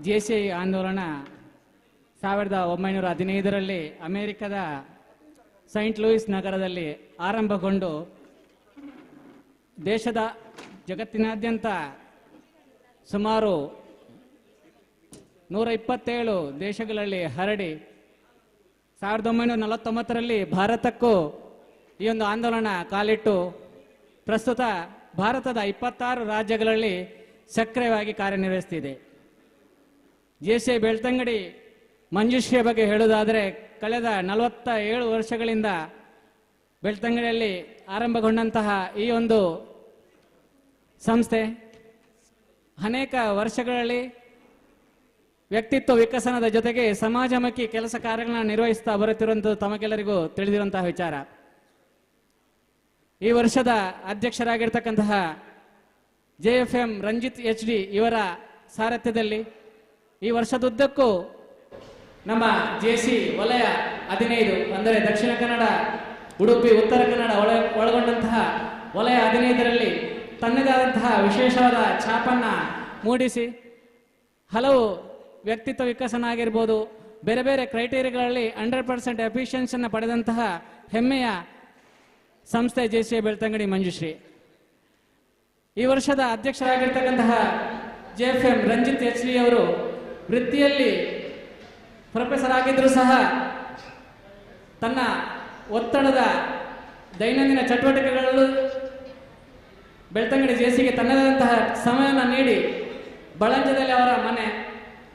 ಜೆ.ಸಿ.ಐ ಆಂದೋಲನ 1915ರಲ್ಲಿ ಅಮೆರಿಕದ Saint Louis ನಗರದಲ್ಲಿ ಆರಂಭಗೊಂಡು ದೇಶದ ಜಗತ್ತಿನಾದ್ಯಂತ ಸುಮಾರು 127 ದೇಶಗಳಲ್ಲಿ ಹರಡಿ 1949ರಲ್ಲಿ ಭಾರತಕ್ಕೂ ಈ ಒಂದು ಆಂದೋಲನ ಕಾಲಿಟ್ಟು ಪ್ರಸ್ತುತ ಭಾರತದ 26 ರಾಜ್ಯಗಳಲ್ಲಿ ಸಕ್ರಿಯವಾಗಿ ಕಾರ್ಯನಿರ್ವಹಿಸುತ್ತಿದೆ. ಜೆ.ಸಿ.ಐ ಬೆಳ್ತಂಗಡಿ ಮಂಜುಶ್ರೀಯ ಬಗ್ಗೆ ಹೇಳುವುದಾದರೆ ಕಳೆದ 47 ವರ್ಷಗಳಿಂದ ಬೆಳ್ತಂಗಡಿಯಲ್ಲಿ ಆರಂಭಗೊಂಡಂತಹ ಈ ಒಂದು ಸಂಸ್ಥೆ ಅನೇಕ ವರ್ಷಗಳಲ್ಲಿ ವ್ಯಕ್ತಿತ್ವ ವಿಕಸನದ ಜೊತೆಗೆ ಸಮಾಜಮುಖಿ ಕೆಲಸ ಕಾರ್ಯಗಳನ್ನು ನಿರ್ವಹಿಸ್ತಾ ಬರುತ್ತಿರುವಂಥದ್ದು ತಮಗೆಲ್ಲರಿಗೂ ತಿಳಿದಿರುವಂತಹ ವಿಚಾರ. ಈ ವರ್ಷದ ಅಧ್ಯಕ್ಷರಾಗಿರ್ತಕ್ಕಂತಹ JFM ರಂಜಿತ್ HD ಇವರ ಸಾರಥ್ಯದಲ್ಲಿ ಈ ವರ್ಷದುದ್ದಕ್ಕೂ ನಮ್ಮ ಜೆ.ಸಿ ವಲಯ 15 ಅಂದರೆ ದಕ್ಷಿಣ ಕನ್ನಡ, ಉಡುಪಿ, ಉತ್ತರ ಕನ್ನಡ ಒಳಗೊಂಡಂತಹ ವಲಯ 15ರಲ್ಲಿ ತನ್ನದೇ ಆದಂತಹ ವಿಶೇಷವಾದ ಛಾಪನ್ನು ಮೂಡಿಸಿ ಹಲವು ವ್ಯಕ್ತಿತ್ವ ವಿಕಸನ ಆಗಿರ್ಬೋದು, ಬೇರೆ ಬೇರೆ ಕ್ರೈಟೀರಿಯಾಗಳಲ್ಲಿ 100% ಎಫಿಷಿಯನ್ಸಿಯನ್ನು ಪಡೆದಂತಹ ಹೆಮ್ಮೆಯ ಸಂಸ್ಥೆ ಜೆ.ಸಿ.ಐ ಬೆಳ್ತಂಗಡಿ ಮಂಜುಶ್ರೀ. ಈ ವರ್ಷದ ಅಧ್ಯಕ್ಷರಾಗಿರ್ತಕ್ಕಂತಹ JFM ರಂಜಿತ್ HD ಅವರು ವೃತ್ತಿಯಲ್ಲಿ ಪ್ರೊಫೆಸರ್ ಆಗಿದ್ದರೂ ಸಹ ತನ್ನ ಒತ್ತಡದ ದೈನಂದಿನ ಚಟುವಟಿಕೆಗಳಲ್ಲೂ ಬೆಳ್ತಂಗಡಿ ಜೆ.ಸಿ.ಗೆ ತನ್ನದಾದಂತಹ ಸಮಯವನ್ನು ನೀಡಿ ಬಳಂಜದಲ್ಲಿ ಅವರ ಮನೆ,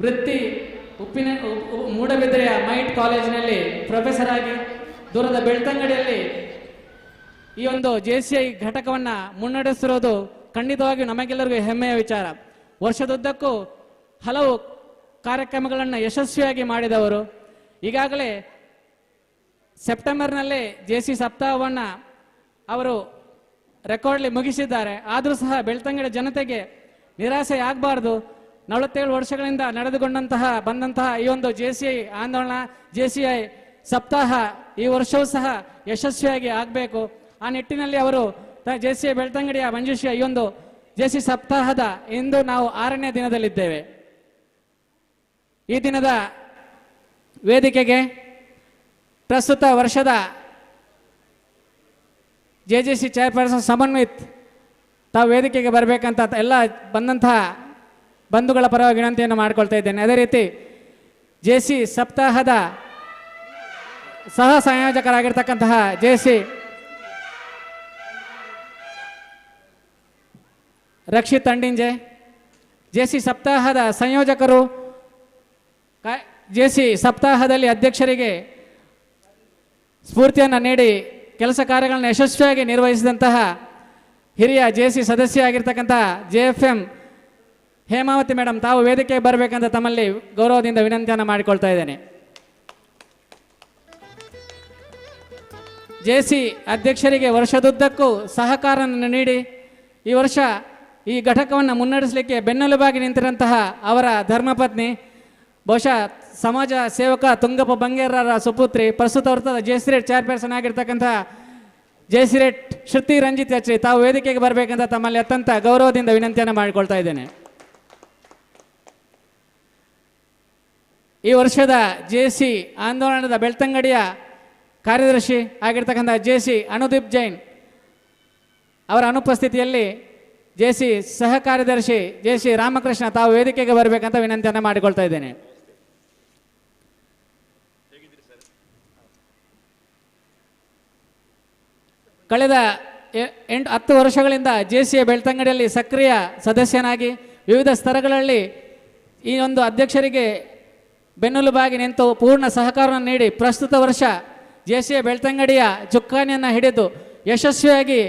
ವೃತ್ತಿ ಮೂಡಬಿದ್ರೆಯ ಮೈಟ್ ಕಾಲೇಜಿನಲ್ಲಿ ಪ್ರೊಫೆಸರ್ ಆಗಿ ದೂರದ ಬೆಳ್ತಂಗಡಿಯಲ್ಲಿ ಈ ಒಂದು ಜೆ.ಸಿ.ಐ ಘಟಕವನ್ನು ಮುನ್ನಡೆಸಿರೋದು ಖಂಡಿತವಾಗಿಯೂ ನಮಗೆಲ್ಲರಿಗೂ ಹೆಮ್ಮೆಯ ವಿಚಾರ. ವರ್ಷದುದ್ದಕ್ಕೂ ಹಲವು ಕಾರ್ಯಕ್ರಮಗಳನ್ನು ಯಶಸ್ವಿಯಾಗಿ ಮಾಡಿದವರು. ಈಗಾಗಲೇ ಸೆಪ್ಟೆಂಬರ್ನಲ್ಲೇ ಜೆ.ಸಿ ಸಪ್ತಾಹವನ್ನು ಅವರು ರೆಕಾರ್ಡ್ಲಿ ಮುಗಿಸಿದ್ದಾರೆ. ಆದರೂ ಸಹ ಬೆಳ್ತಂಗಡಿ ಜನತೆಗೆ ನಿರಾಸೆ ಆಗಬಾರ್ದು. 47 ವರ್ಷಗಳಿಂದ ಬಂದಂತಹ ಈ ಒಂದು ಜೆ.ಸಿ.ಐ ಆಂದೋಲನ, ಜೆ.ಸಿ.ಐ ಸಪ್ತಾಹ ಈ ವರ್ಷವೂ ಸಹ ಯಶಸ್ವಿಯಾಗಿ ಆಗಬೇಕು. ಆ ನಿಟ್ಟಿನಲ್ಲಿ ಅವರು ಜೆ.ಸಿ.ಐ ಬೆಳ್ತಂಗಡಿಯ ಮಂಜುಶ್ರೀಯ ಈ ಒಂದು ಜೆ.ಸಿ ಸಪ್ತಾಹದ ಇಂದು ನಾವು 6ನೇ ದಿನದಲ್ಲಿದ್ದೇವೆ. ಈ ದಿನದ ವೇದಿಕೆಗೆ ಪ್ರಸ್ತುತ ವರ್ಷದ ಜೆ.ಜೆ.ಸಿ ಚೇರ್ಪರ್ಸನ್ ಸಮನ್ವಿತ್ ತಾವು ವೇದಿಕೆಗೆ ಬರಬೇಕಂತ ಎಲ್ಲ ಬಂದಂತಹ ಬಂಧುಗಳ ಪರವಾಗಿ ವಿನಂತಿಯನ್ನು ಮಾಡಿಕೊಳ್ತಾ ಇದ್ದೇನೆ. ಅದೇ ರೀತಿ ಜೆ.ಸಿ ಸಪ್ತಾಹದ ಸಹ ಸಂಯೋಜಕರಾಗಿರ್ತಕ್ಕಂತಹ ಜೆ.ಸಿ ರಕ್ಷಿತ್ ಅಂಡಿಂಜೆ, ಜೆ.ಸಿ ಸಪ್ತಾಹದ ಸಂಯೋಜಕರು, ಜೆ.ಸಿ ಸಪ್ತಾಹದಲ್ಲಿ ಅಧ್ಯಕ್ಷರಿಗೆ ಸ್ಫೂರ್ತಿಯನ್ನು ನೀಡಿ ಕೆಲಸ ಕಾರ್ಯಗಳನ್ನು ಯಶಸ್ವಿಯಾಗಿ ನಿರ್ವಹಿಸಿದಂತಹ ಹಿರಿಯ ಜೆ.ಸಿ ಸದಸ್ಯ ಆಗಿರ್ತಕ್ಕಂತಹ JFM ಹೇಮಾವತಿ ಮೇಡಮ್ ತಾವು ವೇದಿಕೆಗೆ ಬರಬೇಕಂತ ತಮ್ಮಲ್ಲಿ ಗೌರವದಿಂದ ವಿನಂತಿಯನ್ನು ಮಾಡಿಕೊಳ್ತಾ ಇದ್ದೇನೆ. ಜೆ.ಸಿ ಅಧ್ಯಕ್ಷರಿಗೆ ವರ್ಷದುದ್ದಕ್ಕೂ ಸಹಕಾರವನ್ನು ನೀಡಿ ಈ ವರ್ಷ ಈ ಘಟಕವನ್ನು ಮುನ್ನಡೆಸಲಿಕ್ಕೆ ಬೆನ್ನೆಲುಬಾಗಿ ನಿಂತಿರುವಂತಹ ಅವರ ಧರ್ಮಪತ್ನಿ, ಬಹುಶಃ ಸಮಾಜ ಸೇವಕ ತುಂಗಪ್ಪ ಬಂಗೇರರ ಸುಪುತ್ರಿ, ಪ್ರಸ್ತುತ ವೃತ್ತದ ಜೆ.ಸಿ.ರೇಟ್ ಚೇರ್ಪರ್ಸನ್ ಆಗಿರ್ತಕ್ಕಂತಹ ಜೆ.ಸಿ.ರೇಟ್ ಶ್ರುತಿ ರಂಜಿತ್ HD ತಾವು ವೇದಿಕೆಗೆ ಬರಬೇಕಂತ ತಮ್ಮಲ್ಲಿ ಅತ್ಯಂತ ಗೌರವದಿಂದ ವಿನಂತಿಯನ್ನು ಮಾಡಿಕೊಳ್ತಾ ಇದ್ದೇನೆ. ಈ ವರ್ಷದ ಜೆ.ಸಿ ಆಂದೋಲನದ ಬೆಳ್ತಂಗಡಿಯ ಕಾರ್ಯದರ್ಶಿ ಆಗಿರ್ತಕ್ಕಂಥ ಜೆ.ಸಿ ಅನುದೀಪ್ ಜೈನ್ ಅವರ ಅನುಪಸ್ಥಿತಿಯಲ್ಲಿ ಜೆ.ಸಿ ಸಹ ಕಾರ್ಯದರ್ಶಿ ಜೆ.ಸಿ ರಾಮಕೃಷ್ಣ ತಾವು ವೇದಿಕೆಗೆ ಬರಬೇಕಂತ ವಿನಂತಿಯನ್ನು ಮಾಡಿಕೊಳ್ತಾ ಇದ್ದೇನೆ. ಕಳೆದ 10 ವರ್ಷಗಳಿಂದ ಜೆ.ಸಿ ಬೆಳ್ತಂಗಡಿಯಲ್ಲಿ ಸಕ್ರಿಯ ಸದಸ್ಯನಾಗಿ ವಿವಿಧ ಸ್ತರಗಳಲ್ಲಿ ಈ ಒಂದು ಅಧ್ಯಕ್ಷರಿಗೆ ಬೆನ್ನೆಲುಬಾಗಿ ನಿಂತು ಪೂರ್ಣ ಸಹಕಾರವನ್ನು ನೀಡಿ ಪ್ರಸ್ತುತ ವರ್ಷ ಜೆ.ಸಿ ಬೆಳ್ತಂಗಡಿಯ ಚುಕ್ಕಾಣಿಯನ್ನು ಹಿಡಿದು ಯಶಸ್ವಿಯಾಗಿ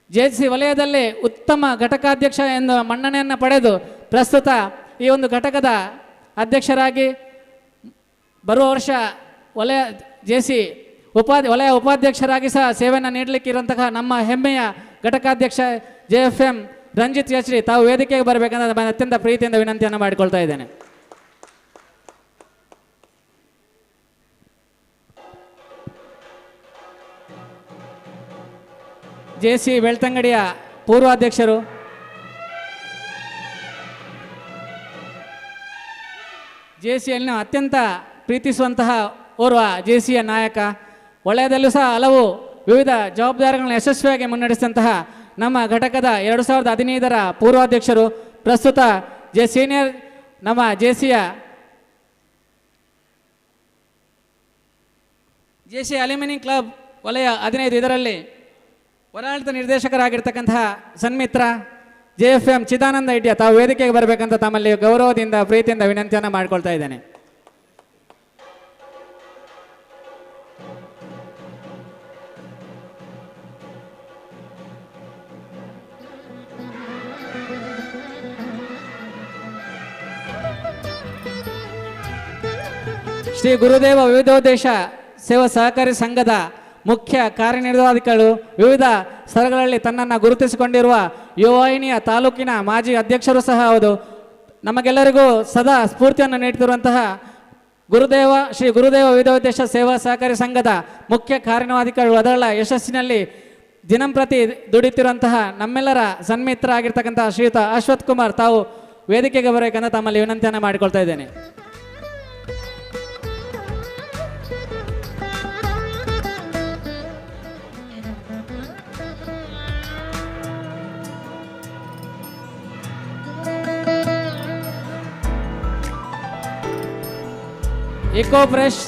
ಜೆ.ಸಿ ವಲಯದಲ್ಲಿ ಉತ್ತಮ ಘಟಕಾಧ್ಯಕ್ಷ ಎಂದು ಮನ್ನಣೆಯನ್ನು ಪಡೆದು ಪ್ರಸ್ತುತ ಈ ಒಂದು ಘಟಕದ ಅಧ್ಯಕ್ಷರಾಗಿ ಬರುವ ವರ್ಷ ವಲಯ ಜೆ.ಸಿ ವಲಯ ಉಪಾಧ್ಯಕ್ಷರಾಗಿ ಸಹ ಸೇವೆಯನ್ನು ನೀಡಲಿಕ್ಕೆ ಇರುವಂತಹ ನಮ್ಮ ಹೆಮ್ಮೆಯ ಘಟಕಾಧ್ಯಕ್ಷ JFM ರಂಜಿತ್ HD ತಾವು ವೇದಿಕೆಗೆ ಬರಬೇಕಂತ ಅತ್ಯಂತ ಪ್ರೀತಿಯಿಂದ ವಿನಂತಿಯನ್ನು ಮಾಡಿಕೊಳ್ತಾ ಇದ್ದೇನೆ. ಜೆ.ಸಿ ಬೆಳ್ತಂಗಡಿಯ ಪೂರ್ವಾಧ್ಯಕ್ಷರು ಜೆ ಸಿಯನ್ನು ಅತ್ಯಂತ ಪ್ರೀತಿಸುವಂತಹ ಓರ್ವ ಜೆ ಸಿಯ ನಾಯಕ. ವಲಯದಲ್ಲೂ ಸಹ ಹಲವು ವಿವಿಧ ಜವಾಬ್ದಾರಿಗಳನ್ನು ಯಶಸ್ವಿಯಾಗಿ ಮುನ್ನಡೆಸಿದಂತಹ ನಮ್ಮ ಘಟಕದ 2015ರ ಪೂರ್ವಾಧ್ಯಕ್ಷರು, ಪ್ರಸ್ತುತ ಸೀನಿಯರ್ ನಮ್ಮ ಜೆ ಸಿ ಅಲ್ಯೂಮಿನಿ ಕ್ಲಬ್ ವಲಯ 15 ಇದರಲ್ಲಿ ಒಳಾಡಳಿತ ನಿರ್ದೇಶಕರಾಗಿರ್ತಕ್ಕಂತಹ ಸನ್ಮಿತ್ರ JFM ಚಿದಾನಂದ ಇಡ್ಯ ತಾವು ವೇದಿಕೆಗೆ ಬರಬೇಕಂತ ತಮ್ಮಲ್ಲಿ ಗೌರವದಿಂದ ಪ್ರೀತಿಯಿಂದ ವಿನಂತಿಯನ್ನು ಮಾಡಿಕೊಳ್ತಾ ಇದ್ದೇನೆ. ಶ್ರೀ ಗುರುದೇವ ವಿವಿಧೋದ್ದೇಶ ಸೇವಾ ಸಹಕಾರಿ ಸಂಘದ ಮುಖ್ಯ ಕಾರ್ಯನಿರ್ವಾಹಕರು, ವಿವಿಧ ಸ್ಥಳಗಳಲ್ಲಿ ತನ್ನನ್ನು ಗುರುತಿಸಿಕೊಂಡಿರುವ ಯುವವಾಹಿನಿಯ ತಾಲೂಕಿನ ಮಾಜಿ ಅಧ್ಯಕ್ಷರು ಸಹ ಹೌದು. ನಮಗೆಲ್ಲರಿಗೂ ಸದಾ ಸ್ಫೂರ್ತಿಯನ್ನು ನೀಡುತ್ತಿರುವಂತಹ ಶ್ರೀ ಗುರುದೇವ ವಿವಿಧೋದ್ದೇಶ ಸೇವಾ ಸಹಕಾರಿ ಸಂಘದ ಮುಖ್ಯ ಕಾರ್ಯನಿರ್ವಾಹಕರು, ಅದರ ಯಶಸ್ಸಿನಲ್ಲಿ ದಿನಂಪ್ರತಿ ದುಡಿತಿರುವಂತಹ ನಮ್ಮೆಲ್ಲರ ಸನ್ಮಿತ್ರ ಆಗಿರ್ತಕ್ಕಂತಹ ಶ್ರೀಯುತ ಅಶ್ವಥ್ ಕುಮಾರ್ ತಾವು ವೇದಿಕೆಗೆ ಬರಬೇಕಂತ ತಮ್ಮಲ್ಲಿ ವಿನಂತಿಯನ್ನು ಮಾಡಿಕೊಳ್ತಾ ಇದ್ದೇನೆ. ಇಕೋ ಫ್ರೆಶ್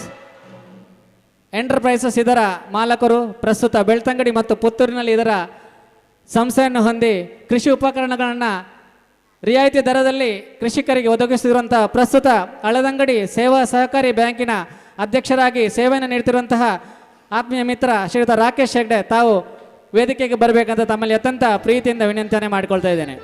ಎಂಟರ್ಪ್ರೈಸಸ್ ಇದರ ಮಾಲಕರು, ಪ್ರಸ್ತುತ ಬೆಳ್ತಂಗಡಿ ಮತ್ತು ಪುತ್ತೂರಿನಲ್ಲಿ ಇದರ ಸಂಸ್ಥೆಯನ್ನು ಹೊಂದಿ ಕೃಷಿ ಉಪಕರಣಗಳನ್ನು ರಿಯಾಯಿತಿ ದರದಲ್ಲಿ ಕೃಷಿಕರಿಗೆ ಒದಗಿಸಿರುವಂಥ ಪ್ರಸ್ತುತ ಹಳದಂಗಡಿ ಸೇವಾ ಸಹಕಾರಿ ಬ್ಯಾಂಕಿನ ಅಧ್ಯಕ್ಷರಾಗಿ ಸೇವೆಯನ್ನು ನೀಡುತ್ತಿರುವಂತಹ ಆತ್ಮೀಯ ಮಿತ್ರ ಶ್ರೀಯುತ ರಾಕೇಶ್ ಹೆಗ್ಡೆ ತಾವು ವೇದಿಕೆಗೆ ಬರಬೇಕಂತ ತಮ್ಮಲ್ಲಿ ಅತ್ಯಂತ ಪ್ರೀತಿಯಿಂದ ವಿನಂತಿಯನ್ನು ಮಾಡಿಕೊಳ್ತಾ ಇದ್ದೇನೆ.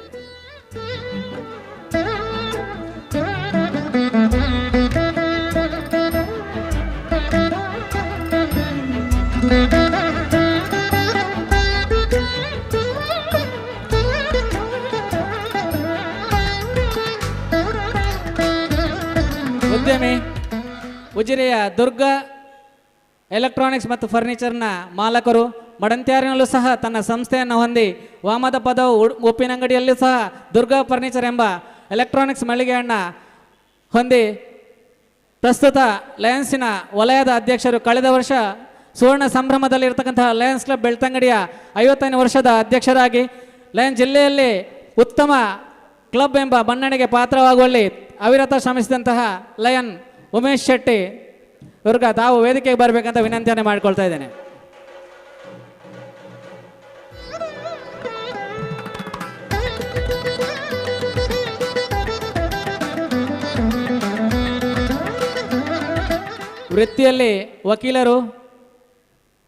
ಉದ್ಯಮಿ ಉಜಿರೆಯ ದುರ್ಗಾ ಎಲೆಕ್ಟ್ರಾನಿಕ್ಸ್ ಮತ್ತು ಫರ್ನಿಚರ್ನ ಮಾಲಕರು, ಮಡಂತ್ಯಾರಿನಲ್ಲೂ ಸಹ ತನ್ನ ಸಂಸ್ಥೆಯನ್ನು ಹೊಂದಿ ವಾಮದ ಪದವು ಉಪ್ಪಿನಂಗಡಿಯಲ್ಲೂ ಸಹ ದುರ್ಗಾ ಫರ್ನಿಚರ್ ಎಂಬ ಎಲೆಕ್ಟ್ರಾನಿಕ್ಸ್ ಮಳಿಗೆಯನ್ನು ಹೊಂದಿ ಪ್ರಸ್ತುತ ಲಯನ್ಸಿನ ವಲಯದ ಅಧ್ಯಕ್ಷರು. ಕಳೆದ ವರ್ಷ ಸುವರ್ಣ ಸಂಭ್ರಮದಲ್ಲಿರ್ತಕ್ಕಂತಹ ಲಯನ್ಸ್ ಕ್ಲಬ್ ಬೆಳ್ತಂಗಡಿಯ 55ನೇ ವರ್ಷದ ಅಧ್ಯಕ್ಷರಾಗಿ ಲಯನ್ಸ್ ಜಿಲ್ಲೆಯಲ್ಲಿ ಉತ್ತಮ ಕ್ಲಬ್ ಎಂಬ ಮನ್ನಣೆಗೆ ಪಾತ್ರವಾಗುವಲ್ಲಿ ಅವಿರತ ಶ್ರಮಿಸಿದಂತಹ ಲಯನ್ ಉಮೇಶ್ ಶೆಟ್ಟಿ ಇವ್ರಿಗೆ ತಾವು ವೇದಿಕೆಗೆ ಬರಬೇಕಂತ ವಿನಂತಿಯನ್ನು ಮಾಡಿಕೊಳ್ತಾ ಇದ್ದೇನೆ. ವೃತ್ತಿಯಲ್ಲಿ ವಕೀಲರು,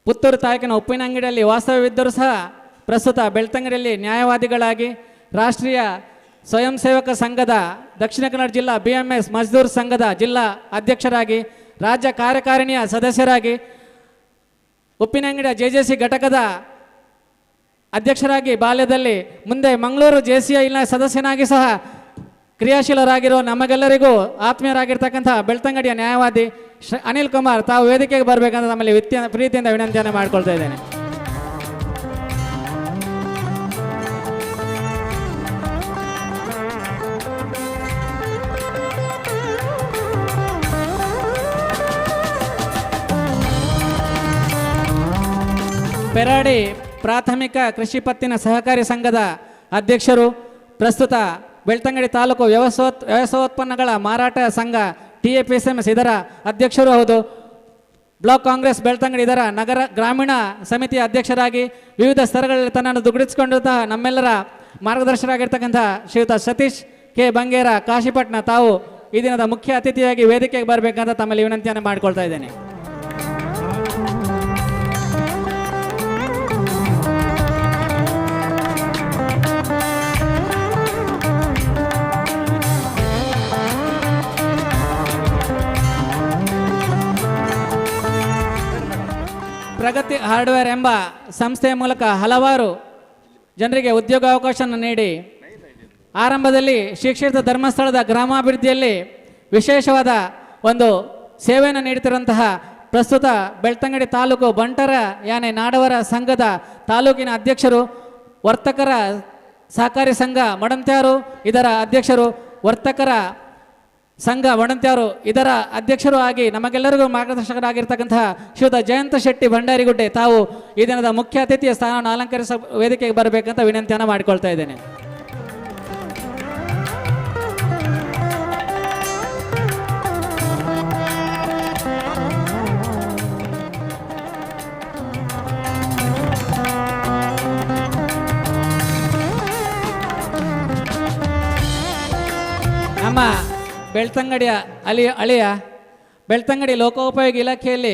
ಪುತ್ತೂರು ತಾಲೂಕಿನ ಉಪ್ಪಿನಂಗಡಿಯಲ್ಲಿ ವಾಸ್ತವ್ಯವಿದ್ದರೂ ಸಹ ಪ್ರಸ್ತುತ ಬೆಳ್ತಂಗಡಿಯಲ್ಲಿ ನ್ಯಾಯವಾದಿಗಳಾಗಿ, ರಾಷ್ಟ್ರೀಯ ಸ್ವಯಂ ಸೇವಕ ಸಂಘದ ದಕ್ಷಿಣ ಕನ್ನಡ ಜಿಲ್ಲಾ BMS ಮಜ್ದೂರ್ ಸಂಘದ ಜಿಲ್ಲಾ ಅಧ್ಯಕ್ಷರಾಗಿ, ರಾಜ್ಯ ಕಾರ್ಯಕಾರಿಣಿಯ ಸದಸ್ಯರಾಗಿ, ಉಪ್ಪಿನಂಗಡಿಯ JJC ಘಟಕದ ಅಧ್ಯಕ್ಷರಾಗಿ ಬಾಲ್ಯದಲ್ಲಿ, ಮುಂದೆ ಮಂಗಳೂರು JCI ಸದಸ್ಯನಾಗಿ ಸಹ ಕ್ರಿಯಾಶೀಲರಾಗಿರೋ ನಮಗೆಲ್ಲರಿಗೂ ಆತ್ಮೀಯರಾಗಿರ್ತಕ್ಕಂಥ ಬೆಳ್ತಂಗಡಿಯ ನ್ಯಾಯವಾದಿ ಅನಿಲ್ ಕುಮಾರ್ ತಾವು ವೇದಿಕೆಗೆ ಬರಬೇಕಂತ ನಮ್ಮಲ್ಲಿ ಪ್ರೀತಿಯಿಂದ ವಿನಂತಿಯನ್ನು ಮಾಡಿಕೊಳ್ತಾ ಇದ್ದೇನೆ. ಪೆರಾಡಿ ಪ್ರಾಥಮಿಕ ಕೃಷಿ ಪತ್ತಿನ ಸಹಕಾರಿ ಸಂಘದ ಅಧ್ಯಕ್ಷರು, ಪ್ರಸ್ತುತ ಬೆಳ್ತಂಗಡಿ ತಾಲೂಕು ವ್ಯವಸಾಯೋತ್ಪನ್ನಗಳ ಮಾರಾಟ ಸಂಘ TAPSMS ಇದರ ಅಧ್ಯಕ್ಷರು ಹೌದು. ಬ್ಲಾಕ್ ಕಾಂಗ್ರೆಸ್ ಬೆಳ್ತಂಗಡಿ ಇದರ ನಗರ ಗ್ರಾಮೀಣ ಸಮಿತಿಯ ಅಧ್ಯಕ್ಷರಾಗಿ ವಿವಿಧ ಸ್ತರಗಳಲ್ಲಿ ತನ್ನನ್ನು ದುಡಿಸಿಕೊಂಡಂತಹ ನಮ್ಮೆಲ್ಲರ ಮಾರ್ಗದರ್ಶಕರಾಗಿರ್ತಕ್ಕಂಥ ಶ್ರೀಯುತ ಸತೀಶ್ K ಬಂಗೇರ ಕಾಶಿಪಟ್ನ ತಾವು ಈ ದಿನದ ಮುಖ್ಯ ಅತಿಥಿಯಾಗಿ ವೇದಿಕೆಗೆ ಬರಬೇಕಂತ ತಮ್ಮಲ್ಲಿ ವಿನಂತಿಯನ್ನು ಮಾಡಿಕೊಳ್ತಾ ಇದ್ದೇನೆ. ಪ್ರಗತಿ ಹಾರ್ಡ್ವೇರ್ ಎಂಬ ಸಂಸ್ಥೆಯ ಮೂಲಕ ಹಲವಾರು ಜನರಿಗೆ ಉದ್ಯೋಗಾವಕಾಶವನ್ನು ನೀಡಿ ಆರಂಭದಲ್ಲಿ ಶಿಕ್ಷಿತ ಧರ್ಮಸ್ಥಳದ ಗ್ರಾಮಾಭಿವೃದ್ಧಿಯಲ್ಲಿ ವಿಶೇಷವಾದ ಒಂದು ಸೇವೆಯನ್ನು ನೀಡುತ್ತಿರುವಂತಹ ಪ್ರಸ್ತುತ ಬೆಳ್ತಂಗಡಿ ತಾಲೂಕು ಬಂಟರ ಯಾನೆ ನಾಡವರ ಸಂಘದ ತಾಲೂಕಿನ ಅಧ್ಯಕ್ಷರು, ವರ್ತಕರ ಸಹಕಾರಿ ಸಂಘ ಮಡಂತ್ಯಾರು ಇದರ ಅಧ್ಯಕ್ಷರು, ವರ್ತಕರ ಸಂಘ ಒಡಂತ್ಯಾರು ಇದರ ಅಧ್ಯಕ್ಷರು ಆಗಿ ನಮಗೆಲ್ಲರಿಗೂ ಮಾರ್ಗದರ್ಶಕರಾಗಿರ್ತಕ್ಕಂತಹ ಶ್ರೀಯುತ ಜಯಂತ ಶೆಟ್ಟಿ ಭಂಡಾರಿಗುಡ್ಡೆ ತಾವು ಈ ದಿನದ ಮುಖ್ಯ ಅತಿಥಿಯ ಸ್ಥಾನವನ್ನು ಅಲಂಕರಿಸ ವೇದಿಕೆಗೆ ಬರಬೇಕಂತ ವಿನಂತಿಯನ್ನು ಮಾಡಿಕೊಳ್ತಾ ಇದ್ದೇನೆ. ನಮ್ಮ ಬೆಳ್ತಂಗಡಿಯ ಅಳಿಯ ಬೆಳ್ತಂಗಡಿ ಲೋಕೋಪಯೋಗಿ ಇಲಾಖೆಯಲ್ಲಿ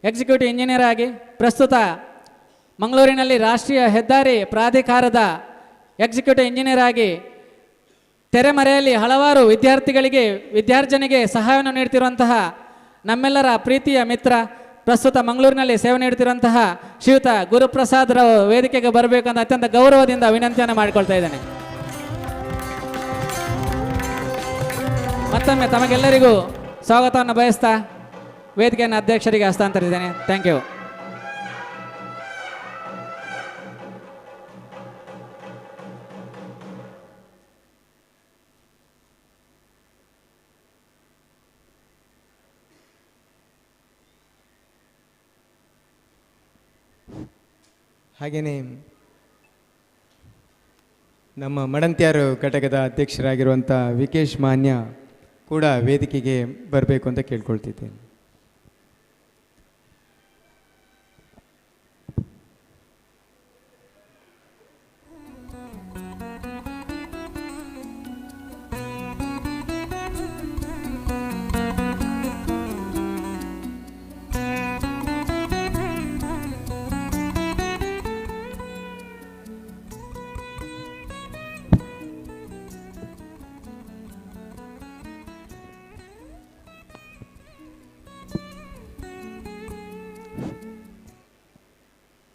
ಎಕ್ಸಿಕ್ಯೂಟಿವ್ ಇಂಜಿನಿಯರ್ ಆಗಿ ಪ್ರಸ್ತುತ ಮಂಗಳೂರಿನಲ್ಲಿ ರಾಷ್ಟ್ರೀಯ ಹೆದ್ದಾರಿ ಪ್ರಾಧಿಕಾರದ ಎಕ್ಸಿಕ್ಯೂಟಿವ್ ಇಂಜಿನಿಯರ್ ಆಗಿ ತೆರೆಮರೆಯಲ್ಲಿ ಹಲವಾರು ವಿದ್ಯಾರ್ಜನೆಗೆ ಸಹಾಯವನ್ನು ನೀಡ್ತಿರುವಂತಹ ನಮ್ಮೆಲ್ಲರ ಪ್ರೀತಿಯ ಮಿತ್ರ ಪ್ರಸ್ತುತ ಮಂಗಳೂರಿನಲ್ಲಿ ಸೇವೆ ನೀಡುತ್ತಿರುವಂತಹ ಶ್ರೀಯುತ ಗುರುಪ್ರಸಾದ್ ರಾವ್ ವೇದಿಕೆಗೆ ಬರಬೇಕು ಅಂತ ಅತ್ಯಂತ ಗೌರವದಿಂದ ವಿನಂತಿಯನ್ನು ಮಾಡಿಕೊಳ್ತಾ ಇದ್ದೇನೆ. ಮತ್ತೊಮ್ಮೆ ತಮಗೆಲ್ಲರಿಗೂ ಸ್ವಾಗತವನ್ನು ಬಯಸ್ತಾ ವೇದಿಕೆಯನ್ನು ಅಧ್ಯಕ್ಷರಿಗೆ ಹಸ್ತಾಂತರಿಸಿದ್ದೇನೆ. Thank you. ಹಾಗೆಯೇ ನಮ್ಮ ಮಡಂತ್ಯಾರು ಘಟಕದ ಅಧ್ಯಕ್ಷರಾಗಿರುವಂಥ ವಿಕೇಶ್ ಮಾನ್ಯ ಕೂಡ ವೇದಿಕೆಗೆ ಬರಬೇಕು ಅಂತ ಕೇಳ್ಕೊಳ್ತಿದ್ದೇನೆ.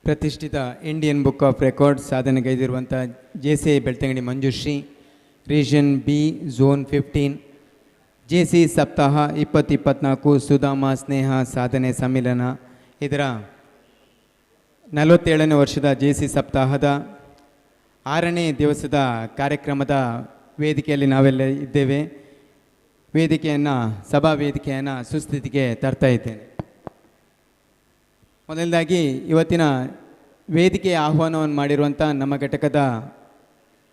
ಪ್ರತಿಷ್ಠಿತ ಇಂಡಿಯನ್ ಬುಕ್ ಆಫ್ ರೆಕಾರ್ಡ್ಸ್ ಸಾಧನೆಗೈದಿರುವಂಥ JCI Belthangady Manjushree, region B, zone 15, JC ಸಪ್ತಾಹ 2024 ಸುಧಾಮ ಸ್ನೇಹ ಸಾಧನೆ ಸಮ್ಮಿಲನ ಇದರ 47ನೇ ವರ್ಷದ JC ಸಪ್ತಾಹದ 6ನೇ ದಿವಸದ ಕಾರ್ಯಕ್ರಮದ ವೇದಿಕೆಯಲ್ಲಿ ನಾವೆಲ್ಲ ಇದ್ದೇವೆ. ಸಭಾ ವೇದಿಕೆಯನ್ನು ಸುಸ್ಥಿತಿಗೆ ತರ್ತಾ ಇದ್ದೇನೆ. ಮೊದಲನೇದಾಗಿ ಇವತ್ತಿನ ವೇದಿಕೆಯ ಆಹ್ವಾನವನ್ನು ಮಾಡಿರುವಂಥ ನಮ್ಮ ಘಟಕದ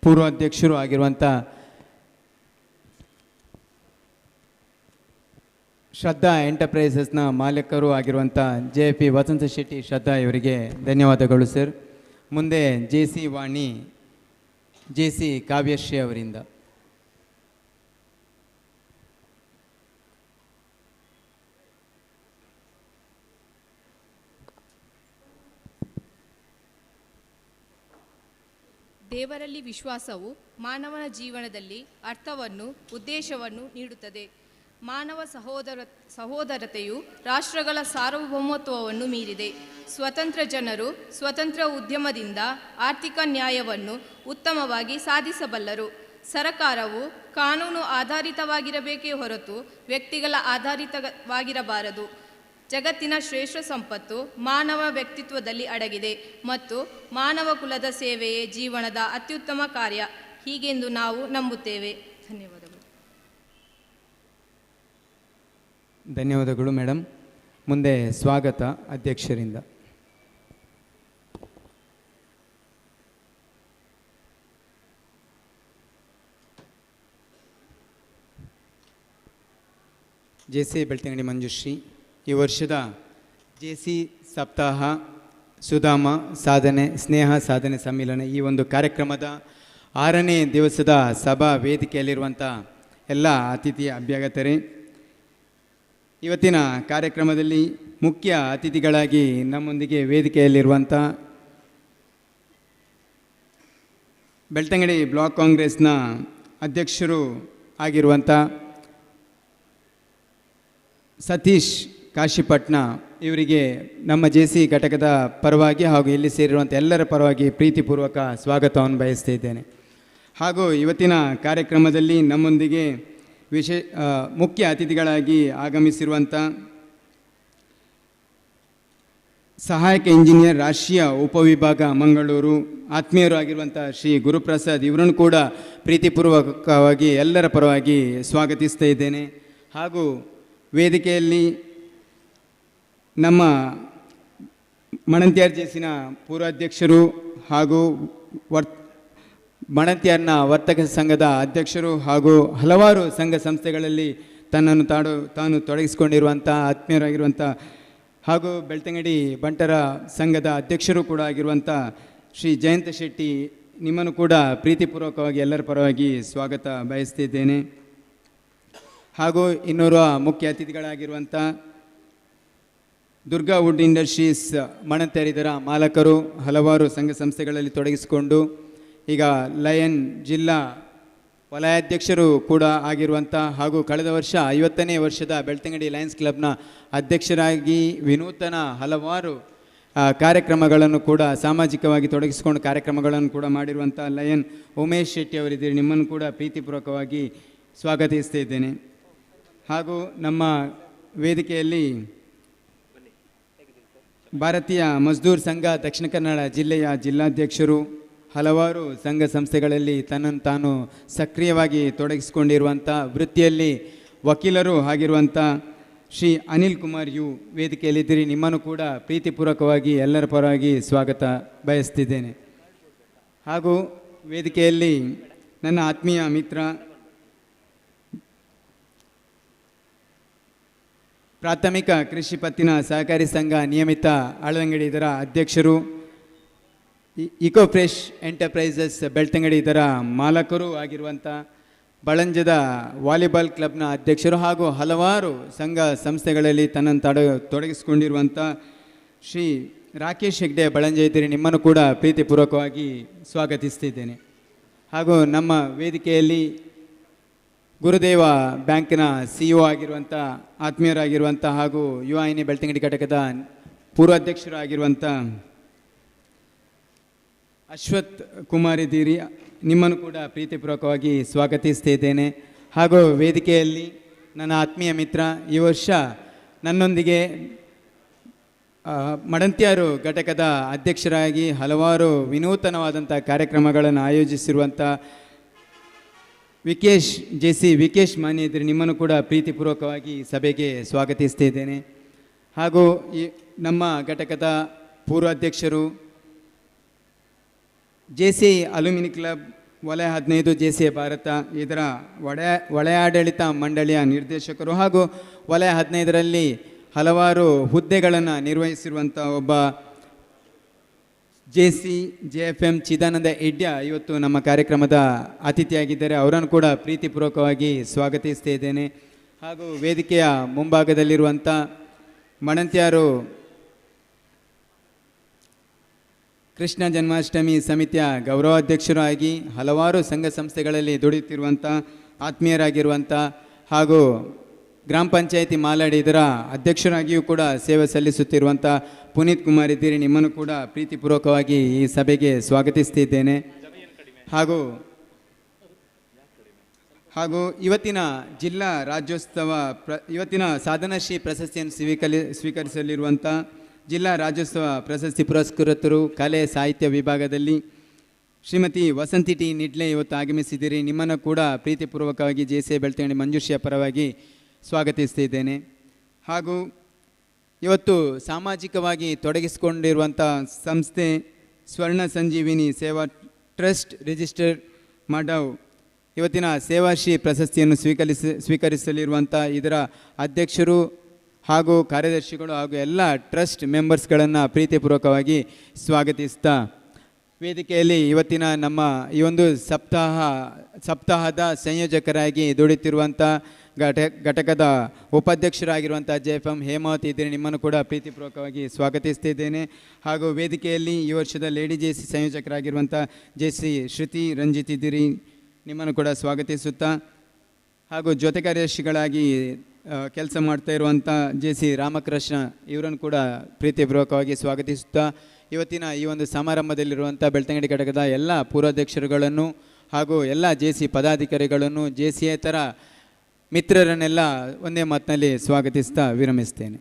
ಪೂರ್ವಾಧ್ಯಕ್ಷರು ಆಗಿರುವಂಥ ಶ್ರದ್ಧಾ ಎಂಟರ್ಪ್ರೈಸಸ್ನ ಮಾಲೀಕರು ಆಗಿರುವಂಥ JP ವಸಂತ ಶೆಟ್ಟಿ ಶ್ರದ್ಧಾ ಇವರಿಗೆ ಧನ್ಯವಾದಗಳು ಸರ್. ಮುಂದೆ JC ವಾಣಿ JC ಕಾವ್ಯಶ್ರೀ ಅವರಿಂದ. ದೇವರಲ್ಲಿ ವಿಶ್ವಾಸವು ಮಾನವನ ಜೀವನದಲ್ಲಿ ಅರ್ಥವನ್ನು ಉದ್ದೇಶವನ್ನು ನೀಡುತ್ತದೆ. ಮಾನವ ಸಹೋದರತೆಯು ರಾಷ್ಟ್ರಗಳ ಸಾರ್ವಭೌಮತ್ವವನ್ನು ಮೀರಿದೆ. ಸ್ವತಂತ್ರ ಜನರು ಸ್ವತಂತ್ರ ಉದ್ಯಮದಿಂದ ಆರ್ಥಿಕ ನ್ಯಾಯವನ್ನು ಉತ್ತಮವಾಗಿ ಸಾಧಿಸಬಲ್ಲರು. ಸರಕಾರವು ಕಾನೂನು ಆಧಾರಿತವಾಗಿರಬೇಕೇ ಹೊರತು ವ್ಯಕ್ತಿಗಳ ಆಧಾರಿತವಾಗಿರಬಾರದು. ಜಗತ್ತಿನ ಶ್ರೇಷ್ಠ ಸಂಪತ್ತು ಮಾನವ ವ್ಯಕ್ತಿತ್ವದಲ್ಲಿ ಅಡಗಿದೆ ಮತ್ತು ಮಾನವ ಕುಲದ ಸೇವೆಯೇ ಜೀವನದ ಅತ್ಯುತ್ತಮ ಕಾರ್ಯ ಹೀಗೆಂದು ನಾವು ನಂಬುತ್ತೇವೆ. ಧನ್ಯವಾದಗಳು. ಧನ್ಯವಾದಗಳು ಮೇಡಮ್. ಮುಂದೆ ಸ್ವಾಗತ ಅಧ್ಯಕ್ಷರಿಂದ. JCI ಬೆಳ್ತಂಗಡಿ ಮಂಜುಶ್ರೀ ಈ ವರ್ಷದ JC ಸಪ್ತಾಹ ಸುಧಾಮ ಸಾಧನೆ ಸ್ನೇಹ ಸಾಧನೆ ಸಮ್ಮಿಲನ ಈ ಒಂದು ಕಾರ್ಯಕ್ರಮದ 6ನೇ ದಿವಸದ ಸಭಾ ವೇದಿಕೆಯಲ್ಲಿರುವಂಥ ಎಲ್ಲ ಅತಿಥಿ ಅಭ್ಯಾಗತರೇ, ಇವತ್ತಿನ ಕಾರ್ಯಕ್ರಮದಲ್ಲಿ ಮುಖ್ಯ ಅತಿಥಿಗಳಾಗಿ ನಮ್ಮೊಂದಿಗೆ ವೇದಿಕೆಯಲ್ಲಿರುವಂಥ ಬೆಳ್ತಂಗಡಿ ಬ್ಲಾಕ್ ಕಾಂಗ್ರೆಸ್ನ ಅಧ್ಯಕ್ಷರು ಆಗಿರುವಂಥ ಸತೀಶ್ ಕಾಶಿಪಟ್ನ ಇವರಿಗೆ ನಮ್ಮ JC ಘಟಕದ ಪರವಾಗಿ ಹಾಗೂ ಇಲ್ಲಿ ಸೇರಿರುವಂಥ ಎಲ್ಲರ ಪರವಾಗಿ ಪ್ರೀತಿಪೂರ್ವಕ ಸ್ವಾಗತವನ್ನು ಬಯಸ್ತಾ ಇದ್ದೇನೆ. ಹಾಗೂ ಇವತ್ತಿನ ಕಾರ್ಯಕ್ರಮದಲ್ಲಿ ನಮ್ಮೊಂದಿಗೆ ಮುಖ್ಯ ಅತಿಥಿಗಳಾಗಿ ಆಗಮಿಸಿರುವಂಥ ಸಹಾಯಕ ಇಂಜಿನಿಯರ್ ರಾಷ್ಟ್ರೀಯ ಉಪವಿಭಾಗ ಮಂಗಳೂರು ಆತ್ಮೀಯರು ಆಗಿರುವಂಥ ಶ್ರೀ ಗುರುಪ್ರಸಾದ್ ಇವರನ್ನು ಕೂಡ ಪ್ರೀತಿಪೂರ್ವಕವಾಗಿ ಎಲ್ಲರ ಪರವಾಗಿ ಸ್ವಾಗತಿಸ್ತಾ ಇದ್ದೇನೆ. ಹಾಗೂ ವೇದಿಕೆಯಲ್ಲಿ ನಮ್ಮ ಮಣಂತ್ಯಾರ್ ಜೇಸಿನ ಪೂರ್ವಾಧ್ಯಕ್ಷರು ಹಾಗೂ ಮಣಂತ್ಯಾರ್ನ ವರ್ತಕ ಸಂಘದ ಅಧ್ಯಕ್ಷರು ಹಾಗೂ ಹಲವಾರು ಸಂಘ ಸಂಸ್ಥೆಗಳಲ್ಲಿ ತನ್ನನ್ನು ತಾನು ತೊಡಗಿಸಿಕೊಂಡಿರುವಂಥ ಆತ್ಮೀಯರಾಗಿರುವಂಥ ಹಾಗೂ ಬೆಳ್ತಂಗಡಿ ಬಂಟರ ಸಂಘದ ಅಧ್ಯಕ್ಷರು ಕೂಡ ಆಗಿರುವಂಥ ಶ್ರೀ ಜಯಂತ ಶೆಟ್ಟಿ, ನಿಮ್ಮನ್ನು ಕೂಡ ಪ್ರೀತಿಪೂರ್ವಕವಾಗಿ ಎಲ್ಲರ ಪರವಾಗಿ ಸ್ವಾಗತ ಬಯಸ್ತಿದ್ದೇನೆ. ಹಾಗೂ ಇನ್ನೋರ್ವ ಮುಖ್ಯ ಅತಿಥಿಗಳಾಗಿರುವಂಥ ದುರ್ಗಾ ವುಡ್ ಇಂಡಸ್ಟ್ರೀಸ್ ಮಣಂತ್ಯಾರಿದರ ಮಾಲಕರು, ಹಲವಾರು ಸಂಘ ಸಂಸ್ಥೆಗಳಲ್ಲಿ ತೊಡಗಿಸಿಕೊಂಡು ಈಗ ಲಯನ್ ಜಿಲ್ಲಾ ವಲಯಾಧ್ಯಕ್ಷರು ಕೂಡ ಆಗಿರುವಂಥ ಹಾಗೂ ಕಳೆದ ವರ್ಷ 50ನೇ ವರ್ಷದ ಬೆಳ್ತಂಗಡಿ ಲಯನ್ಸ್ ಕ್ಲಬ್ನ ಅಧ್ಯಕ್ಷರಾಗಿ ವಿನೂತನ ಹಲವಾರು ಕಾರ್ಯಕ್ರಮಗಳನ್ನು ಕೂಡ ಸಾಮಾಜಿಕವಾಗಿ ತೊಡಗಿಸಿಕೊಂಡು ಕಾರ್ಯಕ್ರಮಗಳನ್ನು ಕೂಡ ಮಾಡಿರುವಂಥ ಲಯನ್ ಉಮೇಶ್ ಶೆಟ್ಟಿ ಅವರಿದ್ದೀರಿ. ನಿಮ್ಮನ್ನು ಕೂಡ ಪ್ರೀತಿಪೂರ್ವಕವಾಗಿ ಸ್ವಾಗತಿಸ್ತಾ ಇದ್ದೇನೆ. ಹಾಗೂ ನಮ್ಮ ವೇದಿಕೆಯಲ್ಲಿ ಭಾರತೀಯ ಮಜ್ದೂರ್ ಸಂಘ ದಕ್ಷಿಣ ಕನ್ನಡ ಜಿಲ್ಲೆಯ ಜಿಲ್ಲಾಧ್ಯಕ್ಷರು, ಹಲವಾರು ಸಂಘ ಸಂಸ್ಥೆಗಳಲ್ಲಿ ತನ್ನನ್ನು ತಾನು ಸಕ್ರಿಯವಾಗಿ ತೊಡಗಿಸಿಕೊಂಡಿರುವಂಥ ವೃತ್ತಿಯಲ್ಲಿ ವಕೀಲರು ಆಗಿರುವಂಥ ಶ್ರೀ ಅನಿಲ್ ಕುಮಾರ್ ಯು ವೇದಿಕೆಯಲ್ಲಿದ್ದೀರಿ. ನಿಮ್ಮನ್ನು ಕೂಡ ಪ್ರೀತಿಪೂರ್ವಕವಾಗಿ ಎಲ್ಲರ ಪರವಾಗಿ ಸ್ವಾಗತ ಬಯಸ್ತಿದ್ದೇನೆ. ಹಾಗೂ ವೇದಿಕೆಯಲ್ಲಿ ನನ್ನ ಆತ್ಮೀಯ ಮಿತ್ರ ಪ್ರಾಥಮಿಕ ಕೃಷಿ ಪತ್ತಿನ ಸಹಕಾರಿ ಸಂಘ ನಿಯಮಿತ ಆಳದಂಗಡಿ ಇದರ ಅಧ್ಯಕ್ಷರು, ಇಕೋ ಫ್ರೆಶ್ ಎಂಟರ್ಪ್ರೈಸಸ್ ಬೆಳ್ತಂಗಡಿ ಇದರ ಮಾಲಕರು ಆಗಿರುವಂಥ ಬಳಂಜದ ವಾಲಿಬಾಲ್ ಕ್ಲಬ್ನ ಅಧ್ಯಕ್ಷರು ಹಾಗೂ ಹಲವಾರು ಸಂಘ ಸಂಸ್ಥೆಗಳಲ್ಲಿ ತನ್ನನ್ನು ತೊಡಗಿಸಿಕೊಂಡಿರುವಂಥ ಶ್ರೀ ರಾಕೇಶ್ ಹೆಗ್ಡೆ ಬಳಂಜ ಇದ್ದೀರಿ. ನಿಮ್ಮನ್ನು ಕೂಡ ಪ್ರೀತಿಪೂರ್ವಕವಾಗಿ ಸ್ವಾಗತಿಸ್ತಿದ್ದೇನೆ. ಹಾಗೂ ನಮ್ಮ ವೇದಿಕೆಯಲ್ಲಿ ಗುರುದೇವ ಬ್ಯಾಂಕಿನ CEO ಆಗಿರುವಂಥ ಆತ್ಮೀಯರಾಗಿರುವಂಥ ಹಾಗೂ ಯುವಾಹಿನಿ ಬೆಳ್ತಂಗಡಿ ಘಟಕದ ಪೂರ್ವಾಧ್ಯಕ್ಷರು ಆಗಿರುವಂಥ ಅಶ್ವಥ್ ಕುಮಾರ್ ಇದ್ದೀರಿ. ನಿಮ್ಮನ್ನು ಕೂಡ ಪ್ರೀತಿಪೂರ್ವಕವಾಗಿ ಸ್ವಾಗತಿಸ್ತಾ ಇದ್ದೇನೆ. ಹಾಗೂ ವೇದಿಕೆಯಲ್ಲಿ ನನ್ನ ಆತ್ಮೀಯ ಮಿತ್ರ, ಈ ವರ್ಷ ನನ್ನೊಂದಿಗೆ ಮಡಂತ್ಯಾರು ಘಟಕದ ಅಧ್ಯಕ್ಷರಾಗಿ ಹಲವಾರು ವಿನೂತನವಾದಂಥ ಕಾರ್ಯಕ್ರಮಗಳನ್ನು ಆಯೋಜಿಸಿರುವಂಥ ವಿಕೇಶ್ ಮಾನ್ಯ ಇದ್ದರೆ ನಿಮ್ಮನ್ನು ಕೂಡ ಪ್ರೀತಿಪೂರ್ವಕವಾಗಿ ಸಭೆಗೆ ಸ್ವಾಗತಿಸ್ತಾ ಇದ್ದೇನೆ. ಹಾಗೂ ಈ ನಮ್ಮ ಘಟಕದ ಪೂರ್ವಾಧ್ಯಕ್ಷರು, JC ಅಲ್ಯೂಮಿನಿ ಕ್ಲಬ್ ವಲಯ 15 JCA ಭಾರತ ಇದರ ವಲಯಾಡಳಿತ ಮಂಡಳಿಯ ನಿರ್ದೇಶಕರು ಹಾಗೂ ವಲಯ 15ರಲ್ಲಿ ಹಲವಾರು ಹುದ್ದೆಗಳನ್ನು ನಿರ್ವಹಿಸಿರುವಂಥ ಒಬ್ಬ JFM ಚಿದಾನಂದ ಎಡ್ಯ ಇವತ್ತು ನಮ್ಮ ಕಾರ್ಯಕ್ರಮದ ಅತಿಥಿಯಾಗಿದ್ದಾರೆ. ಅವರನ್ನು ಕೂಡ ಪ್ರೀತಿಪೂರ್ವಕವಾಗಿ ಸ್ವಾಗತಿಸ್ತಾ ಇದ್ದೇನೆ. ಹಾಗೂ ವೇದಿಕೆಯ ಮುಂಭಾಗದಲ್ಲಿರುವಂಥ ಮಣಂತ್ಯಾರು ಕೃಷ್ಣ ಜನ್ಮಾಷ್ಟಮಿ ಸಮಿತಿಯ ಗೌರವಾಧ್ಯಕ್ಷರು ಆಗಿ ಹಲವಾರು ಸಂಘ ಸಂಸ್ಥೆಗಳಲ್ಲಿ ದುಡಿಯುತ್ತಿರುವಂಥ ಆತ್ಮೀಯರಾಗಿರುವಂಥ ಹಾಗೂ ಗ್ರಾಮ ಪಂಚಾಯಿತಿ ಮಾಲಾಡಿ ಇದರ ಅಧ್ಯಕ್ಷರಾಗಿಯೂ ಕೂಡ ಸೇವೆ ಸಲ್ಲಿಸುತ್ತಿರುವಂಥ ಪುನೀತ್ ಕುಮಾರ್ ಇದ್ದೀರಿ. ನಿಮ್ಮನ್ನು ಕೂಡ ಪ್ರೀತಿಪೂರ್ವಕವಾಗಿ ಈ ಸಭೆಗೆ ಸ್ವಾಗತಿಸ್ತಿದ್ದೇನೆ. ಹಾಗೂ ಇವತ್ತಿನ ಜಿಲ್ಲಾ ರಾಜ್ಯೋತ್ಸವ ಇವತ್ತಿನ ಸಾಧನಶ್ರೀ ಪ್ರಶಸ್ತಿಯನ್ನು ಸ್ವೀಕರಿಸಲಿರುವಂಥ ಜಿಲ್ಲಾ ರಾಜ್ಯೋತ್ಸವ ಪ್ರಶಸ್ತಿ ಪುರಸ್ಕೃತರು ಕಲೆ ಸಾಹಿತ್ಯ ವಿಭಾಗದಲ್ಲಿ ಶ್ರೀಮತಿ ವಸಂತಿ ಟಿ ನಿಡ್ಲೆ ಇವತ್ತು ಆಗಮಿಸಿದ್ದೀರಿ. ನಿಮ್ಮನ್ನು ಕೂಡ ಪ್ರೀತಿಪೂರ್ವಕವಾಗಿ JCA ಬೆಳ್ತಂಗಡಿ ಮಂಜುಶ್ರೀಯ ಪರವಾಗಿ ಸ್ವಾಗತಿಸ್ತಿದ್ದೇನೆ. ಹಾಗೂ ಇವತ್ತು ಸಾಮಾಜಿಕವಾಗಿ ತೊಡಗಿಸಿಕೊಂಡಿರುವಂಥ ಸಂಸ್ಥೆ ಸ್ವರ್ಣ ಸಂಜೀವಿನಿ ಸೇವಾ ಟ್ರಸ್ಟ್ ರಿಜಿಸ್ಟರ್ ಮಾಡವ್ ಇವತ್ತಿನ ಸೇವಾಶ್ರೀ ಪ್ರಶಸ್ತಿಯನ್ನು ಸ್ವೀಕರಿಸಲಿರುವಂಥ ಇದರ ಅಧ್ಯಕ್ಷರು ಹಾಗೂ ಕಾರ್ಯದರ್ಶಿಗಳು ಹಾಗೂ ಎಲ್ಲ ಟ್ರಸ್ಟ್ ಮೆಂಬರ್ಸ್ಗಳನ್ನು ಪ್ರೀತಿಪೂರ್ವಕವಾಗಿ ಸ್ವಾಗತಿಸ್ತಾ ವೇದಿಕೆಯಲ್ಲಿ ಇವತ್ತಿನ ನಮ್ಮ ಈ ಒಂದು ಸಪ್ತಾಹದ ಸಂಯೋಜಕರಾಗಿ ದುಡಿತಿರುವಂಥ ಘಟಕದ ಉಪಾಧ್ಯಕ್ಷರಾಗಿರುವಂಥ JFM ಹೇಮಾವತಿ ಇದ್ದೀರಿ. ನಿಮ್ಮನ್ನು ಕೂಡ ಪ್ರೀತಿಪೂರ್ವಕವಾಗಿ ಸ್ವಾಗತಿಸ್ತಿದ್ದೇನೆ. ಹಾಗೂ ವೇದಿಕೆಯಲ್ಲಿ ಈ ವರ್ಷದ ಲೇಡಿ JC ಸಂಯೋಜಕರಾಗಿರುವಂಥ JC ಶ್ರುತಿ ರಂಜಿತ್ ಇದ್ದೀರಿ. ನಿಮ್ಮನ್ನು ಕೂಡ ಸ್ವಾಗತಿಸುತ್ತಾ ಹಾಗೂ ಜೊತೆ ಕಾರ್ಯದರ್ಶಿಗಳಾಗಿ ಕೆಲಸ ಮಾಡ್ತಾ ಇರುವಂಥ JC ರಾಮಕೃಷ್ಣ ಇವರನ್ನು ಕೂಡ ಪ್ರೀತಿಪೂರ್ವಕವಾಗಿ ಸ್ವಾಗತಿಸುತ್ತಾ ಇವತ್ತಿನ ಈ ಒಂದು ಸಮಾರಂಭದಲ್ಲಿರುವಂಥ ಬೆಳ್ತಂಗಡಿ ಘಟಕದ ಎಲ್ಲ ಪೂರ್ವಾಧ್ಯಕ್ಷರುಗಳನ್ನು ಹಾಗೂ ಎಲ್ಲ JC ಪದಾಧಿಕಾರಿಗಳನ್ನು JCA ಮಿತ್ರರನ್ನೆಲ್ಲ ಒಂದೇ ಮಾತಿನಲ್ಲಿ ಸ್ವಾಗತಿಸ್ತಾ ವಿರಮಿಸ್ತೇನೆ.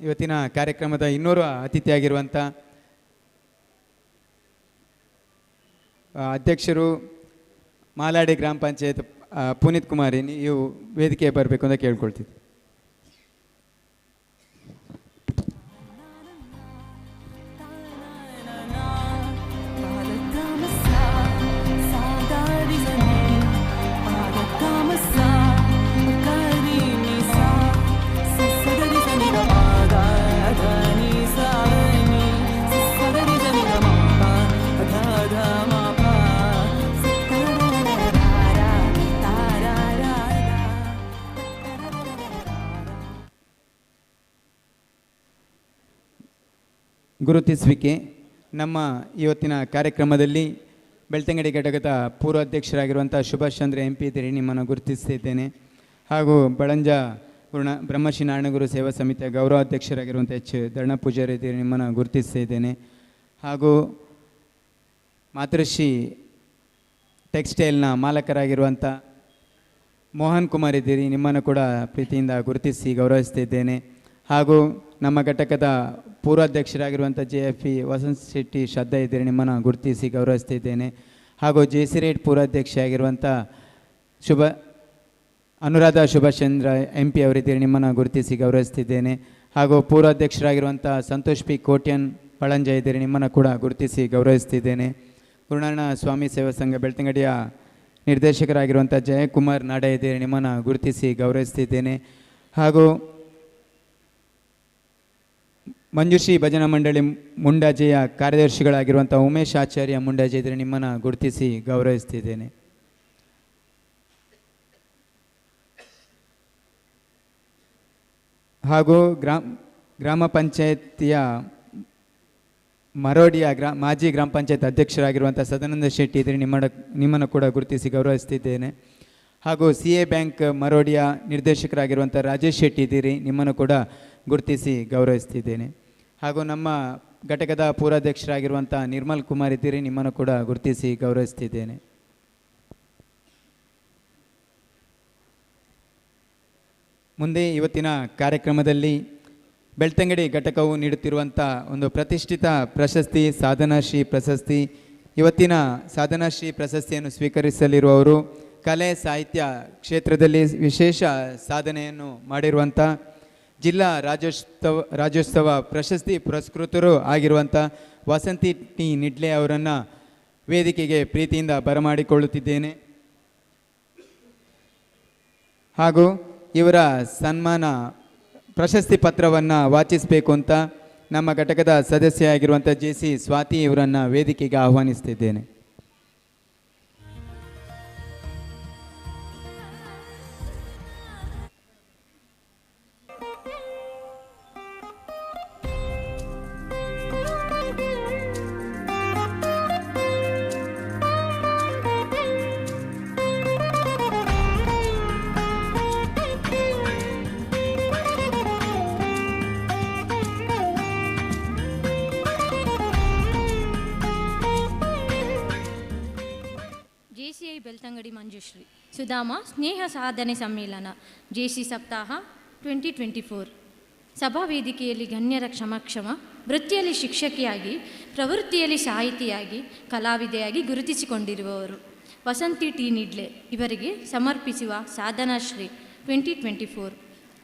ಇವತ್ತಿನ ಕಾರ್ಯಕ್ರಮದ ಇನ್ನೂರು ಅತಿಥಿಯಾಗಿರುವಂಥ ಅಧ್ಯಕ್ಷರು ಮಾಲಾಡಿ ಗ್ರಾಮ ಪಂಚಾಯತ್ ಪುನೀತ್ ಕುಮಾರಿ, ನೀವು ವೇದಿಕೆ ಬರಬೇಕು ಅಂತ ಕೇಳ್ಕೊಳ್ತಿದ್ದೆ. ಗುರುತಿಸುವಿಕೆ. ನಮ್ಮ ಇವತ್ತಿನ ಕಾರ್ಯಕ್ರಮದಲ್ಲಿ ಬೆಳ್ತಂಗಡಿ ಘಟಕದ ಪೂರ್ವಾಧ್ಯಕ್ಷರಾಗಿರುವಂಥ ಸುಭಾಷ್ ಚಂದ್ರ MP ಇದ್ದೀರಿ, ನಿಮ್ಮನ್ನು ಗುರುತಿಸ್ತಿದ್ದೇನೆ. ಹಾಗೂ ಬಳಂಜ ಬ್ರಹ್ಮಶ್ರೀ ನಾರಾಯಣಗುರು ಸೇವಾ ಸಮಿತಿಯ ಗೌರವಾಧ್ಯಕ್ಷರಾಗಿರುವಂಥ H ಧರ್ಣ ಪೂಜಾರಿ ಇದ್ದೀರಿ, ನಿಮ್ಮನ್ನು ಗುರುತಿಸ್ತಿದ್ದೇನೆ. ಹಾಗೂ ಮಾತೃಶ್ರೀ ಟೆಕ್ಸ್ಟೈಲ್ನ ಮಾಲಕರಾಗಿರುವಂಥ ಮೋಹನ್ ಕುಮಾರ್ ಇದ್ದೀರಿ, ನಿಮ್ಮನ್ನು ಕೂಡ ಪ್ರೀತಿಯಿಂದ ಗುರುತಿಸಿ ಗೌರವಿಸ್ತಿದ್ದೇನೆ. ಹಾಗೂ ನಮ್ಮ ಘಟಕದ ಪೂರ್ವಾಧ್ಯಕ್ಷರಾಗಿರುವಂಥ JFE ವಸಂತ್ ಶೆಟ್ಟಿ ಶ್ರದ್ಧಾ ಇದ್ದೀರಿ, ನಿಮ್ಮನ್ನು ಗುರುತಿಸಿ ಗೌರವಿಸ್ತಿದ್ದೇನೆ. ಹಾಗೂ JC ರೇಟ್ ಪೂರ್ವಾಧ್ಯಕ್ಷ ಆಗಿರುವಂಥ ಅನುರಾಧ ಸುಭಾಷ್ ಚಂದ್ರ MP ಅವರಿದ್ದೀರಿ, ನಿಮ್ಮನ್ನು ಗುರುತಿಸಿ ಗೌರವಿಸ್ತಿದ್ದೇನೆ. ಹಾಗೂ ಪೂರ್ವಾಧ್ಯಕ್ಷರಾಗಿರುವಂಥ ಸಂತೋಷ್ P ಕೋಟ್ಯನ್ ಪಳಂಜ ಇದ್ದೀರಿ, ನಿಮ್ಮನ್ನು ಕೂಡ ಗುರುತಿಸಿ ಗೌರವಿಸ್ತಿದ್ದೇನೆ. ಗುರುನಾರಾಯಣ ಸ್ವಾಮಿ ಸೇವಾ ಸಂಘ ಬೆಳ್ತಂಗಡಿಯ ನಿರ್ದೇಶಕರಾಗಿರುವಂಥ ಜಯಕುಮಾರ್ ನಾಡ ಇದ್ದೀರಿ, ನಿಮ್ಮನ್ನು ಗುರುತಿಸಿ ಗೌರವಿಸ್ತಿದ್ದೇನೆ. ಹಾಗೂ ಮಂಜುಶ್ರೀ ಭಜನಾ ಮಂಡಳಿ ಮುಂಡಾಜೆಯ ಕಾರ್ಯದರ್ಶಿಗಳಾಗಿರುವಂಥ ಉಮೇಶ್ ಆಚಾರ್ಯ ಮುಂಡಾಜೆ ಇದ್ದರೆ, ನಿಮ್ಮನ್ನು ಗುರುತಿಸಿ ಗೌರವಿಸ್ತಿದ್ದೇನೆ. ಹಾಗೂ ಗ್ರಾಮ ಪಂಚಾಯತಿಯ ಮರೋಡಿಯ ಮಾಜಿ ಗ್ರಾಮ ಪಂಚಾಯತ್ ಅಧ್ಯಕ್ಷರಾಗಿರುವಂಥ ಸದಾನಂದ ಶೆಟ್ಟಿ ಇದ್ದರೆ, ನಿಮ್ಮನ್ನು ಕೂಡ ಗುರುತಿಸಿ ಗೌರವಿಸ್ತಿದ್ದೇನೆ. ಹಾಗೂ CA ಬ್ಯಾಂಕ್ ಮರೋಡಿಯ ನಿರ್ದೇಶಕರಾಗಿರುವಂಥ ರಾಜೇಶ್ ಶೆಟ್ಟಿ ಇದ್ದೀರಿ, ನಿಮ್ಮನ್ನು ಕೂಡ ಗುರುತಿಸಿ ಗೌರವಿಸ್ತಿದ್ದೇನೆ. ಹಾಗೂ ನಮ್ಮ ಘಟಕದ ಪೂರ್ವಾಧ್ಯಕ್ಷರಾಗಿರುವಂಥ ನಿರ್ಮಲ್ ಕುಮಾರ್ ಇದ್ದೀರಿ, ನಿಮ್ಮನ್ನು ಕೂಡ ಗುರುತಿಸಿ ಗೌರವಿಸ್ತಿದ್ದೇನೆ. ಮುಂದೆ ಇವತ್ತಿನ ಕಾರ್ಯಕ್ರಮದಲ್ಲಿ ಬೆಳ್ತಂಗಡಿ ಘಟಕವು ನೀಡುತ್ತಿರುವಂಥ ಒಂದು ಪ್ರತಿಷ್ಠಿತ ಪ್ರಶಸ್ತಿ ಸಾಧನಾಶ್ರೀ ಪ್ರಶಸ್ತಿ. ಇವತ್ತಿನ ಸಾಧನಾಶ್ರೀ ಪ್ರಶಸ್ತಿಯನ್ನು ಸ್ವೀಕರಿಸಲಿರುವವರು ಕಲೆ ಸಾಹಿತ್ಯ ಕ್ಷೇತ್ರದಲ್ಲಿ ವಿಶೇಷ ಸಾಧನೆಯನ್ನು ಮಾಡಿರುವಂಥ ಜಿಲ್ಲಾ ರಾಜ್ಯೋತ್ಸವ ಪ್ರಶಸ್ತಿ ಪುರಸ್ಕೃತರು ಆಗಿರುವಂಥ ವಸಂತಿ T ನಿಡ್ಲೆ ಅವರನ್ನು ವೇದಿಕೆಗೆ ಪ್ರೀತಿಯಿಂದ ಬರಮಾಡಿಕೊಳ್ಳುತ್ತಿದ್ದೇನೆ. ಹಾಗೂ ಇವರ ಸನ್ಮಾನ ಪ್ರಶಸ್ತಿ ಪತ್ರವನ್ನು ವಾಚಿಸಬೇಕು ಅಂತ ನಮ್ಮ ಘಟಕದ ಸದಸ್ಯ ಆಗಿರುವಂಥ JC ಸ್ವಾತಿ ಇವರನ್ನು ವೇದಿಕೆಗೆ ಆಹ್ವಾನಿಸ್ತಿದ್ದೇನೆ. JCI ಬೆಳ್ತಂಗಡಿ ಮಂಜುಶ್ರೀ ಸುಧಾಮ ಸ್ನೇಹ ಸಾಧನೆ ಸಮ್ಮೇಳನ JC ಸಪ್ತಾಹ 2024 ಸಭಾ ವೇದಿಕೆಯಲ್ಲಿ ಗಣ್ಯರ ಕ್ಷಮ ವೃತ್ತಿಯಲ್ಲಿ ಶಿಕ್ಷಕಿಯಾಗಿ ಪ್ರವೃತ್ತಿಯಲ್ಲಿ ಸಾಹಿತಿಯಾಗಿ ಕಲಾವಿದೆಯಾಗಿ ಗುರುತಿಸಿಕೊಂಡಿರುವವರು ವಸಂತಿ T ನಿಡ್ಲೆ ಇವರಿಗೆ ಸಮರ್ಪಿಸುವ ಸಾಧನಾಶ್ರೀ 2024.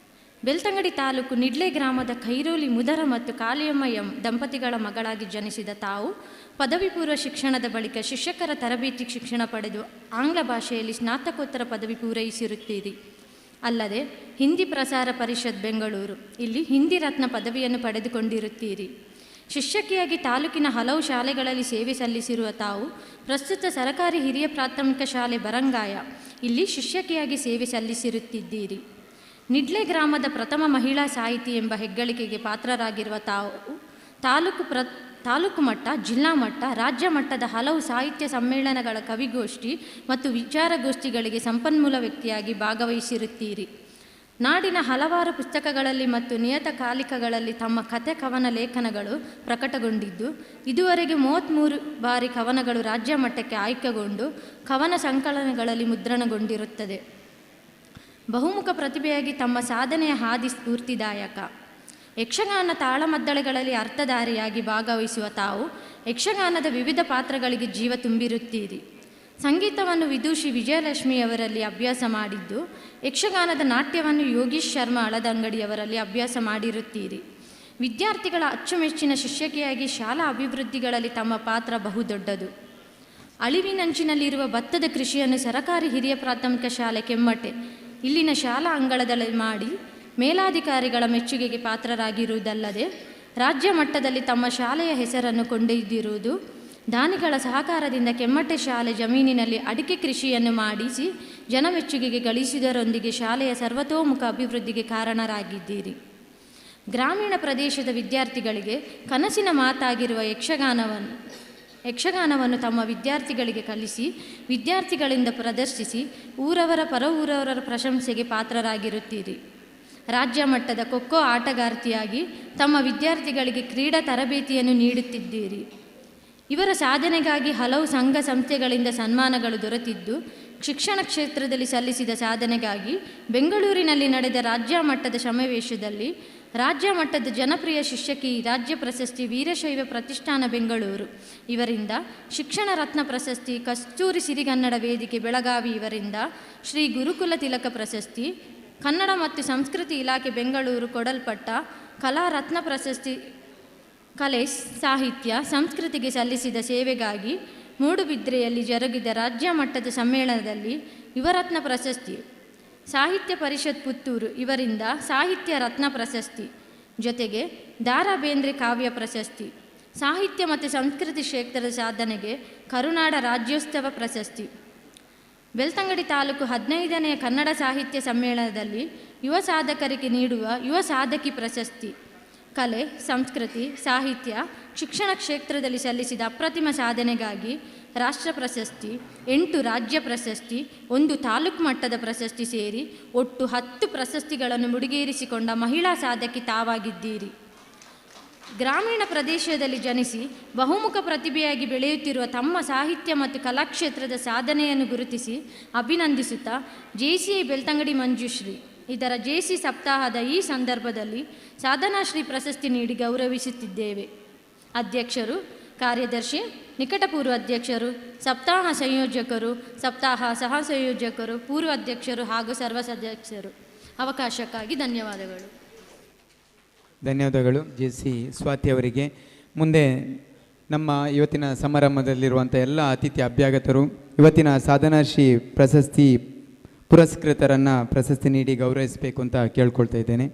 ಬೆಳ್ತಂಗಡಿ ತಾಲೂಕು ನಿಡ್ಲೆ ಗ್ರಾಮದ ಖೈರೋಲಿ ಮುದರ ಮತ್ತು ಕಾಳಿಯಮ್ಮ ಎಂ ದಂಪತಿಗಳ ಮಗಳಾಗಿ ಜನಿಸಿದ ತಾವು ಪದವಿ ಪೂರ್ವ ಶಿಕ್ಷಣದ ಬಳಿಕ ಶಿಕ್ಷಕರ ತರಬೇತಿ ಶಿಕ್ಷಣ ಪಡೆದು ಆಂಗ್ಲ ಭಾಷೆಯಲ್ಲಿ ಸ್ನಾತಕೋತ್ತರ ಪದವಿ ಪೂರೈಸಿರುತ್ತೀರಿ. ಅಲ್ಲದೆ ಹಿಂದಿ ಪ್ರಸಾರ ಪರಿಷತ್ ಬೆಂಗಳೂರು ಇಲ್ಲಿ ಹಿಂದಿ ರತ್ನ ಪದವಿಯನ್ನು ಪಡೆದುಕೊಂಡಿರುತ್ತೀರಿ. ಶಿಕ್ಷಕಿಯಾಗಿ ತಾಲೂಕಿನ ಹಲವು ಶಾಲೆಗಳಲ್ಲಿ ಸೇವೆ ಸಲ್ಲಿಸಿರುವ ತಾವು ಪ್ರಸ್ತುತ ಸರಕಾರಿ ಹಿರಿಯ ಪ್ರಾಥಮಿಕ ಶಾಲೆ ಬರಂಗಾಯ ಇಲ್ಲಿ ಶಿಕ್ಷಕಿಯಾಗಿ ಸೇವೆ ಸಲ್ಲಿಸಿರುತ್ತಿದ್ದೀರಿ. ನಿಡ್ಲೆ ಗ್ರಾಮದ ಪ್ರಥಮ ಮಹಿಳಾ ಸಾಹಿತಿ ಎಂಬ ಹೆಗ್ಗಳಿಕೆಗೆ ಪಾತ್ರರಾಗಿರುವ ತಾವು ತಾಲೂಕು ಮಟ್ಟ, ಜಿಲ್ಲಾ ಮಟ್ಟ, ರಾಜ್ಯ ಮಟ್ಟದ ಹಲವು ಸಾಹಿತ್ಯ ಸಮ್ಮೇಳನಗಳ ಕವಿಗೋಷ್ಠಿ ಮತ್ತು ವಿಚಾರಗೋಷ್ಠಿಗಳಿಗೆ ಸಂಪನ್ಮೂಲ ವ್ಯಕ್ತಿಯಾಗಿ ಭಾಗವಹಿಸಿರುತ್ತೀರಿ. ನಾಡಿನ ಹಲವಾರು ಪುಸ್ತಕಗಳಲ್ಲಿ ಮತ್ತು ನಿಯತಕಾಲಿಕಗಳಲ್ಲಿ ತಮ್ಮ ಕಥೆ ಕವನ ಲೇಖನಗಳು ಪ್ರಕಟಗೊಂಡಿದ್ದು, ಇದುವರೆಗೆ 33 ಬಾರಿ ಕವನಗಳು ರಾಜ್ಯ ಮಟ್ಟಕ್ಕೆ ಆಯ್ಕೆಗೊಂಡು ಕವನ ಸಂಕಲನಗಳಲ್ಲಿ ಮುದ್ರಣಗೊಂಡಿರುತ್ತದೆ. ಬಹುಮುಖ ಪ್ರತಿಭೆಯಾಗಿ ತಮ್ಮ ಸಾಧನೆಯ ಹಾದಿ ಸ್ಫೂರ್ತಿದಾಯಕ. ಯಕ್ಷಗಾನ ತಾಳಮದ್ದಳೆಗಳಲ್ಲಿ ಅರ್ಥಧಾರಿಯಾಗಿ ಭಾಗವಹಿಸುವ ತಾವು ಯಕ್ಷಗಾನದ ವಿವಿಧ ಪಾತ್ರಗಳಿಗೆ ಜೀವ ತುಂಬಿರುತ್ತೀರಿ. ಸಂಗೀತವನ್ನು ವಿದೂಷಿ ವಿಜಯಲಕ್ಷ್ಮಿಯವರಲ್ಲಿ ಅಭ್ಯಾಸ ಮಾಡಿದ್ದು, ಯಕ್ಷಗಾನದ ನಾಟ್ಯವನ್ನು ಯೋಗೀಶ್ ಶರ್ಮಾ ಹಳದಂಗಡಿಯವರಲ್ಲಿ ಅಭ್ಯಾಸ ಮಾಡಿರುತ್ತೀರಿ. ವಿದ್ಯಾರ್ಥಿಗಳ ಅಚ್ಚುಮೆಚ್ಚಿನ ಶಿಷ್ಯಕಿಯಾಗಿ ಶಾಲಾ ಅಭಿವೃದ್ಧಿಗಳಲ್ಲಿ ತಮ್ಮ ಪಾತ್ರ ಬಹುದೊಡ್ಡದು. ಅಳಿವಿನಂಚಿನಲ್ಲಿರುವ ಭತ್ತದ ಕೃಷಿಯನ್ನು ಸರಕಾರಿ ಹಿರಿಯ ಪ್ರಾಥಮಿಕ ಶಾಲೆ ಕೆಮ್ಮಟೆ ಇಲ್ಲಿನ ಶಾಲಾ ಅಂಗಳದಲ್ಲಿ ಮಾಡಿ ಮೇಲಾಧಿಕಾರಿಗಳ ಮೆಚ್ಚುಗೆಗೆ ಪಾತ್ರರಾಗಿರುವುದಲ್ಲದೆ ರಾಜ್ಯ ಮಟ್ಟದಲ್ಲಿ ತಮ್ಮ ಶಾಲೆಯ ಹೆಸರನ್ನು ಕೊಂಡೊಯ್ದಿರುವುದು, ದಾನಿಗಳ ಸಹಕಾರದಿಂದ ಕೆಮ್ಮಟೆ ಶಾಲೆ ಜಮೀನಿನಲ್ಲಿ ಅಡಿಕೆ ಕೃಷಿಯನ್ನು ಮಾಡಿಸಿ ಜನಮೆಚ್ಚುಗೆಗೆ ಗಳಿಸುವುದರೊಂದಿಗೆ ಶಾಲೆಯ ಸರ್ವತೋಮುಖ ಅಭಿವೃದ್ಧಿಗೆ ಕಾರಣರಾಗಿದ್ದೀರಿ. ಗ್ರಾಮೀಣ ಪ್ರದೇಶದ ವಿದ್ಯಾರ್ಥಿಗಳಿಗೆ ಕನಸಿನ ಮಾತಾಗಿರುವ ಯಕ್ಷಗಾನವನ್ನು ತಮ್ಮ ವಿದ್ಯಾರ್ಥಿಗಳಿಗೆ ಕಲಿಸಿ ವಿದ್ಯಾರ್ಥಿಗಳಿಂದ ಪ್ರದರ್ಶಿಸಿ ಊರವರ ಪರ ಊರವರ ಪ್ರಶಂಸೆಗೆ ಪಾತ್ರರಾಗಿರುತ್ತೀರಿ. ರಾಜ್ಯ ಮಟ್ಟದ ಖೋಖೋ ಆಟಗಾರ್ತಿಯಾಗಿ ತಮ್ಮ ವಿದ್ಯಾರ್ಥಿಗಳಿಗೆ ಕ್ರೀಡಾ ತರಬೇತಿಯನ್ನು ನೀಡುತ್ತಿದ್ದೀರಿ. ಇವರ ಸಾಧನೆಗಾಗಿ ಹಲವು ಸಂಘ ಸಂಸ್ಥೆಗಳಿಂದ ಸನ್ಮಾನಗಳು ದೊರೆತಿದ್ದು, ಶಿಕ್ಷಣ ಕ್ಷೇತ್ರದಲ್ಲಿ ಸಲ್ಲಿಸಿದ ಸಾಧನೆಗಾಗಿ ಬೆಂಗಳೂರಿನಲ್ಲಿ ನಡೆದ ರಾಜ್ಯ ಮಟ್ಟದ ಸಮಾವೇಶದಲ್ಲಿ ರಾಜ್ಯ ಮಟ್ಟದ ಜನಪ್ರಿಯ ಶಿಕ್ಷಕಿ ರಾಜ್ಯ ಪ್ರಶಸ್ತಿ ವೀರಶೈವ ಪ್ರತಿಷ್ಠಾನ ಬೆಂಗಳೂರು ಇವರಿಂದ, ಶಿಕ್ಷಣ ರತ್ನ ಪ್ರಶಸ್ತಿ ಕಸ್ತೂರಿ ಸಿರಿಗನ್ನಡ ವೇದಿಕೆ ಬೆಳಗಾವಿ ಇವರಿಂದ ಶ್ರೀ ಗುರುಕುಲ ತಿಲಕ ಪ್ರಶಸ್ತಿ, ಕನ್ನಡ ಮತ್ತು ಸಂಸ್ಕೃತಿ ಇಲಾಖೆ ಬೆಂಗಳೂರು ಕೊಡಲ್ಪಟ್ಟ ಕಲಾ ರತ್ನ ಪ್ರಶಸ್ತಿ ಕಲೆ ಸಾಹಿತ್ಯ ಸಂಸ್ಕೃತಿಗೆ ಸಲ್ಲಿಸಿದ ಸೇವೆಗಾಗಿ ಮೂಡುಬಿದ್ರೆಯಲ್ಲಿ ಜರುಗಿದ ರಾಜ್ಯ ಮಟ್ಟದ ಸಮ್ಮೇಳನದಲ್ಲಿ ಯುವರತ್ನ ಪ್ರಶಸ್ತಿ, ಸಾಹಿತ್ಯ ಪರಿಷತ್ ಪುತ್ತೂರು ಇವರಿಂದ ಸಾಹಿತ್ಯ ರತ್ನ ಪ್ರಶಸ್ತಿ, ಜೊತೆಗೆ ದಾರಾ ಬೇಂದ್ರೆ ಕಾವ್ಯ ಪ್ರಶಸ್ತಿ, ಸಾಹಿತ್ಯ ಮತ್ತು ಸಂಸ್ಕೃತಿ ಕ್ಷೇತ್ರದ ಸಾಧನೆಗೆ ಕರುನಾಡ ರಾಜ್ಯೋತ್ಸವ ಪ್ರಶಸ್ತಿ. ಬೆಳ್ತಂಗಡಿ ತಾಲೂಕು 15ನೆಯ ಕನ್ನಡ ಸಾಹಿತ್ಯ ಸಮ್ಮೇಳನದಲ್ಲಿ ಯುವ ಸಾಧಕರಿಗೆ ನೀಡುವ ಯುವ ಸಾಧಕಿ ಪ್ರಶಸ್ತಿ, ಕಲೆ ಸಂಸ್ಕೃತಿ ಸಾಹಿತ್ಯ ಶಿಕ್ಷಣ ಕ್ಷೇತ್ರದಲ್ಲಿ ಸಲ್ಲಿಸಿದ ಅಪ್ರತಿಮ ಸಾಧನೆಗಾಗಿ ರಾಷ್ಟ್ರ ಪ್ರಶಸ್ತಿ, 8 ರಾಜ್ಯ ಪ್ರಶಸ್ತಿ, 1 ತಾಲೂಕು ಮಟ್ಟದ ಪ್ರಶಸ್ತಿ ಸೇರಿ ಒಟ್ಟು 10 ಪ್ರಶಸ್ತಿಗಳನ್ನು ಮುಡಿಗೇರಿಸಿಕೊಂಡ ಮಹಿಳಾ ಸಾಧಕಿ ತಾವಾಗಿದ್ದೀರಿ. ಗ್ರಾಮೀಣ ಪ್ರದೇಶದಲ್ಲಿ ಜನಿಸಿ ಬಹುಮುಖ ಪ್ರತಿಭೆಯಾಗಿ ಬೆಳೆಯುತ್ತಿರುವ ತಮ್ಮ ಸಾಹಿತ್ಯ ಮತ್ತು ಕಲಾಕ್ಷೇತ್ರದ ಸಾಧನೆಯನ್ನು ಗುರುತಿಸಿ ಅಭಿನಂದಿಸುತ್ತಾ JCI ಬೆಳ್ತಂಗಡಿ ಮಂಜುಶ್ರೀ ಇದರ JC ಸಪ್ತಾಹದ ಈ ಸಂದರ್ಭದಲ್ಲಿ ಸಾಧನಾಶ್ರೀ ಪ್ರಶಸ್ತಿ ನೀಡಿ ಗೌರವಿಸುತ್ತಿದ್ದೇವೆ. ಅಧ್ಯಕ್ಷರು, ಕಾರ್ಯದರ್ಶಿ, ನಿಕಟಪೂರ್ವ ಅಧ್ಯಕ್ಷರು, ಸಪ್ತಾಹ ಸಂಯೋಜಕರು, ಸಪ್ತಾಹ ಸಹ ಸಂಯೋಜಕರು, ಪೂರ್ವ ಅಧ್ಯಕ್ಷರು ಹಾಗೂ ಸರ್ವ ಸದಸ್ಯರು, ಅವಕಾಶಕ್ಕಾಗಿ ಧನ್ಯವಾದಗಳು. ಧನ್ಯವಾದಗಳು JC ಸ್ವಾತಿ ಅವರಿಗೆ. ಮುಂದೆ ನಮ್ಮ ಇವತ್ತಿನ ಸಮಾರಂಭದಲ್ಲಿರುವಂಥ ಎಲ್ಲ ಅತಿಥಿ ಅಭ್ಯಾಗತರು ಇವತ್ತಿನ ಸಾಧನಾಶ್ರೀ ಪ್ರಶಸ್ತಿ ಪುರಸ್ಕೃತರನ್ನು ಪ್ರಶಸ್ತಿ ನೀಡಿ ಗೌರವಿಸಬೇಕು ಅಂತ ಕೇಳ್ಕೊಳ್ತಾ ಇದ್ದೇನೆ.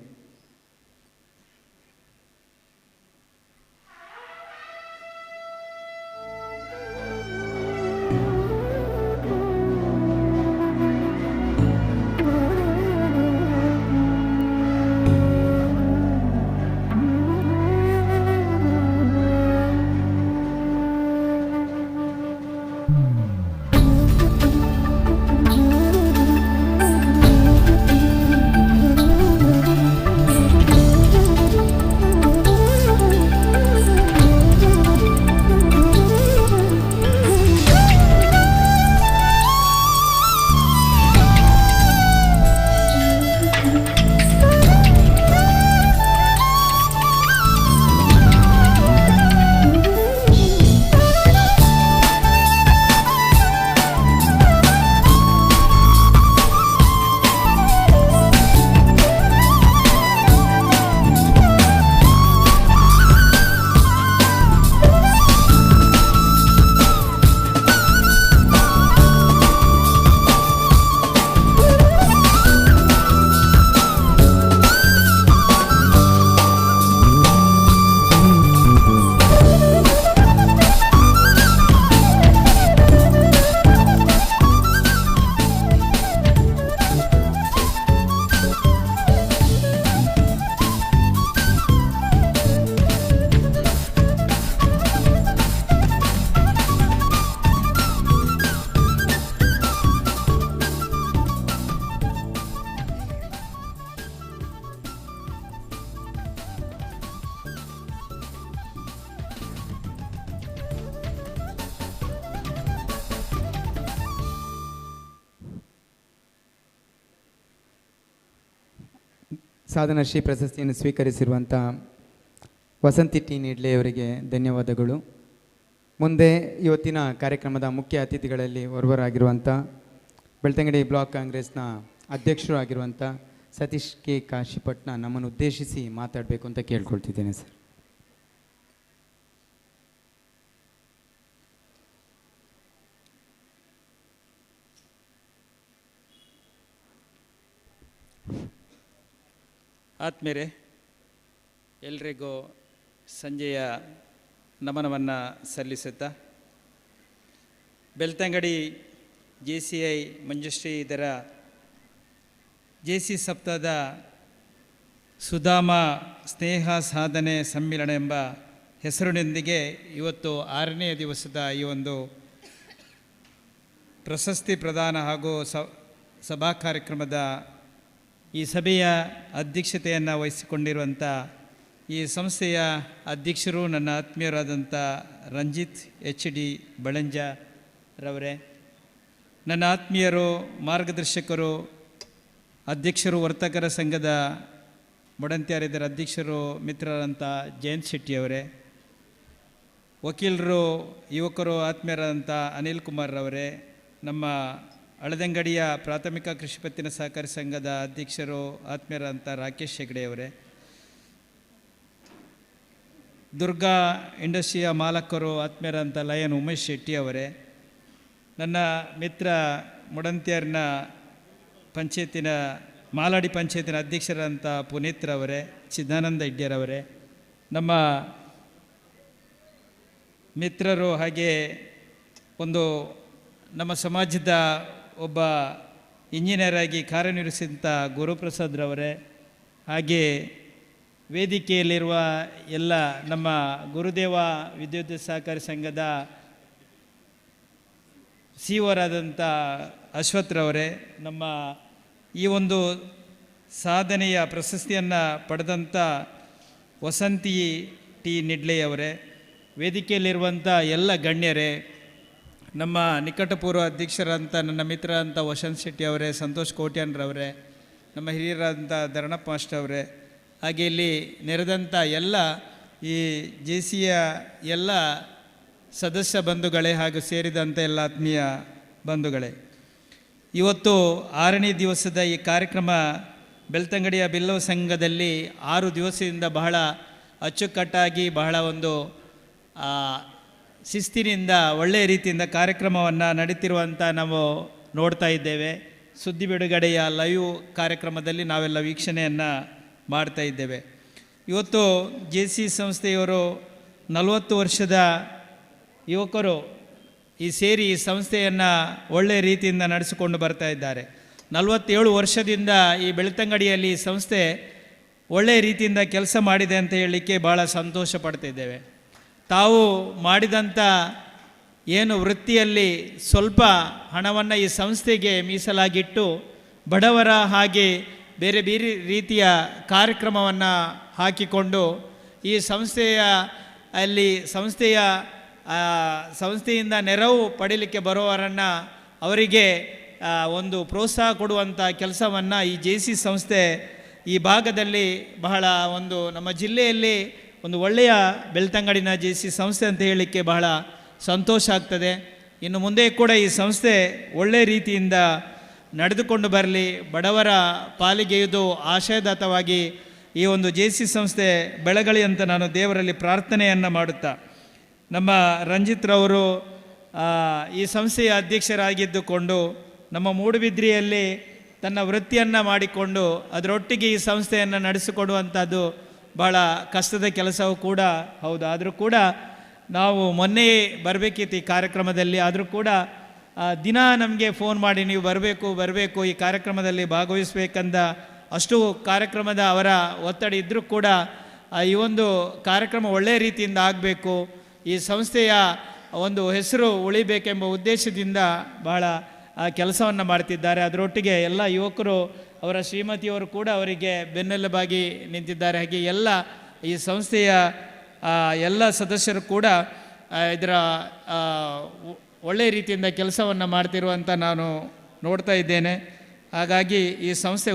ಸಾಧನಶ್ರೀ ಪ್ರಶಸ್ತಿಯನ್ನು ಸ್ವೀಕರಿಸಿರುವಂಥ ವಸಂತಿ ಟಿ ನಿಡ್ಲೆಯವರಿಗೆ ಧನ್ಯವಾದಗಳು. ಮುಂದೆ ಇವತ್ತಿನ ಕಾರ್ಯಕ್ರಮದ ಮುಖ್ಯ ಅತಿಥಿಗಳಲ್ಲಿ ಓರ್ವರಾಗಿರುವಂಥ ಬೆಳ್ತಂಗಡಿ ಬ್ಲಾಕ್ ಕಾಂಗ್ರೆಸ್ನ ಅಧ್ಯಕ್ಷರು ಆಗಿರುವಂಥ ಸತೀಶ್ ಕೆ ಕಾಶಿಪಟ್ನ ನಮ್ಮನ್ನು ಉದ್ದೇಶಿಸಿ ಮಾತಾಡಬೇಕು ಅಂತ ಕೇಳ್ಕೊಳ್ತಿದ್ದೇನೆ ಸರ್. ಆತ್ಮೀಯರೇ, ಎಲ್ರಿಗೂ ಸಂಜೆಯ ನಮನವನ್ನು ಸಲ್ಲಿಸುತ್ತಾ ಬೆಳ್ತಂಗಡಿ JCI ಮಂಜುಶ್ರೀ ಇದರ JC ಸಪ್ತಾಹದ ಸುಧಾಮ ಸ್ನೇಹ ಸಾಧನೆ ಸಮ್ಮಿಲನ ಎಂಬ ಹೆಸರಿನೊಂದಿಗೆ ಇವತ್ತು 6ನೇ ದಿವಸದ ಈ ಒಂದು ಪ್ರಶಸ್ತಿ ಪ್ರದಾನ ಹಾಗೂ ಸಭಾ ಕಾರ್ಯಕ್ರಮದ ಈ ಸಭೆಯ ಅಧ್ಯಕ್ಷತೆಯನ್ನು ವಹಿಸಿಕೊಂಡಿರುವಂಥ ಈ ಸಂಸ್ಥೆಯ ಅಧ್ಯಕ್ಷರು ನನ್ನ ಆತ್ಮೀಯರಾದಂಥ ರಂಜಿತ್ HD ಬಳಂಜರವರೇ, ನನ್ನ ಆತ್ಮೀಯರು, ಮಾರ್ಗದರ್ಶಕರು, ಅಧ್ಯಕ್ಷರು, ವರ್ತಕರ ಸಂಘದ ಮೊಡಂತ್ಯಾರಿದ್ದರ ಅಧ್ಯಕ್ಷರು, ಮಿತ್ರರಾದಂಥ ಜಯಂತ್ ಶೆಟ್ಟಿಯವರೇ, ವಕೀಲರು, ಯುವಕರು, ಆತ್ಮೀಯರಾದಂಥ ಅನಿಲ್ ಕುಮಾರ್ರವರೇ, ನಮ್ಮ ಹಳದಂಗಡಿಯ ಪ್ರಾಥಮಿಕ ಕೃಷಿ ಪತ್ತಿನ ಸಹಕಾರಿ ಸಂಘದ ಅಧ್ಯಕ್ಷರು, ಆತ್ಮೀಯರಾದಂಥ ರಾಕೇಶ್ ಹೆಗಡೆಯವರೇ, ದುರ್ಗಾ ಇಂಡಸ್ಟ್ರಿಯ ಮಾಲಕರು, ಆತ್ಮೀಯರಾದಂಥ ಲಯನ್ ಉಮೇಶ್ ಶೆಟ್ಟಿಯವರೇ, ನನ್ನ ಮಿತ್ರ ಮುಡಂತ್ಯಾರ್ನ ಪಂಚಾಯತಿನ ಮಾಲಾಡಿ ಪಂಚಾಯತಿನ ಅಧ್ಯಕ್ಷರಾದಂಥ ಪುನೀತ್ರವರೇ, ಚಿದಾನಂದ ಇಡ್ಯರವರೇ, ನಮ್ಮ ಮಿತ್ರರು, ಹಾಗೆ ಒಂದು ನಮ್ಮ ಸಮಾಜದ ಒಬ್ಬ ಇಂಜಿನಿಯರ್ ಆಗಿ ಕಾರ್ಯನಿರ್ವಹಿಸಿದಂಥ ಗುರುಪ್ರಸಾದ್ರವರೇ, ಹಾಗೆ ವೇದಿಕೆಯಲ್ಲಿರುವ ಎಲ್ಲ ನಮ್ಮ ಗುರುದೇವ ವಿದ್ಯುತ್ ಸಹಕಾರಿ ಸಂಘದ ಸಿಒರಾದಂಥ ಅಶ್ವಥ್ರವರೇ, ನಮ್ಮ ಈ ಒಂದು ಸಾಧನೆಯ ಪ್ರಶಸ್ತಿಯನ್ನು ಪಡೆದಂಥ ವಸಂತಿ ಟಿ ನಿಡ್ಲೆಯವರೇ, ವೇದಿಕೆಯಲ್ಲಿರುವಂಥ ಎಲ್ಲ ಗಣ್ಯರೇ, ನಮ್ಮ ನಿಕಟಪೂರ್ವ ಅಧ್ಯಕ್ಷರಾದಂಥ ನನ್ನ ಮಿತ್ರರಾದಂಥ ವಸಂತ್ ಶೆಟ್ಟಿ ಅವರೇ, ಸಂತೋಷ್ ಕೋಟ್ಯಾನ್ರವರೇ, ನಮ್ಮ ಹಿರಿಯರಾದಂಥ ಧರಣಪ್ಪ ಮಾಸ್ಟರ್ ಅವರೇ, ಹಾಗೆ ಇಲ್ಲಿ ನೆರೆದಂಥ ಎಲ್ಲ ಈ JCಯ ಎಲ್ಲ ಸದಸ್ಯ ಬಂಧುಗಳೇ ಹಾಗೂ ಸೇರಿದಂಥ ಎಲ್ಲ ಆತ್ಮೀಯ ಬಂಧುಗಳೇ, ಇವತ್ತು 6ನೇ ದಿವಸದ ಈ ಕಾರ್ಯಕ್ರಮ ಬೆಳ್ತಂಗಡಿಯ ಬಿಲ್ಲವ ಸಂಘದಲ್ಲಿ 6 ದಿವಸದಿಂದ ಬಹಳ ಅಚ್ಚುಕಟ್ಟಾಗಿ, ಬಹಳ ಒಂದು ಶಿಸ್ತಿನಿಂದ, ಒಳ್ಳೆಯ ರೀತಿಯಿಂದ ಕಾರ್ಯಕ್ರಮವನ್ನು ನಡೀತಿರುವಂಥ ನಾವು ನೋಡ್ತಾ ಇದ್ದೇವೆ. ಸುದ್ದಿ ಬಿಡುಗಡೆಯ ಲೈವ್ ಕಾರ್ಯಕ್ರಮದಲ್ಲಿ ನಾವೆಲ್ಲ ವೀಕ್ಷಣೆಯನ್ನು ಮಾಡ್ತಾ ಇದ್ದೇವೆ. ಇವತ್ತು JC ಸಂಸ್ಥೆಯವರು 40 ವರ್ಷದ ಯುವಕರು ಈ ಸೇರಿ ಈ ಸಂಸ್ಥೆಯನ್ನು ಒಳ್ಳೆಯ ರೀತಿಯಿಂದ ನಡೆಸಿಕೊಂಡು ಬರ್ತಾ ಇದ್ದಾರೆ. 47 ವರ್ಷದಿಂದ ಈ ಬೆಳ್ತಂಗಡಿಯಲ್ಲಿ ಈ ಸಂಸ್ಥೆ ಒಳ್ಳೆಯ ರೀತಿಯಿಂದ ಕೆಲಸ ಮಾಡಿದೆ ಅಂತ ಹೇಳಲಿಕ್ಕೆ ಭಾಳ ಸಂತೋಷ ಪಡ್ತಿದ್ದೇವೆ. ತಾವು ಮಾಡಿದಂಥ ಏನು ವೃತ್ತಿಯಲ್ಲಿ ಸ್ವಲ್ಪ ಹಣವನ್ನು ಈ ಸಂಸ್ಥೆಗೆ ಮೀಸಲಾಗಿಟ್ಟು ಬಡವರ ಹಾಗೆ ಬೇರೆ ಬೇರೆ ರೀತಿಯ ಕಾರ್ಯಕ್ರಮವನ್ನು ಹಾಕಿಕೊಂಡು ಈ ಸಂಸ್ಥೆಯಿಂದ ನೆರವು ಪಡೀಲಿಕ್ಕೆ ಬರುವವರನ್ನು ಅವರಿಗೆ ಒಂದು ಪ್ರೋತ್ಸಾಹ ಕೊಡುವಂಥ ಕೆಲಸವನ್ನು ಈ JC ಸಂಸ್ಥೆ ಈ ಭಾಗದಲ್ಲಿ ಬಹಳ ಒಂದು ನಮ್ಮ ಜಿಲ್ಲೆಯಲ್ಲಿ ಒಂದು ಒಳ್ಳೆಯ ಬೆಳ್ತಂಗಡಿನ JC ಸಂಸ್ಥೆ ಅಂತ ಹೇಳಲಿಕ್ಕೆ ಬಹಳ ಸಂತೋಷ ಆಗ್ತದೆ. ಇನ್ನು ಮುಂದೆ ಕೂಡ ಈ ಸಂಸ್ಥೆ ಒಳ್ಳೆಯ ರೀತಿಯಿಂದ ನಡೆದುಕೊಂಡು ಬರಲಿ, ಬಡವರ ಪಾಲಿಗೆ ಇದು ಆಶಯದಾತವಾಗಿ ಈ ಒಂದು JC ಸಂಸ್ಥೆ ಬೆಳಗಲಿ ಅಂತ ನಾನು ದೇವರಲ್ಲಿ ಪ್ರಾರ್ಥನೆಯನ್ನು ಮಾಡುತ್ತಾ, ನಮ್ಮ ರಂಜಿತ್ರವರು ಈ ಸಂಸ್ಥೆಯ ಅಧ್ಯಕ್ಷರಾಗಿದ್ದುಕೊಂಡು ನಮ್ಮ ಮೂಡುಬಿದ್ರಿಯಲ್ಲಿ ತನ್ನ ವೃತ್ತಿಯನ್ನು ಮಾಡಿಕೊಂಡು ಅದರೊಟ್ಟಿಗೆ ಈ ಸಂಸ್ಥೆಯನ್ನು ನಡೆಸಿಕೊಡುವಂಥದ್ದು ಭಾಳ ಕಷ್ಟದ ಕೆಲಸವೂ ಕೂಡ ಹೌದು. ಆದರೂ ಕೂಡ ನಾವು ಮೊನ್ನೆ ಬರಬೇಕಿತ್ತು ಈ ಕಾರ್ಯಕ್ರಮದಲ್ಲಿ, ಆದರೂ ಕೂಡ ದಿನ ನಮಗೆ ಫೋನ್ ಮಾಡಿ ನೀವು ಬರಬೇಕು ಈ ಕಾರ್ಯಕ್ರಮದಲ್ಲಿ ಭಾಗವಹಿಸಬೇಕಂದ ಅಷ್ಟು ಕಾರ್ಯಕ್ರಮದ ಅವರ ಒತ್ತಡ ಇದ್ದರೂ ಕೂಡ ಈ ಒಂದು ಕಾರ್ಯಕ್ರಮ ಒಳ್ಳೆಯ ರೀತಿಯಿಂದ ಆಗಬೇಕು, ಈ ಸಂಸ್ಥೆಯ ಒಂದು ಹೆಸರು ಉಳಿಬೇಕೆಂಬ ಉದ್ದೇಶದಿಂದ ಬಹಳ ಕೆಲಸವನ್ನು ಮಾಡ್ತಿದ್ದಾರೆ. ಅದರೊಟ್ಟಿಗೆ ಎಲ್ಲ ಯುವಕರು, ಅವರ ಶ್ರೀಮತಿಯವರು ಕೂಡ ಅವರಿಗೆ ಬೆನ್ನೆಲುಬಾಗಿ ನಿಂತಿದ್ದಾರೆ. ಹಾಗೆ ಎಲ್ಲ ಈ ಸಂಸ್ಥೆಯ ಎಲ್ಲ ಸದಸ್ಯರು ಕೂಡ ಇದರ ಒಳ್ಳೆಯ ರೀತಿಯಿಂದ ಕೆಲಸವನ್ನು ಮಾಡ್ತಿರುವಂಥ ನಾನು ನೋಡ್ತಾ ಇದ್ದೇನೆ. ಹಾಗಾಗಿ ಈ ಸಂಸ್ಥೆ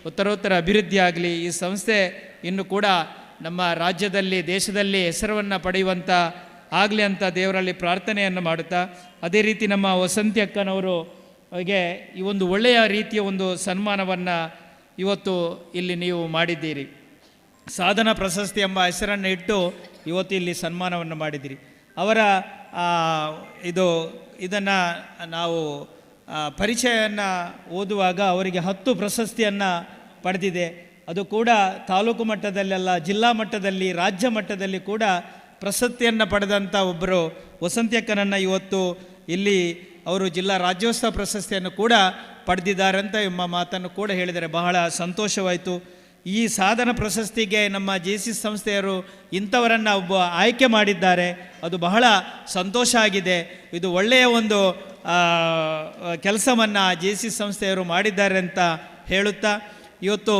ಉತ್ತರೋತ್ತರ ಅಭಿವೃದ್ಧಿ ಆಗಲಿ, ಈ ಸಂಸ್ಥೆ ಇನ್ನು ಕೂಡ ನಮ್ಮ ರಾಜ್ಯದಲ್ಲಿ ದೇಶದಲ್ಲಿ ಹೆಸರನ್ನು ಪಡೆಯುವಂಥ ಆಗಲಿ ಅಂತ ದೇವರಲ್ಲಿ ಪ್ರಾರ್ಥನೆಯನ್ನು ಮಾಡುತ್ತಾ, ಅದೇ ರೀತಿ ನಮ್ಮ ವಸಂತಿ ಅಕ್ಕನವರು ಗೆ ಈ ಒಂದು ಒಳ್ಳೆಯ ರೀತಿಯ ಒಂದು ಸನ್ಮಾನವನ್ನು ಇವತ್ತು ಇಲ್ಲಿ ನೀವು ಮಾಡಿದ್ದೀರಿ. ಸಾಧನಾ ಪ್ರಶಸ್ತಿ ಎಂಬ ಹೆಸರನ್ನು ಇಟ್ಟು ಇವತ್ತು ಇಲ್ಲಿ ಸನ್ಮಾನವನ್ನು ಮಾಡಿದ್ದೀರಿ. ಅವರ ಇದನ್ನು ನಾವು ಪರಿಚಯವನ್ನು ಓದುವಾಗ ಅವರಿಗೆ 10 ಪ್ರಶಸ್ತಿಯನ್ನು ಪಡೆದಿದೆ. ಅದು ಕೂಡ ತಾಲೂಕು ಮಟ್ಟದಲ್ಲೆಲ್ಲ, ಜಿಲ್ಲಾ ಮಟ್ಟದಲ್ಲಿ, ರಾಜ್ಯ ಮಟ್ಟದಲ್ಲಿ ಕೂಡ ಪ್ರಶಸ್ತಿಯನ್ನು ಪಡೆದಂಥ ಒಬ್ಬರು ವಸಂತಿ ಅಕ್ಕನನ್ನು ಇವತ್ತು ಇಲ್ಲಿ ಅವರು ಜಿಲ್ಲಾ ರಾಜ್ಯೋತ್ಸವ ಪ್ರಶಸ್ತಿಯನ್ನು ಕೂಡ ಪಡೆದಿದ್ದಾರೆ ಅಂತ ಎಂಬ ಮಾತನ್ನು ಕೂಡ ಹೇಳಿದ್ದಾರೆ. ಬಹಳ ಸಂತೋಷವಾಯಿತು. ಈ ಸಾಧನ ಪ್ರಶಸ್ತಿಗೆ ನಮ್ಮ JC ಸಂಸ್ಥೆಯವರು ಇಂಥವರನ್ನು ಆಯ್ಕೆ ಮಾಡಿದ್ದಾರೆ. ಅದು ಬಹಳ ಸಂತೋಷ ಆಗಿದೆ. ಇದು ಒಳ್ಳೆಯ ಒಂದು ಕೆಲಸವನ್ನು JC ಸಂಸ್ಥೆಯವರು ಮಾಡಿದ್ದಾರೆ ಅಂತ ಹೇಳುತ್ತಾ, ಇವತ್ತು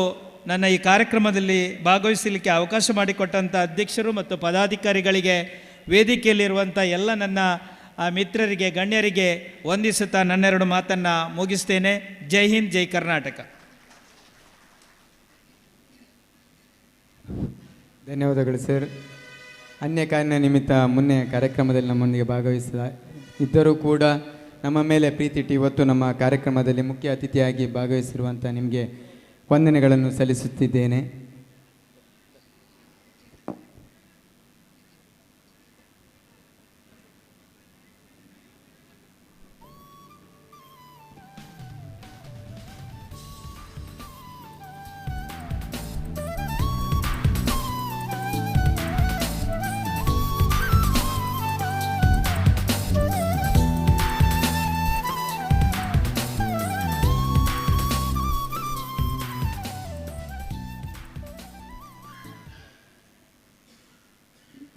ನನ್ನ ಈ ಕಾರ್ಯಕ್ರಮದಲ್ಲಿ ಭಾಗವಹಿಸಲಿಕ್ಕೆ ಅವಕಾಶ ಮಾಡಿಕೊಟ್ಟಂಥ ಅಧ್ಯಕ್ಷರು ಮತ್ತು ಪದಾಧಿಕಾರಿಗಳಿಗೆ, ವೇದಿಕೆಯಲ್ಲಿರುವಂಥ ಎಲ್ಲ ನನ್ನ ಮಿತ್ರರಿಗೆ, ಗಣ್ಯರಿಗೆ ವಂದಿಸುತ್ತಾ ನನ್ನೆರಡು ಮಾತನ್ನು ಮುಗಿಸ್ತೇನೆ. ಜೈ ಹಿಂದ್, ಜೈ ಕರ್ನಾಟಕ. ಧನ್ಯವಾದಗಳು ಸರ್. ಅನ್ಯ ಕಾರಣ ನಿಮಿತ್ತ ಮೊನ್ನೆ ಕಾರ್ಯಕ್ರಮದಲ್ಲಿ ನಮ್ಮೊಂದಿಗೆ ಇದ್ದರೂ ಕೂಡ ನಮ್ಮ ಮೇಲೆ ಪ್ರೀತಿ ಇಟ್ಟು ಇವತ್ತು ನಮ್ಮ ಕಾರ್ಯಕ್ರಮದಲ್ಲಿ ಮುಖ್ಯ ಅತಿಥಿಯಾಗಿ ಭಾಗವಹಿಸಿರುವಂಥ ನಿಮಗೆ ವಂದನೆಗಳನ್ನು ಸಲ್ಲಿಸುತ್ತಿದ್ದೇನೆ.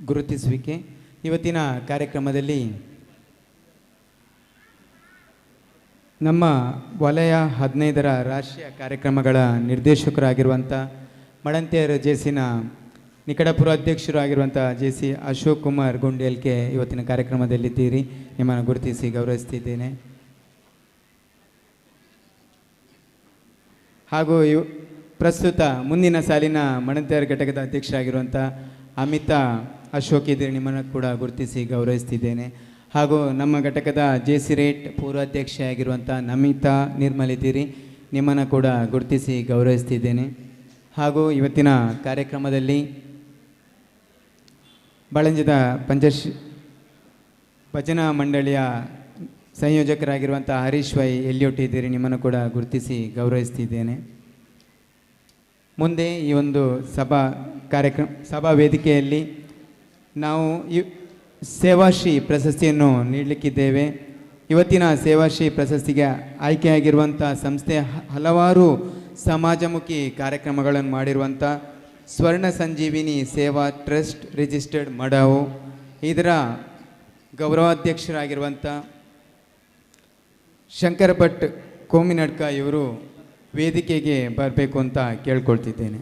ಗುರುತಿಸುವಿಕೆ. ಇವತ್ತಿನ ಕಾರ್ಯಕ್ರಮದಲ್ಲಿ ನಮ್ಮ ವಲಯ 15ರ ರಾಷ್ಟ್ರೀಯ ಕಾರ್ಯಕ್ರಮಗಳ ನಿರ್ದೇಶಕರಾಗಿರುವಂಥ ಮಳಂತ್ಯರ JCನ ನಿಕಟಪುರ ಅಧ್ಯಕ್ಷರು ಆಗಿರುವಂಥ JC ಅಶೋಕ್ ಕುಮಾರ್ ಗುಂಡೇಲ್ಕೆ ಇವತ್ತಿನ ಕಾರ್ಯಕ್ರಮದಲ್ಲಿದ್ದೀರಿ. ನಿಮ್ಮನ್ನು ಗುರುತಿಸಿ ಗೌರವಿಸ್ತಿದ್ದೇನೆ. ಹಾಗೂ ಪ್ರಸ್ತುತ ಮುಂದಿನ ಸಾಲಿನ ಮಳಂತ್ಯರ ಘಟಕದ ಅಧ್ಯಕ್ಷರಾಗಿರುವಂಥ ಅಮಿತಾ ಅಶೋಕ್ ಇದ್ದೀರಿ. ನಿಮ್ಮನ್ನು ಕೂಡ ಗುರುತಿಸಿ ಗೌರವಿಸ್ತಿದ್ದೇನೆ. ಹಾಗೂ ನಮ್ಮ ಘಟಕದ JC ರೇಟ್ ಪೂರ್ವಾಧ್ಯಕ್ಷ ಆಗಿರುವಂಥ ನಮಿತಾ ನಿರ್ಮಲ್ ಇದ್ದೀರಿ. ನಿಮ್ಮನ್ನು ಕೂಡ ಗುರುತಿಸಿ ಗೌರವಿಸ್ತಿದ್ದೇನೆ. ಹಾಗೂ ಇವತ್ತಿನ ಕಾರ್ಯಕ್ರಮದಲ್ಲಿ ಬಳಂಜದ ಭಜನಾ ಮಂಡಳಿಯ ಸಂಯೋಜಕರಾಗಿರುವಂಥ ಹರೀಶ್ ವೈ ಎಲ್ಲಿಯೊಟ್ಟು ಇದ್ದೀರಿ. ನಿಮ್ಮನ್ನು ಕೂಡ ಗುರುತಿಸಿ ಗೌರವಿಸ್ತಿದ್ದೇನೆ. ಮುಂದೆ ಈ ಒಂದು ಸಭಾ ವೇದಿಕೆಯಲ್ಲಿ ನಾವು ಸೇವಾಶ್ರೀ ಪ್ರಶಸ್ತಿಯನ್ನು ನೀಡಲಿಕ್ಕಿದ್ದೇವೆ. ಇವತ್ತಿನ ಸೇವಾಶ್ರೀ ಪ್ರಶಸ್ತಿಗೆ ಆಯ್ಕೆಯಾಗಿರುವಂಥ ಸಂಸ್ಥೆ ಹಲವಾರು ಸಮಾಜಮುಖಿ ಕಾರ್ಯಕ್ರಮಗಳನ್ನು ಮಾಡಿರುವಂಥ ಸ್ವರ್ಣ ಸಂಜೀವಿನಿ ಸೇವಾ ಟ್ರಸ್ಟ್ ರಿಜಿಸ್ಟರ್ಡ್ ಮಡಾವು, ಇದರ ಗೌರವಾಧ್ಯಕ್ಷರಾಗಿರುವಂಥ ಶಂಕರ ಭಟ್ ಕೋಮಿನಡ್ಕ ಇವರು ವೇದಿಕೆಗೆ ಬರಬೇಕು ಅಂತ ಕೇಳ್ಕೊಳ್ತಿದ್ದೇನೆ.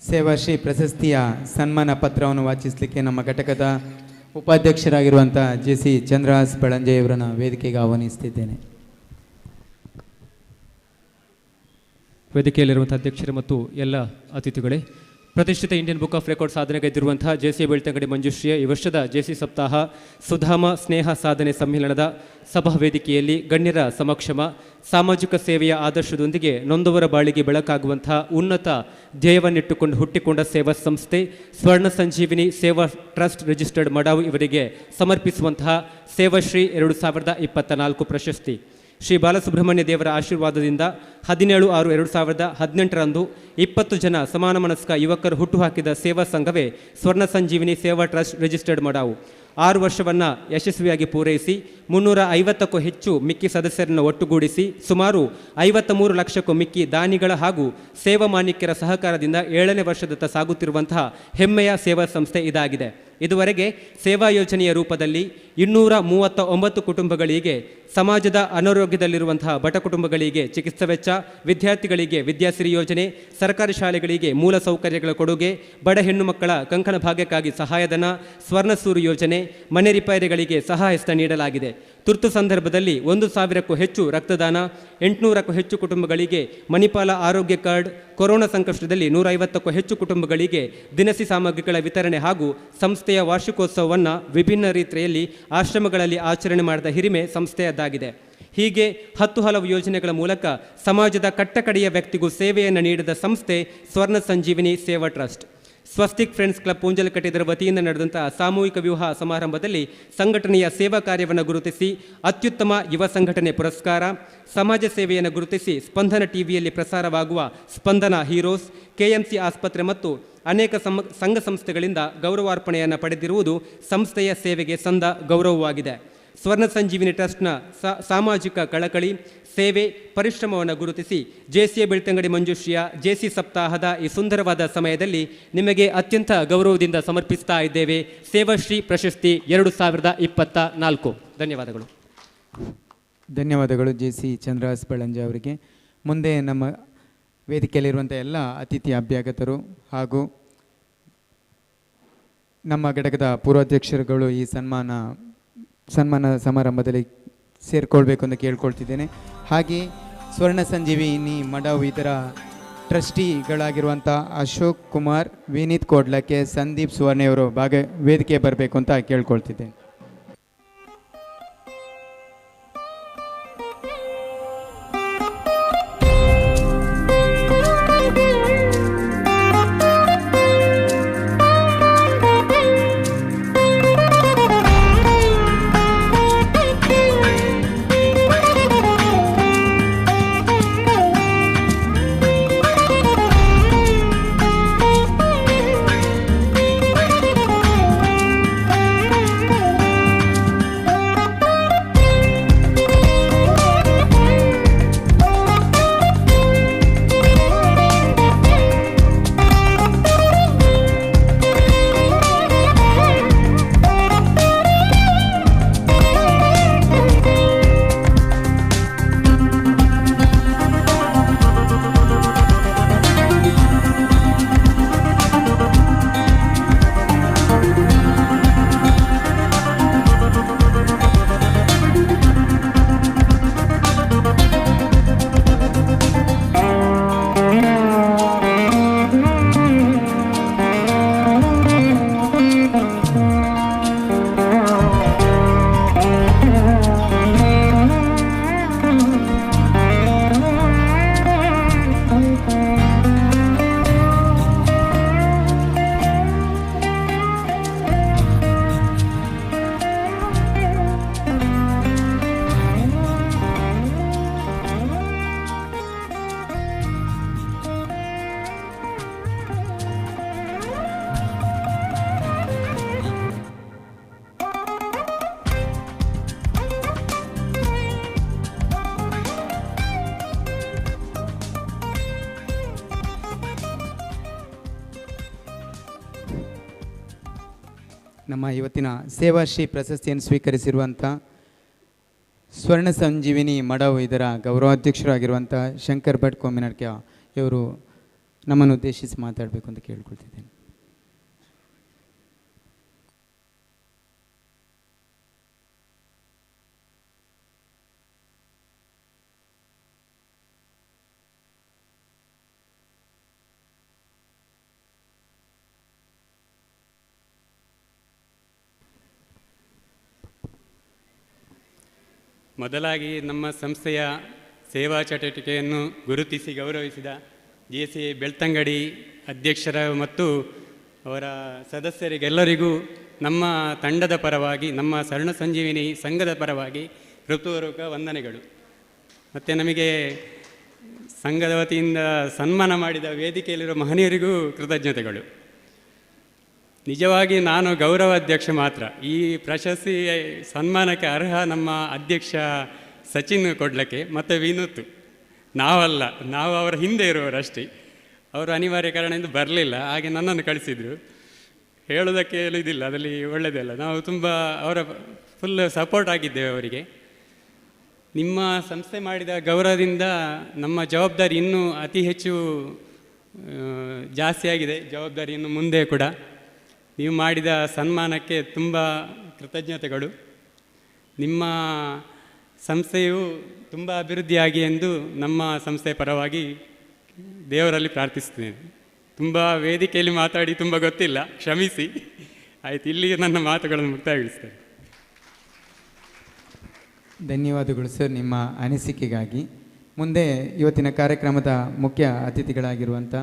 ಸೇವಾಶ್ರೀ ಪ್ರಶಸ್ತಿಯ ಸನ್ಮಾನ ಪತ್ರವನ್ನು ವಾಚಿಸಲಿಕ್ಕೆ ನಮ್ಮ ಘಟಕದ ಉಪಾಧ್ಯಕ್ಷರಾಗಿರುವಂಥ JC ಚಂದ್ರಹಾಸ್ ಬಳಂಜೆ ಇವರನ್ನು ವೇದಿಕೆಗೆ ಆಹ್ವಾನಿಸ್ತಿದ್ದೇನೆ. ವೇದಿಕೆಯಲ್ಲಿರುವಂಥ ಅಧ್ಯಕ್ಷರು ಮತ್ತು ಎಲ್ಲ ಅತಿಥಿಗಳೇ, ಪ್ರತಿಷ್ಠಿತ ಇಂಡಿಯನ್ ಬುಕ್ ಆಫ್ ರೆಕಾರ್ಡ್ ಸಾಧನೆಗೈದಿರುವಂತಹ JC ಬೆಳ್ತಂಗಡಿ ಮಂಜುಶ್ರೀಯ ಈ ವರ್ಷದ JC ಸಪ್ತಾಹ ಸುಧಾಮ ಸ್ನೇಹ ಸಾಧನೆ ಸಮ್ಮೇಳನದ ಸಭಾ ವೇದಿಕೆಯಲ್ಲಿ ಗಣ್ಯರ ಸಮಕ್ಷಮ ಸಾಮಾಜಿಕ ಸೇವೆಯ ಆದರ್ಶದೊಂದಿಗೆ ನೊಂದವರ ಬಾಳಿಗೆ ಬೆಳಕಾಗುವಂತಹ ಉನ್ನತ ಧ್ಯೇಯವನ್ನಿಟ್ಟುಕೊಂಡು ಹುಟ್ಟಿಕೊಂಡ ಸೇವಾ ಸಂಸ್ಥೆ ಸ್ವರ್ಣ ಸಂಜೀವಿನಿ ಸೇವಾ ಟ್ರಸ್ಟ್ ರಿಜಿಸ್ಟರ್ಡ್ ಮಡಾವು ಇವರಿಗೆ ಸಮರ್ಪಿಸುವಂತಹ ಸೇವಾಶ್ರೀ 2024 ಪ್ರಶಸ್ತಿ ಶ್ರೀ ಬಾಲಸುಬ್ರಹ್ಮಣ್ಯ ದೇವರ ಆಶೀರ್ವಾದದಿಂದ 17/6/2018 20 ಜನ ಸಮಾನ ಮನಸ್ಕ ಯುವಕರು ಹುಟ್ಟುಹಾಕಿದ ಸೇವಾ ಸಂಘವೇ ಸ್ವರ್ಣ ಸಂಜೀವಿನಿ ಸೇವಾ ಟ್ರಸ್ಟ್ ರಿಜಿಸ್ಟರ್ಡ್ ಮಡಾವು. 6 ವರ್ಷವನ್ನು ಯಶಸ್ವಿಯಾಗಿ ಪೂರೈಸಿ 350ಕ್ಕೂ ಹೆಚ್ಚು ಮಿಕ್ಕಿ ಸದಸ್ಯರನ್ನು ಒಟ್ಟುಗೂಡಿಸಿ ಸುಮಾರು 53 ಲಕ್ಷಕ್ಕೂ ಮಿಕ್ಕಿ ದಾನಿಗಳ ಹಾಗೂ ಸೇವಾ ಮಾಣಿಕ್ಯರ ಸಹಕಾರದಿಂದ 7ನೇ ವರ್ಷದತ್ತ ಸಾಗುತ್ತಿರುವಂತಹ ಹೆಮ್ಮೆಯ ಸೇವಾ ಸಂಸ್ಥೆ ಇದಾಗಿದೆ. ಇದುವರೆಗೆ ಸೇವಾ ಯೋಜನೆಯ ರೂಪದಲ್ಲಿ 239 ಕುಟುಂಬಗಳಿಗೆ, ಸಮಾಜದ ಅನಾರೋಗ್ಯದಲ್ಲಿರುವಂತಹ ಬಡ ಕುಟುಂಬಗಳಿಗೆ ಚಿಕಿತ್ಸಾ ವೆಚ್ಚ, ವಿದ್ಯಾರ್ಥಿಗಳಿಗೆ ವಿದ್ಯಾಸಿರಿ ಯೋಜನೆ, ಸರ್ಕಾರಿ ಶಾಲೆಗಳಿಗೆ ಮೂಲ ಸೌಕರ್ಯಗಳ ಕೊಡುಗೆ, ಬಡ ಹೆಣ್ಣು ಮಕ್ಕಳ ಕಂಕಣ ಭಾಗ್ಯಕ್ಕಾಗಿ ಸಹಾಯಧನ, ಸ್ವರ್ಣಸೂರು ಯೋಜನೆ, ಮನೆ ರಿಪೇರಿಗಳಿಗೆ ಸಹಾಯಹಸ್ತ ನೀಡಲಾಗಿದೆ. ತುರ್ತು ಸಂದರ್ಭದಲ್ಲಿ 1,000ಕ್ಕೂ ಹೆಚ್ಚು ರಕ್ತದಾನ, 800ಕ್ಕೂ ಹೆಚ್ಚು ಕುಟುಂಬಗಳಿಗೆ ಮಣಿಪಾಲ ಆರೋಗ್ಯ ಕಾರ್ಡ್, ಕೊರೋನಾ ಸಂಕಷ್ಟದಲ್ಲಿ 150ಕ್ಕೂ ಹೆಚ್ಚು ಕುಟುಂಬಗಳಿಗೆ ದಿನಸಿ ಸಾಮಗ್ರಿಗಳ ವಿತರಣೆ ಹಾಗೂ ಸಂಸ್ಥೆಯ ವಾರ್ಷಿಕೋತ್ಸವವನ್ನು ವಿಭಿನ್ನ ರೀತಿಯಲ್ಲಿ ಆಶ್ರಮಗಳಲ್ಲಿ ಆಚರಣೆ ಮಾಡಿದ ಹಿರಿಮೆ ಸಂಸ್ಥೆಯದ್ದಾಗಿದೆ. ಹೀಗೆ 10 ಹಲವು ಯೋಜನೆಗಳ ಮೂಲಕ ಸಮಾಜದ ಕಟ್ಟಕಡೆಯ ವ್ಯಕ್ತಿಗೂ ಸೇವೆಯನ್ನು ನೀಡಿದ ಸಂಸ್ಥೆ ಸ್ವರ್ಣ ಸಂಜೀವಿನಿ ಸೇವಾ ಟ್ರಸ್ಟ್. ಸ್ವಸ್ತಿಕ್ ಫ್ರೆಂಡ್ಸ್ ಕ್ಲಬ್ ಪೂಂಜಲಕಟ್ಟೆ ಇದರ ವತಿಯಿಂದ ನಡೆದಂತಹ ಸಾಮೂಹಿಕ ವಿವಾಹ ಸಮಾರಂಭದಲ್ಲಿ ಸಂಘಟನೆಯ ಸೇವಾ ಕಾರ್ಯವನ್ನು ಗುರುತಿಸಿ ಅತ್ಯುತ್ತಮ ಯುವ ಸಂಘಟನೆ ಪುರಸ್ಕಾರ, ಸಮಾಜ ಸೇವೆಯನ್ನು ಗುರುತಿಸಿ ಸ್ಪಂದನ ಟಿವಿಯಲ್ಲಿ ಪ್ರಸಾರವಾಗುವ ಸ್ಪಂದನ ಹೀರೋಸ್, ಕೆಎಂಸಿ ಆಸ್ಪತ್ರೆ ಮತ್ತು ಅನೇಕ ಸಂಘ ಸಂಸ್ಥೆಗಳಿಂದ ಗೌರವಾರ್ಪಣೆಯನ್ನು ಪಡೆದಿರುವುದು ಸಂಸ್ಥೆಯ ಸೇವೆಗೆ ಸಂದ ಗೌರವವಾಗಿದೆ. ಸ್ವರ್ಣ ಸಂಜೀವಿನಿ ಟ್ರಸ್ಟ್ನ ಸಾಮಾಜಿಕ ಕಳಕಳಿ, ಸೇವೆ, ಪರಿಶ್ರಮವನ್ನು ಗುರುತಿಸಿ ಜೆಸಿಎ ಬೆಳ್ತಂಗಡಿ ಮಂಜುಶ್ರೀಯ ಜೆಸಿ ಸಪ್ತಾಹದ ಈ ಸುಂದರವಾದ ಸಮಯದಲ್ಲಿ ನಿಮಗೆ ಅತ್ಯಂತ ಗೌರವದಿಂದ ಸಮರ್ಪಿಸ್ತಾ ಇದ್ದೇವೆ ಸೇವಾಶ್ರೀ ಪ್ರಶಸ್ತಿ 2024. ಧನ್ಯವಾದಗಳು. ಧನ್ಯವಾದಗಳು ಜೆಸಿ ಚಂದ್ರಹಾಸ್ ಬಳಂಜ ಅವರಿಗೆ. ಮುಂದೆ ನಮ್ಮ ವೇದಿಕೆಯಲ್ಲಿರುವಂಥ ಎಲ್ಲ ಅತಿಥಿ ಅಭ್ಯಾಗತರು ಹಾಗೂ ನಮ್ಮ ಘಟಕದ ಪೂರ್ವಾಧ್ಯಕ್ಷರುಗಳು ಈ ಸನ್ಮಾನ ಸಮಾರಂಭದಲ್ಲಿ ಸೇರಿಕೊಳ್ಬೇಕು ಅಂತ ಕೇಳ್ಕೊಳ್ತಿದ್ದೇನೆ. ಹಾಗೆ ಸ್ವರ್ಣ ಸಂಜೀವಿನಿ ಮಡವು ಇದರ ಟ್ರಸ್ಟಿಗಳಾಗಿರುವಂಥ ಅಶೋಕ್ ಕುಮಾರ್, ವಿನೀತ್ ಕೋಡ್ಲಕ್ಕೆ, ಸಂದೀಪ್ ಸುವರ್ಣೆಯವರು ವೇದಿಕೆ ಬರಬೇಕು ಅಂತ ಕೇಳ್ಕೊಳ್ತಿದ್ದೇನೆ. ನಮ್ಮ ಇವತ್ತಿನ ಸೇವಾಶ್ರೀ ಪ್ರಶಸ್ತಿಯನ್ನು ಸ್ವೀಕರಿಸಿರುವಂಥ ಸ್ವರ್ಣ ಸಂಜೀವಿನಿ ಮಡವು ಇದರ ಗೌರವಾಧ್ಯಕ್ಷರಾಗಿರುವಂಥ ಶಂಕರ್ ಭಟ್ ಕೋಮಿನಡ್ಕೆ ಇವರು ನಮ್ಮನ್ನು ಉದ್ದೇಶಿಸಿ ಮಾತಾಡಬೇಕು ಅಂತ ಕೇಳ್ಕೊಳ್ತಿದ್ದೇನೆ. ಮೊದಲಾಗಿ ನಮ್ಮ ಸಂಸ್ಥೆಯ ಸೇವಾ ಚಟುವಟಿಕೆಯನ್ನು ಗುರುತಿಸಿ ಗೌರವಿಸಿದ ಜೆಸಿಎ ಬೆಳ್ತಂಗಡಿ ಅಧ್ಯಕ್ಷರ ಮತ್ತು ಅವರ ಸದಸ್ಯರಿಗೆಲ್ಲರಿಗೂ ನಮ್ಮ ತಂಡದ ಪರವಾಗಿ, ನಮ್ಮ ಸ್ವರ್ಣ ಸಂಜೀವಿನಿ ಸಂಘದ ಪರವಾಗಿ ಹೃತ್ಪೂರ್ವಕ ವಂದನೆಗಳು. ಮತ್ತು ನಮಗೆ ಸಂಘದ ವತಿಯಿಂದ ಸನ್ಮಾನ ಮಾಡಿದ ವೇದಿಕೆಯಲ್ಲಿರುವ ಮಹನೀಯರಿಗೂ ಕೃತಜ್ಞತೆಗಳು. ನಿಜವಾಗಿ ನಾನು ಗೌರವಾಧ್ಯಕ್ಷ ಮಾತ್ರ. ಈ ಪ್ರಶಸ್ತಿ ಸನ್ಮಾನಕ್ಕೆ ಅರ್ಹ ನಮ್ಮ ಅಧ್ಯಕ್ಷ ಸಚಿನ್ ಕೊಡ್ಲಿಕ್ಕೆ ಮತ್ತು ವಿನೂತ್, ನಾವಲ್ಲ, ನಾವು ಅವರ ಹಿಂದೆ ಇರುವವರಷ್ಟೇ. ಅವರು ಅನಿವಾರ್ಯ ಕಾರಣದಿಂದ ಬರಲಿಲ್ಲ, ಹಾಗೆ ನನ್ನನ್ನು ಕಳಿಸಿದರು. ಹೇಳೋದಕ್ಕೆ ಇದಿಲ್ಲ, ಅದರಲ್ಲಿ ಒಳ್ಳೆಯದಲ್ಲ. ನಾವು ತುಂಬ ಅವರ ಫುಲ್ ಸಪೋರ್ಟ್ ಆಗಿದ್ದೇವೆ ಅವರಿಗೆ. ನಿಮ್ಮ ಸಂಸ್ಥೆ ಮಾಡಿದ ಗೌರವದಿಂದ ನಮ್ಮ ಜವಾಬ್ದಾರಿ ಇನ್ನೂ ಅತಿ ಹೆಚ್ಚು ಜಾಸ್ತಿ ಆಗಿದೆ. ಜವಾಬ್ದಾರಿ ಇನ್ನು ಮುಂದೆ ಕೂಡ ನೀವು ಮಾಡಿದ ಸನ್ಮಾನಕ್ಕೆ ತುಂಬ ಕೃತಜ್ಞತೆಗಳು. ನಿಮ್ಮ ಸಂಸ್ಥೆಯು ತುಂಬ ಅಭಿವೃದ್ಧಿಯಾಗಿ ಎಂದು ನಮ್ಮ ಸಂಸ್ಥೆಯ ಪರವಾಗಿ ದೇವರಲ್ಲಿ ಪ್ರಾರ್ಥಿಸ್ತೇನೆ. ತುಂಬ ವೇದಿಕೆಯಲ್ಲಿ ಮಾತಾಡಿ ತುಂಬ ಗೊತ್ತಿಲ್ಲ, ಕ್ಷಮಿಸಿ. ಆಯಿತು, ಇಲ್ಲಿಗೆ ನನ್ನ ಮಾತುಗಳನ್ನು ಮುಕ್ತಾಯಗೊಳಿಸ್ತೇನೆ. ಧನ್ಯವಾದಗಳು ಸರ್ ನಿಮ್ಮ ಅನಿಸಿಕೆಗಾಗಿ. ಮುಂದೆ ಇವತ್ತಿನ ಕಾರ್ಯಕ್ರಮದ ಮುಖ್ಯ ಅತಿಥಿಗಳಾಗಿರುವಂಥ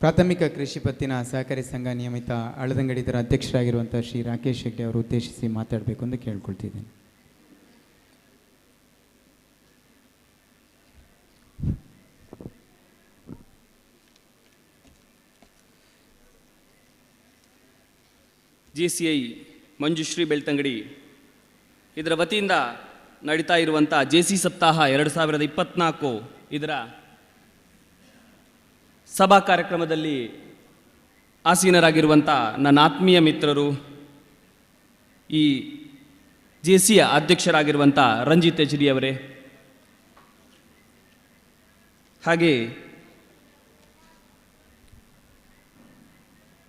ಪ್ರಾಥಮಿಕ ಕೃಷಿ ಪತ್ತಿನ ಸಹಕಾರಿ ಸಂಘ ನಿಯಮಿತ ಹಳದಂಗಡಿ ಇದರ ಅಧ್ಯಕ್ಷರಾಗಿರುವಂಥ ಶ್ರೀ ರಾಕೇಶ್ ಹೆಗ್ಡೆ ಅವರು ಉದ್ದೇಶಿಸಿ ಮಾತಾಡಬೇಕು ಎಂದು ಕೇಳ್ಕೊಳ್ತಿದ್ದೇನೆ. JCI ಮಂಜುಶ್ರೀ ಬೆಳ್ತಂಗಡಿ ಇದರ ವತಿಯಿಂದ ನಡೀತಾ ಇರುವಂಥ JC ಸಪ್ತಾಹ 2024 ಇದರ ಸಭಾ ಕಾರ್ಯಕ್ರಮದಲ್ಲಿ ಆಸೀನರಾಗಿರುವಂಥ ನನ್ನ ಆತ್ಮೀಯ ಮಿತ್ರರು, ಈ JCಯ ಅಧ್ಯಕ್ಷರಾಗಿರುವಂಥ ರಂಜಿತ್ ಎಚ್ ಡಿ ಅವರೇ, ಹಾಗೆ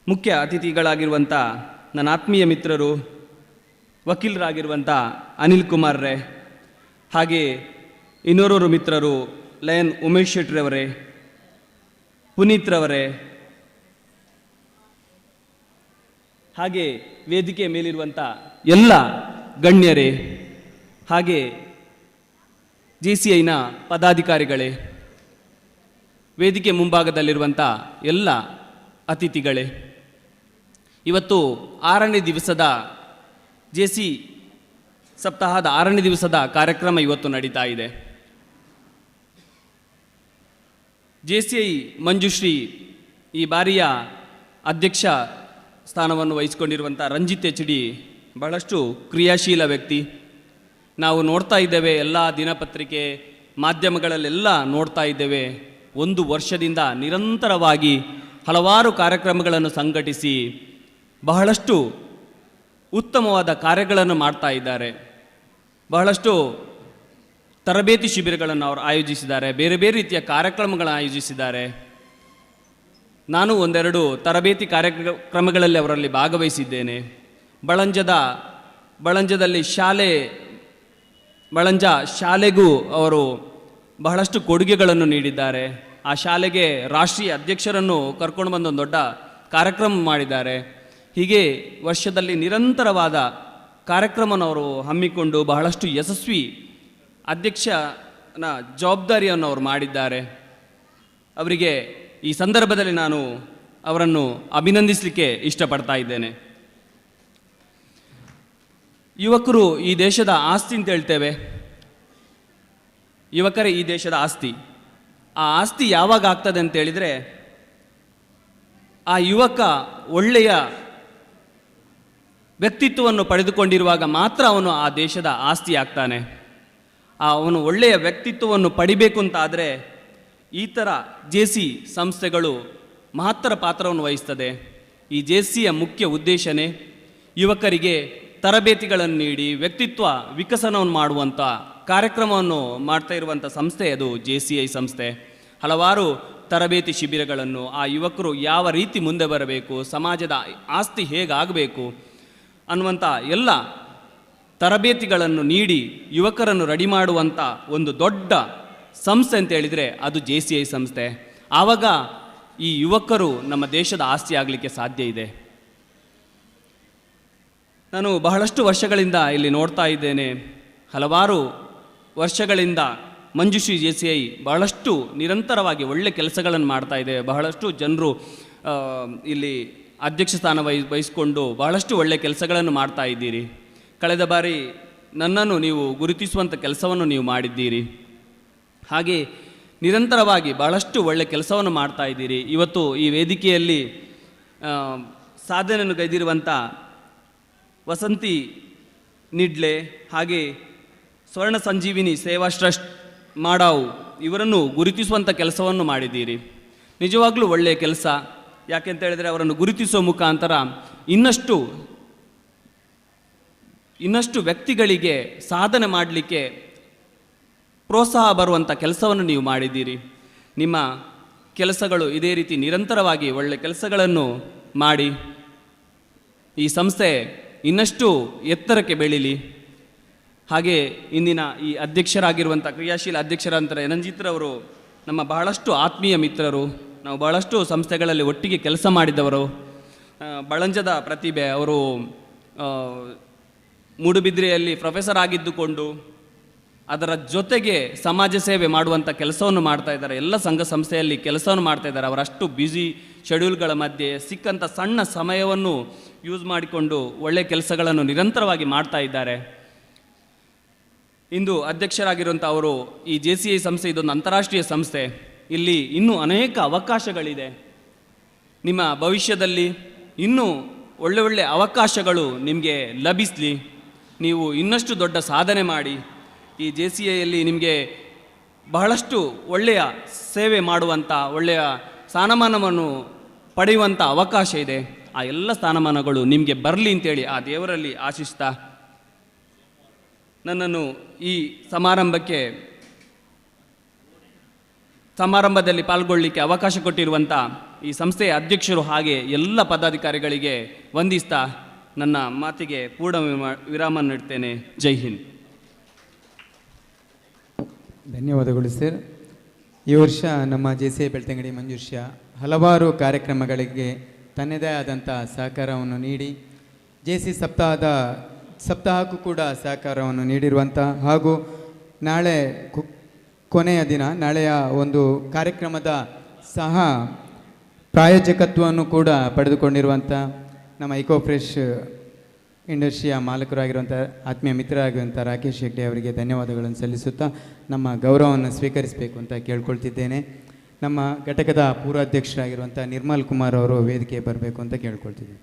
ಮುಖ್ಯ ಅತಿಥಿಗಳಾಗಿರುವಂಥ ನನ್ನ ಆತ್ಮೀಯ ಮಿತ್ರರು ವಕೀಲರಾಗಿರುವಂಥ ಅನಿಲ್ ಕುಮಾರ್ ರೇ, ಹಾಗೆ ಇನ್ನೋರ್ವರು ಮಿತ್ರರು ಲಯನ್ ಉಮೇಶ್ ಶೆಟ್ಟಿರವರೇ, ಪುನೀತ್ ರವರೇ, ಹಾಗೆ ವೇದಿಕೆ ಮೇಲಿರುವಂಥ ಎಲ್ಲ ಗಣ್ಯರೇ, ಹಾಗೆ JCIನ ಪದಾಧಿಕಾರಿಗಳೇ, ವೇದಿಕೆ ಮುಂಭಾಗದಲ್ಲಿರುವಂಥ ಎಲ್ಲ ಅತಿಥಿಗಳೇ, ಇವತ್ತು 6ನೇ ದಿವಸದ JC ಸಪ್ತಾಹದ 6ನೇ ದಿವಸದ ಕಾರ್ಯಕ್ರಮ ಇವತ್ತು ನಡೀತಾ ಇದೆ. JCI ಮಂಜುಶ್ರೀ ಈ ಬಾರಿಯ ಅಧ್ಯಕ್ಷ ಸ್ಥಾನವನ್ನು ವಹಿಸಿಕೊಂಡಿರುವಂಥ ರಂಜಿತ್ ಎಚ್ ಡಿ ಬಹಳಷ್ಟು ಕ್ರಿಯಾಶೀಲ ವ್ಯಕ್ತಿ. ನಾವು ನೋಡ್ತಾ ಇದ್ದೇವೆ, ಎಲ್ಲ ದಿನಪತ್ರಿಕೆ ಮಾಧ್ಯಮಗಳಲ್ಲೆಲ್ಲ ನೋಡ್ತಾ ಇದ್ದೇವೆ, 1 ವರ್ಷದಿಂದ ನಿರಂತರವಾಗಿ ಹಲವಾರು ಕಾರ್ಯಕ್ರಮಗಳನ್ನು ಸಂಘಟಿಸಿ ಬಹಳಷ್ಟು ಉತ್ತಮವಾದ ಕಾರ್ಯಗಳನ್ನು ಮಾಡ್ತಾ ಇದ್ದಾರೆ. ಬಹಳಷ್ಟು ತರಬೇತಿ ಶಿಬಿರಗಳನ್ನು ಅವರು ಆಯೋಜಿಸಿದ್ದಾರೆ, ಬೇರೆ ಬೇರೆ ರೀತಿಯ ಕಾರ್ಯಕ್ರಮಗಳನ್ನು ಆಯೋಜಿಸಿದ್ದಾರೆ. ನಾನು ಒಂದೆರಡು ತರಬೇತಿ ಕಾರ್ಯಕ್ರಮಗಳಲ್ಲಿ ಅವರಲ್ಲಿ ಭಾಗವಹಿಸಿದ್ದೇನೆ. ಬಳಂಜದಲ್ಲಿ ಬಳಂಜ ಶಾಲೆಗೂ ಅವರು ಬಹಳಷ್ಟು ಕೊಡುಗೆಗಳನ್ನು ನೀಡಿದ್ದಾರೆ. ಆ ಶಾಲೆಗೆ ರಾಷ್ಟ್ರೀಯ ಅಧ್ಯಕ್ಷರನ್ನು ಕರ್ಕೊಂಡು ಬಂದು ಒಂದು ದೊಡ್ಡ ಕಾರ್ಯಕ್ರಮ ಮಾಡಿದ್ದಾರೆ. ಹೀಗೆ ವರ್ಷದಲ್ಲಿ ನಿರಂತರವಾದ ಕಾರ್ಯಕ್ರಮವನ್ನು ಅವರು ಹಮ್ಮಿಕೊಂಡು ಬಹಳಷ್ಟು ಯಶಸ್ವಿ ಅಧ್ಯಕ್ಷನ ಜವಾಬ್ದಾರಿಯನ್ನು ಅವರು ಮಾಡಿದ್ದಾರೆ. ಅವರಿಗೆ ಈ ಸಂದರ್ಭದಲ್ಲಿ ನಾನು ಅವರನ್ನು ಅಭಿನಂದಿಸಲಿಕ್ಕೆ ಇಷ್ಟಪಡ್ತಾ ಇದ್ದೇನೆ. ಯುವಕರು ಈ ದೇಶದ ಆಸ್ತಿ ಅಂತ ಹೇಳ್ತೇವೆ. ಯುವಕರೇ ಈ ದೇಶದ ಆಸ್ತಿ. ಆ ಆಸ್ತಿ ಯಾವಾಗ ಆಗ್ತದೆ ಅಂತ ಹೇಳಿದರೆ, ಆ ಯುವಕ ಒಳ್ಳೆಯ ವ್ಯಕ್ತಿತ್ವವನ್ನು ಪಡೆದುಕೊಂಡಿರುವಾಗ ಮಾತ್ರ ಅವನು ಆ ದೇಶದ ಆಸ್ತಿ ಆಗ್ತಾನೆ. ಅವನು ಒಳ್ಳೆಯ ವ್ಯಕ್ತಿತ್ವವನ್ನು ಪಡಿಬೇಕು ಅಂತಾದರೆ ಈ ಥರ JC ಸಂಸ್ಥೆಗಳು ಮಹತ್ತರ ಪಾತ್ರವನ್ನು ವಹಿಸ್ತದೆ. ಈ JCಯ ಮುಖ್ಯ ಉದ್ದೇಶನೇ ಯುವಕರಿಗೆ ತರಬೇತಿಗಳನ್ನು ನೀಡಿ ವ್ಯಕ್ತಿತ್ವ ವಿಕಸನವನ್ನು ಮಾಡುವಂಥ ಕಾರ್ಯಕ್ರಮವನ್ನು ಮಾಡ್ತಾ ಇರುವಂಥ ಸಂಸ್ಥೆ ಅದು JCI ಸಂಸ್ಥೆ. ಹಲವಾರು ತರಬೇತಿ ಶಿಬಿರಗಳನ್ನು, ಆ ಯುವಕರು ಯಾವ ರೀತಿ ಮುಂದೆ ಬರಬೇಕು, ಸಮಾಜದ ಆಸ್ತಿ ಹೇಗಾಗಬೇಕು ಅನ್ನುವಂಥ ಎಲ್ಲ ತರಬೇತಿಗಳನ್ನು ನೀಡಿ ಯುವಕರನ್ನು ರೆಡಿ ಮಾಡುವಂಥ ಒಂದು ದೊಡ್ಡ ಸಂಸ್ಥೆ ಅಂತ ಹೇಳಿದರೆ ಅದು JCI ಸಂಸ್ಥೆ. ಆವಾಗ ಈ ಯುವಕರು ನಮ್ಮ ದೇಶದ ಆಸ್ತಿ ಆಗಲಿಕ್ಕೆ ಸಾಧ್ಯ ಇದೆ. ನಾನು ಬಹಳಷ್ಟು ವರ್ಷಗಳಿಂದ ಇಲ್ಲಿ ನೋಡ್ತಾ ಇದ್ದೇನೆ, ಹಲವಾರು ವರ್ಷಗಳಿಂದ ಮಂಜುಶ್ರೀ JCI ಬಹಳಷ್ಟು ನಿರಂತರವಾಗಿ ಒಳ್ಳೆ ಕೆಲಸಗಳನ್ನು ಮಾಡ್ತಾ ಇದೆ. ಬಹಳಷ್ಟು ಜನರು ಇಲ್ಲಿ ಅಧ್ಯಕ್ಷ ಸ್ಥಾನ ವಹಿಸಿಕೊಂಡು ಬಹಳಷ್ಟು ಒಳ್ಳೆ ಕೆಲಸಗಳನ್ನು ಮಾಡ್ತಾ ಇದ್ದೀರಿ. ಕಳೆದ ಬಾರಿ ನನ್ನನ್ನು ನೀವು ಗುರುತಿಸುವಂಥ ಕೆಲಸವನ್ನು ನೀವು ಮಾಡಿದ್ದೀರಿ. ಹಾಗೆ ನಿರಂತರವಾಗಿ ಬಹಳಷ್ಟು ಒಳ್ಳೆ ಕೆಲಸವನ್ನು ಮಾಡ್ತಾ ಇದ್ದೀರಿ. ಇವತ್ತು ಈ ವೇದಿಕೆಯಲ್ಲಿ ಸಾಧನೆಯನ್ನು ಗೈದಿರುವಂಥ ವಸಂತಿ ನಿಡ್ಲೆ ಹಾಗೆ ಸ್ವರ್ಣ ಸಂಜೀವಿನಿ ಸೇವಾ ಟ್ರಸ್ಟ್ ಮಾಡಾವು ಇವರನ್ನು ಗುರುತಿಸುವಂಥ ಕೆಲಸವನ್ನು ಮಾಡಿದ್ದೀರಿ. ನಿಜವಾಗ್ಲೂ ಒಳ್ಳೆಯ ಕೆಲಸ. ಯಾಕೆಂತ ಹೇಳಿದರೆ ಅವರನ್ನು ಗುರುತಿಸುವ ಮುಖಾಂತರ ಇನ್ನಷ್ಟು ವ್ಯಕ್ತಿಗಳಿಗೆ ಸಾಧನೆ ಮಾಡಲಿಕ್ಕೆ ಪ್ರೋತ್ಸಾಹ ಬರುವಂಥ ಕೆಲಸವನ್ನು ನೀವು ಮಾಡಿದ್ದೀರಿ. ನಿಮ್ಮ ಕೆಲಸಗಳು ಇದೇ ರೀತಿ ನಿರಂತರವಾಗಿ ಒಳ್ಳೆಯ ಕೆಲಸಗಳನ್ನು ಮಾಡಿ ಈ ಸಂಸ್ಥೆ ಇನ್ನಷ್ಟು ಎತ್ತರಕ್ಕೆ ಬೆಳೀಲಿ. ಹಾಗೆ ಇಂದಿನ ಈ ಅಧ್ಯಕ್ಷರಾಗಿರುವಂಥ ಕ್ರಿಯಾಶೀಲ ಅಧ್ಯಕ್ಷರಾದಂಥ ರಂಜಿತ್ರವರು ನಮ್ಮ ಬಹಳಷ್ಟು ಆತ್ಮೀಯ ಮಿತ್ರರು. ನಾವು ಬಹಳಷ್ಟು ಸಂಸ್ಥೆಗಳಲ್ಲಿ ಒಟ್ಟಿಗೆ ಕೆಲಸ ಮಾಡಿದವರು. ಬಳಂಜದ ಪ್ರತಿಭೆ. ಅವರು ಮೂಡುಬಿದ್ರೆಯಲ್ಲಿ ಪ್ರೊಫೆಸರ್ ಆಗಿದ್ದುಕೊಂಡು ಅದರ ಜೊತೆಗೆ ಸಮಾಜ ಸೇವೆ ಮಾಡುವಂಥ ಕೆಲಸವನ್ನು ಮಾಡ್ತಾ ಇದ್ದಾರೆ. ಎಲ್ಲ ಸಂಘ ಸಂಸ್ಥೆಯಲ್ಲಿ ಕೆಲಸವನ್ನು ಮಾಡ್ತಾ ಇದ್ದಾರೆ. ಅವರಷ್ಟು ಬ್ಯುಸಿ ಶೆಡ್ಯೂಲ್ಗಳ ಮಧ್ಯೆ ಸಿಕ್ಕಂಥ ಸಣ್ಣ ಸಮಯವನ್ನು ಯೂಸ್ ಮಾಡಿಕೊಂಡು ಒಳ್ಳೆಯ ಕೆಲಸಗಳನ್ನು ನಿರಂತರವಾಗಿ ಮಾಡ್ತಾ ಇದ್ದಾರೆ. ಇಂದು ಅಧ್ಯಕ್ಷರಾಗಿರುವಂಥ ಅವರು ಈ JCI ಸಂಸ್ಥೆ ಇದೊಂದು ಅಂತಾರಾಷ್ಟ್ರೀಯ ಸಂಸ್ಥೆ. ಇಲ್ಲಿ ಇನ್ನೂ ಅನೇಕ ಅವಕಾಶಗಳಿದೆ. ನಿಮ್ಮ ಭವಿಷ್ಯದಲ್ಲಿ ಇನ್ನೂ ಒಳ್ಳೆ ಅವಕಾಶಗಳು ನಿಮಗೆ ಲಭಿಸಲಿ. ನೀವು ಇನ್ನಷ್ಟು ದೊಡ್ಡ ಸಾಧನೆ ಮಾಡಿ ಈ JCIಯಲ್ಲಿ ನಿಮಗೆ ಬಹಳಷ್ಟು ಒಳ್ಳೆಯ ಸೇವೆ ಮಾಡುವಂಥ ಒಳ್ಳೆಯ ಸ್ಥಾನಮಾನವನ್ನು ಪಡೆಯುವಂಥ ಅವಕಾಶ ಇದೆ. ಆ ಎಲ್ಲ ಸ್ಥಾನಮಾನಗಳು ನಿಮಗೆ ಬರಲಿ ಅಂತೇಳಿ ಆ ದೇವರಲ್ಲಿ ಆಶಿಸ್ತಾ ನನ್ನನ್ನು ಈ ಸಮಾರಂಭದಲ್ಲಿ ಪಾಲ್ಗೊಳ್ಳಲಿಕ್ಕೆ ಅವಕಾಶ ಕೊಟ್ಟಿರುವಂಥ ಈ ಸಂಸ್ಥೆಯ ಅಧ್ಯಕ್ಷರು ಹಾಗೆ ಎಲ್ಲ ಪದಾಧಿಕಾರಿಗಳಿಗೆ ವಂದಿಸ್ತಾ ನನ್ನ ಮಾತಿಗೆ ಪೂರ್ಣ ವಿರಾಮ ನೀಡ್ತೇನೆ. ಜೈ ಹಿಂದ್. ಧನ್ಯವಾದಗಳು ಸರ್. ಈ ವರ್ಷ ನಮ್ಮ JCI ಬೆಳ್ತಂಗಡಿ ಮಂಜುಷ್ಯ ಹಲವಾರು ಕಾರ್ಯಕ್ರಮಗಳಿಗೆ ತನ್ನದೇ ಆದಂಥ ಸಹಕಾರವನ್ನು ನೀಡಿ JCI ಸಪ್ತಾಹಕ್ಕೂ ಕೂಡ ಸಹಕಾರವನ್ನು ನೀಡಿರುವಂಥ ಹಾಗೂ ನಾಳೆ ಕೊನೆಯ ದಿನ ನಾಳೆಯ ಒಂದು ಕಾರ್ಯಕ್ರಮದ ಸಹ ಪ್ರಾಯೋಜಕತ್ವವನ್ನು ಕೂಡ ಪಡೆದುಕೊಂಡಿರುವಂಥ ನಮ್ಮ ಇಕೋ ಫ್ರೆಶ್ ಇಂಡಸ್ಟ್ರಿಯ ಮಾಲಕರಾಗಿರುವಂಥ ಆತ್ಮೀಯ ಮಿತ್ರರಾಗಿರುವಂಥ ರಾಕೇಶ್ ಹೆಗ್ಡೆ ಅವರಿಗೆ ಧನ್ಯವಾದಗಳನ್ನು ಸಲ್ಲಿಸುತ್ತಾ ನಮ್ಮ ಗೌರವವನ್ನು ಸ್ವೀಕರಿಸಬೇಕು ಅಂತ ಕೇಳ್ಕೊಳ್ತಿದ್ದೇನೆ. ನಮ್ಮ ಘಟಕದ ಪೂರ್ವಾಧ್ಯಕ್ಷರಾಗಿರುವಂಥ ನಿರ್ಮಲ್ ಕುಮಾರ್ ಅವರು ವೇದಿಕೆ ಬರಬೇಕು ಅಂತ ಕೇಳ್ಕೊಳ್ತಿದ್ದೀನಿ.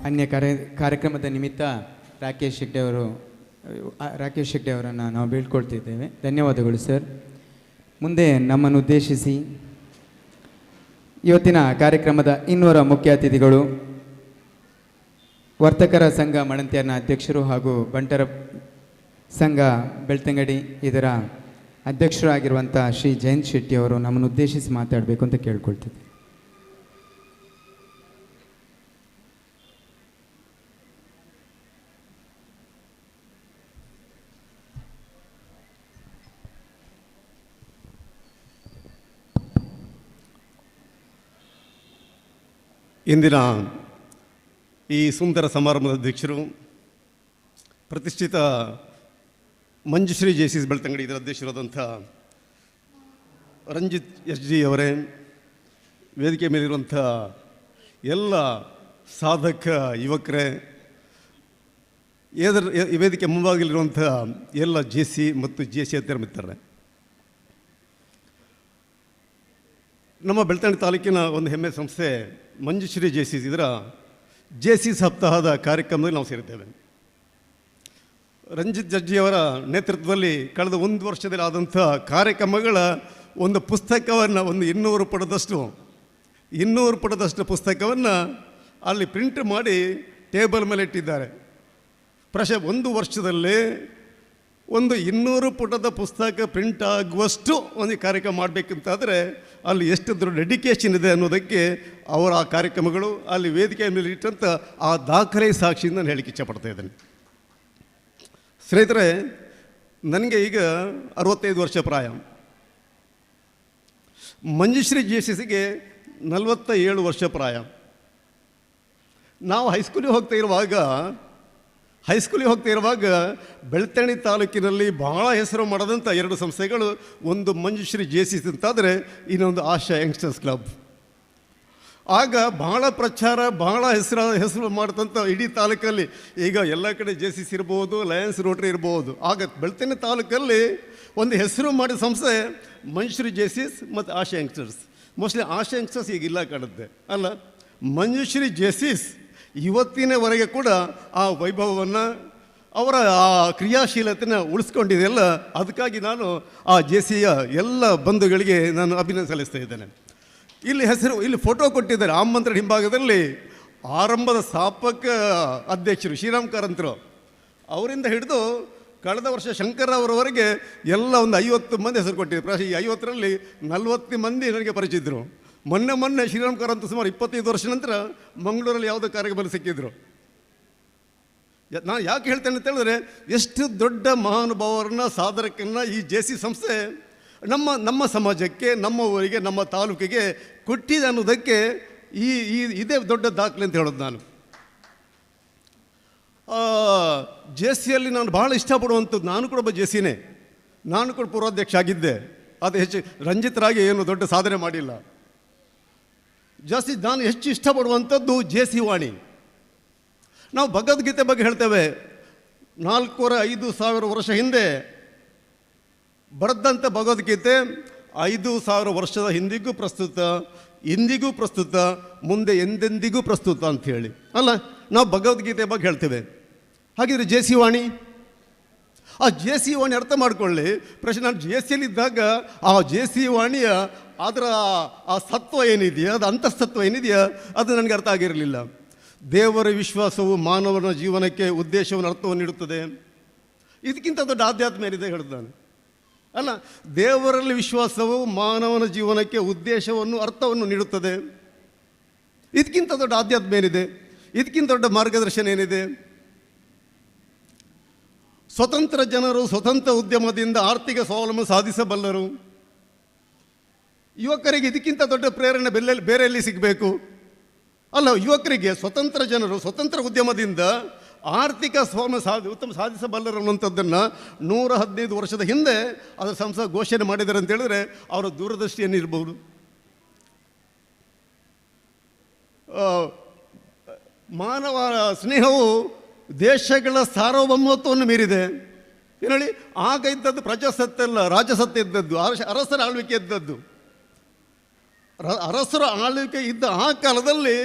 ಅನ್ಯ ಕಾರ್ಯಕ್ರಮದ ನಿಮಿತ್ತ ರಾಕೇಶ್ ಹೆಗ್ಡೆ ಅವರನ್ನು ನಾವು ಬೀಳ್ಕೊಳ್ತಿದ್ದೇವೆ. ಧನ್ಯವಾದಗಳು ಸರ್. ಮುಂದೆ ನಮ್ಮನ್ನು ಉದ್ದೇಶಿಸಿ ಇವತ್ತಿನ ಕಾರ್ಯಕ್ರಮದ ಇನ್ನೂರ ಮುಖ್ಯ ಅತಿಥಿಗಳು ವರ್ತಕರ ಸಂಘ ಮಣಂತ್ಯಾರ್ನ ಅಧ್ಯಕ್ಷರು ಹಾಗೂ ಬಂಟರ ಸಂಘ ಬೆಳ್ತಂಗಡಿ ಇದರ ಅಧ್ಯಕ್ಷರು ಆಗಿರುವಂಥ ಶ್ರೀ ಜಯಂತ್ ಶೆಟ್ಟಿ ಅವರು ನಮ್ಮನ್ನು ಉದ್ದೇಶಿಸಿ ಮಾತಾಡಬೇಕು ಅಂತ ಕೇಳ್ಕೊಳ್ತಿದ್ದೆ. ಇಂದಿನ ಈ ಸುಂದರ ಸಮಾರಂಭದ ಅಧ್ಯಕ್ಷರು ಪ್ರತಿಷ್ಠಿತ ಮಂಜುಶ್ರೀ JCI ಬೆಳ್ತಂಗಡಿ ಇದರ ಅಧ್ಯಕ್ಷರಾದಂಥ ರಂಜಿತ್ SG ಅವರೇ, ವೇದಿಕೆ ಮೇಲಿರುವಂಥ ಎಲ್ಲ ಸಾಧಕ ಯುವಕರೇ, ಈ ವೇದಿಕೆ ಮುಂಭಾಗಲಿರುವಂಥ ಎಲ್ಲ JCI ಮತ್ತು JCI ಮಿತ್ರರೇ, ನಮ್ಮ ಬೆಳ್ತಂಗಡಿ ತಾಲೂಕಿನ ಒಂದು ಹೆಮ್ಮೆ ಸಂಸ್ಥೆ ಮಂಜುಶ್ರೀ JCI ಇದರ JCI ಸಪ್ತಾಹದ ಕಾರ್ಯಕ್ರಮದಲ್ಲಿ ನಾವು ಸೇರಿದ್ದೇವೆ. ರಂಜಿತ್ ಜಡ್ಜಿ ಅವರ ನೇತೃತ್ವದಲ್ಲಿ ಕಳೆದ ಒಂದು ವರ್ಷದಲ್ಲಿ ಆದಂಥ ಕಾರ್ಯಕ್ರಮಗಳ ಒಂದು ಪುಸ್ತಕವನ್ನು ಒಂದು 200 ಪುಟದಷ್ಟು ಪುಸ್ತಕವನ್ನು ಅಲ್ಲಿ ಪ್ರಿಂಟ್ ಮಾಡಿ ಟೇಬಲ್ ಮೇಲೆ ಇಟ್ಟಿದ್ದಾರೆ. ಒಂದು ವರ್ಷದಲ್ಲಿ ಒಂದು 200 ಪುಟದ ಪುಸ್ತಕ ಪ್ರಿಂಟ್ ಆಗುವಷ್ಟು ಒಂದು ಕಾರ್ಯಕ್ರಮ ಮಾಡಬೇಕಂತಾದರೆ ಅಲ್ಲಿ ಎಷ್ಟು ದೊಡ್ಡ ಡೆಡಿಕೇಶನ್ ಇದೆ ಅನ್ನೋದಕ್ಕೆ ಅವರ ಆ ಕಾರ್ಯಕ್ರಮಗಳು ಅಲ್ಲಿ ವೇದಿಕೆ ಮೇಲೆ ಇಟ್ಟಂಥ ಆ ದಾಖಲೆ ಸಾಕ್ಷಿಯಿಂದ ನಾನು ಹೇಳಕ್ಕೆ ಇಷ್ಟಪಡ್ತಾ ಇದ್ದೇನೆ. ಸ್ನೇಹಿತರೆ, ನನಗೆ ಈಗ 65 ವರ್ಷ ಪ್ರಾಯ. ಮಂಜುಶ್ರೀ JCCಗೆ 47 ವರ್ಷ ಪ್ರಾಯ. ನಾವು ಹೈಸ್ಕೂಲಿಗೆ ಹೋಗ್ತಾ ಇರುವಾಗ ಬೆಳ್ತಂಗಡಿ ತಾಲೂಕಿನಲ್ಲಿ ಬಹಳ ಹೆಸರು ಮಾಡದಂಥ 2 ಸಂಸ್ಥೆಗಳು, ಒಂದು ಮಂಜುಶ್ರೀ JCC ಅಂತಾದರೆ ಇನ್ನೊಂದು ಆಶಾ ಯಂಗ್ಸ್ಟರ್ಸ್ ಕ್ಲಬ್. ಆಗ ಬಹಳ ಪ್ರಚಾರ, ಬಹಳ ಹೆಸರು ಮಾಡ್ತಂಥ ಇಡೀ ತಾಲೂಕಲ್ಲಿ. ಈಗ ಎಲ್ಲ ಕಡೆ JCC ಇರ್ಬೋದು, ಲಯನ್ಸ್ ರೋಟ್ರಿ ಇರ್ಬೋದು. ಆಗ ಬೆಳ್ತಂಗಡಿ ತಾಲೂಕಲ್ಲಿ ಒಂದು ಹೆಸರು ಮಾಡಿದ ಸಂಸ್ಥೆ ಮಂಜುಶ್ರೀ JCS ಮತ್ತು ಆಶಾ ಯಂಗ್ಸ್ಟರ್ಸ್. ಮೋಸ್ಟ್ಲಿ ಆಶಾ ಯಂಗ್ಸ್ಟರ್ಸ್ ಈಗ ಇಲ್ಲ ಕಾಣುತ್ತೆ ಅಲ್ಲ. ಮಂಜುಶ್ರೀ JCS ಇವತ್ತಿನವರೆಗೆ ಕೂಡ ಆ ವೈಭವವನ್ನು, ಅವರ ಆ ಕ್ರಿಯಾಶೀಲತೆನ ಉಳಿಸ್ಕೊಂಡಿದೆಯಲ್ಲ. ಅದಕ್ಕಾಗಿ ನಾನು ಆ JCಯ ಎಲ್ಲ ಬಂಧುಗಳಿಗೆ ನಾನು ಅಭಿನಂದನೆ ಸಲ್ಲಿಸ್ತಾ ಇದ್ದೇನೆ. ಇಲ್ಲಿ ಫೋಟೋ ಕೊಟ್ಟಿದ್ದಾರೆ. ಆಮಂತ್ರಣ ಹಿಂಭಾಗದಲ್ಲಿ ಆರಂಭದ ಸ್ಥಾಪಕ ಅಧ್ಯಕ್ಷರು ಶ್ರೀರಾಮ್ ಕಾರಂತರು ಅವರಿಂದ ಹಿಡಿದು ಕಳೆದ ವರ್ಷ ಶಂಕರ್ ಅವರವರೆಗೆ ಎಲ್ಲ ಒಂದು 50 ಮಂದಿ ಹೆಸರು ಕೊಟ್ಟಿದ್ರು. ಈ 50ರಲ್ಲಿ 40 ಮಂದಿ ನನಗೆ ಪರಿಚಿತರು. ಮೊನ್ನೆ ಶ್ರೀರಾಮ್ ಕಾರಂತ ಸುಮಾರು 25 ವರ್ಷ ನಂತರ ಮಂಗಳೂರಲ್ಲಿ ಯಾವುದೋ ಕಾರ್ಯಕ್ರಮದಲ್ಲಿ ಸಿಕ್ಕಿದ್ರು. ನಾನು ಯಾಕೆ ಹೇಳ್ತೇನೆ ಅಂತ ಹೇಳಿದ್ರೆ, ಎಷ್ಟು ದೊಡ್ಡ ಮಹಾನುಭಾವರನ್ನ, ಸಾಧಕರನ್ನ ಈ JC ಸಂಸ್ಥೆ ನಮ್ಮ ಸಮಾಜಕ್ಕೆ, ನಮ್ಮ ಊರಿಗೆ, ನಮ್ಮ ತಾಲೂಕಿಗೆ ಕೊಟ್ಟಿದೆ ಅನ್ನೋದಕ್ಕೆ ಇದೇ ದೊಡ್ಡ ದಾಖಲೆ ಅಂತ ಹೇಳೋದು. JCಯಲ್ಲಿ ನಾನು ಭಾಳ ಇಷ್ಟಪಡುವಂಥದ್ದು, ನಾನು ಕೂಡ ಒಬ್ಬ JCನೇ. ನಾನು ಕೂಡ ಪೂರ್ವಾಧ್ಯಕ್ಷ ಆಗಿದ್ದೆ. ಅದು ಹೆಚ್ಚು ರಂಜಿತರಾಗಿ ಏನು ದೊಡ್ಡ ಸಾಧನೆ ಮಾಡಿಲ್ಲ. ನಾನು ಹೆಚ್ಚು ಇಷ್ಟಪಡುವಂಥದ್ದು JC ವಾಣಿ. ನಾವು ಭಗವದ್ಗೀತೆ ಬಗ್ಗೆ ಹೇಳ್ತೇವೆ. 4-5 ವರ್ಷ ಹಿಂದೆ ಬರೆದಂಥ ಭಗವದ್ಗೀತೆ 5,000 ವರ್ಷದ ಹಿಂದಿಗೂ ಪ್ರಸ್ತುತ, ಇಂದಿಗೂ ಪ್ರಸ್ತುತ, ಮುಂದೆ ಎಂದೆಂದಿಗೂ ಪ್ರಸ್ತುತ ಅಂಥೇಳಿ ಅಲ್ಲ ನಾವು ಭಗವದ್ಗೀತೆ ಬಗ್ಗೆ ಹೇಳ್ತೇವೆ. ಹಾಗಿದ್ರೆ JC ವಾಣಿ, ಆ JC ವಾಣಿ ಅರ್ಥ ಮಾಡ್ಕೊಳ್ಳಿ. ಪ್ರಶ್ನೆ, ನಾನು JCಯಲ್ಲಿದ್ದಾಗ ಆ JC ವಾಣಿಯ ಅದರ ಆ ಸತ್ವ ಏನಿದೆಯಾ, ಅದು ಅಂತಸ್ತತ್ವ ಏನಿದೆಯಾ, ಅದು ನನಗೆ ಅರ್ಥ ಆಗಿರಲಿಲ್ಲ. ದೇವರ ವಿಶ್ವಾಸವು ಮಾನವನ ಜೀವನಕ್ಕೆ ಉದ್ದೇಶವನ್ನು, ಅರ್ಥವನ್ನು ನೀಡುತ್ತದೆ. ಇದಕ್ಕಿಂತ ದೊಡ್ಡ ಆಧ್ಯಾತ್ಮ ಏನಿದೆ ಹೇಳಿದ ನಾನು ಅಲ್ಲ. ದೇವರಲ್ಲಿ ವಿಶ್ವಾಸವು ಮಾನವನ ಜೀವನಕ್ಕೆ ಉದ್ದೇಶವನ್ನು, ಅರ್ಥವನ್ನು ನೀಡುತ್ತದೆ. ಇದಕ್ಕಿಂತ ದೊಡ್ಡ ಆಧ್ಯಾತ್ಮ ಏನಿದೆ? ಇದಕ್ಕಿಂತ ದೊಡ್ಡ ಮಾರ್ಗದರ್ಶನ ಏನಿದೆ? ಸ್ವತಂತ್ರ ಜನರು ಸ್ವತಂತ್ರ ಉದ್ಯಮದಿಂದ ಆರ್ಥಿಕ ಸ್ವಾವಲಂಬನೆ ಸಾಧಿಸಬಲ್ಲರು. ಯುವಕರಿಗೆ ಇದಕ್ಕಿಂತ ದೊಡ್ಡ ಪ್ರೇರಣೆ ಬೇರೆ ಎಲ್ಲಿ ಸಿಗಬೇಕು ಅಲ್ಲ. ಯುವಕರಿಗೆ ಸ್ವತಂತ್ರ ಜನರು ಸ್ವತಂತ್ರ ಉದ್ಯಮದಿಂದ ಆರ್ಥಿಕ ಉತ್ತಮ ಸಾಧಿಸಬಲ್ಲರು ಅನ್ನುವಂಥದ್ದನ್ನು 115 ವರ್ಷದ ಹಿಂದೆ ಅದರ ಸಂಸ್ಥೆ ಘೋಷಣೆ ಮಾಡಿದ್ದಾರೆ ಅಂತ ಹೇಳಿದ್ರೆ ಅವರ ದೂರದೃಷ್ಟಿಯನ್ನಿರ್ಬೋದು. ಮಾನವ ಸ್ನೇಹವು ದೇಶಗಳ ಸಾರ್ವಭೌಮತ್ವವನ್ನು ಮೀರಿದೆ. ಏನು ಹೇಳಿ, ಆಗ ಇದ್ದದ್ದು ಪ್ರಜಾಸತ್ತೆ ಅಲ್ಲ, ರಾಜಸತ್ತೆ ಇದ್ದದ್ದು, ಅರಸರ ಆಳ್ವಿಕೆ ಇದ್ದದ್ದು. ಅರಸರ ಆಳ್ವಿಕೆ ಇದ್ದ ಆ ಕಾಲದಲ್ಲಿ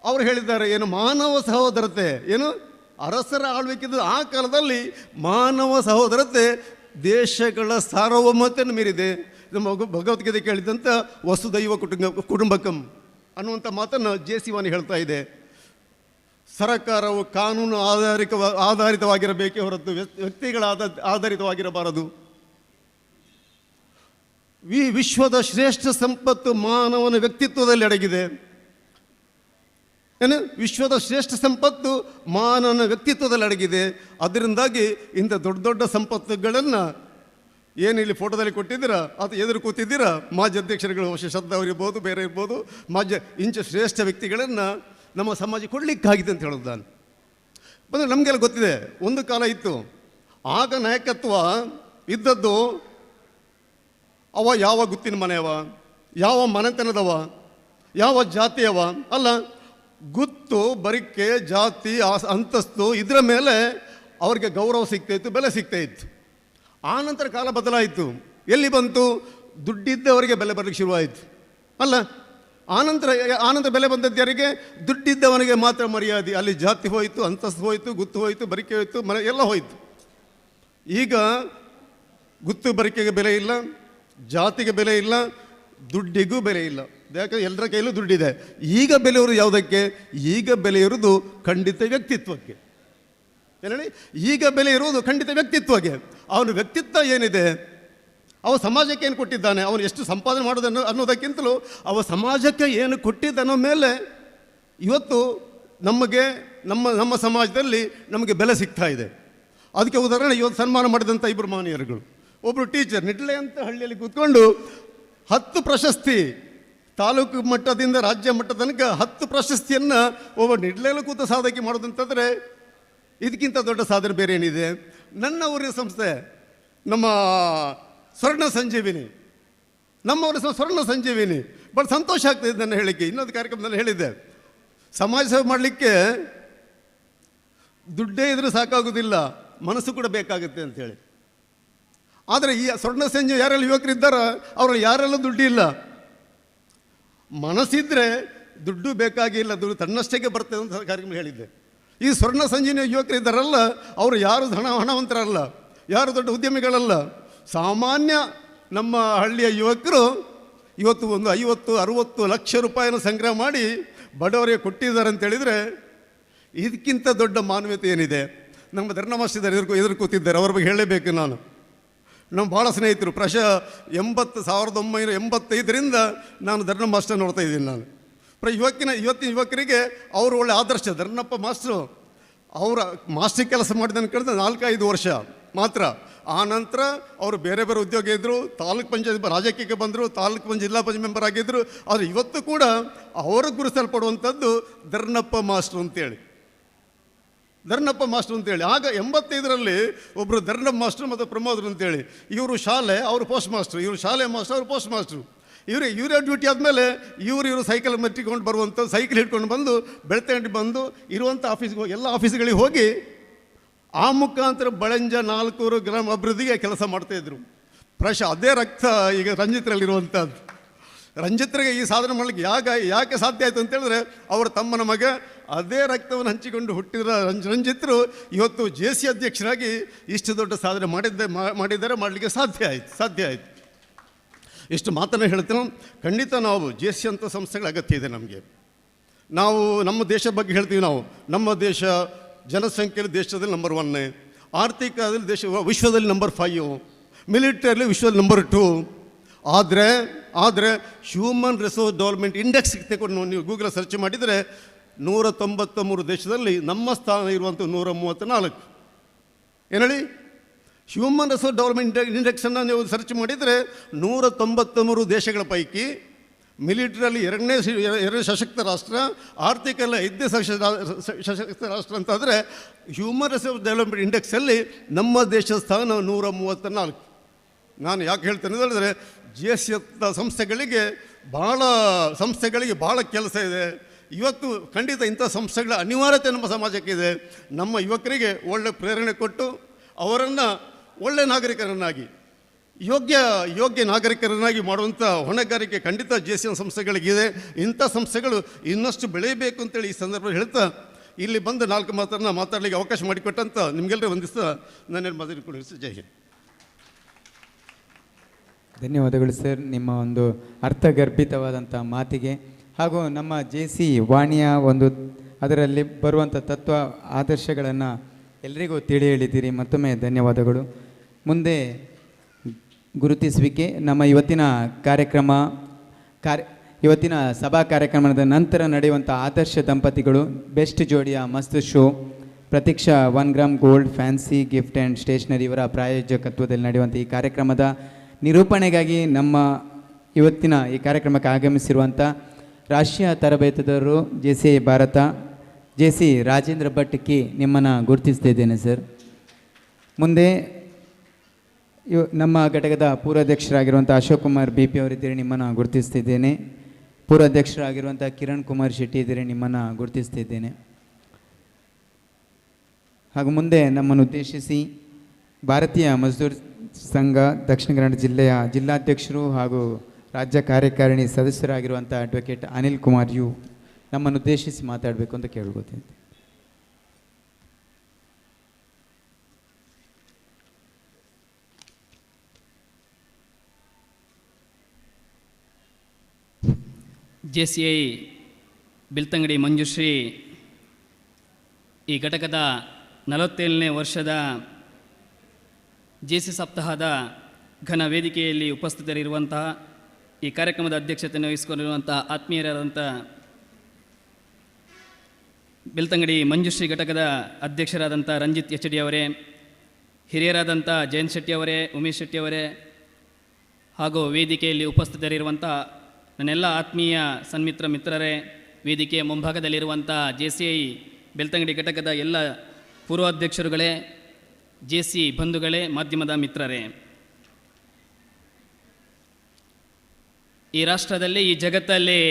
ಅವರು ಹೇಳಿದ್ದಾರೆ ಏನು, ಮಾನವ ಸಹೋದರತೆ. ಏನು, ಅರಸರ ಆಳ್ವಿಕೆ ಇದ್ದ ಆ ಕಾಲದಲ್ಲಿ ಮಾನವ ಸಹೋದರತೆ ದೇಶಗಳ ಸಾರ್ವಭೌಮತೆಯನ್ನು ಮೀರಿದೆ. ನಮ್ಮ ಭಗವದ್ಗೀತೆ ಕೇಳಿದಂಥ ವಸುದೈವ ಕುಟುಂಬಕಂ ಅನ್ನುವಂಥ ಮಾತನ್ನು JC ವಾಣಿ ಹೇಳ್ತಾ ಇದೆ. ಸರಕಾರವು ಕಾನೂನು ಆಧಾರಿತವಾಗಿರಬೇಕೇ ಹೊರತು ವ್ಯಕ್ತಿಗಳ ಆಧಾರಿತವಾಗಿರಬಾರದು. ವಿಶ್ವದ ಶ್ರೇಷ್ಠ ಸಂಪತ್ತು ಮಾನವನ ವ್ಯಕ್ತಿತ್ವದಲ್ಲಿ ಅಡಗಿದೆ. ಏನು, ವಿಶ್ವದ ಶ್ರೇಷ್ಠ ಸಂಪತ್ತು ಮಾನವನ ವ್ಯಕ್ತಿತ್ವದಲ್ಲಿ ಅಡಗಿದೆ. ಅದರಿಂದಾಗಿ ಇಂಥ ದೊಡ್ಡ ದೊಡ್ಡ ಸಂಪತ್ತುಗಳನ್ನು ಏನು ಇಲ್ಲಿ ಫೋಟೋದಲ್ಲಿ ಕೊಟ್ಟಿದ್ದೀರಾ, ಅದು ಎದುರು ಕೂತಿದ್ದೀರಾ, ಮಾಜಿ ಅಧ್ಯಕ್ಷರುಗಳು ಶ್ರದ್ಧಾ ಅವರಿರ್ಬೋದು, ಬೇರೆ ಇರ್ಬೋದು, ಇಂಚ ಶ್ರೇಷ್ಠ ವ್ಯಕ್ತಿಗಳನ್ನು ನಮ್ಮ ಸಮಾಜ ಕೊಡಲಿಕ್ಕಾಗಿದೆ ಅಂತ ಹೇಳೋದು ನಾನು. ಬಂದರೆ ನಮಗೆಲ್ಲ ಗೊತ್ತಿದೆ, ಒಂದು ಕಾಲ ಇತ್ತು, ಆಗ ನಾಯಕತ್ವ ಇದ್ದದ್ದು ಅವ ಯಾವ ಗುತ್ತಿನ ಮನೆಯವ, ಯಾವ ಮನೆತನದವ, ಯಾವ ಜಾತಿಯವ ಅಲ್ಲ. ಗುತ್ತು, ಬರಿಕೆ, ಜಾತಿ, ಅಂತಸ್ತು ಇದರ ಮೇಲೆ ಅವ್ರಿಗೆ ಗೌರವ ಸಿಗ್ತಾಯಿತ್ತು, ಬೆಲೆ ಸಿಗ್ತಾಯಿತ್ತು. ಆನಂತರ ಕಾಲ ಬದಲಾಯಿತು. ಎಲ್ಲಿ ಬಂತು? ದುಡ್ಡಿದ್ದವರಿಗೆ ಬೆಲೆ ಬರಲಿಕ್ಕೆ ಶುರುವಾಯಿತು ಅಲ್ಲ. ಆನಂತರ ಬೆಲೆ ಬಂದದ್ದು ಯಾರಿಗೆ? ದುಡ್ಡಿದ್ದವನಿಗೆ ಮಾತ್ರ ಮರ್ಯಾದೆ. ಅಲ್ಲಿ ಜಾತಿ ಹೋಯಿತು, ಅಂತಸ್ತು ಹೋಯಿತು, ಗುತ್ತು ಹೋಯಿತು, ಬರಿಕೆ ಹೋಯಿತು, ಮನೆ ಎಲ್ಲ ಹೋಯಿತು. ಈಗ ಗುತ್ತು ಬರಿಕೆಗೆ ಬೆಲೆ ಇಲ್ಲ, ಜಾತಿಗೆ ಬೆಲೆ ಇಲ್ಲ, ದುಡ್ಡಿಗೂ ಬೆಲೆ ಇಲ್ಲ. ಯಾಕಂದರೆ ಎಲ್ಲರ ಕೈಯಲ್ಲೂ ದುಡ್ಡಿದೆ. ಈಗ ಬೆಲೆ ಇರೋದು ಯಾವುದಕ್ಕೆ? ಈಗ ಬೆಲೆ ಇರೋದು ಖಂಡಿತ ವ್ಯಕ್ತಿತ್ವಕ್ಕೆ. ಏನೇಳಿ? ಈಗ ಬೆಲೆ ಇರುವುದು ಖಂಡಿತ ವ್ಯಕ್ತಿತ್ವಕ್ಕೆ. ಅವನ ವ್ಯಕ್ತಿತ್ವ ಏನಿದೆ, ಅವ ಸಮಾಜಕ್ಕೆ ಏನು ಕೊಟ್ಟಿದ್ದಾನೆ, ಅವನು ಎಷ್ಟು ಸಂಪಾದನೆ ಮಾಡೋದನ್ನು ಅನ್ನೋದಕ್ಕಿಂತಲೂ ಅವ ಸಮಾಜಕ್ಕೆ ಏನು ಕೊಟ್ಟಿದ್ದನ್ನೋ ಮೇಲೆ ಇವತ್ತು ನಮಗೆ ನಮ್ಮ ಸಮಾಜದಲ್ಲಿ ನಮಗೆ ಬೆಲೆ ಸಿಗ್ತಾ ಇದೆ. ಅದಕ್ಕೆ ಉದಾಹರಣೆ, ಇವತ್ತು ಸನ್ಮಾನ ಮಾಡಿದಂಥ ಇಬ್ಬರು ಮಾನೀಯರುಗಳು. ಒಬ್ಬರು ಟೀಚರ್, ನಿಡ್ಲೆ ಅಂತ ಹಳ್ಳಿಯಲ್ಲಿ ಕೂತ್ಕೊಂಡು 10 ಪ್ರಶಸ್ತಿ, ತಾಲೂಕು ಮಟ್ಟದಿಂದ ರಾಜ್ಯ ಮಟ್ಟ ತನಕ 10 ಪ್ರಶಸ್ತಿಯನ್ನು ಒಬ್ಬ ನಿಡ್ಲೆಯಲ್ಲಿ ಕೂತ ಸಾಧಕಿ ಮಾಡೋದಂತಂದರೆ ಇದಕ್ಕಿಂತ ದೊಡ್ಡ ಸಾಧನೆ ಬೇರೆ ಏನಿದೆ? ನನ್ನ ಊರಿನ ಸಂಸ್ಥೆ ನಮ್ಮ ಸ್ವರ್ಣ ಸಂಜೀವಿನಿ, ನಮ್ಮವರ ಸ್ವರ್ಣ ಸಂಜೀವಿನಿ. ಭಾಳ ಸಂತೋಷ ಆಗ್ತಾಯಿದೆ ನನ್ನ ಹೇಳಿಕೆ. ಇನ್ನೊಂದು ಕಾರ್ಯಕ್ರಮದಲ್ಲಿ ಹೇಳಿದ್ದೆ, ಸಮಾಜ ಸೇವೆ ಮಾಡಲಿಕ್ಕೆ ದುಡ್ಡೇ ಇದ್ರೂ ಸಾಕಾಗೋದಿಲ್ಲ, ಮನಸ್ಸು ಕೂಡ ಬೇಕಾಗುತ್ತೆ ಅಂಥೇಳಿ. ಆದರೆ ಈ ಸ್ವರ್ಣ ಸಂಜೆ ಯಾರೆಲ್ಲ ಯುವಕರಿದ್ದಾರೋ ಅವರಲ್ಲಿ ಯಾರೆಲ್ಲ ದುಡ್ಡಿಲ್ಲ. ಮನಸ್ಸಿದ್ರೆ ದುಡ್ಡು ಬೇಕಾಗಿಲ್ಲ, ದುಡ್ಡು ತನ್ನಷ್ಟಕ್ಕೆ ಬರ್ತದೆ ಅಂತ ಕಾರ್ಯಕ್ರಮ ಹೇಳಿದ್ದೆ. ಈ ಸ್ವರ್ಣ ಸಂಜೀವಿನಿ ಯುವಕರಿದ್ದಾರಲ್ಲ, ಅವರು ಯಾರು ಹಣವಂತರಲ್ಲ, ಯಾರು ದೊಡ್ಡ ಉದ್ಯಮಿಗಳಲ್ಲ, ಸಾಮಾನ್ಯ ನಮ್ಮ ಹಳ್ಳಿಯ ಯುವಕರು ಇವತ್ತು ಒಂದು 50-60 ಲಕ್ಷ ರೂಪಾಯಿನ ಸಂಗ್ರಹ ಮಾಡಿ ಬಡವರಿಗೆ ಕೊಟ್ಟಿದ್ದಾರೆ ಅಂತೇಳಿದರೆ ಇದಕ್ಕಿಂತ ದೊಡ್ಡ ಮಾನವೀಯತೆ ಏನಿದೆ? ನಮ್ಮ ಧರ್ಮ ಮಾಸ್ಟರ್ ಎದುರು ಕೂತಿದ್ದಾರೆ, ಅವ್ರ ಬಗ್ಗೆ ಹೇಳಲೇಬೇಕು ನಾನು. ನಮ್ಮ ಭಾಳ ಸ್ನೇಹಿತರು 1985ರಿಂದ ನಾನು ಧರ್ಮ ಮಾಸ್ಟರ್ ನೋಡ್ತಾ ಇದ್ದೀನಿ ನಾನು. ಇವತ್ತಿನ ಯುವಕರಿಗೆ ಅವರು ಒಳ್ಳೆ ಆದರ್ಶ. ಧರ್ಮಪ್ಪ ಮಾಸ್ಟ್ರು ಅವರ ಮಾಸ್ಟರ್ ಕೆಲಸ ಮಾಡಿದ ಕಳೆದ 4-5 ವರ್ಷ ಮಾತ್ರ. ಆ ನಂತರ ಅವರು ಬೇರೆ ಬೇರೆ ಉದ್ಯೋಗ ಇದ್ದರು, ತಾಲೂಕ್ ಪಂಚಾಯತ್ ರಾಜಕೀಯಕ್ಕೆ ಬಂದರು, ತಾಲೂಕ್ ಪಂಚಾಯತ್ ಜಿಲ್ಲಾ ಪಂಚಾಯತ್ ಮೆಂಬರ್ ಆಗಿದ್ದರು. ಆದರೆ ಇವತ್ತು ಕೂಡ ಅವರು ಗುರುತಿಸಲ್ಪಡುವಂಥದ್ದು ಧರ್ಮಪ್ಪ ಮಾಸ್ಟ್ರು ಅಂತೇಳಿ, ಧರ್ಮಪ್ಪ ಮಾಸ್ಟ್ರು ಅಂತೇಳಿ. ಆಗ 85ರಲ್ಲಿ ಒಬ್ಬರು ಧರ್ಮಪ್ಪ ಮಾಸ್ಟ್ರು ಮತ್ತು ಪ್ರಮೋದರು ಅಂತೇಳಿ, ಇವರು ಶಾಲೆ, ಅವರು ಪೋಸ್ಟ್ ಮಾಸ್ಟ್ರು, ಇವರು ಶಾಲೆ ಮಾಸ್ಟ್ರು, ಅವರು ಪೋಸ್ಟ್ ಮಾಸ್ಟ್ರು. ಇವರೇ ಡ್ಯೂಟಿ ಆದಮೇಲೆ ಇವರು ಸೈಕಲ್ ಮೆಟ್ಟಿಕೊಂಡು ಬರುವಂಥ, ಸೈಕಲ್ ಹಿಡ್ಕೊಂಡು ಬಂದು ಬೆಳ್ತಂಗಡಿ ಬಂದು ಇರುವಂಥ ಆಫೀಸ್ಗೆ ಹೋಗಿ, ಎಲ್ಲ ಆಫೀಸ್ಗಳಿಗೆ ಹೋಗಿ ಆ ಮುಖಾಂತರ ಬಳಂಜ 400 ಗ್ರಾಮ ಅಭಿವೃದ್ಧಿಗೆ ಕೆಲಸ ಮಾಡ್ತಾಯಿದ್ರು. ಅದೇ ರಕ್ತ ಈಗ ರಂಜಿತ್ರಲ್ಲಿರುವಂಥದ್ದು. ರಂಜಿತ್ರಿಗೆ ಈ ಸಾಧನೆ ಮಾಡಲಿಕ್ಕೆ ಯಾಕೆ ಸಾಧ್ಯ ಆಯಿತು ಅಂತೇಳಿದ್ರೆ, ಅವರ ತಮ್ಮನ ಮಗ ಅದೇ ರಕ್ತವನ್ನು ಹಂಚಿಕೊಂಡು ಹುಟ್ಟಿದ ರಂಜಿತ್ರು ಇವತ್ತು JC ಅಧ್ಯಕ್ಷರಾಗಿ ಇಷ್ಟು ದೊಡ್ಡ ಸಾಧನೆ ಮಾಡಿದ್ದಾರೆ, ಮಾಡಲಿಕ್ಕೆ ಸಾಧ್ಯ ಆಯಿತು. ಇಷ್ಟು ಮಾತನ್ನು ಹೇಳ್ತೇನೆ. ಖಂಡಿತ ನಾವು JC ಅಂತ ಸಂಸ್ಥೆಗಳ ಅಗತ್ಯ ಇದೆ ನಮಗೆ. ನಾವು ನಮ್ಮ ದೇಶ ಬಗ್ಗೆ ಹೇಳ್ತೀವಿ. ನಮ್ಮ ದೇಶ ಜನಸಂಖ್ಯೆಯಲ್ಲಿ ದೇಶದಲ್ಲಿ ನಂಬರ್ 1, ಆರ್ಥಿಕದಲ್ಲಿ ವಿಶ್ವದಲ್ಲಿ ನಂಬರ್ 5, ಮಿಲಿಟರಿಯಲ್ಲಿ ವಿಶ್ವದಲ್ಲಿ ನಂಬರ್ 2. ಆದರೆ ಹ್ಯೂಮನ್ ರಿಸೋರ್ಸ್ ಡೆವಲಪ್ಮೆಂಟ್ ಇಂಡೆಕ್ಸ್ ತಗೊಂಡು ನೀವು ಗೂಗಲ್ ಸರ್ಚ್ ಮಾಡಿದರೆ 193 ದೇಶದಲ್ಲಿ ನಮ್ಮ ಸ್ಥಾನ ಇರುವಂಥ 134. ಏನು ಹೇಳಿ? ಹ್ಯೂಮನ್ ರಿಸೋರ್ಸ್ ಡೆವಲಪ್ಮೆಂಟ್ ಇಂಡೆಕ್ಸನ್ನು ನೀವು ಸರ್ಚ್ ಮಾಡಿದರೆ 193 ದೇಶಗಳ ಪೈಕಿ ಮಿಲಿಟರಿಯಲ್ಲಿ 2ನೇ ಸಶಕ್ತ ರಾಷ್ಟ್ರ, ಆರ್ಥಿಕಲ್ಲಿ 5ನೇ ಸಶಕ್ತ ರಾಷ್ಟ್ರ ಅಂತಾದರೆ ಹ್ಯೂಮನ್ ರಿಸೋರ್ಸ್ ಡೆವಲಪ್ಮೆಂಟ್ ಇಂಡೆಕ್ಸಲ್ಲಿ ನಮ್ಮ ದೇಶದ ಸ್ಥಾನ 134. ನಾನು ಯಾಕೆ ಹೇಳ್ತೇನೆ ಹೇಳಿದ್ರೆ, JC ಸಂಸ್ಥೆಗಳಿಗೆ ಭಾಳ ಕೆಲಸ ಇದೆ. ಇವತ್ತು ಖಂಡಿತ ಇಂಥ ಸಂಸ್ಥೆಗಳ ಅನಿವಾರ್ಯತೆ ನಮ್ಮ ಸಮಾಜಕ್ಕಿದೆ. ನಮ್ಮ ಯುವಕರಿಗೆ ಒಳ್ಳೆ ಪ್ರೇರಣೆ ಕೊಟ್ಟು ಅವರನ್ನು ಒಳ್ಳೆ ನಾಗರಿಕರನ್ನಾಗಿ, ಯೋಗ್ಯ ನಾಗರಿಕರನ್ನಾಗಿ ಮಾಡುವಂಥ ಹೊಣೆಗಾರಿಕೆ ಖಂಡಿತ JC ಸಂಸ್ಥೆಗಳಿಗಿದೆ. ಇಂಥ ಸಂಸ್ಥೆಗಳು ಇನ್ನಷ್ಟು ಬೆಳೆಯಬೇಕು ಅಂತೇಳಿ ಈ ಸಂದರ್ಭದಲ್ಲಿ ಹೇಳ್ತಾ, ಇಲ್ಲಿ ಬಂದು 4 ಮಾತನ್ನು ಮಾತಾಡಲಿಕ್ಕೆ ಅವಕಾಶ ಮಾಡಿಕೊಟ್ಟಂತ ನಿಮಗೆಲ್ಲರೂ ವಂದಿಸ್ತಾ ನಾನು ಮಾತಾಡಿಕೊಂಡು ಜೈ ಹಿಂದ್. ಧನ್ಯವಾದಗಳು ಸರ್, ನಿಮ್ಮ ಒಂದು ಅರ್ಥಗರ್ಭಿತವಾದಂಥ ಮಾತಿಗೆ. ಹಾಗೂ ನಮ್ಮ JC ವಾಣಿಯ ಅದರಲ್ಲಿ ಬರುವಂಥ ತತ್ವ ಆದರ್ಶಗಳನ್ನು ಎಲ್ರಿಗೂ ತಿಳಿ ಹೇಳಿದ್ದೀರಿ. ಮತ್ತೊಮ್ಮೆ ಧನ್ಯವಾದಗಳು. ಮುಂದೆ ಗುರುತಿಸುವಿಕೆ. ನಮ್ಮ ಇವತ್ತಿನ ಸಭಾ ಕಾರ್ಯಕ್ರಮದ ನಂತರ ನಡೆಯುವಂಥ ಆದರ್ಶ ದಂಪತಿಗಳು ಬೆಸ್ಟ್ ಜೋಡಿಯ ಮಸ್ತ್ show, Pratiksha 1 gram gold fancy gift and stationery ಇವರ ಪ್ರಾಯೋಜಕತ್ವದಲ್ಲಿ ನಡೆಯುವಂಥ ಈ ಕಾರ್ಯಕ್ರಮದ ನಿರೂಪಣೆಗಾಗಿ ನಮ್ಮ ಇವತ್ತಿನ ಈ ಕಾರ್ಯಕ್ರಮಕ್ಕೆ ಆಗಮಿಸಿರುವಂಥ ರಾಷ್ಟ್ರೀಯ ತರಬೇತುದಾರರು JC ಭಾರತ JC ರಾಜೇಂದ್ರ ಭಟ್ ಕಿ ನಿಮ್ಮನ್ನು ಗುರುತಿಸ್ತಿದ್ದೇನೆ ಸರ್. ಮುಂದೆ ನಮ್ಮ ಘಟಕದ ಪೂರ್ವಾಧ್ಯಕ್ಷರಾಗಿರುವಂಥ ಅಶೋಕ್ ಕುಮಾರ್ BP ಅವರಿದ್ದೀರಿ, ನಿಮ್ಮನ್ನು ಗುರುತಿಸ್ತಿದ್ದೇನೆ. ಪೂರ್ವಾಧ್ಯಕ್ಷರಾಗಿರುವಂಥ ಕಿರಣ್ ಕುಮಾರ್ ಶೆಟ್ಟಿ ಇದ್ದೀರಿ, ನಿಮ್ಮನ್ನು ಗುರುತಿಸ್ತಿದ್ದೇನೆ. ಹಾಗೂ ಮುಂದೆ ನಮ್ಮನ್ನು ಉದ್ದೇಶಿಸಿ ಭಾರತೀಯ ಮಜ್ದೂರ್ ಸಂಘ ದಕ್ಷಿಣ ಕನ್ನಡ ಜಿಲ್ಲೆಯ ಜಿಲ್ಲಾಧ್ಯಕ್ಷರು ಹಾಗೂ ರಾಜ್ಯ ಕಾರ್ಯಕಾರಿಣಿ ಸದಸ್ಯರಾಗಿರುವಂಥ ಅಡ್ವೊಕೇಟ್ ಅನಿಲ್ ಕುಮಾರ್ ಯು ನಮ್ಮನ್ನು ಉದ್ದೇಶಿಸಿ ಮಾತಾಡಬೇಕು ಅಂತ ಕೇಳ್ಕೊತೀನಿ. JCI ಬೆಳ್ತಂಗಡಿ ಮಂಜುಶ್ರೀ ಈ ಘಟಕದ 47ನೇ ವರ್ಷದ JC ಸಪ್ತಾಹದ ಘನ ವೇದಿಕೆಯಲ್ಲಿ ಉಪಸ್ಥಿತರಿರುವಂತಹ ಈ ಕಾರ್ಯಕ್ರಮದ ಅಧ್ಯಕ್ಷತೆಯನ್ನು ವಹಿಸಿಕೊಂಡಿರುವಂತಹ ಆತ್ಮೀಯರಾದಂಥ ಬೆಳ್ತಂಗಡಿ ಮಂಜುಶ್ರೀ ಘಟಕದ ಅಧ್ಯಕ್ಷರಾದಂಥ ರಂಜಿತ್ HD ಅವರೇ, ಹಿರಿಯರಾದಂಥ ಜಯಂತ್ ಶೆಟ್ಟಿ ಅವರೇ, ಉಮೇಶ್ ಶೆಟ್ಟಿ ಅವರೇ, ಹಾಗೂ ವೇದಿಕೆಯಲ್ಲಿ ಉಪಸ್ಥಿತರಿರುವಂಥ ನನ್ನೆಲ್ಲ ಆತ್ಮೀಯ ಸನ್ಮಿತ್ರ ಮಿತ್ರರೇ, ವೇದಿಕೆಯ ಮುಂಭಾಗದಲ್ಲಿರುವಂಥ JCI ಬೆಳ್ತಂಗಡಿ ಘಟಕದ ಎಲ್ಲ ಪೂರ್ವಾಧ್ಯಕ್ಷರುಗಳೇ, JC ಬಂಧುಗಳೇ, ಮಾಧ್ಯಮದ ಮಿತ್ರರೇ, ಈ ರಾಷ್ಟ್ರದಲ್ಲಿ, ಈ ಜಗತ್ತಲ್ಲಿ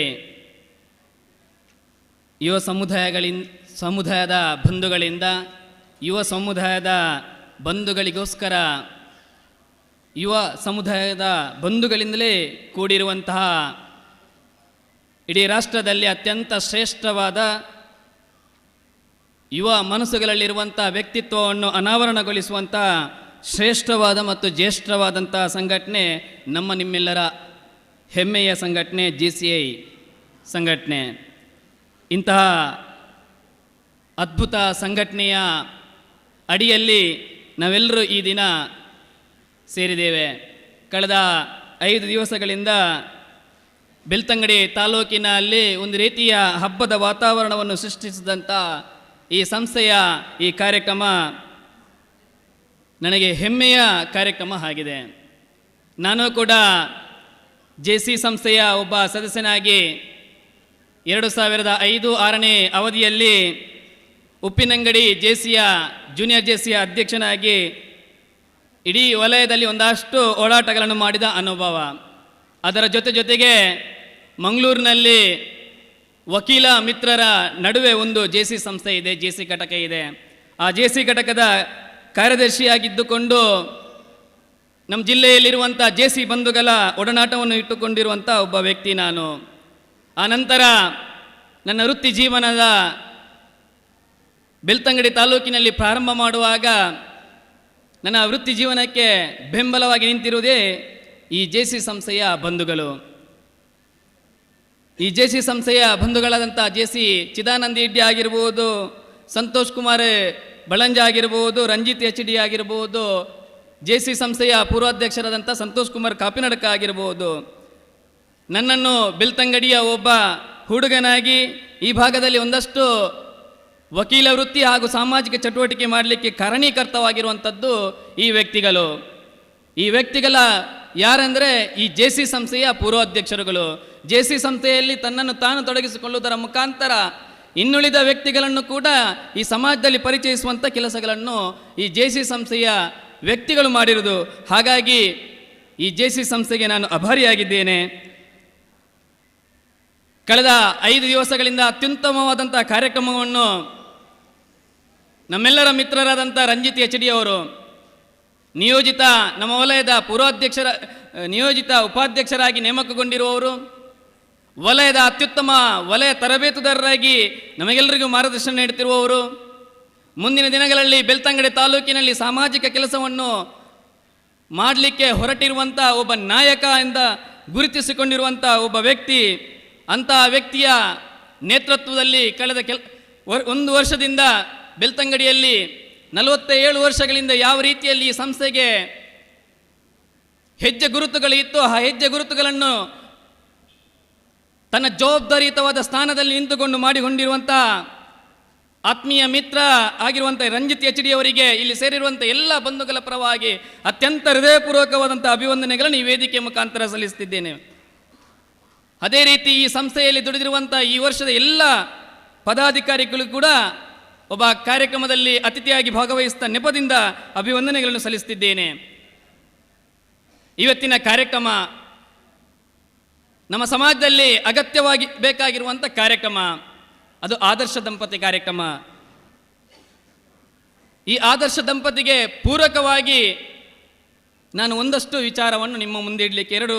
ಯುವ ಸಮುದಾಯದ ಬಂಧುಗಳಿಂದ, ಯುವ ಸಮುದಾಯದ ಬಂಧುಗಳಿಗೋಸ್ಕರ, ಯುವ ಸಮುದಾಯದ ಬಂಧುಗಳಿಂದಲೇ ಕೂಡಿರುವಂತಹ ಇಡೀ ರಾಷ್ಟ್ರದಲ್ಲಿ ಅತ್ಯಂತ ಶ್ರೇಷ್ಠವಾದ ಯುವ ಮನಸ್ಸುಗಳಲ್ಲಿರುವಂಥ ವ್ಯಕ್ತಿತ್ವವನ್ನು ಅನಾವರಣಗೊಳಿಸುವಂಥ ಶ್ರೇಷ್ಠವಾದ ಮತ್ತು ಜ್ಯೇಷ್ಠವಾದಂಥ ಸಂಘಟನೆ ನಿಮ್ಮೆಲ್ಲರ ಹೆಮ್ಮೆಯ ಸಂಘಟನೆ JCI ಸಂಘಟನೆ. ಇಂತಹ ಅದ್ಭುತ ಸಂಘಟನೆಯ ಅಡಿಯಲ್ಲಿ ನಾವೆಲ್ಲರೂ ಈ ದಿನ ಸೇರಿದ್ದೇವೆ. ಕಳೆದ 5 ದಿವಸಗಳಿಂದ ಬೆಳ್ತಂಗಡಿ ತಾಲೂಕಿನಲ್ಲಿ ಒಂದು ರೀತಿಯ ಹಬ್ಬದ ವಾತಾವರಣವನ್ನು ಸೃಷ್ಟಿಸಿದಂಥ ಈ ಸಂಸ್ಥೆಯ ಈ ಕಾರ್ಯಕ್ರಮ ನನಗೆ ಹೆಮ್ಮೆಯ ಕಾರ್ಯಕ್ರಮ ಆಗಿದೆ. ನಾನು ಕೂಡ JC ಸಂಸ್ಥೆಯ ಒಬ್ಬ ಸದಸ್ಯನಾಗಿ 2005-6ನೇ ಅವಧಿಯಲ್ಲಿ ಉಪ್ಪಿನಂಗಡಿ JCಯ ಜೂನಿಯರ್ JCಯ ಅಧ್ಯಕ್ಷನಾಗಿ ಇಡೀ ವಲಯದಲ್ಲಿ ಒಂದಷ್ಟು ಓಡಾಟಗಳನ್ನು ಮಾಡಿದ ಅನುಭವ. ಅದರ ಜೊತೆಗೆ ಮಂಗಳೂರಿನಲ್ಲಿ ವಕೀಲ ಮಿತ್ರರ ನಡುವೆ ಒಂದು JC ಸಂಸ್ಥೆ ಇದೆ, JC ಘಟಕ ಇದೆ. ಆ JC ಘಟಕದ ಕಾರ್ಯದರ್ಶಿಯಾಗಿದ್ದುಕೊಂಡು ನಮ್ಮ ಜಿಲ್ಲೆಯಲ್ಲಿರುವಂಥ JC ಬಂಧುಗಳ ಒಡನಾಟವನ್ನು ಇಟ್ಟುಕೊಂಡಿರುವಂಥ ಒಬ್ಬ ವ್ಯಕ್ತಿ ನಾನು. ಆ ನಂತರ ನನ್ನ ವೃತ್ತಿ ಜೀವನದ ಬೆಳ್ತಂಗಡಿ ತಾಲೂಕಿನಲ್ಲಿ ಪ್ರಾರಂಭ ಮಾಡುವಾಗ ನನ್ನ ವೃತ್ತಿ ಜೀವನಕ್ಕೆ ಬೆಂಬಲವಾಗಿ ನಿಂತಿರುವುದೇ ಈ JC ಸಂಸ್ಥೆಯ ಬಂಧುಗಳು. ಈ JC ಸಂಸ್ಥೆಯ ಬಂಧುಗಳಾದಂಥ JC ಚಿದಾನಂದ ಹೆಡ್ಡಿ ಆಗಿರ್ಬೋದು, ಸಂತೋಷ್ ಕುಮಾರ್ ಬಳಂಜ ಆಗಿರ್ಬೋದು, ರಂಜಿತ್ HD ಆಗಿರ್ಬೋದು, JC ಸಂಸ್ಥೆಯ ಪೂರ್ವಾಧ್ಯಕ್ಷರಾದಂಥ ಸಂತೋಷ್ ಕುಮಾರ್ ಕಾಪಿನಡಕ ಆಗಿರ್ಬೋದು, ನನ್ನನ್ನು ಬೆಳ್ತಂಗಡಿಯ ಒಬ್ಬ ಹುಡುಗನಾಗಿ ಈ ಭಾಗದಲ್ಲಿ ಒಂದಷ್ಟು ವಕೀಲ ವೃತ್ತಿ ಹಾಗೂ ಸಾಮಾಜಿಕ ಚಟುವಟಿಕೆ ಮಾಡಲಿಕ್ಕೆ ಕಾರಣೀಕರ್ತವಾಗಿರುವಂಥದ್ದು ಈ ವ್ಯಕ್ತಿಗಳು. ಈ ವ್ಯಕ್ತಿಗಳ ಯಾರೆಂದರೆ ಈ JC ಸಂಸ್ಥೆಯ ಪೂರ್ವಾಧ್ಯಕ್ಷರುಗಳು. JC ಸಂಸ್ಥೆಯಲ್ಲಿ ತನ್ನನ್ನು ತಾನು ತೊಡಗಿಸಿಕೊಳ್ಳುವುದರ ಮುಖಾಂತರ ಇನ್ನುಳಿದ ವ್ಯಕ್ತಿಗಳನ್ನು ಕೂಡ ಈ ಸಮಾಜದಲ್ಲಿ ಪರಿಚಯಿಸುವಂಥ ಕೆಲಸಗಳನ್ನು ಈ JC ಸಂಸ್ಥೆಯ ವ್ಯಕ್ತಿಗಳು ಮಾಡಿರುವುದು. ಹಾಗಾಗಿ ಈ JC ಸಂಸ್ಥೆಗೆ ನಾನು ಆಭಾರಿಯಾಗಿದ್ದೇನೆ. ಕಳೆದ 5 ದಿವಸಗಳಿಂದ ಅತ್ಯುತ್ತಮವಾದಂಥ ಕಾರ್ಯಕ್ರಮವನ್ನು ನಮ್ಮೆಲ್ಲರ ಮಿತ್ರರಾದಂಥ ರಂಜಿತ್ HD ಅವರು ನಿಯೋಜಿತ ನಮ್ಮ ವಲಯದ ನಿಯೋಜಿತ ಉಪಾಧ್ಯಕ್ಷರಾಗಿ ನೇಮಕಗೊಂಡಿರುವವರು, ವಲಯದ ಅತ್ಯುತ್ತಮ ವಲಯ ತರಬೇತುದಾರರಾಗಿ ನಮಗೆಲ್ಲರಿಗೂ ಮಾರ್ಗದರ್ಶನ ನೀಡುತ್ತಿರುವವರು, ಮುಂದಿನ ದಿನಗಳಲ್ಲಿ ಬೆಳ್ತಂಗಡಿ ತಾಲೂಕಿನಲ್ಲಿ ಸಾಮಾಜಿಕ ಕೆಲಸವನ್ನು ಮಾಡಲಿಕ್ಕೆ ಹೊರಟಿರುವಂಥ ಒಬ್ಬ ನಾಯಕ ಎಂದು ಗುರುತಿಸಿಕೊಂಡಿರುವಂಥ ಒಬ್ಬ ವ್ಯಕ್ತಿ. ಅಂತಹ ವ್ಯಕ್ತಿಯ ನೇತೃತ್ವದಲ್ಲಿ ಕಳೆದ 1 ವರ್ಷದಿಂದ ಬೆಳ್ತಂಗಡಿಯಲ್ಲಿ 47 ವರ್ಷಗಳಿಂದ ಯಾವ ರೀತಿಯಲ್ಲಿ ಈ ಸಂಸ್ಥೆಗೆ ಹೆಜ್ಜೆ ಗುರುತುಗಳಿತ್ತು, ಆ ಹೆಜ್ಜೆ ಗುರುತುಗಳನ್ನು ತನ್ನ ಜವಾಬ್ದಾರಿಯುತವಾದ ಸ್ಥಾನದಲ್ಲಿ ನಿಂತುಕೊಂಡು ಮಾಡಿಕೊಂಡಿರುವಂಥ ಆತ್ಮೀಯ ಮಿತ್ರ ಆಗಿರುವಂಥ ರಂಜಿತ್ HD ಅವರಿಗೆ ಇಲ್ಲಿ ಸೇರಿರುವಂಥ ಎಲ್ಲ ಬಂಧುಗಳ ಪರವಾಗಿ ಅತ್ಯಂತ ಹೃದಯಪೂರ್ವಕವಾದಂಥ ಅಭಿವಂದನೆಗಳನ್ನು ಈ ವೇದಿಕೆ ಮುಖಾಂತರ ಸಲ್ಲಿಸುತ್ತಿದ್ದೇನೆ. ಅದೇ ರೀತಿ ಈ ಸಂಸ್ಥೆಯಲ್ಲಿ ದುಡಿದಿರುವಂಥ ಈ ವರ್ಷದ ಎಲ್ಲ ಪದಾಧಿಕಾರಿಗಳು ಕೂಡ ಒಬ್ಬ ಕಾರ್ಯಕ್ರಮದಲ್ಲಿ ಅತಿಥಿಯಾಗಿ ಭಾಗವಹಿಸಿದ ನೆಪದಿಂದ ಅಭಿವಂದನೆಗಳನ್ನು ಸಲ್ಲಿಸುತ್ತಿದ್ದೇನೆ. ಇವತ್ತಿನ ಕಾರ್ಯಕ್ರಮ ನಮ್ಮ ಸಮಾಜದಲ್ಲಿ ಅಗತ್ಯವಾಗಿ ಬೇಕಾಗಿರುವಂಥ ಕಾರ್ಯಕ್ರಮ, ಅದು ಆದರ್ಶ ದಂಪತಿ ಕಾರ್ಯಕ್ರಮ. ಈ ಆದರ್ಶ ದಂಪತಿಗೆ ಪೂರಕವಾಗಿ ನಾನು ಒಂದಷ್ಟು ವಿಚಾರವನ್ನು ನಿಮ್ಮ ಮುಂದೆ ಇಡಲಿಕ್ಕೆ, 2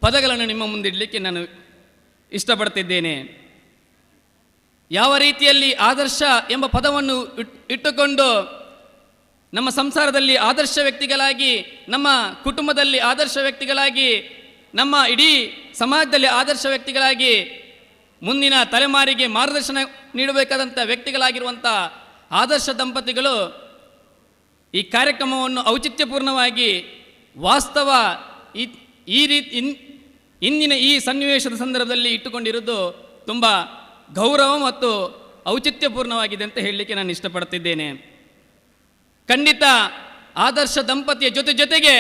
ಪದಗಳನ್ನು ನಿಮ್ಮ ಮುಂದಿಡಲಿಕ್ಕೆ ನಾನು ಇಷ್ಟಪಡ್ತಿದ್ದೇನೆ. ಯಾವ ರೀತಿಯಲ್ಲಿ ಆದರ್ಶ ಎಂಬ ಪದವನ್ನು ಇಟ್ಟುಕೊಂಡು ನಮ್ಮ ಸಂಸಾರದಲ್ಲಿ ಆದರ್ಶ ವ್ಯಕ್ತಿಗಳಾಗಿ, ನಮ್ಮ ಕುಟುಂಬದಲ್ಲಿ ಆದರ್ಶ ವ್ಯಕ್ತಿಗಳಾಗಿ, ನಮ್ಮ ಇಡೀ ಸಮಾಜದಲ್ಲಿ ಆದರ್ಶ ವ್ಯಕ್ತಿಗಳಾಗಿ ಮುಂದಿನ ತಲೆಮಾರಿಗೆ ಮಾರ್ಗದರ್ಶನ ನೀಡಬೇಕಾದಂಥ ವ್ಯಕ್ತಿಗಳಾಗಿರುವಂಥ ಆದರ್ಶ ದಂಪತಿಗಳು ಈ ಕಾರ್ಯಕ್ರಮವನ್ನು ಔಚಿತ್ಯಪೂರ್ಣವಾಗಿ ವಾಸ್ತವ ಈ ರೀತಿ ಇಂದಿನ ಈ ಸನ್ನಿವೇಶದ ಸಂದರ್ಭದಲ್ಲಿ ಇಟ್ಟುಕೊಂಡಿರುವುದು ತುಂಬ ಗೌರವ ಮತ್ತು ಔಚಿತ್ಯಪೂರ್ಣವಾಗಿದೆ ಅಂತ ಹೇಳಲಿಕ್ಕೆ ನಾನು ಇಷ್ಟಪಡ್ತಿದ್ದೇನೆ. ಖಂಡಿತ ಆದರ್ಶ ದಂಪತಿಯ ಜೊತೆಗೆ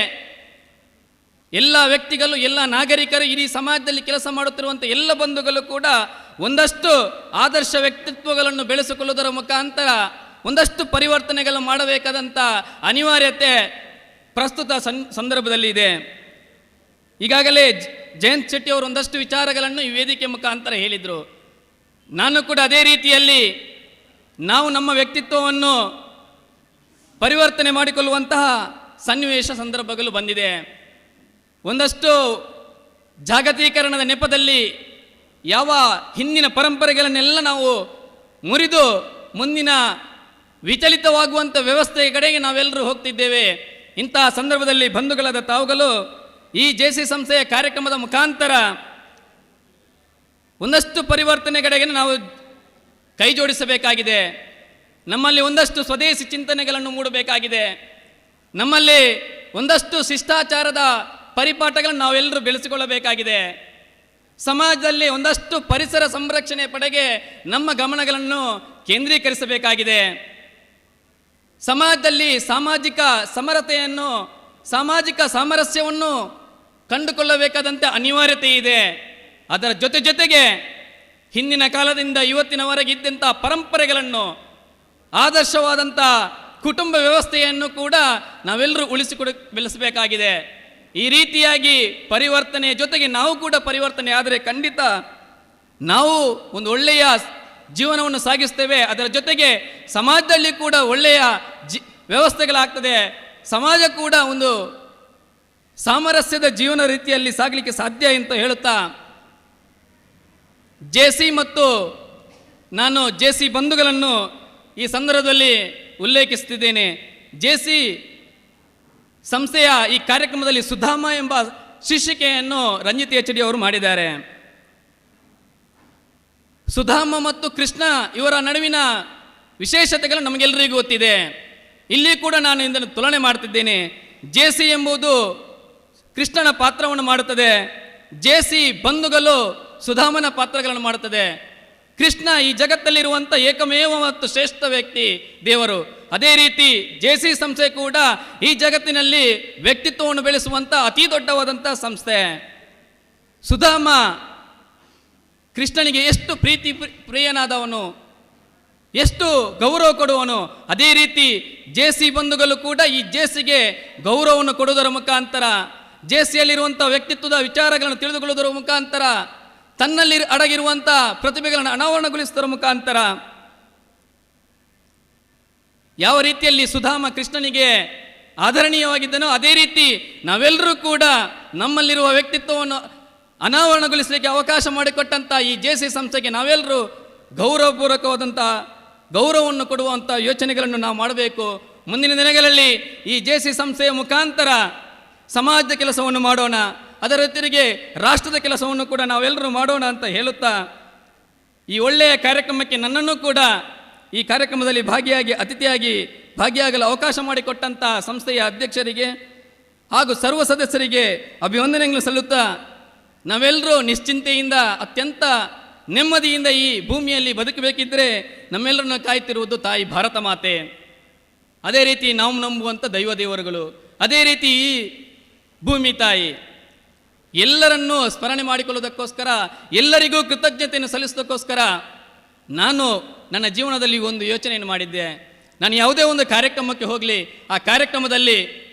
ಎಲ್ಲ ವ್ಯಕ್ತಿಗಳು, ಎಲ್ಲ ನಾಗರಿಕರು, ಇಡೀ ಸಮಾಜದಲ್ಲಿ ಕೆಲಸ ಮಾಡುತ್ತಿರುವಂಥ ಎಲ್ಲ ಬಂಧುಗಳು ಕೂಡ ಒಂದಷ್ಟು ಆದರ್ಶ ವ್ಯಕ್ತಿತ್ವಗಳನ್ನು ಬೆಳೆಸಿಕೊಳ್ಳುವುದರ ಮುಖಾಂತರ ಒಂದಷ್ಟು ಪರಿವರ್ತನೆಗಳು ಮಾಡಬೇಕಾದಂಥ ಅನಿವಾರ್ಯತೆ ಪ್ರಸ್ತುತ ಸಂದರ್ಭದಲ್ಲಿ ಇದೆ. ಈಗಾಗಲೇ ಜಯಂತ್ ಶೆಟ್ಟಿ ಅವರು ಒಂದಷ್ಟು ವಿಚಾರಗಳನ್ನು ಈ ವೇದಿಕೆ ಮುಖಾಂತರ ಹೇಳಿದರು. ನಾನು ಕೂಡ ಅದೇ ರೀತಿಯಲ್ಲಿ ನಾವು ನಮ್ಮ ವ್ಯಕ್ತಿತ್ವವನ್ನು ಪರಿವರ್ತನೆ ಮಾಡಿಕೊಳ್ಳುವಂತಹ ಸನ್ನಿವೇಶ ಸಂದರ್ಭಗಳು ಬಂದಿದೆ. ಒಂದಷ್ಟು ಜಾಗತೀಕರಣದ ನೆಪದಲ್ಲಿ ಯಾವ ಹಿಂದಿನ ಪರಂಪರೆಗಳನ್ನೆಲ್ಲ ನಾವು ಮುರಿದು ಮುಂದಿನ ವಿಚಲಿತವಾಗುವಂಥ ವ್ಯವಸ್ಥೆಯ ಕಡೆಗೆ ನಾವೆಲ್ಲರೂ ಹೋಗ್ತಿದ್ದೇವೆ. ಇಂತಹ ಸಂದರ್ಭದಲ್ಲಿ ಬಂಧುಗಳಾದ ತಾವುಗಳು ಈ JC ಸಂಸ್ಥೆಯ ಕಾರ್ಯಕ್ರಮದ ಮುಖಾಂತರ ಒಂದಷ್ಟು ಪರಿವರ್ತನೆ ಕಡೆಗೆ ನಾವು ಕೈ ಜೋಡಿಸಬೇಕಾಗಿದೆ. ನಮ್ಮಲ್ಲಿ ಒಂದಷ್ಟು ಸ್ವದೇಶಿ ಚಿಂತನೆಗಳನ್ನು ಮೂಡಬೇಕಾಗಿದೆ. ನಮ್ಮಲ್ಲಿ ಒಂದಷ್ಟು ಶಿಷ್ಟಾಚಾರದ ಪರಿಪಾಠಗಳನ್ನು ನಾವೆಲ್ಲರೂ ಬೆಳೆಸಿಕೊಳ್ಳಬೇಕಾಗಿದೆ. ಸಮಾಜದಲ್ಲಿ ಒಂದಷ್ಟು ಪರಿಸರ ಸಂರಕ್ಷಣೆ ಪಡೆಗೆ ನಮ್ಮ ಗಮನಗಳನ್ನು ಕೇಂದ್ರೀಕರಿಸಬೇಕಾಗಿದೆ. ಸಮಾಜದಲ್ಲಿ ಸಾಮಾಜಿಕ ಸಮರತೆಯನ್ನು, ಸಾಮಾಜಿಕ ಸಾಮರಸ್ಯವನ್ನು ಕಂಡುಕೊಳ್ಳಬೇಕಾದಂಥ ಅನಿವಾರ್ಯತೆ ಇದೆ. ಅದರ ಜೊತೆಗೆ ಹಿಂದಿನ ಕಾಲದಿಂದ ಇವತ್ತಿನವರೆಗೆ ಇದ್ದಂಥ ಪರಂಪರೆಗಳನ್ನು, ಆದರ್ಶವಾದಂಥ ಕುಟುಂಬ ವ್ಯವಸ್ಥೆಯನ್ನು ಕೂಡ ನಾವೆಲ್ಲರೂ ಬೆಳೆಸಬೇಕಾಗಿದೆ. ಈ ರೀತಿಯಾಗಿ ಪರಿವರ್ತನೆಯ ಜೊತೆಗೆ ನಾವು ಕೂಡ ಪರಿವರ್ತನೆ ಆದರೆ ಖಂಡಿತ ನಾವು ಒಂದು ಒಳ್ಳೆಯ ಜೀವನವನ್ನು ಸಾಗಿಸ್ತೇವೆ. ಅದರ ಜೊತೆಗೆ ಸಮಾಜದಲ್ಲಿ ಕೂಡ ಒಳ್ಳೆಯ ವ್ಯವಸ್ಥೆಗಳಾಗ್ತದೆ. ಸಮಾಜ ಕೂಡ ಒಂದು ಸಾಮರಸ್ಯದ ಜೀವನ ರೀತಿಯಲ್ಲಿ ಸಾಗಲಿಕ್ಕೆ ಸಾಧ್ಯ ಅಂತ ಹೇಳುತ್ತಾ JC ಮತ್ತು ನಾನು JC ಬಂಧುಗಳನ್ನು ಈ ಸಂದರ್ಭದಲ್ಲಿ ಉಲ್ಲೇಖಿಸುತ್ತಿದ್ದೇನೆ. JC ಸಂಸ್ಥೆಯ ಈ ಕಾರ್ಯಕ್ರಮದಲ್ಲಿ ಸುಧಾಮ ಎಂಬ ಶೀರ್ಷಿಕೆಯನ್ನು ರಂಜಿತ್ HD ಅವರು ಮಾಡಿದ್ದಾರೆ. ಸುಧಾಮ ಮತ್ತು ಕೃಷ್ಣ ಇವರ ನಡುವಿನ ವಿಶೇಷತೆಗಳು ನಮಗೆಲ್ಲರಿಗೂ ಗೊತ್ತಿದೆ. ಇಲ್ಲಿ ಕೂಡ ನಾನು ಇದನ್ನು ತುಲನೆ ಮಾಡ್ತಿದ್ದೇನೆ. JC ಎಂಬುದು ಕೃಷ್ಣನ ಪಾತ್ರವನ್ನು ಮಾಡುತ್ತದೆ. JC ಬಂಧುಗಳು ಸುಧಾಮನ ಪಾತ್ರಗಳನ್ನು ಮಾಡುತ್ತದೆ. ಕೃಷ್ಣ ಈ ಜಗತ್ತಲ್ಲಿರುವಂಥ ಏಕಮೇವ ಮತ್ತು ಶ್ರೇಷ್ಠ ವ್ಯಕ್ತಿ ದೇವರು. ಅದೇ ರೀತಿ JC ಸಂಸ್ಥೆ ಕೂಡ ಈ ಜಗತ್ತಿನಲ್ಲಿ ವ್ಯಕ್ತಿತ್ವವನ್ನು ಬೆಳೆಸುವಂಥ ಅತಿ ದೊಡ್ಡವಾದಂಥ ಸಂಸ್ಥೆ. ಸುಧಾಮ ಕೃಷ್ಣನಿಗೆ ಎಷ್ಟು ಪ್ರಿಯನಾದವನು, ಎಷ್ಟು ಗೌರವ ಕೊಡುವನು. ಅದೇ ರೀತಿ JC ಬಂಧುಗಳು ಕೂಡ ಈ JCಗೆ ಗೌರವವನ್ನು ಕೊಡುವುದರ ಮುಖಾಂತರ, JCಯಲ್ಲಿರುವಂಥ ವ್ಯಕ್ತಿತ್ವದ ವಿಚಾರಗಳನ್ನು ತಿಳಿದುಕೊಳ್ಳುವುದರ ಮುಖಾಂತರ, ತನ್ನಲ್ಲಿ ಅಡಗಿರುವಂಥ ಪ್ರತಿಭೆಗಳನ್ನು ಅನಾವರಣಗೊಳಿಸುವುದರ ಮುಖಾಂತರ ಯಾವ ರೀತಿಯಲ್ಲಿ ಸುಧಾಮ ಕೃಷ್ಣನಿಗೆ ಆದರಣೀಯವಾಗಿದ್ದನೋ ಅದೇ ರೀತಿ ನಾವೆಲ್ಲರೂ ಕೂಡ ನಮ್ಮಲ್ಲಿರುವ ವ್ಯಕ್ತಿತ್ವವನ್ನು ಅನಾವರಣಗೊಳಿಸಲಿಕ್ಕೆ ಅವಕಾಶ ಮಾಡಿಕೊಟ್ಟಂಥ ಈ JC ಸಂಸ್ಥೆಗೆ ನಾವೆಲ್ಲರೂ ಗೌರವಪೂರ್ವಕವಾದಂಥ ಗೌರವವನ್ನು ಕೊಡುವಂಥ ಯೋಚನೆಗಳನ್ನು ನಾವು ಮಾಡಬೇಕು. ಮುಂದಿನ ದಿನಗಳಲ್ಲಿ ಈ JC ಸಂಸ್ಥೆಯ ಮುಖಾಂತರ ಸಮಾಜದ ಕೆಲಸವನ್ನು ಮಾಡೋಣ, ಅದರ ಜೊತೆಗೆ ರಾಷ್ಟ್ರದ ಕೆಲಸವನ್ನು ಕೂಡ ನಾವೆಲ್ಲರೂ ಮಾಡೋಣ ಅಂತ ಹೇಳುತ್ತಾ ಈ ಒಳ್ಳೆಯ ಕಾರ್ಯಕ್ರಮಕ್ಕೆ ನನ್ನನ್ನು ಕೂಡ ಈ ಕಾರ್ಯಕ್ರಮದಲ್ಲಿ ಅತಿಥಿಯಾಗಿ ಭಾಗಿಯಾಗಲು ಅವಕಾಶ ಮಾಡಿಕೊಟ್ಟಂಥ ಸಂಸ್ಥೆಯ ಅಧ್ಯಕ್ಷರಿಗೆ ಹಾಗೂ ಸರ್ವ ಸದಸ್ಯರಿಗೆ ಅಭಿವಂದನೆಗಳನ್ನು ಸಲ್ಲುತ್ತಾ ನಾವೆಲ್ಲರೂ ನಿಶ್ಚಿಂತೆಯಿಂದ ಅತ್ಯಂತ ನೆಮ್ಮದಿಯಿಂದ ಈ ಭೂಮಿಯಲ್ಲಿ ಬದುಕಬೇಕಿದ್ದರೆ ನಮ್ಮೆಲ್ಲರನ್ನು ಕಾಯ್ತಿರುವುದು ತಾಯಿ ಭಾರತ ಮಾತೆ. ಅದೇ ರೀತಿ ನಾವು ನಂಬುವಂಥ ದೈವ ದೇವರುಗಳು, ಅದೇ ರೀತಿ ಈ ಭೂಮಿ ತಾಯಿ ಎಲ್ಲರನ್ನೂ ಸ್ಮರಣೆ ಮಾಡಿಕೊಳ್ಳೋದಕ್ಕೋಸ್ಕರ, ಎಲ್ಲರಿಗೂ ಕೃತಜ್ಞತೆಯನ್ನು ಸಲ್ಲಿಸೋದಕ್ಕೋಸ್ಕರ ನಾನು ನನ್ನ ಜೀವನದಲ್ಲಿ ಒಂದು ಯೋಚನೆಯನ್ನು ಮಾಡಿದ್ದೆ. ನಾನು ಯಾವುದೇ ಒಂದು ಕಾರ್ಯಕ್ರಮಕ್ಕೆ ಹೋಗಲಿ, ಆ ಕಾರ್ಯಕ್ರಮದಲ್ಲಿ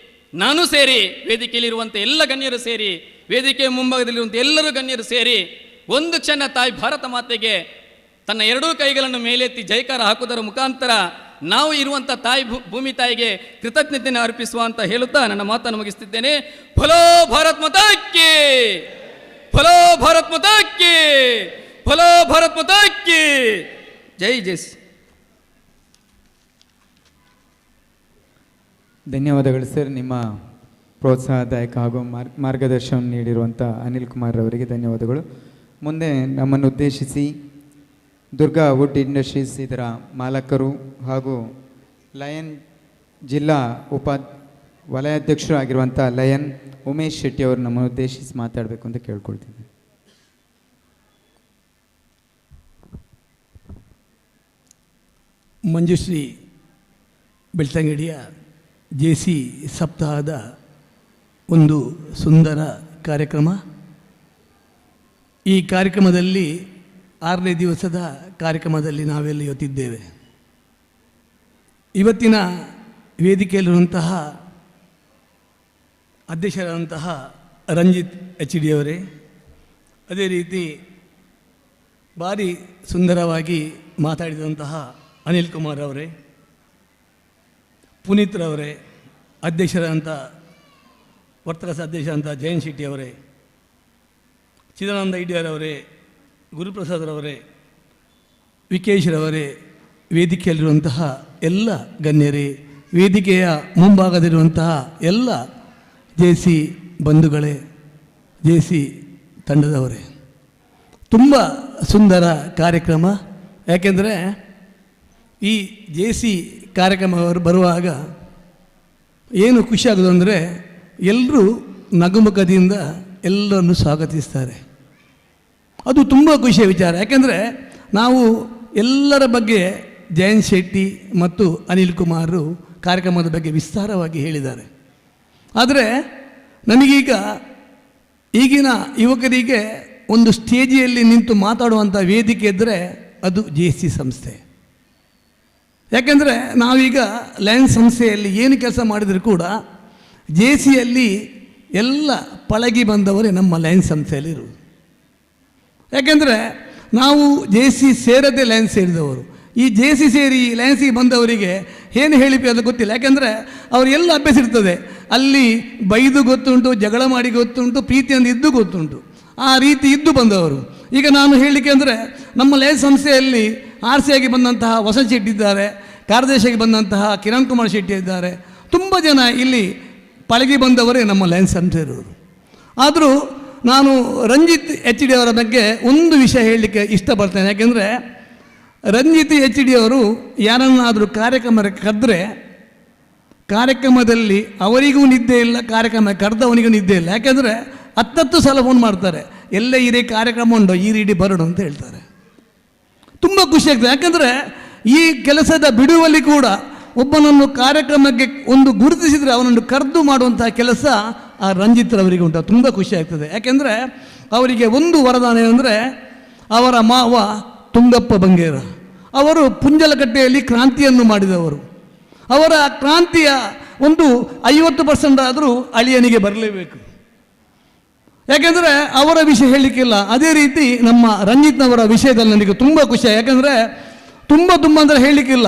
ನಾನು ಸೇರಿ, ವೇದಿಕೆಯಲ್ಲಿರುವಂಥ ಎಲ್ಲ ಗಣ್ಯರು ಸೇರಿ, ವೇದಿಕೆಯ ಮುಂಭಾಗದಲ್ಲಿರುವಂಥ ಎಲ್ಲರೂ ಗಣ್ಯರು ಸೇರಿ ಒಂದು ಕ್ಷಣ ತಾಯಿ ಭಾರತ ಮಾತೆಗೆ ತನ್ನ ಎರಡೂ ಕೈಗಳನ್ನು ಮೇಲೆತ್ತಿ ಜೈಕಾರ ಹಾಕುವುದರ ಮುಖಾಂತರ ನಾವು ಇರುವಂಥ ತಾಯಿ ಭೂಮಿ ತಾಯಿಗೆ ಕೃತಜ್ಞತೆಯನ್ನು ಅರ್ಪಿಸುವ ಅಂತ ಹೇಳುತ್ತಾ ನನ್ನ ಮಾತನ್ನು ಮುಗಿಸುತ್ತಿದ್ದೇನೆ. ಫಲೋ ಭಾರತ್ ಮಾತಾ ಕಿ, ಫಲೋ ಭಾರತ್ ಮಾತಾ ಕಿ, ಫಲೋ ಭಾರತ್ ಮಾತಾ ಕಿ. ಜೈ ಜೈಸ್. ಧನ್ಯವಾದಗಳು ಸರ್. ನಿಮ್ಮ ಪ್ರೋತ್ಸಾಹದಾಯಕ ಹಾಗೂ ಮಾರ್ಗದರ್ಶನ ನೀಡಿರುವಂಥ ಅನಿಲ್ ಕುಮಾರ್ ಅವರಿಗೆ ಧನ್ಯವಾದಗಳು. ಮುಂದೆ ನಮ್ಮನ್ನು ಉದ್ದೇಶಿಸಿ ದುರ್ಗಾ ವುಡ್ ಇಂಡಸ್ಟ್ರೀಸ್ ಇದರ ಮಾಲಕರು ಹಾಗೂ ಲಯನ್ ಜಿಲ್ಲಾ ವಲಯಾಧ್ಯಕ್ಷರು ಆಗಿರುವಂಥ ಲಯನ್ ಉಮೇಶ್ ಶೆಟ್ಟಿ ಅವರು ನಮ್ಮನ್ನು ಉದ್ದೇಶಿಸಿ ಮಾತಾಡಬೇಕು ಅಂತ ಕೇಳ್ಕೊಳ್ತಿದ್ದೆ. ಮಂಜುಶ್ರೀ ಬೆಳ್ತಂಗಡಿಯ JC ಸಪ್ತಾಹದ ಒಂದು ಸುಂದರ ಕಾರ್ಯಕ್ರಮ. ಈ ಕಾರ್ಯಕ್ರಮದಲ್ಲಿ 6ನೇ ದಿವಸದ ಕಾರ್ಯಕ್ರಮದಲ್ಲಿ ನಾವೆಲ್ಲ ಇವತ್ತಿದ್ದೇವೆ. ಇವತ್ತಿನ ವೇದಿಕೆಯಲ್ಲಿರುವಂತಹ ಅಧ್ಯಕ್ಷರಾದಂತಹ ರಂಜಿತ್ HD ಅವರೇ, ಅದೇ ರೀತಿ ಭಾರಿ ಸುಂದರವಾಗಿ ಮಾತಾಡಿದಂತಹ ಅನಿಲ್ ಕುಮಾರ್ ಅವರೇ, ಪುನೀತ್ ರವರೇ, ಅಧ್ಯಕ್ಷರಾದಂಥ ವರ್ತಕಸ ಅಧ್ಯಕ್ಷರಾದಂಥ ಜಯಂತ್ ಶೆಟ್ಟಿ ಅವರೇ, ಚಿದಾನಂದ ಇಡಿಯರವರೇ, ಗುರುಪ್ರಸಾದ್ರವರೇ, ವಿಕೇಶ್ರವರೇ, ವೇದಿಕೆಯಲ್ಲಿರುವಂತಹ ಎಲ್ಲ ಗಣ್ಯರೇ, ವೇದಿಕೆಯ ಮುಂಭಾಗದಲ್ಲಿರುವಂತಹ ಎಲ್ಲ JC ಬಂಧುಗಳೇ, JC ತಂಡದವರೇ, ತುಂಬ ಸುಂದರ ಕಾರ್ಯಕ್ರಮ. ಯಾಕೆಂದರೆ ಈ JC ಕಾರ್ಯಕ್ರಮವರು ಬರುವಾಗ ಏನು ಖುಷಿಯಾಗೋದು ಅಂದರೆ ಎಲ್ಲರೂ ನಗುಮುಖದಿಂದ ಎಲ್ಲರನ್ನು ಸ್ವಾಗತಿಸ್ತಾರೆ. ಅದು ತುಂಬ ಖುಷಿಯ ವಿಚಾರ. ಯಾಕೆಂದರೆ ನಾವು ಎಲ್ಲರ ಬಗ್ಗೆ ಜಯಂತ್ ಶೆಟ್ಟಿ ಮತ್ತು ಅನಿಲ್ ಕುಮಾರ್ ಕಾರ್ಯಕ್ರಮದ ಬಗ್ಗೆ ವಿಸ್ತಾರವಾಗಿ ಹೇಳಿದ್ದಾರೆ. ಆದರೆ ನನಗೀಗ ಈಗಿನ ಯುವಕರಿಗೆ ಒಂದು ಸ್ಟೇಜಿಯಲ್ಲಿ ನಿಂತು ಮಾತಾಡುವಂಥ ವೇದಿಕೆ ಇದ್ದರೆ ಅದು JC ಸಂಸ್ಥೆ. ಯಾಕೆಂದರೆ ನಾವೀಗ ಲಯನ್ಸ್ ಸಂಸ್ಥೆಯಲ್ಲಿ ಏನು ಕೆಲಸ ಮಾಡಿದರೂ ಕೂಡ JCಯಲ್ಲಿ ಎಲ್ಲ ಪಳಗಿ ಬಂದವರೇ ನಮ್ಮ ಲಯನ್ಸ್ ಸಂಸ್ಥೆಯಲ್ಲಿರುವುದು. ಯಾಕೆಂದರೆ ನಾವು JC ಸೇರದೆ ಲಯನ್ಸ್ ಸೇರಿದವರು. ಈ JC ಸೇರಿ ಲಯನ್ಸಿಗೆ ಬಂದವರಿಗೆ ಏನು ಹೇಳಿಪಿ ಅದು ಗೊತ್ತಿಲ್ಲ. ಯಾಕೆಂದರೆ ಅವರು ಎಲ್ಲ ಅಭ್ಯಾಸ ಇರ್ತದೆ. ಅಲ್ಲಿ ಬೈದು ಗೊತ್ತುಂಟು, ಜಗಳ ಮಾಡಿ ಗೊತ್ತುಂಟು, ಪ್ರೀತಿಯಿಂದ ಇದ್ದು ಗೊತ್ತುಂಟು. ಆ ರೀತಿ ಇದ್ದು ಬಂದವರು. ಈಗ ನಾನು ಹೇಳಲಿಕ್ಕೆ ಅಂದರೆ ನಮ್ಮ ಲಯನ್ಸ್ ಸಂಸ್ಥೆಯಲ್ಲಿ ಆರ್ಸಿಯಾಗಿ ಬಂದಂತಹ ವಸಂತ್ ಶೆಟ್ಟಿ ಇದ್ದಾರೆ, ಕಾರ್ಯದರ್ಶಿಯಾಗಿ ಬಂದಂತಹ ಕಿರಣ್ ಕುಮಾರ್ ಶೆಟ್ಟಿ ಇದ್ದಾರೆ. ತುಂಬ ಜನ ಇಲ್ಲಿ ಪಳಗಿ ಬಂದವರೇ ನಮ್ಮ ಲಯನ್ಸ್ ಸಂಸ್ಥೆ ಇರೋರು. ಆದರೂ ನಾನು ರಂಜಿತ್ HD ಅವರ ಬಗ್ಗೆ ಒಂದು ವಿಷಯ ಹೇಳಲಿಕ್ಕೆ ಇಷ್ಟಪಡ್ತೇನೆ. ಯಾಕೆಂದರೆ ರಂಜಿತ್ HD ಅವರು ಯಾರನ್ನಾದರೂ ಕಾರ್ಯಕ್ರಮಕ್ಕೆ ಕರೆದ್ರೆ ಕಾರ್ಯಕ್ರಮದಲ್ಲಿ ಅವರಿಗೂ ನಿದ್ದೆ ಇಲ್ಲ, ಕಾರ್ಯಕ್ರಮ ಕರೆದವನಿಗೂ ನಿದ್ದೆ ಇಲ್ಲ. ಯಾಕೆಂದರೆ 10 ಸಲ ಫೋನ್ ಮಾಡ್ತಾರೆ, ಎಲ್ಲೇ ಇರೇ ಕಾರ್ಯಕ್ರಮ ಉಂಟೋ ಈ ರೀತಿ ಬರೋಣ ಅಂತ ಹೇಳ್ತಾರೆ. ತುಂಬ ಖುಷಿ ಆಗ್ತದೆ. ಯಾಕಂದರೆ ಈ ಕೆಲಸದ ಬಿಡುವಲ್ಲಿ ಕೂಡ ಒಬ್ಬನನ್ನು ಕಾರ್ಯಕ್ರಮಕ್ಕೆ ಒಂದು ಗುರುತಿಸಿದರೆ ಅವನನ್ನು ಕರೆದು ಮಾಡುವಂತಹ ಕೆಲಸ ಆ ರಂಜಿತ್ರವರಿಗೆ ಉಂಟು. ತುಂಬ ಖುಷಿ ಆಗ್ತದೆ. ಯಾಕೆಂದರೆ ಅವರಿಗೆ ಒಂದು ವರದಾನ ಏನಂದರೆ ಅವರ ಮಾವ ತುಂಗಪ್ಪ ಬಂಗೇರ ಅವರು ಪುಂಜಲಕಟ್ಟೆಯಲ್ಲಿ ಕ್ರಾಂತಿಯನ್ನು ಮಾಡಿದವರು. ಅವರ ಕ್ರಾಂತಿಯ ಒಂದು 50% ಆದರೂ ಅಳಿಯನಿಗೆ ಬರಲೇಬೇಕು. ಯಾಕೆಂದರೆ ಅವರ ವಿಷಯ ಹೇಳಲಿಕ್ಕಿಲ್ಲ. ಅದೇ ರೀತಿ ನಮ್ಮ ರಂಜಿತ್ನವರ ವಿಷಯದಲ್ಲಿ ನನಗೆ ತುಂಬ ಖುಷಿ. ಯಾಕೆಂದರೆ ತುಂಬ ಅಂದರೆ ಹೇಳಲಿಕ್ಕಿಲ್ಲ.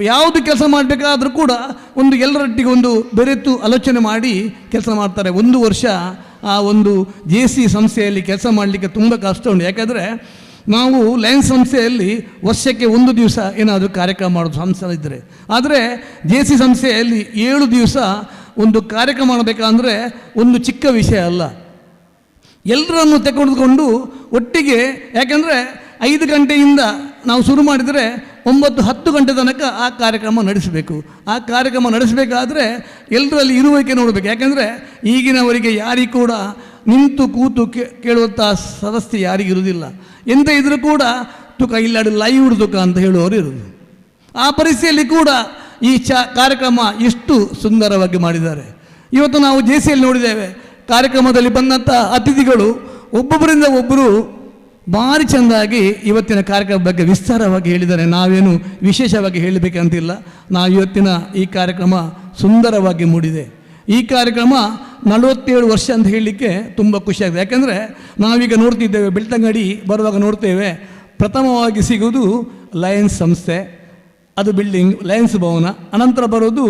ಯಾವುದು ಕೆಲಸ ಮಾಡಬೇಕಾದ್ರೂ ಕೂಡ ಒಂದು ಎಲ್ಲರೊಟ್ಟಿಗೆ ಒಂದು ಬೆರೆತು ಆಲೋಚನೆ ಮಾಡಿ ಕೆಲಸ ಮಾಡ್ತಾರೆ. 1 ವರ್ಷ ಆ ಒಂದು JC ಸಂಸ್ಥೆಯಲ್ಲಿ ಕೆಲಸ ಮಾಡಲಿಕ್ಕೆ ತುಂಬ ಕಷ್ಟ ಉಂಟು. ಯಾಕೆಂದರೆ ನಾವು ಲಯನ್ಸ್ ಸಂಸ್ಥೆಯಲ್ಲಿ ವರ್ಷಕ್ಕೆ 1 ದಿವಸ ಏನಾದರೂ ಕಾರ್ಯಕ್ರಮ ಮಾಡೋದು ಸಂಸ್ಥೆ ಇದ್ದರೆ, ಆದರೆ JC ಸಂಸ್ಥೆಯಲ್ಲಿ 7 ದಿವಸ ಒಂದು ಕಾರ್ಯಕ್ರಮ ಮಾಡಬೇಕಂದ್ರೆ ಒಂದು ಚಿಕ್ಕ ವಿಷಯ ಅಲ್ಲ. ಎಲ್ಲರನ್ನು ತೆಗೆದುಕೊಂಡು ಒಟ್ಟಿಗೆ, ಯಾಕೆಂದರೆ 5 ಗಂಟೆಯಿಂದ ನಾವು ಶುರು ಮಾಡಿದರೆ 9-10 ಗಂಟೆ ತನಕ ಆ ಕಾರ್ಯಕ್ರಮ ನಡೆಸಬೇಕು. ಆ ಕಾರ್ಯಕ್ರಮ ನಡೆಸಬೇಕಾದ್ರೆ ಎಲ್ಲರಲ್ಲಿ ಇರುವಿಕೆ ನೋಡಬೇಕು. ಯಾಕೆಂದರೆ ಈಗಿನವರಿಗೆ ಯಾರಿಗೂ ಕೂಡ ನಿಂತು ಕೂತು ಕೇಳುವಂಥ ಸದಸ್ಯ ಯಾರಿಗಿರುವುದಿಲ್ಲ. ಎಂತ ಇದ್ರೂ ಕೂಡ ತುಕ ಇಲ್ಲಾಡು ಲೈವ್ ತುಕ ಅಂತ ಹೇಳುವವರು ಇರೋದು. ಆ ಪರಿಸ್ಥಿತಿಯಲ್ಲಿ ಕೂಡ ಈ ಕಾರ್ಯಕ್ರಮ ಎಷ್ಟು ಸುಂದರವಾಗಿ ಮಾಡಿದ್ದಾರೆ. ಇವತ್ತು ನಾವು JCಯಲ್ಲಿ ನೋಡಿದ್ದೇವೆ, ಕಾರ್ಯಕ್ರಮದಲ್ಲಿ ಬಂದಂಥ ಅತಿಥಿಗಳು ಒಬ್ಬೊಬ್ಬರಿಂದ ಒಬ್ಬರು ಭಾರಿ ಚೆಂದಾಗಿ ಇವತ್ತಿನ ಕಾರ್ಯಕ್ರಮದ ಬಗ್ಗೆ ವಿಸ್ತಾರವಾಗಿ ಹೇಳಿದ್ದಾರೆ. ನಾವೇನು ವಿಶೇಷವಾಗಿ ಹೇಳಬೇಕಂತಿಲ್ಲ. ನಾವು ಇವತ್ತಿನ ಈ ಕಾರ್ಯಕ್ರಮ ಸುಂದರವಾಗಿ ಮೂಡಿದೆ. ಈ ಕಾರ್ಯಕ್ರಮ 47 ವರ್ಷ ಅಂತ ಹೇಳಲಿಕ್ಕೆ ತುಂಬ ಖುಷಿಯಾಗಿದೆ. ಯಾಕೆಂದರೆ ನಾವೀಗ ನೋಡ್ತಿದ್ದೇವೆ, ಬೆಳ್ತಂಗಡಿ ಬರುವಾಗ ನೋಡ್ತೇವೆ, ಪ್ರಥಮವಾಗಿ ಸಿಗುವುದು ಲಯನ್ಸ್ ಸಂಸ್ಥೆ, ಅದು ಬಿಲ್ಡಿಂಗ್ ಲಯನ್ಸ್ ಭವನ, ಅನಂತರ ಬರೋದು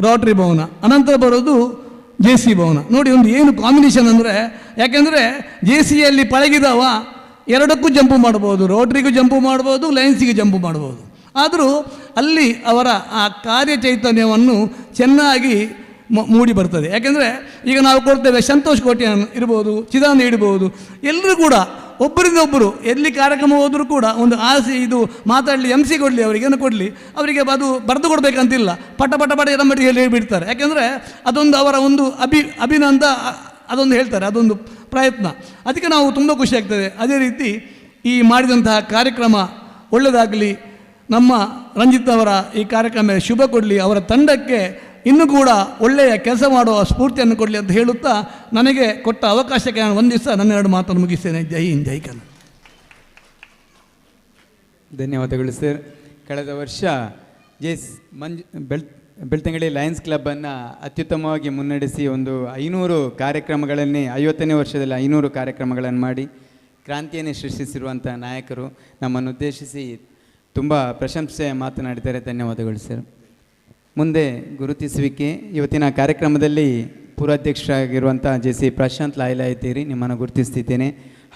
ರೋಟರಿ ಭವನ, ಅನಂತರ ಬರೋದು JC ಭವನ. ನೋಡಿ ಒಂದು ಏನು ಕಾಂಬಿನೇಷನ್ ಅಂದರೆ, ಯಾಕೆಂದರೆ JCಯಲ್ಲಿ ಪಳಗಿದವ ಎರಡಕ್ಕೂ ಜಂಪು ಮಾಡ್ಬೋದು, ರೋಟ್ರಿಗೂ ಜಂಪು ಮಾಡ್ಬೋದು, ಲಯನ್ಸಿಗೆ ಜಂಪು ಮಾಡ್ಬೋದು. ಆದರೂ ಅಲ್ಲಿ ಅವರ ಆ ಕಾರ್ಯ ಚೈತನ್ಯವನ್ನು ಚೆನ್ನಾಗಿ ಮೂಡಿ ಬರ್ತದೆ. ಯಾಕೆಂದರೆ ಈಗ ನಾವು ಕೊಡ್ತೇವೆ, ಸಂತೋಷ್ ಕೋಟ್ಯಾನ್ ಇರ್ಬೋದು, ಚಿದಾನಂದ ಇಡ್ಬೋದು, ಎಲ್ಲರೂ ಕೂಡ ಒಬ್ಬರಿಂದ ಒಬ್ಬರು ಎಲ್ಲಿ ಕಾರ್ಯಕ್ರಮ ಹೋದರೂ ಕೂಡ ಒಂದು ಆಸೆ ಇದು ಮಾತಾಡಲಿ MC ಕೊಡಲಿ ಅವರಿಗೇನು ಕೊಡಲಿ ಅವರಿಗೆ ಅದು ಬರೆದು ಕೊಡಬೇಕಂತಿಲ್ಲ, ಪಟ ಪಟ ಪಟ ಎಡಂಬಡಿ ಹೇಳಿಬಿಡ್ತಾರೆ. ಯಾಕೆಂದರೆ ಅದೊಂದು ಅವರ ಒಂದು ಅಭಿನಯ ಅಂತ ಅದೊಂದು ಹೇಳ್ತಾರೆ, ಅದೊಂದು ಪ್ರಯತ್ನ. ಅದಕ್ಕೆ ನಾವು ತುಂಬ ಖುಷಿ ಆಗ್ತದೆ. ಅದೇ ರೀತಿ ಈ ಮಾಡಿದಂತಹ ಕಾರ್ಯಕ್ರಮ ಒಳ್ಳೆಯದಾಗಲಿ, ನಮ್ಮ ರಂಜಿತ್ ಅವರ ಈ ಕಾರ್ಯಕ್ರಮ ಶುಭ ಕೊಡಲಿ, ಅವರ ತಂಡಕ್ಕೆ ಇನ್ನೂ ಕೂಡ ಒಳ್ಳೆಯ ಕೆಲಸ ಮಾಡುವ ಸ್ಫೂರ್ತಿಯನ್ನು ಕೊಡಲಿ ಅಂತ ಹೇಳುತ್ತಾ ನನಗೆ ಕೊಟ್ಟ ಅವಕಾಶಕ್ಕೆ ನಾನು ಒಂದಿವಸ ನನ್ನೆರಡು ಮಾತನ್ನು ಮುಗಿಸ್ತೇನೆ. ಜೈ ಹಿಂದ್, ಜೈ ಕನ್ನಡ. ಧನ್ಯವಾದಗಳು ಸರ್. ಕಳೆದ ವರ್ಷ ಬೆಳ್ತಂಗಡಿ ಲಯನ್ಸ್ ಕ್ಲಬ್ಬನ್ನು ಅತ್ಯುತ್ತಮವಾಗಿ ಮುನ್ನಡೆಸಿ ಒಂದು 500 ಕಾರ್ಯಕ್ರಮಗಳನ್ನೇ 50ನೇ ವರ್ಷದಲ್ಲಿ 500 ಕಾರ್ಯಕ್ರಮಗಳನ್ನು ಮಾಡಿ ಕ್ರಾಂತಿಯನ್ನೇ ಸೃಷ್ಟಿಸಿರುವಂಥ ನಾಯಕರು ನಮ್ಮನ್ನು ಉದ್ದೇಶಿಸಿ ತುಂಬ ಪ್ರಶಂಸೆ ಮಾತನಾಡಿದ್ದಾರೆ. ಧನ್ಯವಾದಗಳು ಸರ್. ಮುಂದೆ ಗುರುತಿಸುವಿಕೆ. ಇವತ್ತಿನ ಕಾರ್ಯಕ್ರಮದಲ್ಲಿ ಪೂರ್ವಾಧ್ಯಕ್ಷರಾಗಿರುವಂಥ JC ಪ್ರಶಾಂತ್ ಲಾಯ್ಲಾ ಇದ್ದೀರಿ, ನಿಮ್ಮನ್ನು ಗುರುತಿಸ್ತಿದ್ದೇನೆ.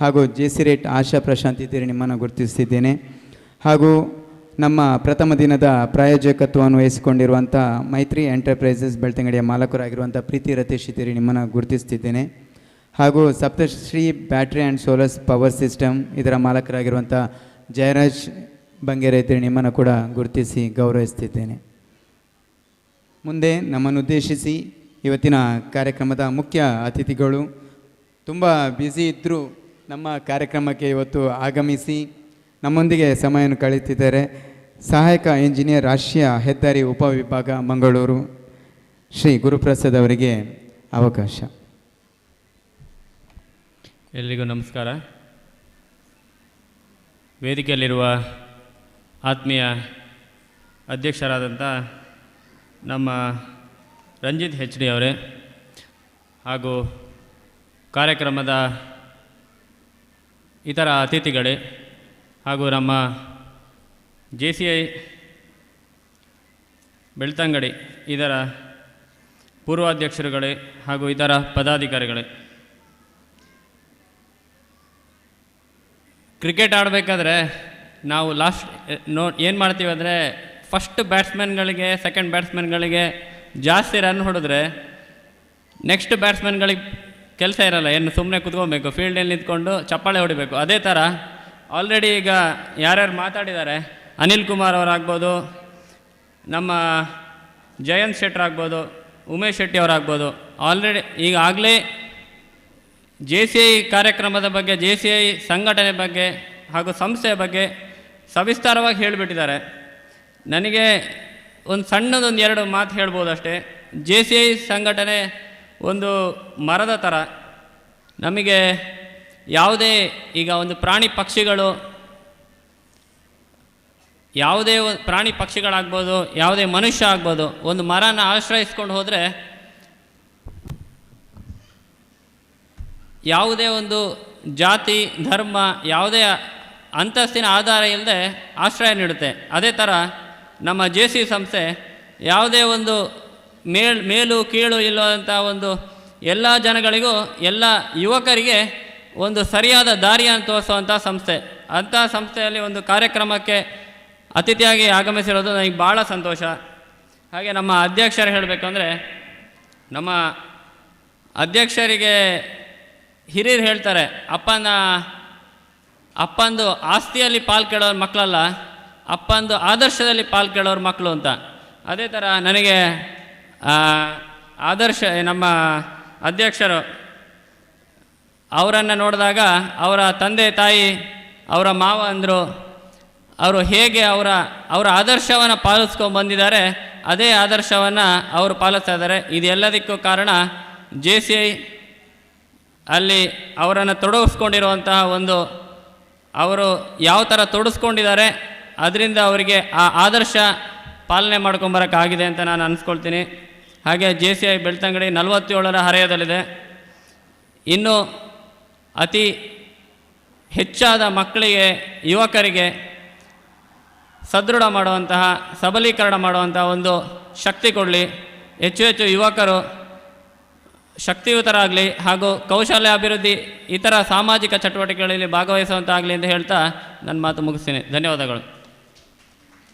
ಹಾಗೂ JC ರೇಟ್ ಆಶಾ ಪ್ರಶಾಂತ್ ಇದ್ದೀರಿ, ನಿಮ್ಮನ್ನು ಗುರುತಿಸ್ತಿದ್ದೇನೆ. ಹಾಗೂ ನಮ್ಮ ಪ್ರಥಮ ದಿನದ ಪ್ರಾಯೋಜಕತ್ವವನ್ನು ವಹಿಸಿಕೊಂಡಿರುವಂಥ ಮೈತ್ರಿ ಎಂಟರ್ಪ್ರೈಸಸ್ ಬೆಳ್ತಂಗಡಿಯ ಮಾಲಕರಾಗಿರುವಂಥ ಪ್ರೀತಿ ರತೀಶ್ ಇದ್ದೀರಿ, ನಿಮ್ಮನ್ನು ಗುರುತಿಸ್ತಿದ್ದೇನೆ. ಹಾಗೂ Saptashree battery and ಸೋಲರ್ಸ್ power system ಇದರ ಮಾಲಕರಾಗಿರುವಂಥ ಜಯರಾಜ್ ಬಂಗೇರ ಇದ್ದೀರಿ, ನಿಮ್ಮನ್ನು ಕೂಡ ಗುರುತಿಸಿ ಗೌರವಿಸ್ತಿದ್ದೇನೆ. ಮುಂದೆ ನಮ್ಮನ್ನು ಉದ್ದೇಶಿಸಿ ಇವತ್ತಿನ ಕಾರ್ಯಕ್ರಮದ ಮುಖ್ಯ ಅತಿಥಿಗಳು ತುಂಬ ಬ್ಯುಸಿ ಇದ್ದರೂ ನಮ್ಮ ಕಾರ್ಯಕ್ರಮಕ್ಕೆ ಇವತ್ತು ಆಗಮಿಸಿ ನಮ್ಮೊಂದಿಗೆ ಸಮಯವನ್ನು ಕಳೆಯುತ್ತಿದ್ದಾರೆ. ಸಹಾಯಕ ಇಂಜಿನಿಯರ್ ರಾಷ್ಟ್ರೀಯ ಹೆದ್ದಾರಿ ಉಪವಿಭಾಗ ಮಂಗಳೂರು ಶ್ರೀ ಗುರುಪ್ರಸಾದ್ ಅವರಿಗೆ ಅವಕಾಶ. ಎಲ್ರಿಗೂ ನಮಸ್ಕಾರ. ವೇದಿಕೆಯಲ್ಲಿರುವ ಆತ್ಮೀಯ ಅಧ್ಯಕ್ಷರಾದಂಥ ನಮ್ಮ ರಂಜಿತ್ HD ಅವರೇ, ಹಾಗೂ ಕಾರ್ಯಕ್ರಮದ ಇತರ ಅತಿಥಿಗಳೇ, ಹಾಗೂ ನಮ್ಮ JCI ಬೆಳ್ತಂಗಡಿ ಇದರ ಪೂರ್ವಾಧ್ಯಕ್ಷರುಗಳೇ ಹಾಗೂ ಇತರ ಪದಾಧಿಕಾರಿಗಳೇ, ಕ್ರಿಕೆಟ್ ಆಡಬೇಕಾದ್ರೆ ನಾವು ಏನು ಮಾಡ್ತೀವಿ ಅಂದರೆ ಫಸ್ಟ್ ಬ್ಯಾಟ್ಸ್ಮನ್ಗಳಿಗೆ ಸೆಕೆಂಡ್ ಬ್ಯಾಟ್ಸ್ಮನ್ಗಳಿಗೆ ಜಾಸ್ತಿ ರನ್ ಹೊಡೆದ್ರೆ ನೆಕ್ಸ್ಟ್ ಬ್ಯಾಟ್ಸ್ಮನ್ಗಳಿಗೆ ಕೆಲಸ ಇರಲ್ಲ, ಏನು ಸುಮ್ಮನೆ ಕುತ್ಕೊಬೇಕು, ಫೀಲ್ಡಲ್ಲಿ ನಿಂತ್ಕೊಂಡು ಚಪ್ಪಾಳೆ ಹೊಡಿಬೇಕು. ಅದೇ ಥರ ಆಲ್ರೆಡಿ ಈಗ ಯಾರ್ಯಾರು ಮಾತಾಡಿದ್ದಾರೆ, ಅನಿಲ್ ಕುಮಾರ್ ಅವರಾಗ್ಬೋದು, ನಮ್ಮ ಜಯಂತ್ ಶೆಟ್ಟರ್ ಆಗ್ಬೋದು, ಉಮೇಶ್ ಶೆಟ್ಟಿ ಅವರಾಗ್ಬೋದು, ಆಲ್ರೆಡಿ ಈಗಾಗಲೇ JCI ಕಾರ್ಯಕ್ರಮದ ಬಗ್ಗೆ, JCI ಸಂಘಟನೆ ಬಗ್ಗೆ ಹಾಗೂ ಸಂಸ್ಥೆಯ ಬಗ್ಗೆ ಸವಿಸ್ತಾರವಾಗಿ ಹೇಳಿಬಿಟ್ಟಿದ್ದಾರೆ. ನನಗೆ ಒಂದು ಸಣ್ಣದೊಂದು 2 ಮಾತು ಹೇಳ್ಬೋದು ಅಷ್ಟೇ. JCI ಸಂಘಟನೆ ಒಂದು ಮರದ ಥರ. ನಮಗೆ ಯಾವುದೇ ಈಗ ಒಂದು ಪ್ರಾಣಿ ಪಕ್ಷಿಗಳಾಗ್ಬೋದು, ಯಾವುದೇ ಮನುಷ್ಯ ಆಗ್ಬೋದು, ಒಂದು ಮರನ ಆಶ್ರಯಿಸ್ಕೊಂಡು ಹೋದರೆ ಯಾವುದೇ ಒಂದು ಜಾತಿ ಧರ್ಮ ಯಾವುದೇ ಅಂತಸ್ತಿನ ಆಧಾರ ಇಲ್ಲದೆ ಆಶ್ರಯ ನೀಡುತ್ತೆ. ಅದೇ ಥರ ನಮ್ಮ JCI ಸಂಸ್ಥೆ ಯಾವುದೇ ಒಂದು ಮೇಲು ಕೀಳು ಇಲ್ಲದಂಥ ಒಂದು ಎಲ್ಲ ಜನಗಳಿಗೂ, ಎಲ್ಲ ಯುವಕರಿಗೆ ಒಂದು ಸರಿಯಾದ ದಾರಿಯನ್ನು ತೋರಿಸುವಂಥ ಸಂಸ್ಥೆ. ಅಂಥ ಸಂಸ್ಥೆಯಲ್ಲಿ ಒಂದು ಕಾರ್ಯಕ್ರಮಕ್ಕೆ ಅತಿಥಿಯಾಗಿ ಆಗಮಿಸಿರೋದು ನನಗೆ ಭಾಳ ಸಂತೋಷ. ಹಾಗೆ ನಮ್ಮ ಅಧ್ಯಕ್ಷರು ಹೇಳಬೇಕಂದ್ರೆ, ನಮ್ಮ ಅಧ್ಯಕ್ಷರಿಗೆ ಹಿರಿಯರು ಹೇಳ್ತಾರೆ, ಅಪ್ಪಂದು ಆಸ್ತಿಯಲ್ಲಿ ಪಾಲು ಕೇಳೋರ ಮಕ್ಕಳಲ್ಲ, ಅಪ್ಪಂದು ಆದರ್ಶದಲ್ಲಿ ಪಾಲು ಕೇಳೋರ ಮಕ್ಕಳು ಅಂತ. ಅದೇ ಥರ ನನಗೆ ನಮ್ಮ ಅಧ್ಯಕ್ಷರು ಅವರನ್ನು ನೋಡಿದಾಗ ಅವರ ತಂದೆ ತಾಯಿ, ಅವರ ಮಾವ ಅಂದರು, ಅವರು ಹೇಗೆ ಅವರ ಆದರ್ಶವನ್ನು ಪಾಲಿಸ್ಕೊಂಡು ಬಂದಿದ್ದಾರೆ, ಅದೇ ಆದರ್ಶವನ್ನು ಅವರು ಪಾಲಿಸ್ತಾ ಇದ್ದಾರೆ. ಇದೆಲ್ಲದಕ್ಕೂ ಕಾರಣ JCI ಅಲ್ಲಿ ಅವರನ್ನು ತೊಡಗಿಸ್ಕೊಂಡಿರುವಂತಹ ಒಂದು, ಅವರು ಯಾವ ಥರ ತೊಡಗಿಸ್ಕೊಂಡಿದ್ದಾರೆ ಅದರಿಂದ ಅವರಿಗೆ ಆ ಆದರ್ಶ ಪಾಲನೆ ಮಾಡ್ಕೊಂಬರೋಕ್ಕಾಗಿದೆ ಅಂತ ನಾನು ಅನಿಸ್ಕೊಳ್ತೀನಿ. ಹಾಗೆ JCI ಬೆಳ್ತಂಗಡಿ 47ರ ಹರೆಯದಲ್ಲಿದೆ. ಇನ್ನು ಅತಿ ಹೆಚ್ಚಾದ ಮಕ್ಕಳಿಗೆ, ಯುವಕರಿಗೆ ಸದೃಢ ಮಾಡುವಂತಹ, ಸಬಲೀಕರಣ ಮಾಡುವಂತಹ ಒಂದು ಶಕ್ತಿ ಕೊಡಲಿ. ಹೆಚ್ಚು ಹೆಚ್ಚು ಯುವಕರು ಶಕ್ತಿಯುತರಾಗಲಿ ಹಾಗೂ ಕೌಶಲ್ಯ ಅಭಿವೃದ್ಧಿ ಇತರ ಸಾಮಾಜಿಕ ಚಟುವಟಿಕೆಗಳಲ್ಲಿ ಭಾಗವಹಿಸುವಂತಾಗಲಿ ಅಂತ ಹೇಳ್ತಾ ನನ್ನ ಮಾತು ಮುಗಿಸ್ತೀನಿ. ಧನ್ಯವಾದಗಳು.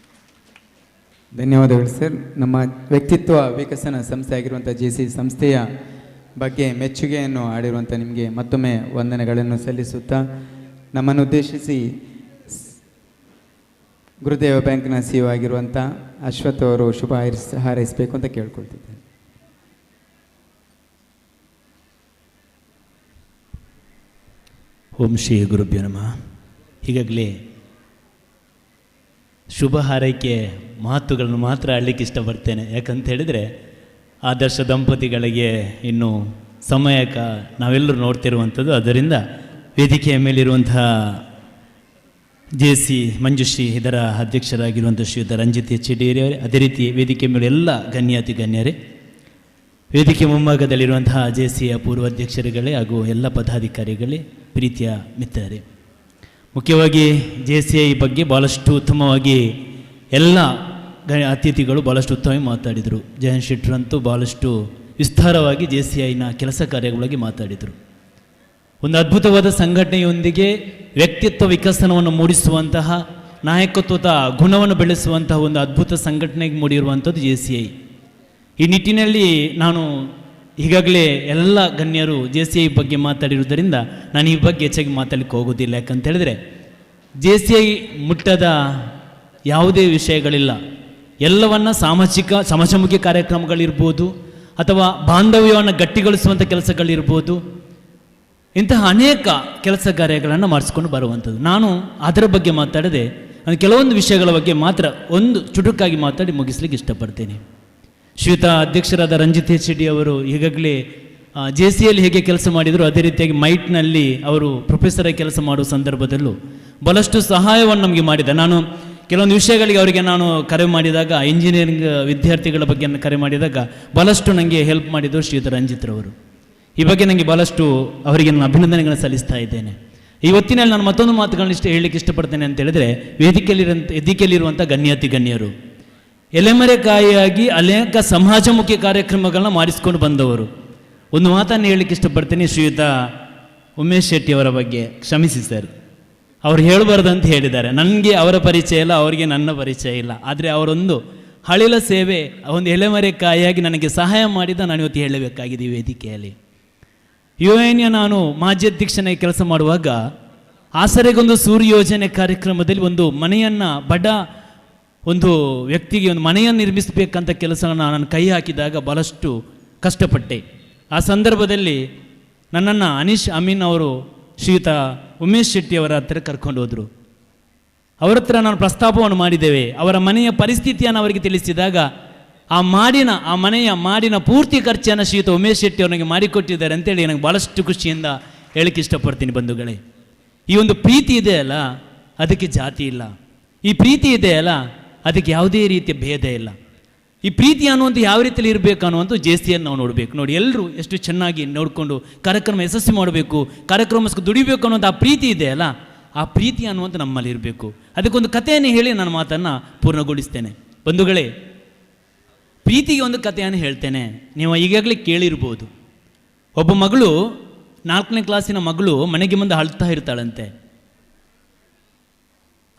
ಧನ್ಯವಾದಗಳು ಸರ್. ನಮ್ಮ ವ್ಯಕ್ತಿತ್ವ ವಿಕಸನ ಸಂಸ್ಥೆ ಆಗಿರುವಂಥ JCI ಸಂಸ್ಥೆಯ ಬಗ್ಗೆ ಮೆಚ್ಚುಗೆಯನ್ನು ಆಡಿರುವಂಥ ನಿಮಗೆ ಮತ್ತೊಮ್ಮೆ ವಂದನೆಗಳನ್ನು ಸಲ್ಲಿಸುತ್ತಾ ನಮ್ಮನ್ನು ಉದ್ದೇಶಿಸಿ ಗುರುದೇವ ಬ್ಯಾಂಕ್ನ CEO ಆಗಿರುವಂಥ ಅಶ್ವಥ್ ಅವರು ಶುಭ ಹಾರೈಸಬೇಕು ಅಂತ ಕೇಳ್ಕೊಳ್ತಿದ್ದೇನೆ. ಓಂ ಶ್ರೀ ಗುರುಭ್ಯೋ ನಮಃ. ಈಗಾಗಲೇ ಶುಭ ಹಾರೈಕೆ ಮಾತುಗಳನ್ನು ಮಾತ್ರ ಆಡಲಿಕ್ಕೆ ಇಷ್ಟಪಡ್ತೇನೆ. ಯಾಕಂತ ಹೇಳಿದರೆ ಆದರ್ಶ ದಂಪತಿಗಳಿಗೆ ಇನ್ನು ನಾವೆಲ್ಲರೂ ನೋಡ್ತಿರುವಂಥದ್ದು. ಅದರಿಂದ ವೇದಿಕೆಯ ಮೇಲಿರುವಂತಹ JC ಮಂಜುಶ್ರೀ ಇದರ ಅಧ್ಯಕ್ಷರಾಗಿರುವಂಥ ಶ್ರೀಯುತ ರಂಜಿತ್ HD ಅವರೇ, ಅದೇ ರೀತಿ ವೇದಿಕೆ ಮೇಲೆ ಎಲ್ಲ ಗಣ್ಯರೇ, ವೇದಿಕೆ ಮುಂಭಾಗದಲ್ಲಿರುವಂತಹ JCಯ ಪೂರ್ವಾಧ್ಯಕ್ಷರುಗಳೇ ಹಾಗೂ ಎಲ್ಲ ಪದಾಧಿಕಾರಿಗಳೇ, ಪ್ರೀತಿಯ ಮಿತ್ರರೇ, ಮುಖ್ಯವಾಗಿ JCI ಬಗ್ಗೆ ಭಾಳಷ್ಟು ಉತ್ತಮವಾಗಿ ಎಲ್ಲ ಅತಿಥಿಗಳು ಭಾಳಷ್ಟು ಉತ್ತಮವಾಗಿ ಮಾತಾಡಿದರು. ಜಯಂತ್ ಶೆಟ್ಟರಂತೂ ಭಾಳಷ್ಟು ವಿಸ್ತಾರವಾಗಿ JCIನ ಕೆಲಸ ಕಾರ್ಯಗಳ ಬಗ್ಗೆ ಮಾತಾಡಿದರು. ಒಂದು ಅದ್ಭುತವಾದ ಸಂಘಟನೆಯೊಂದಿಗೆ ವ್ಯಕ್ತಿತ್ವ ವಿಕಸನವನ್ನು ಮೂಡಿಸುವಂತಹ, ನಾಯಕತ್ವದ ಗುಣವನ್ನು ಬೆಳೆಸುವಂತಹ ಒಂದು ಅದ್ಭುತ ಸಂಘಟನೆಗೆ ಮೂಡಿರುವಂಥದ್ದು JCI. ಈ ನಿಟ್ಟಿನಲ್ಲಿ ನಾನು ಈಗಾಗಲೇ ಎಲ್ಲ ಗಣ್ಯರು JCI ಬಗ್ಗೆ ಮಾತಾಡಿರುವುದರಿಂದ ನಾನು ಈ ಬಗ್ಗೆ ಹೆಚ್ಚಾಗಿ ಮಾತಾಡಲಿಕ್ಕೆ ಹೋಗೋದಿಲ್ಲ. ಯಾಕಂತ ಹೇಳಿದ್ರೆ JCI ಮುಟ್ಟದ ಯಾವುದೇ ವಿಷಯಗಳಿಲ್ಲ. ಎಲ್ಲವನ್ನ ಸಮಾಜಮುಖಿ ಕಾರ್ಯಕ್ರಮಗಳಿರ್ಬೋದು ಅಥವಾ ಬಾಂಧವ್ಯವನ್ನು ಗಟ್ಟಿಗೊಳಿಸುವಂಥ ಕೆಲಸಗಳಿರ್ಬೋದು, ಇಂತಹ ಅನೇಕ ಕೆಲಸ ಕಾರ್ಯಗಳನ್ನು ಮಾಡಿಸ್ಕೊಂಡು ಬರುವಂಥದ್ದು. ನಾನು ಅದರ ಬಗ್ಗೆ ಮಾತಾಡದೆ ಕೆಲವೊಂದು ವಿಷಯಗಳ ಬಗ್ಗೆ ಮಾತ್ರ ಒಂದು ಚುಟುಕಾಗಿ ಮಾತಾಡಿ ಮುಗಿಸ್ಲಿಕ್ಕೆ ಇಷ್ಟಪಡ್ತೇನೆ. ಶ್ರೀಯುತ ಅಧ್ಯಕ್ಷರಾದ ರಂಜಿತ್ HD ಅವರು ಈಗಾಗಲೇ JCIಯಲ್ಲಿ ಹೇಗೆ ಕೆಲಸ ಮಾಡಿದರು ಅದೇ ರೀತಿಯಾಗಿ ಮೈಟ್ನಲ್ಲಿ ಅವರು ಪ್ರೊಫೆಸರಾಗಿ ಕೆಲಸ ಮಾಡುವ ಸಂದರ್ಭದಲ್ಲೂ ಬಹಳಷ್ಟು ಸಹಾಯವನ್ನು ನಮಗೆ ಮಾಡಿದ. ನಾನು ಕೆಲವೊಂದು ವಿಷಯಗಳಿಗೆ ಅವರಿಗೆ ನಾನು ಕರೆ ಮಾಡಿದಾಗ, ಇಂಜಿನಿಯರಿಂಗ್ ವಿದ್ಯಾರ್ಥಿಗಳ ಬಗ್ಗೆ ಕರೆ ಮಾಡಿದಾಗ ಬಹಳಷ್ಟು ನನಗೆ ಹೆಲ್ಪ್ ಮಾಡಿದರು ಶ್ರೀಯುತ ರಂಜಿತ್ರವರು. ಈ ಬಗ್ಗೆ ನನಗೆ ಭಾಳಷ್ಟು ಅವರಿಗೆ ನಾನು ಅಭಿನಂದನೆಗಳನ್ನು ಸಲ್ಲಿಸ್ತಾ ಇದ್ದೇನೆ. ಈ ಹೊತ್ತಿನಲ್ಲಿ ನಾನು ಮತ್ತೊಂದು ಮಾತುಗಳನ್ನ ಹೇಳಲಿಕ್ಕೆ ಇಷ್ಟಪಡ್ತೇನೆ ಅಂತ ಹೇಳಿದ್ರೆ, ವೇದಿಕೆಯಲ್ಲಿರುವಂಥ ಗಣ್ಯರು ಎಲೆಮರೆಕಾಯಿಯಾಗಿ ಅನೇಕ ಸಮಾಜಮುಖಿ ಕಾರ್ಯಕ್ರಮಗಳನ್ನ ಮಾಡಿಸ್ಕೊಂಡು ಬಂದವರು. ಒಂದು ಮಾತನ್ನು ಹೇಳಲಿಕ್ಕೆ ಇಷ್ಟಪಡ್ತೇನೆ ಶ್ರೀಯುತ ಉಮೇಶ್ ಶೆಟ್ಟಿ ಅವರ ಬಗ್ಗೆ. ಕ್ಷಮಿಸಿ ಸರ್, ಅವ್ರು ಹೇಳಬಾರ್ದು ಅಂತ ಹೇಳಿದ್ದಾರೆ. ನನಗೆ ಅವರ ಪರಿಚಯ ಇಲ್ಲ, ಅವರಿಗೆ ನನ್ನ ಪರಿಚಯ ಇಲ್ಲ. ಆದರೆ ಅವರೊಂದು ಹಳಿಲ ಸೇವೆ, ಒಂದು ಎಲೆಮರೆಕಾಯಿಯಾಗಿ ನನಗೆ ಸಹಾಯ ಮಾಡಿದ ನಾನು ಇವತ್ತು ಹೇಳಬೇಕಾಗಿದೆ ಈ ವೇದಿಕೆಯಲ್ಲಿ. UN ನಾನು ಮಾಜಿ ಅಧ್ಯಕ್ಷನಾಗಿ ಕೆಲಸ ಮಾಡುವಾಗ ಆಸರೆಗೊಂದು ಸೂರ್ಯ ಯೋಜನೆ ಕಾರ್ಯಕ್ರಮದಲ್ಲಿ ಒಂದು ಮನೆಯನ್ನು ಒಂದು ವ್ಯಕ್ತಿಗೆ ಒಂದು ಮನೆಯನ್ನು ನಿರ್ಮಿಸಬೇಕಂತ ಕೆಲಸವನ್ನು ನಾನು ಕೈ ಹಾಕಿದಾಗ ಭಾಳಷ್ಟು ಕಷ್ಟಪಟ್ಟೆ. ಆ ಸಂದರ್ಭದಲ್ಲಿ ನನ್ನನ್ನು ಅಮೀನ್ ಅವರು ಶ್ರೀಯುತ ಉಮೇಶ್ ಶೆಟ್ಟಿ ಅವರ ಹತ್ರ ಕರ್ಕೊಂಡು ಹೋದರು. ಅವರ ಹತ್ರ ನಾನು ಪ್ರಸ್ತಾಪವನ್ನು ಮಾಡಿದ್ದೇವೆ. ಅವರ ಮನೆಯ ಪರಿಸ್ಥಿತಿಯನ್ನು ಅವರಿಗೆ ತಿಳಿಸಿದಾಗ ಆ ಮನೆಯ ಮಾಡಿನ ಪೂರ್ತಿ ಖರ್ಚನ್ನು ಶ್ರೀಯುತ ಉಮೇಶ್ ಶೆಟ್ಟಿ ಅವನಿಗೆ ಮಾಡಿಕೊಟ್ಟಿದ್ದಾರೆ ಅಂತೇಳಿ ನನಗೆ ಭಾಳಷ್ಟು ಖುಷಿಯಿಂದ ಹೇಳಕ್ಕೆ ಇಷ್ಟಪಡ್ತೀನಿ. ಬಂಧುಗಳೇ, ಈ ಒಂದು ಪ್ರೀತಿ ಇದೆಯಲ್ಲ ಅದಕ್ಕೆ ಜಾತಿ ಇಲ್ಲ. ಈ ಪ್ರೀತಿ ಇದೆಯಲ್ಲ ಅದಕ್ಕೆ ಯಾವುದೇ ರೀತಿಯ ಭೇದ ಇಲ್ಲ. ಈ ಪ್ರೀತಿ ಅನ್ನುವಂಥ ಯಾವ ರೀತಿಯಲ್ಲಿ ಇರಬೇಕು ಅನ್ನುವಂಥ JCIಯನ್ನು ನಾವು ನೋಡಬೇಕು. ನೋಡಿ, ಎಲ್ಲರೂ ಎಷ್ಟು ಚೆನ್ನಾಗಿ ನೋಡಿಕೊಂಡು ಕಾರ್ಯಕ್ರಮ ಯಶಸ್ವಿ ಮಾಡಬೇಕು, ಕಾರ್ಯಕ್ರಮಕ್ಕೆ ದುಡಿಬೇಕು ಅನ್ನುವಂಥ ಆ ಪ್ರೀತಿ ಇದೆಯಲ್ಲ, ಆ ಪ್ರೀತಿ ಅನ್ನುವಂಥ ನಮ್ಮಲ್ಲಿ ಇರಬೇಕು. ಅದಕ್ಕೊಂದು ಕಥೆಯನ್ನು ಹೇಳಿ ನನ್ನ ಮಾತನ್ನು ಪೂರ್ಣಗೊಳಿಸ್ತೇನೆ. ಬಂಧುಗಳೇ, ಪ್ರೀತಿಗೆ ಒಂದು ಕಥೆಯನ್ನು ಹೇಳ್ತೇನೆ. ನೀವು ಈಗಾಗಲೇ ಕೇಳಿರ್ಬೋದು. ಒಬ್ಬ ಮಗಳು, 4ನೇ ಕ್ಲಾಸಿನ ಮಗಳು ಮನೆಗೆ ಮುಂದೆ ಅಳ್ತಾ ಇರ್ತಾಳಂತೆ.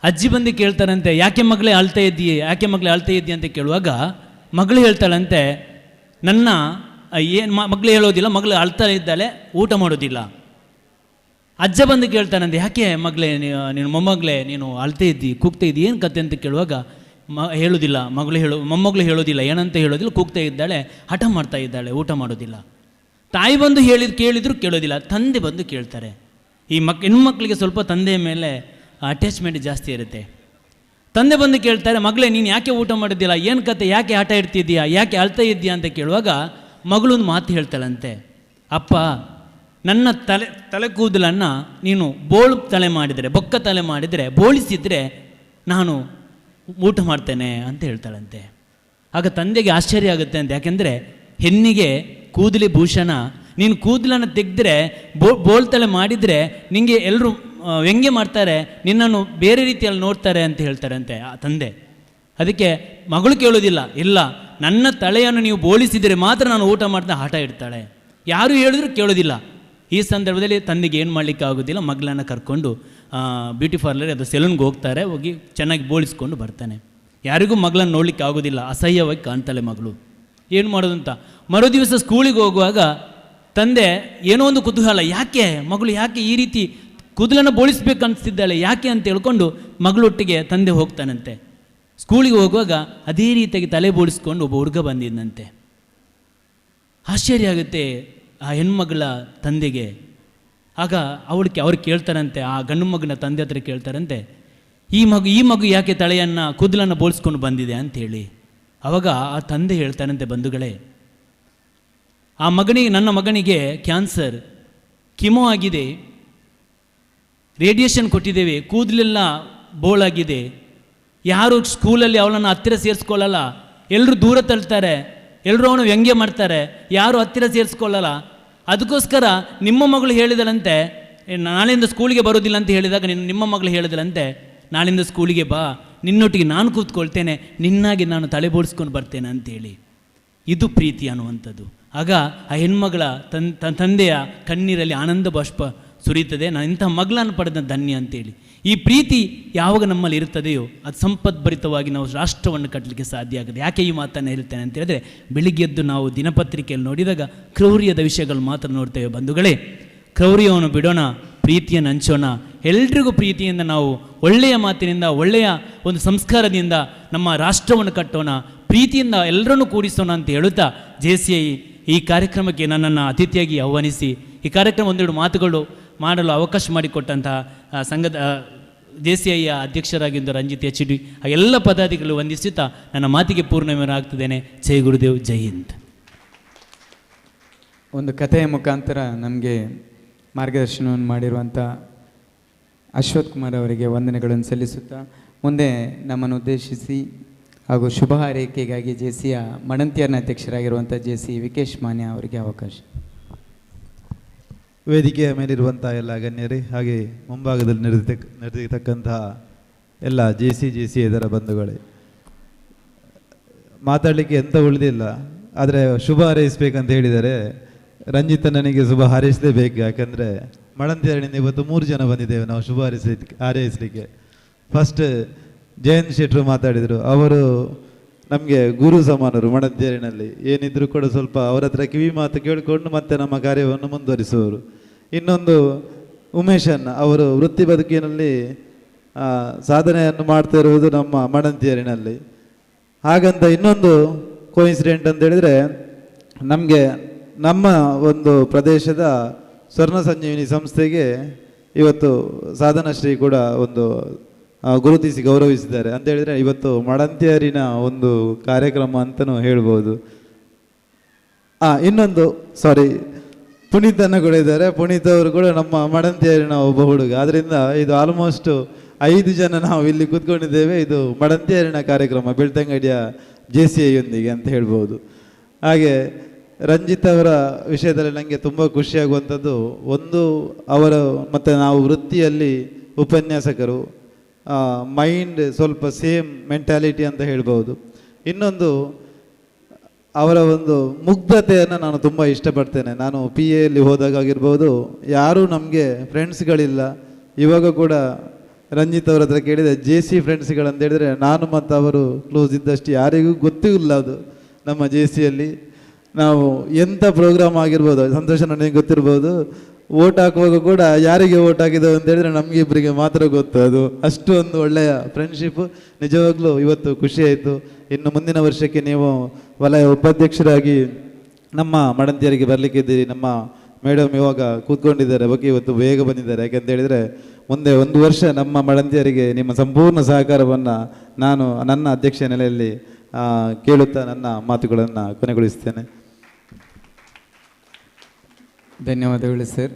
ಅಜ್ಜಿ ಬಂದು ಕೇಳ್ತಾರಂತೆ, ಯಾಕೆ ಮಗಳೇ ಅಳ್ತಾ ಇದ್ದೀಯ ಅಂತ ಕೇಳುವಾಗ ಮಗಳು ಹೇಳ್ತಾಳಂತೆ, ಮಗಳು ಹೇಳೋದಿಲ್ಲ, ಮಗಳು ಅಳ್ತಾ ಇದ್ದಾಳೆ, ಊಟ ಮಾಡೋದಿಲ್ಲ. ಅಜ್ಜ ಬಂದು ಕೇಳ್ತಾನಂತೆ, ಯಾಕೆ ಮಗಳೇ ನೀನು ಮೊಮ್ಮಗಳೇ ನೀನು ಅಳ್ತಾ ಕೂಗ್ತಾ ಇದ್ದಿ, ಏನು ಕತೆ ಅಂತ ಕೇಳುವಾಗ ಹೇಳೋದಿಲ್ಲ, ಮೊಮ್ಮಗಳು ಹೇಳೋದಿಲ್ಲ, ಏನಂತ ಹೇಳೋದಿಲ್ಲ, ಕೂಗ್ತಾ ಇದ್ದಾಳೆ, ಹಠ ಮಾಡ್ತಾ ಇದ್ದಾಳೆ, ಊಟ ಮಾಡೋದಿಲ್ಲ. ತಾಯಿ ಬಂದು ಕೇಳಿದ್ರು ಕೇಳೋದಿಲ್ಲ. ತಂದೆ ಬಂದು ಕೇಳ್ತಾರೆ. ಈ ಹೆಣ್ಮಕ್ಳಿಗೆ ಸ್ವಲ್ಪ ತಂದೆಯ ಮೇಲೆ ಅಟ್ಯಾಚ್ಮೆಂಟ್ ಜಾಸ್ತಿ ಇರುತ್ತೆ. ತಂದೆ ಬಂದು ಕೇಳ್ತಾರೆ, ಮಗಳೇ ನೀನು ಯಾಕೆ ಊಟ ಮಾಡೋದಿಲ್ಲ, ಏನು ಕತೆ, ಯಾಕೆ ಆಟ ಇಡ್ತಿದ್ದೀಯಾ, ಯಾಕೆ ಅಳ್ತಾ ಇದ್ದೀಯಾ ಅಂತ ಕೇಳುವಾಗ ಮಗಳೊಂದು ಮಾತು ಹೇಳ್ತಾಳಂತೆ, ಅಪ್ಪ ನನ್ನ ತಲೆ ಕೂದಲನ್ನು ನೀನು ಬೊಕ್ಕ ತಲೆ ಮಾಡಿದರೆ ಬೋಳಿಸಿದರೆ ನಾನು ಊಟ ಮಾಡ್ತೇನೆ ಅಂತ ಹೇಳ್ತಾಳಂತೆ. ಆಗ ತಂದೆಗೆ ಆಶ್ಚರ್ಯ ಆಗುತ್ತೆ ಅಂತ. ಯಾಕೆಂದರೆ ಹೆಣ್ಣಿಗೆ ಕೂದಲಿ ಭೂಷಣ, ನೀನು ಕೂದಲನ್ನು ತೆಗೆದ್ರೆ ಬೋಳ್ತಲೆ ಮಾಡಿದರೆ ನಿಮಗೆ ಎಲ್ಲರೂ ವ್ಯಂಗ್ಯ ಮಾಡ್ತಾರೆ, ನಿನ್ನನ್ನು ಬೇರೆ ರೀತಿಯಲ್ಲಿ ನೋಡ್ತಾರೆ ಅಂತ ಹೇಳ್ತಾರಂತೆ ಆ ತಂದೆ. ಅದಕ್ಕೆ ಮಗಳು ಕೇಳೋದಿಲ್ಲ, ಇಲ್ಲ ನನ್ನ ತಲೆಯನ್ನು ನೀವು ಬೋಳಿಸಿದರೆ ಮಾತ್ರ ನಾನು ಊಟ ಮಾಡ್ತಾ ಆಟ ಇಡ್ತಾಳೆ. ಯಾರು ಹೇಳಿದ್ರು ಕೇಳೋದಿಲ್ಲ. ಈ ಸಂದರ್ಭದಲ್ಲಿ ತಂದೆಗೆ ಏನು ಮಾಡಲಿಕ್ಕೆ ಆಗೋದಿಲ್ಲ, ಮಗಳನ್ನ ಕರ್ಕೊಂಡು ಬ್ಯೂಟಿ ಪಾರ್ಲರ್ ಅದು ಸೆಲೂನ್ಗೆ ಹೋಗ್ತಾರೆ. ಹೋಗಿ ಚೆನ್ನಾಗಿ ಬೋಳಿಸ್ಕೊಂಡು ಬರ್ತಾನೆ. ಯಾರಿಗೂ ಮಗಳನ್ನ ನೋಡಲಿಕ್ಕೆ ಆಗೋದಿಲ್ಲ, ಅಸಹ್ಯವಾಗಿ ಕಾಣ್ತಾಳೆ ಮಗಳು. ಏನು ಮಾಡೋದು ಅಂತ ಮರುದಿವಸ ಸ್ಕೂಲಿಗೆ ಹೋಗುವಾಗ ತಂದೆ ಏನೋ ಒಂದು ಕುತೂಹಲ, ಮಗಳು ಯಾಕೆ ಈ ರೀತಿ ಕೂದಲನ್ನು ಬೋಳಿಸ್ಬೇಕು ಅನಿಸ್ತಿದ್ದಾಳೆ, ಯಾಕೆ ಅಂತ ಹೇಳ್ಕೊಂಡು ಮಗಳೊಟ್ಟಿಗೆ ತಂದೆ ಹೋಗ್ತಾನಂತೆ. ಸ್ಕೂಲಿಗೆ ಹೋಗುವಾಗ ಅದೇ ರೀತಿಯಾಗಿ ತಲೆ ಬೋಳಿಸ್ಕೊಂಡು ಒಬ್ಬ ಹುಡುಗ ಬಂದಿದ್ದಂತೆ. ಆಶ್ಚರ್ಯ ಆಗುತ್ತೆ ಆ ಹೆಣ್ಮಗಳ ತಂದೆಗೆ. ಆಗ ಅವ್ರು ಕೇಳ್ತಾರಂತೆ, ಆ ಗಂಡು ಮಗನ ತಂದೆ ಹತ್ರ ಕೇಳ್ತಾರಂತೆ, ಈ ಮಗು ಯಾಕೆ ತಲೆಯನ್ನು ಕೂದಲನ್ನು ಬೋಳಿಸ್ಕೊಂಡು ಬಂದಿದೆ ಅಂಥೇಳಿ. ಆವಾಗ ಆ ತಂದೆ ಹೇಳ್ತಾರಂತೆ, ಬಂಧುಗಳೇ, ನನ್ನ ಮಗನಿಗೆ ಕ್ಯಾನ್ಸರ್, ಕಿಮೋ ಆಗಿದೆ, ರೇಡಿಯೇಷನ್ ಕೊಟ್ಟಿದ್ದೇವೆ, ಕೂದಲೆಲ್ಲ ಬೋಳಾಗಿದೆ, ಯಾರು ಸ್ಕೂಲಲ್ಲಿ ಅವಳನ್ನು ಹತ್ತಿರ ಸೇರಿಸ್ಕೊಳ್ಳಲ್ಲ, ಎಲ್ಲರೂ ದೂರ ತಳ್ತಾರೆ, ಎಲ್ಲರೂ ಅವನು ವ್ಯಂಗ್ಯ ಮಾಡ್ತಾರೆ, ಯಾರು ಹತ್ತಿರ ಸೇರಿಸ್ಕೊಳ್ಳಲ್ಲ. ಅದಕ್ಕೋಸ್ಕರ ನಿಮ್ಮ ಮಗಳು ಹೇಳಿದಳಂತೆ, ನಾಳೆಯಿಂದ ಸ್ಕೂಲಿಗೆ ಬರೋದಿಲ್ಲ ಅಂತ ಹೇಳಿದಾಗ ನಿಮ್ಮ ಮಗಳು ಹೇಳಿದಳಂತೆ, ನಾಳಿಂದ ಸ್ಕೂಲಿಗೆ ಬಾ, ನಿನ್ನೊಟ್ಟಿಗೆ ನಾನು ಕೂತ್ಕೊಳ್ತೇನೆ, ನಿನ್ನಾಗಿ ನಾನು ತಲೆ ಬೋಳಿಸ್ಕೊಂಡು ಬರ್ತೇನೆ ಅಂತೇಳಿ. ಇದು ಪ್ರೀತಿ ಅನ್ನುವಂಥದ್ದು. ಆಗ ಆ ಹೆಣ್ಮಗಳ ತಂದೆಯ ಕಣ್ಣೀರಲ್ಲಿ ಆನಂದ ಬಾಷ್ಪ ಸುರಿಯುತ್ತದೆ. ನಾನು ಇಂಥ ಮಗಳನ್ನು ಪಡೆದ ಧನ್ಯ ಅಂತೇಳಿ. ಈ ಪ್ರೀತಿ ಯಾವಾಗ ನಮ್ಮಲ್ಲಿ ಇರ್ತದೆಯೋ ಅದು ಸಂಪದ್ಭರಿತವಾಗಿ ನಾವು ರಾಷ್ಟ್ರವನ್ನು ಕಟ್ಟಲಿಕ್ಕೆ ಸಾಧ್ಯ ಆಗುತ್ತೆ. ಯಾಕೆ ಈ ಮಾತನ್ನು ಹೇಳ್ತೇನೆ ಅಂತ ಹೇಳಿದ್ರೆ, ಬೆಳಿಗ್ಗೆ ಎದ್ದು ನಾವು ದಿನಪತ್ರಿಕೆಯಲ್ಲಿ ನೋಡಿದಾಗ ಕ್ರೌರ್ಯದ ವಿಷಯಗಳು ಮಾತ್ರ ನೋಡ್ತೇವೆ. ಬಂಧುಗಳೇ, ಕ್ರೌರ್ಯವನ್ನು ಬಿಡೋಣ, ಪ್ರೀತಿಯನ್ನು ಹಂಚೋಣ. ಎಲ್ರಿಗೂ ಪ್ರೀತಿಯಿಂದ ನಾವು ಒಳ್ಳೆಯ ಮಾತಿನಿಂದ, ಒಳ್ಳೆಯ ಒಂದು ಸಂಸ್ಕಾರದಿಂದ ನಮ್ಮ ರಾಷ್ಟ್ರವನ್ನು ಕಟ್ಟೋಣ, ಪ್ರೀತಿಯಿಂದ ಎಲ್ಲರನ್ನೂ ಕೂಡಿಸೋಣ ಅಂತ ಹೇಳುತ್ತಾ JCI ಈ ಕಾರ್ಯಕ್ರಮಕ್ಕೆ ನನ್ನನ್ನು ಅತಿಥಿಯಾಗಿ ಆಹ್ವಾನಿಸಿ ಈ ಕಾರ್ಯಕ್ರಮ ಒಂದೆರಡು ಮಾತುಗಳು ಮಾಡಲು ಅವಕಾಶ ಮಾಡಿಕೊಟ್ಟಂತಹ ಸಂಘದ JCIಯ ಅಧ್ಯಕ್ಷರಾಗಿದ್ದ ರಂಜಿತ್ HD ಆ ಎಲ್ಲ ಪದಾಧಿಕಾರಿಗಳು ವಂದಿಸುತ್ತಾ ನನ್ನ ಮಾತಿಗೆ ಪೂರ್ಣವಿರಾಗ್ತಿದ್ದೇನೆ. ಜೈ ಗುರುದೇವ್, ಜೈ ಹಿಂದ್. ಒಂದು ಕಥೆಯ ಮುಖಾಂತರ ನಮಗೆ ಮಾರ್ಗದರ್ಶನವನ್ನು ಮಾಡಿರುವಂಥ ಅಶ್ವಥ್ ಕುಮಾರ್ ಅವರಿಗೆ ವಂದನೆಗಳನ್ನು ಸಲ್ಲಿಸುತ್ತಾ, ಮುಂದೆ ನಮ್ಮನ್ನು ಉದ್ದೇಶಿಸಿ ಹಾಗೂ ಶುಭ ಹಾರೈಕೆಗಾಗಿ JCಯ ಮಡಂತಿಯರ್ನ ಅಧ್ಯಕ್ಷರಾಗಿರುವಂಥ JC ವಿಕೇಶ್ ಮಾನ್ಯ ಅವರಿಗೆ ಅವಕಾಶ. ವೇದಿಕೆಯ ಮೇಲಿರುವಂಥ ಎಲ್ಲ ಗಣ್ಯರೇ, ಹಾಗೆ ಮುಂಭಾಗದಲ್ಲಿ ನಡೆದಿರ್ತಕ್ಕಂತಹ ಎಲ್ಲ JC ಇದರ ಬಂಧುಗಳೇ, ಮಾತಾಡಲಿಕ್ಕೆ ಎಂತ ಉಳಿದಿಲ್ಲ. ಆದರೆ ಶುಭ ಹಾರೈಸಬೇಕಂತ ಹೇಳಿದರೆ ರಂಜಿತ ನನಗೆ ಶುಭ ಹಾರೈಸಲೇಬೇಕು. ಯಾಕಂದರೆ ಮಡಂತಿಯರಣಿಂದ ಇವತ್ತು 3 ಜನ ಬಂದಿದ್ದೇವೆ ನಾವು ಶುಭ ಹಾರೈಸಲಿಕ್ಕೆ. ಫಸ್ಟ್ ಜಯಂತ್ ಶೆಟ್ರು ಮಾತಾಡಿದರು. ಅವರು ನಮಗೆ ಗುರು ಸಮಾನರು ಮಡಂತಿಯರಿನಲ್ಲಿ. ಏನಿದ್ರು ಕೂಡ ಸ್ವಲ್ಪ ಅವರ ಹತ್ರ ಕಿವಿ ಮಾತು ಕೇಳಿಕೊಂಡು ಮತ್ತೆ ನಮ್ಮ ಕಾರ್ಯವನ್ನು ಮುಂದುವರಿಸುವವರು. ಇನ್ನೊಂದು ಉಮೇಶನ್ನ, ಅವರು ವೃತ್ತಿ ಬದುಕಿನಲ್ಲಿ ಸಾಧನೆಯನ್ನು ಮಾಡ್ತಾ ಇರುವುದು ನಮ್ಮ ಮಡಂತಿಯರಿನಲ್ಲಿ. ಹಾಗಂತ ಇನ್ನೊಂದು ಕೋಇನ್ಸಿಡೆಂಟ್ ಅಂತ ಹೇಳಿದರೆ, ನಮಗೆ ನಮ್ಮ ಒಂದು ಪ್ರದೇಶದ ಸ್ವರ್ಣ ಸಂಜೀವಿನಿ ಸಂಸ್ಥೆಗೆ ಇವತ್ತು ಸಾಧನಶ್ರೀ ಕೂಡ ಒಂದು ಗುರುತಿಸಿ ಗೌರವಿಸಿದ್ದಾರೆ ಅಂತ ಹೇಳಿದರೆ, ಇವತ್ತು ಮಡಂತಿಯರಿನ ಒಂದು ಕಾರ್ಯಕ್ರಮ ಅಂತಲೂ ಹೇಳ್ಬೋದು. ಇನ್ನೊಂದು ಪುನೀತನ್ನು ಕೂಡ ಇದ್ದಾರೆ. ಪುನೀತ್ ಅವರು ಕೂಡ ನಮ್ಮ ಮಡಂತಿಯರಿನ ಒಬ್ಬ ಹುಡುಗ. ಆದ್ದರಿಂದ ಇದು ಆಲ್ಮೋಸ್ಟ್ 5 ಜನ ನಾವು ಇಲ್ಲಿ ಕೂತ್ಕೊಂಡಿದ್ದೇವೆ. ಇದು ಮಡಂತಿಯರಿನ ಕಾರ್ಯಕ್ರಮ ಬೆಳ್ತಂಗಡಿಯ JCIಯೊಂದಿಗೆ ಅಂತ ಹೇಳ್ಬೋದು. ಹಾಗೆ ರಂಜಿತ್ ಅವರ ವಿಷಯದಲ್ಲಿ ನನಗೆ ತುಂಬ ಖುಷಿಯಾಗುವಂಥದ್ದು, ಒಂದು ಅವರು ಮತ್ತು ನಾವು ವೃತ್ತಿಯಲ್ಲಿ ಉಪನ್ಯಾಸಕರು, ಮೈಂಡ್ ಸ್ವಲ್ಪ ಸೇಮ್ ಮೆಂಟ್ಯಾಲಿಟಿ ಅಂತ ಹೇಳ್ಬೋದು. ಇನ್ನೊಂದು ಅವರ ಒಂದು ಮುಗ್ಧತೆಯನ್ನು ನಾನು ತುಂಬ ಇಷ್ಟಪಡ್ತೇನೆ. ನಾನು PAಯಲ್ಲಿ ಹೋದಾಗಿರ್ಬೋದು, ಯಾರೂ ನಮಗೆ ಫ್ರೆಂಡ್ಸ್ಗಳಿಲ್ಲ. ಇವಾಗ ಕೂಡ ರಂಜಿತ್ ಅವರ ಹತ್ರ ಕೇಳಿದೆ, JC ಫ್ರೆಂಡ್ಸ್ಗಳಂತ ಹೇಳಿದರೆ ನಾನು ಮತ್ತು ಅವರು ಕ್ಲೋಸ್ ಇದ್ದಷ್ಟು ಯಾರಿಗೂ ಗೊತ್ತೂ ಇಲ್ಲ. ಅದು ನಮ್ಮ JCಯಲ್ಲಿ ನಾವು ಎಂಥ ಪ್ರೋಗ್ರಾಮ್ ಆಗಿರ್ಬೋದು, ಸಂತೋಷ ನನಗೆ ಗೊತ್ತಿರ್ಬೋದು, ಓಟ್ ಹಾಕುವಾಗ ಕೂಡ ಯಾರಿಗೆ ಓಟ್ ಹಾಕಿದ್ದೇವೆ ಅಂತ ಹೇಳಿದರೆ ನಮಗೆ ಇಬ್ಬರಿಗೆ ಮಾತ್ರ ಗೊತ್ತು. ಅದು ಅಷ್ಟು ಒಂದು ಒಳ್ಳೆಯ ಫ್ರೆಂಡ್ಶಿಪ್. ನಿಜವಾಗ್ಲೂ ಇವತ್ತು ಖುಷಿ ಆಯಿತು. ಇನ್ನು ಮುಂದಿನ ವರ್ಷಕ್ಕೆ ನೀವು ವಲಯ ಉಪಾಧ್ಯಕ್ಷರಾಗಿ ನಮ್ಮ ಮಡಂತಿಯರಿಗೆ ಬರಲಿಕ್ಕಿದ್ದೀರಿ. ನಮ್ಮ ಮೇಡಮ್ ಇವಾಗ ಕೂತ್ಕೊಂಡಿದ್ದಾರೆ, ಬಗ್ಗೆ ಇವತ್ತು ಬೇಗ ಬಂದಿದ್ದಾರೆ. ಯಾಕೆಂತ ಹೇಳಿದರೆ ಮುಂದೆ 1 ವರ್ಷ ನಮ್ಮ ಮಡಂತಿಯರಿಗೆ ನಿಮ್ಮ ಸಂಪೂರ್ಣ ಸಹಕಾರವನ್ನು ನಾನು ನನ್ನ ಅಧ್ಯಕ್ಷ ನೆಲೆಯಲ್ಲಿ ಕೇಳುತ್ತಾ ನನ್ನ ಮಾತುಗಳನ್ನು ಕೊನೆಗೊಳಿಸ್ತೇನೆ. ಧನ್ಯವಾದಗಳು ಸರ್.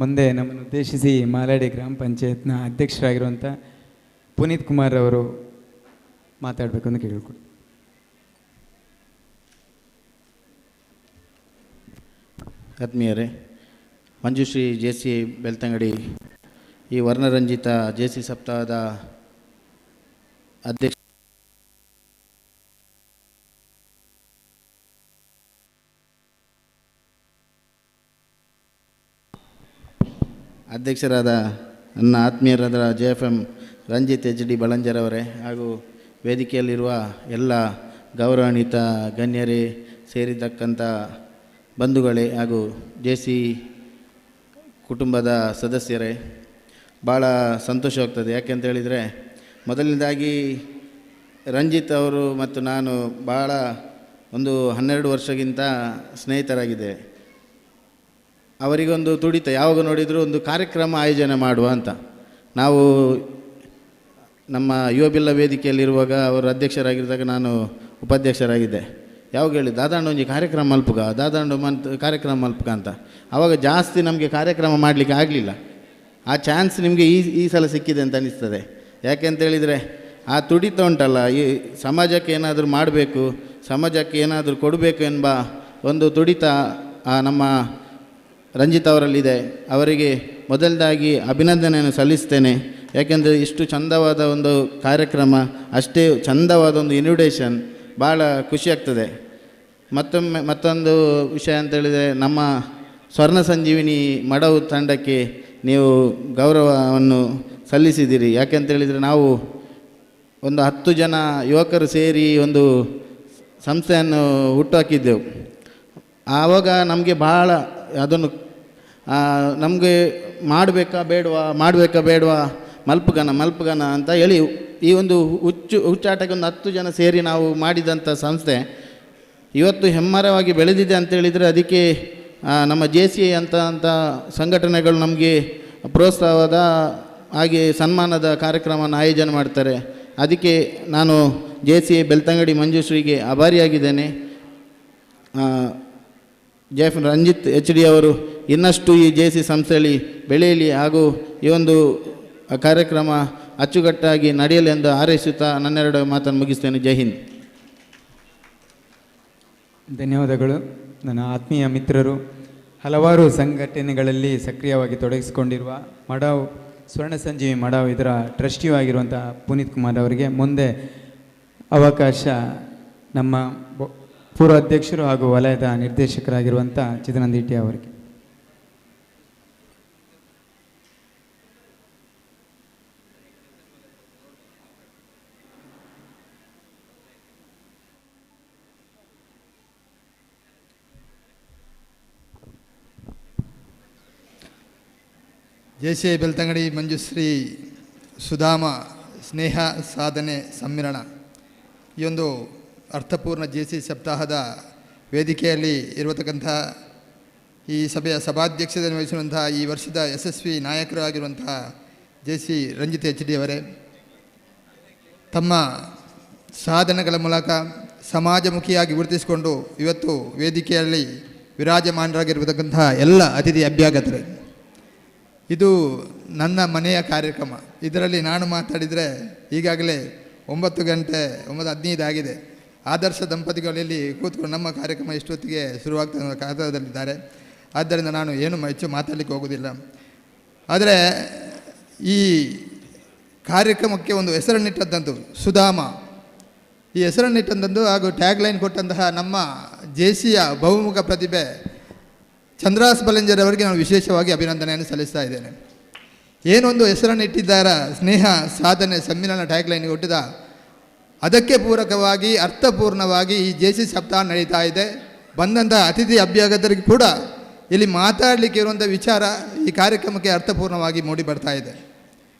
ಮುಂದೆ ನಮ್ಮನ್ನು ಉದ್ದೇಶಿಸಿ ಮಾಲಾಡಿ ಗ್ರಾಮ ಪಂಚಾಯತ್ನ ಅಧ್ಯಕ್ಷರಾಗಿರುವಂಥ ಪುನೀತ್ ಕುಮಾರ್ ಅವರು ಮಾತಾಡಬೇಕು ಅಂತ ಕೇಳಿಕೊಡಿ. ಆತ್ಮೀಯರೇ, ಮಂಜುಶ್ರೀ JCI ಬೆಳ್ತಂಗಡಿ ಈ ವರ್ಣರಂಜಿತ JC ಸಪ್ತಾಹದ ಅಧ್ಯಕ್ಷರಾದ ನನ್ನ ಆತ್ಮೀಯರಾದ JFM ರಂಜಿತ್ HD ಬಳಂಜರವರೇ, ಹಾಗೂ ವೇದಿಕೆಯಲ್ಲಿರುವ ಎಲ್ಲ ಗೌರವಾನ್ವಿತ ಗಣ್ಯರೇ, ಸೇರಿದ್ದಕ್ಕಂಥ ಬಂಧುಗಳೇ ಹಾಗೂ JC ಕುಟುಂಬದ ಸದಸ್ಯರೇ, ಭಾಳ ಸಂತೋಷವಾಗ್ತದೆ. ಯಾಕೆಂತ ಹೇಳಿದರೆ ಮೊದಲನೇದಾಗಿ ರಂಜಿತ್ ಅವರು ಮತ್ತು ನಾನು ಭಾಳ ಒಂದು 12 ವರ್ಷಕ್ಕಿಂತ ಸ್ನೇಹಿತರಾಗಿದ್ದೇವೆ. ಅವರಿಗೊಂದು ತುಡಿತ, ಯಾವಾಗ ನೋಡಿದರೂ ಒಂದು ಕಾರ್ಯಕ್ರಮ ಆಯೋಜನೆ ಮಾಡುವ ಅಂತ. ನಾವು ನಮ್ಮ ಯುವ ಬಿಲ್ಲ ವೇದಿಕೆಯಲ್ಲಿರುವಾಗ ಅವರು ಅಧ್ಯಕ್ಷರಾಗಿದ್ದಾಗ ನಾನು ಉಪಾಧ್ಯಕ್ಷರಾಗಿದ್ದೆ. ಯಾವಾಗ ಹೇಳಿ ದಾದಾಂಡು ಒಂಜಿ ಕಾರ್ಯಕ್ರಮ ಮಲ್ಪುಗ, ದಾದಾಂಡು ಕಾರ್ಯಕ್ರಮ ಮಲ್ಪುಗ ಅಂತ. ಆವಾಗ ಜಾಸ್ತಿ ನಮಗೆ ಕಾರ್ಯಕ್ರಮ ಮಾಡಲಿಕ್ಕೆ ಆಗಲಿಲ್ಲ. ಆ ಚಾನ್ಸ್ ನಿಮಗೆ ಈ ಸಲ ಸಿಕ್ಕಿದೆ ಅಂತ ಅನ್ನಿಸ್ತದೆ. ಯಾಕೆಂತೇಳಿದರೆ ಆ ತುಡಿತ ಉಂಟಲ್ಲ, ಈ ಸಮಾಜಕ್ಕೆ ಏನಾದರೂ ಮಾಡಬೇಕು, ಸಮಾಜಕ್ಕೆ ಏನಾದರೂ ಕೊಡಬೇಕು ಎಂಬ ಒಂದು ತುಡಿತ ನಮ್ಮ ರಂಜಿತ್ ಅವರಲ್ಲಿದೆ. ಅವರಿಗೆ ಮೊದಲದಾಗಿ ಅಭಿನಂದನೆಯನ್ನು ಸಲ್ಲಿಸ್ತೇನೆ. ಯಾಕೆಂದರೆ ಇಷ್ಟು ಚಂದವಾದ ಒಂದು ಕಾರ್ಯಕ್ರಮ, ಅಷ್ಟೇ ಚಂದವಾದ ಒಂದು ಇನ್ವಿಟೇಷನ್, ಭಾಳ ಖುಷಿಯಾಗ್ತದೆ. ಮತ್ತೊಂದು ವಿಷಯ ಅಂತೇಳಿದರೆ ನಮ್ಮ ಸ್ವರ್ಣ ಸಂಜೀವಿನಿ ಮಡವು ತಂಡಕ್ಕೆ ನೀವು ಗೌರವವನ್ನು ಸಲ್ಲಿಸಿದ್ದೀರಿ. ಯಾಕೆಂತೇಳಿದರೆ ನಾವು ಒಂದು 10 ಜನ ಯುವಕರು ಸೇರಿ ಒಂದು ಸಂಸ್ಥೆಯನ್ನು ಹುಟ್ಟುಹಾಕಿದ್ದೆವು. ಆವಾಗ ನಮಗೆ ಭಾಳ ಅದನ್ನು ನಮಗೆ ಮಾಡಬೇಕಾ ಬೇಡವಾ ಮಲ್ಪಗನ ಅಂತ ಹೇಳಿ ಈ ಒಂದು ಹುಚ್ಚಾಟಕ್ಕೆ ಒಂದು 10 ಜನ ಸೇರಿ ನಾವು ಮಾಡಿದಂಥ ಸಂಸ್ಥೆ ಇವತ್ತು ಹೆಮ್ಮರವಾಗಿ ಬೆಳೆದಿದೆ ಅಂತೇಳಿದರೆ ಅದಕ್ಕೆ ನಮ್ಮ JCI ಅಂತ ಸಂಘಟನೆಗಳು ನಮಗೆ ಪ್ರೋತ್ಸಾಹದ ಹಾಗೆ ಸನ್ಮಾನದ ಕಾರ್ಯಕ್ರಮವನ್ನು ಆಯೋಜನೆ ಮಾಡ್ತಾರೆ. ಅದಕ್ಕೆ ನಾನು JCI Belthangady ಮಂಜುಶ್ರೀಗೆ ಆಭಾರಿಯಾಗಿದ್ದೇನೆ. JF Ranjit HD ಅವರು ಇನ್ನಷ್ಟು ಈ JC ಸಂಸ್ಥೆಯಲ್ಲಿ ಬೆಳೆಯಲಿ ಹಾಗೂ ಈ ಒಂದು ಕಾರ್ಯಕ್ರಮ ಅಚ್ಚುಕಟ್ಟಾಗಿ ನಡೆಯಲಿ ಎಂದು ಹಾರೈಸುತ್ತಾ ನನ್ನೆರಡು ಮಾತನ್ನು ಮುಗಿಸ್ತೇನೆ. ಜೈ ಹಿಂದ್. ಧನ್ಯವಾದಗಳು. ನನ್ನ ಆತ್ಮೀಯ ಮಿತ್ರರು, ಹಲವಾರು ಸಂಘಟನೆಗಳಲ್ಲಿ ಸಕ್ರಿಯವಾಗಿ ತೊಡಗಿಸಿಕೊಂಡಿರುವ ಮಡಾವ್ ಸ್ವರ್ಣ ಸಂಜೀವಿ ಮಡಾವ್ ಇದರ ಟ್ರಸ್ಟಿಯೂ ಆಗಿರುವಂಥ ಪುನೀತ್ ಕುಮಾರ್ ಅವರಿಗೆ ಮುಂದೆ ಅವಕಾಶ ನಮ್ಮ ಪೂರ್ವ ಅಧ್ಯಕ್ಷರು ಹಾಗೂ ವಲಯದ ನಿರ್ದೇಶಕರಾಗಿರುವಂಥ ಚಿದಾನಂದ ಇಟ್ಟಿ ಅವರಿಗೆ. JCI ಬೆಳ್ತಂಗಡಿ ಮಂಜುಶ್ರೀ ಸುಧಾಮ ಸ್ನೇಹ ಸಾಧನೆ ಸಮ್ಮಿಲನ, ಈ ಒಂದು ಅರ್ಥಪೂರ್ಣ JCI ಸಪ್ತಾಹದ ವೇದಿಕೆಯಲ್ಲಿ ಇರತಕ್ಕಂಥ ಈ ಸಭೆಯ ಸಭಾಧ್ಯಕ್ಷತೆಯನ್ನು ವಹಿಸಿರುವಂತಹ ಈ ವರ್ಷದ ಯಶಸ್ವಿ ನಾಯಕರು ಆಗಿರುವಂತಹ JC ರಂಜಿತ್ HD ಅವರೇ, ತಮ್ಮ ಸಾಧನೆಗಳ ಮೂಲಕ ಸಮಾಜಮುಖಿಯಾಗಿ ಗುರುತಿಸಿಕೊಂಡು ಇವತ್ತು ವೇದಿಕೆಯಲ್ಲಿ ವಿರಾಜಮಾನರಾಗಿರತಕ್ಕಂತಹ ಎಲ್ಲ ಅತಿಥಿ ಅಭ್ಯಾಗತರೇ, ಇದು ನನ್ನ ಮನೆಯ ಕಾರ್ಯಕ್ರಮ. ಇದರಲ್ಲಿ ನಾನು ಮಾತಾಡಿದರೆ ಈಗಾಗಲೇ 9:15 ಆಗಿದೆ. ಆದರ್ಶ ದಂಪತಿಗಳಲ್ಲಿ ಕೂತ್ಕೊಂಡು ನಮ್ಮ ಕಾರ್ಯಕ್ರಮ ಇಷ್ಟೊತ್ತಿಗೆ ಶುರುವಾಗ್ತದೆ ಕಾತರದಲ್ಲಿದ್ದಾರೆ. ಆದ್ದರಿಂದ ನಾನು ಏನು ಹೆಚ್ಚು ಮಾತಾಡಲಿಕ್ಕೆ ಹೋಗೋದಿಲ್ಲ. ಆದರೆ ಈ ಕಾರ್ಯಕ್ರಮಕ್ಕೆ ಒಂದು ಹೆಸರನ್ನಿಟ್ಟಂಥದ್ದು ಸುಧಾಮ, ಈ ಹೆಸರನ್ನಿಟ್ಟಂಥದ್ದು ಹಾಗೂ ಟ್ಯಾಗ್ಲೈನ್ ಕೊಟ್ಟಂತಹ ನಮ್ಮ JCಯ ಬಹುಮುಖ ಪ್ರತಿಭೆ ಚಂದ್ರಾಸ್ ಬಲಂಜರ್ ಅವರಿಗೆ ನಾನು ವಿಶೇಷವಾಗಿ ಅಭಿನಂದನೆಯನ್ನು ಸಲ್ಲಿಸ್ತಾ ಇದ್ದೇನೆ. ಏನೊಂದು ಹೆಸರನ್ನು ಇಟ್ಟಿದ್ದಾರ, ಸ್ನೇಹ ಸಾಧನೆ ಸಮ್ಮಿಲನ ಟ್ಯಾಗ್ಲೈನ್ ಹುಟ್ಟಿದ, ಅದಕ್ಕೆ ಪೂರಕವಾಗಿ ಅರ್ಥಪೂರ್ಣವಾಗಿ ಈ JC ಸಪ್ತಾಹ ನಡೀತಾ ಇದೆ. ಬಂದಂಥ ಅತಿಥಿ ಅಭ್ಯಾಗತರಿಗೆ ಕೂಡ ಇಲ್ಲಿ ಮಾತಾಡಲಿಕ್ಕೆ ಇರುವಂಥ ವಿಚಾರ ಈ ಕಾರ್ಯಕ್ರಮಕ್ಕೆ ಅರ್ಥಪೂರ್ಣವಾಗಿ ಮೂಡಿ ಬರ್ತಾ ಇದೆ.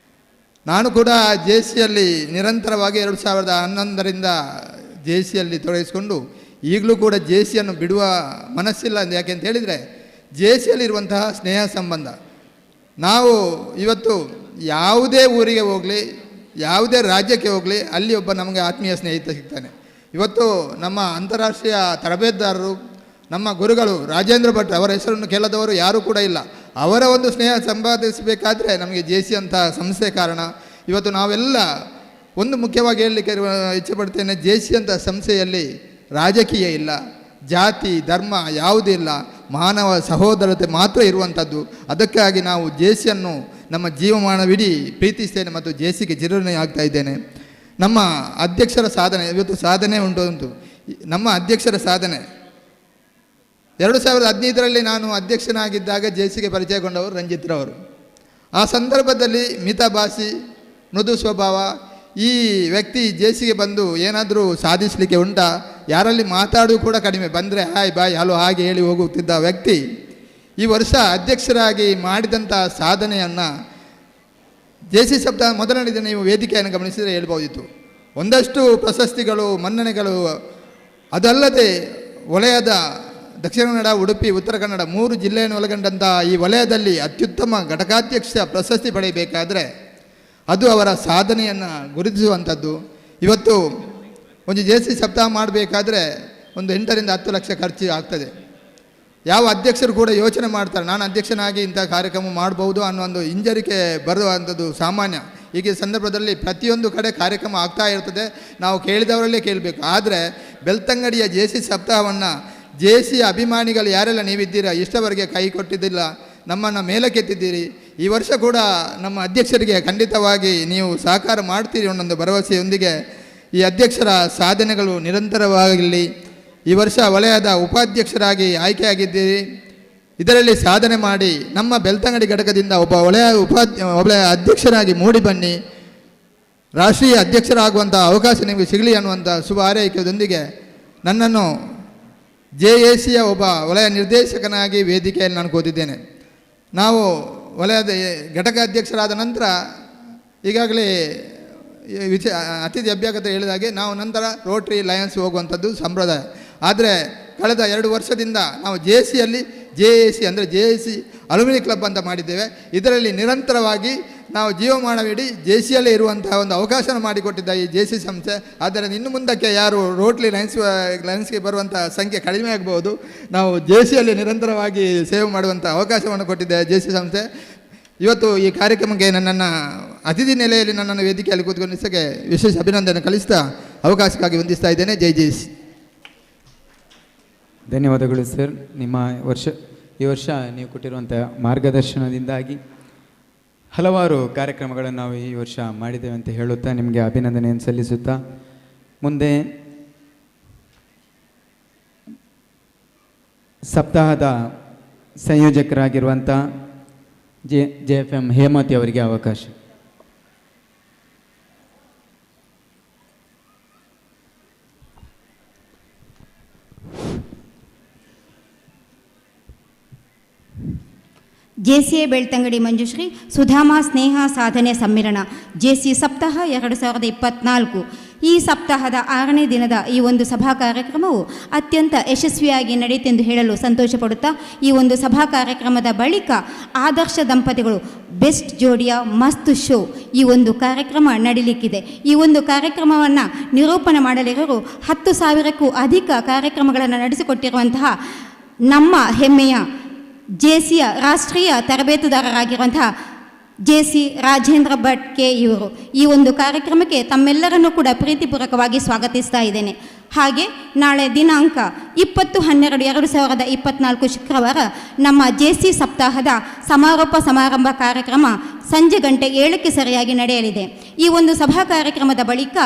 ನಾನು ಕೂಡ JCಯಲ್ಲಿ ನಿರಂತರವಾಗಿ 2011ರಿಂದ JCಯಲ್ಲಿ ತೊಡಗಿಸಿಕೊಂಡು ಈಗಲೂ ಕೂಡ JCಯನ್ನು ಬಿಡುವ ಮನಸ್ಸಿಲ್ಲ. ಯಾಕೆ ಅಂತ ಹೇಳಿದರೆ JCಯಲ್ಲಿರುವಂತಹ ಸ್ನೇಹ ಸಂಬಂಧ, ನಾವು ಇವತ್ತು ಯಾವುದೇ ಊರಿಗೆ ಹೋಗಲಿ, ಯಾವುದೇ ರಾಜ್ಯಕ್ಕೆ ಹೋಗಲಿ, ಅಲ್ಲಿ ಒಬ್ಬ ನಮಗೆ ಆತ್ಮೀಯ ಸ್ನೇಹಿತ ಸಿಗ್ತಾನೆ. ಇವತ್ತು ನಮ್ಮ ಅಂತಾರಾಷ್ಟ್ರೀಯ ತರಬೇತುದಾರರು, ನಮ್ಮ ಗುರುಗಳು ರಾಜೇಂದ್ರ ಭಟ್ ಅವರ ಹೆಸರನ್ನು ಕೇಳದವರು ಯಾರೂ ಕೂಡ ಇಲ್ಲ. ಅವರ ಒಂದು ಸ್ನೇಹ ಸಂಪಾದಿಸಬೇಕಾದ್ರೆ ನಮಗೆ JC ಅಂತ ಸಂಸ್ಥೆ ಕಾರಣ. ಇವತ್ತು ನಾವೆಲ್ಲ ಒಂದು ಮುಖ್ಯವಾಗಿ ಹೇಳಲಿಕ್ಕೆ ಇಚ್ಛೆಪಡ್ತೇನೆ, JC ಅಂತ ಸಂಸ್ಥೆಯಲ್ಲಿ ರಾಜಕೀಯ ಇಲ್ಲ, ಜಾತಿ ಧರ್ಮ ಯಾವುದೂ ಇಲ್ಲ, ಮಾನವ ಸಹೋದರತೆ ಮಾತ್ರ ಇರುವಂಥದ್ದು. ಅದಕ್ಕಾಗಿ ನಾವು JCಯನ್ನು ನಮ್ಮ ಜೀವಮಾನವಿಡೀ ಪ್ರೀತಿಸ್ತೇನೆ ಮತ್ತು JCಗೆ ಚಿರಋಣಿ ಆಗ್ತಾ ಇದ್ದೇನೆ. ನಮ್ಮ ಅಧ್ಯಕ್ಷರ ಸಾಧನೆ ಇವತ್ತು ಸಾಧನೆ ಉಂಟು. ನಮ್ಮ ಅಧ್ಯಕ್ಷರ ಸಾಧನೆ 2015ರಲ್ಲಿ ನಾನು ಅಧ್ಯಕ್ಷನಾಗಿದ್ದಾಗ JCಗೆ ಪರಿಚಯಗೊಂಡವರು ರಂಜಿತ್ರವರು. ಆ ಸಂದರ್ಭದಲ್ಲಿ ಮಿತಭಾಷಿ, ಮೃದು ಸ್ವಭಾವ, ಈ ವ್ಯಕ್ತಿ JCಗೆ ಬಂದು ಏನಾದರೂ ಸಾಧಿಸಲಿಕ್ಕೆ ಉಂಟಾ, ಯಾರಲ್ಲಿ ಮಾತಾಡೋದು ಕೂಡ ಕಡಿಮೆ, ಬಂದರೆ ಹಾಯ್ ಬಾಯ್ ಹಲೋ ಹಾಗೆ ಹೇಳಿ ಹೋಗುತ್ತಿದ್ದ ವ್ಯಕ್ತಿ ಈ ವರ್ಷ ಅಧ್ಯಕ್ಷರಾಗಿ ಮಾಡಿದಂಥ ಸಾಧನೆಯನ್ನು JC ಸಪ್ತಾಹ ಮೊದಲನೇ ದಿನ ನೀವು ವೇದಿಕೆಯನ್ನು ಗಮನಿಸಿದರೆ ಹೇಳ್ಬೋದಿತ್ತು. ಒಂದಷ್ಟು ಪ್ರಶಸ್ತಿಗಳು, ಮನ್ನಣೆಗಳು, ಅದಲ್ಲದೆ ವಲಯದ ದಕ್ಷಿಣ ಕನ್ನಡ, ಉಡುಪಿ, ಉತ್ತರ ಕನ್ನಡ 3 ಜಿಲ್ಲೆಯನ್ನು ಒಳಗೊಂಡಂಥ ಈ ವಲಯದಲ್ಲಿ ಅತ್ಯುತ್ತಮ ಘಟಕಾಧ್ಯಕ್ಷ ಪ್ರಶಸ್ತಿ ಪಡೆಯಬೇಕಾದರೆ ಅದು ಅವರ ಸಾಧನೆಯನ್ನು ಗುರುತಿಸುವಂಥದ್ದು. ಇವತ್ತು ಒಂದು JC ಸಪ್ತಾಹ ಮಾಡಬೇಕಾದ್ರೆ ಒಂದು 8 ರಿಂದ 10 ಲಕ್ಷ ಖರ್ಚು ಆಗ್ತದೆ. ಯಾವ ಅಧ್ಯಕ್ಷರು ಕೂಡ ಯೋಚನೆ ಮಾಡ್ತಾರೆ, ನಾನು ಅಧ್ಯಕ್ಷನಾಗಿ ಇಂಥ ಕಾರ್ಯಕ್ರಮ ಮಾಡ್ಬೋದು ಅನ್ನೋ ಒಂದು ಹಿಂಜರಿಕೆ ಬರುವಂಥದ್ದು ಸಾಮಾನ್ಯ. ಈಗ ಸಂದರ್ಭದಲ್ಲಿ ಪ್ರತಿಯೊಂದು ಕಡೆ ಕಾರ್ಯಕ್ರಮ ಆಗ್ತಾ ಇರ್ತದೆ, ನಾವು ಕೇಳಿದವರಲ್ಲೇ ಕೇಳಬೇಕು. ಆದರೆ ಬೆಳ್ತಂಗಡಿಯ JC ಸಪ್ತಾಹವನ್ನು JC ಅಭಿಮಾನಿಗಳು ಯಾರೆಲ್ಲ ನೀವಿದ್ದೀರಾ, ಇಷ್ಟವರೆಗೆ ಕೈ ಕೊಟ್ಟಿದ್ದಿಲ್ಲ, ನಮ್ಮನ್ನು ಮೇಲಕ್ಕೆತ್ತಿದ್ದೀರಿ. ಈ ವರ್ಷ ಕೂಡ ನಮ್ಮ ಅಧ್ಯಕ್ಷರಿಗೆ ಖಂಡಿತವಾಗಿ ನೀವು ಸಹಕಾರ ಮಾಡ್ತೀರಿ ಅನ್ನೊಂದು ಭರವಸೆಯೊಂದಿಗೆ ಈ ಅಧ್ಯಕ್ಷರ ಸಾಧನೆಗಳು ನಿರಂತರವಾಗಲಿ. ಈ ವರ್ಷ ವಲಯದ ಉಪಾಧ್ಯಕ್ಷರಾಗಿ ಆಯ್ಕೆಯಾಗಿದ್ದೀರಿ. ಇದರಲ್ಲಿ ಸಾಧನೆ ಮಾಡಿ ನಮ್ಮ ಬೆಳ್ತಂಗಡಿ ಘಟಕದಿಂದ ಒಬ್ಬ ವಲಯ ಅಧ್ಯಕ್ಷರಾಗಿ ಮೂಡಿ ಬನ್ನಿ. ರಾಷ್ಟ್ರೀಯ ಅಧ್ಯಕ್ಷರಾಗುವಂಥ ಅವಕಾಶ ನಿಮಗೆ ಸಿಗಲಿ ಅನ್ನುವಂಥ ಶುಭ ಹಾರೈಕೆಯೊಂದಿಗೆ ನನ್ನನ್ನು JACಯ ಒಬ್ಬ ವಲಯ ನಿರ್ದೇಶಕನಾಗಿ ವೇದಿಕೆಯಲ್ಲಿ ನಾನು ಕೂತಿದ್ದೇನೆ. ನಾವು ವಲಯದ ಘಟಕ ಅಧ್ಯಕ್ಷರಾದ ನಂತರ ಈಗಾಗಲೇ ಅತಿಥಿ ಅಭ್ಯಾಗತ ಹೇಳಿದಾಗೆ ನಾವು ನಂತರ ರೋಟ್ರಿ ಲಯನ್ಸ್ ಹೋಗುವಂಥದ್ದು ಸಂಪ್ರದಾಯ. ಆದರೆ ಕಳೆದ 2 ವರ್ಷದಿಂದ ನಾವು JCಯಲ್ಲಿ JAC ಅಂದರೆ JAC ಅಲ್ಯುಮಿನಿ ಕ್ಲಬ್ ಅಂತ ಮಾಡಿದ್ದೇವೆ. ಇದರಲ್ಲಿ ನಿರಂತರವಾಗಿ ನಾವು ಜೀವಮಾನವಿಡೀ JCಯಲ್ಲೇ ಇರುವಂತಹ ಒಂದು ಅವಕಾಶ ಮಾಡಿಕೊಟ್ಟಿದ್ದ ಈ JC ಸಂಸ್ಥೆ. ಆದ್ದರಿಂದ ಇನ್ನು ಮುಂದಕ್ಕೆ ಯಾರು ರೋಟ್ರಿ ಲಯನ್ಸ್ಗೆ ಬರುವಂಥ ಸಂಖ್ಯೆ ಕಡಿಮೆ ಆಗಬಹುದು. ನಾವು JCಯಲ್ಲಿ ನಿರಂತರವಾಗಿ ಸೇವೆ ಮಾಡುವಂಥ ಅವಕಾಶವನ್ನು ಕೊಟ್ಟಿದ್ದೆ JC ಸಂಸ್ಥೆ. ಇವತ್ತು ಈ ಕಾರ್ಯಕ್ರಮಕ್ಕೆ ನನ್ನನ್ನು ಅತಿಥಿ ನೆಲೆಯಲ್ಲಿ ನನ್ನನ್ನು ವೇದಿಕೆಯಲ್ಲಿ ಕೂತ್ಕೊಂಡಿದ್ದಕ್ಕೆ ವಿಶೇಷ ಅಭಿನಂದನೆ ಕಳಿಸ್ತಾ ಅವಕಾಶಕ್ಕಾಗಿ ವಂದಿಸ್ತಾ ಇದ್ದೇನೆ. ಜೈ JC. ಧನ್ಯವಾದಗಳು ಸರ್. ಈ ವರ್ಷ ನೀವು ಕೊಟ್ಟಿರುವಂಥ ಮಾರ್ಗದರ್ಶನದಿಂದಾಗಿ ಹಲವಾರು ಕಾರ್ಯಕ್ರಮಗಳನ್ನು ನಾವು ಈ ವರ್ಷ ಮಾಡಿದ್ದೇವೆ ಅಂತ ಹೇಳುತ್ತಾ ನಿಮಗೆ ಅಭಿನಂದನೆಯನ್ನು ಸಲ್ಲಿಸುತ್ತಾ ಮುಂದೆ ಸಪ್ತಾಹದ ಸಂಯೋಜಕರಾಗಿರುವಂಥ JFM ಹೇಮಾವತಿ ಅವರಿಗೆ ಅವಕಾಶ. JCA ಬೆಳ್ತಂಗಡಿ ಮಂಜುಶ್ರೀ ಸುಧಾಮ ಸ್ನೇಹ ಸಾಧನೆ ಸಮ್ಮಿಲನ JC ಸಪ್ತಾಹ 2024. ಈ ಸಪ್ತಾಹದ 6ನೇ ದಿನದ ಈ ಒಂದು ಸಭಾ ಕಾರ್ಯಕ್ರಮವು ಅತ್ಯಂತ ಯಶಸ್ವಿಯಾಗಿ ನಡೆಯಿತೆಂದು ಹೇಳಲು ಸಂತೋಷಪಡುತ್ತಾ ಈ ಒಂದು ಸಭಾ ಕಾರ್ಯಕ್ರಮದ ಬಳಿಕ ಆದರ್ಶ ದಂಪತಿಗಳು ಬೆಸ್ಟ್ ಜೋಡಿಯ ಮಸ್ತ್ ಶೋ ಈ ಒಂದು ಕಾರ್ಯಕ್ರಮ ನಡೀಲಿಕ್ಕಿದೆ. ಈ ಒಂದು ಕಾರ್ಯಕ್ರಮವನ್ನು ನಿರೂಪಣೆ ಮಾಡಲಿರೋರು 10,000ಕ್ಕೂ ಅಧಿಕ ಕಾರ್ಯಕ್ರಮಗಳನ್ನು ನಡೆಸಿಕೊಟ್ಟಿರುವಂತಹ ನಮ್ಮ ಹೆಮ್ಮೆಯ JCಯ ರಾಷ್ಟ್ರೀಯ ತರಬೇತುದಾರರಾಗಿರುವಂತಹ JC ರಾಜೇಂದ್ರ ಭಟ್ ಕೆ ಇವರು ಈ ಒಂದು ಕಾರ್ಯಕ್ರಮಕ್ಕೆ ತಮ್ಮೆಲ್ಲರನ್ನೂ ಕೂಡ ಪ್ರೀತಿಪೂರ್ವಕವಾಗಿ ಸ್ವಾಗತಿಸ್ತಾ ಇದ್ದೇನೆ. ಹಾಗೆ ನಾಳೆ ದಿನಾಂಕ 20/12/2024 ಶುಕ್ರವಾರ ನಮ್ಮ JC ಸಪ್ತಾಹದ ಸಮಾರೋಪ ಸಮಾರಂಭ ಕಾರ್ಯಕ್ರಮ ಸಂಜೆ ಗಂಟೆ 7ಕ್ಕೆ ಸರಿಯಾಗಿ ನಡೆಯಲಿದೆ. ಈ ಒಂದು ಸಭಾ ಕಾರ್ಯಕ್ರಮದ ಬಳಿಕ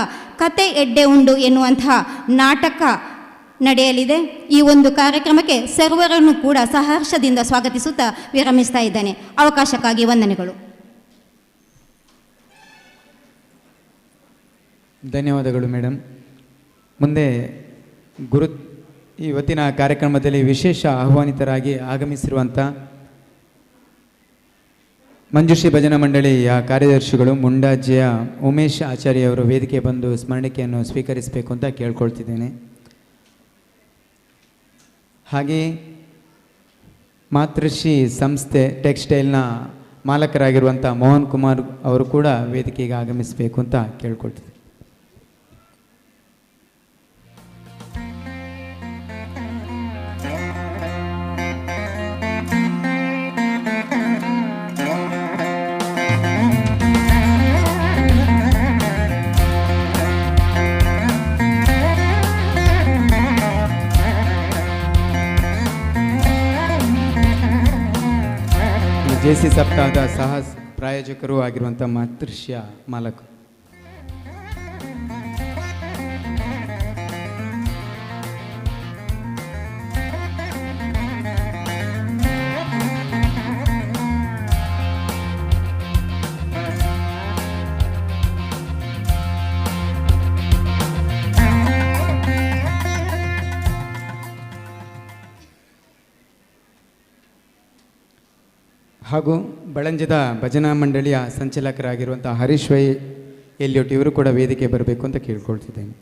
ಕತೆ ಎಡ್ಡೆ ಉಂಡು ಎನ್ನುವಂತಹ ನಾಟಕ ನಡೆಯಲಿದೆ. ಈ ಒಂದು ಕಾರ್ಯಕ್ರಮಕ್ಕೆ ಸರ್ವರನ್ನು ಕೂಡ ಸಹರ್ಷದಿಂದ ಸ್ವಾಗತಿಸುತ್ತಾ ವಿರಮಿಸ್ತಾ ಇದ್ದೇನೆ. ಅವಕಾಶಕ್ಕಾಗಿ ವಂದನೆಗಳು. ಧನ್ಯವಾದಗಳು ಮೇಡಮ್. ಮುಂದೆ ಇವತ್ತಿನ ಕಾರ್ಯಕ್ರಮದಲ್ಲಿ ವಿಶೇಷ ಆಹ್ವಾನಿತರಾಗಿ ಆಗಮಿಸಿರುವಂಥ ಮಂಜುಶ್ರೀ ಭಜನಾ ಮಂಡಳಿಯ ಕಾರ್ಯದರ್ಶಿಗಳು ಮುಂಡಾಜೆಯ ಉಮೇಶ್ ಆಚಾರ್ಯವರು ವೇದಿಕೆ ಬಂದು ಸ್ಮರಣಿಕೆಯನ್ನು ಸ್ವೀಕರಿಸಬೇಕು ಅಂತ ಕೇಳ್ಕೊಳ್ತಿದ್ದೇನೆ. ಹಾಗೆಯೇ ಮಾತೃಶ್ರೀ ಸಂಸ್ಥೆ ಟೆಕ್ಸ್ಟೈಲ್ನ ಮಾಲಕರಾಗಿರುವಂಥ ಮೋಹನ್ ಕುಮಾರ್ ಅವರು ಕೂಡ ವೇದಿಕೆಗೆ ಆಗಮಿಸಬೇಕು ಅಂತ ಕೇಳ್ಕೊಳ್ತಿದ್ದೆ. JC ಸಪ್ತಾಹದ ಸಹ ಪ್ರಾಯೋಜಕರು ಆಗಿರುವಂಥ ಮಾತೃಶ್ಯ ಮಾಲಕರು. ಹಾಗೂ ಬಳಂಜದ ಭಜನಾ ಮಂಡಳಿಯ ಸಂಚಾಲಕರಾಗಿರುವಂಥ ಹರೀಶ್ ವೈ ಎಲ್ಯೋಟ್ ಇವರು ಕೂಡ ವೇದಿಕೆ ಬರಬೇಕು ಅಂತ ಕೇಳ್ಕೊಳ್ತಿದ್ದೇನೆ.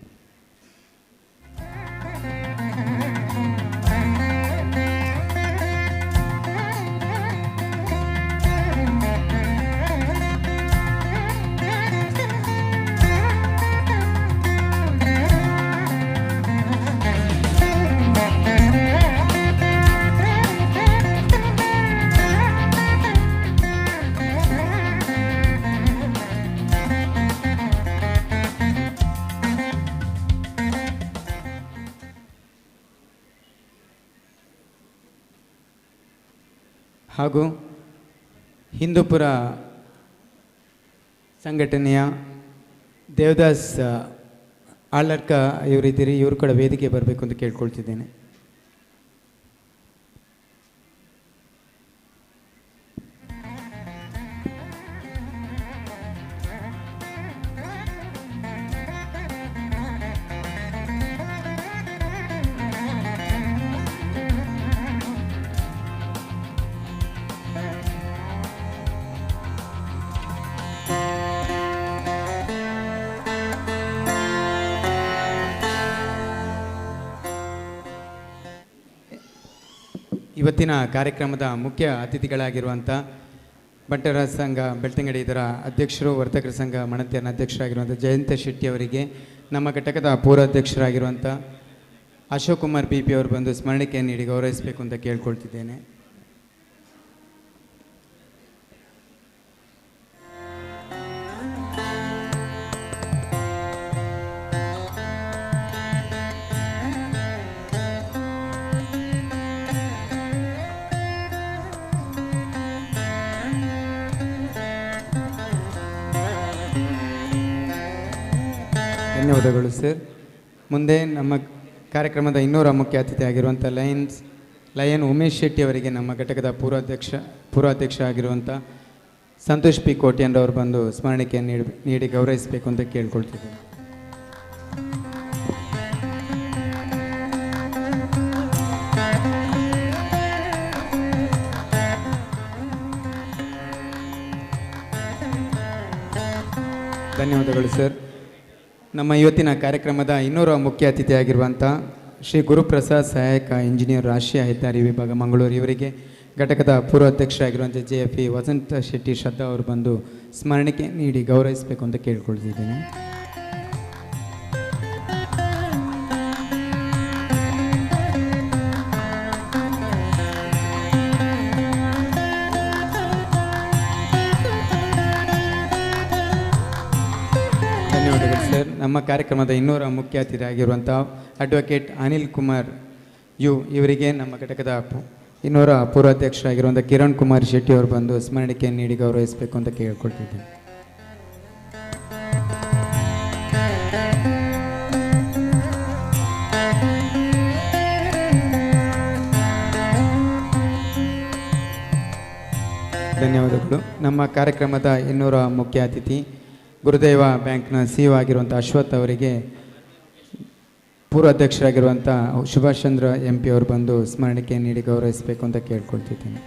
ಹಾಗೂ ಹಿಂದೂಪುರ ಸಂಘಟನೆಯ ದೇವದಾಸ್ ಆಳ್ಕ ಇವರಿದ್ದೀರಿ, ಇವರು ಕೂಡ ವೇದಿಕೆ ಬರಬೇಕು ಅಂತ ಕೇಳ್ಕೊಳ್ತಿದ್ದೇನೆ. ಇವತ್ತಿನ ಕಾರ್ಯಕ್ರಮದ ಮುಖ್ಯ ಅತಿಥಿಗಳಾಗಿರುವಂಥ ಬಂಟರ ಸಂಘ ಬೆಳ್ತಂಗಡಿ ಇದರ ಅಧ್ಯಕ್ಷರು, ವರ್ತಕರ ಸಂಘ ಮಣಂತಿಯರ್ನ ಅಧ್ಯಕ್ಷರಾಗಿರುವಂಥ ಜಯಂತ ಶೆಟ್ಟಿ ಅವರಿಗೆ, ನಮ್ಮ ಘಟಕದ ಪೂರ್ವಾಧ್ಯಕ್ಷರಾಗಿರುವಂಥ ಅಶೋಕ್ ಕುಮಾರ್ ಪಿ ಅವರು ಬಂದು ಸ್ಮರಣಿಕೆಯನ್ನು ನೀಡಿ ಗೌರವಿಸಬೇಕು ಅಂತ ಕೇಳ್ಕೊಳ್ತಿದ್ದೇನೆ. ಧನ್ಯವಾದಗಳು ಸರ್. ಮುಂದೆ ನಮ್ಮ ಕಾರ್ಯಕ್ರಮದ ಇನ್ನೂರ ಮುಖ್ಯ ಅತಿಥಿ ಆಗಿರುವಂಥ ಲಯನ್ ಉಮೇಶ್ ಶೆಟ್ಟಿ ಅವರಿಗೆ ನಮ್ಮ ಘಟಕದ ಪೂರ್ವಾಧ್ಯಕ್ಷ ಆಗಿರುವಂಥ ಸಂತೋಷ್ ಪಿ ಕೋಟ್ಯಾನ್ರವರು ಬಂದು ಸ್ಮರಣಿಕೆಯನ್ನು ನೀಡಿ ಗೌರವಿಸಬೇಕು ಅಂತ ಕೇಳ್ಕೊಳ್ತಿದ್ದೇನೆ. ಧನ್ಯವಾದಗಳು ಸರ್. ನಮ್ಮ ಇವತ್ತಿನ ಕಾರ್ಯಕ್ರಮದ ಇನ್ನೂರ ಮುಖ್ಯ ಅತಿಥಿಯಾಗಿರುವಂಥ ಶ್ರೀ ಗುರುಪ್ರಸಾದ್ ಸಹಾಯಕ ಇಂಜಿನಿಯರ್ ರಾಷ್ಟ್ರೀಯ ಹೆದ್ದಾರಿ ವಿಭಾಗ ಮಂಗಳೂರು ಇವರಿಗೆ ಘಟಕದ ಪೂರ್ವಾಧ್ಯಕ್ಷರಾಗಿರುವಂಥ JFE ವಸಂತ ಶೆಟ್ಟಿ ಶ್ರದ್ಧಾ ಅವರು ಬಂದು ಸ್ಮರಣಿಕೆ ನೀಡಿ ಗೌರವಿಸಬೇಕು ಅಂತ ಕೇಳ್ಕೊಳ್ತಿದ್ದೇನೆ. ಧನ್ಯವಾದಗಳು ಸರ್. ನಮ್ಮ ಕಾರ್ಯಕ್ರಮದ ಇನ್ನೂರ ಮುಖ್ಯ ಅತಿಥಿ ಆಗಿರುವಂಥ ಅಡ್ವೊಕೇಟ್ ಅನಿಲ್ ಕುಮಾರ್ ಇವರಿಗೆ ನಮ್ಮ ಘಟಕದ ಇನ್ನೂರ ಪೂರ್ವಾಧ್ಯಕ್ಷರಾಗಿರುವಂಥ ಕಿರಣ್ ಕುಮಾರ್ ಶೆಟ್ಟಿ ಅವರು ಬಂದು ಸ್ಮರಣಿಕೆಯನ್ನು ನೀಡಿ ಗೌರವಿಸಬೇಕು ಅಂತ ಕೇಳ್ಕೊಳ್ತಿದ್ದೇನೆ. ಧನ್ಯವಾದಗಳು. ನಮ್ಮ ಕಾರ್ಯಕ್ರಮದ ಇನ್ನೂರ ಮುಖ್ಯ ಅತಿಥಿ ಗುರುದೇವ ಬ್ಯಾಂಕ್ನ CEO ಆಗಿರುವಂಥ ಅಶ್ವಥ್ ಅವರಿಗೆ ಪೂರ್ವಾಧ್ಯಕ್ಷರಾಗಿರುವಂಥ ಸುಭಾಷ್ ಚಂದ್ರ MP ಅವರು ಬಂದು ಸ್ಮರಣಿಕೆ ನೀಡಿ ಗೌರವಿಸಬೇಕು ಅಂತ ಕೇಳ್ಕೊಳ್ತಿದ್ದೇನೆ.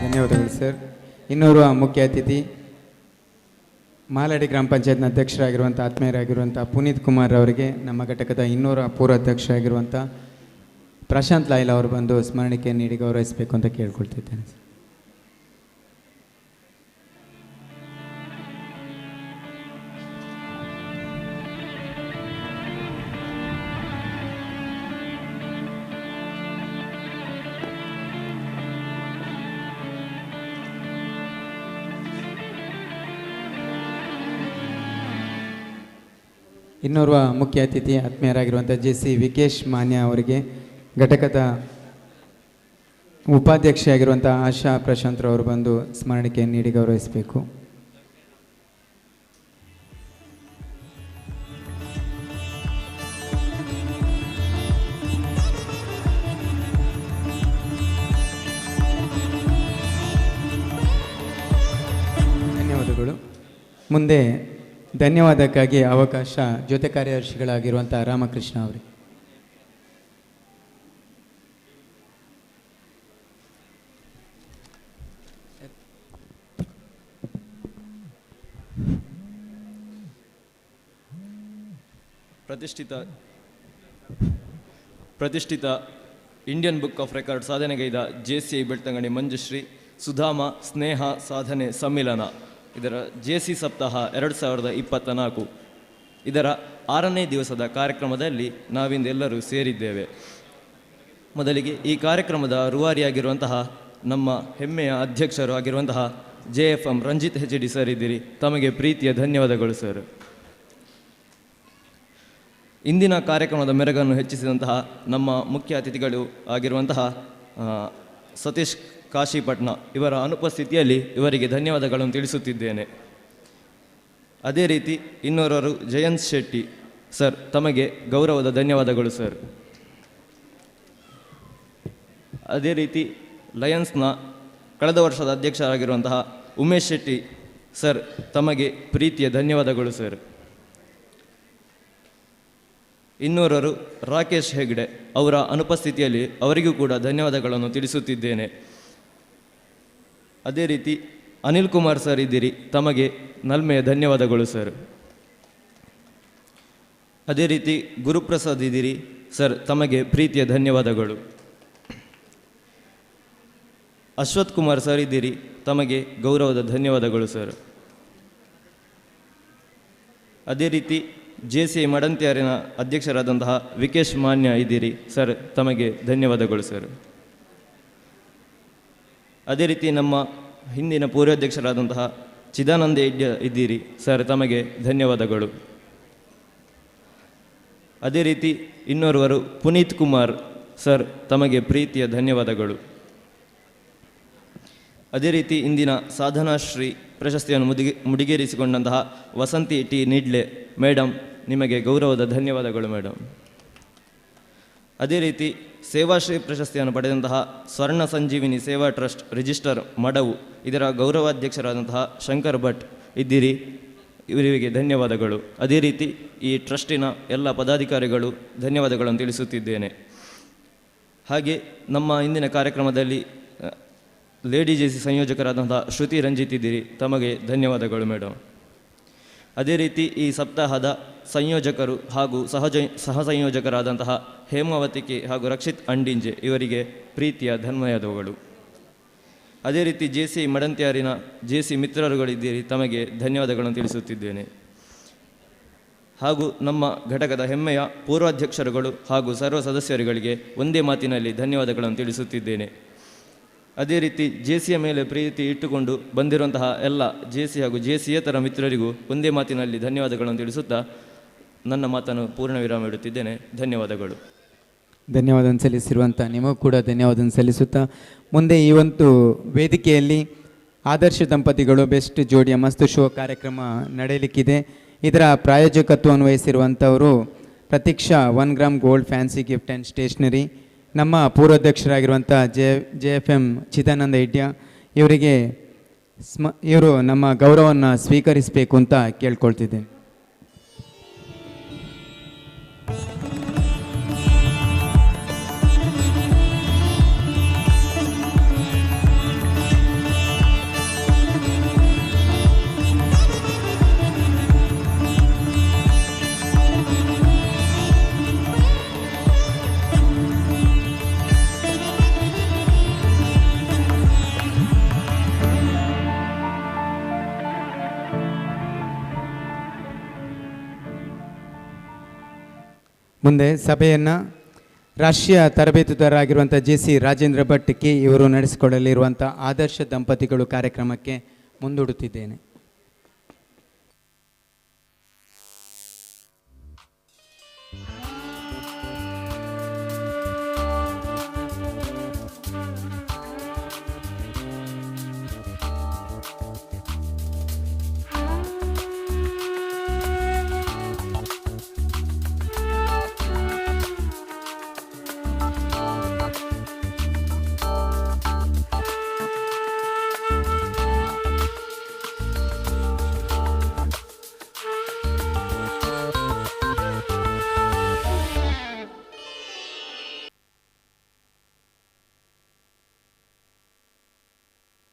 ಧನ್ಯವಾದಗಳು ಸರ್. ಇನ್ನೋರ್ವ ಮುಖ್ಯ ಅತಿಥಿ ಮಾಲಾಡಿ ಗ್ರಾಮ ಪಂಚಾಯತ್ನ ಅಧ್ಯಕ್ಷರಾಗಿರುವಂಥ ಆತ್ಮೀಯರಾಗಿರುವಂಥ ಪುನೀತ್ ಕುಮಾರ್ ಅವರಿಗೆ ನಮ್ಮ ಘಟಕದ ಇನ್ನೂರ ಪೂರ್ವಾಧ್ಯಕ್ಷರಾಗಿರುವಂಥ ಪ್ರಶಾಂತ್ ಲಾಯ್ಲ್ ಅವರು ಬಂದು ಸ್ಮರಣಿಕೆ ನೀಡಿ ಗೌರವಿಸಬೇಕು ಅಂತ ಕೇಳ್ಕೊಳ್ತಿದ್ದೇನೆ. ಇನ್ನೋರ್ವ ಮುಖ್ಯ ಅತಿಥಿ ಆತ್ಮೀಯರಾಗಿರುವಂಥ JC ವಿಕೇಶ್ ಮಾನ್ಯ ಅವರಿಗೆ ಘಟಕದ ಉಪಾಧ್ಯಕ್ಷೆಯಾಗಿರುವಂಥ ಆಶಾ ಪ್ರಶಾಂತ್ರವರು ಬಂದು ಸ್ಮರಣಿಕೆಯನ್ನು ನೀಡಿ ಗೌರವಿಸಬೇಕು. ಮುಂದೆ ಧನ್ಯವಾದಕ್ಕಾಗಿ ಅವಕಾಶ ಜೊತೆ ಕಾರ್ಯದರ್ಶಿಗಳಾಗಿರುವಂಥ ರಾಮಕೃಷ್ಣ ಅವರಿಗೆ. ಪ್ರತಿಷ್ಠಿತ ಇಂಡಿಯನ್ ಬುಕ್ ಆಫ್ ರೆಕಾರ್ಡ್ ಸಾಧನೆಗೈದ JCI ಬೆಳ್ತಂಗಡಿ ಮಂಜುಶ್ರೀ ಸುಧಾಮ ಸ್ನೇಹ ಸಾಧನೆ ಸಮ್ಮಿಲನ ಇದರ JC ಸಪ್ತಾಹ 2024 ಇದರ 6ನೇ ದಿವಸದ ಕಾರ್ಯಕ್ರಮದಲ್ಲಿ ನಾವಿಂದೆಲ್ಲರೂ ಸೇರಿದ್ದೇವೆ. ಮೊದಲಿಗೆ ಈ ಕಾರ್ಯಕ್ರಮದ ರೂವಾರಿಯಾಗಿರುವಂತಹ ನಮ್ಮ ಹೆಮ್ಮೆಯ ಅಧ್ಯಕ್ಷರು ಆಗಿರುವಂತಹ JFM ರಂಜಿತ್ HD ಸರ್ ಇದ್ದೀರಿ, ತಮಗೆ ಪ್ರೀತಿಯ ಧನ್ಯವಾದಗಳು ಸರ್. ಇಂದಿನ ಕಾರ್ಯಕ್ರಮದ ಮೆರುಗನ್ನು ಹೆಚ್ಚಿಸಿದಂತಹ ನಮ್ಮ ಮುಖ್ಯ ಅತಿಥಿಗಳು ಆಗಿರುವಂತಹ ಸತೀಶ್ ಕಾಶಿಪಟ್ನ ಇವರ ಅನುಪಸ್ಥಿತಿಯಲ್ಲಿ ಇವರಿಗೆ ಧನ್ಯವಾದಗಳನ್ನು ತಿಳಿಸುತ್ತಿದ್ದೇನೆ. ಅದೇ ರೀತಿ ಇನ್ನೋರ್ವರು ಜಯಂತ್ ಶೆಟ್ಟಿ ಸರ್, ತಮಗೆ ಗೌರವದ ಧನ್ಯವಾದಗಳು ಸರ್. ಅದೇ ರೀತಿ ಲಯನ್ಸ್ನ ಕಳೆದ ವರ್ಷದ ಅಧ್ಯಕ್ಷರಾಗಿರುವಂತಹ ಉಮೇಶ್ ಶೆಟ್ಟಿ ಸರ್, ತಮಗೆ ಪ್ರೀತಿಯ ಧನ್ಯವಾದಗಳು ಸರ್. ಇನ್ನೋರ್ವರು ರಾಕೇಶ್ ಹೆಗ್ಡೆ ಅವರ ಅನುಪಸ್ಥಿತಿಯಲ್ಲಿ ಅವರಿಗೂ ಕೂಡ ಧನ್ಯವಾದಗಳನ್ನು ತಿಳಿಸುತ್ತಿದ್ದೇನೆ. ಅದೇ ರೀತಿ ಅನಿಲ್ ಕುಮಾರ್ ಸರ್ ಇದ್ದೀರಿ, ತಮಗೆ ನಲ್ಮೆಯ ಧನ್ಯವಾದಗಳು ಸರ್. ಅದೇ ರೀತಿ ಗುರುಪ್ರಸಾದ್ ಇದ್ದೀರಿ ಸರ್, ತಮಗೆ ಪ್ರೀತಿಯ ಧನ್ಯವಾದಗಳು. ಅಶ್ವಥ್ ಕುಮಾರ್ ಸರ್ ಇದ್ದೀರಿ, ತಮಗೆ ಗೌರವದ ಧನ್ಯವಾದಗಳು ಸರ್. ಅದೇ ರೀತಿ JCI ಮಡಂತ್ಯಾರಿನ ಅಧ್ಯಕ್ಷರಾದಂತಹ ವಿಕೇಶ್ ಮಾನ್ಯ ಇದ್ದೀರಿ ಸರ್, ತಮಗೆ ಧನ್ಯವಾದಗಳು ಸರ್. ಅದೇ ರೀತಿ ನಮ್ಮ ಹಿಂದಿನ ಪೂರ್ವಾಧ್ಯಕ್ಷರಾದಂತಹ ಚಿದಾನಂದ ಇದ್ದೀರಿ ಸರ್, ತಮಗೆ ಧನ್ಯವಾದಗಳು. ಅದೇ ರೀತಿ ಇನ್ನೋರ್ವರು ಪುನೀತ್ ಕುಮಾರ್ ಸರ್, ತಮಗೆ ಪ್ರೀತಿಯ ಧನ್ಯವಾದಗಳು. ಅದೇ ರೀತಿ ಇಂದಿನ ಸಾಧನಾಶ್ರೀ ಪ್ರಶಸ್ತಿಯನ್ನು ಮುಡಿಗೇರಿಸಿಕೊಂಡಂತಹ ವಸಂತಿ ಟಿ ನಿಡ್ಲೆ ಮೇಡಮ್, ನಿಮಗೆ ಗೌರವದ ಧನ್ಯವಾದಗಳು ಮೇಡಮ್. ಅದೇ ರೀತಿ ಸೇವಾಶ್ರೀ ಪ್ರಶಸ್ತಿಯನ್ನು ಪಡೆದಂತಹ ಸ್ವರ್ಣ ಸಂಜೀವಿನಿ ಸೇವಾ ಟ್ರಸ್ಟ್ ರಿಜಿಸ್ಟರ್ ಮಡವು ಇದರ ಗೌರವಾಧ್ಯಕ್ಷರಾದಂತಹ ಶಂಕರ್ ಭಟ್ ಇದ್ದೀರಿ, ಇವರಿಗೆ ಧನ್ಯವಾದಗಳು. ಅದೇ ರೀತಿ ಈ ಟ್ರಸ್ಟಿನ ಎಲ್ಲ ಪದಾಧಿಕಾರಿಗಳು ಧನ್ಯವಾದಗಳನ್ನು ತಿಳಿಸುತ್ತಿದ್ದೇನೆ. ಹಾಗೆ ನಮ್ಮ ಇಂದಿನ ಕಾರ್ಯಕ್ರಮದಲ್ಲಿ ಲೇಡಿ JC ಸಂಯೋಜಕರಾದಂತಹ ಶ್ರುತಿ ರಂಜಿತ್ ಇದ್ದೀರಿ, ತಮಗೆ ಧನ್ಯವಾದಗಳು ಮೇಡಮ್. ಅದೇ ರೀತಿ ಈ ಸಪ್ತಾಹದ ಸಂಯೋಜಕರು ಹಾಗೂ ಸಹ ಸಂಯೋಜಕರಾದಂತಹ ಹೇಮಾವತಿ ಕೆ ಹಾಗೂ ರಕ್ಷಿತ್ ಅಂಡಿಂಜೆ ಇವರಿಗೆ ಪ್ರೀತಿಯ ಧನ್ಯವಾದಗಳು. ಅದೇ ರೀತಿ JCI ಮಡಂತ್ಯಾರಿನ JC ಮಿತ್ರರುಗಳಿದ್ದೀರಿ, ತಮಗೆ ಧನ್ಯವಾದಗಳನ್ನು ತಿಳಿಸುತ್ತಿದ್ದೇನೆ. ಹಾಗೂ ನಮ್ಮ ಘಟಕದ ಹೆಮ್ಮೆಯ ಪೂರ್ವಾಧ್ಯಕ್ಷರುಗಳು ಹಾಗೂ ಸರ್ವ ಸದಸ್ಯರುಗಳಿಗೆ ಒಂದೇ ಮಾತಿನಲ್ಲಿ ಧನ್ಯವಾದಗಳನ್ನು ತಿಳಿಸುತ್ತಿದ್ದೇನೆ. ಅದೇ ರೀತಿ JCಯ ಮೇಲೆ ಪ್ರೀತಿ ಇಟ್ಟುಕೊಂಡು ಬಂದಿರುವಂತಹ ಎಲ್ಲ JC ಹಾಗೂ JCಯೇತರ ಮಿತ್ರರಿಗೂ ಒಂದೇ ಮಾತಿನಲ್ಲಿ ಧನ್ಯವಾದಗಳನ್ನು ತಿಳಿಸುತ್ತಾ ನನ್ನ ಮಾತನ್ನು ಪೂರ್ಣ ವಿರಾಮ ಇಡುತ್ತಿದ್ದೇನೆ. ಧನ್ಯವಾದಗಳು. ಧನ್ಯವಾದವನ್ನು ಸಲ್ಲಿಸಿರುವಂಥ ನಿಮಗೂ ಕೂಡ ಧನ್ಯವಾದವನ್ನು ಸಲ್ಲಿಸುತ್ತಾ ಮುಂದೆ ಈ ಒಂದು ವೇದಿಕೆಯಲ್ಲಿ ಆದರ್ಶ ದಂಪತಿಗಳು ಬೆಸ್ಟ್ ಜೋಡಿಯ ಮಸ್ತ್ ಶೋ ಕಾರ್ಯಕ್ರಮ ನಡೆಯಲಿಕ್ಕಿದೆ. ಇದರ ಪ್ರಾಯೋಜಕತ್ವವನ್ನು ವಹಿಸಿರುವಂಥವರು Pratiksha 1 gram gold fancy gift and stationery, ನಮ್ಮ ಪೂರ್ವಾಧ್ಯಕ್ಷರಾಗಿರುವಂಥ JFM ಚಿದಾನಂದ ಇಡ್ಯ ಇವರಿಗೆ ಇವರು ನಮ್ಮ ಗೌರವವನ್ನು ಸ್ವೀಕರಿಸಬೇಕು ಅಂತ ಕೇಳ್ಕೊಳ್ತಿದ್ದೇನೆ. ಮುಂದೆ ಸಭೆಯನ್ನು ರಾಷ್ಟ್ರೀಯ ತರಬೇತುದಾರರಾಗಿರುವಂಥ JC ರಾಜೇಂದ್ರ ಭಟ್ ಕೆ ಇವರು ನಡೆಸಿಕೊಳ್ಳಲಿರುವಂಥ ಆದರ್ಶ ದಂಪತಿಗಳು ಕಾರ್ಯಕ್ರಮಕ್ಕೆ ಮುಂದೂಡುತ್ತಿದ್ದೇನೆ.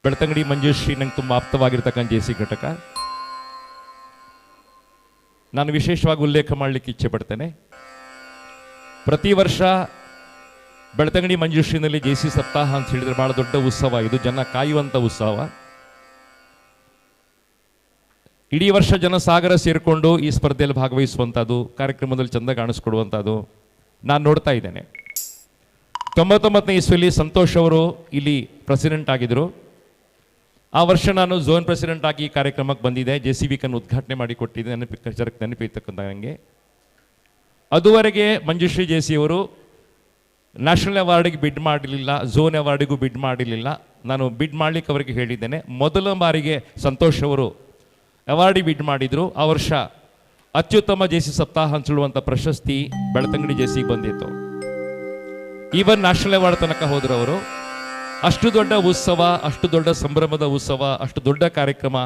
ಬೆಳ್ತಂಗಡಿ ಮಂಜುಶ್ರೀ ನಂಗೆ ತುಂಬ ಆಪ್ತವಾಗಿರ್ತಕ್ಕಂಥ JC ಘಟಕ. ನಾನು ವಿಶೇಷವಾಗಿ ಉಲ್ಲೇಖ ಮಾಡಲಿಕ್ಕೆ ಇಚ್ಛೆ ಪಡ್ತೇನೆ. ಪ್ರತಿ ವರ್ಷ ಬೆಳ್ತಂಗಡಿ ಮಂಜುಶ್ರೀನಲ್ಲಿ JC ಸಪ್ತಾಹ ಅಂತ ಹೇಳಿದರೆ ಭಾಳ ದೊಡ್ಡ ಉತ್ಸವ, ಇದು ಜನ ಕಾಯುವಂಥ ಉತ್ಸವ. ಇಡೀ ವರ್ಷ ಜನಸಾಗರ ಸೇರಿಕೊಂಡು ಈ ಸ್ಪರ್ಧೆಯಲ್ಲಿ ಭಾಗವಹಿಸುವಂಥದ್ದು, ಕಾರ್ಯಕ್ರಮದಲ್ಲಿ ಚೆಂದ ಕಾಣಿಸ್ಕೊಡುವಂಥದ್ದು ನಾನು ನೋಡ್ತಾ ಇದ್ದೇನೆ. 99ನೇ ಇಸ್ವಿಯಲ್ಲಿ ಸಂತೋಷ್ ಅವರು ಇಲ್ಲಿ ಪ್ರೆಸಿಡೆಂಟ್ ಆಗಿದ್ದರು. ಆ ವರ್ಷ ನಾನು ಝೋನ್ ಪ್ರೆಸಿಡೆಂಟ್ ಆಗಿ ಈ ಕಾರ್ಯಕ್ರಮಕ್ಕೆ ಬಂದಿದ್ದೆ. JCVಕನ್ನು ಉದ್ಘಾಟನೆ ಮಾಡಿ ಕೊಟ್ಟಿದ್ದೆ, ನೆನಪಿರ್ತಕ್ಕಂಥ ನನಗೆ. ಅದುವರೆಗೆ ಮಂಜುಶ್ರೀ JC ಅವರು ನ್ಯಾಷನಲ್ ಅವಾರ್ಡಿಗೆ ಬಿಡ್ ಮಾಡಲಿಲ್ಲ, ಝೋನ್ ಅವಾರ್ಡಿಗೂ ಬಿಡ್ ಮಾಡಲಿಲ್ಲ. ನಾನು ಬಿಡ್ ಮಾಡಲಿಕ್ಕೆ ಅವರಿಗೆ ಹೇಳಿದ್ದೇನೆ. ಮೊದಲ ಬಾರಿಗೆ ಸಂತೋಷ್ ಅವರು ಅವಾರ್ಡಿಗೆ ಬಿಡ್ ಮಾಡಿದರು. ಆ ವರ್ಷ ಅತ್ಯುತ್ತಮ JC ಸಪ್ತಾಹ ಅಂತ ಹೇಳುವಂಥ ಪ್ರಶಸ್ತಿ ಬೆಳ್ತಂಗಡಿ JCಗೆ ಬಂದಿತ್ತು. ಈವನ್ ನ್ಯಾಷನಲ್ ಅವಾರ್ಡ್ ತನಕ ಹೋದರು ಅವರು. ಅಷ್ಟು ದೊಡ್ಡ ಉತ್ಸವ, ಅಷ್ಟು ದೊಡ್ಡ ಸಂಭ್ರಮದ ಉತ್ಸವ, ಅಷ್ಟು ದೊಡ್ಡ ಕಾರ್ಯಕ್ರಮ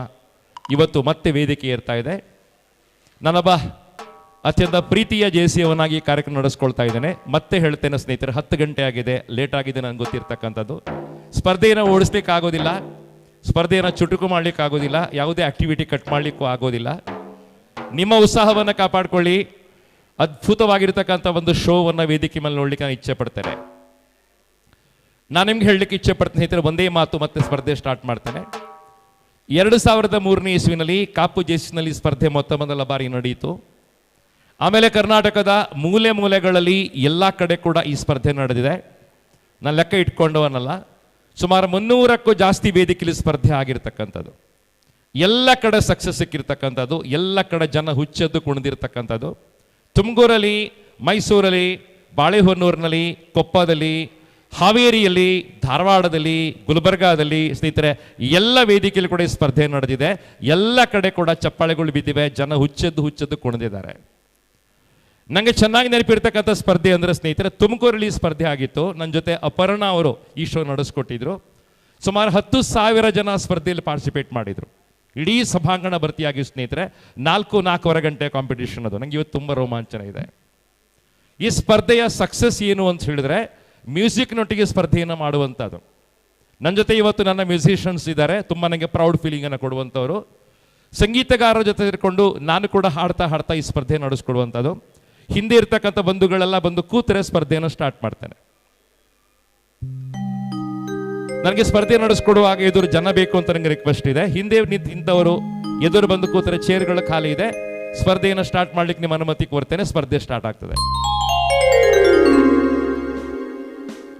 ಇವತ್ತು ಮತ್ತೆ ವೇದಿಕೆ ಏರ್ತಾ ಇದೆ. ನಾನೊಬ್ಬ ಅತ್ಯಂತ ಪ್ರೀತಿಯ JCಯವನಾಗಿ ಕಾರ್ಯಕ್ರಮ ನಡೆಸ್ಕೊಳ್ತಾ ಇದ್ದೇನೆ. ಮತ್ತೆ ಹೇಳ್ತೇನೆ ಸ್ನೇಹಿತರೆ, 10 ಗಂಟೆ ಆಗಿದೆ, ಲೇಟ್ ಆಗಿದೆ ನನಗೆ ಗೊತ್ತಿರ್ತಕ್ಕಂಥದ್ದು. ಸ್ಪರ್ಧೆಯನ್ನು ಓಡಿಸ್ಲಿಕ್ಕೆ ಆಗೋದಿಲ್ಲ, ಸ್ಪರ್ಧೆಯನ್ನು ಚುಟುಕು ಮಾಡಲಿಕ್ಕೆ ಆಗೋದಿಲ್ಲ, ಯಾವುದೇ ಆಕ್ಟಿವಿಟಿ ಕಟ್ ಮಾಡಲಿಕ್ಕೂ ಆಗೋದಿಲ್ಲ. ನಿಮ್ಮ ಉತ್ಸಾಹವನ್ನು ಕಾಪಾಡಿಕೊಳ್ಳಿ. ಅದ್ಭುತವಾಗಿರ್ತಕ್ಕಂಥ ಒಂದು ಶೋವನ್ನು ವೇದಿಕೆ ಮೇಲೆ ನೋಡ್ಲಿಕ್ಕೆ ನಾನು ಇಚ್ಛೆ ಪಡ್ತೇನೆ. ನಾನು ನಿಮ್ಗೆ ಹೇಳಲಿಕ್ಕೆ ಇಚ್ಛೆ ಪಡ್ತೇನೆ ಸ್ನೇಹಿತರೆ, ಒಂದೇ ಮಾತು, ಮತ್ತೆ ಸ್ಪರ್ಧೆ ಸ್ಟಾರ್ಟ್ ಮಾಡ್ತೇನೆ. 2003ನೇ ಇಸ್ವಿನಲ್ಲಿ ಕಾಪು JCನಲ್ಲಿ ಸ್ಪರ್ಧೆ ಮೊದಲ ಬಾರಿ ನಡೆಯಿತು. ಆಮೇಲೆ ಕರ್ನಾಟಕದ ಮೂಲೆ ಮೂಲೆಗಳಲ್ಲಿ ಎಲ್ಲ ಕಡೆ ಕೂಡ ಈ ಸ್ಪರ್ಧೆ ನಡೆದಿದೆ. ನಾನು ಲೆಕ್ಕ ಇಟ್ಕೊಂಡವನಲ್ಲ, ಸುಮಾರು 300ಕ್ಕೂ ಜಾಸ್ತಿ ವೇದಿಕೆಯಲ್ಲಿ ಸ್ಪರ್ಧೆ ಆಗಿರ್ತಕ್ಕಂಥದ್ದು. ಎಲ್ಲ ಕಡೆ ಸಕ್ಸಸ್ ಸಿಕ್ಕಿರ್ತಕ್ಕಂಥದ್ದು, ಎಲ್ಲ ಕಡೆ ಜನ ಹುಚ್ಚೆದ್ದು ಕುಣಿದಿರ್ತಕ್ಕಂಥದ್ದು. ತುಮಕೂರಲ್ಲಿ, ಮೈಸೂರಲ್ಲಿ, ಬಾಳೆಹೊನ್ನೂರಿನಲ್ಲಿ, ಕೊಪ್ಪದಲ್ಲಿ, ಹಾವೇರಿಯಲ್ಲಿ, ಧಾರವಾಡದಲ್ಲಿ, ಗುಲ್ಬರ್ಗಾದಲ್ಲಿ ಸ್ನೇಹಿತರೆ ಎಲ್ಲ ವೇದಿಕೆಯಲ್ಲಿ ಕೂಡ ಈ ಸ್ಪರ್ಧೆ ನಡೆದಿದೆ. ಎಲ್ಲ ಕಡೆ ಕೂಡ ಚಪ್ಪಾಳೆಗಳು ಬಿದ್ದಿವೆ, ಜನ ಹುಚ್ಚೆದ್ದು ಕುಣಿದಿದ್ದಾರೆ. ನನಗೆ ಚೆನ್ನಾಗಿ ನೆನಪಿರ್ತಕ್ಕಂಥ ಸ್ಪರ್ಧೆ ಅಂದರೆ ಸ್ನೇಹಿತರೆ, ತುಮಕೂರಲ್ಲಿ ಸ್ಪರ್ಧೆ ಆಗಿತ್ತು. ನನ್ನ ಜೊತೆ ಅಪರ್ಣ ಅವರು ಈ ಶೋ ನಡೆಸ್ಕೊಟ್ಟಿದ್ರು. ಸುಮಾರು 10,000 ಜನ ಸ್ಪರ್ಧೆಯಲ್ಲಿ ಪಾರ್ಟಿಸಿಪೇಟ್ ಮಾಡಿದರು. ಇಡೀ ಸಭಾಂಗಣ ಭರ್ತಿಯಾಗಿ ಸ್ನೇಹಿತರೆ 4-4.5 ಗಂಟೆ ಕಾಂಪಿಟೇಷನ್. ಅದು ನನಗೆ ಇವತ್ತು ತುಂಬ ರೋಮಾಂಚನ ಇದೆ. ಈ ಸ್ಪರ್ಧೆಯ ಸಕ್ಸಸ್ ಏನು ಅಂತ ಹೇಳಿದ್ರೆ, ಮ್ಯೂಸಿಕ್ನೊಟ್ಟಿಗೆ ಸ್ಪರ್ಧೆಯನ್ನು ಮಾಡುವಂಥದ್ದು. ನನ್ನ ಜೊತೆ ಇವತ್ತು ನನ್ನ ಮ್ಯೂಸಿಷಿಯನ್ಸ್ ಇದ್ದಾರೆ, ತುಂಬ ನನಗೆ ಪ್ರೌಡ್ ಫೀಲಿಂಗನ್ನು ಕೊಡುವಂಥವ್ರು. ಸಂಗೀತಗಾರರ ಜೊತೆ ಸೇರಿಕೊಂಡು ನಾನು ಕೂಡ ಹಾಡ್ತಾ ಈ ಸ್ಪರ್ಧೆ ನಡೆಸ್ಕೊಡುವಂಥದ್ದು. ಹಿಂದೆ ಇರ್ತಕ್ಕಂಥ ಬಂಧುಗಳೆಲ್ಲ ಬಂದು ಕೂತರೆ ಸ್ಪರ್ಧೆಯನ್ನು ಸ್ಟಾರ್ಟ್ ಮಾಡ್ತೇನೆ. ನನಗೆ ಸ್ಪರ್ಧೆ ನಡೆಸ್ಕೊಡುವಾಗ ಎದುರು ಜನ ಬೇಕು ಅಂತ ನನಗೆ ರಿಕ್ವೆಸ್ಟ್ ಇದೆ. ಹಿಂದೆ ನಿಂತವರು ಎದುರು ಬಂದು ಕೂತರೆ ಚೇರ್ಗಳು ಖಾಲಿ ಇದೆ. ಸ್ಪರ್ಧೆಯನ್ನು ಸ್ಟಾರ್ಟ್ ಮಾಡ್ಲಿಕ್ಕೆ ನಿಮ್ಮ ಅನುಮತಿ ಕೋರ್ತೇನೆ. ಸ್ಪರ್ಧೆ ಸ್ಟಾರ್ಟ್ ಆಗ್ತದೆ.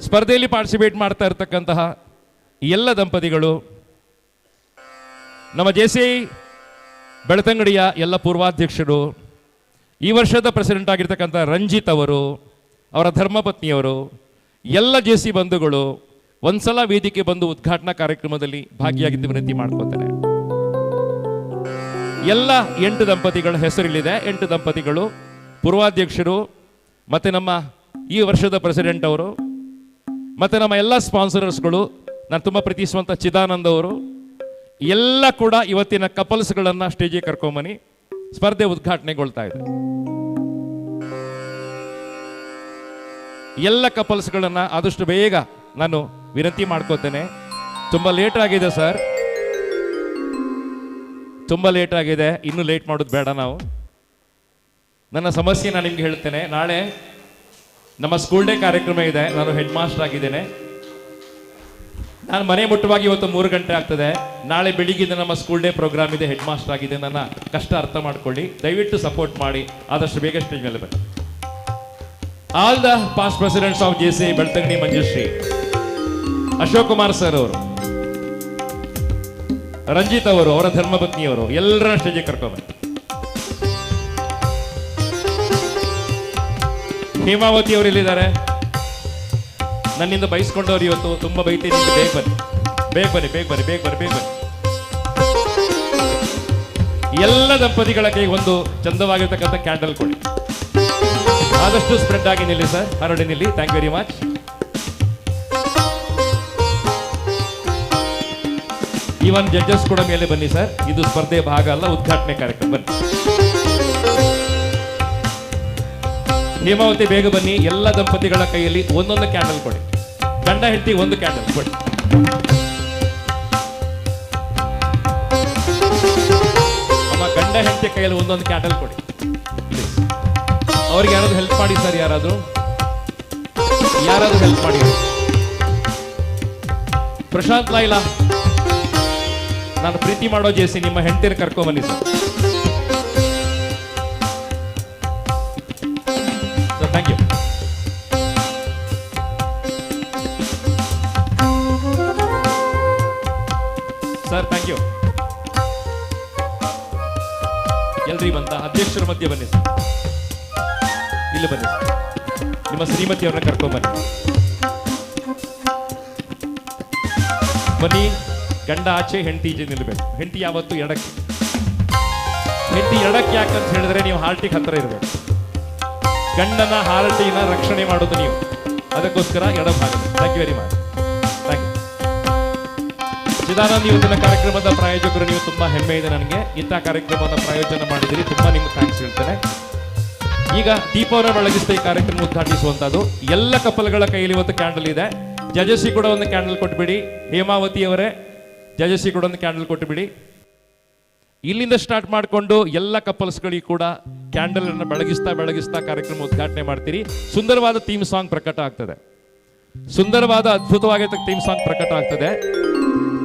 ಸ್ಪರ್ಧೆಯಲ್ಲಿ ಪಾರ್ಟಿಸಿಪೇಟ್ ಮಾಡ್ತಾ ಇರ್ತಕ್ಕಂತಹ ಎಲ್ಲ ದಂಪತಿಗಳು, ನಮ್ಮ JC ಬೆಳ್ತಂಗಡಿಯ ಎಲ್ಲ ಪೂರ್ವಾಧ್ಯಕ್ಷರು, ಈ ವರ್ಷದ ಪ್ರೆಸಿಡೆಂಟ್ ಆಗಿರ್ತಕ್ಕಂಥ ರಂಜಿತ್ ಅವರು, ಅವರ ಧರ್ಮಪತ್ನಿಯವರು, ಎಲ್ಲ JC ಬಂಧುಗಳು ಒಂದ್ಸಲ ವೇದಿಕೆ ಬಂದು ಉದ್ಘಾಟನಾ ಕಾರ್ಯಕ್ರಮದಲ್ಲಿ ಭಾಗಿಯಾಗಿದ್ದು ವಿನಂತಿ ಮಾಡ್ಕೋತಾರೆ. ಎಲ್ಲ 8 ದಂಪತಿಗಳ ಹೆಸರಿಲ್ಲಿದೆ. 8 ದಂಪತಿಗಳು, ಪೂರ್ವಾಧ್ಯಕ್ಷರು, ಮತ್ತೆ ನಮ್ಮ ಈ ವರ್ಷದ ಪ್ರೆಸಿಡೆಂಟ್ ಅವರು, ಮತ್ತೆ ನಮ್ಮ ಎಲ್ಲ ಸ್ಪಾನ್ಸರರ್ಸ್ಗಳು, ನಾನು ತುಂಬ ಪ್ರೀತಿಸುವಂಥ ಚಿದಾನಂದ್ ಅವರು, ಎಲ್ಲ ಕೂಡ ಇವತ್ತಿನ ಕಪಲ್ಸ್ಗಳನ್ನು ಸ್ಟೇಜಿಗೆ ಕರ್ಕೊಂಬನಿ. ಸ್ಪರ್ಧೆ ಉದ್ಘಾಟನೆಗೊಳ್ತಾ ಇದೆ. ಎಲ್ಲ ಕಪಲ್ಸ್ಗಳನ್ನು ಆದಷ್ಟು ಬೇಗ ನಾನು ವಿನಂತಿ ಮಾಡ್ಕೋತೇನೆ. ತುಂಬ ಲೇಟ್ ಆಗಿದೆ ಸರ್, ತುಂಬ ಲೇಟ್ ಆಗಿದೆ, ಇನ್ನೂ ಲೇಟ್ ಮಾಡೋದು ಬೇಡ. ನಾವು ನನ್ನ ಸಮಸ್ಯೆ ನಾನು ನಿಮ್ಗೆ ಹೇಳ್ತೇನೆ. ನಾಳೆ ನಮ್ಮ ಸ್ಕೂಲ್ ಡೇ ಕಾರ್ಯಕ್ರಮ ಇದೆ. ನಾನು ಹೆಡ್ ಮಾಸ್ಟರ್ ಆಗಿದ್ದೇನೆ. ನಾನು ಮನೆ ಮುಟ್ಟುವಾಗ ಇವತ್ತು 3 ಗಂಟೆ ಆಗ್ತದೆ. ನಾಳೆ ಬೆಳಿಗ್ಗೆ ನಮ್ಮ ಸ್ಕೂಲ್ ಡೇ ಪ್ರೋಗ್ರಾಮ್ ಇದೆ, ಹೆಡ್ ಮಾಸ್ಟರ್ ಆಗಿದೆ. ನನ್ನ ಕಷ್ಟ ಅರ್ಥ ಮಾಡ್ಕೊಳ್ಳಿ, ದಯವಿಟ್ಟು ಸಪೋರ್ಟ್ ಮಾಡಿ, ಆದಷ್ಟು ಬೇಗ ಸ್ಟೇಜ್ ಮೇಲೆ ಬನ್ನಿ. All the past presidents of JC Belthangady Manjushree, Ashok Kumar sir ಅವರು, ರಂಜಿತ್ ಅವರು, ಅವರ ಧರ್ಮಪತ್ನಿಯವರು, ಎಲ್ಲರ ಸ್ಟೇಜಿಗೆ ಕರ್ಕೊಂಡ್ಬನ್ನಿ. ಹೇಮಾವತಿ ಅವರು ಎಲ್ಲಿದ್ದಾರೆ? ನನ್ನಿಂದ ಬಯಸ್ಕೊಂಡವ್ರು ಇವತ್ತು ತುಂಬ ಬೈತೀನಿ. ಬೇಗ ಬನ್ನಿ. ಎಲ್ಲ ದಂಪತಿಗಳ ಕೈಗೆ ಒಂದು ಚಂದವಾಗಿರ್ತಕ್ಕಂಥ ಕ್ಯಾಂಡಲ್ ಕೊಡಿ. ಆದಷ್ಟು ಸ್ಪ್ರೆಡ್ ಆಗಿ ನಿಲ್ಲಿ ಸರ್, ಹರಡಿ ನಿಲ್ಲಿ. Thank you very much. Even judges ಕೂಡ ಮೇಲೆ ಬನ್ನಿ ಸರ್. ಇದು ಸ್ಪರ್ಧೆ ಭಾಗ ಅಲ್ಲ, ಉದ್ಘಾಟನೆ ಕಾರ್ಯಕ್ರಮ. ಬನ್ನಿ ಹೇಮಾವತಿ, ಬೇಗ ಬನ್ನಿ. ಎಲ್ಲ ದಂಪತಿಗಳ ಕೈಯಲ್ಲಿ ಒಂದೊಂದು ಕ್ಯಾಂಡಲ್ ಕೊಡಿ. ಗಂಡ ಹೆಂಡತಿ ಒಂದು ಕ್ಯಾಂಡಲ್ ಕೊಡಿ. ಹೆಂಡತಿ ಕೈಯಲ್ಲಿ ಒಂದೊಂದು ಕ್ಯಾಂಡಲ್ ಕೊಡಿ. ಅವ್ರಿಗೆ ಯಾರಾದ್ರೂ ಹೆಲ್ಪ್ ಮಾಡಿ ಸರ್, ಯಾರಾದ್ರೂ ಹೆಲ್ಪ್ ಮಾಡಿ. ಪ್ರಶಾಂತ್ ಲೈಲಾ, ನಾನು ಪ್ರೀತಿ ಮಾಡೋ ಜೇಸಿ ನಿಮ್ಮ ಹೆಂಡತಿನ ಕರ್ಕೊಂಬನ್ನಿ sir. Thank you sir, thank you. ಎಲ್ರಿ ಬಂತ? ಅಧ್ಯಕ್ಷರ ಮಧ್ಯೆ ಬನ್ನಿ ಸರ್, ಇಲ್ಲಿ ಬನ್ನಿ ಸರ್. ನಿಮ್ಮ ಶ್ರೀಮತಿಯವ್ರನ್ನ ಕರ್ಕೊಂಬನ್ನಿ. ಬನ್ನಿ. ಗಂಡ ಆಚೆ, ಹೆಂಡತಿ ಈಚೆ ನಿಲ್ಬೇಕು. ಹೆಂಡತಿ ಯಾವತ್ತು ಎಡಕ್ಕೆ. ಹೆಂಡತಿ ಎಡಕ್ಕೆ ಯಾಕಂತ ಹೇಳಿದ್ರೆ ನೀವು ಹಾರ್ಟಿಗೆ ಹತ್ತಿರ ಇರಬೇಕು. ಗಂಡನ ಹಾರ್ಟಿನ ರಕ್ಷಣೆ ಮಾಡೋದು ನೀವು, ಅದಕ್ಕೋಸ್ಕರ ಎಡಭಾಗ. Thank you very much. Thank you. Chidanand ಇವತ್ತಿನ ಕಾರ್ಯಕ್ರಮದ ಪ್ರಾಯೋಜಕರು ನೀವು. ತುಂಬಾ ಹೆಮ್ಮೆ ಇದೆ ನನಗೆ, ಇಂಥ ಕಾರ್ಯಕ್ರಮವನ್ನು ಪ್ರಾಯೋಜನ ಮಾಡಿದಿರಿ. ತುಂಬಾ ನಿಮ್ಗೆ ಥ್ಯಾಂಕ್ಸ್ ಹೇಳ್ತೇನೆ. ಈಗ ದೀಪವನ್ನು ಬೆಳಗಿಸ್ತಾ ಈ ಕಾರ್ಯಕ್ರಮ ಉದ್ಘಾಟಿಸುವಂತದ್ದು. ಎಲ್ಲ ಕಪಲ್ಗಳ ಕೈಯಲ್ಲಿ ಇವತ್ತು ಕ್ಯಾಂಡಲ್ ಇದೆ. ಜಜಸ್ಸಿ ಕೂಡ ಒಂದು ಕ್ಯಾಂಡಲ್ ಕೊಟ್ಬಿಡಿ. ಹೇಮಾವತಿ ಅವರೇ, ಜಜಸ್ಸಿ ಕೂಡ ಒಂದು ಕ್ಯಾಂಡಲ್ ಕೊಟ್ಟುಬಿಡಿ. ಇಲ್ಲಿಂದ ಸ್ಟಾರ್ಟ್ ಮಾಡಿಕೊಂಡು ಎಲ್ಲ ಕಪಲ್ಸ್ಗಳಿಗೆ ಕೂಡ ಕ್ಯಾಂಡಲ್ ಅನ್ನು ಬೆಳಗಿಸ್ತಾ ಕಾರ್ಯಕ್ರಮ ಉದ್ಘಾಟನೆ ಮಾಡ್ತೀರಿ. ಸುಂದರವಾದ ಥೀಮ್ ಸಾಂಗ್ ಪ್ರಕಟ ಆಗ್ತದೆ. ಸುಂದರವಾದ ಅದ್ಭುತವಾಗಿರ್ತಕ್ಕ ಥೀಮ್ ಸಾಂಗ್ ಪ್ರಕಟ ಆಗ್ತದೆ.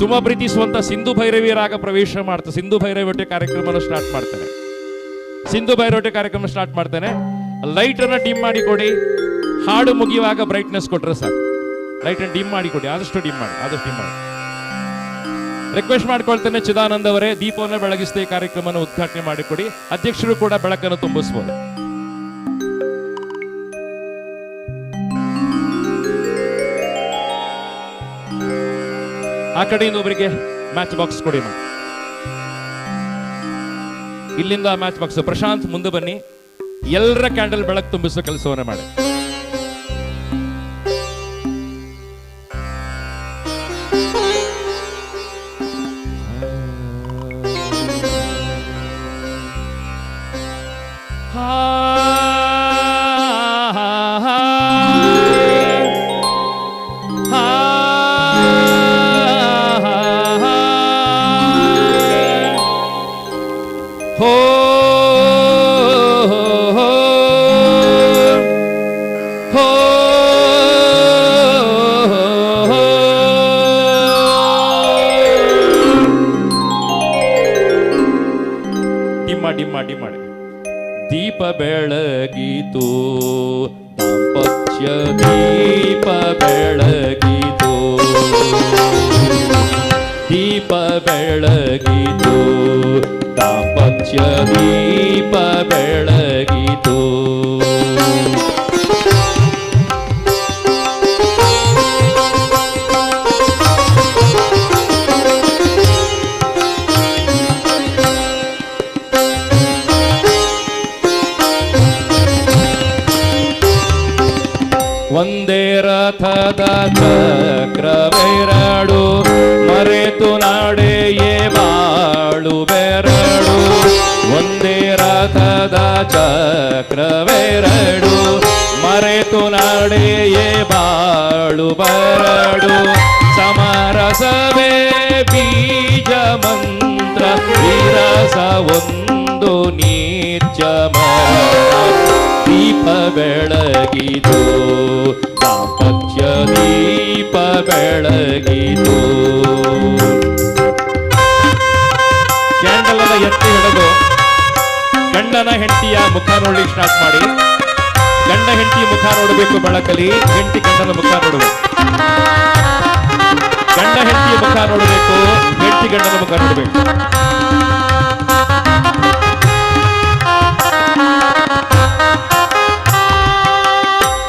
ತುಂಬಾ ಪ್ರೀತಿಸುವಂತ ಸಿಂಧು ಭೈರವಿ ರಾಗ ಪ್ರವೇಶ ಮಾಡ್ತಾರೆ. ಸಿಂಧು ಭೈರವಿ ಕಾರ್ಯಕ್ರಮ ಸ್ಟಾರ್ಟ್ ಮಾಡ್ತಾರೆ. ಸಿಂಧು ಭೈರವಿ ಕಾರ್ಯಕ್ರಮ ಸ್ಟಾರ್ಟ್ ಮಾಡ್ತೇನೆ. ಲೈಟ್ ಅನ್ನ ಡಿಮ್ ಮಾಡಿ ಕೊಡಿ. ಹಾಡು ಮುಗಿಯುವಾಗ ಬ್ರೈಟ್ನೆಸ್ ಕೊಟ್ರೆ ಸರ್. ಲೈಟ್ ಅನ್ನು ಡಿಮ್ ಮಾಡಿ ಕೊಡಿ, ಆದಷ್ಟು ಡಿಮ್ ಮಾಡಿ. ರಿಕ್ವೆಸ್ಟ್ ಮಾಡ್ಕೊಳ್ತೇನೆ ಚಿದಾನಂದ್ ಅವರೇ, ದೀಪವನ್ನು ಬೆಳಗಿಸ್ತಾ ಈ ಕಾರ್ಯಕ್ರಮವನ್ನು ಉದ್ಘಾಟನೆ ಮಾಡಿಕೊಡಿ. ಅಧ್ಯಕ್ಷರು ಕೂಡ ಬೆಳಕನ್ನು ತುಂಬಿಸಬಹುದು. ಆ ಕಡೆಯಿಂದ ಒಬ್ಬರಿಗೆ ಮ್ಯಾಚ್ ಬಾಕ್ಸ್ ಕೊಡಿ. ಇಲ್ಲಿಂದ ಮ್ಯಾಚ್ ಬಾಕ್ಸ್. ಪ್ರಶಾಂತ್ ಮುಂದೆ ಬನ್ನಿ. ಎಲ್ಲರ ಕ್ಯಾಂಡಲ್ ಬೆಳಕು ತುಂಬಿಸೋ ಕೆಲಸವನ್ನ ಮಾಡಿ. ಮಾಡಿ. ದೀಪ ಬೆಳಗಿತು, ದಾಂಪತ್ಯ ದೀಪ ಬೆಳಗಿತು, ದೀಪ ಬೆಳಗಿತು, ದಾಂಪತ್ಯ ದೀಪ ಬೆಳಗಿತು. ಒಂದೇ ರಥದ ಚಕ್ರವೆರಡು, ಮರೆತು ನಾಡೆಯೇ ಬಾಳು ಬೆರಡು. ಒಂದೇ ರಥದ ಚಕ್ರವೆರಡು, ಮರೆತು ನಾಡೆಯೇ ಬಾಳು ಬರಡು. ಸಮರಸವೇ ಬೀಜ ಮಂತ್ರ, ವಿರಸ ಒಂದು ನೀಚ ಮರಣ. ದೀಪ ಬೆಳಗಿತು, ದಾಂಪತ್ಯ ದೀಪ ಬೆಳಗಿತು. ಕ್ಯಾಂಡಲ್ ಅನ್ನ ಎತ್ತಿ ಹಿಡಿದು ಗಂಡನ ಹೆಂಡತಿಯ ಮುಖ ನೋಡ್ಲಿಕ್ಕೆ ಸ್ಟಾರ್ಟ್ ಮಾಡಿ. ಗಂಡ ಹೆಂಡತಿ ಮುಖ ನೋಡಬೇಕು ಬೆಳಕಲಿ, ಹೆಂಡತಿ ಗಂಡನ ಮುಖ ನೋಡಬೇಕು. ಗಂಡ ಹೆಂಡತಿಯ ಮುಖ ನೋಡಬೇಕು, ಹೆಂಡತಿ ಗಂಡನ ಮುಖ ನೋಡಬೇಕು.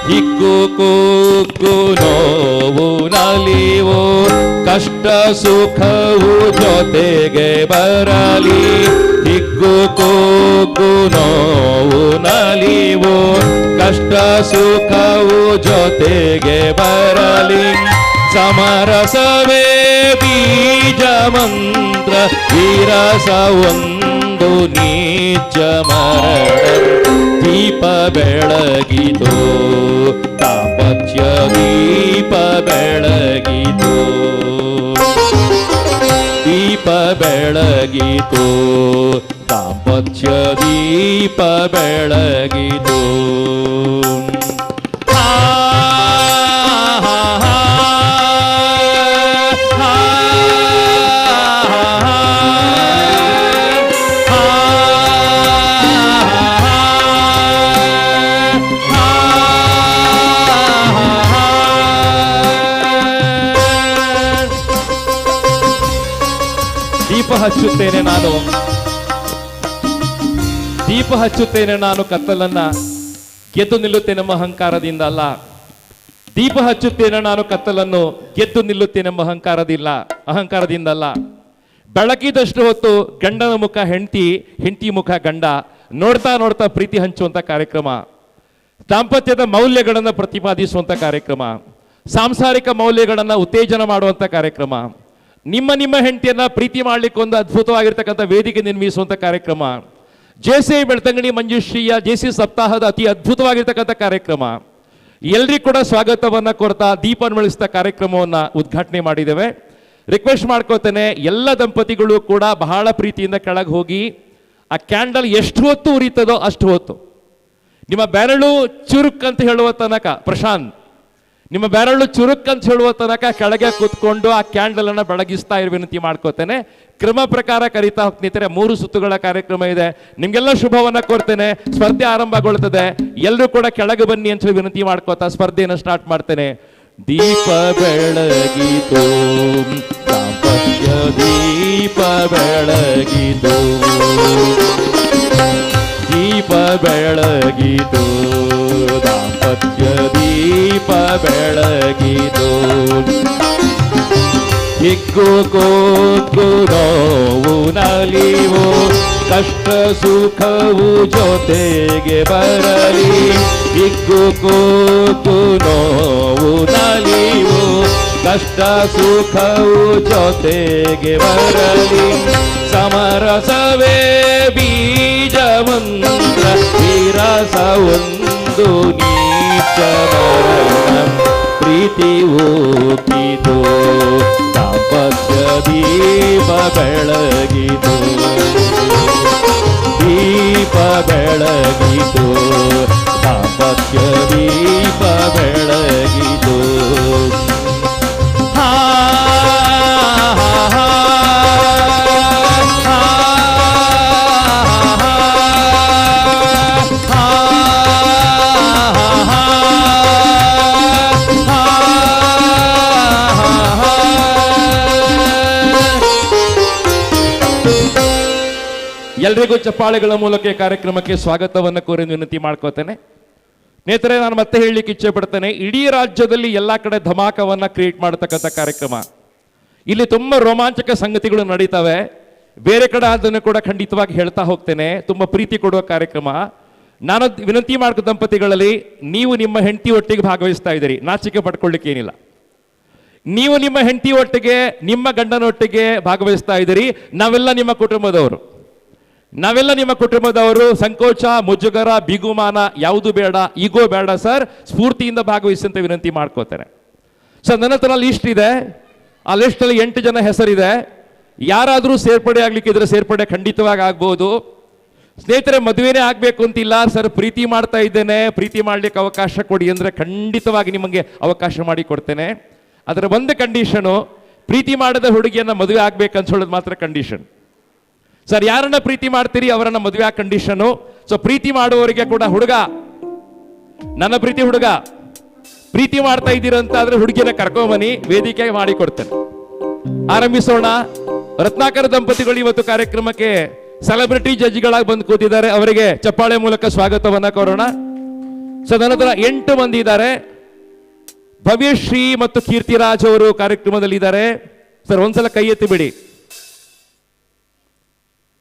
ಹಿಗ್ಗು ಕೂಗು ನೋವು ನಲಿವು, ಕಷ್ಟ ಸುಖವು ಜೊತೆಗೆ ಬರಲಿ. ಹಿಗ್ಗು ಕೂಗು ನೋವು ನಲಿವು, ಕಷ್ಟ ಸುಖವು ಜೊತೆಗೆ ಬರಲಿ. ಸಮರಸವೇ ಬೀಜ ಮಂತ್ರ, ವಿರಸ ಒಂದು ನೀಚ ಮರಣ. ದೀಪ ಬೆಳಗಿತು, ದಾಂಪತ್ಯ ದೀಪ ಬೆಳಗಿತು, ದೀಪ ಬೆಳಗಿತು, ದಾಂಪತ್ಯ ದೀಪ ಬೆಳಗಿತು. ದೀಪ ಹಚ್ಚುತ್ತೇನೆ ನಾನು ಕತ್ತಲನ್ನ, ಗೆದ್ದು ನಿಲ್ಲುತ್ತೇನೆಂಬ ಅಹಂಕಾರದಿಂದ ಅಲ್ಲ. ದೀಪ ಹಚ್ಚುತ್ತೇನೆ ನಾನು ಕತ್ತಲನ್ನು, ಗೆದ್ದು ನಿಲ್ಲುತ್ತೇನೆಂಬ ಅಹಂಕಾರದಿಂದ ಅಲ್ಲ. ಬೆಳಕಿದಷ್ಟು ಹೊತ್ತು ಗಂಡನ ಮುಖ ಹೆಂಡತಿ, ಹೆಂಡತಿ ಮುಖ ಗಂಡ, ನೋಡ್ತಾ ನೋಡ್ತಾ ಪ್ರೀತಿ ಹಂಚುವಂಥ ಕಾರ್ಯಕ್ರಮ, ದಾಂಪತ್ಯದ ಮೌಲ್ಯಗಳನ್ನು ಪ್ರತಿಪಾದಿಸುವಂಥ ಕಾರ್ಯಕ್ರಮ, ಸಾಂಸಾರಿಕ ಮೌಲ್ಯಗಳನ್ನು ಉತ್ತೇಜನ ಮಾಡುವಂಥ ಕಾರ್ಯಕ್ರಮ, ನಿಮ್ಮ ಹೆಂಡತಿಯನ್ನ ಪ್ರೀತಿ ಮಾಡಲಿಕ್ಕೆ ಒಂದು ಅದ್ಭುತವಾಗಿರ್ತಕ್ಕಂಥ ವೇದಿಕೆ ನಿರ್ಮಿಸುವಂಥ ಕಾರ್ಯಕ್ರಮ, ಜೆಸಿ ಬೆಳ್ತಂಗಡಿ ಮಂಜುಶ್ರೀಯ ಜೆಸಿ ಸಪ್ತಾಹದ ಅತಿ ಅದ್ಭುತವಾಗಿರ್ತಕ್ಕಂಥ ಕಾರ್ಯಕ್ರಮ. ಎಲ್ರಿಗೂ ಕೂಡ ಸ್ವಾಗತವನ್ನು ಕೊಡ್ತಾ ದೀಪ ಬೆಳಗಿಸಿದ ಕಾರ್ಯಕ್ರಮವನ್ನು ಉದ್ಘಾಟನೆ ಮಾಡಿದ್ದೇವೆ. ರಿಕ್ವೆಸ್ಟ್ ಮಾಡ್ಕೋತೇನೆ, ಎಲ್ಲ ದಂಪತಿಗಳು ಕೂಡ ಬಹಳ ಪ್ರೀತಿಯಿಂದ ಕೆಳಗೆ ಹೋಗಿ ಆ ಕ್ಯಾಂಡಲ್ ಎಷ್ಟು ಹೊತ್ತು ಉರಿತದೋ ಅಷ್ಟು ಹೊತ್ತು, ನಿಮ್ಮ ಬೆರಳು ಚುರುಕ್ ಅಂತ ಹೇಳುವ ತನಕ, ಪ್ರಶಾಂತ್ ನಿಮ್ಮ ಬೆರಳು ಚುರುಕ್ ಅಂತ ಹೇಳುವ ತನಕ ಕೆಳಗೆ ಕೂತ್ಕೊಂಡು ಆ ಕ್ಯಾಂಡಲ್ ಅನ್ನ ಬೆಳಗಿಸ್ತಾ ಇರು ವಿನಂತಿ ಮಾಡ್ಕೋತೇನೆ. ಕ್ರಮ ಪ್ರಕಾರ ಕರೀತಾ ಹೋಗ್ತಿದ್ರೆ 3 ಸುತ್ತುಗಳ ಕಾರ್ಯಕ್ರಮ ಇದೆ. ನಿಮ್ಗೆಲ್ಲ ಶುಭವನ್ನ ಕೋರ್ತೇನೆ. ಸ್ಪರ್ಧೆ ಆರಂಭಗೊಳ್ಳುತ್ತದೆ. ಎಲ್ಲರೂ ಕೂಡ ಕೆಳಗೆ ಬನ್ನಿ ಅಂತ ಹೇಳಿ ವಿನಂತಿ ಮಾಡ್ಕೋತಾ ಸ್ಪರ್ಧೆಯನ್ನು ಸ್ಟಾರ್ಟ್ ಮಾಡ್ತೇನೆ. ದೀಪ ಬೆಳಗಿತು, ದಾಂಪತ್ಯ ದೀಪ ಬೆಳಗಿತು, ದೀಪ ಬೆಳಗಿತು, ದಾಂಪತ್ಯ ದೀಪ ಬೆಳಗಿತು. ಹಿಗ್ಗು ಕೂಗು ನೋವು ನಲಿವು, ಕಷ್ಟ ಸುಖವು ಜೊತೆಗೆ ಬರಲಿ. ಹಿಗ್ಗು ಕೂಗು ನೋವು ನಲಿವು, ಕಷ್ಟ ಸುಖವು ಜೊತೆಗೆ ಬರಲಿ. ಸಮರಸವೇ ಬೀಜ ಮಂತ್ರ, ವಿರಸ ಒಂದು ನೀಚ ಮರಣ, ಪ್ರೀತಿ ಹೋಗಿತು, ದಾಂಪತ್ಯ ದೀಪ ಬೆಳಗಿತು, ದೀಪ ಬೆಳಗಿತು, ದಾಂಪತ್ಯ ದೀಪ ಬೆಳಗಿತು. ಎಲ್ರಿಗೂ ಚಪ್ಪಾಳೆಗಳ ಮೂಲಕ ಈ ಕಾರ್ಯಕ್ರಮಕ್ಕೆ ಸ್ವಾಗತವನ್ನು ಕೋರಿ ವಿನಂತಿ ಮಾಡ್ಕೋತೇನೆ. ನೇತರೆ, ನಾನು ಮತ್ತೆ ಹೇಳಲಿಕ್ಕೆ ಇಚ್ಛೆ ಪಡ್ತೇನೆ, ಇಡೀ ರಾಜ್ಯದಲ್ಲಿ ಎಲ್ಲ ಕಡೆ ಧಮಾಕವನ್ನ ಕ್ರಿಯೇಟ್ ಮಾಡತಕ್ಕಂಥ ಕಾರ್ಯಕ್ರಮ. ಇಲ್ಲಿ ತುಂಬಾ ರೋಮಾಂಚಕ ಸಂಗತಿಗಳು ನಡೀತವೆ. ಬೇರೆ ಕಡೆ ಅದನ್ನು ಕೂಡ ಖಂಡಿತವಾಗಿ ಹೇಳ್ತಾ ಹೋಗ್ತೇನೆ. ತುಂಬಾ ಪ್ರೀತಿ ಕೊಡುವ ಕಾರ್ಯಕ್ರಮ. ನಾನು ವಿನಂತಿ ಮಾಡ್ಕೋ ದಂಪತಿಗಳಲ್ಲಿ, ನೀವು ನಿಮ್ಮ ಹೆಂಡತಿ ಒಟ್ಟಿಗೆ ಭಾಗವಹಿಸ್ತಾ ಇದ್ದೀರಿ, ನಾಚಿಕೆ ಪಡ್ಕೊಳ್ಳಿಕ್ಕೆ ಏನಿಲ್ಲ. ನೀವು ನಿಮ್ಮ ಹೆಂಡತಿ ಒಟ್ಟಿಗೆ, ನಿಮ್ಮ ಗಂಡನೊಟ್ಟಿಗೆ ಭಾಗವಹಿಸ್ತಾ ಇದ್ದೀರಿ. ನಾವೆಲ್ಲ ನಿಮ್ಮ ಕುಟುಂಬದವರು. ಸಂಕೋಚ, ಮುಜುಗರ, ಬಿಗುಮಾನ ಯಾವುದು ಬೇಡ, ಈಗೋ ಬೇಡ ಸರ್. ಸ್ಫೂರ್ತಿಯಿಂದ ಭಾಗವಹಿಸಿ ಅಂತ ವಿನಂತಿ ಮಾಡ್ಕೋತೇನೆ. ಸರ್, ನನ್ನ ಹತ್ರ ಲಿಸ್ಟ್ ಇದೆ. ಆ ಲಿಸ್ಟಲ್ಲಿ 8 ಜನ ಹೆಸರಿದೆ. ಯಾರಾದರೂ ಸೇರ್ಪಡೆ ಆಗ್ಲಿಕ್ಕಿದ್ರೆ ಸೇರ್ಪಡೆ ಖಂಡಿತವಾಗಿ ಆಗ್ಬೋದು. ಸ್ನೇಹಿತರೆ, ಮದುವೆನೇ ಆಗಬೇಕು ಅಂತಿಲ್ಲ ಸರ್, ಪ್ರೀತಿ ಮಾಡ್ತಾ ಇದ್ದೇನೆ, ಪ್ರೀತಿ ಮಾಡ್ಲಿಕ್ಕೆ ಅವಕಾಶ ಕೊಡಿ ಅಂದರೆ ಖಂಡಿತವಾಗಿ ನಿಮಗೆ ಅವಕಾಶ ಮಾಡಿ ಕೊಡ್ತೇನೆ. ಅದರ ಒಂದು ಕಂಡೀಷನು, ಪ್ರೀತಿ ಮಾಡದ ಹುಡುಗಿಯನ್ನ ಮದುವೆ ಆಗ್ಬೇಕಂತ ಹೇಳೋದು ಮಾತ್ರ ಕಂಡೀಷನ್. ಸರ್, ಯಾರನ್ನ ಪ್ರೀತಿ ಮಾಡ್ತೀರಿ ಅವರನ್ನ ಮದುವೆ ಆಗ ಕಂಡೀಷನು. ಸೊ ಪ್ರೀತಿ ಮಾಡುವವರಿಗೆ ಕೂಡ, ಹುಡುಗ ನನ್ನ ಪ್ರೀತಿ ಮಾಡ್ತಾ ಇದ್ದೀರಂತಾದ್ರೆ ಹುಡುಗಿನ ಕರ್ಕೊಂಬನಿ, ವೇದಿಕೆ ಮಾಡಿ ಕೊಡ್ತೇನೆ. ಆರಂಭಿಸೋಣ. ರತ್ನಾಕರ ದಂಪತಿಗಳು ಇವತ್ತು ಕಾರ್ಯಕ್ರಮಕ್ಕೆ ಸೆಲೆಬ್ರಿಟಿ ಜಡ್ಜ್ಗಳಾಗಿ ಬಂದು ಕೂತಿದ್ದಾರೆ. ಅವರಿಗೆ ಚಪ್ಪಾಳೆ ಮೂಲಕ ಸ್ವಾಗತವನ್ನ ಕೋರೋಣ. ಸೊ ನನ್ನ ಹತ್ರ 8 ಮಂದಿ ಇದ್ದಾರೆ. ಭವ್ಯಶ್ರೀ ಮತ್ತು ಕೀರ್ತಿರಾಜ್ ಅವರು ಕಾರ್ಯಕ್ರಮದಲ್ಲಿ ಇದ್ದಾರೆ. ಸರ್, ಒಂದ್ಸಲ ಕೈ ಎತ್ತಿ ಬಿಡಿ.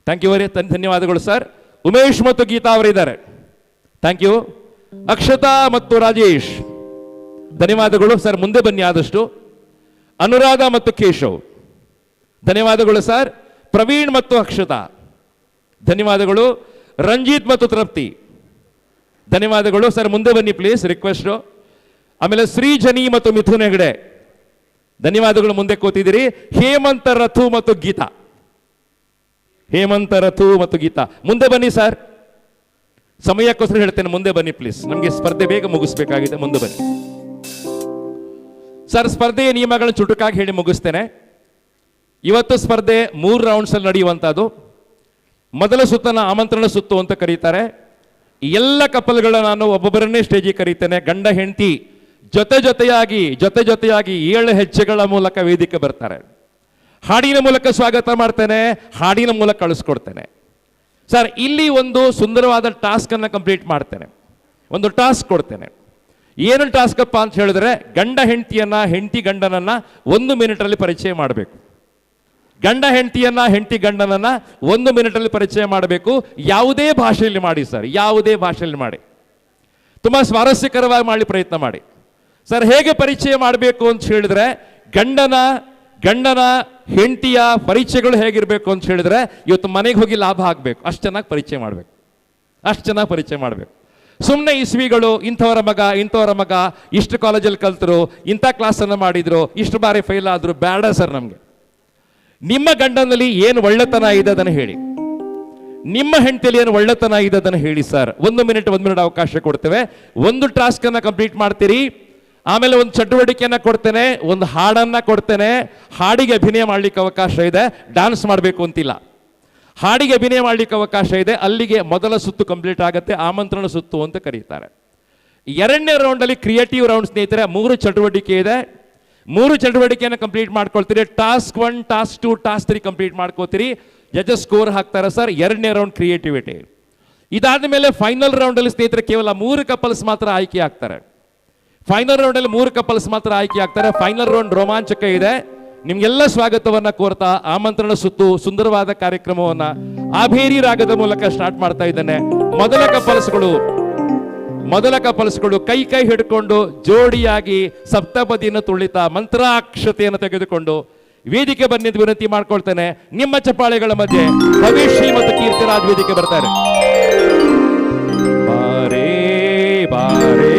ಥ್ಯಾಂಕ್ ಯು, ಧನ್ಯವಾದಗಳು ಸರ್. ಉಮೇಶ್ ಮತ್ತು ಗೀತಾ ಅವರಿದ್ದಾರೆ. Thank you. ಅಕ್ಷತಾ ಮತ್ತು ರಾಜೇಶ್, ಧನ್ಯವಾದಗಳು ಸರ್. ಮುಂದೆ ಬನ್ನಿ ಆದಷ್ಟು. ಅನುರಾಧ ಮತ್ತು ಕೇಶವ್, ಧನ್ಯವಾದಗಳು ಸರ್. ಪ್ರವೀಣ್ ಮತ್ತು ಅಕ್ಷತಾ, ಧನ್ಯವಾದಗಳು. ರಂಜಿತ್ ಮತ್ತು ತೃಪ್ತಿ, ಧನ್ಯವಾದಗಳು ಸರ್. ಮುಂದೆ ಬನ್ನಿ ಪ್ಲೀಸ್, ರಿಕ್ವೆಸ್ಟು. ಆಮೇಲೆ ಶ್ರೀಜನಿ ಮತ್ತು ಮಿಥುನ್ ಹೆಗಡೆ, ಧನ್ಯವಾದಗಳು, ಮುಂದೆ ಕೂತಿದ್ದೀರಿ. ಹೇಮಂತ, ರಥು ಮತ್ತು ಗೀತಾ, ಹೇಮಂತ, ರಥು ಮತ್ತು ಗೀತಾ. ಮುಂದೆ ಬನ್ನಿ ಸರ್, ಸಮಯಕ್ಕೋಸ್ಕರ ಹೇಳ್ತೇನೆ, ಮುಂದೆ ಬನ್ನಿ ಪ್ಲೀಸ್. ನಮಗೆ ಸ್ಪರ್ಧೆ ಬೇಗ ಮುಗಿಸ್ಬೇಕಾಗಿದೆ, ಮುಂದೆ ಬನ್ನಿ ಸರ್. ಸ್ಪರ್ಧೆಯ ನಿಯಮಗಳನ್ನು ಚುಟುಕಾಗಿ ಹೇಳಿ ಮುಗಿಸ್ತೇನೆ. ಇವತ್ತು ಸ್ಪರ್ಧೆ 3 ರೌಂಡ್ಸಲ್ಲಿ ನಡೆಯುವಂಥದ್ದು. ಮೊದಲ ಸುತ್ತನ ಆಮಂತ್ರಣ ಸುತ್ತು ಅಂತ ಕರೀತಾರೆ. ಎಲ್ಲ ಕಪಲ್ಗಳ ನಾನು ಒಬ್ಬೊಬ್ಬರನ್ನೇ ಸ್ಟೇಜಿಗೆ ಕರೀತೇನೆ. ಗಂಡ ಹೆಂಡತಿ ಜೊತೆಯಾಗಿ 7 ಹೆಜ್ಜೆಗಳ ಮೂಲಕ ವೇದಿಕೆ ಬರ್ತಾರೆ. ಹಾಡಿನ ಮೂಲಕ ಸ್ವಾಗತ ಮಾಡ್ತೇನೆ, ಹಾಡಿನ ಮೂಲಕ ಕಳಿಸ್ಕೊಡ್ತೇನೆ. ಸರ್, ಇಲ್ಲಿ ಒಂದು ಸುಂದರವಾದ ಟಾಸ್ಕನ್ನು ಕಂಪ್ಲೀಟ್ ಮಾಡ್ತೇನೆ. ಒಂದು ಟಾಸ್ಕ್ ಕೊಡ್ತೇನೆ. ಏನು ಟಾಸ್ಕ್ ಅಪ್ಪ ಅಂತ ಹೇಳಿದ್ರೆ, ಗಂಡ ಹೆಂಡತಿಯನ್ನ, ಹೆಂಡತಿ ಗಂಡನನ್ನ 1 ಮಿನಿಟಲ್ಲಿ ಪರಿಚಯ ಮಾಡಬೇಕು. ಗಂಡ ಹೆಂಡತಿಯನ್ನ, ಹೆಂಡತಿ ಗಂಡನನ್ನ 1 ಮಿನಿಟಲ್ಲಿ ಪರಿಚಯ ಮಾಡಬೇಕು. ಯಾವುದೇ ಭಾಷೆಯಲ್ಲಿ ಮಾಡಿ ಸರ್, ಯಾವುದೇ ಭಾಷೆಯಲ್ಲಿ ಮಾಡಿ. ತುಂಬ ಸ್ವಾರಸ್ಯಕರವಾಗಿ ಮಾಡಿ ಪ್ರಯತ್ನ ಮಾಡಿ ಸರ್. ಹೇಗೆ ಪರಿಚಯ ಮಾಡಬೇಕು ಅಂತ ಹೇಳಿದ್ರೆ, ಗಂಡನ ಹೆಂಡತಿಯ ಪರಿಚಯಗಳು ಹೇಗಿರಬೇಕು ಅಂತ ಹೇಳಿದ್ರೆ, ಇವತ್ತು ಮನೆಗೆ ಹೋಗಿ ಲಾಭ ಆಗಬೇಕು, ಅಷ್ಟು ಚೆನ್ನಾಗಿ ಪರಿಚಯ ಮಾಡಬೇಕು. ಸುಮ್ಮನೆ ಇಸ್ವಿಗಳು, ಇಂಥವರ ಮಗ ಇಷ್ಟು ಕಾಲೇಜಲ್ಲಿ ಕಲ್ತರು, ಇಂಥ ಕ್ಲಾಸನ್ನು ಮಾಡಿದ್ರು, ಇಷ್ಟು ಬಾರಿ ಫೇಲ್ ಆದರು, ಬೇಡ ಸರ್ ನಮಗೆ. ನಿಮ್ಮ ಗಂಡನಲ್ಲಿ ಏನು ಒಳ್ಳೆತನ ಇದೆ ಅದನ್ನು ಹೇಳಿ, ನಿಮ್ಮ ಹೆಂಡತಿಯಲ್ಲಿ ಏನು ಒಳ್ಳೆತನ ಇದೆ ಅದನ್ನು ಹೇಳಿ ಸರ್. 1 ಮಿನಿಟ್ ಅವಕಾಶ ಕೊಡ್ತೇವೆ. ಒಂದು ಟಾಸ್ಕ್ ಅನ್ನ ಕಂಪ್ಲೀಟ್ ಮಾಡ್ತೀರಿ. ಆಮೇಲೆ ಒಂದು ಚಟುವಟಿಕೆಯನ್ನ ಕೊಡ್ತೇನೆ, ಒಂದು ಹಾಡನ್ನ ಕೊಡ್ತೇನೆ. ಹಾಡಿಗೆ ಅಭಿನಯ ಮಾಡ್ಲಿಕ್ಕೆ ಅವಕಾಶ ಇದೆ, ಡ್ಯಾನ್ಸ್ ಮಾಡಬೇಕು ಅಂತಿಲ್ಲ. ಹಾಡಿಗೆ ಅಭಿನಯ ಮಾಡ್ಲಿಕ್ಕೆ ಅವಕಾಶ ಇದೆ. ಅಲ್ಲಿಗೆ ಮೊದಲ ಸುತ್ತು ಕಂಪ್ಲೀಟ್ ಆಗುತ್ತೆ, ಆಮಂತ್ರಣ ಸುತ್ತು ಅಂತ ಕರೀತಾರೆ. 2ನೇ ರೌಂಡಲ್ಲಿ ಕ್ರಿಯೇಟಿವ್ ರೌಂಡ್ ಸ್ನೇಹಿತರೆ. 3 ಚಟುವಟಿಕೆ ಇದೆ. 3 ಚಟುವಟಿಕೆಯನ್ನು ಕಂಪ್ಲೀಟ್ ಮಾಡ್ಕೊಳ್ತೀರಿ. ಟಾಸ್ಕ್ 1, ಟಾಸ್ಕ್ 2, ಟಾಸ್ಕ್ 3 ಕಂಪ್ಲೀಟ್ ಮಾಡ್ಕೋತೀರಿ. ಜಡ್ಜಸ್ ಸ್ಕೋರ್ ಹಾಕ್ತಾರೆ ಸರ್. 2ನೇ ರೌಂಡ್ ಕ್ರಿಯೇಟಿವಿಟಿ. ಇದಾದ ಮೇಲೆ ಫೈನಲ್ ರೌಂಡಲ್ಲಿ ಸ್ನೇಹಿತರೆ ಕೇವಲ 3 ಕಪಲ್ಸ್ ಮಾತ್ರ ಆಯ್ಕೆ ಆಗ್ತಾರೆ. ಫೈನಲ್ ರೌಂಡಲ್ಲಿ 3 ಕಪಲ್ಸ್ ಮಾತ್ರ ಆಯ್ಕೆ ಆಗ್ತಾರೆ. ಫೈನಲ್ ರೌಂಡ್ ರೋಮಾಂಚಕ ಇದೆ. ನಿಮ್ಗೆಲ್ಲ ಸ್ವಾಗತವನ್ನ ಕೋರ್ತಾ ಆಮಂತ್ರಣ ಸುತ್ತು ಸುಂದರವಾದ ಕಾರ್ಯಕ್ರಮವನ್ನ ಆಭೇರಿ ರಾಗದ ಮೂಲಕ ಸ್ಟಾರ್ಟ್ ಮಾಡ್ತಾ ಇದ್ದೇನೆ. ಮೊದಲ ಕಪಲ್ಸ್ಗಳು ಕೈ ಹಿಡ್ಕೊಂಡು ಜೋಡಿಯಾಗಿ ಸಪ್ತಪದಿಯನ್ನು ತುಳಿತಾ ಮಂತ್ರಾಕ್ಷತೆಯನ್ನು ತೆಗೆದುಕೊಂಡು ವೇದಿಕೆ ಬನ್ನಿ ವಿನಂತಿ ಮಾಡ್ಕೊಳ್ತೇನೆ. ನಿಮ್ಮ ಚಪ್ಪಾಳೆಗಳ ಮಧ್ಯೆ ಭವಿಷ್ಯ ಮತ್ತು ಕೀರ್ತಿರಾಜ್ ವೇದಿಕೆ ಬರ್ತಾರೆ. ಬಾರೇ ಬಾರೇ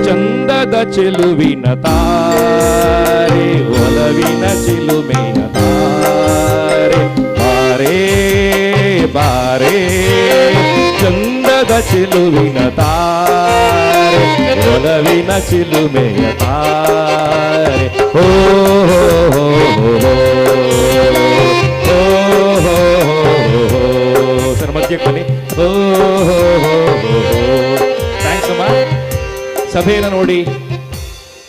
ಚಂದದ ಚೆಲುವಿನ ತಾರೆ, ಒಲವಿನ ಚಿಲುಮೆಯ ತಾರೆ. ಬಾರೇ ಬಾರೇ ಚಂದದ ಚಿಲುವಿನ ತಾರೆ, ಒಲವಿನ ಚಿಲುಮೆಯ ತಾರೆ. ಓ ಸರ್ ಮಧ್ಯಕ್ಕೆ ಬನ್ನಿ. ಥ್ಯಾಂಕ್ಸ್ ಅಮ್ಮ. ಸಭೆಯನ್ನು ನೋಡಿ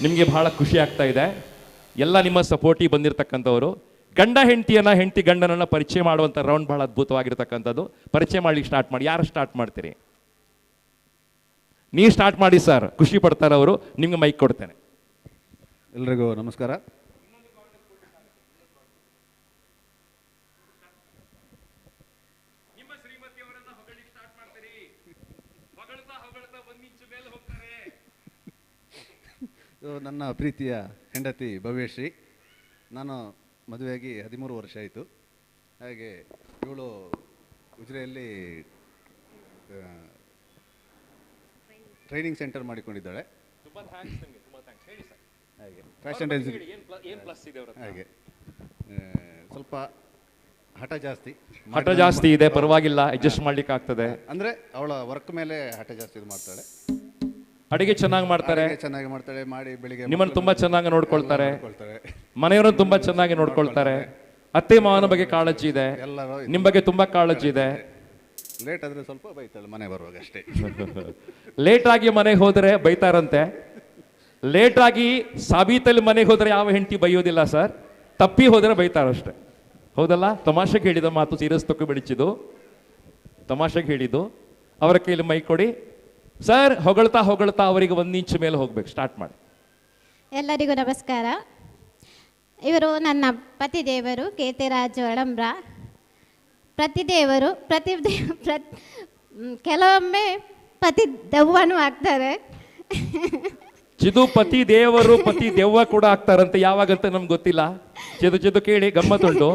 ನಿಮಗೆ ಬಹಳ ಖುಷಿ ಆಗ್ತಾ ಇದೆ. ಎಲ್ಲ ನಿಮ್ಮ ಸಪೋರ್ಟಿಗೆ ಬಂದಿರತಕ್ಕಂಥವರು. ಗಂಡ ಹೆಂಡತಿಯನ್ನ, ಹೆಂಡತಿ ಗಂಡನನ್ನ ಪರಿಚಯ ಮಾಡುವಂಥ ರೌಂಡ್ ಬಹಳ ಅದ್ಭುತವಾಗಿರ್ತಕ್ಕಂಥದ್ದು. ಪರಿಚಯ ಮಾಡ್ಲಿಕ್ಕೆ ಸ್ಟಾರ್ಟ್ ಮಾಡಿ. ಯಾರು ಸ್ಟಾರ್ಟ್ ಮಾಡ್ತೀರಿ? ನೀವು ಸ್ಟಾರ್ಟ್ ಮಾಡಿ ಸರ್, ಖುಷಿ ಪಡ್ತಾರೆ ಅವರು. ನಿಮ್ಗೆ ಮೈಕ್ ಕೊಡ್ತೇನೆ. ಎಲ್ರಿಗೂ ನಮಸ್ಕಾರ. ನನ್ನ ಪ್ರೀತಿಯ ಹೆಂಡತಿ ಭವ್ಯಶ್ರೀ. ನಾನು ಮದುವೆಯಾಗಿ 13 ವರ್ಷ ಆಯಿತು. ಹಾಗೆ ಇವಳು ಉಜಿರೆಯಲ್ಲಿ ಟ್ರೈನಿಂಗ್ ಸೆಂಟರ್ ಮಾಡಿಕೊಂಡಿದ್ದಾಳೆ. ಹಾಗೆ ಫ್ಯಾಷನ್ ಹಾಗೆ ಸ್ವಲ್ಪ ಹಠ ಜಾಸ್ತಿ ಇದೆ, ಪರವಾಗಿಲ್ಲ, ಅಡ್ಜಸ್ಟ್ ಮಾಡ್ಲಿಕ್ಕೆ ಆಗ್ತದೆ. ಅಂದರೆ ಅವಳ ವರ್ಕ್ ಮೇಲೆ ಹಠ ಜಾಸ್ತಿ ಇದು ಮಾಡ್ತಾಳೆ. ಅಡಿಗೆ ಚೆನ್ನಾಗಿ ಮಾಡ್ತಾರೆ, ಮಾಡಿ ಬೆಳಿಗ್ಗೆ ನಿಮ್ಮನ್ನು ತುಂಬಾ ಚೆನ್ನಾಗಿ ನೋಡ್ಕೊಳ್ತಾರೆ, ಮನೆಯವರನ್ನು ತುಂಬಾ ಚೆನ್ನಾಗಿ ನೋಡ್ಕೊಳ್ತಾರೆ. ಅತ್ತೆ ಮಾವನ ಬಗ್ಗೆ ಕಾಳಜಿ ಇದೆ, ನಿಮ್ಮ ಬಗ್ಗೆ ತುಂಬಾ ಕಾಳಜಿ ಇದೆ. ಲೇಟ್ ಆದ್ರೆ ಸ್ವಲ್ಪ ಬೈತಾಳೆ ಮನೆ ಬರುವಾಗ ಅಷ್ಟೇ. ಲೇಟ್ ಆಗಿ ಮನೆಗೆ ಹೋದರೆ ಬೈತಾರಂತೆ. ಲೇಟ್ ಆಗಿ ಸಾಬೀತಲ್ಲಿ ಮನೆಗೆ ಹೋದರೆ ಯಾವ ಹೆಂಡತಿ ಬೈಯೋದಿಲ್ಲ ಸರ್, ತಪ್ಪಿ ಹೋದರೆ ಬೈತಾರಷ್ಟೇ. ಹೌದಲ್ಲ? ತಮಾಷೆಗೆ ಹೇಳಿದ ಮಾತು, ಸೀರಿಯಸ್ ತಕ್ಕ ಬಿಡಿಸಿದ್ದು ತಮಾಷೆಗೆ ಹೇಳಿದ್ದು. ಅವರ ಕೈಲಿ ಮೈ ಕೊಡಿ ಸರ್. ಹೊಗಳ್ತಾ ಅವರಿಗೆ 1 ಇಂಚ್ ಮೇಲೆ ಹೋಗ್ಬೇಕು. ಸ್ಟಾರ್ಟ್ ಮಾಡಿ. ಎಲ್ಲರಿಗೂ ನಮಸ್ಕಾರ. ಇವರು ನನ್ನ ಪತಿದೇವರು ಕೇತಿರಾಜ್ ಒಳಂಬ್ರ. ಕೆಲವೊಮ್ಮೆ ಪತಿ ದೆವ್ವನೂ ಆಗ್ತಾರೆ. ಚಿದು ಪತಿ ದೇವರು ಪತಿ ದೆವ್ವ ಕೂಡ ಆಗ್ತಾರಂತೆ. ಯಾವಾಗಂತ ನಮ್ಗೆ ಗೊತ್ತಿಲ್ಲ. ಚಿದು ಕೇಳಿ ಗಮ್ಮತ್ತುಂಟು.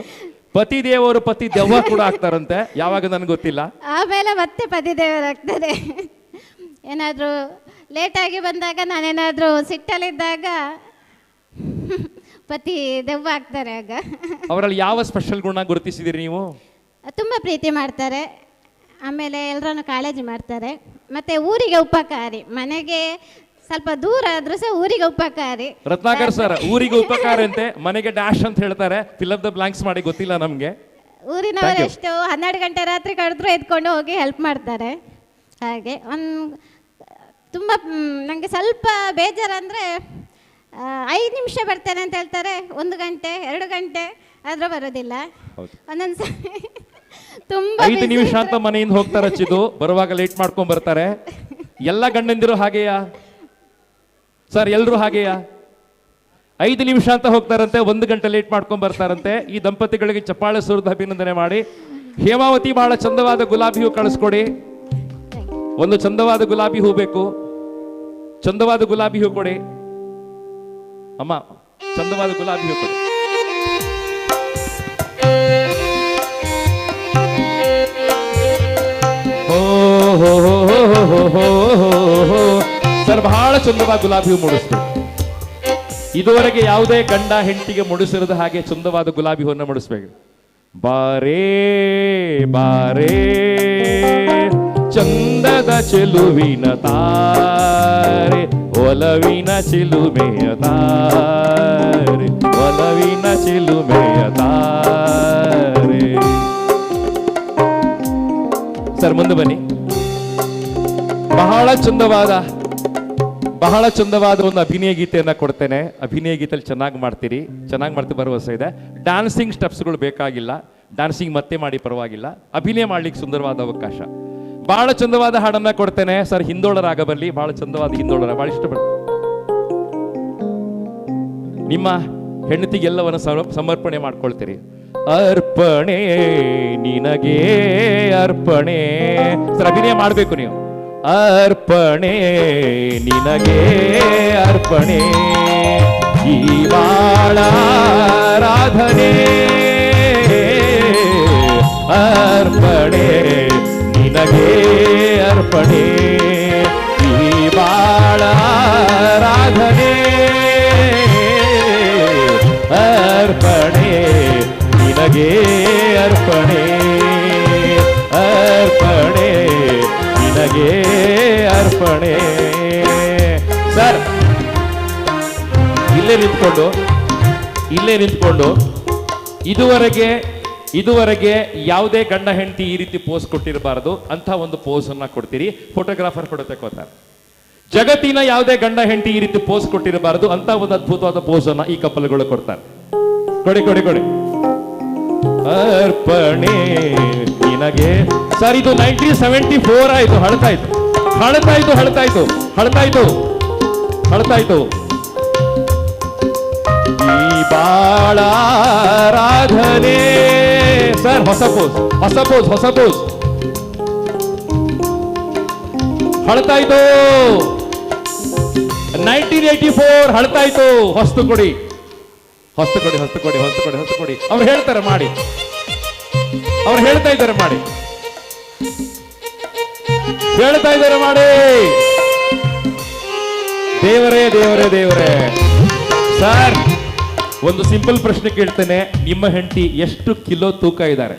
ಪತಿ ದೇವರು ಪತಿ ದೆವ್ವ ಕೂಡ ಆಗ್ತಾರಂತೆ. ಯಾವಾಗ ನನ್ಗೆ ಗೊತ್ತಿಲ್ಲ. ಆಮೇಲೆ ಮತ್ತೆ ಪತಿ ದೇವರಾಗ್ತಾರೆ. ಏನಾದರೂ ಲೇಟಾಗಿ ಬಂದಾಗ, ನಾನೇನಾದರೂ ಸಿಟ್ಟಲ್ಲಿದ್ದಾಗ ಪತಿ ದೆವ್ವ ಆಗ್ತಾರೆ ಆಗ. ಅವರಲ್ಲಿ ಯಾವ ಸ್ಪೆಷಲ್ ಗುಣ ಗುರುತಿಸಿದಿರಿ ನೀವು? ತುಂಬ ಪ್ರೀತಿ ಮಾಡ್ತಾರೆ, ಆಮೇಲೆ ಎಲ್ಲರನ್ನು ಕಾಳಜಿ ಮಾಡ್ತಾರೆ, ಮತ್ತು ಊರಿಗೆ ಉಪಕಾರಿ, ಮನೆಗೆ ಸ್ವಲ್ಪ ದೂರ ಆದ್ರೂ ಸಹ ಊರಿಗೆ ಉಪಕಾರಿ. ರತ್ನಾಕರ್ ಸರ್, ಊರಿಗೆ ಉಪಕಾರ ಅಂತೆ, ಮನೆಗೆ ಡ್ಯಾಶ್ ಅಂತ ಹೇಳ್ತಾರೆ. ಫಿಲ್ ಅಪ್ ದ ಬ್ಲಾಂಕ್ಸ್ ಮಾಡಿ, ಗೊತ್ತಿಲ್ಲ ನಮಗೆ. ಊರಿನವರೆಷ್ಟು 12 ಗಂಟೆ ರಾತ್ರಿ ಕಳೆದ್ರೂ ಎತ್ಕೊಂಡು ಹೋಗಿ ಹೆಲ್ಪ್ ಮಾಡ್ತಾರೆ. ಹಾಗೆ ತುಂಬ ನನಗೆ ಸ್ವಲ್ಪ ಬೇಜಾರಂದರೆ 5 ನಿಮಿಷ ಬರ್ತೇನೆ ಅಂತ ಹೇಳ್ತಾರೆ, 1 ಗಂಟೆ 2 ಗಂಟೆ ಆದರೂ ಬರೋದಿಲ್ಲ. ಒಂದೊಂದು ತುಂಬ 5 ನಿಮಿಷ ಅಂತ ಮನೆಯಿಂದ ಹೋಗ್ತಾರೆ ಚಿದು, ಬರುವಾಗ ಲೇಟ್ ಮಾಡ್ಕೊಂಡ್ ಬರ್ತಾರೆ. ಎಲ್ಲ ಗಂಡಂದಿರು ಹಾಗೆಯಾ ಸರ್? ಎಲ್ಲರೂ ಹಾಗೆಯಾ? 5 ನಿಮಿಷ ಅಂತ ಹೋಗ್ತಾರಂತೆ, 1 ಗಂಟೆ ಲೇಟ್ ಮಾಡ್ಕೊಂಡ್ ಬರ್ತಾರಂತೆ. ಈ ದಂಪತಿಗಳಿಗೆ ಚಪ್ಪಾಳೆ ಸುರಿದು ಅಭಿನಂದನೆ ಮಾಡಿ. ಹೇಮಾವತಿ, ಬಹಳ ಚಂದವಾದ ಗುಲಾಬಿ ಹೂ ಕಳಿಸ್ಕೊಡಿ. ಒಂದು ಚಂದವಾದ ಗುಲಾಬಿ ಹೂ ಬೇಕು, ಚಂದವಾದ ಗುಲಾಬಿ ಹೂ ಕೊಡಿ ಅಮ್ಮ, ಚಂದವಾದ ಗುಲಾಬಿ ಹೂ ಕೊಡಿ. ಸರ್, ಬಹಳ ಚಂದವಾದ ಗುಲಾಬಿ ಹೂ ಮುಡಿಸ್ತು. ಇದುವರೆಗೆ ಯಾವುದೇ ಗಂಡ ಹೆಂಡತಿಗೆ ಮುಡಿಸಿರದ ಹಾಗೆ ಚಂದವಾದ ಗುಲಾಬಿ ಹೂವನ್ನ ಮುಡಿಸ್ಬೇಕು. ಬಾರೇ ಬಾರೇ ಚಂದದ ಚೆಲುವಿನ ತಾರೆ, ಒಲವಿನ ಚಿಲುಮೆಯ ತಾರೆ, ಒಲವಿನ ಚಿಲುಮೆಯ ತಾರೆ. ಸರ್, ಮುಂದೆ ಬನ್ನಿ. ಬಹಳ ಚಂದವಾದ ಒಂದು ಅಭಿನಯ ಗೀತೆಯನ್ನ ಕೊಡ್ತೇನೆ. ಅಭಿನಯ ಗೀತೆಯಲ್ಲಿ ಚೆನ್ನಾಗಿ ಮಾಡ್ತೀರಿ, ಚೆನ್ನಾಗಿ ಮಾಡ್ತೀವಿ, ಭರವಸೆ ಇದೆ. ಡ್ಯಾನ್ಸಿಂಗ್ ಸ್ಟೆಪ್ಸ್ಗಳು ಬೇಕಾಗಿಲ್ಲ, ಡ್ಯಾನ್ಸಿಂಗ್ ಮತ್ತೆ ಮಾಡಿ ಪರವಾಗಿಲ್ಲ. ಅಭಿನಯ ಮಾಡ್ಲಿಕ್ಕೆ ಸುಂದರವಾದ ಅವಕಾಶ. ಬಹಳ ಚಂದವಾದ ಹಾಡನ್ನ ಕೊಡ್ತೇನೆ ಸರ್. ಹಿಂದೋಳ ರಾಗ ಬರಲಿ, ಬಹಳ ಚಂದವಾದ ಹಿಂದೋಳ ರಾಗ, ಬಹಳ ಇಷ್ಟಪಡ್ತೀನಿ. ನಿಮ್ಮ ಹೆಂಡತಿಗೆಲ್ಲವನ್ನು ಸಮರ್ಪಣೆ ಮಾಡ್ಕೊಳ್ತೀರಿ. ಅರ್ಪಣೆ ನಿನಗೆ ಅರ್ಪಣೆ. ಸರ್, ಅಭಿನಯ ಮಾಡಬೇಕು ನೀವು. ಅರ್ಪಣೆ ನಿನಗೆ ಅರ್ಪಣೆ, ಈ ಬಾಳ ಆರಾಧನೆ. ಅರ್ಪಣೆ ನಿನಗೆ ಅರ್ಪಣೆ, ಈ ಬಾಳ ಆರಾಧನೆ. ಅರ್ಪಣೆ ನಿನಗೆ ಅರ್ಪಣೆ, ಅರ್ಪಣೆ ನಿನಗೆ ಅರ್ಪಣೆ. ಸರ್, ಇಲ್ಲೇ ನಿಂತ್ಕೊಂಡು ಇದುವರೆಗೆ ಯಾವುದೇ ಗಂಡ ಹೆಂಡತಿ ಈ ರೀತಿ ಪೋಸ್ ಕೊಟ್ಟಿರಬಾರದು ಅಂತ ಒಂದು ಪೋಸ್ ಅನ್ನ ಕೊಡ್ತೀರಿ. ಫೋಟೋಗ್ರಾಫರ್ ಕೊಡುತ್ತೆ ಕೋತಾರೆ. ಜಗತ್ತಿನ ಯಾವುದೇ ಗಂಡ ಹೆಂಡತಿ ಈ ರೀತಿ ಪೋಸ್ ಕೊಟ್ಟಿರಬಾರದು ಅಂತ ಒಂದು ಅದ್ಭುತವಾದ ಪೋಸ್ ಅನ್ನ ಈ ಕಪಲ್ಗಳು ಕೊಡ್ತಾರೆ. ಕೊಡಿ. ಅರ್ಪಣೆ ನಿನಗೆ. ಸರ್, ಇದು 1974 ಆಯ್ತು. ಹಳತಾಯ್ತು. ಈ ಬಾಳ ಆರಾಧನೆ. ಸರ್, ಹೊಸ ಪೋಸ್. ಹಳತಾಯ್ತು. 1984 ಹಳತಾಯ್ತು. ಹೊಸ್ತು ಕೊಡಿ. ಅವ್ರು ಹೇಳ್ತಾರೆ ಮಾಡಿ. ಹೇಳ್ತಾ ಇದ್ದಾರೆ ಮಾಡಿ. ದೇವರೇ. ಸರ್, ಒಂದು ಸಿಂಪಲ್ ಪ್ರಶ್ನೆ ಕೇಳ್ತೇನೆ. ನಿಮ್ಮ ಹೆಂಡತಿ ಎಷ್ಟು ಕಿಲೋ ತೂಕ ಇದ್ದಾರೆ?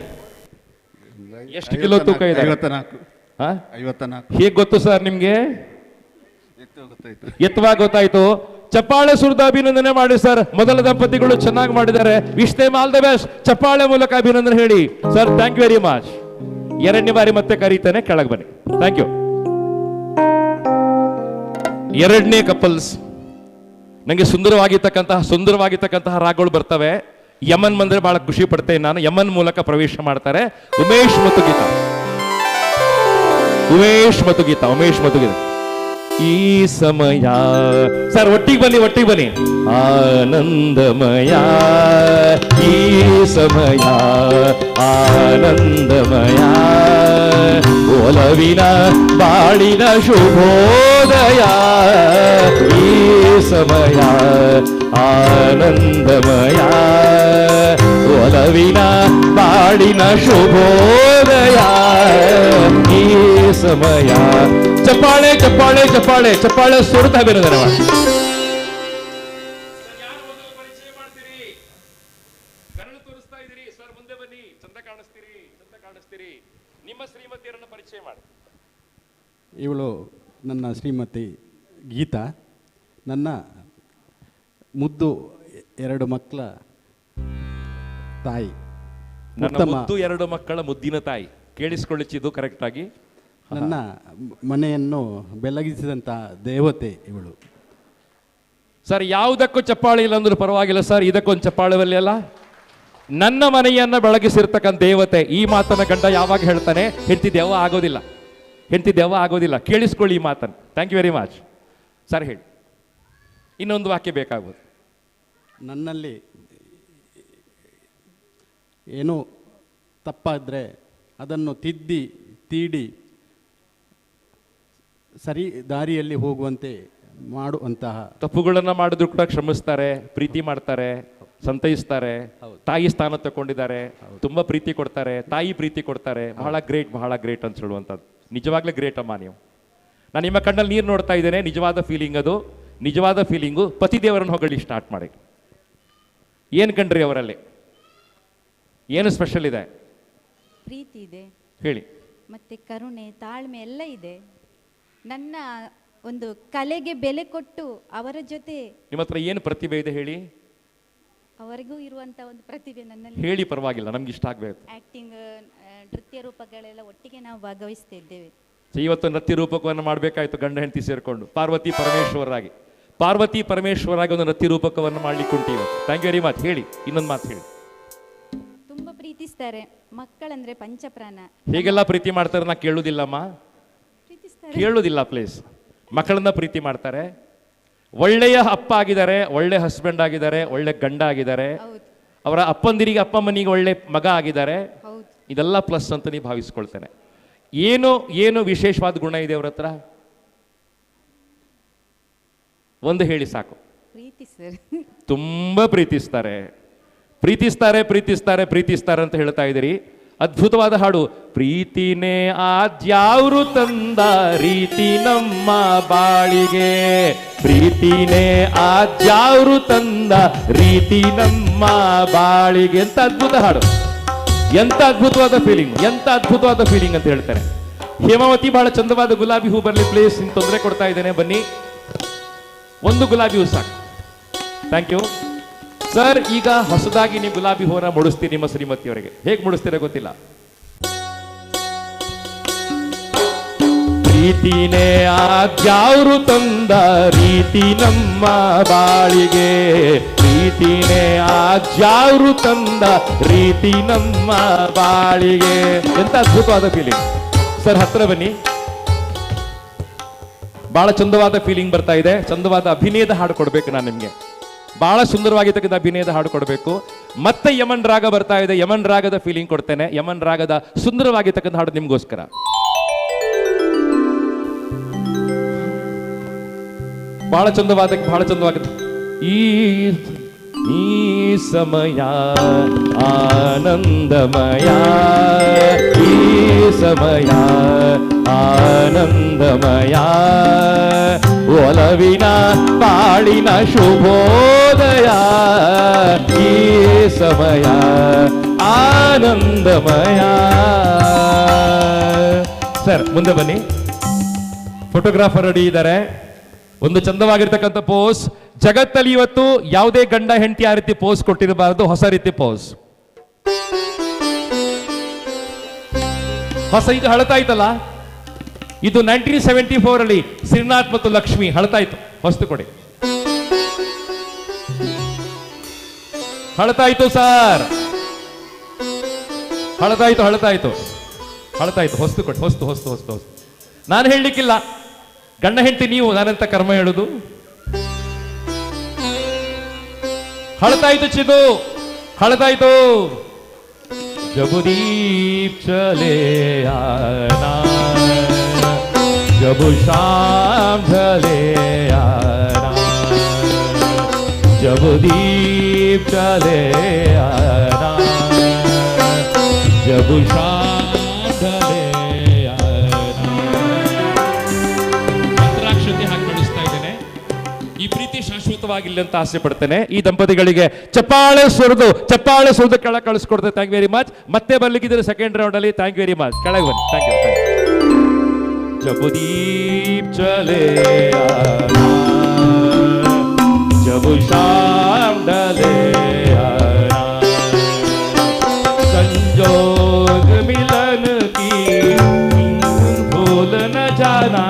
ಎಷ್ಟು ಕಿಲೋ ತೂಕ ಇದ್ದಾರೆ? 54. ಹೇಗೆ ಗೊತ್ತು ಸರ್ ನಿಮ್ಗೆ? ಎತ್ತವಾಗಿ ಗೊತ್ತಾಯ್ತು. ಚಪ್ಪಾಳೆ ಸುರಿದ ಅಭಿನಂದನೆ ಮಾಡಿ ಸರ್. ಮೊದಲ ದಂಪತಿಗಳು ಚೆನ್ನಾಗಿ ಮಾಡಿದ್ದಾರೆ. Wish them all the best. ಚಪ್ಪಾಳೆ ಮೂಲಕ ಅಭಿನಂದನೆ ಹೇಳಿ ಸರ್. Thank you very much. 2ನೇ ಬಾರಿ ಮತ್ತೆ ಕರೀತೇನೆ, ಕೆಳಗೆ ಬನ್ನಿ. Thank you. 2ನೇ ಕಪಲ್ಸ್. ನನಗೆ ಸುಂದರವಾಗಿರ್ತಕ್ಕಂತಹ ರಾಗಗಳು ಬರ್ತವೆ. ಯಮನ್ ಬಂದ್ರೆ ಬಹಳ ಖುಷಿ ಪಡ್ತೇನೆ ನಾನು. ಯಮನ್ ಮೂಲಕ ಪ್ರವೇಶ ಮಾಡ್ತಾರೆ ಉಮೇಶ್ ಮತ್ತು ಗೀತಾ. ಈ ಸಮಯ. ಸರ್, ಒಟ್ಟಿಗೆ ಬನ್ನಿ. ಆನಂದಮಯ ಈ ಸಮಯ, ಆನಂದಮಯ, ಒಲವಿನ ಬಾಳಿನ ಶುಭೋದಯ. ಈ ಸಮಯ ಆನಂದಮಯ, ಒಲವಿನ ಬಾಳಿನ ಶುಭೋದಯ. ಈ ಸಮಯ. ಚಪ್ಪಾಳೆ ಸುರಿದ ಅಭಿನಂದನೆ ಮಾಡಿ. ಚಂದ ಕಾಣಿಸ್ತೀರಿ. ನಿಮ್ಮ ಶ್ರೀಮತಿಯರನ್ನ ಪರಿಚಯ ಮಾಡಿ. ಇವಳು ನನ್ನ ಶ್ರೀಮತಿ ಗೀತಾ, ನನ್ನ ಮುದ್ದು 2 ಮಕ್ಕಳ ತಾಯಿ. ನನ್ನ ಮುದ್ದು 2 ಮಕ್ಕಳ ಮುದ್ದಿನ ತಾಯಿ. ಕೇಳಿಸ್ಕೊಳ್ಳಿದ್ದು ಕರೆಕ್ಟ್ ಆಗಿ. ನನ್ನ ಮನೆಯನ್ನು ಬೆಳಗಿಸಿದಂಥ ದೇವತೆ ಇವಳು. ಸರ್, ಯಾವುದಕ್ಕೂ ಚಪ್ಪಾಳೆ ಇಲ್ಲ ಅಂದ್ರೂ ಪರವಾಗಿಲ್ಲ ಸರ್, ಇದಕ್ಕೊಂದು ಚಪ್ಪಾಳೆ ಅಲ್ಲ. ನನ್ನ ಮನೆಯನ್ನ ಬೆಳಗಿಸಿರ್ತಕ್ಕಂಥ ದೇವತೆ, ಈ ಮಾತನ್ನ ಗಂಡ ಯಾವಾಗ ಹೇಳ್ತಾನೆ, ಹೆಂಡತಿ ದೆವ್ವ ಆಗೋದಿಲ್ಲ. ಕೇಳಿಸ್ಕೊಳ್ಳಿ ಈ ಮಾತನ್ನು. Thank you very much. Sir ಹೇಳಿ, ಇನ್ನೊಂದು ವಾಕ್ಯ ಬೇಕಾಗ್ಬೋದು. ನನ್ನಲ್ಲಿ ಏನೋ ತಪ್ಪಾದರೆ ಅದನ್ನು ತೀಡಿ ಸರಿ ದಾರಿಯಲ್ಲಿ ಹೋಗುವಂತೆ ಮಾಡುವಂತಹ. ತಪ್ಪುಗಳನ್ನು ಮಾಡಿದ್ರು ಕೂಡ ಕ್ಷಮಿಸ್ತಾರೆ, ಪ್ರೀತಿ ಮಾಡ್ತಾರೆ, ಸಂತೈಸ್ತಾರೆ, ತಾಯಿ ಸ್ಥಾನ ತಗೊಂಡಿದ್ದಾರೆ, ತುಂಬಾ ಪ್ರೀತಿ ಕೊಡ್ತಾರೆ, ತಾಯಿ ಪ್ರೀತಿ ಕೊಡ್ತಾರೆ. ಬಹಳ ಗ್ರೇಟ್ ಅಂತ ಹೇಳುವಂಥದ್ದು. ನಿಜವಾಗ್ಲೂ ಗ್ರೇಟ್ ಅಮ್ಮ ನೀವು. ನಾನು ನಿಮ್ಮ ಕಣ್ಣಲ್ಲಿ ನೀರು ನೋಡ್ತಾ ಇದ್ದೇನೆ. ನಿಜವಾದ ಫೀಲಿಂಗು. ಪತಿದೇವರನ್ನು ಹೊಗಳಿ ಸ್ಟಾರ್ಟ್ ಮಾಡಿ. ಏನು ಕಂಡ್ರಿ ಅವರಲ್ಲಿ? ಏನು ಸ್ಪೆಷಲ್ ಇದೆ? ಪ್ರೀತಿ ಇದೆ, ಹೇಳಿ. ಮತ್ತೆ ಕರುಣೆ, ತಾಳ್ಮೆ ಎಲ್ಲ ಇದೆ. ನನ್ನ ಒಂದು ಕಲೆಗೆ ಬೆಲೆ ಕೊಟ್ಟು ಅವರ ಜೊತೆ. ನಿಮ್ಮ ಹತ್ರ ಏನು ಪ್ರತಿಭೆ ಇದೆ ಹೇಳಿ? ಅವರಿಗೂ ಇರುವಂತ ಒಂದು ಪ್ರತಿಭೆ ನನ್ನಲ್ಲಿ. ಹೇಳಿ, ಪರವಾಗಿಲ್ಲ, ನಮ್ಗೆ ಇಷ್ಟ ಆಗಬೇಕು. ಆಕ್ಟಿಂಗ್, ನೃತ್ಯ ರೂಪಗಳೆಲ್ಲ ಒಟ್ಟಿಗೆ ನಾವು ಭಾಗವಹಿಸ್ತಾ ಇದ್ದೇವೆ. ಇವತ್ತು ನೃತ್ಯ ರೂಪಕವನ್ನು ಮಾಡಬೇಕಾಯ್ತು ಗಂಡ ಹೆಂಡತಿ ಸೇರಿಕೊಂಡು. ಪಾರ್ವತಿ ಪರಮೇಶ್ವರಾಗಿ ಒಂದು ನೃತ್ಯ ರೂಪಕವನ್ನು ಮಾಡ್ಲಿಕ್ಕೆ ಉಂಟು ಇವತ್ತು. Thank you very much. ಹೇಳಿ, ಇನ್ನೊಂದು ಮಾತು ಹೇಳಿ. ತುಂಬಾ ಪ್ರೀತಿಸ್ತಾರೆ. ಮಕ್ಕಳಂದ್ರೆ ಪಂಚಪ್ರಾಣ. ಹೇಗೆಲ್ಲ ಪ್ರೀತಿ ಮಾಡ್ತಾರೆ ನಾ ಕೇಳುವುದಿಲ್ಲಮ್ಮ, ಕೇಳುವುದಿಲ್ಲ ಪ್ಲೀಸ್. ಮಕ್ಕಳನ್ನ ಪ್ರೀತಿ ಮಾಡ್ತಾರೆ, ಒಳ್ಳೆಯ ಅಪ್ಪ ಆಗಿದ್ದಾರೆ, ಒಳ್ಳೆ ಹಸ್ಬೆಂಡ್ ಆಗಿದ್ದಾರೆ, ಒಳ್ಳೆ ಗಂಡ ಆಗಿದ್ದಾರೆ, ಅವರ ಅಪ್ಪಂದಿರಿಗೆ ಅಪ್ಪಮ್ಮನಿಗೆ ಒಳ್ಳೆ ಮಗ ಆಗಿದ್ದಾರೆ. ಇದೆಲ್ಲ ಪ್ಲಸ್ ಅಂತ ನೀವು ಭಾವಿಸ್ಕೊಳ್ತೇನೆ. ಏನು ವಿಶೇಷವಾದ ಗುಣ ಇದೆ ಅವ್ರ ಹತ್ರ? ಒಂದು ಹೇಳಿ ಸಾಕು. ತುಂಬಾ ಪ್ರೀತಿಸ್ತಾರೆ ಅಂತ ಹೇಳ್ತಾ ಇದ್ದೀರಿ. ಅದ್ಭುತವಾದ ಹಾಡು. ಪ್ರೀತಿನೇ ಆದ್ಯಾವ್ರು ತಂದ ರೀತಿ ನಮ್ಮ ಬಾಳಿಗೆ, ಪ್ರೀತಿನೇ ಆದ್ಯಾವ್ರು ತಂದ ರೀತಿ ನಮ್ಮ ಬಾಳಿಗೆ. ಎಂತ ಅದ್ಭುತ ಹಾಡು, ಎಂತ ಅದ್ಭುತವಾದ ಫೀಲಿಂಗ್ ಅಂತ ಹೇಳ್ತಾರೆ. ಹೇಮಾವತಿ, ಬಹಳ ಚಂದವಾದ ಗುಲಾಬಿ ಹೂ ಬರಲಿ ಪ್ಲೀಸ್. ನಿಮ್ಗೆ ತೊಂದರೆ ಕೊಡ್ತಾ ಇದ್ದೇನೆ, ಬನ್ನಿ. ಒಂದು ಗುಲಾಬಿ ಹೂ ಸಾಕು. Thank you sir. ಈಗ ಹೊಸದಾಗಿ ನೀವು ಗುಲಾಬಿ ಹೂವನ್ನ ಮುಡಿಸ್ತೀರಿ ನಿಮ್ಮ ಶ್ರೀಮತಿಯವರಿಗೆ. ಹೇಗೆ ಮುಡಿಸ್ತೀರಾ ಗೊತ್ತಿಲ್ಲ. ಪ್ರೀತಿನೇ ಆದ್ಯಾವ್ರು ತಂದ ರೀತಿ ನಮ್ಮ ಬಾಳಿಗೆ, ಪ್ರೀತಿನೇ ಆದ್ಯಾವ್ರು ತಂದ ರೀತಿ ನಮ್ಮ ಬಾಳಿಗೆ. ಎಂತ ಅದ್ಭುತವಾದ ಫೀಲಿಂಗ್ ಸರ್. ಹತ್ರ ಬನ್ನಿ. ಬಹಳ ಚಂದವಾದ ಫೀಲಿಂಗ್ ಬರ್ತಾ ಇದೆ. ಚಂದವಾದ ಅಭಿನಯದ ಹಾಡು ಕೊಡ್ಬೇಕು ನಾನು ನಿಮ್ಗೆ. ಬಹಳ ಸುಂದರವಾಗಿರ್ತಕ್ಕಂಥ ಅಭಿನಯದ ಹಾಡು ಕೊಡಬೇಕು. ಮತ್ತೆ ಯಮನ್ ರಾಗ ಬರ್ತಾ ಇದೆ. ಯಮನ್ ರಾಗದ ಫೀಲಿಂಗ್ ಕೊಡ್ತೇನೆ. ಯಮನ್ ರಾಗದ ಸುಂದರವಾಗಿರ್ತಕ್ಕಂಥ ಹಾಡು ನಿಮ್ಗೋಸ್ಕರ. ಬಹಳ ಚಂದವಾದ ಈ ಸಮಯ ಆನಂದಮಯ, ಈ ಸಮಯ ಆನಂದಮಯ, ಒಲವಿನ ಬಾಳಿನ ಶುಭೋದಯ, ಈ ಸಮಯ ಆನಂದಮಯ. ಸರ್ ಮುಂದೆ ಬನ್ನಿ. ಫೋಟೋಗ್ರಾಫರ್ ರೆಡಿ ಇದ್ದಾರೆ. ಒಂದು ಚಂದವಾಗಿರ್ತಕ್ಕಂಥ ಪೋಸ್. ಜಗತ್ತಲ್ಲಿ ಇವತ್ತು ಯಾವುದೇ ಗಂಡ ಹೆಂಡತಿ ಆ ರೀತಿ ಪೋಸ್ ಕೊಟ್ಟಿರಬಾರದು. ಹೊಸ ರೀತಿ ಪೋಸ್. ಇದು ಹಳತಾಯ್ತಲ್ಲ, ಇದು 1974 ಅಲ್ಲಿ ಶ್ರೀನಾಥ್ ಮತ್ತು ಲಕ್ಷ್ಮಿ ಹಳತಾಯ್ತು. ಹೊಸ್ತು ಕೊಡಿ. ಹಳತಾಯ್ತು ಸರ್, ಹಳತಾಯ್ತು. ಹೊಸ್ತು ಕೊಡಿ. ಹೊಸ್ತು. ನಾನು ಹೇಳಲಿಕ್ಕಿಲ್ಲ, ಗಂಡ ಹೆಂಡತಿ ನೀವು, ನಾನೆಂತ ಕರ್ಮ ಹೇಳುದು. ಹಳತಾಯ್ತು ಚಿದು, ಹಳತಾಯ್ತು. जबुदीप चले आना, जब शाम ढले आना, जबुदीप चले आना, जब शाम ढले आना. ಮಂತ್ರಾಕ್ಷತೆ ಹಾಕಿ ಕಳಿಸ್ತಾ ಇದ್ದೇನೆ. ಈ ಪ್ರೀತಿ ಶಾಶ್ವತವಾಗಿ ಸಫಲವಾಗಿಲ್ಲ ಅಂತ ಆಸೆ ಪಡ್ತೇನೆ. ಈ ದಂಪತಿಗಳಿಗೆ ಚಪ್ಪಾಳೆ ಸುರಿದು ಕೆಳಗೆ ಕಳಿಸ್ಕೊಡ್ತೇನೆ. Thank very much. ಮತ್ತೆ ಬರ್ಲಿಕ್ಕಿದ್ರೆ ಸೆಕೆಂಡ್ ರೌಂಡ್ ಅಲ್ಲಿ. Thank very much. ಕೆಳಗೆ ಬನ್ನಿ. Thank you. जब दीप चले आना, जब शाम ढले आना, संजोग मिलन की भूल न जाना.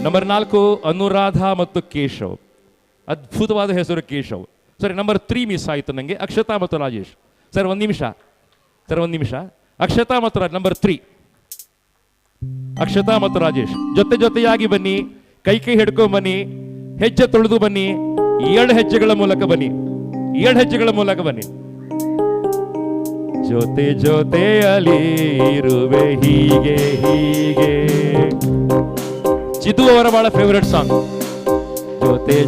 ನಂಬರ್ 4 ಅನುರಾಧ ಮತ್ತು ಕೇಶವ್. ಅದ್ಭುತವಾದ ಹೆಸರು ಕೇಶವ್. ಸರಿ, ನಂಬರ್ 3 ಮಿಸ್ ಆಯಿತು ನನಗೆ. ಅಕ್ಷತಾ ಮತ್ತು ರಾಜೇಶ್. ಸರ್ ಒಂದು ನಿಮಿಷ. ಅಕ್ಷತಾ ಮತ್ತು ನಂಬರ್ 3 ಅಕ್ಷತಾ ಮತ್ತು ರಾಜೇಶ್ ಜೊತೆಯಾಗಿ ಬನ್ನಿ. ಕೈ ಹಿಡ್ಕೊಂಡ್ ಬನ್ನಿ. ಹೆಜ್ಜೆ ತೊಳೆದು ಬನ್ನಿ. 7 ಹೆಜ್ಜೆಗಳ ಮೂಲಕ ಬನ್ನಿ. ಜೊತೆಯಲ್ಲಿ ಇರುವೆ ಹೀಗೆ. ಚಿದು ಅವರ ಬಹಳ ಫೇವರೆಟ್ ಸಾಂಗ್.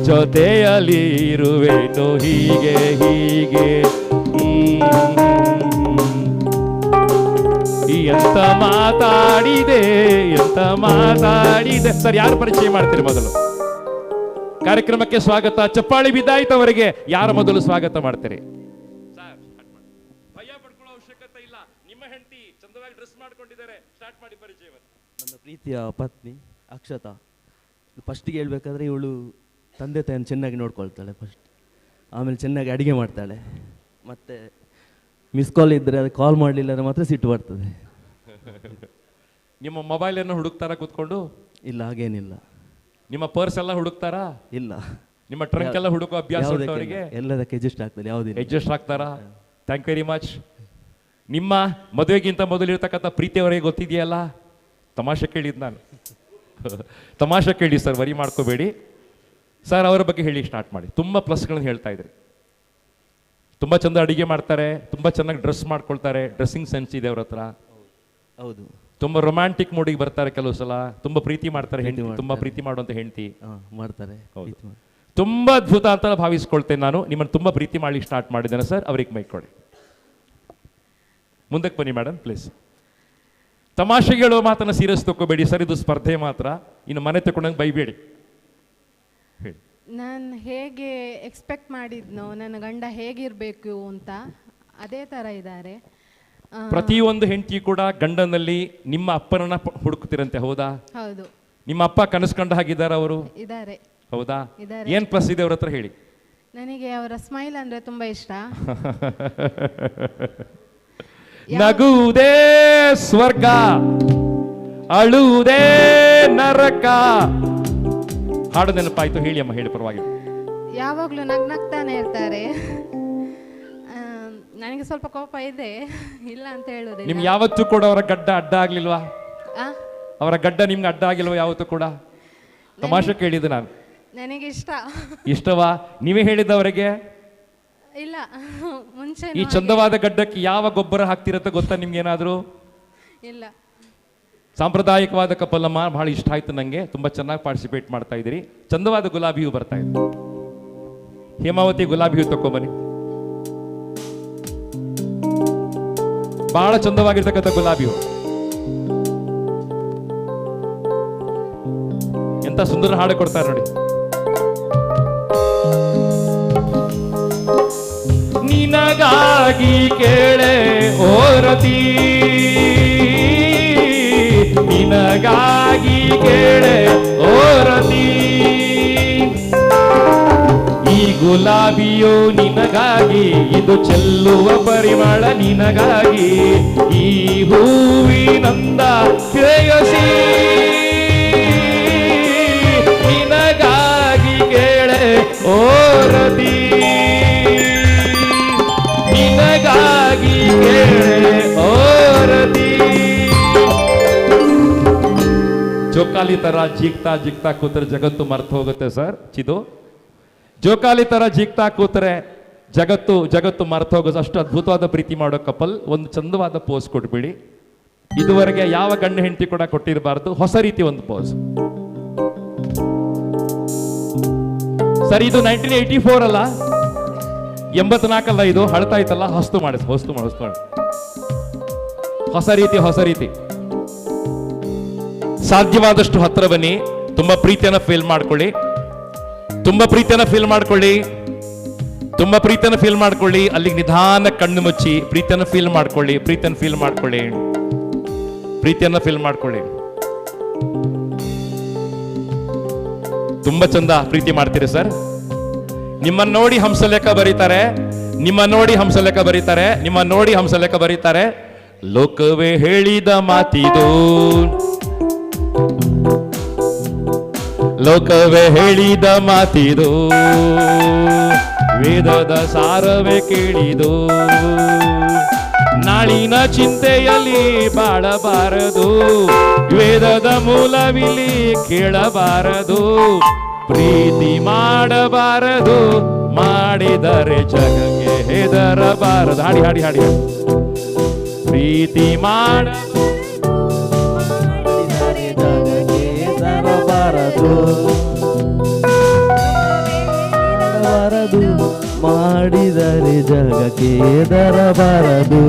ಜೊತೆಯಲ್ಲಿ ಇರುವೆನು ಹೀಗೆ. ಎಂತ ಮಾತಾಡಿದೆ. ಸರ್, ಯಾರು ಪರಿಚಯ ಮಾಡ್ತೀರಿ ಮೊದಲು? ಕಾರ್ಯಕ್ರಮಕ್ಕೆ ಸ್ವಾಗತ. ಚಪ್ಪಾಳಿ ಬಿದ್ದಾಯ್ತು ಅವರಿಗೆ. ಯಾರ ಮೊದಲು ಸ್ವಾಗತ ಮಾಡ್ತೀರಿ? ಭಯ ಪಡ್ಕೊಳ್ಳೋ ಅವಶ್ಯಕತೆ ಇಲ್ಲ. ನಿಮ್ಮ ಹೆಂಡತಿ ಚಂದವಾಗಿ ಡ್ರೆಸ್ ಮಾಡ್ಕೊಂಡಿದ್ದಾರೆ. ಸ್ಟಾರ್ಟ್ ಮಾಡಿ ಪರಿಚಯವನ್ನು. ನನ್ನ ಪ್ರೀತಿಯ ಪತ್ನಿ ಅಕ್ಷತಾ. ಫಸ್ಟಿಗೆ ಹೇಳ್ಬೇಕಾದ್ರೆ ಇವಳು ತಂದೆ ತಾಯಿಯನ್ನು ಚೆನ್ನಾಗಿ ನೋಡ್ಕೊಳ್ತಾಳೆ ಫಸ್ಟ್. ಆಮೇಲೆ ಚೆನ್ನಾಗಿ ಅಡುಗೆ ಮಾಡ್ತಾಳೆ. ಮತ್ತು ಮಿಸ್ ಕಾಲ್ ಇದ್ದರೆ ಅದು ಕಾಲ್ ಮಾಡಲಿಲ್ಲ ಅಂದರೆ ಮಾತ್ರ ಸಿಟ್ಟು ಬರ್ತದೆ. ನಿಮ್ಮ ಮೊಬೈಲನ್ನು ಹುಡುಕ್ತಾರಾ ಕೂತ್ಕೊಂಡು? ಇಲ್ಲ, ಹಾಗೇನಿಲ್ಲ. ನಿಮ್ಮ ಪರ್ಸ್ ಎಲ್ಲ ಹುಡುಕ್ತಾರಾ? ಇಲ್ಲ. ನಿಮ್ಮ ಟ್ರಂಕ್ ಎಲ್ಲ ಹುಡುಕೋ ಅಭ್ಯಾಸ ಉಂಟು ಅವರಿಗೆ? ಎಲ್ಲದಕ್ಕೆ ಅಡ್ಜಸ್ಟ್ ಆಗ್ತದೆ. ಯಾವುದಿಲ್ಲ, ಅಡ್ಜಸ್ಟ್ ಆಗ್ತಾರಾ? Thank very much. ನಿಮ್ಮ ಮದುವೆಗಿಂತ ಮೊದಲಿರ್ತಕ್ಕಂಥ ಪ್ರೀತಿ ಅವರಿಗೆ ಗೊತ್ತಿದೆಯಲ್ಲ? ತಮಾಷೆ ಕೇಳಿದ್ದು ನಾನು. ತಮಾಷೆ ಕೇಳಿ ಸರ್, ವರಿ ಮಾಡ್ಕೋಬೇಡಿ ಸರ್. ಅವರ ಬಗ್ಗೆ ಹೇಳಿ ಸ್ಟಾರ್ಟ್ ಮಾಡಿ. ತುಂಬ ಪ್ಲಸ್ಗಳನ್ನು ಹೇಳ್ತಾ ಇದ್ರಿ. ತುಂಬ ಚಂದ ಅಡುಗೆ ಮಾಡ್ತಾರೆ, ತುಂಬ ಚೆನ್ನಾಗಿ ಡ್ರೆಸ್ ಮಾಡ್ಕೊಳ್ತಾರೆ, ಡ್ರೆಸ್ಸಿಂಗ್ ಸೆನ್ಸ್ ಇದೆ ಅವ್ರ ಹತ್ರ. ಹೌದು. ತುಂಬ ರೊಮ್ಯಾಂಟಿಕ್ ಮೂಡಿಗೆ ಬರ್ತಾರೆ ಕೆಲವು ಸಲ. ತುಂಬ ಪ್ರೀತಿ ಮಾಡ್ತಾರೆ ಹೆಂಡತಿ, ತುಂಬ ಪ್ರೀತಿ ಮಾಡುವಂಥ ಹೆಂಡತಿ ಮಾಡ್ತಾರೆ. ತುಂಬ ಅದ್ಭುತ ಅಂತ ಭಾವಿಸ್ಕೊಳ್ತೇನೆ ನಾನು. ನಿಮ್ಮನ್ನು ತುಂಬ ಪ್ರೀತಿ ಮಾಡ್ಲಿಕ್ಕೆ ಸ್ಟಾರ್ಟ್ ಮಾಡಿದ್ದೇನೆ ಸರ್. ಅವ್ರಿಗೆ ಮೈಕ್ ಕೊಡಿ. ಮುಂದಕ್ಕೆ ಬನ್ನಿ ಮೇಡಮ್ ಪ್ಲೀಸ್. ತಮಾಷೆಗೆ ಹೇಳುವ ಮಾತನ್ನು ಸೀರಿಯಸ್ ತಗೋಬೇಡಿ ಸರ್, ಇದು ಸ್ಪರ್ಧೆ ಮಾತ್ರ. ಇನ್ನು ಮನೆ ತಗೊಂಡಂಗೆ ಬೈಬೇಡಿ. ಹೇಳಿ. ನಾನು ಹೇಗೆ ಎಕ್ಸ್ಪೆಕ್ಟ್ ಮಾಡಿದ್ನೋ ನನ್ನ ಗಂಡ ಹೇಗಿರಬೇಕು ಅಂತ ಅದೇ ಥರ ಇದ್ದಾರೆ. ಪ್ರತಿಯೊಂದು ಹೆಂಡತಿ ಕೂಡ ಗಂಡನಲ್ಲಿ ನಿಮ್ಮ ಅಪ್ಪನನ್ನ ಹುಡುಕ್ತಿರಂತೆ, ಹೌದಾ? ಹೌದು. ನಿಮ್ಮ ಅಪ್ಪ ಕನಸು ಕಂಡ ಹಾಗಿದ್ದಾರೆ ಅವರು? ಇದ್ದಾರೆ. ಹೌದಾ? ಇದ್ದಾರೆ. ಏನ್ ಪ್ಲಸ್ ಇದೆ ಅವ್ರ ಹತ್ರ ಹೇಳಿ. ನನಗೆ ಅವರ ಸ್ಮೈಲ್ ಅಂದ್ರೆ ತುಂಬಾ ಇಷ್ಟ. ನಗುವುದೇ ಸ್ವರ್ಗ, ಅಳುವುದೇ ನರಕ. ಹಾಡು ನೆನಪಾಯ್ತು, ಹೇಳಿ ಅಮ್ಮ, ಹೇಳಿ ಪರವಾಗಿಲ್ಲ. ಯಾವಾಗಲೂ ನಗ್ನಗ್ತಾನೆ ಇರ್ತಾರೆ. ನನಗೆ ಸ್ವಲ್ಪ ಕೋಪ ಇದೆ, ಇಲ್ಲ ಅಂತ ಹೇಳೋದಿಲ್ಲ. ನಿಮ್ಗೆ ಯಾವತ್ತೂ ಕೂಡ ಅವರ ಗಡ್ಡ ಅಡ್ಡ ಆಗ್ಲಿಲ್ವಾ? ಅವರ ಗಡ್ಡ ನಿಮ್ಗೆ ಅಡ್ಡ ಆಗಿಲ್ವಾ ಯಾವತ್ತೂ ಕೂಡ? ತಮಾಷೆ ಕೇಳಿದ್ದು ನಾನು. ನನಗೆ ಇಷ್ಟ. ಇಷ್ಟವಾ? ನೀವೇ ಹೇಳಿದ್ದವರಿಗೆ? ಇಲ್ಲ, ಮುಂಚೆ. ಈ ಚಂದವಾದ ಗಡ್ಡಕ್ಕೆ ಯಾವ ಗೊಬ್ಬರ ಹಾಕ್ತಿರತ್ತ ಗೊತ್ತಾ ನಿಮ್ಗೆ ಏನಾದರೂ? ಇಲ್ಲ. ಸಾಂಪ್ರದಾಯಿಕವಾದ ಕಪಲ್ ಅಮ್ಮ, ಬಹಳ ಇಷ್ಟ ಆಯ್ತು ನನಗೆ. ತುಂಬಾ ಚೆನ್ನಾಗಿ ಪಾರ್ಟಿಸಿಪೇಟ್ ಮಾಡ್ತಾ ಇದ್ದೀರಿ. ಚಂದವಾದ ಗುಲಾಬಿ ಹೂ ಬರ್ತಾ ಇದೆ. ಹೇಮಾವತಿ ಗುಲಾಬಿ ಹೂ ತಕೊಂಬನ್ನಿ. ಬಹಳ ಚಂದವಾಗಿರ್ತಕ್ಕಂಥ ಗುಲಾಬಿ ಹೂ. ಎಂತ ಸುಂದರ ಹಾಡು ಕೊಡ್ತಾರೆ ನೋಡಿ. ನಿನಗಾಗಿ ಕೇಳೆ ಓರತಿ, ನಿನಗಾಗಿ ಕೇಳೆ ಓರತಿ, ಈ ಗುಲಾಬಿಯು ನಿನಗಾಗಿ, ಇದು ಚೆಲ್ಲುವ ಪರಿಮಳ ನಿನಗಾಗಿ, ಈ ಹೂವಿನಂದ ಶ್ರೇಯಸಿ, ನಿನಗಾಗಿ ಕೇಳೆ ಓರತಿ, ನಿನಗಾಗಿ ಕೇಳೆ ಓರತಿ. ಜೋಕಾಲಿ ತರ ಜೀಗ್ತಾ ಜೀಗ್ತಾ ಕೂತ್ರೆ ಜಗತ್ತು ಮರ್ತು ಹೋಗುತ್ತೆ ಸರ್. ಚಿದು, ಜೋಕಾಲಿ ತರ ಜೀಗ್ತಾ ಕೂತ್ರೆ ಜಗತ್ತು ಮರ್ತು ಹೋಗೋದು. ಅಷ್ಟು ಅದ್ಭುತವಾದ ಪ್ರೀತಿ ಮಾಡೋ ಕಪಲ್. ಒಂದು ಚಂದವಾದ ಪೋಸ್ ಕೊಟ್ಬಿಡಿ. ಇದುವರೆಗೆ ಯಾವ ಗಂಡ ಹೆಂಡತಿ ಕೂಡ ಕೊಟ್ಟಿರಬಾರ್ದು. ಹೊಸ ರೀತಿ ಒಂದು ಪೋಸ್ ಸರ್. ಇದು 1984 ಅಲ್ಲ, 84 ಅಲ್ಲ, ಇದು ಹಳತಾಯ್ತಲ್ಲ. ಹೊಸ್ತು ಮಾಡಿ. ಹೊಸ ರೀತಿ. ಸಾಧ್ಯವಾದಷ್ಟು ಹತ್ರ ಬನ್ನಿ. ತುಂಬಾ ಪ್ರೀತಿಯನ್ನ ಫೀಲ್ ಮಾಡ್ಕೊಳ್ಳಿ, ತುಂಬಾ ಪ್ರೀತಿಯನ್ನ ಫೀಲ್ ಮಾಡ್ಕೊಳ್ಳಿ, ತುಂಬಾ ಪ್ರೀತಿಯನ್ನ ಫೀಲ್ ಮಾಡ್ಕೊಳ್ಳಿ. ಅಲ್ಲಿಗೆ ನಿಧಾನ ಕಣ್ಣು ಮುಚ್ಚಿ ಪ್ರೀತಿಯನ್ನ ಫೀಲ್ ಮಾಡ್ಕೊಳ್ಳಿ, ಪ್ರೀತಿಯನ್ನ ಫೀಲ್ ಮಾಡ್ಕೊಳ್ಳಿ, ಪ್ರೀತಿಯನ್ನ ಫೀಲ್ ಮಾಡ್ಕೊಳ್ಳಿ. ತುಂಬಾ ಚಂದ ಪ್ರೀತಿ ಮಾಡ್ತೀರಿ ಸರ್. ನಿಮ್ಮನ್ನ ನೋಡಿ ಹಂಸಲೇಖ ಬರೀತಾರೆ, ನಿಮ್ಮ ನೋಡಿ ಹಂಸಲೇಖ ಬರೀತಾರೆ, ನಿಮ್ಮ ನೋಡಿ ಹಂಸಲೇಖ ಬರೀತಾರೆ. ಲೋಕವೇ ಹೇಳಿದ ಮಾತಿದು, ಲೋಕವೇ ಹೇಳಿದ ಮಾತಿದು, ವೇದದ ಸಾರವೇ ಕೇಳಿದು. ನಾಳಿನ ಚಿಂತೆಯಲ್ಲಿ ಬಾಳಬಾರದು, ವೇದದ ಮೂಲವಿಲ್ಲಿ ಕೇಳಬಾರದು. ಪ್ರೀತಿ ಮಾಡಬಾರದು, ಮಾಡಿದರೆ ಜಗಕ್ಕೆ ಹೆದರಬಾರದು. ಹಾಡಿ ಹಾಡಿ ಹಾಡಿ. ಪ್ರೀತಿ ಮಾಡಿದರೆ ಜಗಕ್ಕೆ ಹೆದರಬಾರದು,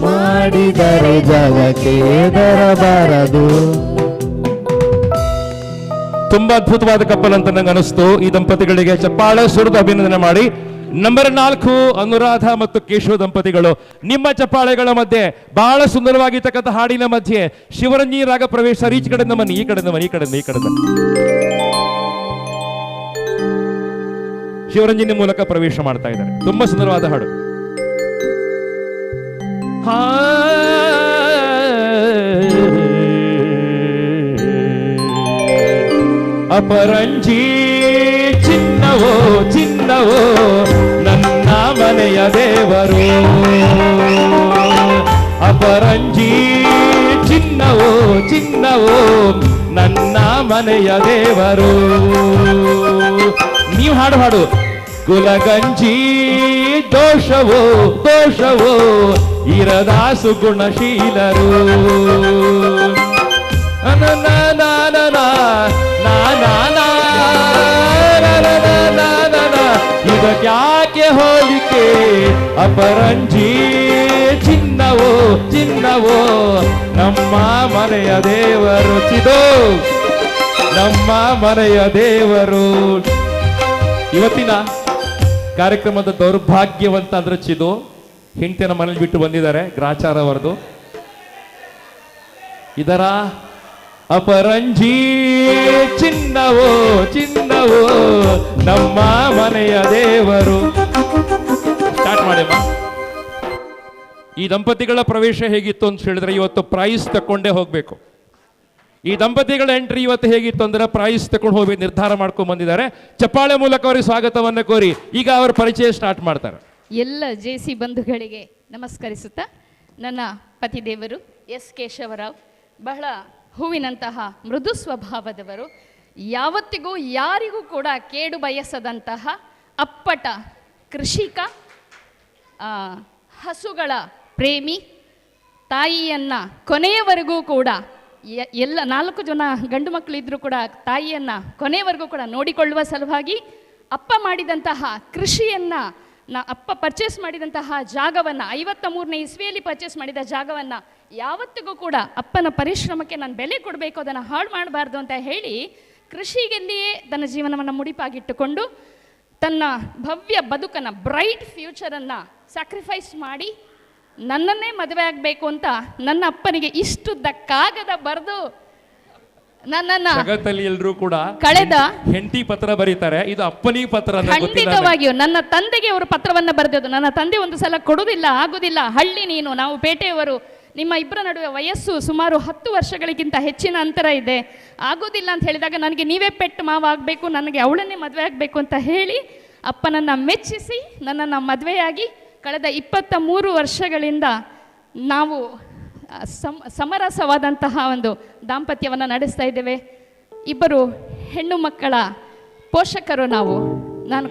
ಮಾಡಿದರೆ ಜಗಕ್ಕೆ ಹೆದರಬಾರದು. ತುಂಬಾ ಅದ್ಭುತವಾದ ಕಪ್ಪಲ್ ಅಂತ ನಂಗೆ ಅನಿಸ್ತು. ಈ ದಂಪತಿಗಳಿಗೆ ಚಪ್ಪಾಳೆ ಸುರಿದು ಅಭಿನಂದನೆ ಮಾಡಿ. ನಂಬರ್ 4 ಅನುರಾಧ ಮತ್ತು ಕೇಶವ ದಂಪತಿಗಳು. ನಿಮ್ಮ ಚಪ್ಪಾಳೆಗಳ ಮಧ್ಯೆ ಬಹಳ ಸುಂದರವಾಗಿರ್ತಕ್ಕಂಥ ಹಾಡಿನ ಮಧ್ಯೆ ಶಿವರಂಜನಿ ರಾಗ ಪ್ರವೇಶ. ಈಚೆ ಕಡೆಯಿಂದ ಬನ್ನಿ, ಈ ಕಡೆಯಿಂದ ಬನ್ನಿ, ಈ ಕಡೆಯಿಂದ ಈ ಕಡೆಯಿಂದ ಶಿವರಂಜನಿ ಮೂಲಕ ಪ್ರವೇಶ ಮಾಡ್ತಾ ಇದ್ದಾರೆ. ತುಂಬಾ ಸುಂದರವಾದ ಹಾಡು. ಅಪರಂಜಿ ಚಿನ್ನವೋ ಚಿನ್ನವೋ ನನ್ನ ಮನೆಯ ದೇವರು, ಅಪರಂಜಿ ಚಿನ್ನವೋ ಚಿನ್ನವೋ ನನ್ನ ಮನೆಯ ದೇವರು. ನೀವು ಹಾಡು ಹಾಡು. ಕುಲಗಂಜಿ ದೋಷವೋ ದೋಷವೋ ಇರದಾಸು ಗುಣಶೀಲರು. ಇದಕ್ಯಾಕೆ ಹೋಲಿಕೆ, ಅಪರಂಜಿ ಚಿನ್ನವೋ ಚಿನ್ನವೋ ನಮ್ಮ ಮನೆಯ ದೇವರು. ಚಿದೋ ನಮ್ಮ ಮನೆಯ ದೇವರು. ಇವತ್ತಿನ ಕಾರ್ಯಕ್ರಮದ ದೌರ್ಭಾಗ್ಯವಂತ ಅಂದ್ರೆ ಚಿದು ಹೆಂಡತಿನ ಮನೇಲಿ ಬಿಟ್ಟು ಬಂದಿದ್ದಾರೆ, ಗ್ರಾಚಾರ ಅವರದು. ಇದರ ಅಪರಂಜಿ ಚಿನ್ನವೋ ಚಿನ್ನವೋ ನಮ್ಮ ಮನೆಯ ದೇವರು. ಸ್ಟಾರ್ಟ್ ಮಾಡಿಮ್ಮ. ಈ ದಂಪತಿಗಳ ಪ್ರವೇಶ ಹೇಗಿತ್ತು ಅಂತ ಹೇಳಿದ್ರೆ ಇವತ್ತು ಪ್ರೈಸ್ ತಕೊಂಡೇ ಹೋಗ್ಬೇಕು. ಈ ದಂಪತಿಗಳ ಎಂಟ್ರಿ ಇವತ್ತು ಹೇಗಿತ್ತು ಅಂದ್ರೆ ಪ್ರೈಸ್ ತಕೊಂಡು ಹೋಗಿ ನಿರ್ಧಾರ ಮಾಡ್ಕೊಂಡು ಬಂದಿದ್ದಾರೆ. ಚಪ್ಪಾಳೆ ಮೂಲಕ ಅವರಿಗೆ ಸ್ವಾಗತವನ್ನ ಕೋರಿ ಈಗ ಅವರ ಪರಿಚಯ ಸ್ಟಾರ್ಟ್ ಮಾಡ್ತಾರೆ. ಎಲ್ಲ JC ಬಂಧುಗಳಿಗೆ ನಮಸ್ಕರಿಸುತ್ತಾ, ನನ್ನ ಪತಿದೇವರು ಎಸ್ ಕೇಶವರಾವ್ ಬಹಳ ಹೂವಿನಂತಹ ಮೃದು ಸ್ವಭಾವದವರು, ಯಾವತ್ತಿಗೂ ಯಾರಿಗೂ ಕೂಡ ಕೇಡು ಬಯಸದಂತಹ ಅಪ್ಪಟ ಕೃಷಿಕ, ಹಸುಗಳ ಪ್ರೇಮಿ, ತಾಯಿಯನ್ನು ಕೊನೆಯವರೆಗೂ ಕೂಡ ಎಲ್ಲ 4 ಜನ ಗಂಡು ಮಕ್ಕಳಿದ್ರೂ ಕೂಡ ತಾಯಿಯನ್ನು ಕೊನೆಯವರೆಗೂ ಕೂಡ ನೋಡಿಕೊಳ್ಳುವ ಸಲುವಾಗಿ ಅಪ್ಪ ಮಾಡಿದಂತಹ ಕೃಷಿಯನ್ನು ಅಪ್ಪ ಪರ್ಚೇಸ್ ಮಾಡಿದಂತಹ ಜಾಗವನ್ನು 53ನೇ ಇಸ್ವಿಯಲ್ಲಿ ಪರ್ಚೇಸ್ ಮಾಡಿದ ಜಾಗವನ್ನು ಯಾವತ್ತಿಗೂ ಕೂಡ ಅಪ್ಪನ ಪರಿಶ್ರಮಕ್ಕೆ ನಾನು ಬೆಲೆ ಕೊಡಬೇಕು, ಅದನ್ನು ಹಾಳು ಮಾಡಬಾರ್ದು ಅಂತ ಹೇಳಿ ಕೃಷಿಗೆಲ್ಲಿಯೇ ತನ್ನ ಜೀವನವನ್ನು ಮುಡಿಪಾಗಿಟ್ಟುಕೊಂಡು ತನ್ನ ಭವ್ಯ ಬದುಕನ್ನು, ಬ್ರೈಟ್ ಫ್ಯೂಚರನ್ನು ಸ್ಯಾಕ್ರಿಫೈಸ್ ಮಾಡಿ ನನ್ನನ್ನೇ ಮದುವೆ ಆಗಬೇಕು ಅಂತ ನನ್ನ ಅಪ್ಪನಿಗೆ ಇಷ್ಟುದ್ದ ಕಾಗದ ಬರೆದು ನನ್ನನ್ನ ಜಗತ್ತಲ್ಲಿ ಎಲ್ಲರೂ ಕೂಡ ಕಳೆದ ಹೆಂಡತಿ ಪತ್ರ ಬರೀತಾರೆ, ಇದು ಅಪ್ಪನಿಗೆ ಪತ್ರ. ಖಂಡಿತವಾಗಿಯೂ ನನ್ನ ತಂದೆಗೆ ಅವರು ಪತ್ರವನ್ನು ಬರೆದದ್ದು. ನನ್ನ ತಂದೆ ಒಂದು ಸಲ ಕೊಡುವುದಿಲ್ಲ, ಆಗುದಿಲ್ಲ, ಹಳ್ಳಿ ನೀನು, ನಾವು ಪೇಟೆಯವರು, ನಿಮ್ಮ ಇಬ್ಬರ ನಡುವೆ ವಯಸ್ಸು ಸುಮಾರು 10 ವರ್ಷಗಳಿಗಿಂತ ಹೆಚ್ಚಿನ ಅಂತರ ಇದೆ, ಆಗೋದಿಲ್ಲ ಅಂತ ಹೇಳಿದಾಗ ನನಗೆ ನೀವೇ ಪೆಟ್ಟು ಮಾವ ಆಗಬೇಕು, ನನಗೆ ಅವಳನ್ನೇ ಮದುವೆ ಆಗಬೇಕು ಅಂತ ಹೇಳಿ ಅಪ್ಪನನ್ನು ಮೆಚ್ಚಿಸಿ ನನ್ನನ್ನು ಮದುವೆಯಾಗಿ ಕಳೆದ 23 ವರ್ಷಗಳಿಂದ ನಾವು ಸಮರಸವಾದಂತಹ ಒಂದು ದಾಂಪತ್ಯವನ್ನು ನಡೆಸ್ತಾ ಇದ್ದೇವೆ. ಇಬ್ಬರು ಹೆಣ್ಣು ಮಕ್ಕಳ ಪೋಷಕರು ನಾವು. ನಾನು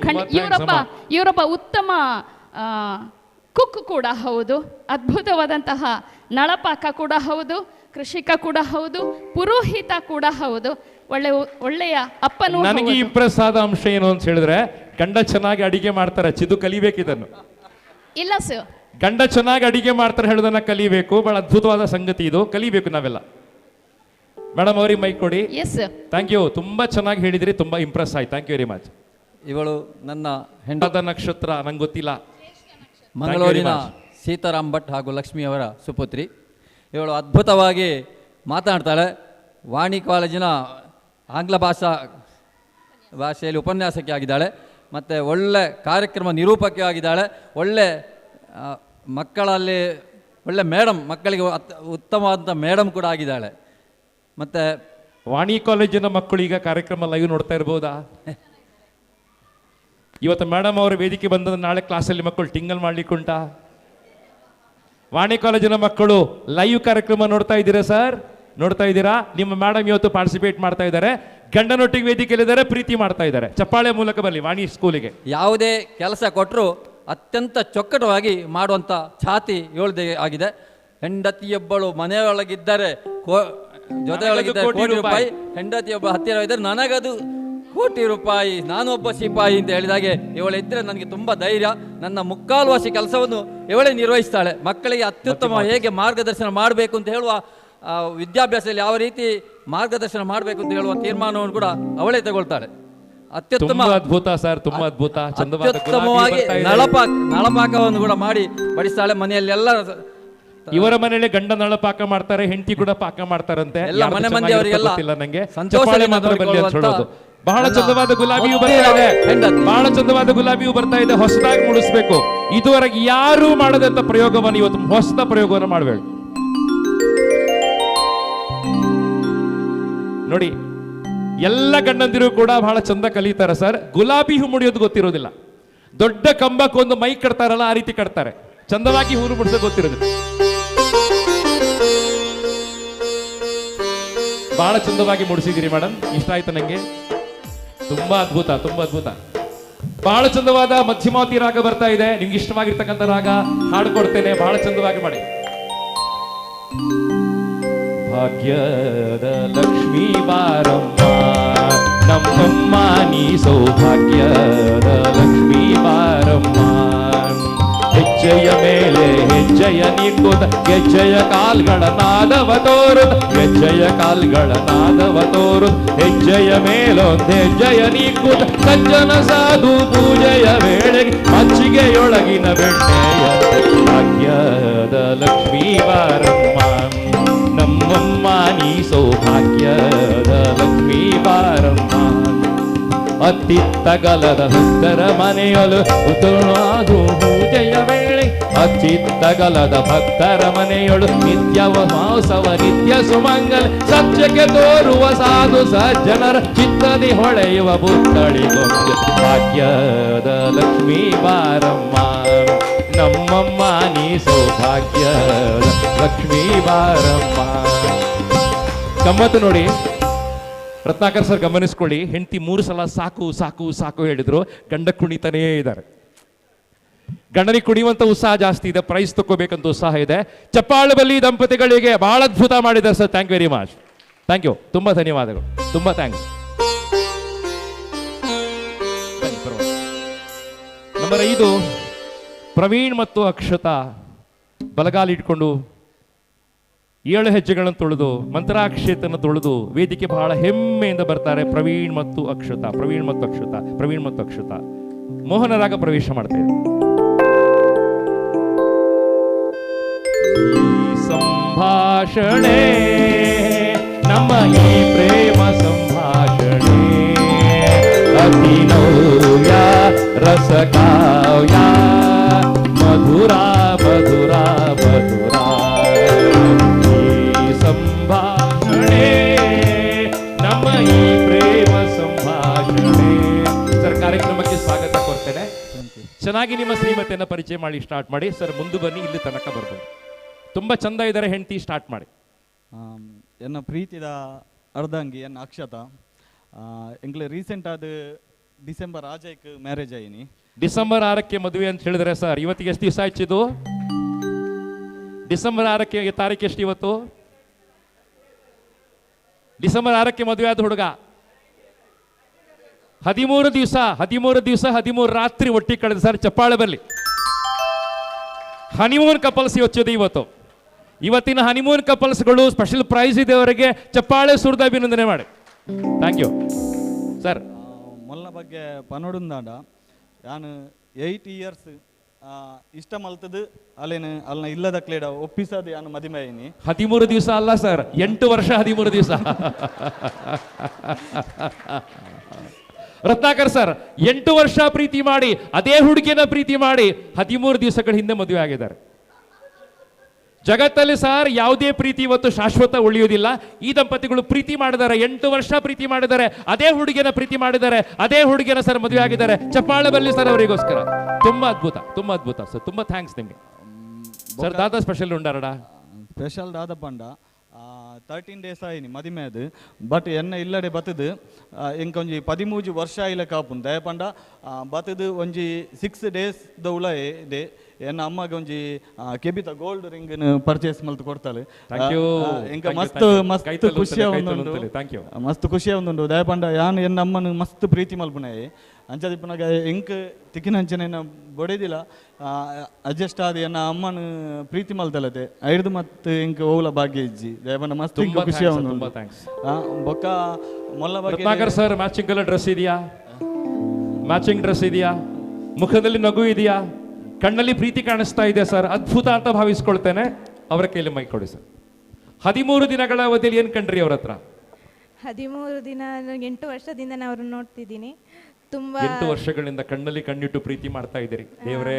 ಇವರೊಬ್ಬ ಉತ್ತಮ ಕುಕ್ ಕೂಡ ಹೌದು, ಅದ್ಭುತವಾದಂತಹ ನಳಪಾಕ ಕೂಡ ಹೌದು, ಕೃಷಿಕ ಕೂಡ ಹೌದು, ಪುರೋಹಿತ ಕೂಡ ಹೌದು, ಒಳ್ಳೆಯ ಅಪ್ಪನು. ನನಗೆ ಇಂಪ್ರೆಸ್ ಆದ ಅಂಶ ಏನು ಅಂತ ಹೇಳಿದ್ರೆ ಗಂಡ ಚೆನ್ನಾಗಿ ಅಡಿಗೆ ಮಾಡ್ತಾರೆ, ಚಿದು ಕಲಿಬೇಕಿದನ್ನು. ಇಲ್ಲ ಸರ್, ಗಂಡ ಚೆನ್ನಾಗಿ ಅಡಿಗೆ ಮಾಡ್ತಾರೆ ಹೇಳೋದನ್ನ ಕಲಿಬೇಕು. ಬಹಳ ಅದ್ಭುತವಾದ ಸಂಗತಿ ಇದು, ಕಲಿಬೇಕು ನಾವೆಲ್ಲ. ಮೇಡಮ್ ಅವ್ರಿಗೆ ಮೈಕ್ ಕೊಡಿ. ಎಸ್ ಥ್ಯಾಂಕ್ ಯು, ತುಂಬಾ ಚೆನ್ನಾಗಿ ಹೇಳಿದ್ರಿ, ತುಂಬಾ ಇಂಪ್ರೆಸ್ ಆಯ್ತು. Thank you very much. ಇವಳು ನನ್ನ ಹೆಂಡದ ನಕ್ಷತ್ರ, ನಂಗೆ ಗೊತ್ತಿಲ್ಲ. ಮಂಗಳೂರಿನ ಸೀತಾರಾಮ್ ಭಟ್ ಹಾಗೂ ಲಕ್ಷ್ಮಿಯವರ ಸುಪುತ್ರಿ. ಇವಳು ಅದ್ಭುತವಾಗಿ ಮಾತನಾಡ್ತಾಳೆ. ವಾಣಿ ಕಾಲೇಜಿನ ಆಂಗ್ಲ ಭಾಷೆಯಲ್ಲಿ ಉಪನ್ಯಾಸಕಿ ಆಗಿದ್ದಾಳೆ, ಮತ್ತು ಒಳ್ಳೆ ಕಾರ್ಯಕ್ರಮ ನಿರೂಪಕಿ ಆಗಿದ್ದಾಳೆ. ಒಳ್ಳೆ ಮಕ್ಕಳಲ್ಲಿ ಒಳ್ಳೆ ಮೇಡಮ್, ಮಕ್ಕಳಿಗೆ ಉತ್ತಮವಾದಂಥ ಮೇಡಮ್ ಕೂಡ ಆಗಿದ್ದಾಳೆ. ಮತ್ತು ವಾಣಿ ಕಾಲೇಜಿನ ಮಕ್ಕಳು ಈಗ ಕಾರ್ಯಕ್ರಮ ಲೈವ್ ನೋಡ್ತಾ ಇರ್ಬೋದಾ? ಇವತ್ತು ಮೇಡಮ್ ಅವರ ವೇದಿಕೆ ಬಂದ ನಾಳೆ ಕ್ಲಾಸಲ್ಲಿ ಮಕ್ಕಳು ಟಿಂಗಲ್ ಮಾಡ್ಲಿಕ್ಕುಂಟಾ? ವಾಣಿ ಕಾಲೇಜಿನ ಮಕ್ಕಳು ಲೈವ್ ಕಾರ್ಯಕ್ರಮ ನೋಡ್ತಾ ಇದ್ದೀರಾ ಸರ್? ನೋಡ್ತಾ ಇದ್ದೀರಾ? ನಿಮ್ಮ ಮೇಡಮ್ ಇವತ್ತು ಪಾರ್ಟಿಸಿಪೇಟ್ ಮಾಡ್ತಾ ಇದ್ದಾರೆ, ಗಂಡನೊಟ್ಟಿಗೆ ವೇದಿಕೆಯಲ್ಲಿದ್ದಾರೆ, ಪ್ರೀತಿ ಮಾಡ್ತಾ ಇದ್ದಾರೆ. ಚಪ್ಪಾಳೆ ಮೂಲಕ ಬರಲಿ ವಾಣಿ ಸ್ಕೂಲಿಗೆ. ಯಾವುದೇ ಕೆಲಸ ಕೊಟ್ಟರು ಅತ್ಯಂತ ಚೊಕ್ಕಟವಾಗಿ ಮಾಡುವಂಥ ಛಾತಿ ಇವಳದೇ ಆಗಿದೆ. ಹೆಂಡತಿಯೊಬ್ಬಳು ಮನೆಯೊಳಗಿದ್ದರೆ ಜೊತೆಯೊಳಗಿದ್ದರೆ ಕೋಟಿ ರೂಪಾಯಿ, ಹೆಂಡತಿಯೊಬ್ಬ ಹತ್ತಿರ ಇದ್ದರೆ ನನಗದು ಕೋಟಿ ರೂಪಾಯಿ, ನಾನೊಬ್ಬ ಸಿಪಾಯಿ ಅಂತ ಹೇಳಿದಾಗೆ ಇವಳಿದ್ರೆ ನನಗೆ ತುಂಬ ಧೈರ್ಯ. ನನ್ನ ಮುಕ್ಕಾಲ್ವಾಸಿ ಕೆಲಸವನ್ನು ಇವಳೇ ನಿರ್ವಹಿಸ್ತಾಳೆ. ಮಕ್ಕಳಿಗೆ ಅತ್ಯುತ್ತಮ ಹೇಗೆ ಮಾರ್ಗದರ್ಶನ ಮಾಡಬೇಕು ಅಂತ ಹೇಳುವ, ವಿದ್ಯಾಭ್ಯಾಸದಲ್ಲಿ ಯಾವ ರೀತಿ ಮಾರ್ಗದರ್ಶನ ಮಾಡಬೇಕು ಅಂತ ಹೇಳುವ ತೀರ್ಮಾನವನ್ನು ಕೂಡ ಅವಳೇ ತಗೊಳ್ತಾಳೆ. ಅತ್ಯುತ್ತಮ, ಅದ್ಭುತ ಸರ್, ತುಂಬಾ ಅದ್ಭುತ. ಅತ್ಯುತ್ತಮವಾಗಿ ನಳಪಾಕವನ್ನು ಕೂಡ ಮಾಡಿ ಬಡಿಸ್ತಾಳೆ. ಮನೆಯಲ್ಲೆಲ್ಲ ಇವರ ಮನೆಯಲ್ಲಿ ಗಂಡ ನಳಪಾಕ ಮಾಡ್ತಾರೆ, ಹೆಂಡತಿ ಕೂಡ ಪಾಕ ಮಾಡ್ತಾರಂತೆ. ಎಲ್ಲ ಮನೆ ಮಂದಿಯವರಿಗೆಲ್ಲ ನಂಗೆ ಸಂತೋಷ ಮಾತ್ರ ಬರಲಿ ಅಂತ ಹೇಳೋದು. ಬಹಳ ಚಂದವಾದ ಗುಲಾಬಿಯು ಬರ್ತಾ ಇದೆ, ಬಹಳ ಚಂದವಾದ ಗುಲಾಬಿಯು ಬರ್ತಾ ಇದೆ. ಹೊಸದಾಗಿ ಮೂಡಿಸ್ಬೇಕು. ಇದುವರೆಗೆ ಯಾರು ಮಾಡದಂತ ಪ್ರಯೋಗವನ್ನು ಇವತ್ತು ಹೊಸ ಪ್ರಯೋಗವನ್ನು ಮಾಡಬೇಕು ನೋಡಿ. ಎಲ್ಲ ಗಂಡಂದಿರು ಕೂಡ ಬಹಳ ಚಂದ ಕಲಿತಾರೆ ಸರ್. ಗುಲಾಬಿ ಹೂ ಮುಡಿಯೋದು ಗೊತ್ತಿರೋದಿಲ್ಲ. ದೊಡ್ಡ ಕಂಬಕ್ಕೊಂದು ಮೈ ಕಟ್ತಾರಲ್ಲ, ಆ ರೀತಿ ಕಟ್ತಾರೆ. ಚಂದವಾಗಿ ಹೂರು ಮುಡಿಸೋದು ಗೊತ್ತಿರೋದಿಲ್ಲ. ಬಹಳ ಚಂದವಾಗಿ ಮುಡಿಸಿದ್ದೀರಿ ಮೇಡಮ್, ಇಷ್ಟ ಆಯ್ತು ನಂಗೆ. ತುಂಬಾ ಅದ್ಭುತ, ತುಂಬಾ ಅದ್ಭುತ. ಬಹಳ ಚಂದವಾದ ಮಧ್ಯಮಾವತಿ ರಾಗ ಬರ್ತಾ ಇದೆ. ನಿಮ್ಗೆ ಇಷ್ಟವಾಗಿರ್ತಕ್ಕಂಥ ರಾಗ ಹಾಡ್ಕೊಡ್ತೇನೆ, ಬಹಳ ಚಂದವಾಗಿ ಮಾಡಿ. ಭಾಗ್ಯದ ಲಕ್ಷ್ಮೀ ಬಾರಮ್ಮ ನಮ್ಮಮ್ಮ, ನೀ ಸೌಭಾಗ್ಯದ ಲಕ್ಷ್ಮೀ ಬಾರಮ್ಮ. ಹೆಜ್ಜೆಯ ಮೇಲೆ ಹೆಜ್ಜೆಯ ನೀಡುತ್ತ, ಹೆಜ್ಜೆಯ ಕಾಲ್ಗಳ ನಾದವ ತೋರುತ್ತ, ಹೆಜ್ಜೆಯ ಕಾಲ್ಗಳ ನಾದವ ತೋರುತ್ತ, ಹೆಜ್ಜೆಯ ಮೇಲೊಂದು ಹೆಜ್ಜೆಯ ನೀಡುತ್ತ, ಸಜ್ಜನ ಸಾಧು ಪೂಜೆಯ ವೇಳೆಗೆ ಮಚ್ಚಿಗೆಯೊಳಗಿನ ಬೆಣ್ಣೆಯ. ಭಾಗ್ಯದ ಲಕ್ಷ್ಮೀ ಬಾರಮ್ಮ ನಮ್ಮಮ್ಮ, ನೀ ಸೌಭಾಗ್ಯದ ಲಕ್ಷ್ಮೀ ಬಾರಮ್ಮ. ಅತ್ತಿತ್ತಗಲದ ಭಕ್ತರ ಮನೆಯಲು ಉತುಣಾದು ಪೂಜೆಯ ವೇಳೆ, ಅತ್ತಿತ್ತಗಲದ ಭಕ್ತರ ಮನೆಯೊಳು ನಿತ್ಯವ ಮಾಸವ ನಿತ್ಯ ಸುಮಂಗಲ, ಸತ್ಯಕ್ಕೆ ತೋರುವ ಸಾಧು ಸಜ್ಜನರ ಚಿತ್ತದಿ ಹೊಳೆಯುವ ಪುತ್ತಳಿಗೊಂದು. ಭಾಗ್ಯದ ಲಕ್ಷ್ಮೀ ಬಾರಮ್ಮ ನಮ್ಮಮ್ಮ, ನೀ ಸೌಭಾಗ್ಯದ ಲಕ್ಷ್ಮೀ ಬಾರಮ್ಮ. ಗಮ್ಮತ್ತು ನೋಡಿ. ರತ್ನಾಕರ್ ಸರ್ ಗಮನಿಸ್ಕೊಳ್ಳಿ, ಹೆಂಡತಿ 3 ಸಲ ಸಾಕು ಸಾಕು ಸಾಕು ಹೇಳಿದ್ರು, ಗಂಡ ಕುಣಿತಾನೇ ಇದ್ದಾರೆ. ಗಂಡನಿಗೆ ಕುಣಿಯುವಂತ ಉತ್ಸಾಹ ಜಾಸ್ತಿ ಇದೆ, ಪ್ರೈಸ್ ತಗೋಬೇಕಂತ ಉತ್ಸಾಹ ಇದೆ. ಚಪ್ಪಾಳಬಲ್ಲಿ ದಂಪತಿಗಳಿಗೆ ಬಹಳ ಅದ್ಭುತ ಮಾಡಿದ್ದಾರೆ sir. Thank you very much. Thank you, ತುಂಬಾ ಧನ್ಯವಾದಗಳು, ತುಂಬಾ ಥ್ಯಾಂಕ್ಸ್. ನಂಬರ್ 5 ಪ್ರವೀಣ್ ಮತ್ತು ಅಕ್ಷತಾ ಬಲಗಾಲಿಟ್ಕೊಂಡು 7 ಹೆಜ್ಜೆಗಳನ್ನು ತುಳಿದು ಮಂತ್ರಾಕ್ಷತೆಯನ್ನು ತುಳಿದು ವೇದಿಕೆ ಬಹಳ ಹೆಮ್ಮೆಯಿಂದ ಬರ್ತಾರೆ. ಪ್ರವೀಣ್ ಮತ್ತು ಅಕ್ಷತಾ, ಪ್ರವೀಣ್ ಮತ್ತು ಅಕ್ಷತಾ, ಪ್ರವೀಣ್ ಮತ್ತು ಅಕ್ಷತಾ ಮೋಹನ ರಾಗ ಪ್ರವೇಶ ಮಾಡ್ತಾ ಇದೆ. ಈ ಸಂಭಾಷಣೆ ನಮ್ಮ ಈ ಪ್ರೇಮ ಸಂಭಾಷಣೆ, ಅಭಿನವ್ಯ ರಸಕಾವ್ಯ, ಮಧುರ ಮಧುರ ಮಧುರ. ಈ ಸಂಭಾಷಣೆ ನಮ್ಮ ಈ ಪ್ರೇಮ ಸಂಭಾಷಣೆ. ಸರ್, ಕಾರ್ಯಕ್ರಮಕ್ಕೆ ಸ್ವಾಗತ ಕೊಡ್ತೇನೆ. ಚೆನ್ನಾಗಿ ನಿಮ್ಮ ಶ್ರೀಮತಿಯನ್ನು ಪರಿಚಯ ಮಾಡಿ ಸ್ಟಾರ್ಟ್ ಮಾಡಿ ಸರ್. ಮುಂದೆ ಬನ್ನಿ, ಇಲ್ಲಿ ತನಕ ಬರ್ಬೋದು. ತುಂಬಾ ಚಂದ ಇದ್ದಾರೆ ಹೆಂಡತಿ. ಸ್ಟಾರ್ಟ್ ಮಾಡಿ. ಎನ್ನ ಪ್ರೀತಿದ ಅರ್ಧಂಗಿ ಎನ್ನ ಅಕ್ಷತಾ. ಎಂಗ್ಲ ರೀಸೆಂಟ್ ಆದ ಡಿಸೆಂಬರ್ 6ಕ್ಕೆ ಮ್ಯಾರೇಜ್ ಆಯಿನಿ. ಡಿಸೆಂಬರ್ 6ಕ್ಕೆ ಮದುವೆ ಅಂತ ಹೇಳಿದ್ರೆ ಸರ್, ಇವತ್ತಿಗೆ ಎಷ್ಟು ದಿವಸ ಆಯ್ತು? ಡಿಸೆಂಬರ್ 6ಕ್ಕೆ ತಾರೀಕು ಎಷ್ಟು ಇವತ್ತು? ಡಿಸೆಂಬರ್ 6ಕ್ಕೆ ಮದುವೆ ಆದ ಹುಡುಗ 13 ದಿವಸ 13 ರಾತ್ರಿ ಒಟ್ಟಿಗೆ ಕಳೆದ ಸರ್. ಚಪ್ಪಾಳೆ ಬರಲಿ. ಹನಿಮೂನ್ ಕಪಲ್ಸ್ ಯೋಚಿಸಿದೆ ಇವತ್ತಿನ ಹನಿಮೂನ್ ಕಪಲ್ಸ್ಗಳು ಸ್ಪೆಷಲ್ ಪ್ರೈಸ್ ಇದೆ ಅವರಿಗೆ ಚಪ್ಪಾಳೆ ಸುರಿದ ಅಭಿನಂದನೆ ಮಾಡಿ. Thank you sir. ಮೊಲ್ಲ ಬಗ್ಗೆ ಪನೋಡುಂದಾಂಡ ನಾನು 8 ಇಯರ್ಸ್ ಇಷ್ಟ ಮಲ್ತದು ಅಲ್ಲಿನ ಇಲ್ಲದ ಕ್ಲೇಡ ಒಪ್ಪಿಸದು ನಾನು ಮದುವೆ ಆಯ್ನಿ. 13 ದಿವಸ ಅಲ್ಲ ಸರ್, 8 ವರ್ಷ 13 ದಿವಸ. ರತ್ನಾಕರ್ ಸರ್ 8 ವರ್ಷ ಪ್ರೀತಿ ಮಾಡಿ ಅದೇ ಹುಡುಗಿನ ಪ್ರೀತಿ ಮಾಡಿ 13 ದಿವಸಗಳ ಹಿಂದೆ ಮದುವೆ ಆಗಿದ್ದಾರೆ. ಜಗತ್ತಲ್ಲಿ ಸರ್ ಯಾವುದೇ ಪ್ರೀತಿ ಇವತ್ತು ಶಾಶ್ವತ ಉಳಿಯುವುದಿಲ್ಲ. ಈ ದಂಪತಿಗಳು ಪ್ರೀತಿ ಮಾಡಿದ್ದಾರೆ, 8 ವರ್ಷ ಪ್ರೀತಿ ಮಾಡಿದ್ದಾರೆ, ಅದೇ ಹುಡುಗಿನ ಪ್ರೀತಿ ಮಾಡಿದ್ದಾರೆ, ಅದೇ ಹುಡುಗಿನ ಸರ್ ಮದುವೆ ಆಗಿದ್ದಾರೆ. ಚಪ್ಪಾಳೆ ಬರಲಿ ಸರ್ ಅವರಿಗೋಸ್ಕರ. ತುಂಬಾ ಅದ್ಭುತ ಸರ್, ತುಂಬಾ ಥ್ಯಾಂಕ್ಸ್ ನಿಮಗೆ ಸರ್. ದಾದಾ ಸ್ಪೆಷಲ್ ಉಂಡಾರಡ ಸ್ಪೆಷಲ್ ದಾದ ಪಂಡ 13 ಡೇಸ್ ಆಯ್ನಿ ಮದಿಮೆ ಅದು. ಬಟ್ ಎನ್ನ ಇಲ್ಲಡೆ ಬತ್ತದು ಇಂಕೊಂಜಿ 13 ವರ್ಷ ಇಲ್ಲ ಕಾಪುನ್ ದಯಪಂಡ ಬತ್ತದು ಒಂಜಿ 6 ಡೇಸ್ ದೌಳ ಇದೆ. ಎನ್ನ ಅಮ್ಮಗೆ ಒಂಜಿ ಕೆಬಿತ ಗೋಲ್ಡ್ ರಿಂಗ್ ಪರ್ಚೇಸ್ ಮಲ್ತು ಕೊಡ್ತಾಳೆ. ಇಂಕ ಮಸ್ತ್ ಖುಷಿಯ ಒಂದುಂಡು ದಯಪಂಡ ಯಾನ್ ಎನ್ನ ಅಮ್ಮನ ಮಸ್ತ್ ಪ್ರೀತಿ ಮಲ್ಪುನೆ ಅಂಚದಿಪ್ಪನಾಗ ಇಂಕ್ ತಿಕ್ಕಿನಂಚನ ಬೊಡೆದಿಲ್ಲ ಅಡ್ಜಸ್ಟ್ ಆದ ಎನ್ನ ಅಮ್ಮನ ಪ್ರೀತಿ ಮಲ್ತಲತೆ ಐದು ಮತ್ತು ಇಂಕ ಓಲ ಭಾಗ್ಯ ಇಜ್ಜಿ ದಯಪಂಡ ಮಸ್ತ್ ಖುಷಿಯ ಒಂದು ಬೊಕ್ಕ ಮೊಲ್ಲ ಬಗ್ಗೆ ಸರ್ ಮ್ಯಾಚಿಂಗ್ ಕಲರ್ ಡ್ರೆಸ್ ಇದೆಯಾ? ಮ್ಯಾಚಿಂಗ್ ಡ್ರೆಸ್ ಇದೆಯಾ? ಮುಖದಲ್ಲಿ ನಗು ಇದೆಯಾ? ಕಣ್ಣಲ್ಲಿ ಪ್ರೀತಿ ಕಾಣಿಸ್ತಾ ಇದೆ ಸರ್. ಅದ್ಭುತ ಅಂತ ಭಾವಿಸ್ಕೊಳ್ತೇನೆ. ಅವರ ಕೈಲಿ ಮೈ ಕೊಡಿ ಸರ್. 13 ದಿನಗಳ ಅವಧಿಯಲ್ಲಿ ಏನು ಕಂಡ್ರಿ ಅವ್ರ ಹತ್ರ? 13 ದಿನ 8 ವರ್ಷದಿಂದ ನಾನು ಅವ್ರನ್ನ ನೋಡ್ತಿದ್ದೀನಿ. ತುಂಬಾ 8 ವರ್ಷಗಳಿಂದ ಕಣ್ಣಲ್ಲಿ ಕಣ್ಣಿಟ್ಟು ಪ್ರೀತಿ ಮಾಡ್ತಾ ಇದ್ದೀರಿ. ದೇವರೇ,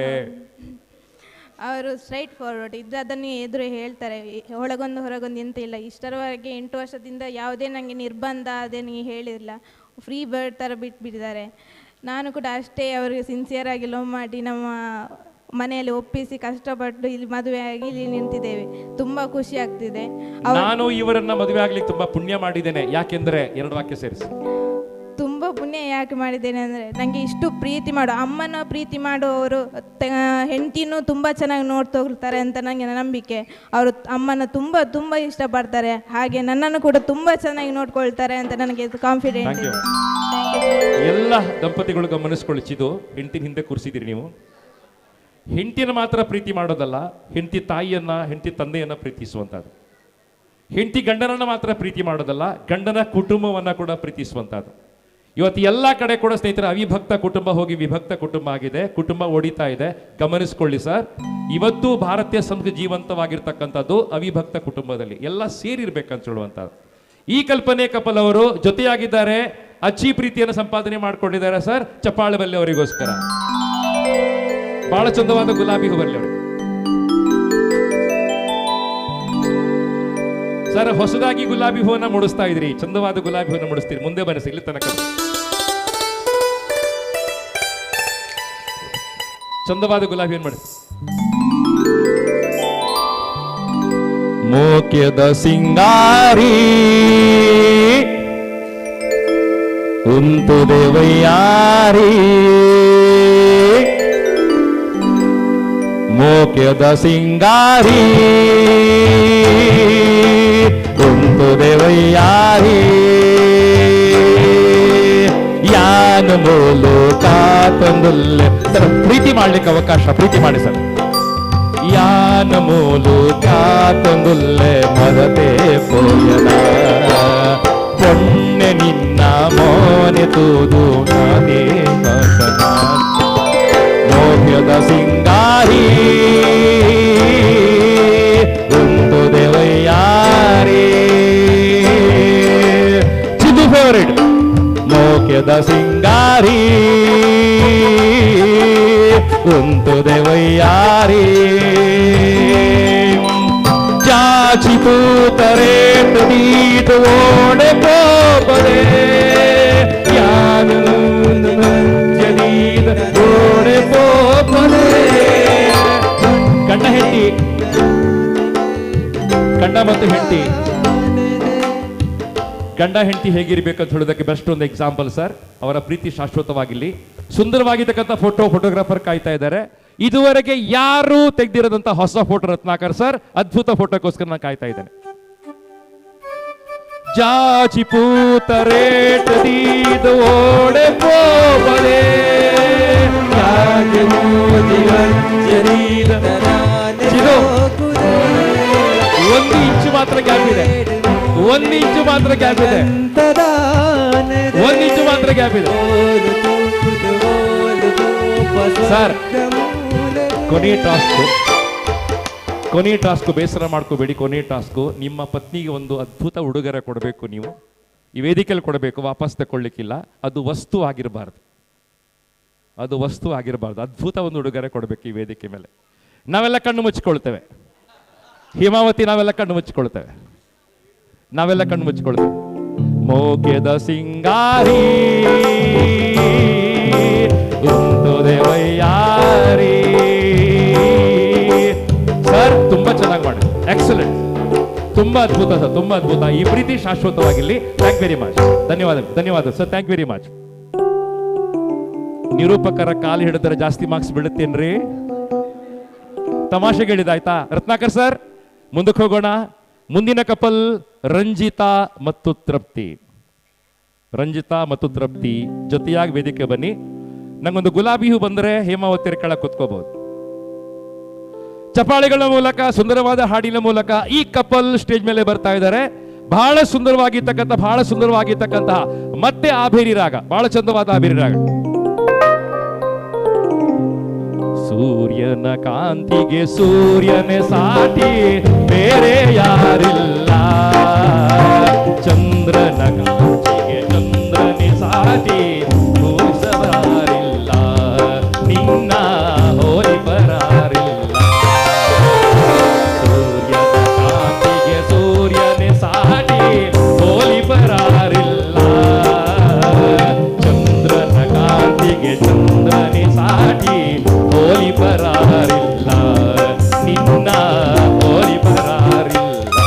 ಅವರು ಸ್ಟ್ರೈಟ್ ಫಾರ್ವರ್ಡ್ ಇದ್ದು ಅದನ್ನು ಎದುರು ಹೇಳ್ತಾರೆ, ಒಳಗೊಂದು ಹೊರಗೊಂದು ಎಂತ ಇಲ್ಲ. ಇಷ್ಟರವರೆಗೆ 8 ವರ್ಷದಿಂದ ಯಾವುದೇ ನನಗೆ ನಿರ್ಬಂಧ ಅದೇನು ಹೇಳಿರಲಿಲ್ಲ. ಫ್ರೀ ಬರ್ಡ್ ಥರ ಬಿಟ್ಬಿಟ್ಟಿದ್ದಾರೆ. ನಾನು ಕೂಡ ಅಷ್ಟೇ ಅವರಿಗೆ ಸಿನ್ಸಿಯರ್ ಆಗಿ ಲವ್ ಮಾಡಿ ನಮ್ಮ ಮನೆಯಲ್ಲಿ ಒಪ್ಪಿಸಿ ಕಷ್ಟಪಟ್ಟು ಇಲ್ಲಿ ಮದುವೆ ಆಗಿ ಇಲ್ಲಿ ನಿಂತಿದ್ದೇವೆ. ತುಂಬಾ ಖುಷಿ ಆಗ್ತಿದೆ. ನಾನು ಇವರನ್ನ ಮದುವೆ ಆಗ್ಲಿಕ್ಕೆ ತುಂಬಾ ಪುಣ್ಯ ಮಾಡಿದ್ದೇನೆ. ಯಾಕೆಂದ್ರೆ 2 ವಾಕ್ಯ ಸೇರಿಸಿ. ತುಂಬ ಪುಣ್ಯ ಯಾಕೆ ಮಾಡಿದ್ದೇನೆ ಅಂದರೆ ನನಗೆ ಇಷ್ಟು ಪ್ರೀತಿ ಮಾಡೋ ಅಮ್ಮನ ಪ್ರೀತಿ ಮಾಡುವವರು ಹೆಂಡತಿನೂ ತುಂಬ ಚೆನ್ನಾಗಿ ನೋಡ್ತೋಗ್ತಾರೆ ಅಂತ ನನಗೆ ನಂಬಿಕೆ. ಅವರು ಅಮ್ಮನ ತುಂಬ ತುಂಬ ಇಷ್ಟಪಡ್ತಾರೆ, ಹಾಗೆ ನನ್ನನ್ನು ಕೂಡ ತುಂಬ ಚೆನ್ನಾಗಿ ನೋಡ್ಕೊಳ್ತಾರೆ ಅಂತ ನನಗೆ ಕಾನ್ಫಿಡೆಂಟ್ ಇದೆ. ಎಲ್ಲ ದಂಪತಿಗಳು ಗಮನಿಸ್ಕೊಳ್ಳಿಸಿದ್ದು ಹೆಂಡತಿನ ಹಿಂದೆ ಕೂರಿಸಿದಿರಿ ನೀವು. ಹೆಂಡತಿನ ಮಾತ್ರ ಪ್ರೀತಿ ಮಾಡೋದಲ್ಲ, ಹೆಂಡತಿ ತಾಯಿಯನ್ನ ಹೆಂಡತಿ ತಂದೆಯನ್ನ ಪ್ರೀತಿಸುವಂಥದ್ದು. ಹೆಂಡತಿ ಗಂಡನನ್ನ ಮಾತ್ರ ಪ್ರೀತಿ ಮಾಡೋದಲ್ಲ, ಗಂಡನ ಕುಟುಂಬವನ್ನ ಕೂಡ ಪ್ರೀತಿಸುವಂಥದ್ದು. ಇವತ್ತು ಎಲ್ಲ ಕಡೆ ಕೂಡ ಸ್ನೇಹಿತರೆ ಅವಿಭಕ್ತ ಕುಟುಂಬ ಹೋಗಿ ವಿಭಕ್ತ ಕುಟುಂಬ ಆಗಿದೆ. ಕುಟುಂಬ ಒಡಿತಾ ಇದೆ. ಗಮನಿಸ್ಕೊಳ್ಳಿ ಸರ್, ಇವತ್ತು ಭಾರತೀಯ ಸಂಸ್ಕೃತಿ ಜೀವಂತವಾಗಿರ್ತಕ್ಕಂಥದ್ದು ಅವಿಭಕ್ತ ಕುಟುಂಬದಲ್ಲಿ ಎಲ್ಲ ಸೇರಿರ್ಬೇಕಂತ ಹೇಳುವಂಥದ್ದು. ಈ ಕಲ್ಪನೆ ಕಪಲ್ ಅವರು ಜೊತೆಯಾಗಿದ್ದಾರೆ, ಅಚ್ಚಿ ಪ್ರೀತಿಯನ್ನು ಸಂಪಾದನೆ ಮಾಡ್ಕೊಂಡಿದ್ದಾರೆ ಸರ್. ಚಪ್ಪಾಳೆ ಬಲ್ಲೆ ಅವರಿಗೋಸ್ಕರ. ಬಹಳ ಚಂದವಾದ ಗುಲಾಬಿ ಹೂ ಬರಲಿ ಅವರಿಗೆ ಸರ್. ಹೊಸದಾಗಿ ಗುಲಾಬಿ ಹೂವನ್ನ ಮುಡಿಸ್ತಾ ಇದ್ರಿ, ಚಂದವಾದ ಗುಲಾಬಿ ಹೂವನ್ನ ಮುಡಿಸ್ತೀರಿ. ಮುಂದೆ ಬನ್ನಿ ಇಲ್ಲಿ ತನಕ. ಚಂದವಾದ ಗುಲಾಬಿ ಹೂವನ್ನು ಮಾಡಿ. ಮೋಕ್ಯದ ಸಿಂಗಾರಿ ಉಂಟು ದೇವಯ್ಯಾರಿ, ಮೋಕ್ಯದ ಸಿಂಗಾರಿ ಉಂಟು ದೇವಯ್ಯಾರಿ, ಯಾನ ಮೂಲು ಕಾತಂದುಲ್ಲೆ. ಸರ್ ಪ್ರೀತಿ ಮಾಡ್ಲಿಕ್ಕೆ ಅವಕಾಶ, ಪ್ರೀತಿ ಮಾಡಿ ಸರ್. ಯಾನ ಮೂಲು ಕಾತಂದುಲ್ಲೆ ಮರತೆ ಪೋಯನ, ಪೊಣ್ಣೆ ನಿನ್ನ ಮೋನೆ ತೂದು ನಾನೇ ಮಸನ, ಮೋಹ್ಯದ ಸಿಂಗಾರಿ ಉಂಟು ದೇವಯ್ಯಾರಿ. ಚಿದು ಫೇವರೇಟ್. ಮೋಕ್ಯದ ಸಿಂಗಾರಿ ಉಂಟು ದೇವಯ್ಯಾರಿ, ಚಾಚಿ ಪೂತರೆ ನೀತು ಓಡೆ ಪೋಪದೆ, ಯಾನು ಜಲೀದ ಓಡೆ ಪೋಪದೆ. ಗಂಡ ಹೆಂಡತಿ, ಗಂಡ ಮತ್ತು ಹೆಂಡತಿ, ಗಂಡ ಹೆಂಡತಿ ಹೇಗಿರ್ಬೇಕಂತ ಹೇಳೋದಕ್ಕೆ ಬೆಸ್ಟ್ ಒಂದು ಎಕ್ಸಾಂಪಲ್ ಸರ್. ಅವರ ಪ್ರೀತಿ ಶಾಶ್ವತವಾಗಿಲ್ಲಿ. ಸುಂದರವಾಗಿರ್ತಕ್ಕಂಥ ಫೋಟೋಗ್ರಾಫರ್ ಕಾಯ್ತಾ ಇದ್ದಾರೆ. ಇದುವರೆಗೆ ಯಾರು ತೆಗೆದಿರೋದಂತ ಹೊಸ ಫೋಟೋ ರತ್ನಾಕರ್ ಸರ್, ಅದ್ಭುತ ಫೋಟೋಕ್ಕೋಸ್ಕರ ನಾನು ಕಾಯ್ತಾ ಇದ್ದೇನೆ. ಜಾಚಿ ಪೂತರೇಟ ದೀದ ಓಡೆ ಪೋಬಲೆ, ಒಂದು ಇಂಚು ಮಾತ್ರ ಗ್ಯಾಪ್ ಇದೆ, ಒಂದು ಇಂಚು ಮಾತ್ರ ಗ್ಯಾಪ್ ಇದೆ, ಒಂದು ಇಂಚು ಮಾತ್ರ ಗ್ಯಾಪ್ ಇದೆ. ಸರ್ ಕೊನೆಯ ಟಾಸ್ಕ್ ಬೇಸರ ಮಾಡ್ಕೋಬೇಡಿ. ಕೊನೆಯ ಟಾಸ್ಕು ನಿಮ್ಮ ಪತ್ನಿಗೆ ಒಂದು ಅದ್ಭುತ ಉಡುಗೊರೆ ಕೊಡಬೇಕು. ನೀವು ಈ ವೇದಿಕೆಯಲ್ಲಿ ಕೊಡಬೇಕು, ವಾಪಸ್ ತಗೊಳ್ಳಿಕ್ಕಿಲ್ಲ. ಅದು ವಸ್ತು ಆಗಿರಬಾರ್ದು, ಅದು ವಸ್ತು ಆಗಿರಬಾರ್ದು. ಅದ್ಭುತ ಒಂದು ಉಡುಗೊರೆ ಕೊಡಬೇಕು ಈ ವೇದಿಕೆ ಮೇಲೆ. ನಾವೆಲ್ಲ ಕಣ್ಣು ಮುಚ್ಚಿಕೊಳ್ತೇವೆ, ಹೇಮಾವತಿ ನಾವೆಲ್ಲ ಕಣ್ಣು ಮುಚ್ಚಿಕೊಳ್ತೇವೆ, ನಾವೆಲ್ಲ ಕಣ್ಣು ಮುಚ್ಚಿಕೊಳ್ತೇವೆ. ಮೋಕೆದ ಸಿಂಗಾರಿ ದೇವಯ್ಯಾರಿ. ಸರ್ ತುಂಬಾ ಚೆನ್ನಾಗಿ ಮಾಡಿ, ಎಕ್ಸಲೆಂಟ್, ತುಂಬಾ ಅದ್ಭುತ ಸರ್, ತುಂಬಾ ಅದ್ಭುತ. ಈ ಪ್ರೀತಿ ಶಾಶ್ವತವಾಗಿರ್ಲಿ. Thank very much. ಧನ್ಯವಾದ, ಧನ್ಯವಾದ ಸರ್, ಥ್ಯಾಂಕ್ ವೆರಿ ಮಚ್. ನಿರೂಪಕರ ಕಾಲು ಹಿಡಿದ್ರೆ ಜಾಸ್ತಿ ಮಾರ್ಕ್ಸ್ ಬಿಡುತ್ತೇನ್ರಿ? ತಮಾಷೆಗೆ ಹೇಳಿದಾಯ್ತಾ? ರತ್ನಾಕರ್ ಸರ್ ಮುಂದಕ್ಕೆ ಹೋಗೋಣ. ಮುಂದಿನ ಕಪಲ್ ರಂಜಿತಾ ಮತ್ತು ತೃಪ್ತಿ. ರಂಜಿತಾ ಮತ್ತು ತೃಪ್ತಿ ಜೊತೆಯಾಗಿ ವೇದಿಕೆ ಬನ್ನಿ. ನಂಗೊಂದು ಗುಲಾಬಿ ಹೂ ಬಂದರೆ ಹೇಮಾವತಿಯರ ಕೆಳಗೆ ಕುತ್ಕೋಬಹುದು. ಚಪಾಳಿಗಳ ಮೂಲಕ, ಸುಂದರವಾದ ಹಾಡಿನ ಮೂಲಕ ಈ ಕಪಲ್ ಸ್ಟೇಜ್ ಮೇಲೆ ಬರ್ತಾ ಇದ್ದಾರೆ. ಬಹಳ ಸುಂದರವಾಗಿರ್ತಕ್ಕಂತಹ ಮತ್ತೆ ಆಬೇರಿ ರಾಗ, ಬಹಳ ಚಂದವಾದ ಆಬೇರಿ ರಾಗ. ಸೂರ್ಯನ ಕಾಂತಿಗೆ ಸೂರ್ಯನೇ ಸಾಟಿ ಬೇರೆ ಯಾರಿಲ್ಲ, ಚಂದ್ರನ ಕಾಂತಿಗೆ ಚಂದ್ರನೇ ಸಾಟಿ ಭೂಸವಾರಿಲ್ಲ, ನಿನ್ನ ಹೋಲಿ ಬರಾರಿಲ್ಲ. ಸೂರ್ಯನ ಕಾಂತಿಗೆ ಸೂರ್ಯನೇ ಸಾಟಿ ಹೋಲಿ ಬರಾರಿಲ್ಲ, ಚಂದ್ರನ ಕಾಂತಿಗೆ ಚಂದ್ರನೇ ಸಾಟಿ ಹೋಲಿ ಬರಾರಿಲ್ಲ, ನಿನ್ನ ಹೋಲಿ ಬರಾರಿಲ್ಲ.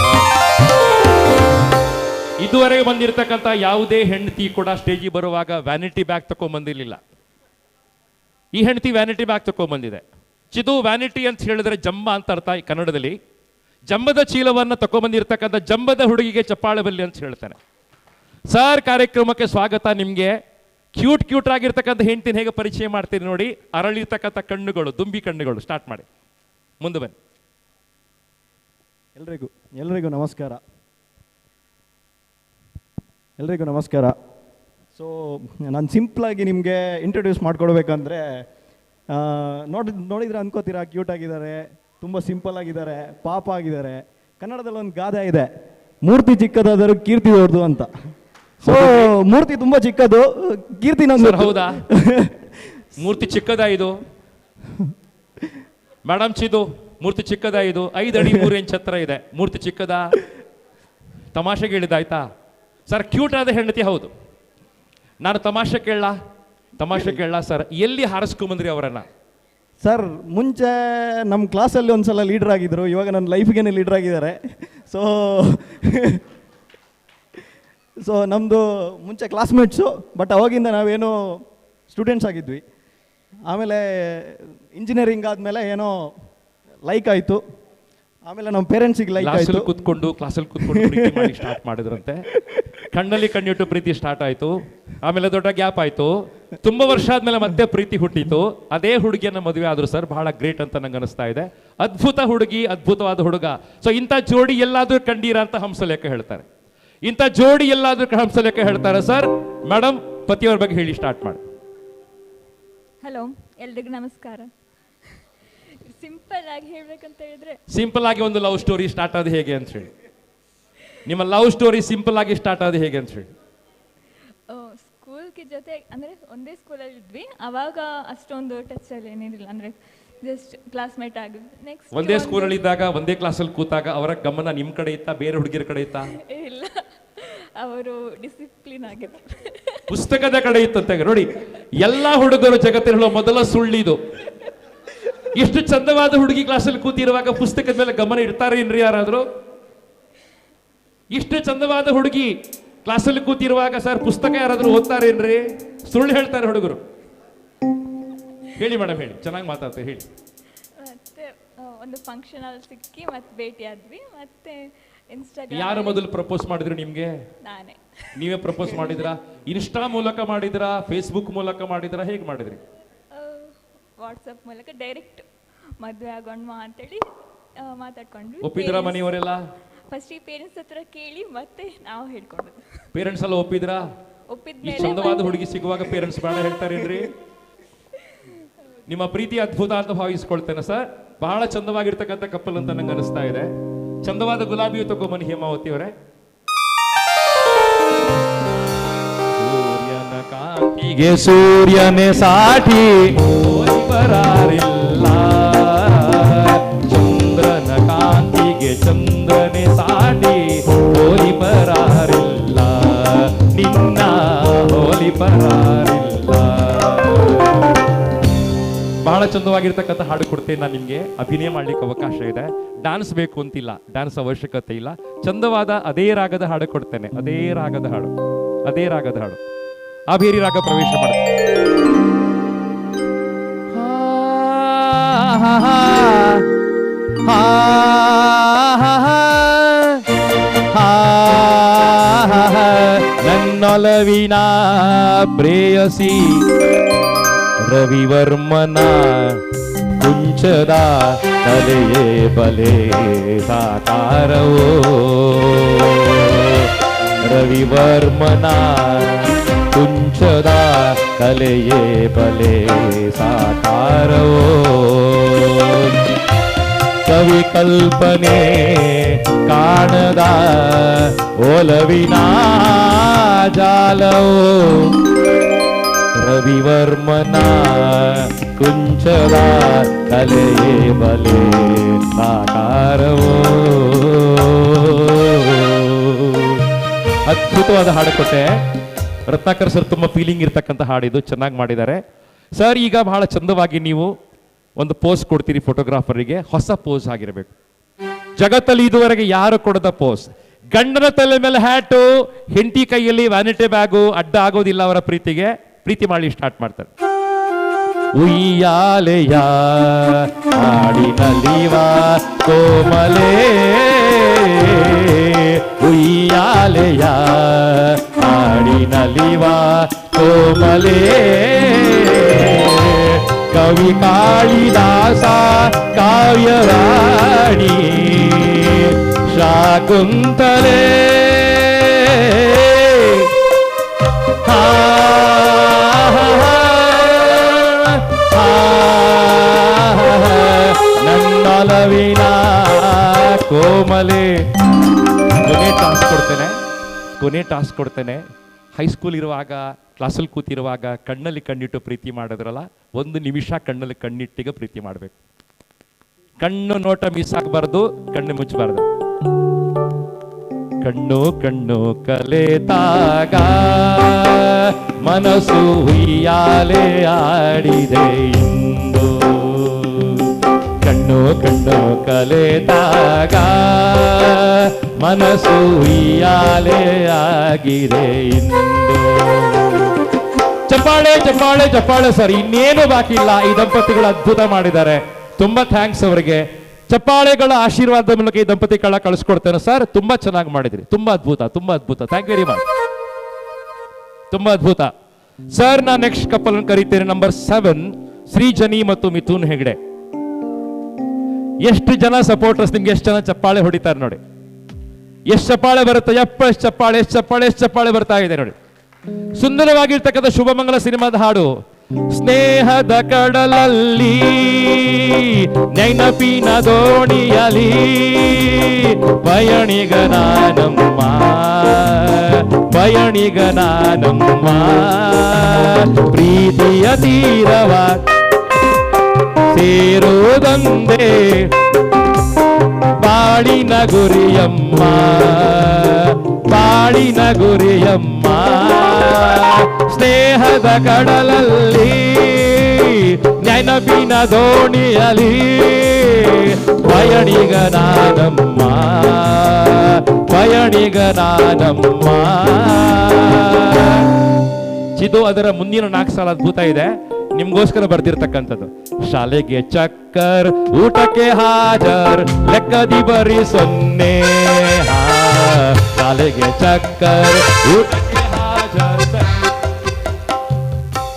ಇದುವರೆಗೆ ಬಂದಿರತಕ್ಕಂಥ ಯಾವುದೇ ಹೆಂಡತಿ ಕೂಡ ಸ್ಟೇಜಿಗೆ ಬರುವಾಗ ವ್ಯಾನಿಟಿ ಬ್ಯಾಗ್ ತಗೊಂಡ್ಬಂದಿರಲಿಲ್ಲ. ಈ ಹೆಂಡತಿ ವ್ಯಾನಿಟಿ ಬ್ಯಾಗ್ ತಗೊಂಡ್ಬಂದಿದೆ. ಚಿದು ವ್ಯಾನಿಟಿ ಅಂತ ಹೇಳಿದ್ರೆ ಜಂಬ ಅಂತ ಅರ್ಥ ಕನ್ನಡದಲ್ಲಿ. ಜಂಬದ ಚೀಲವನ್ನು ತಗೊಂಡ್ಬಂದಿರತಕ್ಕಂಥ ಜಂಬದ ಹುಡುಗಿಗೆ ಚಪ್ಪಾಳೆ ಬಲ್ಲಿ ಅಂತ ಹೇಳ್ತಾನೆ. ಸರ್ ಕಾರ್ಯಕ್ರಮಕ್ಕೆ ಸ್ವಾಗತ. ನಿಮಗೆ ಕ್ಯೂಟ್ ಆಗಿರ್ತಕ್ಕಂಥ ಹೆಂಡತಿನ ಹೇಗೆ ಪರಿಚಯ ಮಾಡ್ತೀರಿ ನೋಡಿ. ಅರಳಿರ್ತಕ್ಕಂಥ ಕಣ್ಣುಗಳು, ದುಂಬಿ ಕಣ್ಣುಗಳು. ಸ್ಟಾರ್ಟ್ ಮಾಡಿ, ಮುಂದೆ ಬನ್ನಿ. ಎಲ್ರಿಗೂ ನಮಸ್ಕಾರ. ಸೊ ನಾನು ಸಿಂಪಲಾಗಿ ನಿಮಗೆ ಇಂಟ್ರೊಡ್ಯೂಸ್ ಮಾಡ್ಕೊಡ್ಬೇಕಂದ್ರೆ, ನೋಡಿದ್ರೆ ಅನ್ಕೋತೀರಾ ಕ್ಯೂಟ್ ಆಗಿದ್ದಾರೆ, ತುಂಬ ಸಿಂಪಲ್ ಆಗಿದ್ದಾರೆ, ಪಾಪ ಆಗಿದ್ದಾರೆ. ಕನ್ನಡದಲ್ಲಿ ಒಂದು ಗಾದೆ ಇದೆ, ಮೂರ್ತಿ ಚಿಕ್ಕದಾದರೂ ಕೀರ್ತಿ ದೊಡ್ಡದು ಅಂತ. ಸೊ ಮೂರ್ತಿ ತುಂಬಾ ಚಿಕ್ಕದು, ಕೀರ್ತಿ ನಂದು. ಹೌದಾ? ಮೂರ್ತಿ ಚಿಕ್ಕದ ಇದು ಮೇಡಮ್? ಚಿದು ಮೂರ್ತಿ ಚಿಕ್ಕದ ಇದು? 5 ಅಡಿ 3 ಇಂಚ್ ಹತ್ರ ಇದೆ. ಮೂರ್ತಿ ಚಿಕ್ಕದ? ತಮಾಷೆಗೆ ಹೇಳಿದಾಯ್ತಾ ಸರ್? ಕ್ಯೂಟ್ ಆದ ಹೆಂಡತಿ ಹೌದು. ನಾನು ತಮಾಷೆ ಕೇಳಲ್ಲ ಸರ್. ಎಲ್ಲಿ ಹಾರಿಸ್ಕೊಂಬಂದ್ರಿ ಅವರನ್ನ? ಸರ್ ಮುಂಚೆ ನಮ್ಮ ಕ್ಲಾಸಲ್ಲಿ ಒಂದ್ಸಲ ಲೀಡರ್ ಆಗಿದ್ರು, ಇವಾಗ ನನ್ನ ಲೈಫ್ಗೇನೆ ಲೀಡರ್ ಆಗಿದ್ದಾರೆ. ಸೊ ನಮ್ಮದು ಮುಂಚೆ ಕ್ಲಾಸ್ಮೇಟ್ಸು, ಬಟ್ ಅವಾಗಿಂದ ನಾವೇನೋ ಸ್ಟೂಡೆಂಟ್ಸ್ ಆಗಿದ್ವಿ. ಆಮೇಲೆ ಇಂಜಿನಿಯರಿಂಗ್ ಆದಮೇಲೆ ಏನೋ ಲೈಕ್ ಆಯಿತು. ಆಮೇಲೆ ನಮ್ಮ ಪೇರೆಂಟ್ಸಿಗೆ ಲೈಕ್ ಆಯಿತು. ಕ್ಲಾಸಲ್ಲಿ ಕೂತ್ಕೊಂಡು ಪ್ರೀತಿ ಮಾಡಿ ಸ್ಟಾರ್ಟ್ ಮಾಡಿದ್ರಂತೆ. ಕಣ್ಣಲ್ಲಿ ಕಣ್ಣಿಟ್ಟು ಪ್ರೀತಿ ಸ್ಟಾರ್ಟ್ ಆಯಿತು. ಆಮೇಲೆ ದೊಡ್ಡ ಗ್ಯಾಪ್ ಆಯಿತು. ತುಂಬ ವರ್ಷ ಆದಮೇಲೆ ಮತ್ತೆ ಪ್ರೀತಿ ಹುಟ್ಟಿತು. ಅದೇ ಹುಡುಗಿಯನ್ನು ಮದುವೆ ಆದರು ಸರ್. ಬಹಳ ಗ್ರೇಟ್ ಅಂತ ನಂಗೆ ಅನಿಸ್ತಾ ಇದೆ. ಅದ್ಭುತ ಹುಡುಗಿ, ಅದ್ಭುತವಾದ ಹುಡುಗ. ಸೊ ಇಂಥ ಜೋಡಿ ಎಲ್ಲಾದರೂ ಕಂಡೀರ ಅಂತ ಹಂಸಲೇಖ ಹೇಳ್ತಾರೆ. ಇಂಥ ಜೋಡಿ ಎಲ್ಲಾದರೂ ಹಂಸಲೇಖ ಹೇಳ್ತಾರೆ ಸರ್. ಮೇಡಮ್ ಪತಿಯವ್ರ ಬಗ್ಗೆ ಹೇಳಿ ಸ್ಟಾರ್ಟ್ ಮಾಡಿ. ಹಲೋ, ಎಲ್ರಿಗೂ ನಮಸ್ಕಾರ. ಸಿಂಪಲ್ ಆಗಿ ಹೇಳ್ಬೇಕಂತ ಹೇಳಿದ್ರೆ, ಸಿಂಪಲ್ ಆಗಿ ಒಂದು ಲವ್ ಸ್ಟೋರಿ ಸ್ಟಾರ್ಟ್ ಆದ ಹೇಗೆ ಅಂತ ಹೇಳಿ. ನಿಮ್ಮ ಲವ್ ಸ್ಟೋರಿ ಸಿಂಪಲ್ ಆಗಿ ಸ್ಟಾರ್ಟ್ ಆದ ಹೇಗೆ ಅಂತ ಹೇಳಿ. ಸ್ಕೂಲ್ಗೆ ಜೊತೆ ಅಂದರೆ ಒಂದೇ ಸ್ಕೂಲಲ್ಲಿ ಇದ್ವಿ. ಅವಾಗ ಅಷ್ಟೊಂದು ಟಚ್ ಅಲ್ಲಿ ಏನಿರಲಿಲ್ಲ, ಅಂದರೆ ಜಸ್ಟ್ ಕ್ಲಾಸ್ಮೇಟ್ ಆಗಿ. ನೆಕ್ಸ್ಟ್ ಒಂದೇ ಸ್ಕೂಲಲ್ಲಿ ಇದ್ದಾಗ, ಒಂದೇ ಕ್ಲಾಸಲ್ಲಿ ಕೂತಾಗ ಅವರ ಗಮನ ನಿಮ್ಮ ಕಡೆ ಇತ್ತಾ, ಬೇರೆ ಹುಡುಗಿರ ಕಡೆ ಇತ್ತಾ? ಇಲ್ಲ, ಅವರು ಡಿಸಿಪ್ಲಿನ್ ಆಗಿದ್ರು. ಪುಸ್ತಕದ ಕಡೆ ಇತ್ತಂತೆ ನೋಡಿ. ಎಲ್ಲಾ ಹುಡುಗರು ಜಗತ್ತಿನ ಮೊದಲ ಸುಳ್ಳಿದು. ಎಷ್ಟು ಚಂದವಾದ ಹುಡುಗಿ ಕ್ಲಾಸಲ್ಲಿ ಕೂತಿರುವಾಗ ಪುಸ್ತಕದ ಮೇಲೆ ಗಮನ ಇಡ್ತಾರೆ ಏನ್ರಿ ಯಾರಾದ್ರು? ಇಷ್ಟು ಚಂದವಾದ ಹುಡುಗಿ ಕ್ಲಾಸಲ್ಲಿ ಕೂತಿರುವಾಗ ಸರ್ ಪುಸ್ತಕ ಯಾರಾದ್ರೂ ಓದ್ತಾರೇನ್ರಿ? ಸುಳ್ಳು ಹೇಳ್ತಾರೆ ಹುಡುಗರು. ಹೇಳಿ ಮೇಡಮ್, ಹೇಳಿ, ಚೆನ್ನಾಗಿ ಮಾತಾಡ್ತಾರೆ, ಹೇಳಿ. ಮತ್ತೆ ಒಂದು ಫಂಕ್ಷನ್ ಅಲ್ಲಿ ಸಿಕ್ಕಿ ಮತ್ತೆ ಭೇಟಿ ಆದ್ವಿ. ಮತ್ತೆ ಇನ್ಸ್ಟಾಗ್ರಾಮ್. ಯಾರು ಮೊದಲು ಪ್ರಪೋಸ್ ಮಾಡಿದ್ರು ನಿಮ್ಗೆ? ನಾನೇ. ನೀವೇ ಪ್ರಪೋಸ್ ಮಾಡಿದ್ರಾ? ಇನ್ಸ್ಟಾ ಮೂಲಕ ಮಾಡಿದ್ರಾ, ಫೇಸ್ಬುಕ್ ಮೂಲಕ ಮಾಡಿದ್ರಾ, ಹೇಗೆ ಮಾಡಿದ್ರಿ? ವಾಟ್ಸಪ್ ಮೂಲಕ ಡೈರೆಕ್ಟ್ ಮದುವೆ ಆಗೋಣ ಅಂತೇಳಿ ಮಾತಾಡ್ಕೊಂಡ್ವಿ. ಒಪ್ಪಿದ್ರ ಮನೆಯವರೆಲ್ಲ? ಫಸ್ಟಿಗೆ ಪೇರೆಂಟ್ಸ್ ಹತ್ರ ಕೇಳಿ ಮತ್ತೆ ನಾವು ಹೇಳ್ಕೊಂಡ್ವಿ. ಪೇರೆಂಟ್ಸ್ ಎಲ್ಲ ಒಪ್ಪಿದ್ರಾ? ಒಪ್ಪಿದ್ಮೇಲೆ ಚಂದವಾದ ಹುಡುಗಿ ಸಿಗುವಾಗ ಪೇರೆಂಟ್ಸ್ ಬೇಡ ಹೇಳ್ತಾರೇನ್ರಿ? ನಿಮ್ಮ ಪ್ರೀತಿ ಅದ್ಭುತ ಅಂತ ಭಾವಿಸ್ಕೊಳ್ತೇನೆ ಸರ್. ಬಹಳ ಚಂದವಾಗಿರ್ತಕ್ಕಂಥ ಕಪ್ಪಲ್ ಅಂತ ನಂಗೆ ಅನಿಸ್ತಾ ಇದೆ. ಚಂದವಾದ ಗುಲಾಬಿಯು ತಗೊಂಬನ್ನಿ ಹೇಮಾವತಿ ಅವರೇ. ಸೂರ್ಯನ ಕಾಂತಿಗೆ ಸೂರ್ಯನೇ ಸಾಟಿ ಹೋಗಿ ಬರಾರಿಲ್ಲ, ಚಂದ್ರನ ಕಾಂತಿಗೆ ಚಂದ್ರನೇ ಸಾಟಿ ಹೋಲಿ ಬರಾರಿಲ್ಲ, ನಿನ್ನ ಹೋಲಿ ಬರಾರಿಲ್ಲ. ಬಹಳ ಚಂದವಾಗಿರ್ತಕ್ಕಂಥ ಹಾಡು ಕೊಡ್ತೇನೆ ನಾನು ನಿಮಗೆ. ಅಭಿನಯ ಮಾಡ್ಲಿಕ್ಕೆ ಅವಕಾಶ ಇದೆ. ಡ್ಯಾನ್ಸ್ ಬೇಕು ಅಂತಿಲ್ಲ, ಡ್ಯಾನ್ಸ್ ಅವಶ್ಯಕತೆ ಇಲ್ಲ. ಚಂದವಾದ ಅದೇ ರಾಗದ ಹಾಡು ಕೊಡ್ತೇನೆ. ಅದೇ ರಾಗದ ಹಾಡು, ಅದೇ ರಾಗದ ಹಾಡು. ಆ ಬೇರೆ ರಾಗ ಪ್ರವೇಶ ಮಾಡುತ್ತೆ. ನನ್ನೊಲವಿನ ಪ್ರೇಯಸಿ ರವಿವರ್ಮನ ಕುಂಚದ ತಲೆಯೇ ಬಲೆ ಸಾಕಾರವೋ, ರವಿವರ್ಮನ ಕುಂಚದ ಕಲೆಯೇ ಬಲೆ ಸಾಕಾರವೋ, ಕವಿ ಕಲ್ಪನೆ ಕಾಣದ ಒಲವಿನ ಜಾಲವೋ, ರವಿವರ್ಮನ ಕುಂಚದ ಕಲೆಯೇ ಬಲೆ ಸಾಕಾರವೋ. ಅದ್ಭುತವಾದ ಹಾಡು ಕೊಟ್ಟೆ. ರತ್ನಾಕರ್ ಸರ್ ತುಂಬ ಫೀಲಿಂಗ್ ಇರ್ತಕ್ಕಂಥ ಹಾಡಿದು, ಚೆನ್ನಾಗಿ ಮಾಡಿದ್ದಾರೆ ಸರ್. ಈಗ ಬಹಳ ಚಂದವಾಗಿ ನೀವು ಒಂದು ಪೋಸ್ ಕೊಡ್ತೀರಿ ಫೋಟೋಗ್ರಾಫರಿಗೆ. ಹೊಸ ಪೋಸ್ ಆಗಿರಬೇಕು. ಜಗತ್ತಲ್ಲಿ ಇದುವರೆಗೆ ಯಾರು ಕೊಡದ ಪೋಸ್. ಗಂಡನ ತಲೆ ಮೇಲೆ ಹ್ಯಾಟು, ಹೆಂಡತಿ ಕೈಯಲ್ಲಿ ವ್ಯಾನಿಟಿ ಬ್ಯಾಗು ಅಡ್ಡ ಆಗೋದಿಲ್ಲ ಅವರ ಪ್ರೀತಿಗೆ. ಪ್ರೀತಿ ಮಾಡಿ ಸ್ಟಾರ್ಟ್ ಮಾಡ್ತಾರೆ. ಉಯ್ಯಾಲೆಯ ಹಾಡಿನಲಿವ ಕೋಮಲೆ, ಉಯ್ಯಾಲೆಯ ಹಾಡಿನಲಿವ ಕೋಮಲೆ, ಕವಿ ಕಾಳಿದಾಸ ಕಾವ್ಯವಾಣಿ ಶಾಕುಂತಲೆ, ನನ್ನೊಲವಿನ ಕೋಮಲೆ. ಕೊನೆ ಟಾಸ್ಕ್ ಕೊಡ್ತೇನೆ. ಹೈಸ್ಕೂಲ್ ಇರುವಾಗ ಕ್ಲಾಸಲ್ಲಿ ಕೂತಿರುವಾಗ ಕಣ್ಣಲ್ಲಿ ಕಣ್ಣಿಟ್ಟು ಪ್ರೀತಿ ಮಾಡಿದ್ರಲ್ಲ, 1 ನಿಮಿಷ ಕಣ್ಣಲ್ಲಿ ಕಣ್ಣಿಟ್ಟಿಗೆ ಪ್ರೀತಿ ಮಾಡಬೇಕು. ಕಣ್ಣು ನೋಟ ಮಿಸ್ ಆಗಬಾರ್ದು, ಕಣ್ಣು ಮುಚ್ಚಬಾರ್ದು. ಕಣ್ಣು ಕಣ್ಣು ಕಲೆತಾಗ ಮನಸ್ಸು ಹುಯ್ಯಾಲೆ ಆಡಿದೆ ಇಂದು, ಕಣ್ಣು ಕಣ್ಣು ಕಲೆತಾಗ ಮನಸ್ಸು ಹುಯ್ಯಾಲೆ ಆಗಿದೆ ಇಂದು. ಚಪ್ಪಾಳೆ ಚಪ್ಪಾಳೆ ಚಪ್ಪಾಳೆ ಸರ್. ಇನ್ನೇನು ಬಾಕಿ ಇಲ್ಲ. ಈ ದಂಪತಿಗಳು ಅದ್ಭುತ ಮಾಡಿದ್ದಾರೆ. ತುಂಬಾ ಥ್ಯಾಂಕ್ಸ್ ಅವರಿಗೆ. ಚಪ್ಪಾಳೆಗಳ ಆಶೀರ್ವಾದದ ಮೂಲಕ ಈ ದಂಪತಿ ಕಳಿಸ್ಕೊಡ್ತೇನೆ ಸರ್. ತುಂಬಾ ಚೆನ್ನಾಗಿ ಮಾಡಿದ್ರಿ. ತುಂಬಾ ಅದ್ಭುತ, ತುಂಬಾ ಅದ್ಭುತ. Thank you very much. ತುಂಬಾ ಅದ್ಭುತ ಸರ್. ನಾನು ನೆಕ್ಸ್ಟ್ ಕಪಲ್ ಕರೀತೇನೆ. ನಂಬರ್ 7 ಶ್ರೀಜನಿ ಮತ್ತು ಮಿಥುನ್ ಹೆಗ್ಡೆ. ಎಷ್ಟು ಜನ ಸಪೋರ್ಟರ್ಸ್, ನಿಮ್ಗೆ ಎಷ್ಟು ಜನ ಚಪ್ಪಾಳೆ ಹೊಡಿತಾರೆ ನೋಡಿ. ಎಷ್ಟು ಚಪ್ಪಾಳೆ ಬರುತ್ತೆ, ಎಷ್ಟು ಚಪ್ಪಾಳೆ, ಎಷ್ಟು ಚಪ್ಪಾಳೆ, ಎಷ್ಟು ಚಪ್ಪಾಳೆ ಬರ್ತಾ ಇದೆ ನೋಡಿ. ಸುಂದರವಾಗಿರ್ತಕ್ಕಂಥ ಶುಭಮಂಗಲ ಸಿನಿಮಾದ ಹಾಡು. ಸ್ನೇಹದ ಕಡಲಲ್ಲಿ ನೆನಪಿನ ದೋಣಿಯಲಿ ಪಯಣಿಗನಾನಮ್ಮ, ಪಯಣಿಗನಾನಮ್ಮ, ಪ್ರೀತಿಯ ತೀರವ ಸೇರುವುದೊಂದೇ ಬಾಳಿನ ಗುರಿಯಮ್ಮ, ಬಾಳಿನ ಗುರಿಯಮ್ಮ. ಸ್ನೇಹದ ಕಡಲಲ್ಲಿ ನೆನಪಿನ ದೋಣಿಯಲಿ ಪಯಣಿಗನಾನಮ್ಮ, ಪಯಣಿಗನಾನಮ್ಮ. ಚಿದು ಅದರ ಮುಂದಿನ 4 ಸಾಲ ಅದ್ಭುತ ಇದೆ, ನಿಮ್ಗೋಸ್ಕರ ಬರ್ದಿರ್ತಕ್ಕಂಥದ್ದು. ಶಾಲೆಗೆ ಚಕ್ಕರ್, ಊಟಕ್ಕೆ ಹಾಜರ್, ಲೆಕ್ಕದಿ ಬರಿ 0. ಶಾಲೆಗೆ ಚಕ್ಕರ್, ಊಟಕ್ಕೆ ಹಾಜರ್.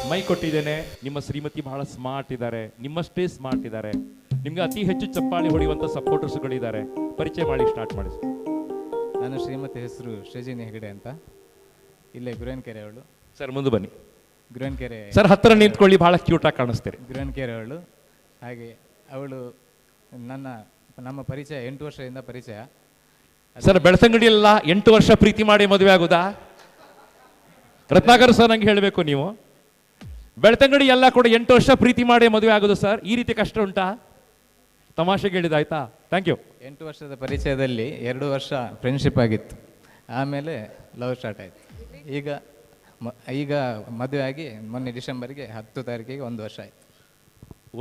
ಮೈ ಕೊಟ್ಟಿದ್ದೇನೆ. ನಿಮ್ಮ ಶ್ರೀಮತಿ ಬಹಳ ಸ್ಮಾರ್ಟ್ ಇದ್ದಾರೆ, ನಿಮ್ಮಷ್ಟೇ ಸ್ಮಾರ್ಟ್ ಇದ್ದಾರೆ. ನಿಮ್ಗೆ ಅತಿ ಹೆಚ್ಚು ಚಪ್ಪಾಳಿ ಹೊಡೆಯುವಂಥ ಸಪೋರ್ಟರ್ಸ್ಗಳಿದ್ದಾರೆ, ಪರಿಚಯ ಮಾಡಿ ಸ್ಟಾರ್ಟ್ ಮಾಡಿ. ನನ್ನ ಶ್ರೀಮತಿ ಹೆಸರು ಶ್ರೀಜಿನಿ ಹೆಗಡೆ ಅಂತ, ಇಲ್ಲೇ ಗುರೇನ್ಕೆರೆ ಅವಳು. ಸರ್ ಮುಂದೆ ಬನ್ನಿ. ಗುರೇನ್ಕೆರೆ ಸರ್ ಹತ್ತಿರ ನಿಂತ್ಕೊಳ್ಳಿ, ಬಹಳ ಕ್ಯೂಟಾಗಿ ಕಾಣಿಸ್ತೀರಿ. ಗುರೇನ್ಕೆರೆ ಅವಳು. ಹಾಗೆ ಅವಳು ನಮ್ಮ ಪರಿಚಯ 8 ವರ್ಷದಿಂದ ಪರಿಚಯ. ಸರ್ ಬೆಳ್ತಂಗಡಿಯಲ್ಲ 8 ವರ್ಷ ಪ್ರೀತಿ ಮಾಡಿ ಮದುವೆ ಆಗುದಾ? ರತ್ನಾಕರ್ ಸರ್ ನಂಗೆ ಹೇಳಬೇಕು, ನೀವು ಬೆಳ್ತಂಗಡಿ ಎಲ್ಲ ಕೂಡ 8 ವರ್ಷ ಪ್ರೀತಿ ಮಾಡಿ ಮದುವೆ ಆಗೋದು ಸರ್, ಈ ರೀತಿ ಕಷ್ಟ ಉಂಟಾ? ತಮಾಷೆಗೆ ಹೇಳಿದಾಯ್ತಾ? Thank you. 8 ವರ್ಷದ ಪರಿಚಯದಲ್ಲಿ 2 ವರ್ಷ ಫ್ರೆಂಡ್ಶಿಪ್ ಆಗಿತ್ತು, ಆಮೇಲೆ ಲವ್ ಸ್ಟಾರ್ಟ್ ಆಯಿತು. ಈಗ ಮದುವೆ ಆಗಿ ಮೊನ್ನೆ ಡಿಸೆಂಬರ್ಗೆ 10 ತಾರೀಕಿಗೆ 1 ವರ್ಷ ಆಯಿತು.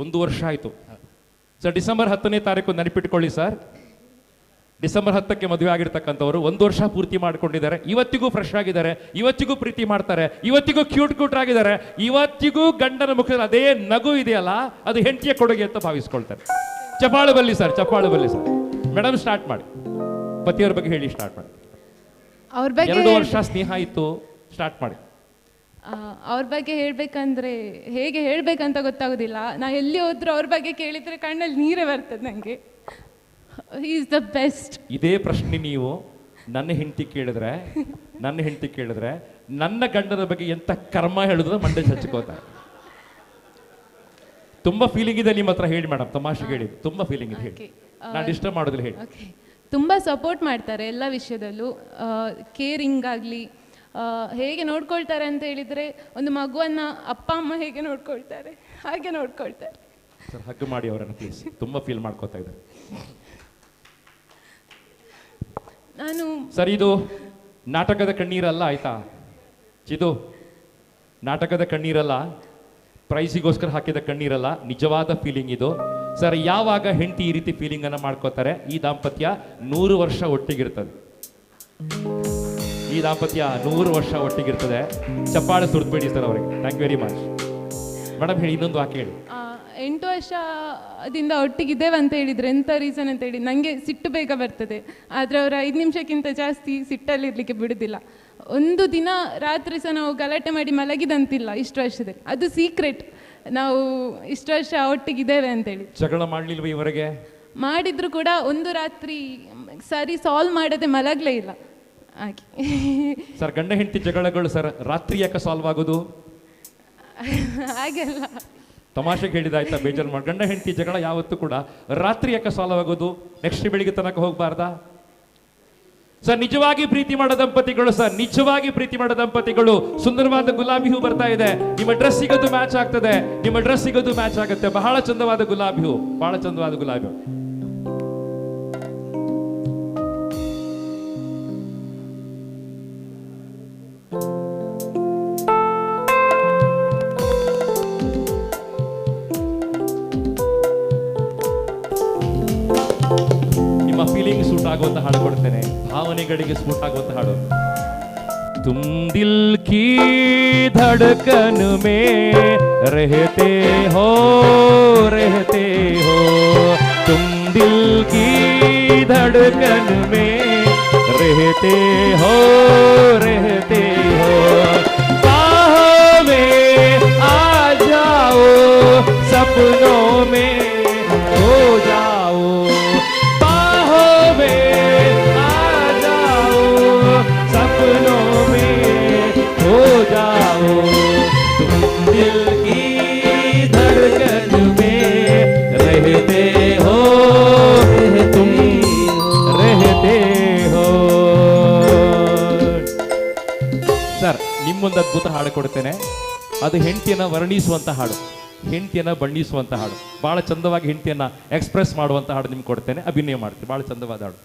1 ವರ್ಷ ಆಯಿತು ಸರ್. ಡಿಸೆಂಬರ್ 10ನೇ ತಾರೀಕು ನೆನಪಿಟ್ಕೊಳ್ಳಿ ಸರ್. ಡಿಸೆಂಬರ್ 10ಕ್ಕೆ ಮದುವೆ ಆಗಿರ್ತಕ್ಕಂಥವ್ರು 1 ವರ್ಷ ಪೂರ್ತಿ ಮಾಡ್ಕೊಂಡಿದ್ದಾರೆ. ಇವತ್ತಿಗೂ ಫ್ರೆಶ್ ಆಗಿದ್ದಾರೆ, ಇವತ್ತಿಗೂ ಪ್ರೀತಿ ಮಾಡ್ತಾರೆ, ಇವತ್ತಿಗೂ ಕ್ಯೂಟ್ ಆಗಿದ್ದಾರೆ, ಇವತ್ತಿಗೂ ಗಂಡನ ಮುಖದಲ್ಲಿ ಅದೇ ನಗು ಇದೆಯಲ್ಲ, ಅದು ಹೆಂಡತಿಯ ಕೊಡುಗೆ ಅಂತ ಭಾವಿಸ್ಕೊಳ್ತಾರೆ. ಚಪ್ಪಾಳು ಬಲ್ಲಿ ಸರ್, ಚಪ್ಪಾಳು ಬಲ್ಲಿ ಸರ್. ಮೇಡಮ್ ಸ್ಟಾರ್ಟ್ ಮಾಡಿ, ಪತಿಯವರ ಬಗ್ಗೆ ಹೇಳಿ ಸ್ಟಾರ್ಟ್ ಮಾಡಿ. ಅವ್ರ ಬಗ್ಗೆ 2 ವರ್ಷ ಸ್ನೇಹ ಇತ್ತು, ಸ್ಟಾರ್ಟ್ ಮಾಡಿ. ಅವ್ರ ಬಗ್ಗೆ ಹೇಳ್ಬೇಕಂದ್ರೆ ಹೇಗೆ ಹೇಳ್ಬೇಕಂತ ಗೊತ್ತಾಗೋದಿಲ್ಲ. ನಾ ಎಲ್ಲಿ ಹೋದ್ರೂ ಅವ್ರ ಬಗ್ಗೆ ಕೇಳಿದ್ರೆ ಕಣ್ಣಲ್ಲಿ ನೀರೇ ಬರ್ತದೆ ನನಗೆ. He is the best. ಇದೇ ಪ್ರಶ್ನೆ ನೀವು ನನ್ನ ಹೆಂಡತಿ ಕೇಳಿದ್ರೆ ನನ್ನ ಗಂಡನ ಬಗ್ಗೆ ಎಂತ ಕರ್ಮ ಹೇಳಿದ್ರೆ ಮಂಡೆ ಹಚ್ಕೋತಾರೆ. ತುಂಬಾ ಫೀಲಿಂಗ್ ಇದೆ ನಿಮ್ಮ ಹತ್ರ, ಹೇಳಿ ಮೇಡಮ್. ತಮಾಷೆಗೆ ಹೇಳಿ, ತುಂಬಾ ಫೀಲಿಂಗ್ ಇದೆ, ಹೇಳಿ. ನಾನು ಡಿಸ್ಟರ್ಬ್ ಮಾಡೋದಿಲ್ಲ, ಹೇಳಿ. ತುಂಬ ಸಪೋರ್ಟ್ ಮಾಡ್ತಾರೆ ಎಲ್ಲ ವಿಷಯದಲ್ಲೂ. ಕೇರಿಂಗ್ ಆಗಲಿ, ಹೇಗೆ ನೋಡ್ಕೊಳ್ತಾರೆ ಅಂತ ಹೇಳಿದರೆ ಒಂದು ಮಗುವನ್ನು ಅಪ್ಪ ಅಮ್ಮ ಹೇಗೆ ನೋಡ್ಕೊಳ್ತಾರೆ ಹಾಗೆ ನೋಡ್ಕೊಳ್ತಾರೆ. ಸರ್ ಹಗ್ ಮಾಡಿ ಅವರನ್ನು ಪ್ಲೀಸ್, ತುಂಬ ಫೀಲ್ ಮಾಡ್ಕೋತಾ ಇದ್ದಾರೆ. ನಾನು ಸರ್ ಇದು ನಾಟಕದ ಕಣ್ಣೀರಲ್ಲ, ಆಯ್ತಾ? ಇದು ನಾಟಕದ ಕಣ್ಣೀರಲ್ಲ, ಪ್ರೈಸಿಗೋಸ್ಕರ ಹಾಕಿದ ಕಣ್ಣೀರಲ್ಲ, ನಿಜವಾದ ಫೀಲಿಂಗ್ ಇದು. ಸರ್ ಯಾವಾಗ ಹೆಂಡತಿ ಈ ರೀತಿ ಫೀಲಿಂಗ್ ಅನ್ನ ಮಾಡ್ಕೋತಾರೆ, ಈ ದಾಂಪತ್ಯ 100 ವರ್ಷ ಒಟ್ಟಿಗಿರ್ತದೆ. ಈ ದಾಂಪತ್ಯ 100 ವರ್ಷ ಒಟ್ಟಿಗಿರ್ತದೆ. ಚಪ್ಪಾಳೆ ಸುರಿದ್ಬೇಡಿ ಸರ್ ಅವರಿಗೆ. Thank you very much. Madam ಹೇಳಿ, ಇನ್ನೊಂದು ವಾಕ್ಯ ಹೇಳಿ. 8 ವರ್ಷದಿಂದ ಒಟ್ಟಿಗಿದ್ದೇವೆ ಅಂತ ಹೇಳಿದರೆ ಎಂಥ ರೀಸನ್ ಅಂತ ಹೇಳಿ ನನಗೆ ಸಿಟ್ಟು ಬೇಗ ಬರ್ತದೆ. ಆದರೆ ಅವರು 5 ನಿಮಿಷಕ್ಕಿಂತ ಜಾಸ್ತಿ ಸಿಟ್ಟಲ್ಲಿರಲಿಕ್ಕೆ ಬಿಡೋದಿಲ್ಲ. ಒಂದು ದಿನ ರಾತ್ರಿ ಸಹ ನಾವು ಗಲಾಟೆ ಮಾಡಿ ಮಲಗಿದಂತಿಲ್ಲ ಇಷ್ಟು ವರ್ಷದಲ್ಲಿ. ಅದು ಸೀಕ್ರೆಟ್, ನಾವು ಇಷ್ಟು ವರ್ಷ ಒಟ್ಟಿಗಿದ್ದೇವೆ ಅಂತೇಳಿ. ಜಗಳ ಮಾಡಲಿಲ್ವ ಇವರೆಗೆ? ಮಾಡಿದ್ರು ಕೂಡ ಒಂದು ರಾತ್ರಿ ಸರಿ ಸಾಲ್ವ್ ಮಾಡದೆ ಮಲಗಲೇ ಇಲ್ಲ. ಹಾಗೆ ಸರ್ ಗಂಡ ಹೆಂಡತಿ ಜಗಳಗಳು ಸರ್ ರಾತ್ರಿ ಯಾಕೆ ಸಾಲ್ವ್ ಆಗೋದು? ಹಾಗೆಲ್ಲ ತಮಾಷೆಗೆ ಹೇಳಿದಾಯ್ತಾ, ಬೇಜಾರು ಮಾಡಿ. ಗಂಡ ಹೆಂಡತಿ ಜಗಳ ಯಾವತ್ತೂ ಕೂಡ ರಾತ್ರಿ ಯಾಕೆ ಸಾಲ್ವ್ ಆಗೋದು? ನೆಕ್ಸ್ಟ್ ಬೆಳಿಗ್ಗೆ ತನಕ ಹೋಗ್ಬಾರ್ದಾ ಸರ್? ನಿಜವಾಗಿ ಪ್ರೀತಿ ಮಾಡೋ ದಂಪತಿಗಳು ಸರ್, ನಿಜವಾಗಿ ಪ್ರೀತಿ ಮಾಡೋ ದಂಪತಿಗಳು, ಸುಂದರವಾದ ಗುಲಾಬಿ ಹೂ ಬರ್ತಾ ಇದೆ, ನಿಮ್ಮ ಡ್ರೆಸ್ ಸಿಗೋದು ಮ್ಯಾಚ್ ಆಗ್ತದೆ, ನಿಮ್ಮ ಡ್ರೆಸ್ ಸಿಗೋದು ಮ್ಯಾಚ್ ಆಗುತ್ತೆ. ಬಹಳ ಚಂದವಾದ ಗುಲಾಬಿ ಹೂ, ಬಹಳ ಚಂದವಾದ ಗುಲಾಬಿ ಹೂ. ನಿಮ್ಮ ಫೀಲಿಂಗ್ ಸೂಟ್ ಆಗುವಂತ ಹಾಡು ಕೊಡ್ತೇನೆ, ಭಾವನೆಗಳಿಗೆ ಸೂಟ್ ಆಗುವಂತ ಹಾಡು. तुम दिल की धड़कन में रहते हो तुम दिल की धड़कन में रहते हो बाहों में आ जाओ, सपनों में हो जाओ, बाहों में आ जाओ, सपनों में हो जाओ, तुम दिल की धड़कन में रहते हो तुम रहते हो. ಸರ್ ನಿಮ್ಮೊಂದು ಅದ್ಭುತ ಹಾಡು ಕೊಡ್ತೇನೆ, ಅದು ಹೆಂಡತಿಯನ್ನ ವರ್ಣಿಸುವಂತ ಹಾಡು, ಹೆಂಡತಿಯನ್ನ ಬಣ್ಣಿಸುವಂತ ಹಾಡು, ಬಹಳ ಚಂದವಾಗಿ ಹೆಂಡತಿಯನ್ನ ಎಕ್ಸ್ಪ್ರೆಸ್ ಮಾಡುವಂತ ಹಾಡು ನಿಮ್ಗೆ ಕೊಡ್ತೇನೆ, ಅಭಿನಯ ಮಾಡ್ತೀನಿ. ಬಹಳ ಚಂದವಾದ ಹಾಡು.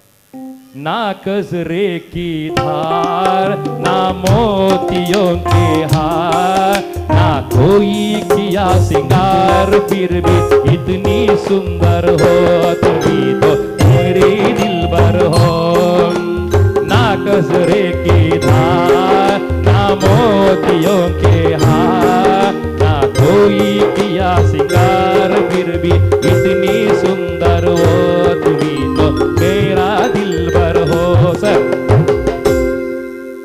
ना कजरे की धार, ना मोतियों के हार, ना कोई किया सिंगार, फिर भी इतनी सुंदर हो, तुम तो मेरी दिलबर हो. ना कजरे की धार, ना मोतियों के हार, ना कोई किया सिंगार, फिर भी इतनी सुंदर हो, तुम तो मेरा दिलबर हो. ಸರ್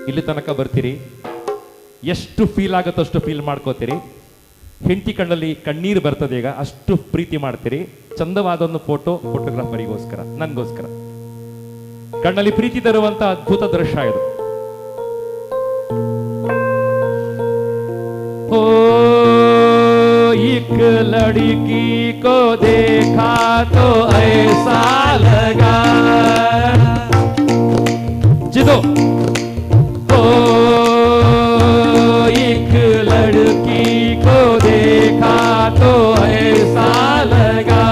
ಇಲ್ಲಿ ತನಕ ಬರ್ತೀರಿ, ಎಷ್ಟು ಫೀಲ್ ಆಗುತ್ತೋ ಅಷ್ಟು ಫೀಲ್ ಮಾಡ್ಕೋತೀರಿ. ಹೆಂಡತಿ ಕಣ್ಣಲ್ಲಿ ಕಣ್ಣೀರು ಬರ್ತದೆ ಈಗ, ಅಷ್ಟು ಪ್ರೀತಿ ಮಾಡ್ತೀರಿ. ಚಂದವಾದ ಒಂದು ಫೋಟೋಗ್ರಾಫರಿಗೋಸ್ಕರ, ನನಗೋಸ್ಕರ ಕಣ್ಣಲ್ಲಿ ಪ್ರೀತಿ ತರುವಂತ ಅದ್ಭುತ ದೃಶ್ಯ ಇದು. ओ एक लड़की को देखा तो ऐसा लगा जिदो ओ एक लड़की को देखा तो ऐसा लगा.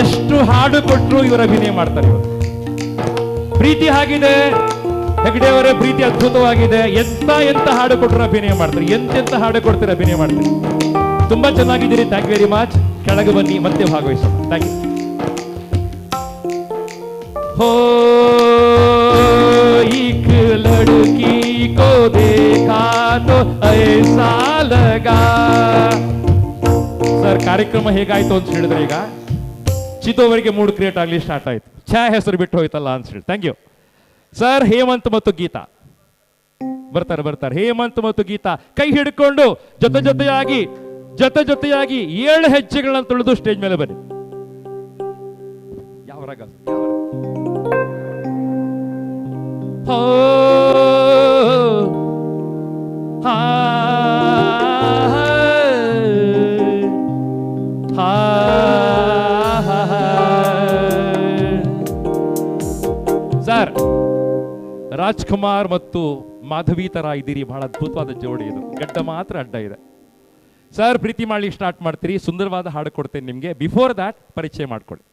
ಎಷ್ಟು ಹಾಡು ಕೊಟ್ಟರು ಇವರು ಅಭಿನಯ ಮಾಡ್ತಾರೆ. ಇವರು ಪ್ರೀತಿ ಆಗಿದೆ, ಹೆಗ್ಡೆ ಅವರೇ ಪ್ರೀತಿ ಅದ್ಭುತವಾಗಿದೆ. ಎಂತ ಹಾಡು ಕೊಟ್ಟರು ಅಭಿನಯ ಮಾಡ್ತಾರೆ, ಎಂತೆಂತ ಹಾಡು ಕೊಡ್ತಾರೆ ಅಭಿನಯ ಮಾಡ್ತಾರೆ. ತುಂಬಾ ಚೆನ್ನಾಗಿದ್ದೀರಿ. Thank you very much. ಕೆಳಗೆ ಬನ್ನಿ, ಮತ್ತೆ ಭಾಗವಹಿಸೋಣ. Thank you. हो एक लड़की को देखा तो ऐसा लगा. ಸರ್, ಕಾರ್ಯಕ್ರಮ ಹೇಗಾಯ್ತು ಅಂತ ಹೇಳಿದ್ರೆ ಈಗ ಚಿತ್ತೋವರೆಗೆ ಮೂಡ್ ಕ್ರಿಯೇಟ್ ಆಗಲಿ ಸ್ಟಾರ್ಟ್ ಆಯ್ತು. ಛಾ ಹೆಸರು ಬಿಟ್ಟು ಹೋಯ್ತಲ್ಲ ಅಂತ ಹೇಳಿ. Thank you sir. ಹೇಮಂತ್ ಮತ್ತು ಗೀತಾ ಬರ್ತಾರೆ. ಹೇಮಂತ್ ಮತ್ತು ಗೀತಾ ಕೈ ಹಿಡ್ಕೊಂಡು ಜೊತೆಯಾಗಿ 7 ಹೆಜ್ಜೆಗಳನ್ನ ತುಳಿದು ಸ್ಟೇಜ್ ಮೇಲೆ ಬನ್ನಿ. ಯಾವ ರಾಗ? ಹೋ ಹಾ ಹಾ ಸರ್, ರಾಜ್ಕುಮಾರ್ ಮತ್ತು ಮಾಧವಿ ತರ ಇದ್ದೀರಿ. ಬಹಳ ಅದ್ಭುತವಾದ ಜೋಡಿ ಇದು. ಗಡ್ಡ ಮಾತ್ರ ಅಡ್ಡ ಇದೆ. ಸರ್, ಪ್ರೀತಿ ಮಾಡಿ ಸ್ಟಾರ್ಟ್ ಮಾಡ್ತೀರಿ. ಸುಂದರವಾದ ಹಾಡು ಕೊಡ್ತೇನೆ ನಿಮಗೆ. ಬಿಫೋರ್ ದಾಟ್ ಪರಿಚಯ ಮಾಡ್ಕೊಳ್ಳಿ.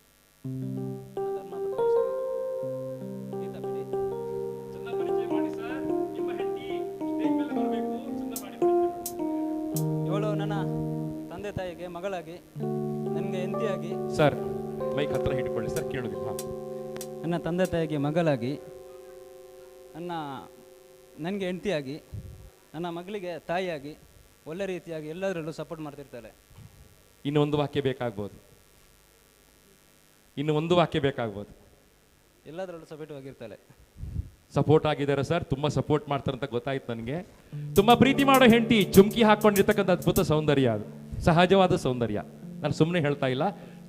ಇವಳು ನನ್ನ ತಂದೆ ತಾಯಿಗೆ ಮಗಳಾಗಿ, ನನಗೆ ಹೆಂಡತಿಯಾಗಿ. ಸರ್, ಮೈಕ್ ಹತ್ರ ಹಿಡ್ಕೊಳ್ಳಿ ಸರ್, ಕೇಳೋದಿಲ್ಲ. ನನ್ನ ತಂದೆ ತಾಯಿಗೆ ಮಗಳಾಗಿ, ನನಗೆ ಹೆಂಡತಿಯಾಗಿ, ನನ್ನ ಮಗಳಿಗೆ ತಾಯಿಯಾಗಿ, ಒಳ್ಳೆ ರೀತಿಯಾಗಿ ಎಲ್ಲದರಲ್ಲೂ ಸಪೋರ್ಟ್ ಮಾಡ್ತಿರ್ತಾಳೆ. ಇನ್ನು ಒಂದು ವಾಕ್ಯ ಬೇಕಾಗ್ಬೋದು. ಎಲ್ಲದರಲ್ಲೂ ಸಪೋರ್ಟ್ ಆಗಿರ್ತಾಳೆ. ಸಪೋರ್ಟ್ ಆಗಿದ್ದಾರೆ ಸರ್. ತುಂಬಾ ಸಪೋರ್ಟ್ ಮಾಡ್ತಾರೆ ಅಂತ ಗೊತ್ತಾಯ್ತು ನನಗೆ. ತುಂಬಾ ಪ್ರೀತಿ ಮಾಡೋ ಹೆಂಡತಿ, ಜುಮ್ಕಿ ಹಾಕೊಂಡಿರ್ತಕ್ಕಂಥ ಅದ್ಭುತ ಸೌಂದರ್ಯ, ಅದು ಸಹಜವಾದ ಸೌಂದರ್ಯ. ನಾನು ಸುಮ್ಮನೆ ಹೇಳ್ತಾ ಇಲ್ಲ.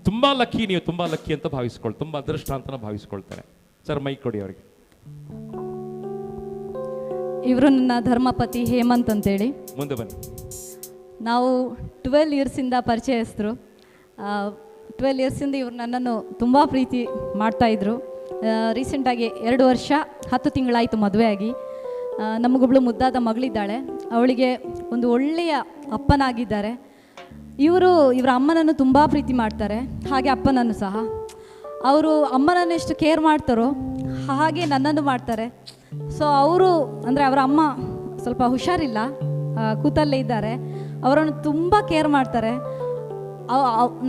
ತುಂಬಾ ಲಕ್ಕಿ, ನೀವು ತುಂಬಾ ಲಕ್ಕಿ ಅಂತ ಭಾವಿಸ್ಕೊಳ್ತಾರೆ, ತುಂಬಾ ಅದೃಷ್ಟ ಅಂತ ಭಾವಿಸ್ಕೊಳ್ತಾರೆ. ಸರ್, ಮೈಕ್ ಕೊಡಿ ಅವರಿಗೆ. ಇವರು ನನ್ನ ಧರ್ಮಪತಿ ಹೇಮಂತ್ ಅಂತೇಳಿ. ಮುಂದೆ ಬನ್ನಿ. ನಾವು 12 ಇಯರ್ಸಿಂದ ಪರಿಚಯಸ್ಥರು. 12 ಇಯರ್ಸಿಂದ ಇವರು ನನ್ನನ್ನು ತುಂಬ ಪ್ರೀತಿ ಮಾಡ್ತಾಯಿದ್ರು. ರೀಸೆಂಟಾಗಿ 2 ವರ್ಷ 10 ತಿಂಗಳಾಯಿತು ಮದುವೆ ಆಗಿ. ನಮಗೊಬ್ಳು ಮುದ್ದಾದ ಮಗಳಿದ್ದಾಳೆ. ಅವಳಿಗೆ ಒಂದು ಒಳ್ಳೆಯ ಅಪ್ಪನಾಗಿದ್ದಾರೆ. ಇವರ ಅಮ್ಮನನ್ನು ತುಂಬ ಪ್ರೀತಿ ಮಾಡ್ತಾರೆ, ಹಾಗೆ ಅಪ್ಪನನ್ನು ಸಹ. ಅವರು ಅಮ್ಮನನ್ನು ಎಷ್ಟು ಕೇರ್ ಮಾಡ್ತಾರೋ ಹಾಗೆ ನನ್ನನ್ನು ಮಾಡ್ತಾರೆ. ಸೊ ಅವರು ಅಂದರೆ ಅವರ ಅಮ್ಮ ಸ್ವಲ್ಪ ಹುಷಾರಿಲ್ಲ, ಕೂತಲ್ಲೇ ಇದ್ದಾರೆ. ಅವರನ್ನು ತುಂಬ ಕೇರ್ ಮಾಡ್ತಾರೆ.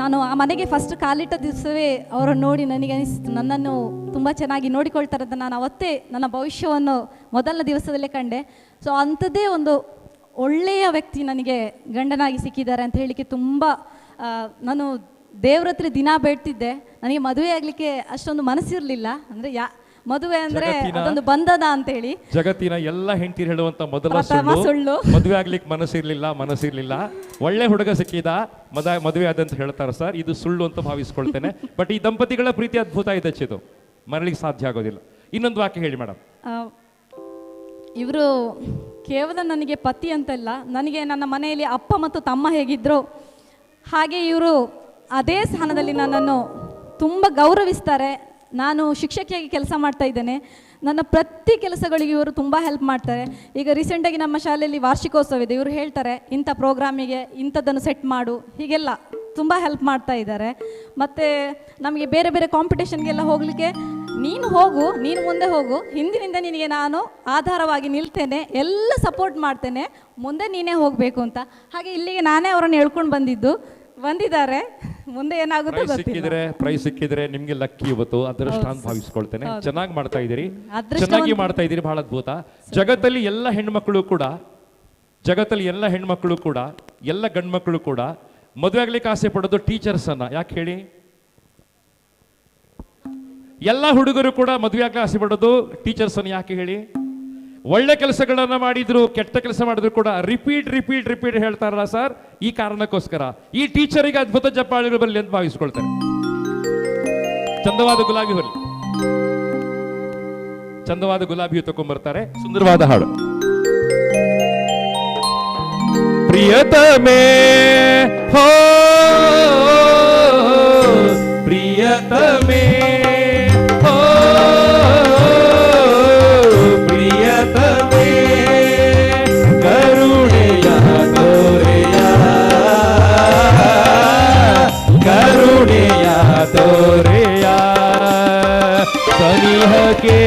ನಾನು ಆ ಮನೆಗೆ ಫಸ್ಟ್ ಕಾಲಿಟ್ಟ ದಿವಸವೇ ಅವರನ್ನು ನೋಡಿ ನನಗೆ ಅನಿಸ್ತು, ನನ್ನನ್ನು ತುಂಬ ಚೆನ್ನಾಗಿ ನೋಡಿಕೊಳ್ತಾರೆ ಅಂತ. ನಾನು ಅವತ್ತೇ ನನ್ನ ಭವಿಷ್ಯವನ್ನು ಮೊದಲನೇ ದಿವಸದಲ್ಲೇ ಕಂಡೆ. ಸೊ ಅಂಥದ್ದೇ ಒಂದು ಒಳ್ಳೆಯ ವ್ಯಕ್ತಿ ನನಗೆ ಗಂಡನಾಗಿ ಸಿಕ್ಕಿದ್ದಾರೆ ಅಂತ ಹೇಳಲಿಕ್ಕೆ ತುಂಬ ನಾನು ದೇವ್ರ ಹತ್ರ ದಿನ ಬೇಡ್ತಿದ್ದೆ. ನನಗೆ ಮದುವೆ ಆಗಲಿಕ್ಕೆ ಅಷ್ಟೊಂದು ಮನಸ್ಸಿರಲಿಲ್ಲ. ಅಂದರೆ ಮದುವೆ ಅಂದ್ರೆ ಅದೊಂದು ಬಂಧನ ಅಂತೇಳಿ ಜಗತ್ತಿನ ಎಲ್ಲ ಹೆಂಡತಿರು ಹೇಳುವಂತ ಮೊದಲ ಸುಳ್ಳು. ಮದುವೆ ಆಗ್ಲಿಕ್ಕೆ ಮನಸ್ಸಿರ್ಲಿಲ್ಲ. ಒಳ್ಳೆ ಹುಡುಗ ಸಿಕ್ಕಿದ, ಮದುವೆ ಆದಂತ ಹೇಳ್ತಾರೆ ಸರ್. ಇದು ಸುಳ್ಳು ಅಂತ ಭಾವಿಸ್ಕೊಳ್ತೇನೆ. ಬಟ್ ಈ ದಂಪತಿಗಳ ಪ್ರೀತಿ ಅದ್ಭುತ ಇದೆ, ಚಿದು ಮರಳಿಗೆ ಸಾಧ್ಯ ಆಗೋದಿಲ್ಲ. ಇನ್ನೊಂದು ವಾಕ್ಯ ಹೇಳಿ ಮೇಡಮ್. ಇವರು ಕೇವಲ ನನಗೆ ಪತಿ ಅಂತಲ್ಲ, ನನಗೆ ನನ್ನ ಮನೆಯಲ್ಲಿ ಅಪ್ಪ ಮತ್ತು ತಮ್ಮ ಹೇಗಿದ್ರು ಹಾಗೆ ಇವರು ಅದೇ ಸ್ಥಾನದಲ್ಲಿ ನನ್ನನ್ನು ತುಂಬ ಗೌರವಿಸ್ತಾರೆ. ನಾನು ಶಿಕ್ಷಕಿಯಾಗಿ ಕೆಲಸ ಮಾಡ್ತಾ ಇದ್ದೇನೆ. ನನ್ನ ಪ್ರತಿ ಕೆಲಸಗಳಿಗೆ ಇವರು ತುಂಬ ಹೆಲ್ಪ್ ಮಾಡ್ತಾರೆ. ಈಗ ರೀಸೆಂಟಾಗಿ ನಮ್ಮ ಶಾಲೆಯಲ್ಲಿ ವಾರ್ಷಿಕೋತ್ಸವ ಇದೆ. ಇವರು ಹೇಳ್ತಾರೆ ಇಂಥ ಪ್ರೋಗ್ರಾಮಿಗೆ ಇಂಥದ್ದನ್ನು ಸೆಟ್ ಮಾಡು, ಹೀಗೆಲ್ಲ ತುಂಬ ಹೆಲ್ಪ್ ಮಾಡ್ತಾ ಇದ್ದಾರೆ. ಮತ್ತು ನಮಗೆ ಬೇರೆ ಬೇರೆ ಕಾಂಪಿಟೇಷನ್ಗೆಲ್ಲ ಹೋಗಲಿಕ್ಕೆ ನೀನು ಹೋಗು, ನೀನು ಮುಂದೆ ಹೋಗು, ಹಿಂದಿನಿಂದ ನಿನಗೆ ನಾನು ಆಧಾರವಾಗಿ ನಿಲ್ತೇನೆ, ಎಲ್ಲ ಸಪೋರ್ಟ್ ಮಾಡ್ತೇನೆ, ಮುಂದೆ ನೀನೇ ಹೋಗಬೇಕು ಅಂತ. ಹಾಗೆ ಇಲ್ಲಿಗೆ ನಾನೇ ಅವರನ್ನು ಹೇಳ್ಕೊಂಡು ಬಂದಿದ್ದಾರೆ. ಮುಂದೆ ಏನಾಗುತ್ತೆ ಗೊತ್ತಿಲ್ಲ. ಪ್ರೈಸ್ ಸಿಕ್ಕಿದ್ರೆ ನಿಮ್ಗೆ ಲಕ್ಕಿ, ಇವತ್ತು ಅದೃಷ್ಟ ಅಂತ ಭಾವಿಸ್ಕೊಳ್ತೇನೆ. ಚೆನ್ನಾಗಿ ಮಾಡ್ತಾ ಇದ್ದೀರಿ, ಬಹಳ ಅದ್ಭುತ. ಜಗತ್ತಲ್ಲಿ ಎಲ್ಲ ಹೆಣ್ಮಕ್ಳು ಕೂಡ ಎಲ್ಲ ಗಂಡ್ಮಕ್ಳು ಕೂಡ ಮದುವೆ ಆಗ್ಲಿಕ್ಕೆ ಆಸೆ ಪಡೋದು ಟೀಚರ್ಸ್ ಅನ್ನ. ಯಾಕೆ ಹೇಳಿ? ಎಲ್ಲ ಹುಡುಗರು ಕೂಡ ಮದುವೆ ಆಗ್ಲಿಕ್ಕೆ ಆಸೆ ಪಡೋದು ಟೀಚರ್ಸ್ ಅನ್ನ. ಯಾಕೆ ಹೇಳಿ? ಒಳ್ಳೆ ಕೆಲಸಗಳನ್ನ ಮಾಡಿದ್ರು, ಕೆಟ್ಟ ಕೆಲಸ ಮಾಡಿದ್ರು ಕೂಡ ರಿಪೀಟ್ ರಿಪೀಟ್ ರಿಪೀಟ್ ಹೇಳ್ತಾರಲ್ಲ ಸರ್, ಈ ಕಾರಣಕ್ಕೋಸ್ಕರ ಈ ಟೀಚರಿಗೆ ಅದ್ಭುತ ಚಪ್ಪಾಳೆಗಳು ಬರಲಿ ಅಂತ ಭಾವಿಸ್ಕೊಳ್ತಾರೆ. ಚಂದವಾದ ಗುಲಾಬಿ ಬರಲಿ, ಚಂದವಾದ ಗುಲಾಬಿ ತಗೊಂಡ್ಬರ್ತಾರೆ. ಸುಂದರವಾದ ಹಾಡು. ಪ್ರಿಯತಮೇ ಹೋ ಪ್ರಿಯತಮೇ ಹೋ ಪ್ರಿಯತಮೇ ಕರುಣೆಯ ತೋರೆಯ ಕರುಣೆಯ ತೋರೆಯ ಸನಿಹಕ್ಕೆ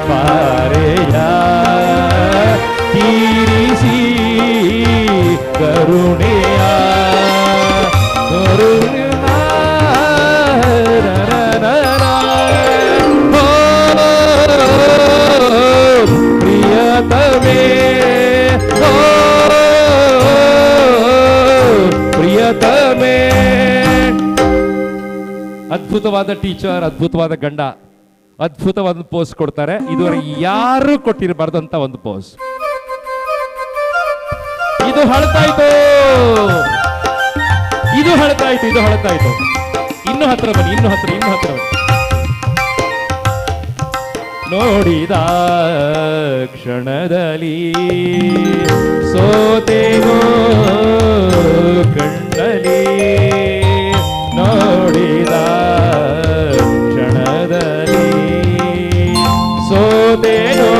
ಪಾರೆಯ ತೀರಿಸಿ ಕರುಣೆಯ ಕರುಣ ಪ್ರಿಯತಮೇ ಪ್ರಿಯತಮೇ. ಅದ್ಭುತವಾದ ಟೀಚರ್, ಅದ್ಭುತವಾದ ಗಂಡ, ಅದ್ಭುತವಾದ ಪೋಸ್ ಕೊಡ್ತಾರೆ. ಇದುವರೆಗೆ ಯಾರು ಕೊಟ್ಟಿರಬಾರ್ದಂತ ಒಂದು ಪೋಸ್. ಇದು ಹಳತಾಯ್ತು, ಇದು ಹಳತಾಯ್ತು, ಇದು ಹಳತಾಯ್ತು. ಇನ್ನು ಹತ್ರ ಬನ್ನಿ, ಇನ್ನು ಹತ್ರ, ಇನ್ನು ಹತ್ರ ಬನ್ನಿ. ನೋಡಿದ ಕ್ಷಣದಲ್ಲಿ ಸೋತೆಗೋ ಕಣ್ಣಲಿ, ನೋಡಿದ ಕ್ಷಣದಲ್ಲಿ ಸೋತೆಗೋ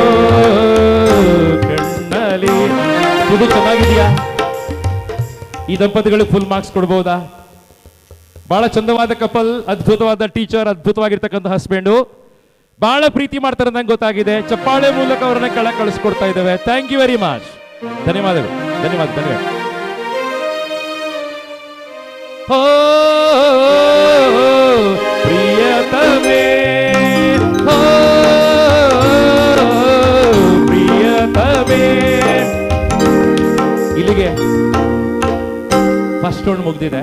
ಕಣ್ಣಲಿ. ಇದು ಚೆನ್ನಾಗಿದೆಯಾ? ಈ ದಂಪತಿಗಳಿಗೆ ಫುಲ್ ಮಾರ್ಕ್ಸ್ ಕೊಡ್ಬೋದಾ? ಬಹಳ ಚಂದವಾದ ಕಪಲ್, ಅದ್ಭುತವಾದ ಟೀಚರ್, ಅದ್ಭುತವಾಗಿರ್ತಕ್ಕಂಥ ಹಸ್ಬೆಂಡು, ಬಹಳ ಪ್ರೀತಿ ಮಾಡ್ತಾರೆ ನಂಗೆ ಗೊತ್ತಾಗಿದೆ. ಚಪ್ಪಾಳೆ ಮೂಲಕ ಅವರನ್ನ ಕೆಳಗೆ ಕಳಿಸ್ಕೊಡ್ತಾ ಇದ್ದೇವೆ. Thank you very much. ಧನ್ಯವಾದಗಳು, ಧನ್ಯವಾದ, ಧನ್ಯವಾದ. ಹೋ ಪ್ರಿಯತಮೇ ಹೋ ಪ್ರಿಯತಮೇ. ಇಲ್ಲಿಗೆ ಫಸ್ಟ್ ರೌಂಡ್ ಮುಗ್ದಿದೆ.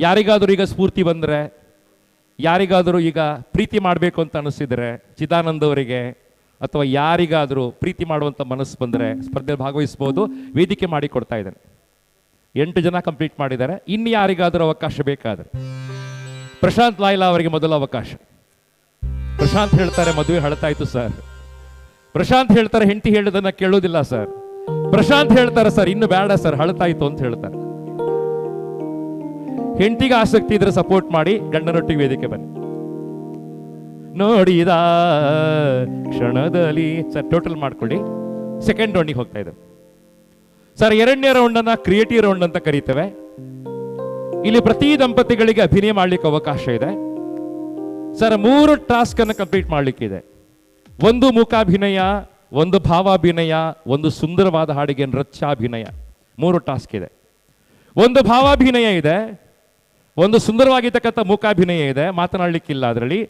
ಯಾರಿಗಾದರೂ ಈಗ ಸ್ಫೂರ್ತಿ ಬಂದ್ರೆ, ಯಾರಿಗಾದರೂ ಈಗ ಪ್ರೀತಿ ಮಾಡಬೇಕು ಅಂತ ಅನಿಸಿದರೆ, ಚಿದಾನಂದ್ ಅವರಿಗೆ ಅಥವಾ ಯಾರಿಗಾದರೂ ಪ್ರೀತಿ ಮಾಡುವಂಥ ಮನಸ್ಸು ಬಂದರೆ ಸ್ಪರ್ಧೆಯಲ್ಲಿ ಭಾಗವಹಿಸ್ಬೋದು. ವೇದಿಕೆ ಮಾಡಿ ಕೊಡ್ತಾ ಇದ್ದೇನೆ. 8 ಜನ ಕಂಪ್ಲೀಟ್ ಮಾಡಿದ್ದಾರೆ. ಇನ್ನು ಯಾರಿಗಾದರೂ ಅವಕಾಶ ಬೇಕಾದರೆ ಪ್ರಶಾಂತ್ ಲಾಯ್ಲಾ ಅವರಿಗೆ ಮೊದಲ ಅವಕಾಶ. ಪ್ರಶಾಂತ್ ಹೇಳ್ತಾರೆ ಮದುವೆ ಹಳತಾಯ್ತು ಸರ್. ಪ್ರಶಾಂತ್ ಹೇಳ್ತಾರೆ ಹೆಂಡತಿ ಹೇಳೋದನ್ನ ಕೇಳೋದಿಲ್ಲ ಸರ್. ಪ್ರಶಾಂತ್ ಹೇಳ್ತಾರೆ ಸರ್ ಇನ್ನು ಬೇಡ ಸರ್ ಹಳತಾಯ್ತು ಅಂತ ಹೇಳ್ತಾರೆ. ಹೆಂಡತಿಗೆ ಆಸಕ್ತಿ ಇದ್ರೆ ಸಪೋರ್ಟ್ ಮಾಡಿ, ಗಂಡನೊಟ್ಟಿಗೆ ವೇದಿಕೆ ಬನ್ನಿ. ನೋಡಿದ ಕ್ಷಣದಲ್ಲಿ ಸರ್ ಟೋಟಲ್ ಮಾಡ್ಕೊಳ್ಳಿ. ಸೆಕೆಂಡ್ ರೌಂಡಿಗೆ ಹೋಗ್ತಾ ಇದ್ದಾರೆ ಸರ್. 2ನೇ ರೌಂಡ್ ಅನ್ನ ಕ್ರಿಯೇಟಿವ್ ರೌಂಡ್ ಅಂತ ಕರೀತೇವೆ. ಇಲ್ಲಿ ಪ್ರತಿ ದಂಪತಿಗಳಿಗೆ ಅಭಿನಯ ಮಾಡ್ಲಿಕ್ಕೆ ಅವಕಾಶ ಇದೆ ಸರ್. 3 ಟಾಸ್ಕ್ ಅನ್ನು ಕಂಪ್ಲೀಟ್ ಮಾಡ್ಲಿಕ್ಕಿದೆ. 1 ಮುಖಾಭಿನಯ, 1 ಭಾವಾಭಿನಯ, 1 ಸುಂದರವಾದ ಹಾಡಿಗೆ ನೃತ್ಯಾಭಿನಯ. 3 ಟಾಸ್ಕ್ ಇದೆ. 1 ಭಾವಾಭಿನಯ ಇದೆ, 1 ಸುಂದರವಾಗಿರ್ತಕ್ಕಂಥ ಮುಖಾಭಿನಯ ಇದೆ, ಮಾತನಾಡ್ಲಿಕ್ಕಿಲ್ಲ ಅದರಲ್ಲಿ.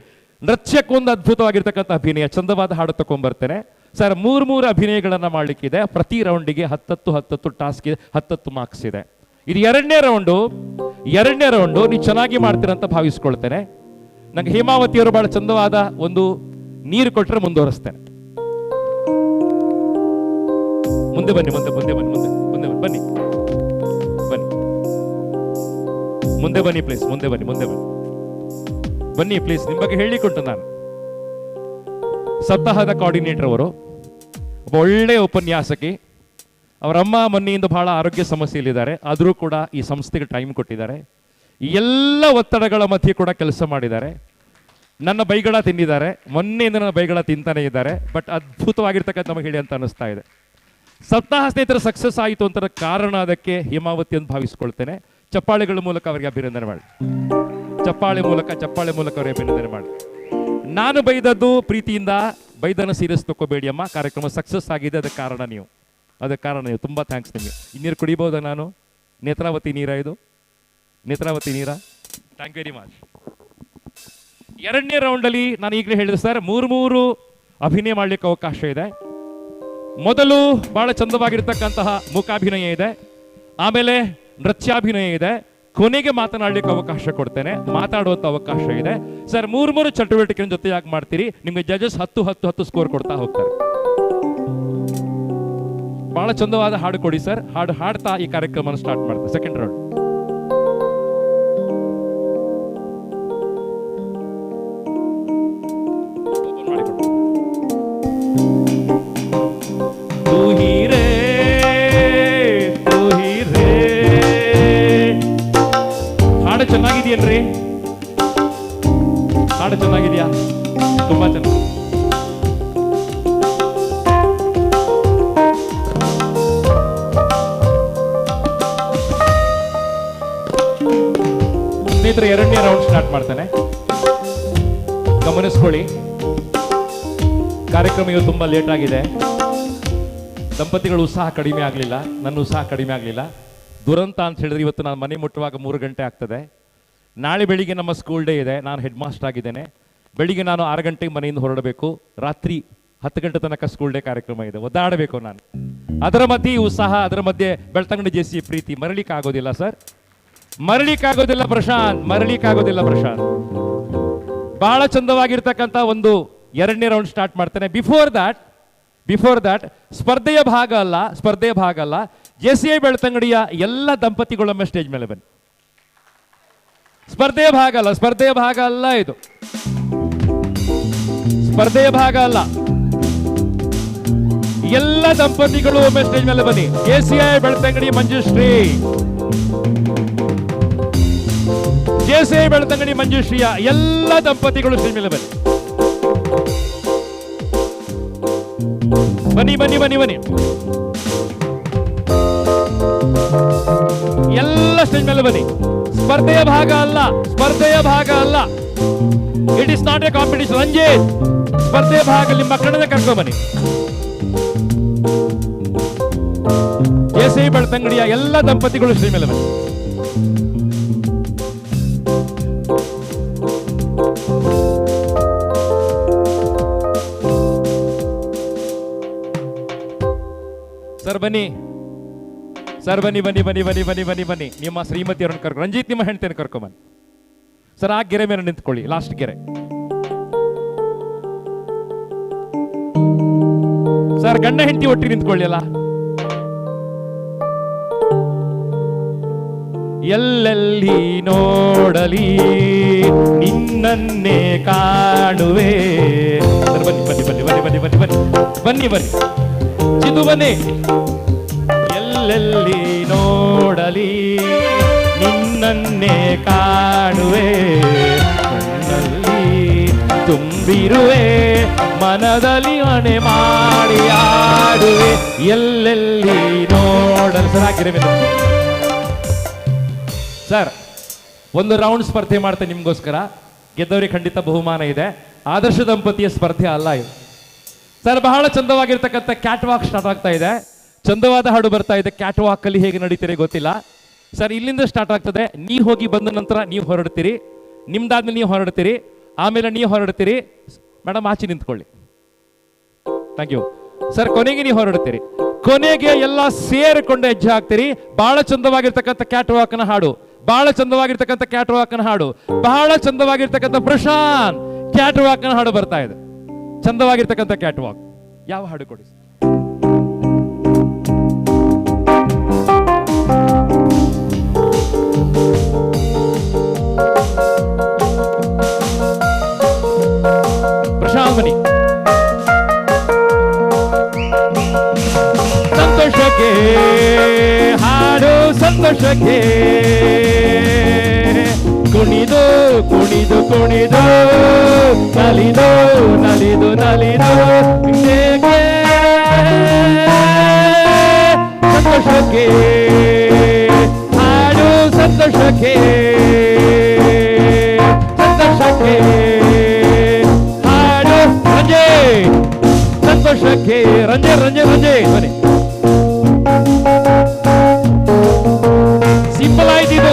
ನೃತ್ಯಕ್ಕೊಂದು ಅದ್ಭುತವಾಗಿರ್ತಕ್ಕಂಥ ಅಭಿನಯ, ಚಂದವಾದ ಹಾಡು ತಗೊಂಡ್ಬರ್ತೇನೆ ಸರ್. 3 ಅಭಿನಯಗಳನ್ನ ಮಾಡ್ಲಿಕ್ಕಿದೆ. ಪ್ರತಿ ರೌಂಡಿಗೆ 10 ಟಾಸ್ಕ್ ಇದೆ, 10 ಮಾರ್ಕ್ಸ್ ಇದೆ. ಇದು 2ನೇ ರೌಂಡು. 2ನೇ ರೌಂಡು ನೀವು ಚೆನ್ನಾಗಿ ಮಾಡ್ತೀರಂತ ಭಾವಿಸ್ಕೊಳ್ತೇನೆ. ನಂಗೆ ಹೇಮಾವತಿಯವರು ಬಹಳ ಚಂದವಾದ ಒಂದು ನೀರು ಕೊಟ್ಟರೆ ಮುಂದುವರಿಸ್ತೇನೆ. ಮುಂದೆ ಬನ್ನಿ, ಮುಂದೆ ಮುಂದೆ ಬನ್ನಿ, ಮುಂದೆ ಮುಂದೆ ಬನ್ನಿ, ಬನ್ನಿ ಮುಂದೆ ಬನ್ನಿ ಪ್ಲೀಸ್, ಮುಂದೆ ಬನ್ನಿ, ಮುಂದೆ ಬನ್ನಿ, ಬನ್ನಿ ಪ್ಲೀಸ್. ನಿಮ್ಮ ಬಗ್ಗೆ ಹೇಳಿಕೊಟ್ಟು ನಾನು. ಸಪ್ತಾಹದ ಕೋಆರ್ಡಿನೇಟರ್ ಅವರು, ಒಬ್ಬ ಒಳ್ಳೆಯ ಉಪನ್ಯಾಸಕಿ. ಅವರಮ್ಮ ಮೊನ್ನೆಯಿಂದ ಬಹಳ ಆರೋಗ್ಯ ಸಮಸ್ಯೆಯಲ್ಲಿದ್ದಾರೆ, ಆದರೂ ಕೂಡ ಈ ಸಂಸ್ಥೆಗೆ ಟೈಮ್ ಕೊಟ್ಟಿದ್ದಾರೆ. ಎಲ್ಲ ಒತ್ತಡಗಳ ಮಧ್ಯೆ ಕೂಡ ಕೆಲಸ ಮಾಡಿದ್ದಾರೆ. ನನ್ನ ಬೈಗಳ ತಿಂದಿದ್ದಾರೆ, ಮೊನ್ನೆಯಿಂದ ನನ್ನ ಬೈಗಳ ತಿಂತಾನೆ ಇದ್ದಾರೆ. ಬಟ್ ಅದ್ಭುತವಾಗಿರ್ತಕ್ಕಂಥ ನಮಗೆ ಹೇಳಿ ಅಂತ ಅನಿಸ್ತಾ ಇದೆ. ಸಪ್ತಾಹ ಸ್ನೇಹಿತರ ಸಕ್ಸಸ್ ಆಯಿತು ಅಂತ ಕಾರಣ ಅದಕ್ಕೆ ಹೇಮಾವತಿ ಅಂತ ಭಾವಿಸ್ಕೊಳ್ತೇನೆ. ಚಪ್ಪಾಳೆಗಳ ಮೂಲಕ ಅವರಿಗೆ ಅಭಿನಂದನೆ ಮಾಡಿ, ಚಪ್ಪಾಳೆ ಮೂಲಕ ಅವರಿಗೆ ಅಭಿನಂದನೆ ಮಾಡಿ. ನಾನು ಬೈದದ್ದು ಪ್ರೀತಿಯಿಂದ, ಬೈದನ್ನು ಸೀರಿಯಸ್ ತಗೋಬೇಡಿ ಅಮ್ಮ. ಕಾರ್ಯಕ್ರಮ ಸಕ್ಸಸ್ ಆಗಿದೆ, ಅದಕ್ಕೆ ಕಾರಣ ನೀವು, ತುಂಬ ಥ್ಯಾಂಕ್ಸ್ ನಿಮಗೆ. ನೀರು ಕುಡಿಬೋದಾ ನಾನು? ನೇತ್ರಾವತಿ ನೀರಾ ಇದು? ನೇತ್ರಾವತಿ ನೀರಾ? Thank you very much. 2ನೇ ರೌಂಡಲ್ಲಿ ನಾನು ಈಗಲೇ ಹೇಳಿದೆ ಸರ್, 3 ಅಭಿನಯ ಮಾಡಲಿಕ್ಕೆ ಅವಕಾಶ ಇದೆ. ಮೊದಲು ಬಹಳ ಚಂದವಾಗಿರ್ತಕ್ಕಂತಹ ಮುಖಾಭಿನಯ ಇದೆ, ಆಮೇಲೆ ನೃತ್ಯಾಭಿನಯ ಇದೆ, ಕೊನೆಗೆ ಮಾತನಾಡಲಿಕ್ಕೆ ಅವಕಾಶ ಕೊಡ್ತೇನೆ, ಮಾತಾಡುವಂತ ಅವಕಾಶ ಇದೆ. ಸರ್, ಮೂರು ಚಟುವಟಿಕೆ ಜೊತೆಯಾಗಿ ಮಾಡ್ತೀರಿ. ನಿಮ್ಗೆ ಜಡ್ಜಸ್ 10 ಸ್ಕೋರ್ ಕೊಡ್ತಾ ಹೋಗ್ತಾರೆ. ಬಹಳ ಚಂದವಾದ ಹಾಡು ಕೊಡಿ ಸರ್. ಹಾಡು ಹಾಡ್ತಾ ಈ ಕಾರ್ಯಕ್ರಮ ಸ್ಟಾರ್ಟ್ ಮಾಡ್ತಾರೆ. Second round. ಹಾಡು ಚೆನ್ನಾಗಿದೆಯಲ್ರಿ? ಹಾಡು ಚೆನ್ನಾಗಿದೆಯಾ? ತುಂಬಾ ಚೆನ್ನಾಗಿ. ಸ್ನೇಹಿತರೆ, 2ನೇ ರೌಂಡ್ ಸ್ಟಾರ್ಟ್ ಮಾಡ್ತಾನೆ. ಗಮನಿಸ್ಕೊಳ್ಳಿ, ಕಾರ್ಯಕ್ರಮ ಇವತ್ತು ತುಂಬಾ ಲೇಟ್ ಆಗಿದೆ. ದಂಪತಿಗಳ ಉತ್ಸಾಹ ಕಡಿಮೆ ಆಗಲಿಲ್ಲ, ನನ್ನ ಉತ್ಸಾಹ ಕಡಿಮೆ ಆಗಲಿಲ್ಲ. ದುರಂತ ಅಂತ ಹೇಳಿದ್ರೆ ಇವತ್ತು ನಾನು ಮನೆ ಮುಟ್ಟುವಾಗ 3 ಗಂಟೆ ಆಗ್ತದೆ. ನಾಳೆ ಬೆಳಿಗ್ಗೆ ನಮ್ಮ ಸ್ಕೂಲ್ ಡೇ ಇದೆ. ನಾನು ಹೆಡ್ ಮಾಸ್ಟರ್ ಆಗಿದ್ದೇನೆ. ಬೆಳಿಗ್ಗೆ ನಾನು 6 ಗಂಟೆಗೆ ಮನೆಯಿಂದ ಹೊರಡಬೇಕು. ರಾತ್ರಿ 10 ಗಂಟೆ ತನಕ ಸ್ಕೂಲ್ ಡೇ ಕಾರ್ಯಕ್ರಮ ಇದೆ. ಒದ್ದಾಡಬೇಕು ನಾನು. ಅದರ ಮಧ್ಯೆ ಉತ್ಸಾಹ, ಅದರ ಮಧ್ಯೆ ಬೆಳ್ತಂಗಡಿ ಜೆಸಿ ಪ್ರೀತಿ ಮರಳಿಕ್ಕಾಗೋದಿಲ್ಲ ಸರ್, ಮರಳಿಕ್ಕಾಗೋದಿಲ್ಲ ಪ್ರಶಾಂತ್, ಮರಳಿಕ್ಕಾಗೋದಿಲ್ಲ ಪ್ರಶಾಂತ್. ಬಹಳ ಚಂದವಾಗಿರ್ತಕ್ಕಂಥ ಒಂದು 2ನೇ ರೌಂಡ್ ಸ್ಟಾರ್ಟ್ ಮಾಡ್ತೇನೆ. ಬಿಫೋರ್ ದಾಟ್ ಸ್ಪರ್ಧೆಯ ಭಾಗ ಅಲ್ಲ, ಜೆಸಿಐ ಬೆಳ್ತಂಗಡಿಯ ಎಲ್ಲ ದಂಪತಿಗಳೊಮ್ಮೆ ಸ್ಟೇಜ್ ಮೇಲೆ ಬನ್ನಿ. ಸ್ಪರ್ಧೆಯ ಭಾಗ ಅಲ್ಲ ಇದು. ಸ್ಪರ್ಧೆಯ ಭಾಗ ಅಲ್ಲ, ಎಲ್ಲ ದಂಪತಿಗಳು ಒಮ್ಮೆ ಸ್ಟೇಜ್ ಮೇಲೆ ಬನ್ನಿ. ಜೆಸಿಐ ಬೆಳ್ತಂಗಡಿ ಮಂಜುಶ್ರೀ, ಜೆಸಿಐ ಬೆಳ್ತಂಗಡಿ ಮಂಜುಶ್ರೀಯ ಎಲ್ಲ ದಂಪತಿಗಳು ಸ್ಟೇಜ್ ಮೇಲೆ ಬನ್ನಿ. ಬನ್ನಿ. ಎಲ್ಲ ಸ್ಟೇಜ್ ಮೇಲೆ ಬನ್ನಿ. ಸ್ಪರ್ಧೆಯ ಭಾಗ ಅಲ್ಲ. It is not a competition. Ranjit, ಸ್ಪರ್ಧೆಯ ಭಾಗ ನಿಮ್ಮ ಮಕ್ಕಳನ್ನ ಕರ್ಕೊಂಡ್ ಬನ್ನಿ. ಜೆಸಿಐ ಬೆಳ್ತಂಗಡಿಯ ಎಲ್ಲ ದಂಪತಿಗಳು ಸ್ಟೇಜ್ ಮೇಲೆ ಬನ್ನಿ. ಸರ್ ಬನ್ನಿ. ನಿಮ್ಮ ಶ್ರೀಮತಿಯವರನ್ನು ಕರ್ಕೊಂಡು, ರಂಜಿತ್ ನಿಮ್ಮ ಹೆಂಡತಿಯನ್ನು ಕರ್ಕೊಂಬನ್ನಿ ಸರ್. ಆ ಗೆರೆ ಮೇಲೆ ನಿಂತ್ಕೊಳ್ಳಿ, ಲಾಸ್ಟ್ ಗೆರೆ ಸರ್. ಗಂಡ ಹೆಂಡತಿ ಒಟ್ಟಿಗೆ ನಿಂತ್ಕೊಳ್ಳಿ ಅಲ್ಲ. ಎಲ್ಲೆಲ್ಲಿ ನೋಡಲಿ ನಿನ್ನನ್ನೇ ಕಾಣುವೆ. ಬನ್ನಿ ಚಿದು ಬನ್ನಿ. ಎಲ್ಲೆಲ್ಲಿ ನೋಡಲಿ ನಿನ್ನನ್ನೇ ಕಾಣುವೆ, ಕಣ್ಣಲ್ಲಿ ತುಂಬಿರುವೆ, ಮನದಲ್ಲಿ ಮನೆ ಮಾಡಿ ಆಡುವೆ. ಎಲ್ಲೆಲ್ಲಿ ನೋಡಲು ಸರ್, ಒಂದು ರೌಂಡ್ ಸ್ಪರ್ಧೆ ಮಾಡ್ತೇನೆ ನಿಮ್ಗೋಸ್ಕರ. ಗೆದ್ದವರಿಗೆ ಖಂಡಿತ ಬಹುಮಾನ ಇದೆ. ಆದರ್ಶ ದಂಪತಿಯ ಸ್ಪರ್ಧೆ ಅಲ್ಲ ಇದು ಸರ್. ಬಹಳ ಚಂದವಾಗಿರ್ತಕ್ಕಂಥ ಕ್ಯಾಟ್ ವಾಕ್ ಸ್ಟಾರ್ಟ್ ಆಗ್ತಾ ಇದೆ. ಚಂದವಾದ ಹಾಡು ಬರ್ತಾ ಇದೆ. ಕ್ಯಾಟ್ ವಾಕ್ ಅಲ್ಲಿ ಹೇಗೆ ನಡೀತೀರಿ ಗೊತ್ತಿಲ್ಲ ಸರ್. ಇಲ್ಲಿಂದ ಸ್ಟಾರ್ಟ್ ಆಗ್ತದೆ. ನೀವು ಹೋಗಿ ಬಂದ ನಂತರ ನೀವು ಹೊರಡ್ತೀರಿ, ನಿಮ್ದಾದ್ಮೇಲೆ ನೀವು ಹೊರಡ್ತೀರಿ, ಆಮೇಲೆ ನೀವು ಹೊರಡ್ತೀರಿ. ಮೇಡಮ್ ಆಚೆ ನಿಂತ್ಕೊಳ್ಳಿ. Thank you sir. ಕೊನೆಗೆ ನೀವು ಹೊರಡ್ತೀರಿ. ಕೊನೆಗೆ ಎಲ್ಲ ಸೇರಿಕೊಂಡು ಹೆಜ್ಜೆ ಹಾಕ್ತೀರಿ. ಬಹಳ ಚಂದವಾಗಿರ್ತಕ್ಕಂಥ ಕ್ಯಾಟ್ ವಾಕ್ನ ಹಾಡು, ಬಹಳ ಚಂದವಾಗಿರ್ತಕ್ಕಂಥ ಪ್ರಶಾಂತ್ ಕ್ಯಾಟ್ ವಾಕ್ನ ಹಾಡು ಬರ್ತಾ ಇದೆ. ಚಂದವಾಗಿರ್ತಕ್ಕಂಥ ಕ್ಯಾಟ್ ವಾಕ್. ಯಾವ ಹಾಡು ಕೊಡಿ? ಪ್ರಶಾಂತ್ ಬನ್ನಿ. ಸಂತೋಷಕ್ಕೆ ಹಾಡು, ಸಂತೋಷಕ್ಕೆ ಕುಣಿದು ಕುಣಿದು ಕುಣಿದು, ನಲಿದು ನಲಿದು ನಲಿದು, ಸಂತೋಷಕ್ಕೆ ಹಾಡು, ಸಂತೋಷಕ್ಕೆ ಹಾಡು. ರಂಜೆ ಸಂತೋಷಕ್ಕೆ, ರಂಜೆ ಬನ್ನಿ. ಸಿಂಪಲ್ ಆಯ್ತು ಇಲ್ಲ?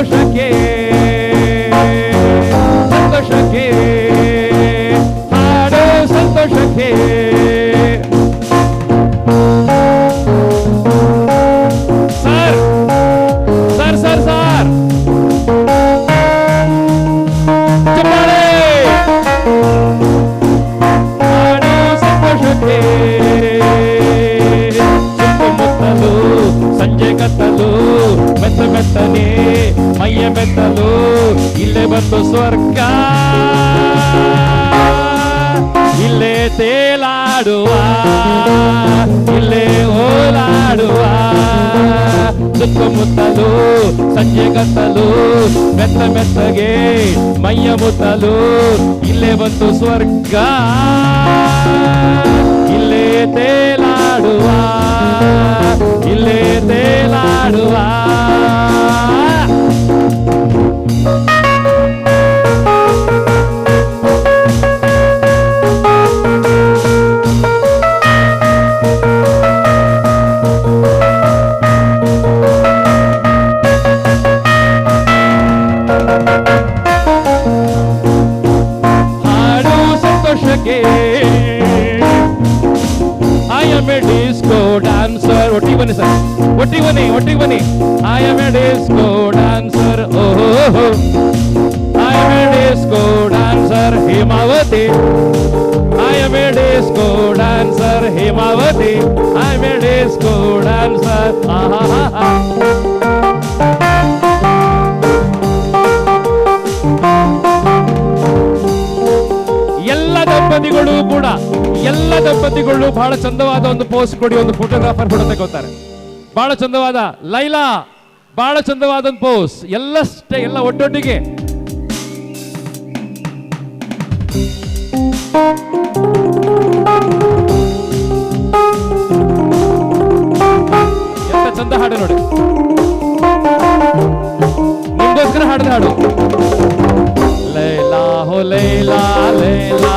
ಸಂತೋಷಕ್ಕೆ ಸಂತೋಷಕ್ಕೆ ಹಾಡು ಸಂತೋಷಕ್ಕೆ ಸರ್ ಸರ್ ಸರ್ ಸರ್ ಚಪ್ಪಾಳೆ ಹಾಡು ಸಂತೋಷಕ್ಕೆ ಸುತ್ತಮುತ್ತಲು ಸಂಜೆ ಕತ್ತಲು ಮೆತ್ತ ಮೆತ್ತನೆ ಮೈಯ ಮೆತ್ತಲು ಇಲ್ಲೇ ಬಂತು ಸ್ವರ್ಗ ಇಲ್ಲೇ ತೇಲಾಡುವ ಇಲ್ಲೇ ಓಲಾಡುವ ಸುತ್ತಮುತ್ತಲು ಸಂಜೆ ಕತ್ತಲು ಮೆತ್ತ ಮೆತ್ತಗೆ ಮೈಯ ಮುತ್ತಲು ಇಲ್ಲೇ ಬಂತು ಸ್ವರ್ಗ ಇಲ್ಲೇ ತೇಲಾಡುವ ಇಲ್ಲೇ ತೇಲಾಡುವ ಹಾಡು ಸಂತೋಷಕ್ಕೆ I am a disco dancer. ಒಟ್ಟಿಗೆ ಬನ್ನಿ ಸರ್, ಒಟ್ಟಿಗೆ ಬನ್ನಿ. I am a disco dancer. Oh, I am a disco dancer. Hemavathi. I am a disco dancer. Hemavathi. I am a disco dancer. ಎಲ್ಲ ದಂಪತಿಗಳು ಬಹಳ ಚಂದವಾದ ಒಂದು ಪೋಸ್ಟ್ ಕೊಡಿ, ಒಂದು ಫೋಟೋಗ್ರಾಫರ್ ಫೋಟೋ ತಗೋತಾರೆ. ಬಹಳ ಚಂದವಾದ ಲೈಲಾ, ಬಹಳ ಚಂದವಾದ ಒಂದು ಪೋಸ್. ಎಲ್ಲ ಒಟ್ಟೊಟ್ಟಿಗೆ ಎಂತ ಚಂದ ಹಾಡು ನೋಡಿ, ನಿಮ್ಗೋಸ್ಕರ ಹಾಡಿದ ಹಾಡು. ಲೈಲಾ ಹೋ ಲೈಲಾ ಲೈಲಾ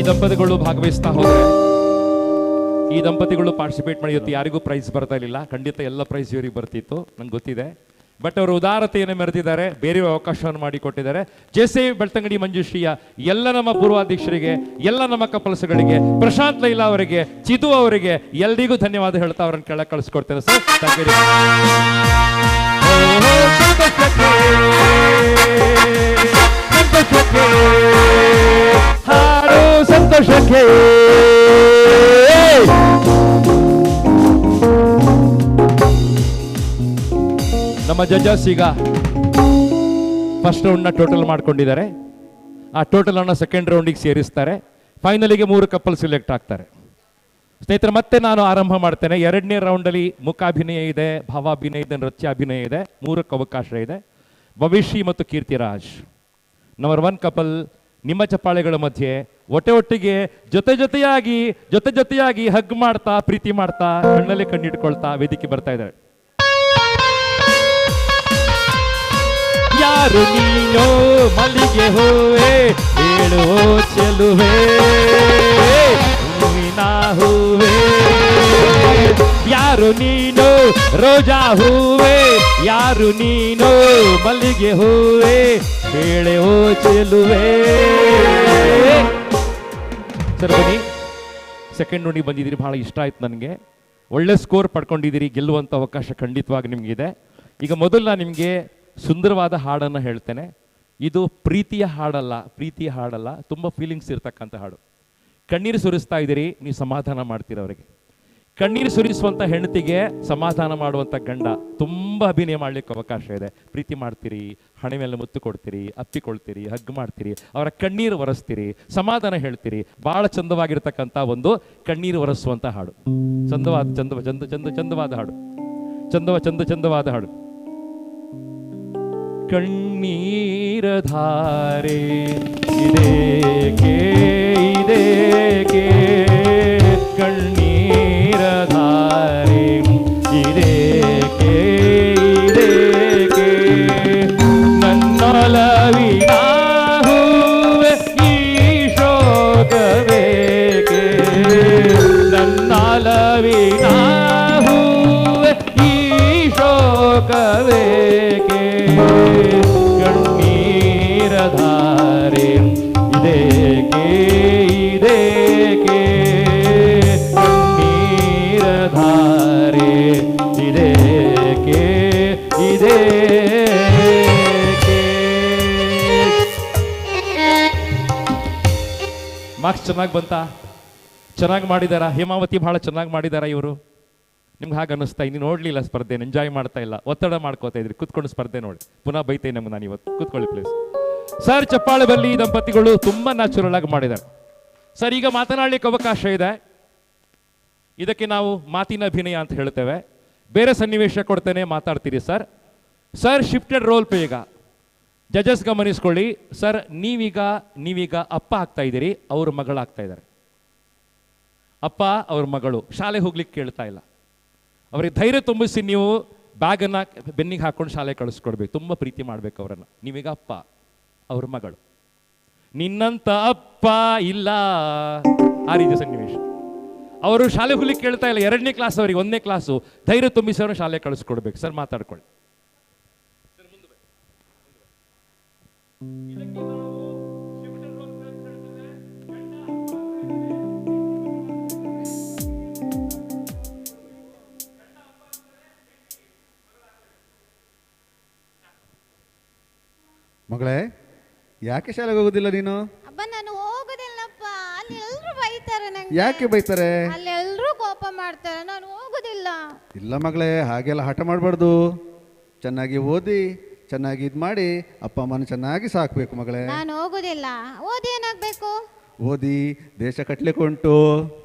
ದಂಪತಿಗಳು ಭಾಗವಹಿಸ್ತಾ ಹೋದ್ರೆ, ಈ ದಂಪತಿಗಳು ಪಾರ್ಟಿಸಿಪೇಟ್ ಮಾಡಿ ಇವತ್ತು ಯಾರಿಗೂ ಪ್ರೈಸ್ ಬರ್ತಾ ಇರಲಿಲ್ಲ. ಖಂಡಿತ ಎಲ್ಲ ಪ್ರೈಸ್ ಇವರಿಗೆ ಬರ್ತಿತ್ತು, ನಂಗೆ ಗೊತ್ತಿದೆ. ಬಟ್ ಅವರು ಉದಾರತೆಯನ್ನು ಮೆರೆದಿದ್ದಾರೆ, ಬೇರೆ ಅವಕಾಶವನ್ನು ಮಾಡಿಕೊಟ್ಟಿದ್ದಾರೆ. ಜೆಸಿ ಬೆಳ್ತಂಗಡಿ ಮಂಜುಶ್ರೀಯ ಎಲ್ಲ ನಮ್ಮ ಪೂರ್ವಾಧ್ಯಕ್ಷರಿಗೆ, ಎಲ್ಲ ನಮ್ಮ ಕಪಲ್ಸ್ಗಳಿಗೆ, ಪ್ರಶಾಂತ್ ಲೈಲಾ ಅವರಿಗೆ, ಚಿದು ಅವರಿಗೆ ಎಲ್ರಿಗೂ ಧನ್ಯವಾದ ಹೇಳ್ತಾ ಅವರನ್ನು ಕೆಳಗೆ ಕಳಿಸ್ಕೊಡ್ತೇನೆ ಸರ್. ಹಾಡು ಸಂತೋಷಕ್ಕೆ. ನಮ್ಮ ಜಡ್ಜಸ್ ಈಗ ಫಸ್ಟ್ ರೌಂಡ್ನ ಟೋಟಲ್ ಮಾಡ್ಕೊಂಡಿದ್ದಾರೆ. ಆ ಟೋಟಲ್ ಅನ್ನು ಸೆಕೆಂಡ್ ರೌಂಡಿಗೆ ಸೇರಿಸ್ತಾರೆ. ಫೈನಲಿಗೆ 3 ಕಪಲ್ ಸಿಲೆಕ್ಟ್ ಆಗ್ತಾರೆ. ಸ್ನೇಹಿತರೆ, ಮತ್ತೆ ನಾನು ಆರಂಭ ಮಾಡ್ತೇನೆ. 2ನೇ ರೌಂಡಲ್ಲಿ ಮುಖಾಭಿನಯ ಇದೆ, ಭಾವಾಭಿನಯ ಇದೆ, ನೃತ್ಯಾಭಿನಯ ಇದೆ. 3ಕ್ಕೆ ಅವಕಾಶ ಇದೆ. ಭವಿಷ್ಯ ಮತ್ತು ಕೀರ್ತಿರಾಜ್ ನಂಬರ್ 1 ಕಪಲ್ ನಿಮ್ಮ ಚಪ್ಪಾಳೆಗಳ ಮಧ್ಯೆ ಒಟ್ಟಿಗೆ ಜೊತೆಯಾಗಿ ಹಗ್ ಮಾಡ್ತಾ, ಪ್ರೀತಿ ಮಾಡ್ತಾ, ಕಣ್ಣಲ್ಲಿ ಕಣ್ಣಿಟ್ಕೊಳ್ತಾ ವೇದಿಕೆ ಬರ್ತಾ ಇದ್ದಾರೆ. ಯಾರು ನೀನೋ ಮಲ್ಲಿಗೆ ಹೂವೆ, ಹೇಳೋ ಚೆಲುವೆ ಹೂವಿನ ಹೂವೆ. ಯಾರು ನೀನು ರೋಜಾ ಹೂವೆ, ಯಾರು ನೀನು ಮಲ್ಲಿಗೆ ಹೂವೆ, ಹೇಳೆ ಓ ಚೆಲುವೆ. ಸರ್ ಬನ್ನಿ, ಸೆಕೆಂಡ್ ನೋಡಿ ಬಂದಿದ್ದೀರಿ, ಬಹಳ ಇಷ್ಟ ಆಯ್ತು ನನಗೆ. ಒಳ್ಳೆ ಸ್ಕೋರ್ ಪಡ್ಕೊಂಡಿದ್ದೀರಿ, ಗೆಲ್ಲುವಂಥ ಅವಕಾಶ ಖಂಡಿತವಾಗಿ ನಿಮಗಿದೆ. ಈಗ ಮೊದಲು ನಾನು ನಿಮಗೆ ಸುಂದರವಾದ ಹಾಡನ್ನು ಹೇಳ್ತೇನೆ. ಇದು ಪ್ರೀತಿಯ ಹಾಡಲ್ಲ, ತುಂಬ ಫೀಲಿಂಗ್ಸ್ ಇರ್ತಕ್ಕಂಥ ಹಾಡು. ಕಣ್ಣೀರು ಸುರಿಸ್ತಾ ಇದ್ದೀರಿ, ನೀವು ಸಮಾಧಾನ ಮಾಡ್ತೀರ ಅವರಿಗೆ. ಕಣ್ಣೀರು ಸುರಿಸುವಂಥ ಹೆಂಡತಿಗೆ ಸಮಾಧಾನ ಮಾಡುವಂಥ ಗಂಡ. ತುಂಬ ಅಭಿನಯ ಮಾಡಲಿಕ್ಕೆ ಅವಕಾಶ ಇದೆ. ಪ್ರೀತಿ ಮಾಡ್ತೀರಿ, ಹಣೆ ಮೇಲೆ ಮುತ್ತು ಕೊಡ್ತೀರಿ, ಅಪ್ಪಿಕೊಳ್ತೀರಿ, ಹಗ್ ಮಾಡ್ತೀರಿ, ಅವರ ಕಣ್ಣೀರು ಒರೆಸ್ತೀರಿ, ಸಮಾಧಾನ ಹೇಳ್ತೀರಿ. ಭಾಳ ಚಂದವಾಗಿರ್ತಕ್ಕಂಥ ಒಂದು ಕಣ್ಣೀರು ಒರೆಸುವಂಥ ಹಾಡು. ಚಂದವಾದ ಹಾಡು, ಚಂದವಾದ ಹಾಡು. ಕಣ್ಣೀರ ಧಾರೆ ಇದೇಕೆ ಕಣ್ಣೀರ ಧಾರೆ ಇದೇಕೆ ನನ್ನೊಲವಿನ ಹೂವೆ ಈ ಶೋಕವೇಕೆ ನನ್ನೊಲವಿನ ಹೂವೆ ಈ ಶೋಕವೇಕೆ ಕಣ್ಣೀರ ಧಾರೆ ಇದೇಕೆ ಕಣ್ಣೀರ ಧಾರೆ ಇದೇಕೆ ಮಾರ್ಕ್ಸ್ ಚೆನ್ನಾಗಿ ಬಂತಾ? ಚೆನ್ನಾಗಿ ಮಾಡಿದಾರ? ಹೇಮಾವತಿ ಬಹಳ ಚೆನ್ನಾಗಿ ಮಾಡಿದಾರ ಇವರು? ನಿಮ್ಗೆ ಹಾಗೆ ಅನ್ನಿಸ್ತಾ? ಇನ್ನು ನೋಡ್ಲಿಲ್ಲ ಸ್ಪರ್ಧೆ, ಎಂಜಾಯ್ ಮಾಡ್ತಾ ಇಲ್ಲ, ಒತ್ತಡ ಮಾಡ್ಕೋತಾ ಇದ್ರಿ. ಕೂತ್ಕೊಂಡು ಸ್ಪರ್ಧೆ ನೋಡಿ. ಪುನಃ ಬೈತೇನೆ ನಮ್ಗೆ ನಾನು ಇವತ್ತು. ಕೂತ್ಕೊಳ್ಳಿ ಪ್ಲೀಸ್. ಸರ್ ಚಪ್ಪಾಳೆ ಬಲ್ಲಿ ದಂಪತಿಗಳು ತುಂಬಾ ನ್ಯಾಚುರಲ್ ಆಗಿ ಮಾಡಿದ್ದಾರೆ. ಸರ್ ಈಗ ಮಾತನಾಡಲಿಕ್ಕೆ ಅವಕಾಶ ಇದೆ. ಇದಕ್ಕೆ ನಾವು ಮಾತಿನ ಅಭಿನಯ ಅಂತ ಹೇಳ್ತೇವೆ. ಬೇರೆ ಸನ್ನಿವೇಶ ಕೊಡ್ತೇನೆ, ಮಾತಾಡ್ತೀರಿ sir. Sir shifted role play. ಈಗ ಜಜಸ್ ಗಮನಿಸ್ಕೊಳ್ಳಿ ಸರ್. ನೀವೀಗ ಅಪ್ಪ ಆಗ್ತಾ ಇದ್ದೀರಿ, ಅವ್ರ ಮಗಳಾಗ್ತಾ ಇದ್ದಾರೆ. ಅಪ್ಪ ಅವ್ರ ಮಗಳು ಶಾಲೆ ಹೋಗ್ಲಿಕ್ಕೆ ಕೇಳ್ತಾ ಇಲ್ಲ. ಅವ್ರಿಗೆ ಧೈರ್ಯ ತುಂಬಿಸಿ ನೀವು ಬ್ಯಾಗನ್ನು ಬೆನ್ನಿಗೆ ಹಾಕೊಂಡು ಶಾಲೆ ಕಳಿಸ್ಕೊಡ್ಬೇಕು. ತುಂಬ ಪ್ರೀತಿ ಮಾಡ್ಬೇಕು ಅವರನ್ನು. ನೀವೀಗ ಅಪ್ಪ, ಅವ್ರ ಮಗಳು. ನಿನ್ನಂತ ಅಪ್ಪ ಇಲ್ಲ, ಆ ರೀತಿ ಸನ್ನಿವೇಶ. ಅವರು ಶಾಲೆ ಹೋಗ್ಲಿಕ್ಕೆ ಕೇಳ್ತಾ ಇಲ್ಲ, 2ನೇ ಕ್ಲಾಸ್ ಅವರಿಗೆ, 1ನೇ ಕ್ಲಾಸು. ಧೈರ್ಯ ತುಂಬಿಸಿ ಅವ್ರನ್ನ ಶಾಲೆ ಕಳಿಸ್ಕೊಡ್ಬೇಕು. ಸರ್ ಮಾತಾಡ್ಕೊಳ್ಳಿ. ಮಗಳೇ, ಯಾಕೆ ಶಾಲೆಗೆ ಹೋಗೋದಿಲ್ಲ ನೀನು? ಅಬ್ಬ ನಾನು ಹೋಗೋದಿಲ್ಲಪ್ಪ, ಅಲ್ಲಿ ಎಲ್ರು ಬೈತಾರೆ ನಂಗೆ. ಯಾಕೆ ಬೈತಾರೆ? ಅಲ್ಲಿ ಎಲ್ರು ಕೋಪ ಮಾಡ್ತಾರೆ, ನಾನು ಹೋಗೋದಿಲ್ಲ. ಇಲ್ಲ ಮಗಳೇ, ಹಾಗೆಲ್ಲ ಹಠ ಮಾಡಬಾರ್ದು. ಚೆನ್ನಾಗಿ ಓದಿ, ಚೆನ್ನಾಗಿ ಇದು ಮಾಡಿ ಅಪ್ಪ ಅಮ್ಮನ ಚೆನ್ನಾಗಿ ಸಾಕಬೇಕು ಮಗಳೇ. ನಾನು ಹೋಗೋದಿಲ್ಲ. ಓದಿ ಏನಾಗಬೇಕು? ಓದಿ ದೇಶ ಕಟ್ಲಿಕ್ಕೆ ಉಂಟು.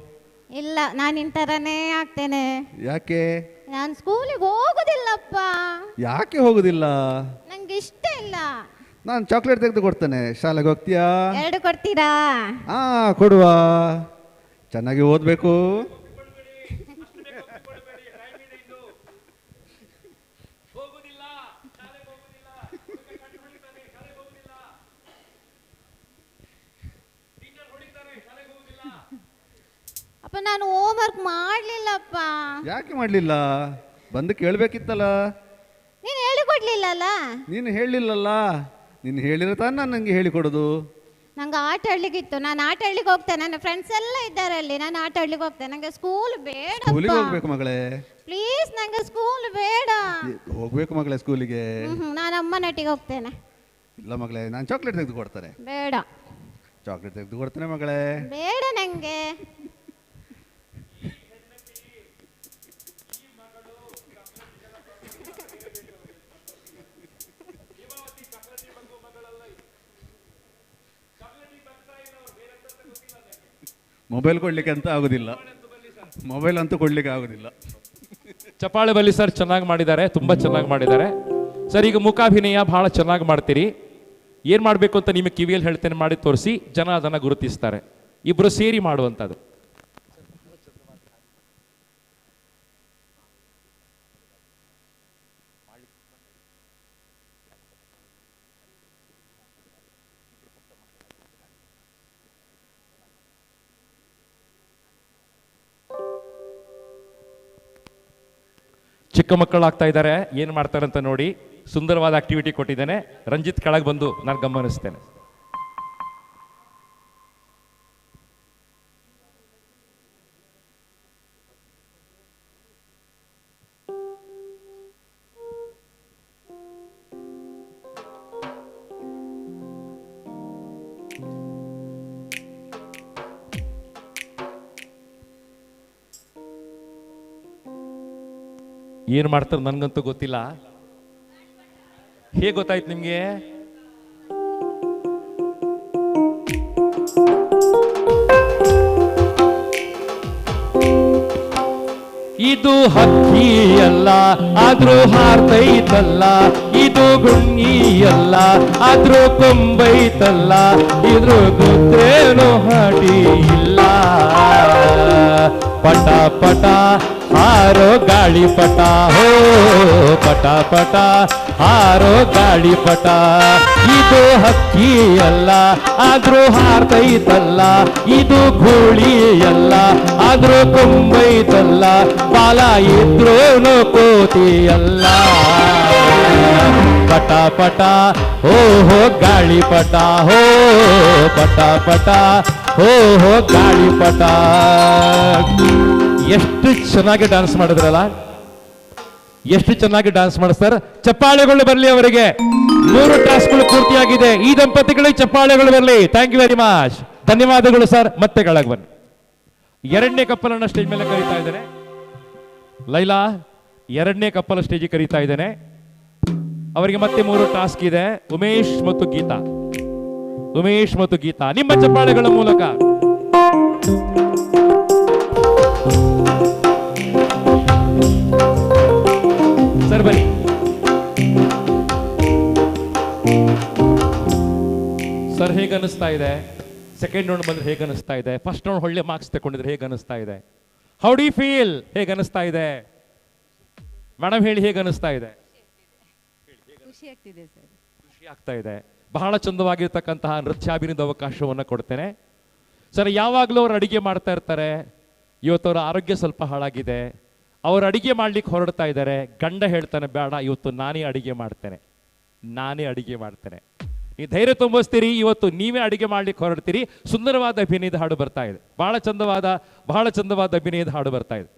ಇಲ್ಲ, ನಾನು ಇಂಥರನೇ ಆಗ್ತೇನೆ. ಯಾಕೆ? ನಾನು ಸ್ಕೂಲಿಗೆ ಹೋಗೋದಿಲ್ಲಪ್ಪ. ಯಾಕೆ ಹೋಗುದಿಲ್ಲ? ನಂಗೆ ಇಷ್ಟ ಇಲ್ಲ. ನಾನು ಚಾಕ್ಲೇಟ್ ತೆಗೆದು ಕೊಡ್ತೇನೆ, ಶಾಲೆಗೆ ಹೋಗ್ತೀಯಾ? 2 ಕೊಡ್ತೀರಾ? ಕೊಡುವ. ಚೆನ್ನಾಗಿ ಓದಬೇಕು. ಅಪ್ಪ ನಾನು ಹೋಮ್ವರ್ಕ್ ಮಾಡಲಿಲ್ಲಪ್ಪ. ಯಾಕೆ ಮಾಡಲಿಲ್ಲ? ಬಂದು ಕೇಳಬೇಕಿತ್ತಲ್ಲ. ನೀನು ಹೇಳಿಕೊಡ್ಲಿಲ್ಲಲ್ಲ. ನೀನು ಹೇಳಿಲ್ಲಲ್ಲ. ನೀನು ಹೇಳಿದ್ರೆ ತಾನು ನಾನು ನನಗೆ ಹೇಳಿಕೊಡೋದು. ನಂಗೆ ಆಟ ಆಡ್ಲಿಕ್ಕಿತ್ತು, ನಾನು ಆಟ ಆಡ್ಲಿಕ್ಕೆ ಹೋಗ್ತೇನೆ. ನನ್ನ ಫ್ರೆಂಡ್ಸ್ ಎಲ್ಲ ಇದ್ದಾರೆ ಅಲ್ಲಿ, ನಾನು ಆಟ ಆಡ್ಲಿಕ್ಕೆ ಹೋಗ್ತೇನೆ. ನಂಗೆ ಸ್ಕೂಲ್ ಬೇಡ. ಸ್ಕೂಲಿಗೆ ಹೋಗ್ಬೇಕು ಮಗಳೇ. ಪ್ಲೀಸ್, ನಂಗೆ ಸ್ಕೂಲ್ ಬೇಡ. ಹೋಗ್ಬೇಕು ಮಗಳೇ ಸ್ಕೂಲಿಗೆ. ನಾನು ಅಮ್ಮನೊಟ್ಟಿಗೆ ಹೋಗ್ತೇನೆ. ಇಲ್ಲ ಮಗಳೇ, ನಾನು ಚಾಕ್ಲೇಟ್ ತೆಗೆದು ಕೊಡ್ತೇನೆ. ಬೇಡ. ಚಾಕ್ಲೇಟ್ ತೆಗೆದು ಕೊಡ್ತೇನೆ ಮಗಳೇ. ಬೇಡ ನಂಗೆ. ಮೊಬೈಲ್ ಕೊಡ್ಲಿಕ್ಕೆ ಅಂತ ಆಗುದಿಲ್ಲ. ಮೊಬೈಲ್ ಅಂತೂ ಕೊಡ್ಲಿಕ್ಕೆ ಆಗುದಿಲ್ಲ. ಚಪ್ಪಾಳೆ ಬಲ್ಲಿ ಸರ್ ಚೆನ್ನಾಗಿ ಮಾಡಿದ್ದಾರೆ, ತುಂಬ ಚೆನ್ನಾಗಿ ಮಾಡಿದ್ದಾರೆ ಸರ್. ಈಗ ಮುಖಾಭಿನಯ ಬಹಳ ಚೆನ್ನಾಗಿ ಮಾಡ್ತೀರಿ. ಏನು ಮಾಡಬೇಕು ಅಂತ ನಿಮಗೆ ಕಿವಿಯಲ್ಲಿ ಹೇಳ್ತೇನೆ, ಮಾಡಿ ತೋರಿಸಿ. ಜನ ಅದನ್ನು ಗುರುತಿಸ್ತಾರೆ. ಇಬ್ಬರು ಸೇರಿ ಮಾಡುವಂಥದ್ದು. ಚಿಕ್ಕ ಮಕ್ಕಳಾಗ್ತಾ ಇದ್ದಾರೆ, ಏನು ಮಾಡ್ತಾರೆ ಅಂತ ನೋಡಿ. ಸುಂದರವಾದ ಆಕ್ಟಿವಿಟಿ ಕೊಟ್ಟಿದ್ದೇನೆ. ರಂಜಿತ್ ಕೆಳಗೆ ಬಂದು ನಾನು ಗಮನಿಸ್ತೇನೆ. ಏನು ಮಾಡ್ತಾರೆ ನನಗಂತೂ ಗೊತ್ತಿಲ್ಲ. ಹೇಗೆ ಗೊತ್ತಾಯ್ತು ನಿಮಗೆ? ಇದು ಹಕ್ಕಿಯಲ್ಲ ಆದ್ರೂ ಹಾರ್ತೈತಲ್ಲ, ಇದು ಗುಂಗಿಯಲ್ಲ ಆದ್ರೂ ಕೊಂಬೈತಲ್ಲ, ಇದ್ರ ಗೊತ್ತೇನು ಹಾಡಿ ಇಲ್ಲ. ಪಟ ಪಟ ಹಾರೋ ಗಾಳಿಪಟ, ಹೋ ಪಟ ಪಟ ಹಾರೋ ಗಾಳಿಪಟ. ಇದು ಹಕ್ಕಿಯಲ್ಲ ಆದ್ರೂ ಹಾರ್ತೈತಲ್ಲ, ಇದು ಗೂಳಿಯಲ್ಲ ಆದ್ರೂ ಕೊಂಬೈತಲ್ಲ, ಬಾಲ ಇದ್ರೂ ಕೋತಿಯಲ್ಲ. ಪಟ ಪಟ ಹೋ ಗಾಳಿಪಟ, ಹೋ ಪಟ ಪಟ ಹೋ ಗಾಳಿಪಟ. ಎಷ್ಟು ಚೆನ್ನಾಗಿ ಡ್ಯಾನ್ಸ್ ಮಾಡಿದ್ರಲ್ಲ, ಎಷ್ಟು ಚೆನ್ನಾಗಿ ಡ್ಯಾನ್ಸ್ ಮಾಡಿಸ್ತಾರೆ. ಚಪ್ಪಾಳೆಗಳು ಬರಲಿ ಅವರಿಗೆ. 3 ಟಾಸ್ಕ್ಗಳು ಪೂರ್ತಿಯಾಗಿದೆ. ಈ ದಂಪತಿಗಳಿಗೆ ಚಪ್ಪಾಳೆಗಳು ಬರಲಿ. Thank you very much. ಧನ್ಯವಾದಗಳು ಸರ್. ಮತ್ತೆ ಕೆಳಗೆ ಬನ್ನಿ. 2ನೇ ಕಪ್ಪಲನ್ನ ಸ್ಟೇಜ್ ಮೇಲೆ ಕರೀತಾ ಇದ್ದೇನೆ. ಲೈಲಾ 2ನೇ ಕಪ್ಪಲ ಸ್ಟೇಜಿಗೆ ಕರೀತಾ ಇದ್ದೇನೆ. ಅವರಿಗೆ ಮತ್ತೆ 3 ಟಾಸ್ಕ್ ಇದೆ. ಉಮೇಶ್ ಮತ್ತು ಗೀತಾ, ಉಮೇಶ್ ಮತ್ತು ಗೀತಾ ನಿಮ್ಮ ಚಪ್ಪಾಳೆಗಳ ಮೂಲಕ. ಸರ್ ಬನ್ನಿ. ಸರ್ ಹೇಗೆ ಅನಿಸ್ತಾ ಇದೆ? ಸೆಕೆಂಡ್ ರೌಂಡ್ ಬಂದ್ರೆ ಹೇಗೆ ಅನಿಸ್ತಾ ಇದೆ? ಫಸ್ಟ್ ರೌಂಡ್ ಒಳ್ಳೆ ಮಾರ್ಕ್ಸ್ ತಗೊಂಡಿದ್ರೆ ಹೇಗೆ ಅನಿಸ್ತಾ ಇದೆ? How do you feel? ಹೇಗೆ ಅನಿಸ್ತಾ ಇದೆ ಮೇಡಮ್? ಹೇಳಿ, ಹೇಗೆ ಅನಿಸ್ತಾ ಇದೆ? ಖುಷಿ ಆಗ್ತಿದೆ ಸರ್. ಖುಷಿ ಆಗ್ತಾ ಇದೆ. ಬಹಳ ಚಂದವಾಗಿರ್ತಕ್ಕಂತಹ ನೃತ್ಯಾಭಿನಯದ ಅವಕಾಶವನ್ನು ಕೊಡ್ತೇನೆ. ಸರ್ ಯಾವಾಗಲೂ ಅವ್ರು ಅಡಿಗೆ ಮಾಡ್ತಾ ಇರ್ತಾರೆ. ಇವತ್ತು ಅವರ ಆರೋಗ್ಯ ಸ್ವಲ್ಪ ಹಾಳಾಗಿದೆ. ಅವ್ರು ಅಡಿಗೆ ಮಾಡ್ಲಿಕ್ಕೆ ಹೊರಡ್ತಾ ಇದ್ದಾರೆ. ಗಂಡ ಹೇಳ್ತಾನೆ, ಬೇಡ ಇವತ್ತು ನಾನೇ ಅಡಿಗೆ ಮಾಡ್ತೇನೆ, ನಾನೇ ಅಡಿಗೆ ಮಾಡ್ತೇನೆ. ನೀವು ಧೈರ್ಯ ತುಂಬಿಸ್ತೀರಿ. ಇವತ್ತು ನೀವೇ ಅಡಿಗೆ ಮಾಡ್ಲಿಕ್ಕೆ ಹೊರಡ್ತೀರಿ. ಸುಂದರವಾದ ಅಭಿನಯದ ಹಾಡು ಬರ್ತಾ ಇದೆ. ಬಹಳ ಚಂದವಾದ ಅಭಿನಯದ ಹಾಡು ಬರ್ತಾ ಇದೆ.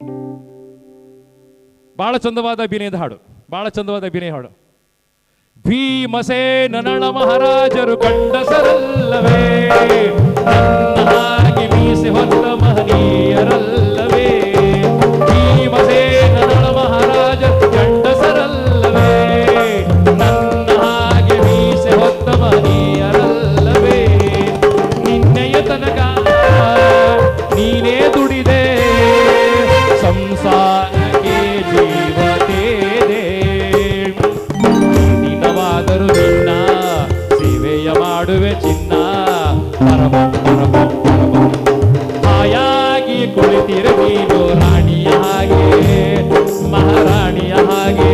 ಬಹಳ ಚಂದವಾದ ಅಭಿನಯದ ಹಾಡು, ಬಹಳ ಚಂದವಾದ ಅಭಿನಯ ಹಾಡು. ಭೀಮಸೇನ ನಳ ಮಹಾರಾಜರು ಗಂಡಸರಲ್ಲವೇ, ನನ್ನ ಹಾಗೆ ಮೀಸೆ ಹೊತ್ತ ಮಹನೀಯರಲ್ಲವೇ. ಭೀಮಸೇನ ನಳ ಮಹಾರಾಜರು ಗಂಡಸರಲ್ಲವೇ, ನನ್ನ ಹಾಗೆ ಮೀಸೆ ಹೊತ್ತ ಮಹನೀಯರಲ್ಲವೇ. ನಿನ್ನೆಯ ತನಕ ನೀನೇ ದುಡಿದೆ, ಸಂಸಾರಕ್ಕೆ ಜೀವತೇದೆ. ದಿನವಾದರೂ ನಿನ್ನ ಸೇವೆಯ ಮಾಡುವೆ ಚಿನ್ನ. ಪರಮಂ ಪರಮಂ ಪರಮಂ ಹಾಯಾಗಿ ಕುಳಿತಿರ ನೀನು ರಾಣಿಯ ಹಾಗೆ, ಮಹಾರಾಣಿಯ ಹಾಗೆ.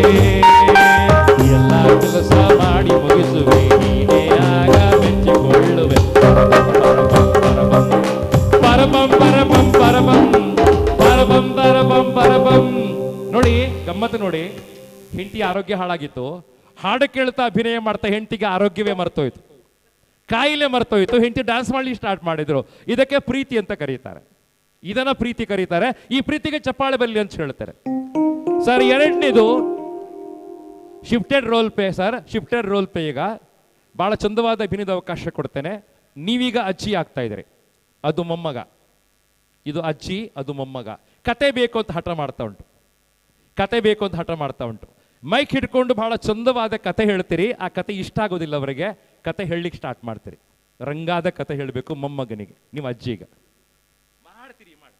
ಎಲ್ಲ ಕೆಲಸ ಮಾಡಿ ಮುಗಿಸುವೆ ನೀನೇ, ಆಗ ಮೆಚ್ಚಿಕೊಳ್ಳುವೆ. ಪರಮಂ ಪರಮಂ ಪರಮಂ ಪರಮಂ ಪರಮಂ ಪರಮಂ. ನೋಡಿ ಗಮ್ಮತ್ತು ನೋಡಿ. ಹೆಂಡತಿ ಆರೋಗ್ಯ ಹಾಳಾಗಿತ್ತು. ಹಾಡು ಕೇಳ್ತಾ ಅಭಿನಯ ಮಾಡ್ತಾ ಹೆಂಡತಿಗೆ ಆರೋಗ್ಯವೇ ಮರ್ತೋಯ್ತು, ಕಾಯಿಲೆ ಮರ್ತೋಯ್ತು. ಹೆಂಡತಿ ಡ್ಯಾನ್ಸ್ ಮಾಡ್ಲಿಕ್ಕೆ ಸ್ಟಾರ್ಟ್ ಮಾಡಿದ್ರು. ಇದಕ್ಕೆ ಪ್ರೀತಿ ಅಂತ ಕರೀತಾರೆ. ಇದನ್ನ ಪ್ರೀತಿ ಕರೀತಾರೆ. ಈ ಪ್ರೀತಿಗೆ ಚಪ್ಪಾಳೆ ಬರಲಿ ಅಂತ ಹೇಳ್ತಾರೆ. ಸರ್ 2ನೇದು shifted role play. Sir shifted role play. ಈಗ ಬಹಳ ಚಂದವಾದ ಅಭಿನಯದ ಅವಕಾಶ ಕೊಡ್ತೇನೆ. ನೀವೀಗ ಅಜ್ಜಿ ಆಗ್ತಾ ಇದ್ರಿ, ಅದು ಮೊಮ್ಮಗ. ಇದು ಅಜ್ಜಿ, ಅದು ಮೊಮ್ಮಗ. ಕತೆ ಬೇಕು ಅಂತ ಹಠ ಮಾಡ್ತಾ ಉಂಟು, ಕತೆ ಬೇಕು ಅಂತ ಹಠ ಮಾಡ್ತಾ ಉಂಟು. ಮೈಕ್ ಹಿಡ್ಕೊಂಡು ಬಹಳ ಚಂದವಾದ ಕತೆ ಹೇಳ್ತೀರಿ. ಆ ಕತೆ ಇಷ್ಟ ಆಗೋದಿಲ್ಲ ಅವರಿಗೆ. ಕತೆ ಹೇಳಲಿಕ್ಕೆ ಸ್ಟಾರ್ಟ್ ಮಾಡ್ತೀರಿ. ರಂಗಾದ ಕತೆ ಹೇಳಬೇಕು ಮೊಮ್ಮಗನಿಗೆ, ನಿಮ್ಮ ಅಜ್ಜಿಗ ಮಾಡ್ತೀರಿ. ಮಾಡಿ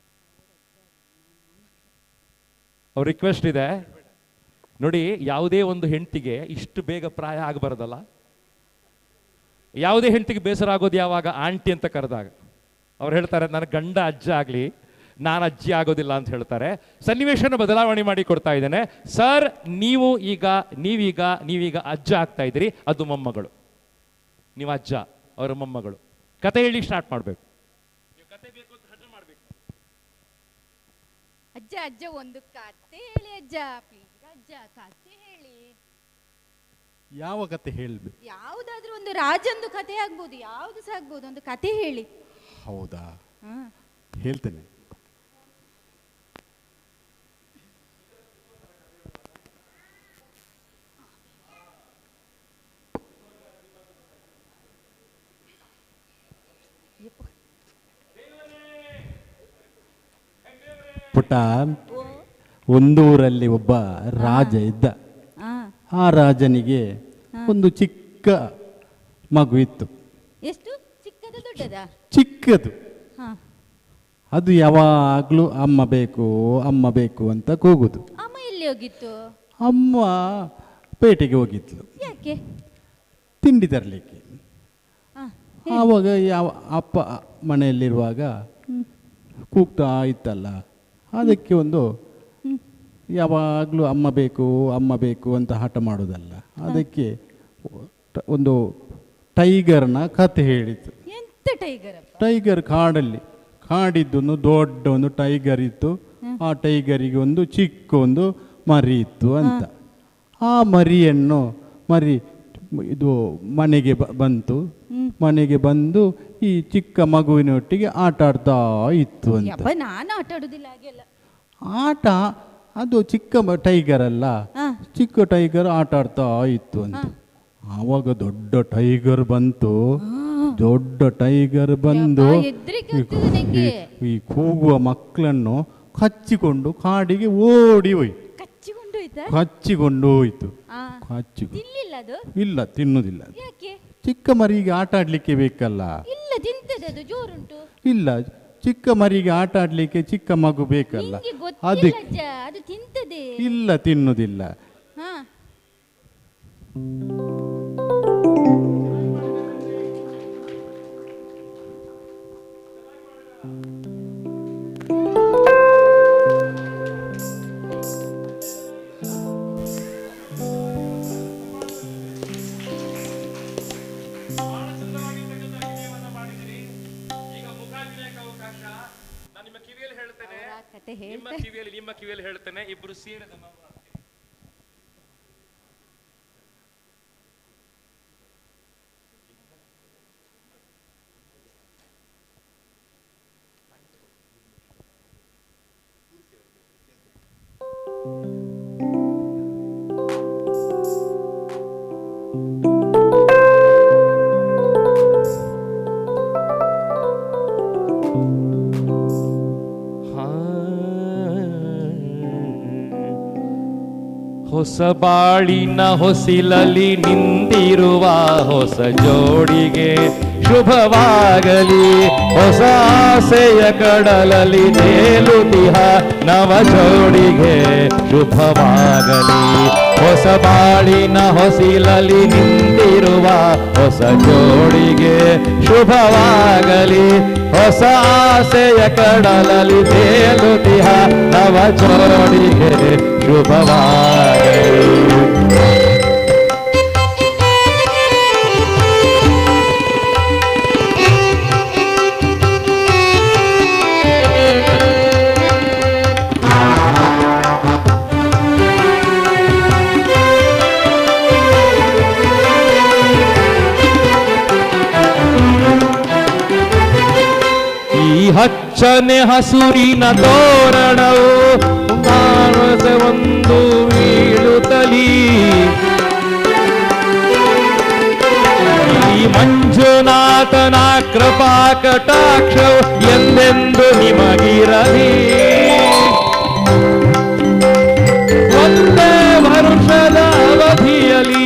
ಅವ್ರ ರಿಕ್ವೆಸ್ಟ್ ಇದೆ ನೋಡಿ. ಯಾವುದೇ ಒಂದು ಹೆಂಡತಿಗೆ ಇಷ್ಟು ಬೇಗ ಪ್ರಾಯ ಆಗಬಾರ್ದಲ್ಲ. ಯಾವುದೇ ಹೆಂಡತಿಗೆ ಬೇಸರ ಆಗೋದು ಯಾವಾಗ? ಆಂಟಿ ಅಂತ ಕರೆದಾಗ. ಅವ್ರು ಹೇಳ್ತಾರೆ, ನನ್ನ ಗಂಡ ಅಜ್ಜ ಆಗಲಿ, ನಾನು ಅಜ್ಜಿ ಆಗೋದಿಲ್ಲ ಅಂತ ಹೇಳ್ತಾರೆ. ಸನ್ನಿವೇಶನ ಬದಲಾವಣೆ ಮಾಡಿ ಕೊಡ್ತಾ ಇದ್ದೇನೆ. ಸರ್ ನೀವೀಗ ಅಜ್ಜ ಆಗ್ತಾ ಇದ್ದೀರಿ, ಅದು ಮೊಮ್ಮಗಳು. ನೀವು ಅಜ್ಜ, ಅವರ ಮೊಮ್ಮಗಳು. ಕತೆ ಹೇಳಿ ಸ್ಟಾರ್ಟ್ ಮಾಡಬೇಕು. ಅಜ್ಜ ಅಜ್ಜ ಒಂದು ಕತೆ ಹೇಳಿ ಅಜ್ಜ, ಪ್ಲೀಸ್ ಅಜ್ಜ ಕತೆ ಹೇಳಿ. ಯಾವ ಕತೆ ಹೇಳಬೇಕು? ಯಾವುದಾದ್ರೂ ಒಂದು ರಾಜಂದು ಕತೆ ಆಗ್ಬೋದು, ಯಾವುದು ಸಹ ಆಗ್ಬೋದು. ಒಂದು ಕತೆ ಹೇಳಿ. ಹೌದಾ? ಹೇಳ್ತೇನೆ. ಪುಟ್ಟ, ಒಂದೂರಲ್ಲಿ ಒಬ್ಬ ರಾಜ ಇದ್ದ. ಆ ರಾಜನಿಗೆ ಒಂದು ಚಿಕ್ಕ ಮಗು ಇತ್ತು. ಎಷ್ಟು ಚಿಕ್ಕದ ದೊಡ್ಡದ? ಚಿಕ್ಕದು. ಅದು ಯಾವಾಗಲೂ ಅಮ್ಮ ಬೇಕು ಅಮ್ಮ ಬೇಕು ಅಂತ ಕೂಗುದು. ಅಮ್ಮ ಎಲ್ಲಿ ಹೋಗಿತ್ತು? ಅಮ್ಮ ಪೇಟೆಗೆ ಹೋಗಿದ್ಲು. ಯಾಕೆ? ತಿಂಡಿ ತರಲಿಕ್ಕೆ. ಆವಾಗ ಯಾವ ಅಪ್ಪ ಮನೆಯಲ್ಲಿರುವಾಗ ಕೂಗ್ತಾ ಇತ್ತಲ್ಲ, ಅದಕ್ಕೆ ಒಂದು ಯಾವಾಗಲೂ ಅಮ್ಮ ಬೇಕು ಅಂತ ಹಠ ಮಾಡೋದಲ್ಲ, ಅದಕ್ಕೆ ಒಂದು ಟೈಗರ್ನ ಕತೆ ಹೇಳಿತು. ಎಂತ ಟೈಗರ್? ಟೈಗರ್ ಕಾಡಿದ್ದೊಂದು ದೊಡ್ಡ ಒಂದು ಟೈಗರ್ ಇತ್ತು. ಆ ಟೈಗರಿಗೆ ಒಂದು ಚಿಕ್ಕ ಒಂದು ಮರಿ ಇತ್ತು ಅಂತ. ಆ ಮರಿ ಇದು ಮನೆಗೆ ಬಂತು. ಮನೆಗೆ ಬಂದು ಈ ಚಿಕ್ಕ ಮಗುವಿನೊಟ್ಟಿಗೆ ಆಟ ಆಡ್ತಾ ಇತ್ತು ಅಂತ. ನಾನು ಆಟ ಆಡುದಿಲ್ಲ ಹಾಗೆಲ್ಲ. ಆಟ ಅದು ಚಿಕ್ಕ ಟೈಗರ್ ಅಲ್ಲ, ಚಿಕ್ಕ ಟೈಗರ್ ಆಟ ಆಡ್ತಾ ಇತ್ತು ಅಂತ. ಆವಾಗ ದೊಡ್ಡ ಟೈಗರ್ ಬಂತು. ದೊಡ್ಡ ಟೈಗರ್ ಬಂದು ಈ ಕೂಗುವ ಮಕ್ಕಳನ್ನು ಕಚ್ಚಿಕೊಂಡು ಕಾಡಿಗೆ ಓಡಿ ಹೋಯ್ತು. ಕಚ್ಚಿಕೊಂಡು ಹೋಯ್ತು. ಇಲ್ಲ, ತಿನ್ನುವುದಿಲ್ಲ. ಚಿಕ್ಕ ಮರಿಗೆ ಆಟ ಆಡ್ಲಿಕ್ಕೆ ಬೇಕಲ್ಲ. ಇಲ್ಲ, ಚಿಕ್ಕ ಮರಿಗೆ ಆಟ ಆಡ್ಲಿಕ್ಕೆ ಚಿಕ್ಕ ಮಗು ಬೇಕಲ್ಲ, ಅದಕ್ಕೆ ಇಲ್ಲ, ತಿನ್ನುವುದಿಲ್ಲ. ನಿಮ್ಮ ಕಿವಿಯಲ್ಲಿ ಹೇಳ್ತೇನೆ, ಇಬ್ರು ಸೇರಿದ ಹೊಸ ಬಾಳಿನ ಹೊಸಿಲಲಿ ನಿಂತಿರುವ ಹೊಸ ಜೋಡಿಗೆ ಶುಭವಾಗಲಿ. ಹೊಸ ಆಸೆಯ ಕಡಲಲ್ಲಿ ತೇಲುತಿಹ ನವ ಜೋಡಿಗೆ ಶುಭವಾಗಲಿ. ಹೊಸ ಬಾಳಿನ ಹೊಸಿಲಲಿ ನಿಂತಿರುವ ಹೊಸ ಜೋಡಿಗೆ ಶುಭವಾಗಲಿ. ಹೊಸ ಆಸೆಯ ಕಡಲಲ್ಲಿ ತೇಲುತಿಹ ನವ ಜೋಡಿಗೆ ಶುಭವಾಗಲಿ. ಹಚ್ಚನೆ ಹಸುರಿನ ತೋರಣವು ಮಾನಸ ಒಂದು ಬೀಳುತ್ತಲೀ. ಈ ಮಂಜುನಾಥನ ಕೃಪಾ ಕಟಾಕ್ಷವು ಎಂದೆಂದು ನಿಮಗಿರಲಿ. ಒಂದೇ ವರುಷದ ಅವಧಿಯಲಿ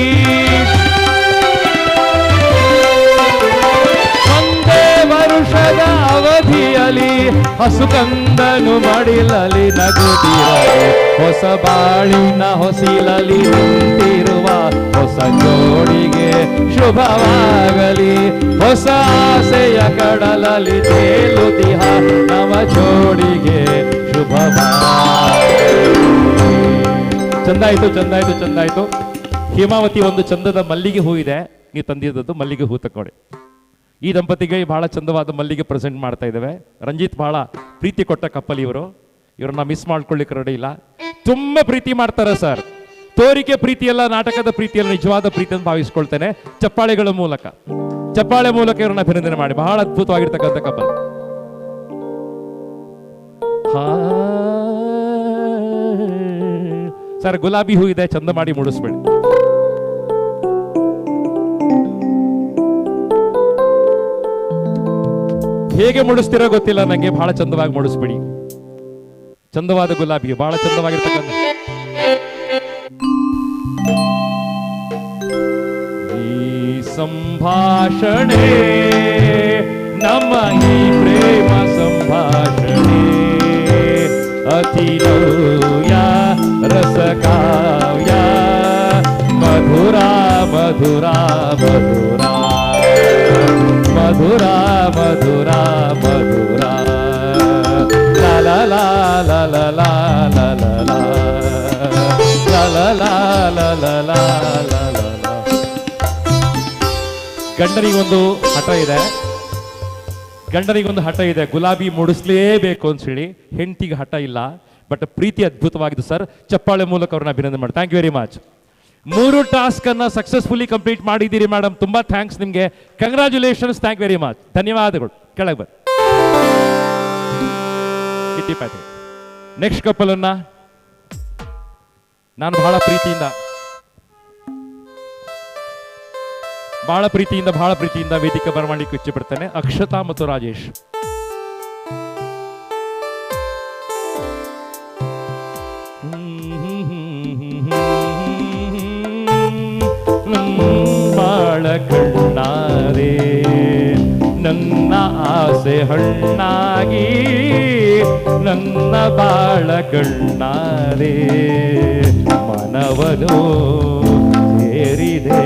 ಅವಧಿಯಲಿ ಹಸುಕಂದನು ಮಡಿಲಲಿ ನಗುತ್ತಿರಲಿ. ಹೊಸ ಬಾಳಿನ ಹೊಸಿಲಲಿ ನಿಂತಿರುವ ಹೊಸ ಜೋಡಿಗೆ ಶುಭವಾಗಲಿ. ಹೊಸ ಆಸೆಯ ಕಡಲಲ್ಲಿ ತೇಲುತಿಹ ನವ ಜೋಡಿಗೆ ಶುಭವಾಗಲಿ. ಚಂದಾಯ್ತು. ಹೇಮಾವತಿ ಒಂದು ಚಂದದ ಮಲ್ಲಿಗೆ ಹೂ ಇದೆ, ನೀವು ತಂದಿದ್ದದ್ದು ಮಲ್ಲಿಗೆ ಹೂ ತಗೊಳ್ಳಿ. ಈ ದಂಪತಿಗೆ ಬಹಳ ಚಂದವಾದ ಮಲ್ಲಿಗೆ ಪ್ರೆಸೆಂಟ್ ಮಾಡ್ತಾ ಇದ್ದೇವೆ. ರಂಜಿತ್ ಬಹಳ ಪ್ರೀತಿ ಕೊಟ್ಟ ಕಪ್ಪಲ್ ಇವ್ರನ್ನ ಮಿಸ್ ಮಾಡ್ಕೊಳ್ಳಿಕ್ಕೆ ರೆಡಿ ಇಲ್ಲ. ತುಂಬಾ ಪ್ರೀತಿ ಮಾಡ್ತಾರೆ ಸರ್. ತೋರಿಕೆ ಪ್ರೀತಿ ಎಲ್ಲ, ನಾಟಕದ ಪ್ರೀತಿಯಲ್ಲ, ನಿಜವಾದ ಪ್ರೀತಿಯನ್ನು ಭಾವಿಸ್ಕೊಳ್ತೇನೆ. ಚಪ್ಪಾಳೆ ಮೂಲಕ ಇವ್ರನ್ನ ಅಭಿನಂದನೆ ಮಾಡಿ. ಬಹಳ ಅದ್ಭುತವಾಗಿರ್ತಕ್ಕಂಥ ಕಪ್ಪಲ್. ಸರ್ ಗುಲಾಬಿ ಹೂ ಇದೆ, ಚಂದ ಮಾಡಿ ಮುಡಿಸ್ಬೇಡಿ. ಹೇಗೆ ಮುಡಿಸ್ತೀರೋ ಗೊತ್ತಿಲ್ಲ ನಂಗೆ, ಬಹಳ ಚಂದವಾಗಿ ಮುಡಿಸ್ಬಿಡಿ. ಚಂದವಾದ ಗುಲಾಬಿ, ಬಹಳ ಚಂದವಾಗಿರ್ತಕ್ಕಂಥ ಈ ಸಂಭಾಷಣೆ, ನಮ್ಮ ಈ ಪ್ರೇಮ ಸಂಭಾಷಣೆ ಅತಿ ನವ್ಯ ರಸಕಾವ್ಯ ಮಧುರ ಮಧುರ ಮಧುರ ಮಧುರ ಮಧುರ ಮಧುರ ಲ ಲ ಲ ಲ ಲ ಲ ಲ ಲ ಲ ಲ ಲ ಲ ಲ ಲ ಲ. ಗಂಡನಿಗೊಂದು ಹಠ ಇದೆ, ಗಂಡನಿಗೊಂದು ಹಠ ಇದೆ, ಗುಲಾಬಿ ಮೂಡಿಸ್ಲೇಬೇಕು ಅಂತ ಹೇಳಿ. ಹೆಂಡತಿಗೆ ಹಠ ಇಲ್ಲ, ಬಟ್ ಪ್ರೀತಿ ಅದ್ಭುತವಾಗಿದೆ ಸರ್. ಚಪ್ಪಾಳೆ ಮೂಲಕ ಅವ್ರನ್ನ ಅಭಿನಂದನೆ ಮಾಡಿ. Thank you very much. 3 task ಅನ್ನ ಸಕ್ಸಸ್ಫುಲಿ ಕಂಪ್ಲೀಟ್ ಮಾಡಿದ್ದೀರಿ ಮೇಡಮ್, ತುಂಬಾ ಥ್ಯಾಂಕ್ಸ್ ನಿಮಗೆ. ಕಂಗ್ರ್ಯಾಚುಲೇಷನ್ಸ್, ಥ್ಯಾಂಕ್ ವೆರಿ ಮಚ್, ಧನ್ಯವಾದಗಳು. ಕೆಳಗೆ ಬರ್ ಕಿಟ್ಟಿ ಪ್ಯಾಟಿ. ನೆಕ್ಸ್ಟ್ ಕಪಲ್ ಅನ್ನ ನಾನು ಬಹಳ ಪ್ರೀತಿಯಿಂದ ವೇದಿಕೆ ಬರಮಾಡಲಿಕ್ಕೆ ಇಚ್ಛೆ ಪಡ್ತೇನೆ. ಅಕ್ಷತಾ ಮತ್ತು ರಾಜೇಶ್. ಬಾಳ ಕಣ್ಣಾರೆ ನನ್ನ ಆಸೆ ಹಣ್ಣಾಗಿ, ನನ್ನ ಬಾಳ ಕಣ್ಣಾರೆ ಮನವನು ಸೇರಿದೆ,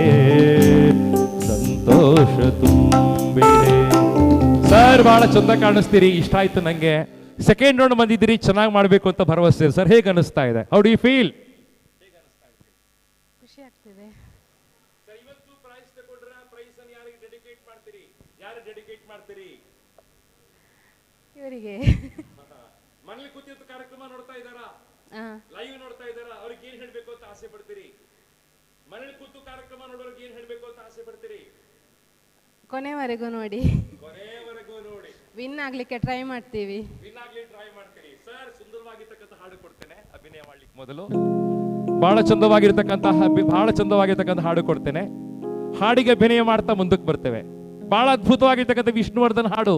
ಸಂತೋಷ ತುಂಬಿದೆ. ಸರ್ ಬಹಳ ಚಂದ ಕಾಣಿಸ್ತೀರಿ, ಇಷ್ಟ ಆಯ್ತು ನಂಗೆ. ಸೆಕೆಂಡ್ ರೌಂಡ್ ಬಂದಿದ್ದೀರಿ, ಚೆನ್ನಾಗಿ ಮಾಡಬೇಕು ಅಂತ ಭರವಸೆ ಸರ್. ಹೇಗೆ ಅನಿಸ್ತಾ ಇದೆ? How do you feel? ಖುಷಿ ಆಗ್ತಿದೆ. ಸರ್ ಇವತ್ತು ಪ್ರೈಸ್ ತಗೊಂಡ್ರೆ ಪ್ರೈಸ್ ಅನ್ನು ಯಾರಿಗೆ ಡೆಡಿಕೇಟ್ ಮಾಡ್ತೀರಿ? ಯಾರು ಡೆಡಿಕೇಟ್ ಮಾಡ್ತೀರಿ? ಇವರಿಗೆ. ಮನೇಲಿ ಕೂತಿದ್ದು ಕಾರ್ಯಕ್ರಮ ನೋಡ್ತಾ ಇದ್ದಾರಾ? ಲೈವ್ ನೋಡ್ತಾ ಇದ್ದಾರಾ? ಅವ್ರಿಗೆ ಏನ್ ಹೇಳ್ಬೇಕು ಅಂತ ಆಸೆ ಪಡ್ತೀರಿ? ಮನೇಲಿ ಕೂತು ಕಾರ್ಯಕ್ರಮ ನೋಡೋರಿಗೆ ಏನ್ ಹೇಳ್ಬೇಕು ಅಂತ ಆಸೆ ಪಡ್ತೀರಿ? ಕೊನೆವರೆಗೂ ನೋಡಿ, ವಿನ್ ಆಗ್ಲಿಕ್ಕೆ ಟ್ರೈ ಮಾಡ್ತೀವಿ. ಸರ್ ಸುಂದರವಾಗಿರ್ತಕ್ಕಂಥ ಹಾಡು ಕೊಡ್ತೇನೆ, ಅಭಿನಯ ಮಾಡ್ಲಿಕ್ಕೆ ಮೊದಲು ಬಹಳ ಚಂದವಾಗಿರ್ತಕ್ಕಂಥ ಹಾಡು ಕೊಡ್ತೇನೆ. ಹಾಡಿಗೆ ಅಭಿನಯ ಮಾಡ್ತಾ ಮುಂದಕ್ಕೆ ಬರ್ತೇವೆ. ಬಹಳ ಅದ್ಭುತವಾಗಿರ್ತಕ್ಕಂಥ ವಿಷ್ಣುವರ್ಧನ್ ಹಾಡು,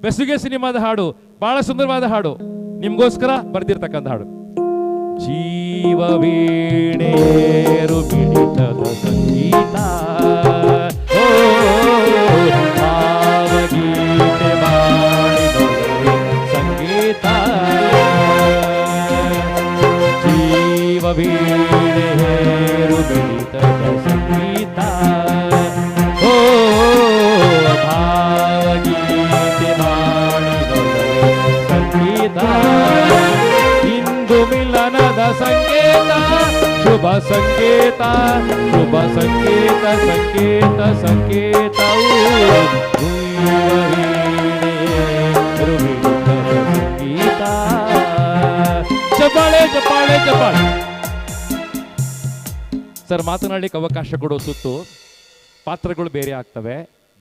ಬೆಸುಗೆ ಸಿನಿಮಾದ ಹಾಡು, ಬಹಳ ಸುಂದರವಾದ ಹಾಡು, ನಿಮ್ಗೋಸ್ಕರ ಬರ್ದಿರ್ತಕ್ಕಂಥ ಹಾಡು. ಜೀವವೀಣೇರು ಮಿಡಿತದ ಸಂಗೀತ, ಭಾವಗೀತೆ ಮಾಡಿದೊಡನೆ ಸಂಗೀತ, ಜೀವವೀಣೇರು ಮಿಡಿತದ ಸಂಗೀತ, ಓ ಭಾವಗೀತೆ ಮಾಡಿದೊಡನೆ ಸಂಗೀತ, ಇಂದು ಮಿಲನದ ಸಂಕೇತ, ಶುಭ ಸಂಕೇತ, ಶುಭ ಸಂಕೇತ, ಸಂಕೇತ ಸಂಕೇತವು ಸಂಗೀತ. ಚಪ್ಪಾಳೆ ಚಪ್ಪಾಳೆ ಚಪ್ಪಾಳೆ. ಸರ್ ಮಾತನಾಡಲಿಕ್ಕೆ ಅವಕಾಶ ಕೊಡೋ ಸುತ್ತು ಪಾತ್ರಗಳು ಬೇರೆ ಆಗ್ತವೆ.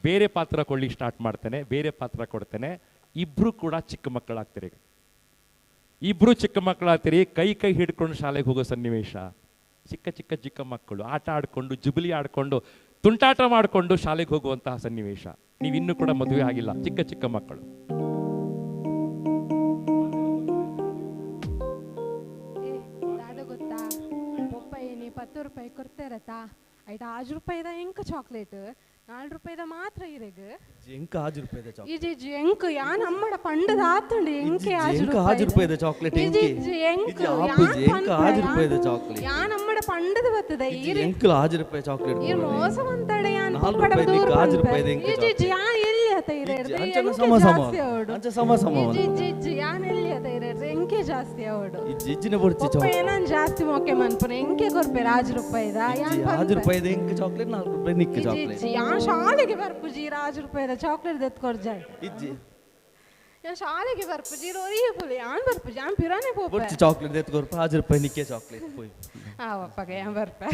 ಬೇರೆ ಪಾತ್ರ ಕೊಳ್ಳಿಕ್ಕೆ ಸ್ಟಾರ್ಟ್ ಮಾಡ್ತೇನೆ, ಬೇರೆ ಪಾತ್ರ ಕೊಡ್ತೇನೆ. ಇಬ್ರು ಕೂಡ ಚಿಕ್ಕ ಮಕ್ಕಳಾಗ್ತೀರಿ. ಇಬ್ರು ಚಿಕ್ಕ ಮಕ್ಕಳಾಗ್ತೀರಿ. ಕೈ ಕೈ ಹಿಡ್ಕೊಂಡು ಶಾಲೆಗೆ ಹೋಗೋ ಸನ್ನಿವೇಶ. ಚಿಕ್ಕ ಮಕ್ಕಳು ಆಟ ಆಡ್ಕೊಂಡು, ಜುಬಿಲಿ ಆಡ್ಕೊಂಡು, ತುಂಟಾಟ ಮಾಡಿಕೊಂಡು ಶಾಲೆಗೆ ಹೋಗುವಂತಹ ಸನ್ನಿವೇಶ. ನೀವಿನ್ನೂ ಕೂಡ ಮದುವೆ ಆಗಿಲ್ಲ, ಚಿಕ್ಕ ಮಕ್ಕಳು. ಗೊತ್ತಾ ಪಪ್ಪಾಯಿ ನೀ 10 ರೂಪಾಯಿ ಕೊಡ್ತೇರತ್ತಾ ಐಟ 5 ರೂಪಾಯಿದ ಎಂಕ ಚಾಕ್ಲೇಟ್ 4 ರೂಪಾಯಿದ ಮಾತ್ರ ಇರೆಗ್ ಎಂಕ 5 ರೂಪಾಯಿದ ಚಾಕ್ಲೇಟ್ ಇಜಿ ಎಂಕ ಯಾನ್ ಅಮ್ಮಡ ಪಂಡದ ಆತಂಡಿ ಎಂಕೆ 5 ರೂಪಾಯಿದ ಚಾಕ್ಲೇಟ್ ಎಂಕೆ ಎಂಕ ಎಂಕ 5 ರೂಪಾಯಿದ ಚಾಕ್ಲೇಟ್ ಯಾನ್ ಅಮ್ಮಡ ಪಂಡದ ಬತ್ತದ ಎಂಕ 5 ರೂಪಾಯಿ ಚಾಕ್ಲೇಟ್ ಇರ್ ಮೋಸ ಬಂತಡೆ ಯಾನ್ 4 ರೂಪಾಯಿದ 5 ರೂಪಾಯಿದ ಎಂಕ ಇಜಿ ಯಾನ್ ಎಲ್ಲಿ ಆತ ಇರೆರ್ದೆ ಅಂಚನ ಸಮ ಇಜಿ ಯಾನ್ ಎಲ್ಲಿ ಆತ ಇರೆರ್ದೆ ಎಂಕೆ ಜಾಸ್ತಿ ಅವಡು ಇಜ್ಜಿನ ಬರ್ತಿ ಚಾಕ್ಲೇಟ್ ನಾನ್ ಜಾಸ್ತಿ ಮೊಕೆ ಮನ್ಪನೆ ಎಂಕೆ ಕೊರ್ಪೆ 5 ರೂಪಾಯಿದ ಯಾನ್ 5 ರೂಪಾಯಿದ ಎಂಕ ಚಾಕ್ಲೇಟ್ 4 ರೂಪಾಯಿ ನಿಕ್ಕ ಚಾಕ್ಲೇಟ್ ಯಾನ್ ಶಾಲೆಗೆ ಬರ್ಪುಜಿ 5 ರೂಪಾಯಿದ ಚಾಕ್ಲೇಟ್ ದೆತ್ಕೊರ್ಜಾಯ್ ಇಜ್ಜಿ ಯಾನ್ ಶಾಲೆಗೆ ಬರ್ಪುಜಿ ರೋರಿ ಪುಲಿ ಯಾನ್ ಬರ್ಪುಜಿ ಯಾನ್ ಪಿರಾನೆ ಪೋಪೆ ಬರ್ತಿ ಚಾಕ್ಲೇಟ್ ದೆತ್ಕೊರ್ಪ 5 ರೂಪಾಯಿ ನಿಕ್ಕೆ ಚಾಕ್ಲೇಟ್ ಪೋಯ್ ಆವಪ್ಪಗೆ ಯಾನ್ ಬರ್ಪೆ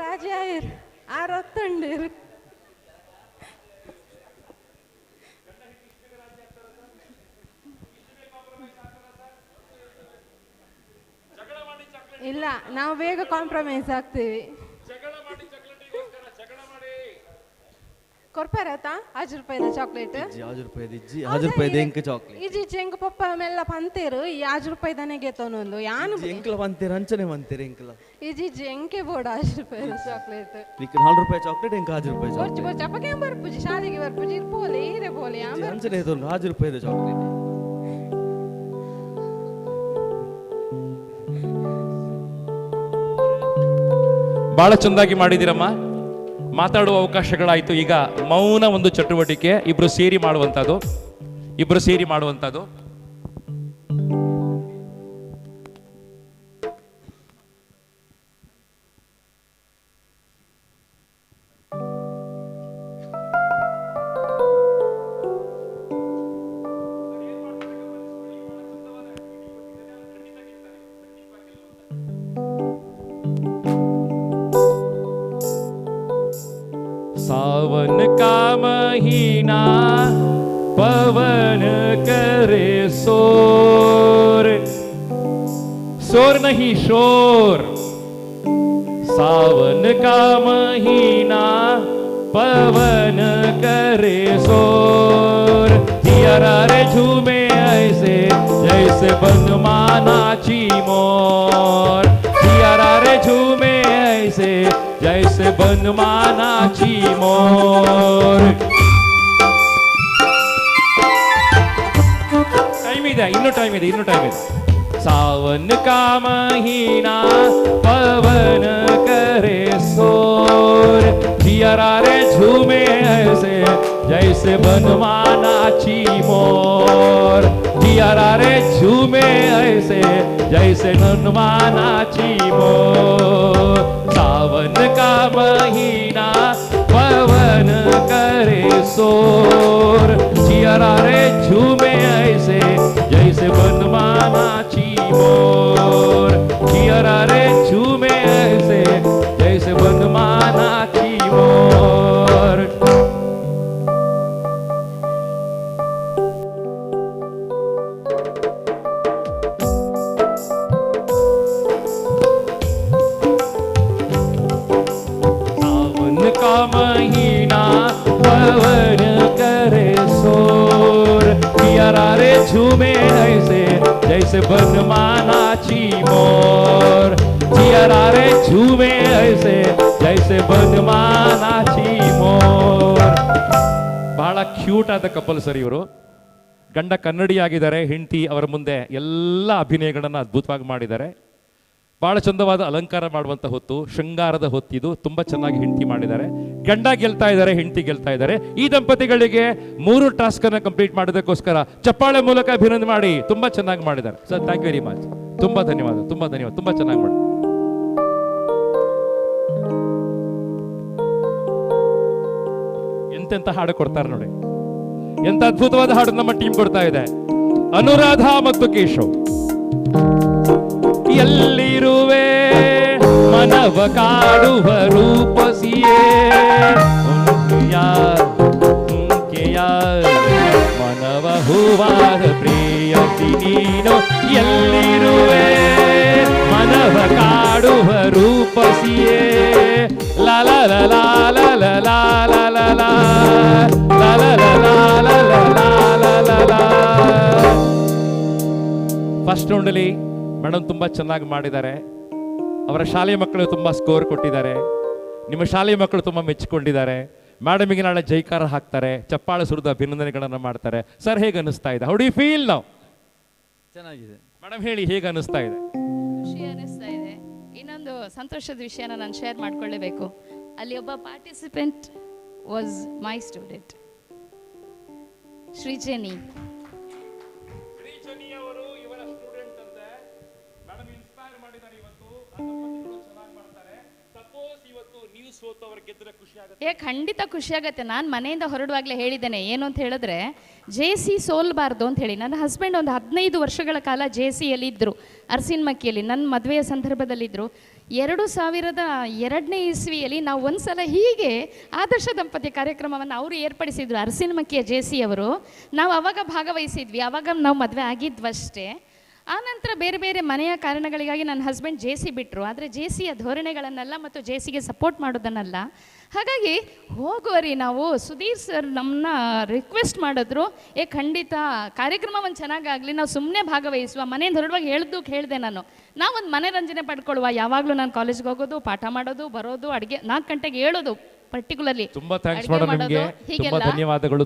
ರಾಜ ಆ ರತ್ತಂಡಿರು ಇಲ್ಲ ನಾವು ಬೇಗ ಕಾಂಪ್ರಮೈಸ್ ಆಗ್ತೀವಿ ಪಪ್ಪರತ 10 ರೂಪಾಯಿದ ಚಾಕ್ಲೇಟ್ 10 ರೂಪಾಯಿದ ಇಜ್ಜಿ 10 ರೂಪಾಯಿದ ಎಂಕ ಚಾಕ್ಲೇಟ್ ಇಜ್ಜಿ ಎಂಕ ಪಪ್ಪ ಮೆಲ್ಲ ಪಂತೇರು ಈ 10 ರೂಪಾಯಿದನೆ ಗೆತೊನೊಂದು ಯಾನು ಎಂಕಲ ಪಂತೇರ ಅಂಚನೆ ಮಂತೇರ ಎಂಕಲ ಇಜ್ಜಿ ಎಂಕೆ ಬೋಡ 10 ರೂಪಾಯಿದ ಚಾಕ್ಲೇಟ್ ನಿಕ್ 4 ರೂಪಾಯಿ ಚಾಕ್ಲೇಟ್ ಎಂಕ 10 ರೂಪಾಯಿ ಬರ್ಚು ಬರ್ಚು ಅಪ್ಪಗೆ ಬರ್ಪುಜಿ ಶಾಲೆಗೆ ಬರ್ಪುಜಿ ಇರ್ಪೋಲೆ ಈರೆ ಬೋಲೆ ಅಂಚನೆ ಇದೊಂದು 10 ರೂಪಾಯಿದ ಚಾಕ್ಲೇಟ್ ಬಹಳ ಚೆಂದಾಗಿ ಮಾಡಿದಿರಮ್ಮ. ಮಾತಾಡುವ ಅವಕಾಶಗಳಾಯಿತು. ಈಗ ಮೌನ ಒಂದು ಚಟುವಟಿಕೆ ಇಬ್ರು ಸೇರಿ ಮಾಡುವಂಥದ್ದು. सावन का महीना पवन करे शोर, शोर नहीं शोर. सावन का महीना पवन करे शोर. दियारा रे झूमे ऐसे जैसे बनमानाची मोर. दियारा रे झूमे ऐसे जैसे बनमानाची मोर. ಇನ್ನು ಟೈಮ್ ಇದೆ. सावन का महीना पवन करे शोर. दियारा रे झूमे ऐसे जैसे बनमानाची मोर. दियारा रे झूमे ऐसे जैसे बनमानाची मोर. सावन का महीना पवन करे शोर. दियारा रे झूमे ऐसे जैसे बनमानाची मोर. दियारा रे झूमे ऐसे जैसे बनमानाची मोर. सावन का महीना पवन करे शोर. दियारा रे झूमे ऐसे जैसे बनमानाची मोर. दियारा रे झूमे ऐसे जैसे बनमानाची मोर. ಬಹಳ ಕ್ಯೂಟ್ ಆದ ಕಪಲ್ ಸರ್ ಇವರು. ಗಂಡ ಕನ್ನಡಿಯಾಗಿದ್ದಾರೆ, ಹೆಂಡತಿ ಅವರ ಮುಂದೆ ಎಲ್ಲ ಅಭಿನಯಗಳನ್ನು ಅದ್ಭುತವಾಗಿ ಮಾಡಿದ್ದಾರೆ. ಬಹಳ ಚಂದವಾದ ಅಲಂಕಾರ ಮಾಡುವಂಥ ಹೊತ್ತು, ಶೃಂಗಾರದ ಹೊತ್ತಿದು. ತುಂಬ ಚೆನ್ನಾಗಿ ಹೆಂಡತಿ ಮಾಡಿದ್ದಾರೆ. ಗಂಡ ಗೆಲ್ತಾ ಇದ್ದಾರೆ, ಹೆಂಡತಿ ಗೆಲ್ತಾ ಇದ್ದಾರೆ. ಈ ದಂಪತಿಗಳಿಗೆ 3 ಟಾಸ್ಕ್ ಅನ್ನು ಕಂಪ್ಲೀಟ್ ಮಾಡೋದಕ್ಕೋಸ್ಕರ ಚಪ್ಪಾಳೆ ಮೂಲಕ ಅಭಿನಂದನೆ ಮಾಡಿ. ತುಂಬ ಚೆನ್ನಾಗಿ ಮಾಡಿದ್ದಾರೆ sir. Thank you very much. ತುಂಬ ಧನ್ಯವಾದ. ತುಂಬ ಚೆನ್ನಾಗಿ ಮಾಡಿ. ಎಂತೆಂತ ಹಾಡು ಕೊಡ್ತಾರೆ ನೋಡಿ. ಎಂತ ಅದ್ಭುತವಾದ ಹಾಡು ನಮ್ಮ ಟೀಮ್ ಕೊಡ್ತಾ ಇದೆ. ಅನುರಾಧ ಮತ್ತು ಕೇಶವ್. ಎಲ್ಲಿರುವೆ ಮನವ ಕಾಡುವ ರೂಪಸಿಯೇ ಮನವ ಹೂವಾದ ಪ್ರೇಯಸಿ ನೀನು. ಎಲ್ಲಿರುವೆ ಮನವ ಕಾಡುವ ರೂಪಸಿಯೇ ಲಾಲ ಲಾಲ ಫಸ್ಟ್ ರೌಂಡಲ್ಲಿ ಮೇಡಮ್ ತುಂಬ ಚೆನ್ನಾಗಿ ಮಾಡಿದ್ದಾರೆ. ಅವರ ಶಾಲೆಯ ಮಕ್ಕಳು ತುಂಬ ಸ್ಕೋರ್ ಕೊಟ್ಟಿದ್ದಾರೆ. ನಿಮ್ಮ ಶಾಲೆಯ ಮಕ್ಕಳು ತುಂಬ ಮೆಚ್ಚಿಕೊಂಡಿದ್ದಾರೆ. ಮೇಡಮಿಗೆ ನಾಳೆ ಜೈಕಾರ ಹಾಕ್ತಾರೆ, ಚಪ್ಪಾಳೆ ಸುರಿದು ಅಭಿನಂದನೆಗಳನ್ನು ಮಾಡ್ತಾರೆ. ಸರ್ ಹೇಗೆ ಅನ್ನಿಸ್ತಾ ಇದೆ? How do you feel now? ಚೆನ್ನಾಗಿದೆ ಮೇಡಮ್, ಹೇಳಿ ಹೇಗೆ ಅನ್ನಿಸ್ತಾ ಇದೆ? ಖುಷಿ ಅನ್ನಿಸ್ತಾ ಇದೆ. ಇನ್ನೊಂದು ಸಂತೋಷದ ವಿಷಯನ ನಾನು ಶೇರ್ ಮಾಡ್ಕೊಳ್ಳೇಬೇಕು. ಅಲ್ಲಿ ಒಬ್ಬ ಪಾರ್ಟಿಸಿಪೆಂಟ್ ವಾಸ್ ಮೈ ಸ್ಟೂಡೆಂಟ್ ಶ್ರೀಜನಿ. ಅವರು ಇವರ ಸ್ಟೂಡೆಂಟ್ ಅಂತೆ. ಮೇಡಮ್ ಇನ್ಸ್ಪೈರ್ ಮಾಡಿದ್ದಾರೆ ಇವತ್ತು. ಚೆನ್ನಾಗಿ ಮಾಡ್ತಾರೆ. ಸಪೋಸ್ ಇವತ್ತು ನೀವು ಸೋತು ಅವ್ರ ಗೆದ್ರೆ ಖುಷಿ ಆಗುತ್ತೆ? ಖಂಡಿತ ಖುಷಿ ಆಗುತ್ತೆ. ನಾನು ಮನೆಯಿಂದ ಹೊರಡುವಾಗಲೇ ಹೇಳಿದ್ದೇನೆ, ಏನು ಅಂತ ಹೇಳಿದ್ರೆ JC ಸೋಲ್ಬಾರ್ದು ಅಂತ ಹೇಳಿ. ನನ್ನ ಹಸ್ಬೆಂಡ್ ಒಂದು 15 ವರ್ಷಗಳ ಕಾಲ JCಯಲ್ಲಿ ಇದ್ದರು, ಅರಸಿನಮಕ್ಕಿಯಲ್ಲಿ. ನನ್ನ ಮದುವೆಯ ಸಂದರ್ಭದಲ್ಲಿದ್ದರು. 2002ನೇ ಇಸ್ವಿಯಲ್ಲಿ ನಾವು ಒಂದ್ಸಲ ಹೀಗೆ ಆದರ್ಶ ದಂಪತಿ ಕಾರ್ಯಕ್ರಮವನ್ನು ಅವರು ಏರ್ಪಡಿಸಿದ್ರು, ಅರಸಿನಮಕ್ಕಿಯ JC ಅವರು. ನಾವು ಅವಾಗ ಭಾಗವಹಿಸಿದ್ವಿ. ಆವಾಗ ನಾವು ಮದುವೆ ಆಗಿದ್ವಷ್ಟೇ. ಆನಂತರ ಬೇರೆ ಬೇರೆ ಮನೆಯ ಕಾರಣಗಳಿಗಾಗಿ ನನ್ನ ಹಸ್ಬೆಂಡ್ JC ಬಿಟ್ಟರು. ಆದರೆ JCಯ ಧೋರಣೆಗಳನ್ನೆಲ್ಲ ಮತ್ತು JCಗೆ ಸಪೋರ್ಟ್ ಮಾಡೋದನ್ನೆಲ್ಲ ಹಾಗಾಗಿ ಹೋಗುವರಿ ನಾವು ಸುಧೀರ್ ಸರ್ ನಮ್ಮನ್ನ ರಿಕ್ವೆಸ್ಟ್ ಮಾಡಿದ್ರು, ಖಂಡಿತ ಕಾರ್ಯಕ್ರಮ ಒಂದು ಚೆನ್ನಾಗಾಗಲಿ, ನಾವು ಸುಮ್ಮನೆ ಭಾಗವಹಿಸುವ, ಮನೆಯಿಂದ ಹೊರಡುವಾಗ ಹೇಳಿದೆ ನಾವು ಒಂದು ಮನರಂಜನೆ ಪಡ್ಕೊಳ್ಳುವ. ಯಾವಾಗಲೂ ನಾನು ಕಾಲೇಜ್ಗೆ ಹೋಗೋದು, ಪಾಠ ಮಾಡೋದು, ಬರೋದು, ಅಡುಗೆ 4 ಗಂಟೆಗೆ ಹೇಳೋದು ಪರ್ಟಿಕ್ಯುಲರ್ಲಿ. ತುಂಬಾ ಥ್ಯಾಂಕ್ಸ್ ಮೇಡಮ್, ನಿಮಗೆ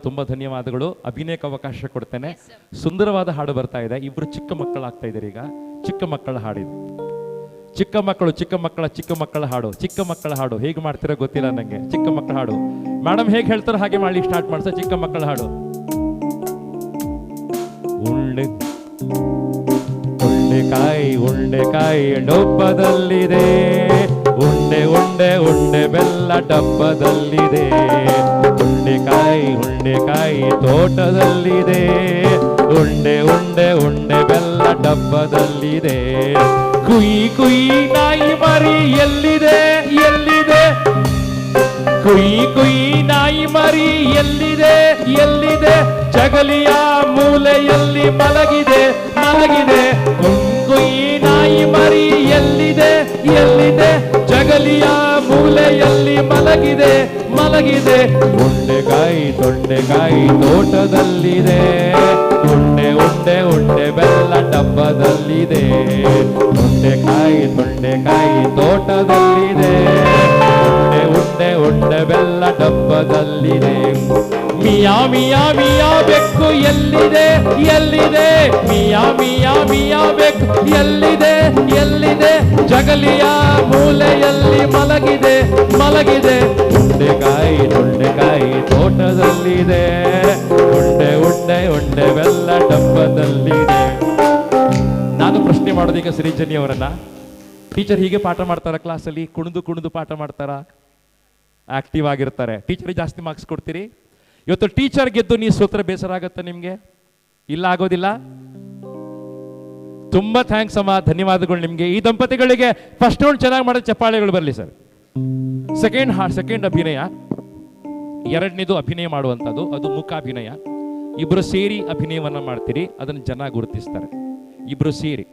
ತುಂಬಾ ಧನ್ಯವಾದಗಳು. ಅಭಿನಯಕ್ಕೆ ಅವಕಾಶ ಕೊಡ್ತೇನೆ. ಸುಂದರವಾದ ಹಾಡು ಬರ್ತಾ ಇದೆ. ಇಬ್ರು ಚಿಕ್ಕ ಮಕ್ಕಳಾಗ್ತಾ ಇದ್ದಾರೆ ಈಗ. ಚಿಕ್ಕ ಮಕ್ಕಳ ಹಾಡಿದೆ. ಚಿಕ್ಕ ಮಕ್ಕಳ ಹಾಡು ಹೇಗೆ ಮಾಡ್ತೀರೋ ಗೊತ್ತಿಲ್ಲ ನಂಗೆ. ಚಿಕ್ಕ ಮಕ್ಕಳ ಹಾಡು ಮೇಡಮ್ ಹೇಗೆ ಹೇಳ್ತಾರೋ ಹಾಗೆ ಮಾಡಿ ಸ್ಟಾರ್ಟ್ ಮಾಡ್ಸ. ಚಿಕ್ಕ ಮಕ್ಕಳ ಹಾಡು. ಉಂಡೆಕಾಯಿ ಡಬ್ಬದಲ್ಲಿದೆ, ಉಂಡೆ ಬೆಲ್ಲ ಡಬ್ಬದಲ್ಲಿದೆ. ಉಂಡೆಕಾಯಿ ತೋಟದಲ್ಲಿದೆ, ಉಂಡೆ ಬೆಲ್ಲ ಡಬ್ಬದಲ್ಲಿದೆ. ಕುಯಿ ನಾಯಿ ಮರಿ ಎಲ್ಲಿದೆ? ಕುಯಿ ನಾಯಿ ಮರಿ ಎಲ್ಲಿದೆ? ಜಗಲಿಯ ಮೂಲೆಯಲ್ಲಿ ಮಲಗಿದೆ. ಕುಯಿ ನಾಯಿ ಮರಿ ಎಲ್ಲಿದೆ? ಜಗಲಿಯ ಮೂಲೆಯಲ್ಲಿ ಮಲಗಿದೆ. ಉಂಡೆಕಾಯಿ ತೋಟದಲ್ಲಿದೆ, ಉಂಡೆ ಬೆಲ್ಲ ಡಬ್ಬದಲ್ಲಿದೆ. ಉಂಡೆಕಾಯಿ ತೋಟದಲ್ಲಿದೆ, ಉಂಡೆ ಬೆಲ್ಲ ಡಬ್ಬದಲ್ಲಿದೆ. ಮಿಯಾ ಬೆಕ್ಕು ಎಲ್ಲಿದೆ? ಮಿಯಾ ಬೆಕ್ಕು ಎಲ್ಲಿದೆ? ಜಗಲಿಯ ಮೂಲೆಯಲ್ಲಿ ಮಲಗಿದೆ. ಉಂಡೆಕಾಯಿ ತೋಟದಲ್ಲಿದೆ, ಉಂಡೆ ಬೆಲ್ಲ ಡಬ್ಬದಲ್ಲಿದೆ. ನಾನು ಪ್ರಶ್ನೆ ಮಾಡೋದೀಗ ಶ್ರೀಜನಿ ಅವರನ್ನ. ಟೀಚರ್ ಹೀಗೆ ಪಾಠ ಮಾಡ್ತಾರ ಕ್ಲಾಸಲ್ಲಿ? ಕುಣಿದು ಪಾಠ ಮಾಡ್ತಾರ? ಆಕ್ಟಿವ್ ಆಗಿರ್ತಾರೆ. ಟೀಚರಿಗೆ ಜಾಸ್ತಿ ಮಾರ್ಕ್ಸ್ ಕೊಡ್ತೀರಿ? ಇವತ್ತು ಟೀಚರ್ ಗೆದ್ದು ನೀವು ಸೋತ್ರ ಬೇಸರ ಆಗತ್ತೆ ನಿಮ್ಗೆ? ಇಲ್ಲ, ಆಗೋದಿಲ್ಲ. ತುಂಬಾ ಥ್ಯಾಂಕ್ಸ್ ಅಮ್ಮ, ಧನ್ಯವಾದಗಳು ನಿಮ್ಗೆ. ಈ ದಂಪತಿಗಳಿಗೆ ಫಸ್ಟ್ ರೌಂಡ್ ಚೆನ್ನಾಗಿ ಮಾಡೋ ಚಪ್ಪಾಳೆಗಳು ಬರಲಿ ಸರ್. ಸೆಕೆಂಡ್ ಅಭಿನಯ, ಎರಡನೇದು ಅಭಿನಯ ಮಾಡುವಂಥದ್ದು, ಅದು ಮುಖಾಭಿನಯ. ಇಬ್ರು ಸೇರಿ ಅಭಿನಯವನ್ನ ಮಾಡ್ತೀರಿ, ಅದನ್ನು ಜನ ಗುರುತಿಸ್ತಾರೆ. ಇಬ್ರು ಸೇರಿ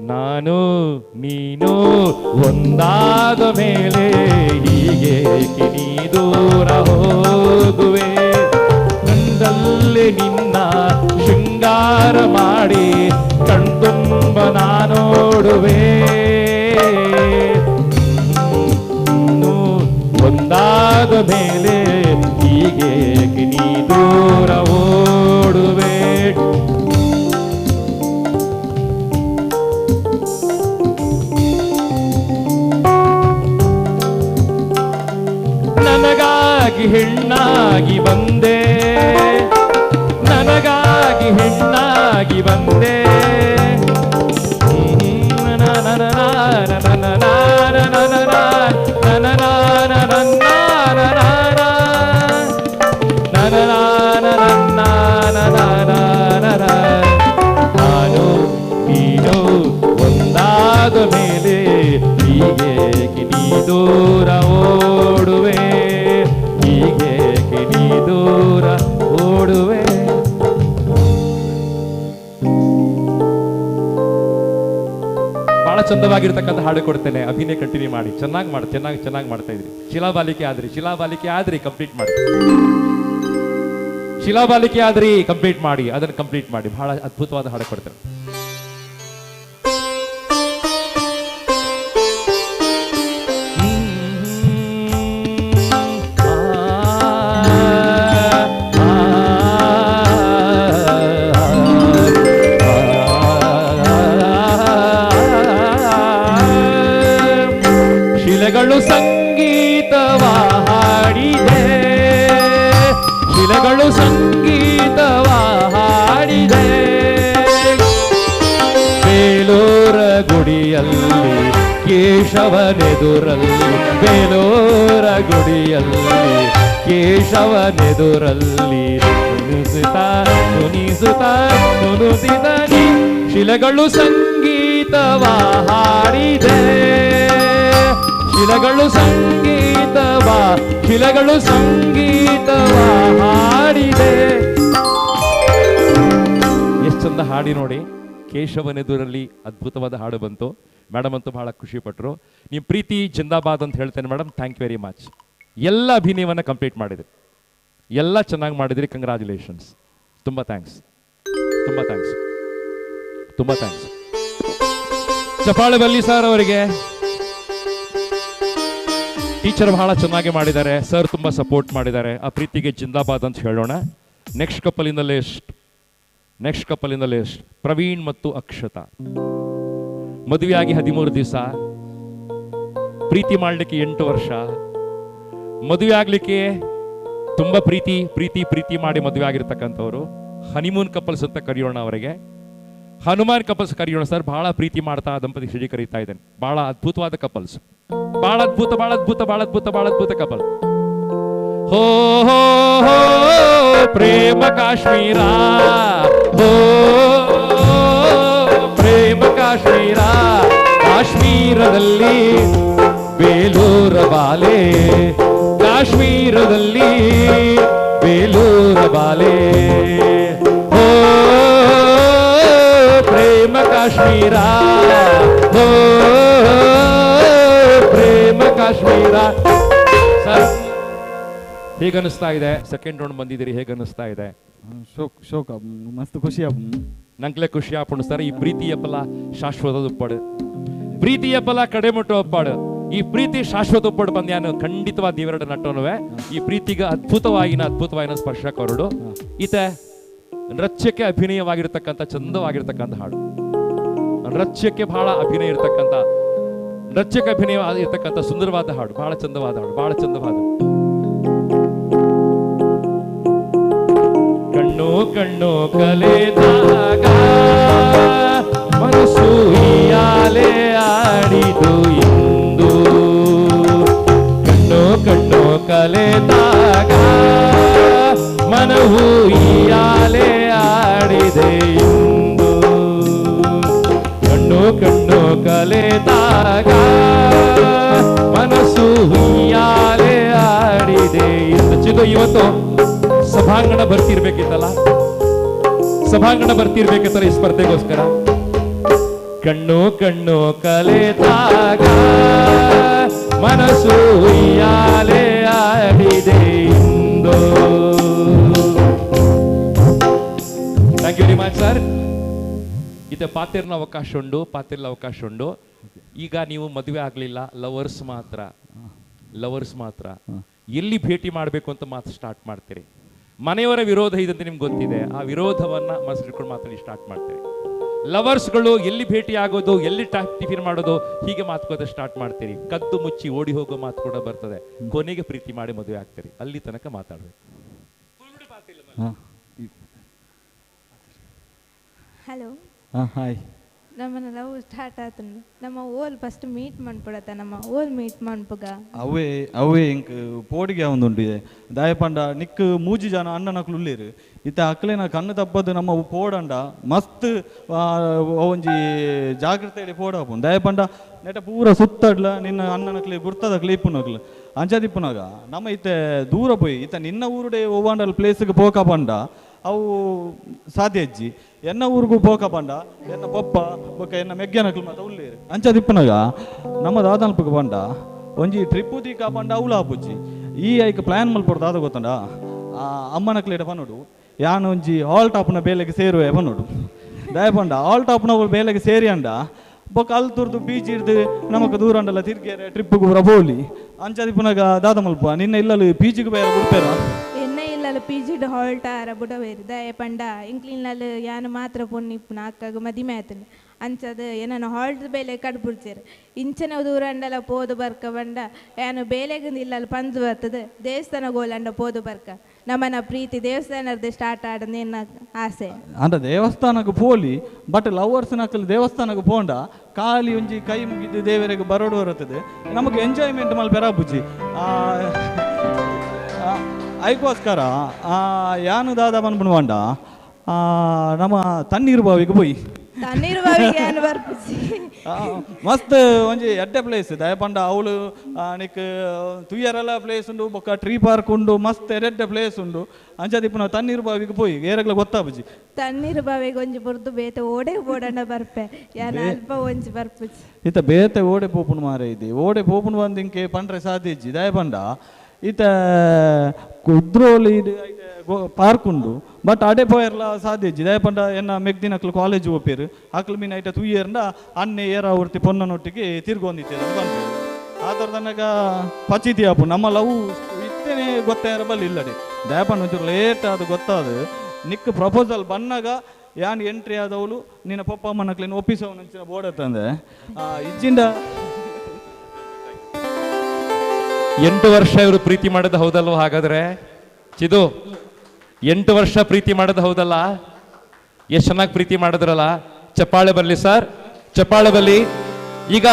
ನಾನು ನೀನು ಒಂದಾದ ಮೇಲೆ ಹೀಗೆ ನೀ ದೂರ ಹೋಗುವೆ. ಕಂಡಲ್ಲಿ ನಿನ್ನ ಶೃಂಗಾರ ಮಾಡಿ ಕಣ್ತುಂಬ ನಾನೋಡುವೆ. ಒಂದಾದ ಮೇಲೆ ಹೀಗೆ ನೀ ದೂರ ಓಡುವೆ. ನನಗಾಗಿ ಹೆಣ್ಣಾಗಿ ಬಂದೆ, ನನಗಾಗಿ ಹೆಣ್ಣಾಗಿ ಬಂದೆ. ನಾನು ನೀನು ಒಂದಾದ ಮೇಲೆ ಹೀಗೆ ನೀ ದೂರ ಓಡುವೆ. ಹೀಗೆ ನೀ ದೂರ ಓಡುವೆ. ಬಹಳ ಚಂದವಾಗಿರ್ತಕ್ಕಂಥ ಹಾಡು ಕೊಡ್ತೇನೆ. ಅಭಿನಯ ಕಂಟಿನ್ಯೂ ಮಾಡಿ. ಚೆನ್ನಾಗಿ ಮಾಡ್ತಾ ಇದ್ರಿ. ಶಿಲಾಬಾಲಿಕೆ ಆದ್ರಿ ಕಂಪ್ಲೀಟ್ ಮಾಡಿ. ಶಿಲಾಬಾಲಿಕೆ ಆದ್ರಿ ಕಂಪ್ಲೀಟ್ ಮಾಡಿ, ಅದನ್ನು ಕಂಪ್ಲೀಟ್ ಮಾಡಿ. ಬಹಳ ಅದ್ಭುತವಾದ ಹಾಡು ಕೊಡ್ತೇನೆ. ಶಿಲೆಗಳು ಸಂಗೀತವ ಹಾಡಿದೆ, ಶಿಲೆಗಳು ಸಂಗೀತವ ಹಾಡಿದೆ. ಬೇಲೂರ ಗುಡಿಯಲ್ಲಿ ಕೇಶವನೆದುರಲ್ಲಿ, ಬೇಲೂರ ಗುಡಿಯಲ್ಲಿ ಕೇಶವನೆದುರಲ್ಲಿ ನುಣಿಸುತ್ತಾ ನುಣಿಸಿದನಿ ಶಿಲೆಗಳು ಸಂಗೀತವ ಹಾಡಿದೆ, ಶಿಲೆಗಳು ಸಂಗೀತವ ಹಾಡಿದೆ. ಎಷ್ಟು ಚಂದ ಹಾಡಿ ನೋಡಿ. ಕೇಶವನೆದುರಲ್ಲಿ ಅದ್ಭುತವಾದ ಹಾಡು ಬಂತು. ಮೇಡಮ್ ಅಂತೂ ಬಹಳ ಖುಷಿ ಪಟ್ಟರು. ನೀವು ಪ್ರೀತಿ ಜಿಂದಾಬಾದ್ ಅಂತ ಹೇಳ್ತೇನೆ madam. Thank you very much. ಎಲ್ಲ ಅಭಿನಯವನ್ನು ಕಂಪ್ಲೀಟ್ ಮಾಡಿದ್ರಿ, ಎಲ್ಲ ಚೆನ್ನಾಗಿ ಮಾಡಿದ್ರಿ. ಕಂಗ್ರ್ಯಾಚುಲೇಷನ್ಸ್. ತುಂಬ ಥ್ಯಾಂಕ್ಸ್, ತುಂಬ ಥ್ಯಾಂಕ್ಸ್, ತುಂಬ ಥ್ಯಾಂಕ್ಸ್. ಚಪ್ಪಾಳೆ ಬಲ್ಲಿ ಸರ್ ಅವರಿಗೆ. ಟೀಚರ್ ಬಹಳ ಚೆನ್ನಾಗಿ ಮಾಡಿದ್ದಾರೆ, ಸರ್ ತುಂಬ ಸಪೋರ್ಟ್ ಮಾಡಿದ್ದಾರೆ. ಆ ಪ್ರೀತಿಗೆ ಜಿಂದಾಬಾದ್ ಅಂತ ಹೇಳೋಣ. Next couple in the list Praveen ಮತ್ತು ಅಕ್ಷತಾ. ಮದುವೆಯಾಗಿ 13 ದಿವಸ, ಪ್ರೀತಿ ಮಾಡಲಿಕ್ಕೆ 8 ವರ್ಷ, ಮದುವೆ ಆಗ್ಲಿಕ್ಕೆ ತುಂಬ ಪ್ರೀತಿ ಮಾಡಿ ಮದುವೆ ಆಗಿರ್ತಕ್ಕಂಥವ್ರು. ಹನಿಮೂನ್ ಕಪಲ್ಸ್ ಅಂತ ಕರೆಯೋಣ ಅವರಿಗೆ. ಹನುಮಾನ್ ಕಪಲ್ಸ್ ಕರೆಯೋಣ ಸರ್. ಬಹಳ ಪ್ರೀತಿ ಮಾಡ್ತಾ ದಂಪತಿ ಶ್ರೀ ಕರೀತಾ ಇದ್ದೇನೆ. ಬಹಳ ಅದ್ಭುತವಾದ ಕಪಲ್ಸ್, ಬಹಳ ಅದ್ಭುತ ಕಪಲ್. ಹೋ ಹೋ ಹೋ ಪ್ರೇಮ ಕಾಶ್ಮೀರ, ಹೋ ಪ್ರೇಮ ಕಾಶ್ಮೀರ, ಕಾಶ್ಮೀರದಲ್ಲಿ ಬೇಲೂರ ಬಾಲೆ, ಕಾಶ್ಮೀರದಲ್ಲಿ ಬೇಲೂರ ಬಾಲೆ. ಹೋ ಪ್ರೇಮ ಕಾಶ್ಮೀರ, ಹೋ ಪ್ರೇಮ ಕಾಶ್ಮೀರ. ಸರ್ ಹೇಗನ್ನಿಸ್ತಾ ಇದೆ? ಸೆಕೆಂಡ್ ರೌಂಡ್ ಬಂದಿದ್ದೀರಿ, ಹೇಗನ್ನಿಸ್ತಾ ಇದೆ? ಶೋಕ ಮಸ್ತ್ ಖುಷಿ ನಂಗೆ ಖುಷಿ ಆಪುಂಡು ಸರ್. ಈ ಪ್ರೀತಿಯ ಫಲ ಶಾಶ್ವತ ಉಪ್ಪಡು, ಪ್ರೀತಿಯ ಫಲ ಕಡೆ ಮುಟ್ಟು ಒಪ್ಪಾಡು. ಈ ಪ್ರೀತಿ ಶಾಶ್ವತ ಉಪ್ಪಡು ಬಂದ್ಯಾನು ಖಂಡಿತವಾದ ನೀವೆರಡು ನಟನುವೆ ಈ ಪ್ರೀತಿಗೆ ಅದ್ಭುತವಾಗಿನ ಸ್ಪರ್ಶ ಕೊರಡು. ಈತ ನೃತ್ಯಕ್ಕೆ ಅಭಿನಯವಾಗಿರ್ತಕ್ಕಂಥ ಚಂದವಾಗಿರ್ತಕ್ಕಂಥ ಹಾಡು. ನೃತ್ಯಕ್ಕೆ ಬಹಳ ಅಭಿನಯ ಇರ್ತಕ್ಕಂಥ, ನೃತ್ಯಕ್ಕೆ ಅಭಿನಯ ಇರ್ತಕ್ಕಂಥ ಸುಂದರವಾದ ಹಾಡು, ಬಹಳ ಚಂದವಾದ ಹಾಡು, ಬಹಳ ಚಂದವಾದ. ಕಣ್ಣು ಕಣ್ಣು ಕಲೆದಾಗ ಮನಸ್ಸು ಯಾಲೆ ಆಡಿದು ಇಂದು, ಕಣ್ಣು ಕಣ್ಣು ಕಲೆದಾಗ ಮನವು ಯಾಲೆ ಆಡಿದೆ ಇಂದು, ಕಣ್ಣು ಕಣ್ಣು ಕಲೆದಾಗ ಮನಸ್ಸು ಯಾಲೆ ಆಡಿದೆ ಇಂದು. ಚಿದು ಇವತ್ತು ಸಭಾಂಗಣ ಬರ್ತಿರ್ಬೇಕಿತ್ತಲ್ಲ, ಸಭಾಂಗಣ ಬರ್ತಿರ್ಬೇಕಿತ್ತಲ್ಲ ಈ ಸ್ಪರ್ಧೆಗೋಸ್ಕರ. ಕಣ್ಣು ಕಣ್ಣು ಕಲೆದಾಗ ಮನಸ್ಸು ಯಾಲೆ ಆಡಿದೆ ಇಂದು. Thank you very much sir. ಇದು ಪಾತಿರ್ನ ಅವಕಾಶ ಉಂಡು. ಈಗ ನೀವು ಮದುವೆ ಆಗಲಿಲ್ಲ, ಲವರ್ಸ್ ಮಾತ್ರ ಎಲ್ಲಿ ಭೇಟಿ ಮಾಡಬೇಕು ಅಂತ ಮಾತು ಸ್ಟಾರ್ಟ್ ಮಾಡ್ತೀರಿ. ಮನೆಯವರ ವಿರೋಧ ಇದೆ ಅಂತ ನಿಮ್ಗೆ ಗೊತ್ತಿದೆ, ಆ ವಿರೋಧವನ್ನ ಮನಸ್ಸಿಟ್ಕೊಂಡು ಮಾತಾಡಿ ಸ್ಟಾರ್ಟ್ ಮಾಡ್ತೀರಿ. ಲವರ್ಸ್ಗಳು ಎಲ್ಲಿ ಭೇಟಿ ಆಗೋದು, ಎಲ್ಲಿ ಟಿಫಿನ್ ಮಾಡೋದು, ಹೀಗೆ ಮಾತುಕೋದ ಸ್ಟಾರ್ಟ್ ಮಾಡ್ತೀರಿ. ಕದ್ದು ಮುಚ್ಚಿ ಓಡಿ ಹೋಗೋ ಮಾತು ಕೂಡ ಬರ್ತದೆ. ಕೊನೆಗೆ ಪ್ರೀತಿ ಮಾಡಿ ಮದುವೆ ಆಗ್ತೀರಿ. ಅಲ್ಲಿ ತನಕ ಮಾತಾಡ್ಬೇಕು. Hello, hi. ನಮ್ಮನ್ನ ಲವ್ ಸ್ಟಾರ್ಟ್ ಆತುಂಡು. ನಮ್ಮ ಓಲ್ ಫಸ್ಟ್ ಮೀಟ್ ಮಾಡ್ಕೊಡತ್ತ, ನಮ್ಮ ಓಲ್ ಮೀಟ್ ಮಾಡ್ಪುಗ ಅವೇ ಇಂಕ್ ಪೋಡಿಗೆ ಒಂದುಂಡಿದೆ ದಾಯಪಂಡ ನಿಕ್ ಮೂಜಿ ಜನ ಅಣ್ಣನಕ್ಲು ಉಳ್ಳೇರು ಇತ್ತ ಅಕ್ಲೇನ ಕಣ್ಣು ತಪ್ಪದು ನಮ್ಮ ಪೋಡಂಡ ಮಸ್ತ್ ಒಂಜಿ ಜಾಗ್ರತೆ ಪೋಡಾಪು ದಯಪಂಡ ನೆಟ ಪೂರ ಸುತ್ತಡ್ಲ ನಿನ್ನ ಅಣ್ಣನಕ್ಲಿ ಗುರ್ತದಕ್ಲಿ ಇಪ್ಪುನಕ್ಲು ಅಂಚದಿಪ್ಪುನಾಗ ನಮ್ಮ ಇತ್ತೆ ದೂರ ಪೋಯಿ ಇತ್ತ ನಿನ್ನ ಊರುಡೆ ಓವಾಂಡಲ್ ಪ್ಲೇಸ್ಗೆ ಪೋಕ ಪಂಡ ಅವು ಸಾಧ್ಯ ಅಜ್ಜಿ ಎನ್ನ ಊರಿಗೂ ಪೋಕ ಪಂಡ ಎನ್ನ ಪಪ್ಪ ಬೊಕ್ಕ ಎನ್ನ ಮೆಗ್ಗನಕ್ಲು ಮಾತ ಉಳ್ಳೇರು ಅಂಚದಿಪ್ಪನಾಗ ನಮ್ಮ ದಾದನಲ್ಪಗೆ ಪಂಡ ಒಂಜಿ ಟ್ರಿಪ್ಪು ತೀಕ ಪಂಡ ಅವಳು ಆಪುಜ್ಜಿ ಈ ಐಕ್ ಪ್ಲ್ಯಾನ್ ಮಲ್ಪಡ್ದು ಆದ ಗೊತ್ತಂಡ ಅಮ್ಮನಕ್ಲೇಟ ಪನ್ನೋಡು ಯಾನು ಒಂಜಿ ಹಾಲ್ ಟಾಪ್ನ ಬೇಲೆಗೆ ಸೇರುವೆ ಪನ್ನೋಡು ದಯಪಂಡ ಹಾಲ್ ಟಾಪ್ನ ಬೇಲೆಗೆ ಸೇರಿ ಅಂಡ ಬೊಕ್ಕ ಅಲ್ಲಿ ತುರ್ದು ಬೀಚ್ ಹಿಡ್ದು ನಮಕ್ ದೂರ ಅಂಡಲ್ಲ ತಿರ್ಗೇರೆ ಟ್ರಿಪ್ಪಿಗೆ ಬರ ಬೋಲಿ ಅಂಚದಿಪ್ಪನಾಗ ದಾದ ಮಲ್ಪ ನಿನ್ನ ಇಲ್ಲಲ್ಲಿ ಪೀಚಿಗೆ ಬೇರೆ ಬಿಡ್ತೇರ ಪಿಜಿಡ್ ಹಾಲ್ಟಾರ ಬುಡವೇರು ದಯ ಪಂಡ ಇಂಕ್ಲಿನಲ್ಲಿ ಯಾನು ಮಾತ್ರ ಪೊನ್ನಿಪ್ಪುನ ಅಕ್ಕಗ ಮದಿಮೆ ಆತನು ಅಂಚದು ಏನೋ ಹಾಲ್ಟ್ ಬೇಲೆ ಕಡ್ಬಿಡ್ತೀರು ಇಂಚನ ದೂರ ಅಂಡಲ ಪೋದು ಬರ್ಕ ಬಂಡ ಯಾನು ಬೇಲೆಗಿಂದ ಇಲ್ಲಲ್ಲಿ ಪಂಜು ಬರ್ತದೆ ದೇವಸ್ಥಾನ ಗೋಲಂಡ ಪೋದು ಬರ್ಕ ನಮ್ಮನ ಪ್ರೀತಿ ದೇವಸ್ಥಾನದ ಸ್ಟಾರ್ಟ್ ಆಡ ನಿನ್ನ ಆಸೆ ಅಂದ ದೇವಸ್ಥಾನಕ್ಕೆ ಪೋಲಿ ಬಟ್ ಲವರ್ಸ್ ನಕಲ್ ದೇವಸ್ಥಾನಕ್ಕೆ ಪೋಂಡ ಖಾಲಿ ಒಂಜಿ ಕೈ ಮುಗಿದು ದೇವರಿಗೆ ಬರೋಡು ಬರುತ್ತದೆ ನಮಗೆ ಎಂಜಾಯ್ಮೆಂಟ್ ಮಲ್ಪೆರ ಬುಜ್ಜಿ ಅದಕ್ಕೋಸ್ಕರ ಯಾನು ದಾದ ಬಂದ್ಬಿಡುವಂಡ ನಮ್ಮ ತಣ್ಣೀರು ಬಾವಿಗೆ போய் ತಣ್ಣೀರು ಬಾವಿಗೆ ಏನು ಬರ್ಪಿಸಿ ಮಸ್ತ್ ಒಂಜಿ ಎಡ್ಡೆ ಪ್ಲೇಸ್ ದಯಪಂಡ ಅವಳು ನಿಕ್ ತುಯ್ಯರೆಲ್ಲ ಪ್ಲೇಸ್ ಉಂಡು ಬೊಕ್ಕ ಟ್ರೀ ಪಾರ್ಕ್ ಉಂಡು ಮಸ್ತ್ ಎಡ್ಡೆ ಪ್ಲೇಸ್ ಉಂಡು ಅಂಚದಿಪ್ಪು ನಾವು ತಣ್ಣೀರು ಬಾವಿಗೆ போய் ಏರಗ್ಲ ಗೊತ್ತಾಪುಜಿ ತಣ್ಣೀರು ಬಾವಿಗೆ ಒಂಜಿ ಬುರ್ದು ಬೇತೆ ಓಡೆ ಬೋಡಣ್ಣ ಬರ್ಪೆ ಯಾನ ಅಲ್ಪ ಒಂಜಿ ಬರ್ಪುಜಿ ಈತ ಬೇತೆ ಓಡೆ ಪೋಪುಣು ಮಾರ ಇದೆ ಓಡೆ ಪೋಪುಣು ಬಂದಿಂಕೆ ಪಂಡ್ರೆ ಸಾಧ್ಯ ಇಜ್ಜಿ ದಯಪಂಡ ಈತ ಕುದ್ರೋಲಿ ಪಾರ್ಕ್ ಉಂಡು ಬಟ್ ಅಡೆ ಪೋಯರ್ಲ ಸಾಧ್ಯ ಇಜ್ಜಿ ದಯಪಂಡ ಎನ್ನ ಮೆಗ್ದಿನಕ್ಲು ಕಾಲೇಜ್ ಓಪೇರು ಅಕ್ಲು ಮೀನು ಐಟ ತುಯ್ಯರ್ಂಡ ಅನ್ನೆ ಏರಾವರ್ತಿ ಪೊನ್ನನೊಟ್ಟಿಗೆ ತಿರ್ಗೊಂದಿತ್ತೇರು ಬಂದು ಆ ಥರದನ್ನಾಗ ಪಚಿತಿ ಆಪು ನಮ್ಮ ಲವ್ ಇತ್ತೇನೆ ಗೊತ್ತಾರ ಬಲ್ಲಿ ಇಲ್ಲಡೆ ದಯಪಂಡ ಒಂಚೂರು ಲೇಟ್ ಅದು ಗೊತ್ತಾದ ನಿಕ್ ಪ್ರಪೋಸಲ್ ಬನ್ನಾಗ ಯಾನ್ ಎಂಟ್ರಿ ಆದವಳು ನಿನ್ನ ಪಪ್ಪ ಅಮ್ಮನಕ್ಲೇನು ಒಪ್ಪಿಸೋನು ಬೋರ್ಡ್ ತಂದೆ ಇಜ್ಜಿಂದ 8 ವರ್ಷ ಇವರು ಪ್ರೀತಿ ಮಾಡೋದು ಹೌದಲ್ವ? ಹಾಗಾದ್ರೆ ಚಿದು 8 ವರ್ಷ ಪ್ರೀತಿ ಮಾಡೋದು ಹೌದಲ್ಲ? ಎಷ್ಟು ಚೆನ್ನಾಗಿ ಪ್ರೀತಿ ಮಾಡಿದ್ರಲ್ಲ. ಚಪ್ಪಾಳೆ ಬರಲಿ ಸರ್, ಚಪ್ಪಾಳೆ ಬರಲಿ. ಈಗ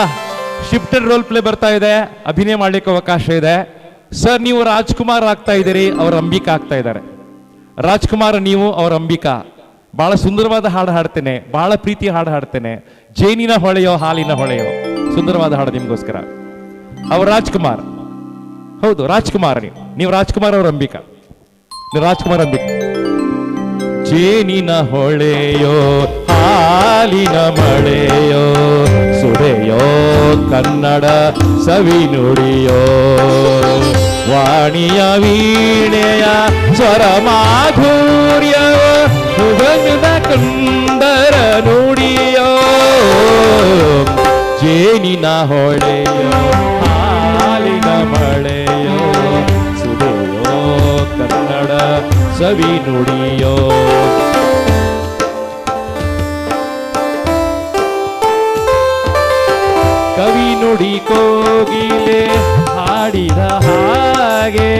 ಶಿಫ್ಟೆಡ್ ರೋಲ್ ಪ್ಲೇ ಬರ್ತಾ ಇದೆ, ಅಭಿನಯ ಮಾಡ್ಲಿಕ್ಕೆ ಅವಕಾಶ ಇದೆ. ಸರ್ ನೀವು ರಾಜ್ಕುಮಾರ್ ಆಗ್ತಾ ಇದ್ದೀರಿ, ಅವ್ರ ಅಂಬಿಕಾ ಆಗ್ತಾ ಇದ್ದಾರೆ. ರಾಜ್ಕುಮಾರ್ ನೀವು, ಅವ್ರ ಅಂಬಿಕಾ. ಬಹಳ ಸುಂದರವಾದ ಹಾಡು ಹಾಡ್ತೇನೆ, ಬಹಳ ಪ್ರೀತಿ ಹಾಡು ಹಾಡ್ತೇನೆ. ಜೇನಿನ ಹೊಳೆಯೋ ಹಾಲಿನ ಹೊಳೆಯೋ ಸುಂದರವಾದ ಹಾಡು ನಿಮ್ಗೋಸ್ಕರ. ಅವ್ರ ರಾಜ್ಕುಮಾರ್, ಹೌದು ರಾಜ್ಕುಮಾರ್, ನೀವು ರಾಜ್ಕುಮಾರ್ ಅವ್ರ ಅಂಬಿಕಾ, ನೀವು ರಾಜ್ಕುಮಾರ್ ಅಂಬಿಕಾ. ಜೇನಿನ ಹೊಳೆಯೋ ಹಾಲಿನ ಮಳೆಯೋ ಸುಡೆಯೋ ಕನ್ನಡ ಸವಿ ನುಡಿಯೋ ವಾಣಿಯ ವೀಣೆಯ ಸ್ವರ ಮಾಧುರ್ಯವೋ ಸುಗಂಧ ಕಂದರ ನುಡಿಯೋ ಜೇನಿನ ಹೊಳೆಯೋ ಹಾಲಿನ ಮಳೆಯೋ ಸುಡೆಯೋ ಕನ್ನಡ ಸವಿ ನುಡಿಯೋ ಕವಿ ನುಡಿ ಕೋಗಿಲೆ ಹಾಡಿದ ಹಾಗೆ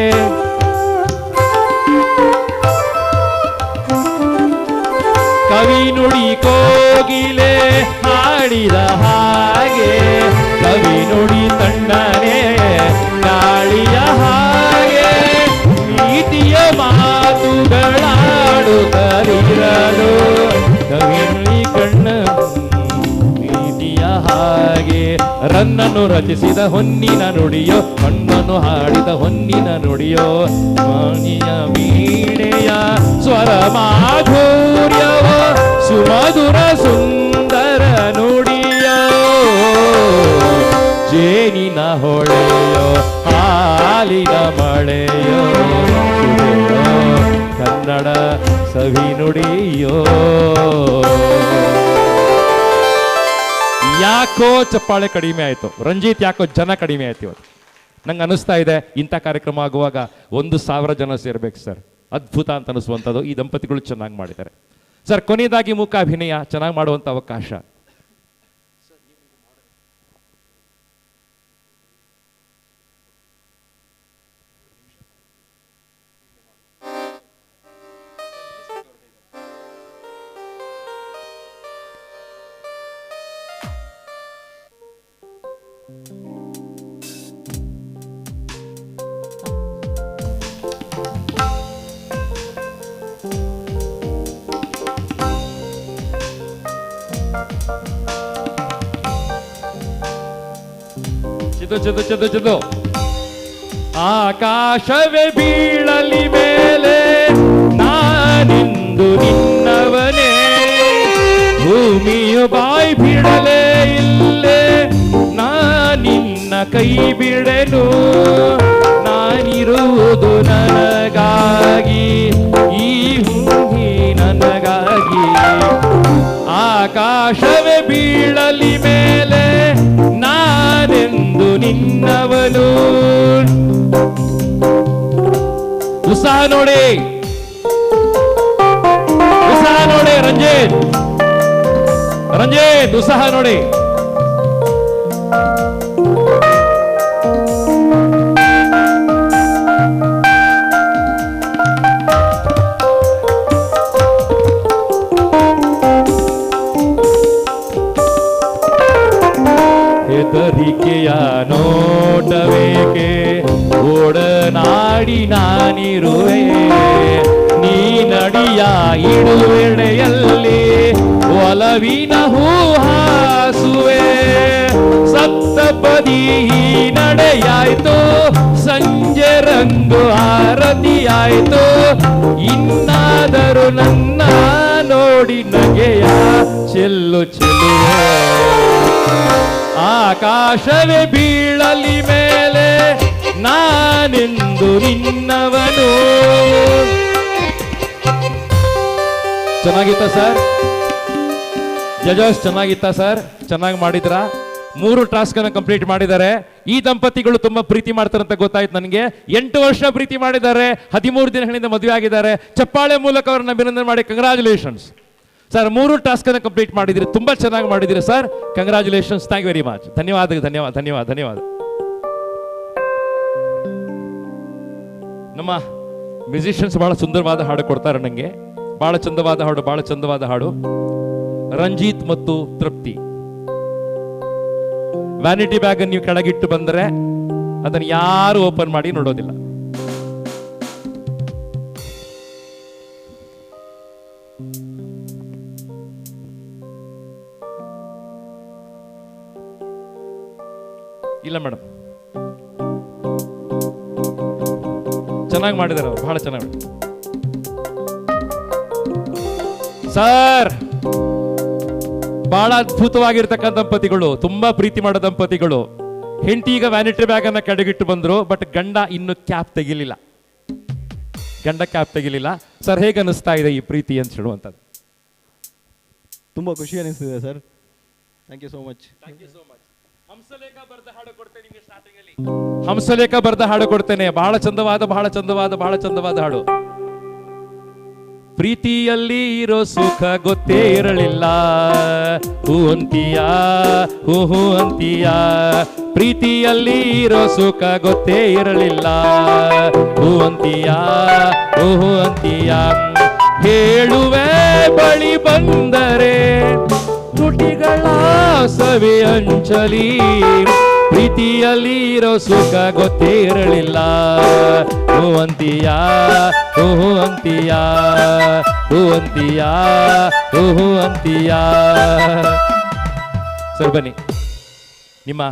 ಕವಿ ನುಡಿ ಕೋಗಿಲೆ ಹಾಡಿದ ಹಾಗೆ ಕವಿ ನುಡಿ ತಣ್ಣನೆ ಗಾಳಿಯ ಹಾಗೆ ಪ್ರೀತಿಯ ಮಾತುಗಳಾಡುತ್ತಲಿರಲು ಕವಿ ನುಡಿ ಕಣ್ಣ ಪ್ರೀತಿಯ ಹಾಗೆ ರನ್ನನ್ನು ರಚಿಸಿದ ಹೊನ್ನಿನ ನುಡಿಯೋ ಮಣ್ಣನ್ನು ಹಾಡಿದ ಹೊನ್ನಿನ ನುಡಿಯೋ ವಾಣಿಯ ವೀಣೆಯ ಸ್ವರ ಮಾಧುರ್ಯವೋ ಸುಮಧುರ ಸುಂದರ ನುಡಿಯೋ ಜೇನಿನ ಹೊಳೆಯೋ ಹಾಲಿನ ಮಳೆಯೋ ಸುಡೆಯೋ ಕನ್ನಡ ಸವಿ ನುಡಿಯೋ. ಯಾಕೋ ಚಪ್ಪಾಳೆ ಕಡಿಮೆ ಆಯಿತು, ರಂಜಿತ್ ಯಾಕೋ ಜನ ಕಡಿಮೆ ಆಯ್ತು ಇವತ್ತು. ನಂಗೆ ಅನಿಸ್ತಾ ಇದೆ ಇಂಥ ಕಾರ್ಯಕ್ರಮ ಆಗುವಾಗ 1,000 ಜನ ಸೇರ್ಬೇಕು ಸರ್. ಅದ್ಭುತ ಅಂತ ಅನಿಸುವಂಥದ್ದು. ಈ ದಂಪತಿಗಳು ಚೆನ್ನಾಗಿ ಮಾಡಿದ್ದಾರೆ ಸರ್. ಕೊನೆಯದಾಗಿ ಮೂಕಾಭಿನಯ ಚೆನ್ನಾಗಿ ಮಾಡುವಂಥ ಅವಕಾಶ. ಚಿದು ಚಿದು ಚಿದು ಆಕಾಶವೇ ಬೀಳಲಿ ಮೇಲೆ ನಾನಿಂದು ನಿನ್ನವನೇ, ಭೂಮಿಯು ಬಾಯಿ ಬಿಡಲೇ ಇಲ್ಲೇ ನಾನಿನ್ನ ಕೈ ಬಿಡೆನು. ನಾನಿರುವುದು ನನಗಾಗಿ, ಈ ಭೂಮಿ ನನಗಾಗಿ. ಆಕಾಶವೇ ಬೀಳಲಿ ಮೇಲೆ ನಾನೆಂದು ನಿನ್ನವನು. ಉತ್ಸಾಹ ನೋಡಿ, ಉತ್ಸಾಹ ನೋಡಿ ರಂಜಿತ್, ರಂಜಿತ್ ಉತ್ಸಾಹ ನೋಡಿ. ಹೆದರಿಕೆಯ ನೋಟವೇಕೆ ಓ ಒಡನಾಡಿ ನಾನಿರುವೆ, ನೀ ನಡಿಯ ಇಡುವೆಡೆಯಲ್ಲಿ ಒಲವಿನ ಹೂಹಾಸುವೆ. ಸಪ್ತಪದಿ ನಡೆಯಾಯ್ತು, ಸಂಜೆ ರಂಗು ಆರತಿಯಾಯ್ತು, ಇನ್ನಾದರೂ ನನ್ನ ನೋಡಿ ನಗೆಯ ಚೆಲ್ಲು ಚೆಲುವೆ. ಆಕಾಶವೇ ಬೀಳಲಿ ಮೇಲೆ ನಾನೆಂದು ನಿನ್ನವನು. ಚೆನ್ನಾಗಿತ್ತ ಸರ್? ಜಜಸ್ ಚೆನ್ನಾಗಿತ್ತ ಸರ್? ಚೆನ್ನಾಗಿ ಮಾಡಿದ್ರ? 3 ಟಾಸ್ಕ್ ಅನ್ನು ಕಂಪ್ಲೀಟ್ ಮಾಡಿದ್ದಾರೆ. ಈ ದಂಪತಿಗಳು ತುಂಬಾ ಪ್ರೀತಿ ಮಾಡ್ತಾರೆ ಅಂತ ಗೊತ್ತಾಯ್ತು ನನಗೆ. 8 ವರ್ಷ ಪ್ರೀತಿ ಮಾಡಿದ್ದಾರೆ, 13 ದಿನಗಳಿಂದ ಮದುವೆ ಆಗಿದ್ದಾರೆ. ಚಪ್ಪಾಳೆ ಮೂಲಕ ಅವರನ್ನ ಅಭಿನಂದನೆ ಮಾಡಿ. Congratulations sir. 3 ಟಾಸ್ಕ್ ಅನ್ನು ಕಂಪ್ಲೀಟ್ ಮಾಡಿದಿರಿ, ತುಂಬಾ ಚೆನ್ನಾಗಿ ಮಾಡಿದಿರಿ sir. Congratulations, thank you very much. ಧನ್ಯವಾದ ಧನ್ಯವಾದ ಧನ್ಯವಾದ ಧನ್ಯವಾದ. ನಮ್ಮ ಮ್ಯೂಸಿಷಿಯನ್ಸ್ ಬಹಳ ಸುಂದರವಾದ ಹಾಡು ಕೊಡ್ತಾರೆ ನನಗೆ. ಬಹಳ ಚಂದವಾದ ಹಾಡು, ಬಹಳ ಚಂದವಾದ ಹಾಡು. ರಂಜಿತ್ ಮತ್ತು ತೃಪ್ತಿ. ವ್ಯಾನಿಟಿ ಬ್ಯಾಗ್ ನೀವು ಕೆಳಗಿಟ್ಟು ಬಂದರೆ ಅದನ್ನು ಯಾರು ಓಪನ್ ಮಾಡಿ ನೋಡೋದಿಲ್ಲ. ಇಲ್ಲ ಮೇಡಮ್, ಚೆನ್ನಾಗಿ ಮಾಡಿದಾರೆ ಅವರು, ಬಹಳ ಚೆನ್ನಾಗಿ ಸರ್. ಬಹಳ ಅದ್ಭುತವಾಗಿರ್ತಕ್ಕಂಥ ದಂಪತಿಗಳು, ತುಂಬಾ ಪ್ರೀತಿ ಮಾಡೋ ದಂಪತಿಗಳು. ಹೆಂಡತಿ ಈಗ ವ್ಯಾನಿಟಿ ಬ್ಯಾಗ್ ಅನ್ನ ಕೆಳಗಿಟ್ಟು ಬಂದ್ರು, ಬಟ್ ಗಂಡ ಇನ್ನು ಕ್ಯಾಪ್ ತೆಗಿಲಿಲ್ಲ. ಗಂಡ ಕ್ಯಾಪ್ ತೆಗಿಲಿಲ್ಲ. ಸರ್, ಹೇಗೆ ಅನಿಸ್ತಾ ಇದೆ ಈ ಪ್ರೀತಿ ಅಂತ ಹೇಳುವಂಥದ್ದು? ತುಂಬ ಖುಷಿ ಅನಿಸ್ತಿದೆ sir. Thank you so much. Hamsalekha ಬರೆದ ಹಾಡು ಕೊಡ್ತೇನೆ. ಬಹಳ ಚಂದವಾದ ಬಹಳ ಚಂದವಾದ ಬಹಳ ಚಂದವಾದ ಹಾಡು. ಪ್ರೀತಿಯಲ್ಲಿ ಇರೋ ಸುಖ ಗೊತ್ತೇ ಇರಲಿಲ್ಲ, ಹೂ ಅಂತೀಯ ಹೂ ಹೂ ಅಂತೀಯ. ಪ್ರೀತಿಯಲ್ಲಿ ಇರೋ ಸುಖ ಗೊತ್ತೇ ಇರಲಿಲ್ಲ, ಹೂ ಅಂತೀಯ ಹೂ ಹೂ ಅಂತೀಯ. ಹೇಳುವೆ ಬಳಿ ಬಂದರೆ ತುಟಿಗಳ ಸವಿ ಅಂಚಲಿ, ಪ್ರೀತಿಯಲ್ಲಿ ಇರೋ ಸುಖ ಗೊತ್ತೇ ಇರಲಿಲ್ಲ, ಹೂ ಅಂತೀಯ ಹೂ ಹೂ ಅಂತೀಯ ಹೂ ಅಂತೀಯ ಹೂ ಹೂ ಅಂತೀಯ. ಸರ್ ಬನ್ನಿ. ನಿಮ್ಮ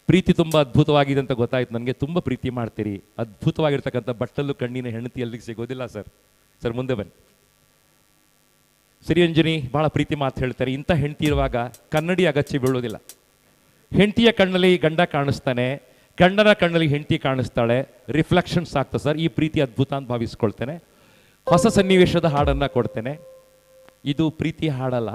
ಪ್ರೀತಿ ತುಂಬ ಅದ್ಭುತವಾಗಿದೆ ಅಂತ ಗೊತ್ತಾಯ್ತು ನನಗೆ. ತುಂಬ ಪ್ರೀತಿ ಮಾಡ್ತೀರಿ. ಅದ್ಭುತವಾಗಿರ್ತಕ್ಕಂಥ ಬಟ್ಟಲು ಕಣ್ಣಿನ ಹೆಂಡತಿ ಅಲ್ಲಿಗೆ ಸಿಗೋದಿಲ್ಲ ಸರ್. ಸರ್ ಮುಂದೆ ಬನ್ನಿ. ಸಿರಿಯಂಜನಿ ಬಹಳ ಪ್ರೀತಿ ಮಾತು ಹೇಳ್ತಾರೆ. ಇಂಥ ಹೆಂಡತಿ ಇರುವಾಗ ಕನ್ನಡಿ ಅಗಚ್ಚಿ ಬೀಳೋದಿಲ್ಲ. ಹೆಂಡತಿಯ ಕಣ್ಣಲ್ಲಿ ಗಂಡ ಕಾಣಿಸ್ತಾನೆ, ಗಂಡನ ಕಣ್ಣಲ್ಲಿ ಹೆಂಡತಿ ಕಾಣಿಸ್ತಾಳೆ, ರಿಫ್ಲೆಕ್ಷನ್ಸ್ ಆಗ್ತದೆ ಸರ್. ಈ ಪ್ರೀತಿ ಅದ್ಭುತ ಅಂತ ಭಾವಿಸ್ಕೊಳ್ತೇನೆ. ಹೊಸ ಸನ್ನಿವೇಶದ ಹಾಡನ್ನು ಕೊಡ್ತೇನೆ. ಇದು ಪ್ರೀತಿ ಹಾಡಲ್ಲ,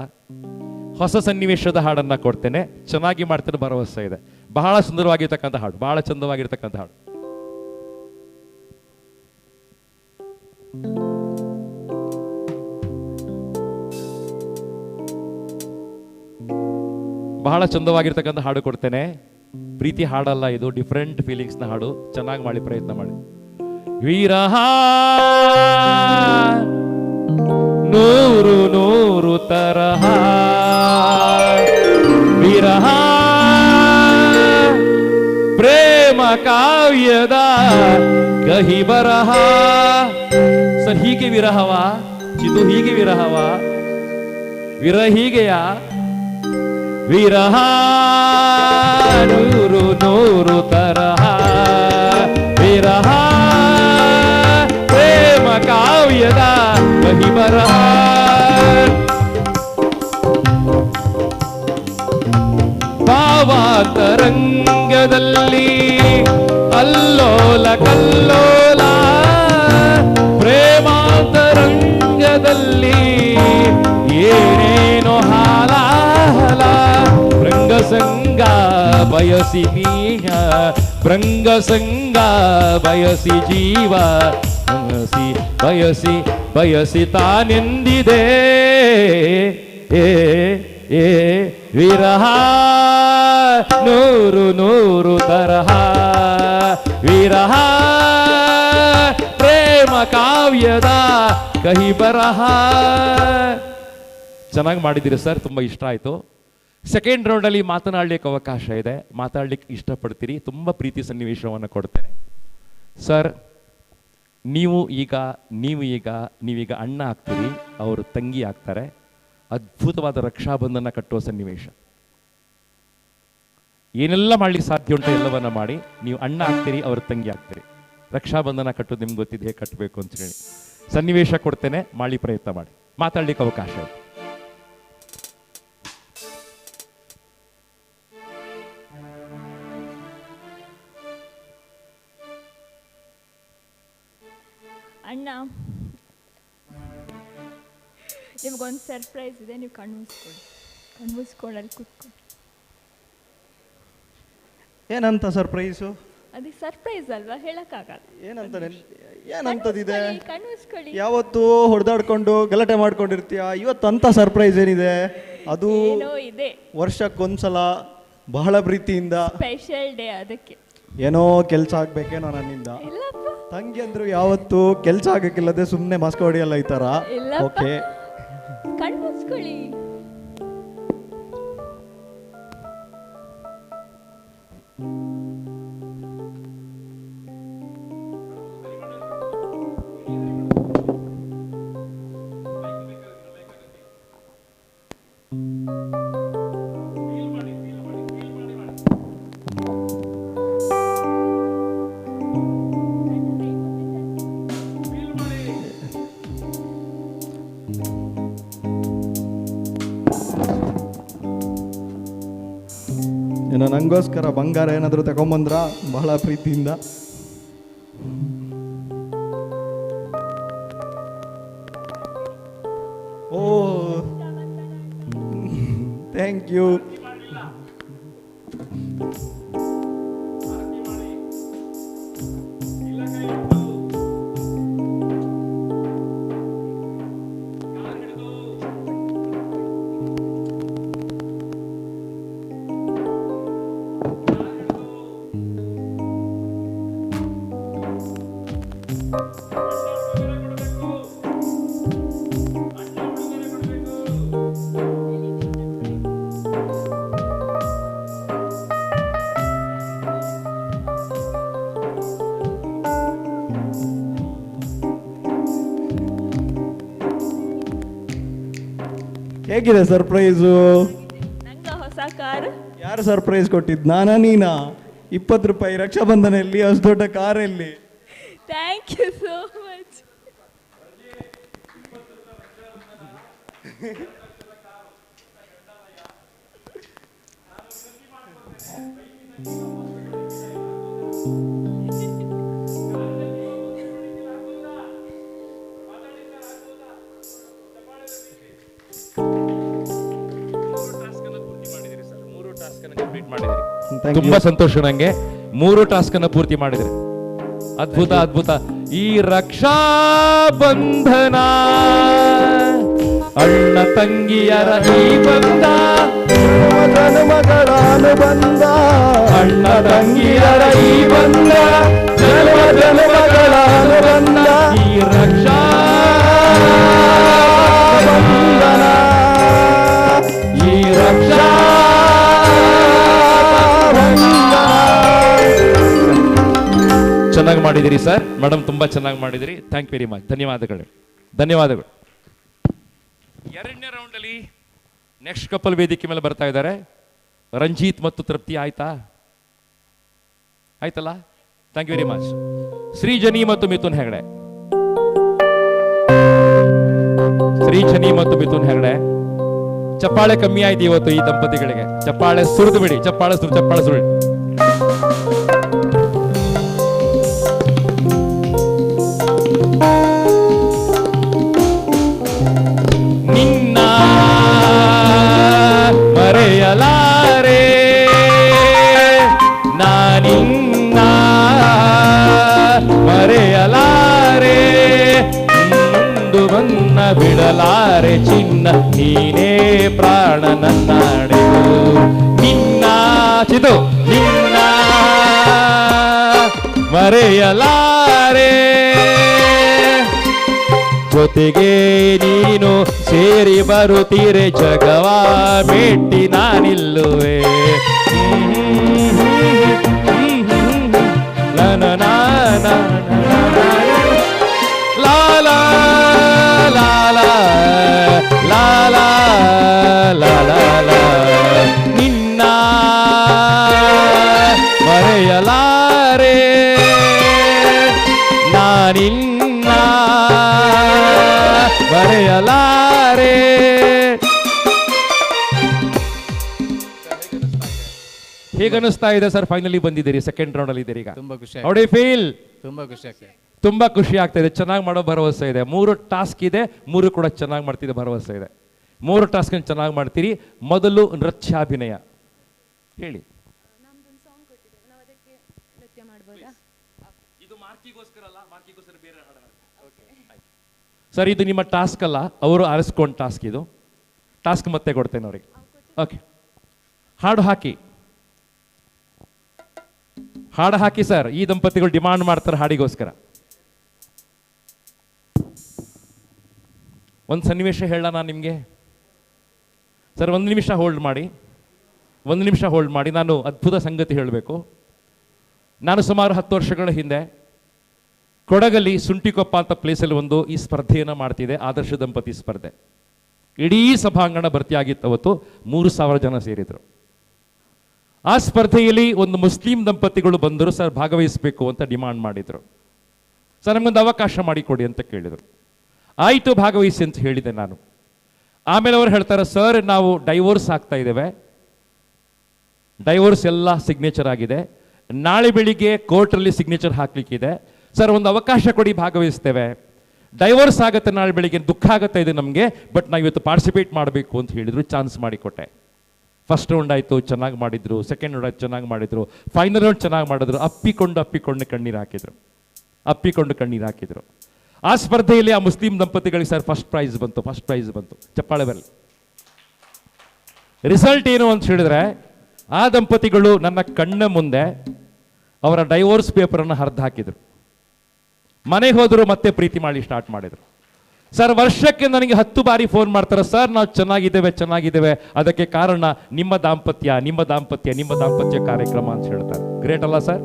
ಹೊಸ ಸನ್ನಿವೇಶದ ಹಾಡನ್ನು ಕೊಡ್ತೇನೆ. ಚೆನ್ನಾಗಿ ಮಾಡ್ತೇನೆ, ಭರವಸೆ ಇದೆ. ಬಹಳ ಸುಂದರವಾಗಿರ್ತಕ್ಕಂಥ ಹಾಡು, ಬಹಳ ಚಂದವಾಗಿರ್ತಕ್ಕಂಥ ಹಾಡು. ಬಹಳ ಚಂದವಾಗಿರ್ತಕ್ಕಂಥ ಹಾಡು ಕೊಡ್ತೇನೆ. ಪ್ರೀತಿ ಹಾಡಲ್ಲ ಇದು, ಡಿಫ್ರೆಂಟ್ ಫೀಲಿಂಗ್ಸ್ನ ಹಾಡು. ಚೆನ್ನಾಗಿ ಮಾಡಿ, ಪ್ರಯತ್ನ ಮಾಡಿ. ವಿರಹ ನೂರು ನೂರು ತರಹ, ವಿರಹ ಪ್ರೇಮ ಕಾವ್ಯದ ಕಹಿ ಬರಹ. ಸರ್ ಹೀಗೆ ವಿರಹವ, ಇದು ಹೀಗೆ ವಿರಹವ, ವಿರಹೀಗೆಯ ವಿರಹ ನೂರು ನೂರು ತರಹ, ವಿರಹ ಪ್ರೇಮ ಕಾವ್ಯದ ಕಹಿ ಬರಹ. ಭಾವಾಂತರಂಗದಲ್ಲಿ ಅಲ್ಲೋಲ ಕಲ್ಲೋಲ, ಪ್ರೇಮಾಂತರಂಗದಲ್ಲಿ ಏನೇನೋ ಹಾಲ ಹಾಲ. ಭೃಂಗಸಂಗ ಬಯಸಿ ಮೀನ, ಭೃಂಗಸಂಗ ಬಯಸಿ ಜೀವ, ಬಯಸಿ ಬಯಸಿ ಬಯಸಿ ತಾನೆಂದಿದೆ. ಏ ಏ ವಿರಹ ನೂರು ನೂರು ತರಹ, ವಿರಹ ಪ್ರೇಮ ಕಾವ್ಯದ ಕಹಿ ಬರಹ. ಚೆನ್ನಾಗಿ ಮಾಡಿದ್ದೀರಿ ಸರ್, ತುಂಬ ಇಷ್ಟ ಆಯಿತು. ಸೆಕೆಂಡ್ ರೌಂಡಲ್ಲಿ ಮಾತನಾಡಲಿಕ್ಕೆ ಅವಕಾಶ ಇದೆ, ಮಾತಾಡ್ಲಿಕ್ಕೆ ಇಷ್ಟಪಡ್ತೀರಿ. ತುಂಬ ಪ್ರೀತಿ ಸನ್ನಿವೇಶವನ್ನು ಕೊಡ್ತೇನೆ. ಸರ್, ನೀವೀಗ ಅಣ್ಣ ಆಗ್ತೀರಿ, ಅವರು ತಂಗಿ ಆಗ್ತಾರೆ. ಅದ್ಭುತವಾದ ರಕ್ಷಾಬಂಧನ ಕಟ್ಟುವ ಸನ್ನಿವೇಶ. ಏನೆಲ್ಲ ಮಾಡ್ಲಿಕ್ಕೆ ಸಾಧ್ಯ ಉಂಟು ಎಲ್ಲವನ್ನ ಮಾಡಿ ನೀವು ಅಣ್ಣ ಆಗ್ತೀರಿ, ಅವ್ರ ತಂಗಿ ಆಗ್ತೀರಿ. ರಕ್ಷಾಬಂಧನ ಕಟ್ಟೋದು ನಿಮ್ಗೆ ಗೊತ್ತಿದೆ ಹೇಗೆ ಕಟ್ಟಬೇಕು ಅಂತ ಹೇಳಿ. ಸನ್ನಿವೇಶ ಕೊಡ್ತೇನೆ, ಮಾಡಿ ಪ್ರಯತ್ನ ಮಾಡಿ. ಮಾತಾಡ್ಲಿಕ್ಕೆ ಅವಕಾಶ ಇದೆ. ಅಣ್ಣ, ನಿಮಗೊಂದು ಸರ್ಪ್ರೈಸ್ ಇದೆ, ನೀವು ಕಣ್ಣು ಅಲ್ಲಿ ಕೂತ್ಕೊಳ್ಳಿ. ಏನಂತ ಸರ್ಪ್ರೈಸು? ಅದಕ್ಕೆ ಸರ್ಪ್ರೈಸ್ ಅಲ್ವಾ, ಹೇಳಕ್ಕಾಗಲ್ಲ. ಏನಂತದಿದೆ? ಕಣ್ಣು ಮುಚ್ಕೊಳ್ಳಿ. ಯಾವತ್ತು ಹೊಡೆದಾಡ್ಕೊಂಡು ಗಲಾಟೆ ಮಾಡ್ಕೊಂಡಿರ್ತೀಯ, ಇವತ್ತು ಅಂತ ಸರ್ಪ್ರೈಸ್ ಏನಿದೆ? ಅದು ಇದೆ, ವರ್ಷಕ್ಕೊಂದ್ಸಲ ಬಹಳ ಪ್ರೀತಿಯಿಂದ ಸ್ಪೆಷಲ್ ಡೇ. ಅದಕ್ಕೆ ಏನೋ ಕೆಲಸ ಆಗ್ಬೇಕೇನೋ ನನ್ನಿಂದ. ತಂಗಿ ಅಂದ್ರು ಯಾವತ್ತು ಕೆಲಸ ಆಗಕ್ಕಿಲ್ಲದೆ ಸುಮ್ಮನೆ ಮಾಸ್ಕ ಹೊಡಿಯಲ್ಲ ಈ ತರ. ಓಕೆ, ಕಣ್ಣು ಮುಚ್ಕೊಳ್ಳಿ. ಏನೋ ನಂಗೋಸ್ಕರ ಬಂಗಾರ ಏನಾದರೂ ತಗೊಂಬಂದ್ರ ಬಹಳ ಪ್ರೀತಿಯಿಂದ? ಓ, ಥ್ಯಾಂಕ್ ಯು. ಹೇಗಿದೆ ಸರ್ಪ್ರೈಸು? ನಂಗೆ ಹೊಸ ಕಾರ್. ಯಾರು ಸರ್ಪ್ರೈಸ್ ಕೊಟ್ಟಿದ್ದು, ನಾನಾ ನೀನಾ? 20 ರೂಪಾಯಿ ರಕ್ಷಾಬಂಧನಲ್ಲಿ ಅಷ್ಟು ದೊಡ್ಡ ಕಾರಲ್ಲಿ. Thank you so much. ತುಂಬಾ ಸಂತೋಷ ನಂಗೆ. 3 ಟಾಸ್ಕ್ ಅನ್ನ ಪೂರ್ತಿ ಮಾಡಿದ್ರೆ ಅದ್ಭುತ ಅದ್ಭುತ. ಈ ರಕ್ಷಾ ಬಂಧನ ಅಣ್ಣ ತಂಗಿಯರ ಈ ಬಂಧ, ಮಗಳ ಅನುಬಂಧ, ಅಣ್ಣ ತಂಗಿಯರ ಈ ಬಂಧ, ಮಗಳ ಅನುಬಂಧ, ಈ ರಕ್ಷಾ ಬಂಧನ, ಈ ರಕ್ಷಾ ಚೆನ್ನಾಗಿ ಮಾಡಿದಿರಿ ಸರ್. ಮೇಡಮ್ ತುಂಬಾ ಚೆನ್ನಾಗಿ ಮಾಡಿದಿರಿ. Thank very much. ಧನ್ಯವಾದಗಳು, ಧನ್ಯವಾದಗಳು. ಎರಡನೇ ರೌಂಡ್ ಅಲ್ಲಿ ನೆಕ್ಸ್ಟ್ ಕಪಲ್ ವೇದಿಕೆ ಮೇಲೆ ಬರ್ತಾ ಇದ್ದಾರೆ. ರಂಜಿತ್ ಮತ್ತು ತೃಪ್ತಿ. ಆಯ್ತಲ್ಲ? ಥ್ಯಾಂಕ್ ಯು ವೆರಿ ಮಚ್. ಶ್ರೀಜನಿ ಮತ್ತು ಮಿಥುನ್ ಹೆಗಡೆ. ಚಪ್ಪಾಳೆ ಕಮ್ಮಿ ಆಯ್ತು ಇವತ್ತು ಈ ದಂಪತಿಗಳಿಗೆ. ಚಪ್ಪಾಳೆ ಸುರಿದು ಬಿಡಿ, ಚಪ್ಪಾಳೆ ಸುರಿದು. ನಿನ್ನ ಮರೆಯಲಾರೆ, ನಾನಿನ್ನ ಮರೆಯಲಾರೆ, ಮುಂದು ಬನ್ನ ಬಿಡಲಾರೆ ಚಿನ್ನ, ನೀನೇ ಪ್ರಾಣ ನನ್ನಾಡೆದು. ನಿನ್ನ ಚಿದು ನಿನ್ನ ಮರೆಯಲಾರೆ, ಜೊತೆಗೆ ನೀನು ಸೇರಿ ಬರುತ್ತೀರೆ, ಜಗವ ಮೆಟ್ಟಿ ನಾನಿಲ್ಲುವೆ. ನನ ಹೇಗೆ ಅನಿಸ್ತಾ ಇದೆ ಸರ್? ಫೈನಲಿ ಬಂದಿದ್ದೀರಿ, ಸೆಕೆಂಡ್ ರೌಂಡ್ ಅಲ್ಲಿ ಇದ್ದೀರಿ ಈಗ. ತುಂಬಾ ಖುಷಿ ಹೌ ಡು ಯು ಫೀಲ್? ತುಂಬಾ ಖುಷಿ ಆಗ್ತದೆ. ತುಂಬಾ ಖುಷಿ ಆಗ್ತಾ ಇದೆ. ಚೆನ್ನಾಗಿ ಮಾಡೋ ಭರವಸೆ ಇದೆ. 3 ಟಾಸ್ಕ್ ಇದೆ, 3 ಕೂಡ ಚೆನ್ನಾಗಿ ಮಾಡ್ತಿದ್ದೆ ಭರವಸೆ ಇದೆ. 3 ಟಾಸ್ಕ್ ಚೆನ್ನಾಗಿ ಮಾಡ್ತೀರಿ. ಮೊದಲು ನೃತ್ಯಾಭಿನಯ ಹೇಳಿ. ಸರ್ ಇದು ನಿಮ್ಮ ಟಾಸ್ಕ್ ಅಲ್ಲ, ಅವರು ಆರಿಸ್ಕೊಂಡು ಟಾಸ್ಕ್. ಇದು ಟಾಸ್ಕ್ ಮತ್ತೆ ಕೊಡ್ತೇನೆ ಅವ್ರಿಗೆ. ಓಕೆ, ಹಾಡು ಹಾಕಿ, ಹಾಡು ಹಾಕಿ ಸರ್. ಈ ದಂಪತಿಗಳು ಡಿಮಾಂಡ್ ಮಾಡ್ತಾರೆ ಹಾಡಿಗೋಸ್ಕರ. ಒಂದು ಸನ್ನಿವೇಶ ಹೇಳೋಣ ನಾನು ನಿಮಗೆ ಸರ್. 1 ನಿಮಿಷ ಹೋಲ್ಡ್ ಮಾಡಿ, 1 ನಿಮಿಷ ಹೋಲ್ಡ್ ಮಾಡಿ. ನಾನು ಅದ್ಭುತ ಸಂಗತಿ ಹೇಳಬೇಕು. ನಾನು ಸುಮಾರು 10 ವರ್ಷಗಳ ಹಿಂದೆ ಕೊಡಗಲ್ಲಿ ಸುಂಟಿಕೊಪ್ಪ ಅಂತ ಪ್ಲೇಸಲ್ಲಿ ಈ ಸ್ಪರ್ಧೆಯನ್ನು ಮಾಡ್ತಿದ್ದೆ, ಆದರ್ಶ ದಂಪತಿ ಸ್ಪರ್ಧೆ. ಇಡೀ ಸಭಾಂಗಣ ಭರ್ತಿಯಾಗಿತ್ತು. ಅವತ್ತು 3,000 ಜನ ಸೇರಿದರು. ಆ ಸ್ಪರ್ಧೆಯಲ್ಲಿ ಒಂದು ಮುಸ್ಲಿಂ ದಂಪತಿಗಳು ಬಂದರು. ಸರ್ ಭಾಗವಹಿಸಬೇಕು ಅಂತ ಡಿಮಾಂಡ್ ಮಾಡಿದರು. ಸರ್ ನಮಗೊಂದು ಅವಕಾಶ ಮಾಡಿಕೊಡಿ ಅಂತ ಕೇಳಿದರು. ಆಯಿತು ಭಾಗವಹಿಸಿ ಅಂತ ಹೇಳಿದೆ ನಾನು. ಆಮೇಲೆ ಅವರು ಹೇಳ್ತಾರೆ, ಸರ್ ನಾವು ಡೈವೋರ್ಸ್ ಆಗ್ತಾ ಇದ್ದೇವೆ, ಡೈವೋರ್ಸ್ ಎಲ್ಲ ಸಿಗ್ನೇಚರ್ ಆಗಿದೆ, ನಾಳೆ ಬೆಳಿಗ್ಗೆ ಕೋರ್ಟಲ್ಲಿ ಸಿಗ್ನೇಚರ್ ಹಾಕ್ಲಿಕ್ಕಿದೆ, ಸರ್ ಒಂದು ಅವಕಾಶ ಕೊಡಿ ಭಾಗವಹಿಸ್ತೇವೆ. ಡೈವೋರ್ಸ್ ಆಗುತ್ತೆ ನಾಳೆ ಬೆಳಿಗ್ಗೆ, ದುಃಖ ಆಗುತ್ತೆ ಇದು ನಮಗೆ, ಬಟ್ ನಾವು ಇವತ್ತು ಪಾರ್ಟಿಸಿಪೇಟ್ ಮಾಡಬೇಕು ಅಂತ ಹೇಳಿದ್ರು. ಚಾನ್ಸ್ ಮಾಡಿಕೊಟ್ಟೆ. ಫಸ್ಟ್ ರೌಂಡ್ ಆಯಿತು, ಚೆನ್ನಾಗಿ ಮಾಡಿದ್ರು. ಸೆಕೆಂಡ್ ರೌಂಡ್ ಆಯ್ತು, ಚೆನ್ನಾಗಿ ಮಾಡಿದ್ರು. ಫೈನಲ್ ರೌಂಡ್ ಚೆನ್ನಾಗಿ ಮಾಡಿದ್ರು. ಅಪ್ಪಿಕೊಂಡು ಕಣ್ಣೀರು ಹಾಕಿದ್ರು. ಆ ಸ್ಪರ್ಧೆಯಲ್ಲಿ ಆ ಮುಸ್ಲಿಂ ದಂಪತಿಗಳಿಗೆ ಸರ್ ಫಸ್ಟ್ ಪ್ರೈಸ್ ಬಂತು. ಚಪ್ಪಾಳೆ ಬರಲಿ. ರಿಸಲ್ಟ್ ಏನು ಅಂತ ಹೇಳಿದ್ರೆ, ಆ ದಂಪತಿಗಳು ನನ್ನ ಕಣ್ಣ ಮುಂದೆ ಅವರ ಡೈವೋರ್ಸ್ ಪೇಪರನ್ನು ಹರಿದು ಹಾಕಿದ್ರು. ಮನೆಗೆ ಹೋದರು, ಮತ್ತೆ ಪ್ರೀತಿ ಮಾಡಿ ಸ್ಟಾರ್ಟ್ ಮಾಡಿದ್ರು. ಸರ್ ವರ್ಷಕ್ಕೆ ನನಗೆ 10 ಬಾರಿ ಫೋನ್ ಮಾಡ್ತಾರೆ, ಸರ್ ನಾವು ಚೆನ್ನಾಗಿದ್ದೇವೆ, ಅದಕ್ಕೆ ಕಾರಣ ನಿಮ್ಮ ದಾಂಪತ್ಯ ಕಾರ್ಯಕ್ರಮ ಅಂತ ಹೇಳ್ತಾರೆ. ಗ್ರೇಟ್ ಅಲ್ಲ ಸರ್?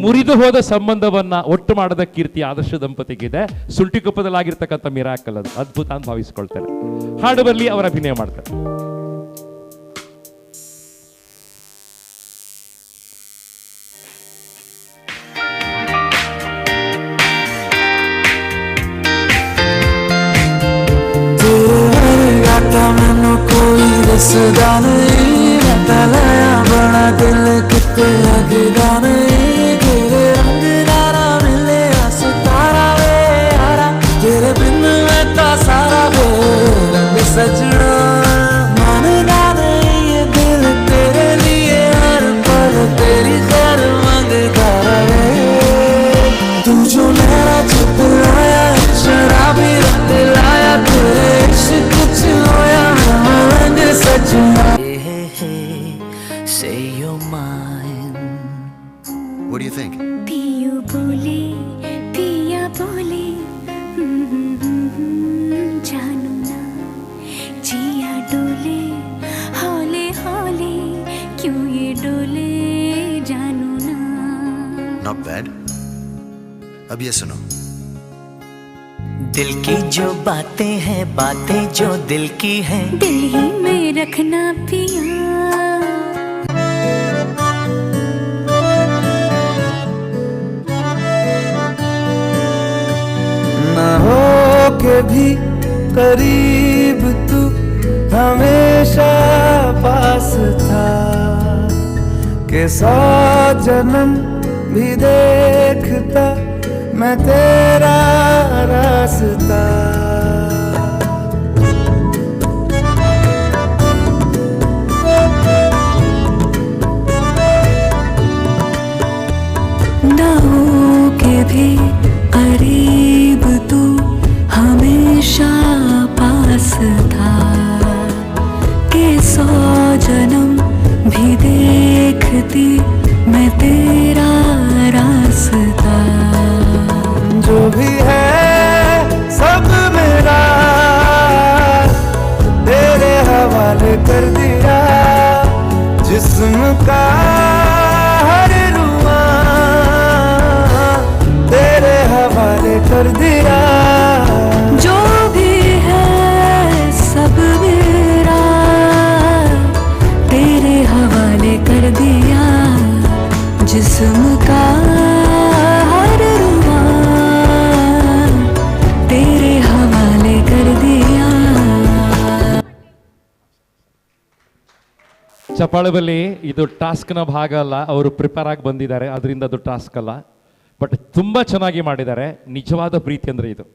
ಮುರಿದು ಹೋದ ಸಂಬಂಧವನ್ನ ಒಟ್ಟು ಮಾಡದ ಕೀರ್ತಿ ಆದರ್ಶ ದಂಪತಿಗಿದೆ. ಸುಂಟಿಕೊಪ್ಪದಲ್ಲಾಗಿರ್ತಕ್ಕಂಥ ಮಿರಾಕಲ್ ಅದು, ಅದ್ಭುತ ಅಂತ ಭಾವಿಸ್ಕೊಳ್ತಾರೆ. ಹಾಡು ಬರಲಿ, ಅವರ ಅಭಿನಯ ಮಾಡ್ತಾರೆ. सदा नहीं तलाया बड़ा दिल कितने लगदा नहीं तेरे रंग नारा मिले सितारा वे यारा तेरे बिन मैं तो सारा वे रंग सजना मानना नहीं ये दिल तेरे लिए हर पल तेरी खैर मांगता रहे तू जो मेरा चुप लाया शराबी रंग लाया तेरे इश्क कुछ होया Say you're mine. What do you think? Piya bole, janu na, jiya dole, hole hole, kyun ye dole, janu na. Not bad. अब ये सुनो. दिल की जो बातें हैं, बातें जो दिल की हैं, दिल ही में रखना पिया. ना हो के भी करीब तू हमेशा पास था, के 100 जन्म भी देखता मैं तेरा रास्ता. ना हो के भी करीब तू हमेशा पास था, के 100 जन्म भी देखती मैं तेरा रास्ता. जो भी है सब मेरा तेरे हवाले कर दिया, जिस्म का हर रुआ तेरे हवाले कर दिया. जो भी है सब मेरा तेरे हवाले कर दिया, जिस्म का हर रुआ तेरे हवाले कर दिया. ಚಪ್ಪಾಳೆ ಬಲ್ಲಿ ಇದು ಟಾಸ್ಕ್ನ ಭಾಗ ಅಲ್ಲ, ಅವರು ಪ್ರಿಪೇರ್ ಆಗಿ ಬಂದಿದ್ದಾರೆ, ಅದರಿಂದ ಅದು ಟಾಸ್ಕ್ ಅಲ್ಲ. ಬಟ್ ತುಂಬ ಚೆನ್ನಾಗಿ ಮಾಡಿದ್ದಾರೆ. ನಿಜವಾದ ಪ್ರೀತಿ ಅಂದರೆ ಇದು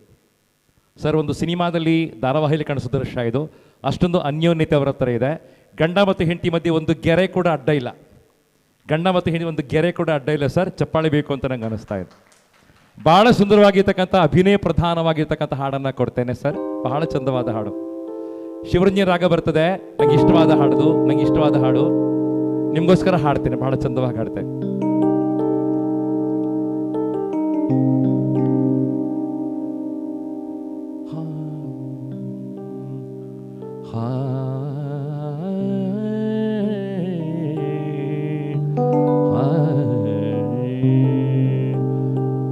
ಸರ್. ಒಂದು ಸಿನಿಮಾದಲ್ಲಿ ಧಾರಾವಾಹಿಯಲ್ಲಿ ಕಾಣಿಸೋ ದೃಶ್ಯ ಇದು. ಅಷ್ಟೊಂದು ಅನ್ಯೋನ್ಯತೆ ಅವರ ಹತ್ರ ಇದೆ. ಗಂಡ ಮತ್ತು ಹೆಂಡತಿ ಮಧ್ಯೆ ಒಂದು ಗೆರೆ ಕೂಡ ಅಡ್ಡ ಇಲ್ಲ. ಗಂಡ ಮತ್ತು ಹೆಂಡತಿ ಒಂದು ಗೆರೆ ಕೂಡ ಅಡ್ಡ ಇಲ್ಲ ಸರ್. ಚಪ್ಪಾಳೆ ಬೇಕು ಅಂತ ನಂಗೆ ಅನಿಸ್ತಾ ಇದೆ. ಭಾಳ ಸುಂದರವಾಗಿರ್ತಕ್ಕಂಥ ಅಭಿನಯ ಪ್ರಧಾನವಾಗಿರ್ತಕ್ಕಂಥ ಹಾಡನ್ನು ಕೊಡ್ತೇನೆ ಸರ್. ಬಹಳ ಚಂದವಾದ ಹಾಡು. ಶಿವರಂಜನ್ ರಾಗ ಬರ್ತದೆ. ನಂಗೆ ಇಷ್ಟವಾದ ಹಾಡು ನಿಮಗೋಸ್ಕರ ಹಾಡ್ತೇನೆ. ಬಹಳ ಚಂದವಾಗಿ ಹಾಡ್ತೇನೆ.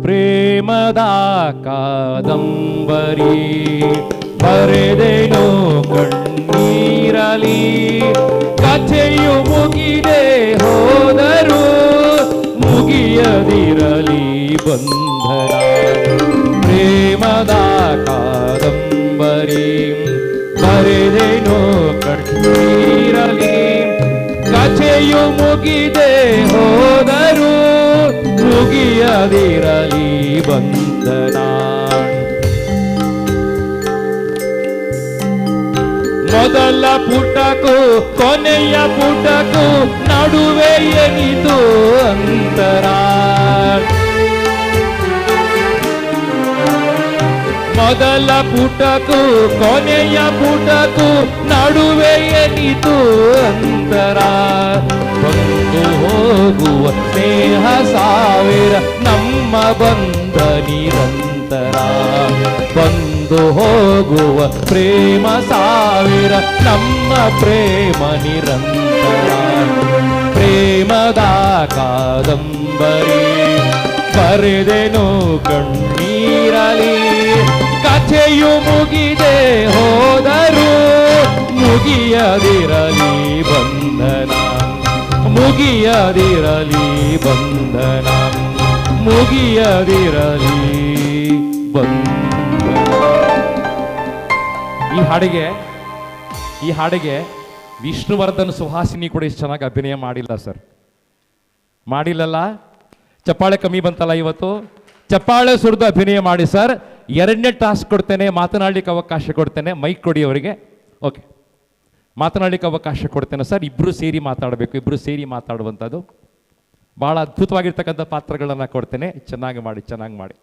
ಪ್ರೇಮದ ಕಾದಂಬರಿ ಬರೆದೆನು ಕಣ್ಣೀರಲಿ, ಕಥೆಯು ಮುಗಿದೆ ಹೋದರೂ ಮುಗಿಯದಿರಲಿ ಬಂಧನ. ಪ್ರೇಮದ ಕಾದಂಬರಿ ಬರೆದೆನು ಕಣ್ಣೀರಲಿ, ಕಥೆಯು ಮುಗಿದೆ ಹೋದರೂ ಮುಗಿಯದಿರಲಿ ಬಂಧನ. ಮೊದಲ ಪುಟಕ್ಕೂ ಕೊನೆಯ ಪುಟಕ್ಕೂ ನಡುವೆ ಏನಿದು ಅಂತರ. ಮೊದಲ ಪುಟಕ್ಕೂ ಕೊನೆಯ ಪುಟಕ್ಕೂ ನಡುವೆ ಏನಿದು ಅಂತರ. ಬಂದು ಹೋಗುವ ಸ್ನೇಹ ಸಾವಿರ ನಮ್ಮ ಬಂಧ ನಿರಂತರ. ಬಂದು ಹೋಗುವ ಪ್ರೇಮ ಸಾವಿರ ನಮ್ಮ ಪ್ರೇಮ ನಿರಂತರ. ಪ್ರೇಮದ ಕಾದಂಬರಿ ಬರೆದೆನು ಕಣ್ಣೀರಲಿ, ಕಥೆಯು ಮುಗಿದೆ ಹೋದರೂ ಮುಗಿಯದಿರಲಿ ಬಂಧನ. ಮುಗಿಯದಿರಲಿ ಬಂಧನ, ಮುಗಿಯದಿರಲಿ ಬಂಧನ. ಈ ಹಾಡಿಗೆ ವಿಷ್ಣುವರ್ಧನ್ ಸುಹಾಸಿನಿ ಕೂಡ ಇಷ್ಟು ಚೆನ್ನಾಗಿ ಅಭಿನಯ ಮಾಡಿಲ್ಲ ಸರ್. ಮಾಡಿಲ್ಲಲ್ಲ? ಚಪ್ಪಾಳೆ ಕಮ್ಮಿ ಬಂತಲ್ಲ ಇವತ್ತು? ಚಪ್ಪಾಳೆ ಸುರಿದು ಅಭಿನಯ ಮಾಡಿ ಸರ್. ಎರಡನೇ ಟಾಸ್ಕ್ ಕೊಡ್ತೇನೆ, ಮಾತನಾಡಲಿಕ್ಕೆ ಅವಕಾಶ ಕೊಡ್ತೇನೆ. ಮೈಕ್ ಕೊಡಿ ಅವರಿಗೆ. ಓಕೆ, ಮಾತನಾಡಲಿಕ್ಕೆ ಅವಕಾಶ ಕೊಡ್ತೇನೆ ಸರ್. ಇಬ್ಬರು ಸೇರಿ ಮಾತಾಡಬೇಕು, ಇಬ್ಬರು ಸೇರಿ ಮಾತಾಡುವಂಥದ್ದು. ಭಾಳ ಅದ್ಭುತವಾಗಿರ್ತಕ್ಕಂಥ ಪಾತ್ರಗಳನ್ನು ಕೊಡ್ತೇನೆ. ಚೆನ್ನಾಗಿ ಮಾಡಿ.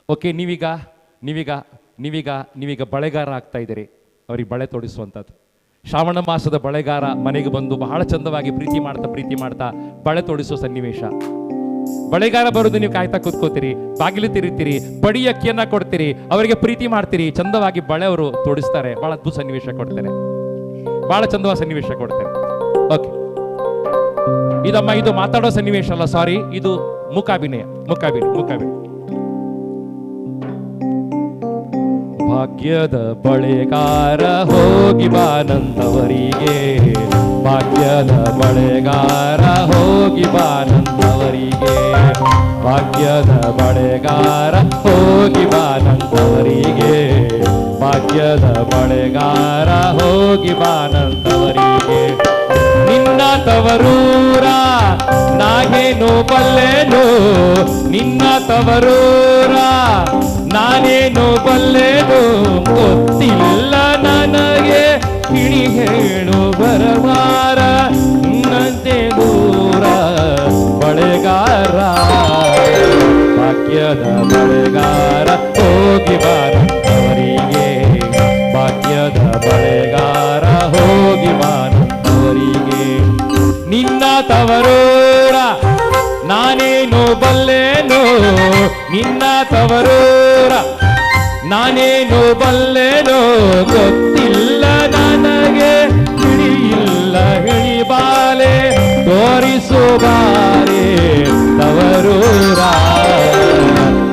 ಓಕೆ, ನೀವೀಗ ಬಳೆಗಾರ ಆಗ್ತಾ ಇದ್ದೀರಿ. ಅವ್ರಿಗೆ ಬಳೆ ತೊಡಿಸುವಂಥದ್ದು. ಶ್ರಾವಣ ಮಾಸದ ಬಳೆಗಾರ ಮನೆಗೆ ಬಂದು ಬಹಳ ಚಂದವಾಗಿ ಪ್ರೀತಿ ಮಾಡ್ತಾ ಬಳೆ ತೊಡಿಸೋ ಸನ್ನಿವೇಶ. ಬಳೆಗಾರ ಬರೋದು ನೀವು ಕಾಯ್ತಾ ಕೂತ್ಕೋತೀರಿ, ಬಾಗಿಲು ತಿರುತ್ತೀರಿ, ಪಡಿ ಅಕ್ಕಿಯನ್ನ ಕೊಡ್ತೀರಿ, ಅವರಿಗೆ ಪ್ರೀತಿ ಮಾಡ್ತೀರಿ, ಚಂದವಾಗಿ ಬಳೆ ಅವರು ತೊಡಿಸ್ತಾರೆ. ಬಹಳ ಅದ್ಭುತ ಸನ್ನಿವೇಶ ಕೊಡ್ತೇನೆ, ಬಹಳ ಚಂದವಾದ ಸನ್ನಿವೇಶ ಕೊಡ್ತೇನೆ. ಓಕೆ, ಇದು ಮಾತಾಡೋ ಸನ್ನಿವೇಶ ಅಲ್ಲ, ಸಾರಿ, ಇದು ಮುಖಾಭಿನಯ. ಭಾಗ್ಯದ ಬಳೆಗಾರ ಹೋಗಿ ಬಾನಂದವರಿಗೆ, ಭಾಗ್ಯದ ಬಳೆಗಾರ ಹೋಗಿ ಬಾನಂದವರಿಗೆ, ಭಾಗ್ಯದ ಬಳೆಗಾರ ಹೋಗಿ ಬಾನಂದವರಿಗೆ, ಭಾಗ್ಯದ ಬಳೆಗಾರ ಹೋಗಿ ಬಾನಂದವರಿಗೆ. ನಿನ್ನ ತವರೂರ ನಾಗೇನು ಬಲ್ಲೆನು, ನಿನ್ನ ತವರೂರ ನಾನೇನು ಬಲ್ಲೆನು, ಗೊತ್ತಿಲ್ಲ ನನಗೆ ಹಿಡಿ ಹೇಳು ಬರವಾರ, ನಂತೆ ದೂರ ಬಳೆಗಾರ. ಭಾಗ್ಯದ ಬಳೆಗಾರ ಹೋಗಿ ಬಾನಂದವರಿಗೆ, ಭಾಗ್ಯದ ಬಳೆಗಾರ ಹೋಗಿ ಬಾನಂದವರಿಗೆ. ನಿನ್ನ ತವರೂರ ನಾನೇನು ಬಲ್ಲೆನು, ನಿನ್ನ ತವರೂರ ನಾನೇನು ಬಲ್ಲೆನು, ಗೊತ್ತಿಲ್ಲ ನನಗೆ ಹಿಡಿಯಿಲ್ಲ ಹಿಡಿಬಾಲೆ, ತೋರಿಸು ಬಾರೆ ತವರೂರ.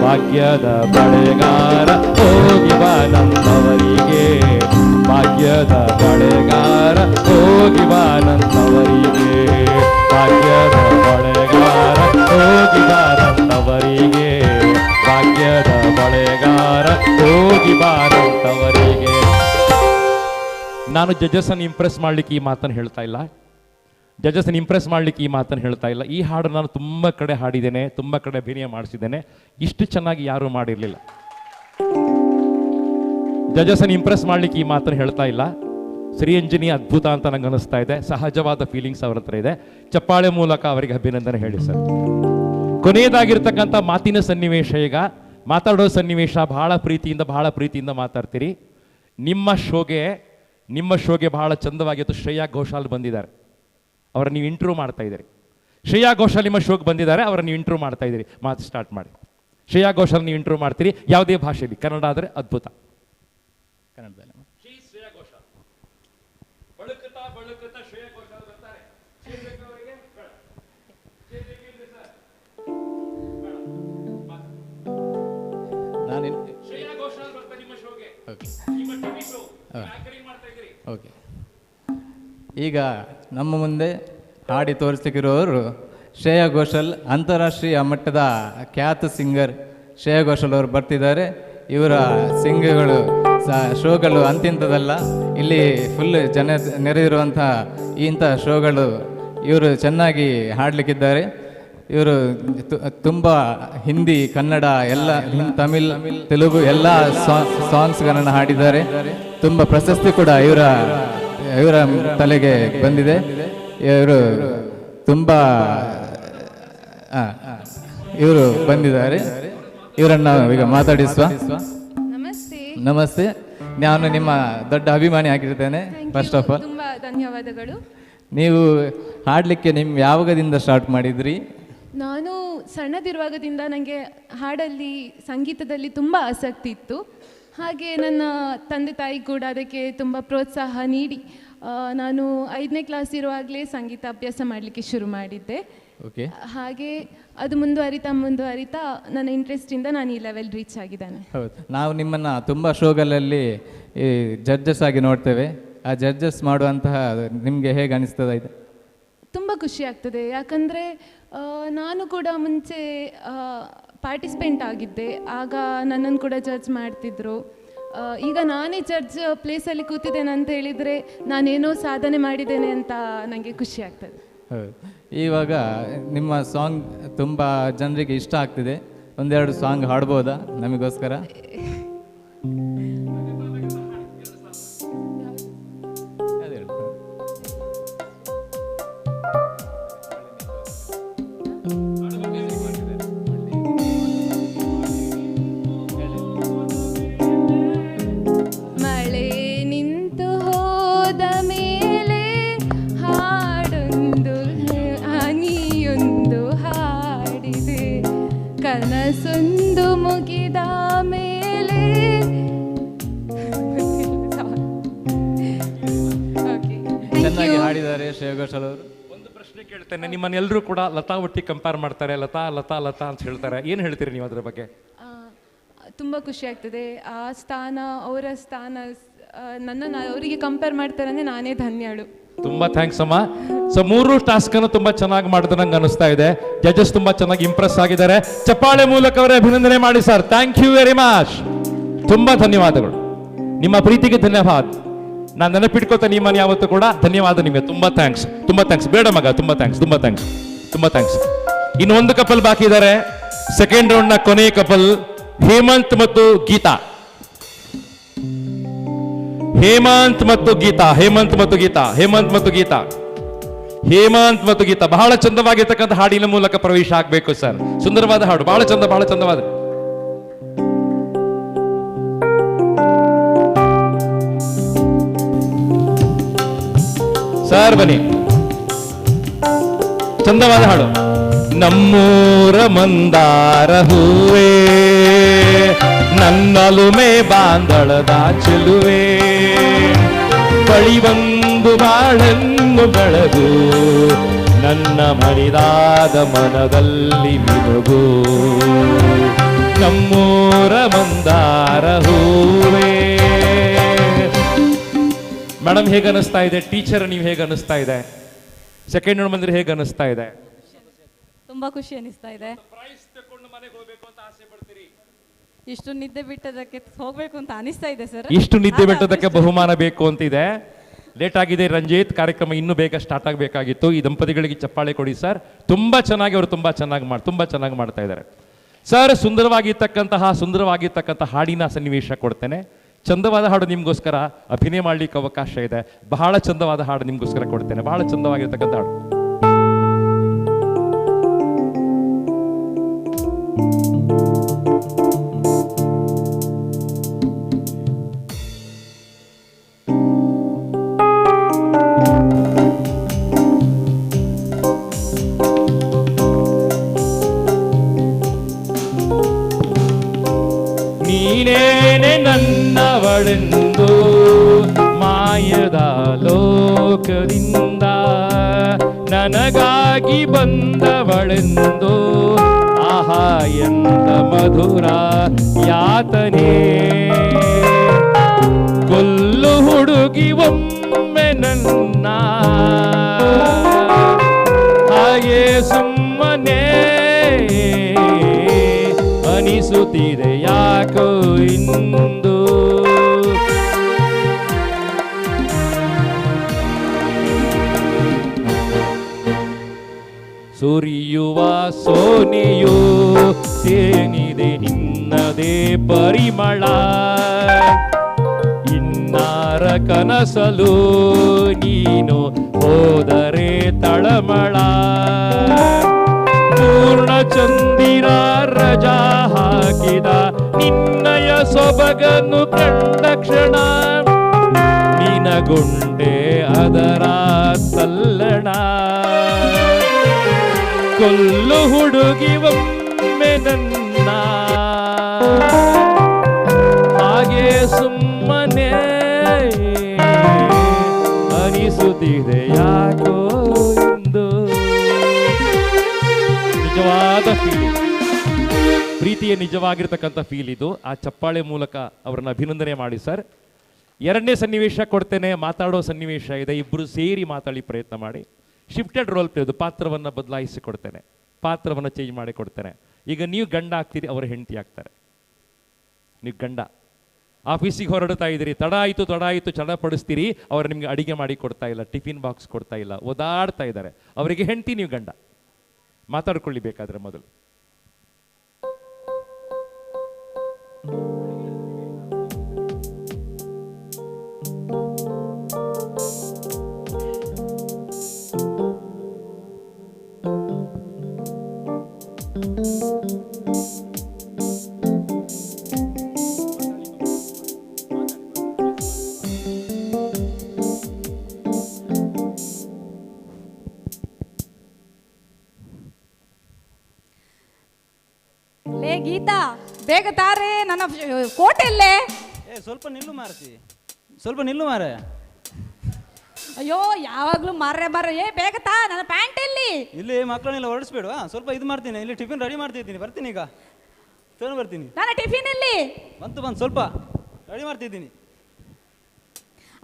ಭಾಗ್ಯದ ಬಳೆಗಾರ ಹೋಗಿ ಬಾನಂದವರಿಗೆ, ಭಾಗ್ಯದ ಬಳೆಗಾರ ಹೋಗಿ ಬಾನಂದವರಿಗೆ, ಭಾಗ್ಯದ ಬಳೆಗಾರ ಹೋಗಿ ಬಾನಂದವರಿಗೆ, ಭಾಗ್ಯದ ಬಳೆಗಾರ ಹೋಗಿ ಬಾನಂದವರಿಗೆ. ನಾನು ಜಡ್ಜಸ್ ಅನ್ನು ಇಂಪ್ರೆಸ್ ಮಾಡ್ಲಿಕ್ಕೆ ಈ ಮಾತನ್ನು ಹೇಳ್ತಾ ಇಲ್ಲ. ಜಡ್ಜಸ್ನ ಇಂಪ್ರೆಸ್ ಮಾಡಲಿಕ್ಕೆ ಈ ಮಾತನ್ನು ಹೇಳ್ತಾ ಇಲ್ಲ. ಈ ಹಾಡು ನಾನು ತುಂಬ ಕಡೆ ಹಾಡಿದ್ದೇನೆ, ತುಂಬ ಕಡೆ ಅಭಿನಯ ಮಾಡಿಸಿದ್ದೇನೆ, ಇಷ್ಟು ಚೆನ್ನಾಗಿ ಯಾರೂ ಮಾಡಿರಲಿಲ್ಲ. ಜಡ್ಜಸ್ನ ಇಂಪ್ರೆಸ್ ಮಾಡಲಿಕ್ಕೆ ಈ ಮಾತನ್ನು ಹೇಳ್ತಾ ಇಲ್ಲ. ಶ್ರೀರಂಜನಿ ಅದ್ಭುತ ಅಂತ ನಂಗೆ ಅನಿಸ್ತಾ ಇದೆ. ಸಹಜವಾದ ಫೀಲಿಂಗ್ಸ್ ಅವ್ರ ಹತ್ರ ಇದೆ. ಚಪ್ಪಾಳೆ ಮೂಲಕ ಅವರಿಗೆ ಅಭಿನಂದನೆ ಹೇಳಿ ಸರ್. ಕೊನೆಯದಾಗಿರ್ತಕ್ಕಂಥ ಮಾತಿನ ಸನ್ನಿವೇಶ, ಈಗ ಮಾತಾಡೋ ಸನ್ನಿವೇಶ. ಬಹಳ ಪ್ರೀತಿಯಿಂದ ಮಾತಾಡ್ತೀರಿ. ನಿಮ್ಮ ಶೋಗೆ ಬಹಳ ಚಂದವಾಗಿತ್ತು. ಶ್ರೇಯಾ ಘೋಷಾಲ್ ಬಂದಿದ್ದಾರೆ, ಅವರ ನೀವು ಇಂಟ್ರ್ಯೂ ಮಾಡ್ತಾ ಇದ್ದೀರಿ. ಶ್ರೇಯಾ ಘೋಷಾಲ್ ನಿಮ್ಮ ಶೋಗೆ ಬಂದಿದ್ದಾರೆ, ಅವರ ನೀವು ಇಂಟ್ರ್ಯೂ ಮಾಡ್ತಾ ಇದ್ದೀರಿ. ಮಾತು ಸ್ಟಾರ್ಟ್ ಮಾಡಿ. ಶ್ರೇಯಾ ಘೋಷಾಲ್ ನೀವು ಇಂಟ್ರ್ಯೂ ಮಾಡ್ತೀರಿ, ಯಾವುದೇ ಭಾಷೆಯಲ್ಲಿ. ಕನ್ನಡ ಆದರೆ ಅದ್ಭುತ. ಕನ್ನಡದಲ್ಲಿ ಓಕೆ. ಈಗ ನಮ್ಮ ಮುಂದೆ ಹಾಡಿ ತೋರಿಸ್ಲಿಕ್ಕಿರೋರು ಶ್ರೇಯಾ ಘೋಷಾಲ್, ಅಂತಾರಾಷ್ಟ್ರೀಯ ಮಟ್ಟದ ಖ್ಯಾತ ಸಿಂಗರ್ ಶ್ರೇಯಾ ಘೋಷಾಲ್ ಅವರು ಬರ್ತಿದ್ದಾರೆ. ಇವರ ಸಿಂಗಗಳು ಶೋಗಳು ಅಂತಿಂಥದ್ದಲ್ಲ, ಇಲ್ಲಿ ಫುಲ್ ಜನ ನೆರೆದಿರುವಂಥ ಇಂಥ ಶೋಗಳು ಇವರು ಚೆನ್ನಾಗಿ ಹಾಡಲಿಕ್ಕಿದ್ದಾರೆ. ಇವರು ತುಂಬ ಹಿಂದಿ, ಕನ್ನಡ ಎಲ್ಲ, ತಮಿಳ್, ತೆಲುಗು ಎಲ್ಲ ಸಾಂಗ್ಸ್ಗಳನ್ನು ಹಾಡಿದ್ದಾರೆ. ತುಂಬ ಪ್ರಶಸ್ತಿ ಕೂಡ ಇವರ ತಲೆಗೆ ಬಂದಿದೆ. ಇವರು ತುಂಬ ಇವರು ಬಂದಿದ್ದಾರೆ. ಇವರನ್ನು ಈಗ ಮಾತಾಡಿಸುವ. ನಮಸ್ತೆ. ನಾನು ನಿಮ್ಮ ದೊಡ್ಡ ಅಭಿಮಾನಿ ಆಗಿರ್ತೇನೆ. ಫಸ್ಟ್ ಆಫ್ ಆಲ್ ತುಂಬ ಧನ್ಯವಾದಗಳು. ನೀವು ಹಾಡಲಿಕ್ಕೆ ಯಾವಾಗದಿಂದ ಸ್ಟಾರ್ಟ್ ಮಾಡಿದ್ರಿ? ನಾನು ಸಣ್ಣದಿರುವಾಗದಿಂದ ನನಗೆ ಹಾಡಲ್ಲಿ, ಸಂಗೀತದಲ್ಲಿ ತುಂಬ ಆಸಕ್ತಿ ಇತ್ತು. ಹಾಗೆ ನನ್ನ ತಂದೆ ತಾಯಿ ಕೂಡ ಅದಕ್ಕೆ ತುಂಬ ಪ್ರೋತ್ಸಾಹ ನೀಡಿ ನಾನು 5ನೇ ಕ್ಲಾಸ್ ಇರುವಾಗಲೇ ಸಂಗೀತ ಅಭ್ಯಾಸ ಮಾಡಲಿಕ್ಕೆ ಶುರು ಮಾಡಿದ್ದೆ. ಓಕೆ. ಹಾಗೆ ಅದು ಮುಂದುವರಿತಾ ನನ್ನ ಇಂಟ್ರೆಸ್ಟಿಂದ ನಾನು ಈ ಲೆವೆಲ್ ರೀಚ್ ಆಗಿದ್ದೇನೆ. ಹೌದು, ನಾವು ನಿಮ್ಮನ್ನು ತುಂಬ ಶೋಗಳಲ್ಲಿ ಜಡ್ಜಸ್ ಆಗಿ ನೋಡ್ತೇವೆ. ಆ ಜಡ್ಜಸ್ ಮಾಡುವಂತಹ ನಿಮಗೆ ಹೇಗೆ ಅನಿಸ್ತದೆ? ಇದು ತುಂಬ ಖುಷಿ ಆಗ್ತದೆ. ಯಾಕಂದರೆ ನಾನು ಕೂಡ ಮುಂಚೆ ಪಾರ್ಟಿಸಿಪೆಂಟ್ ಆಗಿದ್ದೆ, ಆಗ ನನ್ನನ್ನು ಕೂಡ ಜಡ್ಜ್ ಮಾಡ್ತಿದ್ರು. ಈಗ ನಾನೇ ಜಡ್ಜ್ ಪ್ಲೇಸಲ್ಲಿ ಕೂತಿದ್ದೇನೆ ಅಂತ ಹೇಳಿದರೆ ನಾನೇನೋ ಸಾಧನೆ ಮಾಡಿದ್ದೇನೆ ಅಂತ ನನಗೆ ಖುಷಿ ಆಗ್ತದೆ. ಹೌದು. ಇವಾಗ ನಿಮ್ಮ ಸಾಂಗ್ ತುಂಬ ಜನರಿಗೆ ಇಷ್ಟ ಆಗ್ತಿದೆ. ಒಂದೆರಡು ಸಾಂಗ್ ಹಾಡ್ಬೋದಾ ನಮಗೋಸ್ಕರ? ಮಳೆ ನಿಂತು ಹೋದ ಮೇಲೆ ಹಾಡೊಂದು ಹನಿಯೊಂದು ಹಾಡಿದೆ, ಕನಸೊಂದು ಮುಗಿದ ಮೇಲೆ. ಚೆನ್ನಾಗಿ ಹಾಡಿದ್ದಾರೆ ಶ್ರೇಯಾ ಘೋಷಾಲ್ ಅವರು. ಒಂದು ಪ್ರಶ್ನೆ ಕೇಳ್ತೇನೆ, ನಿಮ್ಮನ್ನೆಲ್ಲರೂ ಕೂಡ ಲತಾ ಒಟ್ಟಿಗೆ ಕಂಪೇರ್ ಮಾಡ್ತಾರೆ, ಲತಾ ಲತಾ ಲತಾ ಅಂತ ಹೇಳ್ತಾರೆ. ಏನು ಹೇಳ್ತೀರಿ ನೀವು ಅದರ ಬಗ್ಗೆ? ತುಂಬ ಖುಷಿ ಆಗ್ತದೆ. ಆ ಸ್ಥಾನ, ಅವರ ಸ್ಥಾನ, ನನ್ನನ್ನು ಅವರಿಗೆ ಕಂಪೇರ್ ಮಾಡ್ತಾರೆ ಅಂದರೆ ನಾನೇ ಧನ್ಯಳು. ತುಂಬ ಥ್ಯಾಂಕ್ಸ್ ಅಮ್ಮ. ಸೊ 3 ಟಾಸ್ಕನ್ನು ತುಂಬ ಚೆನ್ನಾಗಿ ಮಾಡಿದ್ರೆ ನಂಗೆ ಅನಿಸ್ತಾ ಇದೆ. ಜಡ್ಜಸ್ ತುಂಬ ಚೆನ್ನಾಗಿ ಇಂಪ್ರೆಸ್ ಆಗಿದ್ದಾರೆ. ಚಪ್ಪಾಳೆ ಮೂಲಕ ಅವರೇ ಅಭಿನಂದನೆ ಮಾಡಿ sir. Thank you very much. ತುಂಬ ಧನ್ಯವಾದಗಳು. ನಿಮ್ಮ ಪ್ರೀತಿಗೆ ಧನ್ಯವಾದ. ನಾನು ನೆನಪಿಟ್ಕೋತ ನಿಮ್ಮನ್ನು ಯಾವತ್ತೂ ಕೂಡ ಧನ್ಯವಾದ ನಿಮಗೆ. ತುಂಬ ಥ್ಯಾಂಕ್ಸ್, ತುಂಬ ಥ್ಯಾಂಕ್ಸ್. ಬೇಡ ಮಗ, ತುಂಬ ಥ್ಯಾಂಕ್ಸ್, ತುಂಬ ಥ್ಯಾಂಕ್ಸ್, ತುಂಬ ಥ್ಯಾಂಕ್ಸ್. ಇನ್ನು ಒಂದು ಕಪಲ್ ಬಾಕಿ ಇದ್ದಾರೆ. ಸೆಕೆಂಡ್ ರೌಂಡ್ನ ಕೊನೆಯ ಕಪಲ್ ಹೇಮಂತ್ ಮತ್ತು ಗೀತಾ. ಹೇಮಂತ್ ಮತ್ತು ಗೀತಾ, ಹೇಮಂತ್ ಮತ್ತು ಗೀತಾ, ಹೇಮಂತ್ ಮತ್ತು ಗೀತಾ, ಹೇಮಂತ್ ಮತ್ತು ಗೀತಾ. ಬಹಳ ಚಂದವಾಗಿರ್ತಕ್ಕಂಥ ಹಾಡಿನ ಮೂಲಕ ಪ್ರವೇಶ ಆಗಬೇಕು ಸರ್. ಸುಂದರವಾದ ಹಾಡು, ಬಹಳ ಚಂದ, ಬಹಳ ಚಂದವಾದ. ಸರ್ ಬನ್ನಿ. ಚಂದವಾದ ಹಾಡು. ನಮ್ಮೂರ ಮಂದಾರ ಹೂವೇ, ನನ್ನಲುಮೆ ಬಾಂದಳದ ಚೆಲುವೆ, ಬಳಿ ಬಂದು ಬಾಳನ್ನು ಬೆಳಗು, ನನ್ನ ಮನಿದಾದ ಮನದಲ್ಲಿ ಮಿನುಗು, ನಮ್ಮೂರ ಮಂದಾರ ಹೂವೇ. ಮೇಡಮ್ ಹೇಗೆ ಅನಿಸ್ತಾ ಇದೆ? ಟೀಚರ್ ನೀವು ಹೇಗೆ ಅನಿಸ್ತಾ ಇದೆ? ಸೆಕೆಂಡ್ ರೌಂಡ್ ಬಂದ್ರೆ ಹೇಗೆ ಅನಿಸ್ತಾ ಇದೆ? ತುಂಬ ಖುಷಿ ಅನಿಸ್ತಾ ಇದೆ. ಇಷ್ಟು ನಿದ್ದೆ ಬಿಟ್ಟದಕ್ಕೆ ಹೋಗ್ಬೇಕು ಅಂತ ಅನಿಸ್ತಾ ಇದೆ ಸರ್. ಇಷ್ಟು ನಿದ್ದೆ ಬಿಟ್ಟದಕ್ಕೆ ಬಹುಮಾನ ಬೇಕು ಅಂತಿದೆ. ಲೇಟ್ ಆಗಿದೆ ರಂಜಿತ್, ಕಾರ್ಯಕ್ರಮ ಇನ್ನೂ ಬೇಗ ಸ್ಟಾರ್ಟ್ ಆಗಬೇಕಾಗಿತ್ತು. ಈ ದಂಪತಿಗಳಿಗೆ ಚಪ್ಪಾಳೆ ಕೊಡಿ ಸರ್. ತುಂಬ ಚೆನ್ನಾಗಿ ಅವರು ತುಂಬ ಚೆನ್ನಾಗಿ ಮಾಡ್ತಾ ಇದ್ದಾರೆ ಸರ್. ಸುಂದರವಾಗಿರ್ತಕ್ಕಂಥ ಹಾಡಿನ ಸನ್ನಿವೇಶ ಕೊಡ್ತೇನೆ. ಚಂದವಾದ ಹಾಡು ನಿಮಗೋಸ್ಕರ ಅಭಿನಯ ಮಾಡಲಿಕ್ಕೆ ಅವಕಾಶ ಇದೆ. ಬಹಳ ಚಂದವಾದ ಹಾಡು ನಿಮಗೋಸ್ಕರ ಕೊಡ್ತೇನೆ, ಬಹಳ ಚಂದವಾಗಿರ್ತಕ್ಕಂಥ ಹಾಡು. ನೀನೇನೆ ನನ್ನವಳೆಂದು ಮಾಯದ ಲೋಕದಿಂದ ನನಗಾಗಿ ಬಂದವಳೆಂದು ಆಹಾ ಎಂತ ಮಧುರ ಯಾತನೆ. ಕೊಲ್ಲು ಹುಡುಗಿ ಒಮ್ಮೆ ನನ್ನ ಹಾಗೆ ಸುಮ್ಮನೆ ಅನಿಸುತ್ತಿದೆ ಯಾಕೋ ಇಂದು. ಸುರಿಯುವ ಸೋನೆಯೋ ತೇನಿದೆ ನಿನ್ನದೇ ಪರಿಮಳ. ಇನ್ನಾರ ಕನಸಲು ನೀನು ಹೋದರೆ ತಳಮಳ. ಪೂರ್ಣ ಚಂದಿರ ರಜಾ ಹಾಕಿದ ನಿನ್ನಯ ಸೊಬಗನ್ನು ಕಂಡ ಕ್ಷಣ ನಿನಗೊಂಡೆ ಅದರ ತಲ್ಲಣ. ಕೊಲ್ಲು ಹುಡುಗಿ ಒಮ್ಮೆ ನನ್ನ ಹಾಗೆ ಸುಮ್ಮನೆ ಅನಿಸುತ್ತಿದೆ ಯಾಕೋ ಎಂದು. ನಿಜವಾದ ಫೀಲ್, ಪ್ರೀತಿಯ ನಿಜವಾಗಿರ್ತಕ್ಕಂಥ ಫೀಲ್ ಇದು. ಆ ಚಪ್ಪಾಳೆ ಮೂಲಕ ಅವರನ್ನು ಅಭಿನಂದನೆ ಮಾಡಿ ಸರ್. ಎರಡನೇ ಸನ್ನಿವೇಶ ಕೊಡ್ತೇನೆ, ಮಾತಾಡೋ ಸನ್ನಿವೇಶ ಇದೆ. ಇಬ್ಬರು ಸೇರಿ ಮಾತಾಡಿ ಪ್ರಯತ್ನ ಮಾಡಿ. ಶಿಫ್ಟೆಡ್ ರೋಲ್ ಪ್ಲೇ, ಅದು ಪಾತ್ರವನ್ನು ಬದಲಾಯಿಸಿ ಕೊಡ್ತೇನೆ, ಪಾತ್ರವನ್ನು ಚೇಂಜ್ ಮಾಡಿ ಕೊಡ್ತೇನೆ. ಈಗ ನೀವು ಗಂಡ ಆಗ್ತೀರಿ, ಅವರು ಹೆಂಡತಿ ಆಗ್ತಾರೆ. ನೀವು ಗಂಡ ಆಫೀಸಿಗೆ ಹೊರಡ್ತಾ ಇದ್ದೀರಿ, ತಡ ಆಯಿತು ಚಡಪಡಿಸ್ತೀರಿ. ಅವರು ನಿಮ್ಗೆ ಅಡಿಗೆ ಮಾಡಿ ಕೊಡ್ತಾ ಇಲ್ಲ, ಟಿಫಿನ್ ಬಾಕ್ಸ್ ಕೊಡ್ತಾ ಇಲ್ಲ, ಓದಾಡ್ತಾ ಇದ್ದಾರೆ. ಅವರಿಗೆ ಹೆಂಡತಿ, ನೀವು ಗಂಡ. ಮಾತಾಡ್ಕೊಳ್ಳಿ ಬೇಕಾದ್ರೆ ಮೊದಲು. ಲೇ ಗೀತಾ, ಬೇಗ ತಾರೆ, ನನ್ನ ಕೋಟೆಲ್ಲೇ. ಸ್ವಲ್ಪ ನಿಲ್ಲು ಮಾರತಿ, ಸ್ವಲ್ಪ ನಿಲ್ಲು ಮಾರ. ಅಯ್ಯೋ ಯಾವಾಗ್ಲೂ ಮಾರ್ರೆ ಬೇಗ ತಾ, ನನ್ನ ಪ್ಯಾಂಟ್ ಎಲ್ಲಿ? ಇಲ್ಲಿ ಮಕ್ಕಳನ್ನೆಲ್ಲ ಹೊರಡಿಸ್ಬೇಡ, ಸ್ವಲ್ಪ ಇದು ಮಾಡ್ತೀನಿ. ಇಲ್ಲಿ ಟಿಫಿನ್ ರೆಡಿ ಮಾಡ್ತಿದ್ದೀನಿ, ಬರ್ತೀನಿ ಈಗ ತಗೊಂಡು ಬರ್ತೀನಿ. ನನ್ನ ಟಿಫಿನ್ ಎಲ್ಲಿ? ಬಂತು ಸ್ವಲ್ಪ ರೆಡಿ ಮಾಡ್ತಿದ್ದೀನಿ.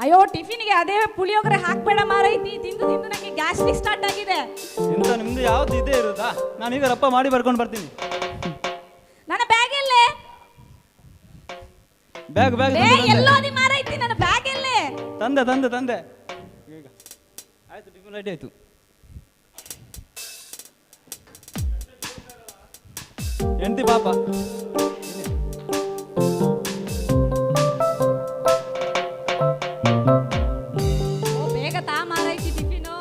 ಅಯ್ಯೋ ಟಿಫಿನ್ಗೆ ಅದೇ ಪುಳಿಯೋಗರೆ ಹಾಕ್ಬೇಡ ಮಾರೈತಿ, ತಿಂದು ನನಗೆ ಗ್ಯಾಸ್ಟ್ರಿಕ್ ಸ್ಟಾರ್ಟ್ ಆಗಿದೆ. ಇಂಥ ನಿಮ್ದು ಯಾವ್ದು ಇದೇ ಇರುತ್ತಾ? ನಾನು ಈಗ ರಪ್ಪ ಮಾಡಿ ಬರ್ಕೊಂಡು ಬರ್ತೀನಿ. ನನ್ನ ಬ್ಯಾಗ್ ಎಲ್ಲೇ? ಬ್ಯಾಗ್ ಎಲ್ಲೋದಿ ಮಾರೈತಿ, ನನ್ನ ಬ್ಯಾಗ್ ಎಲ್ಲೇ? ತಂದೆ ಈಗ ಆಯ್ತು, ಟಿಫಿನ್ ರೆಡಿ ಆಯ್ತು. ಹೆಂಡತಿ ಪಾಪ ಬೇಗ ತಾ ಮಾರೈತಿ ಟಿಫಿನು.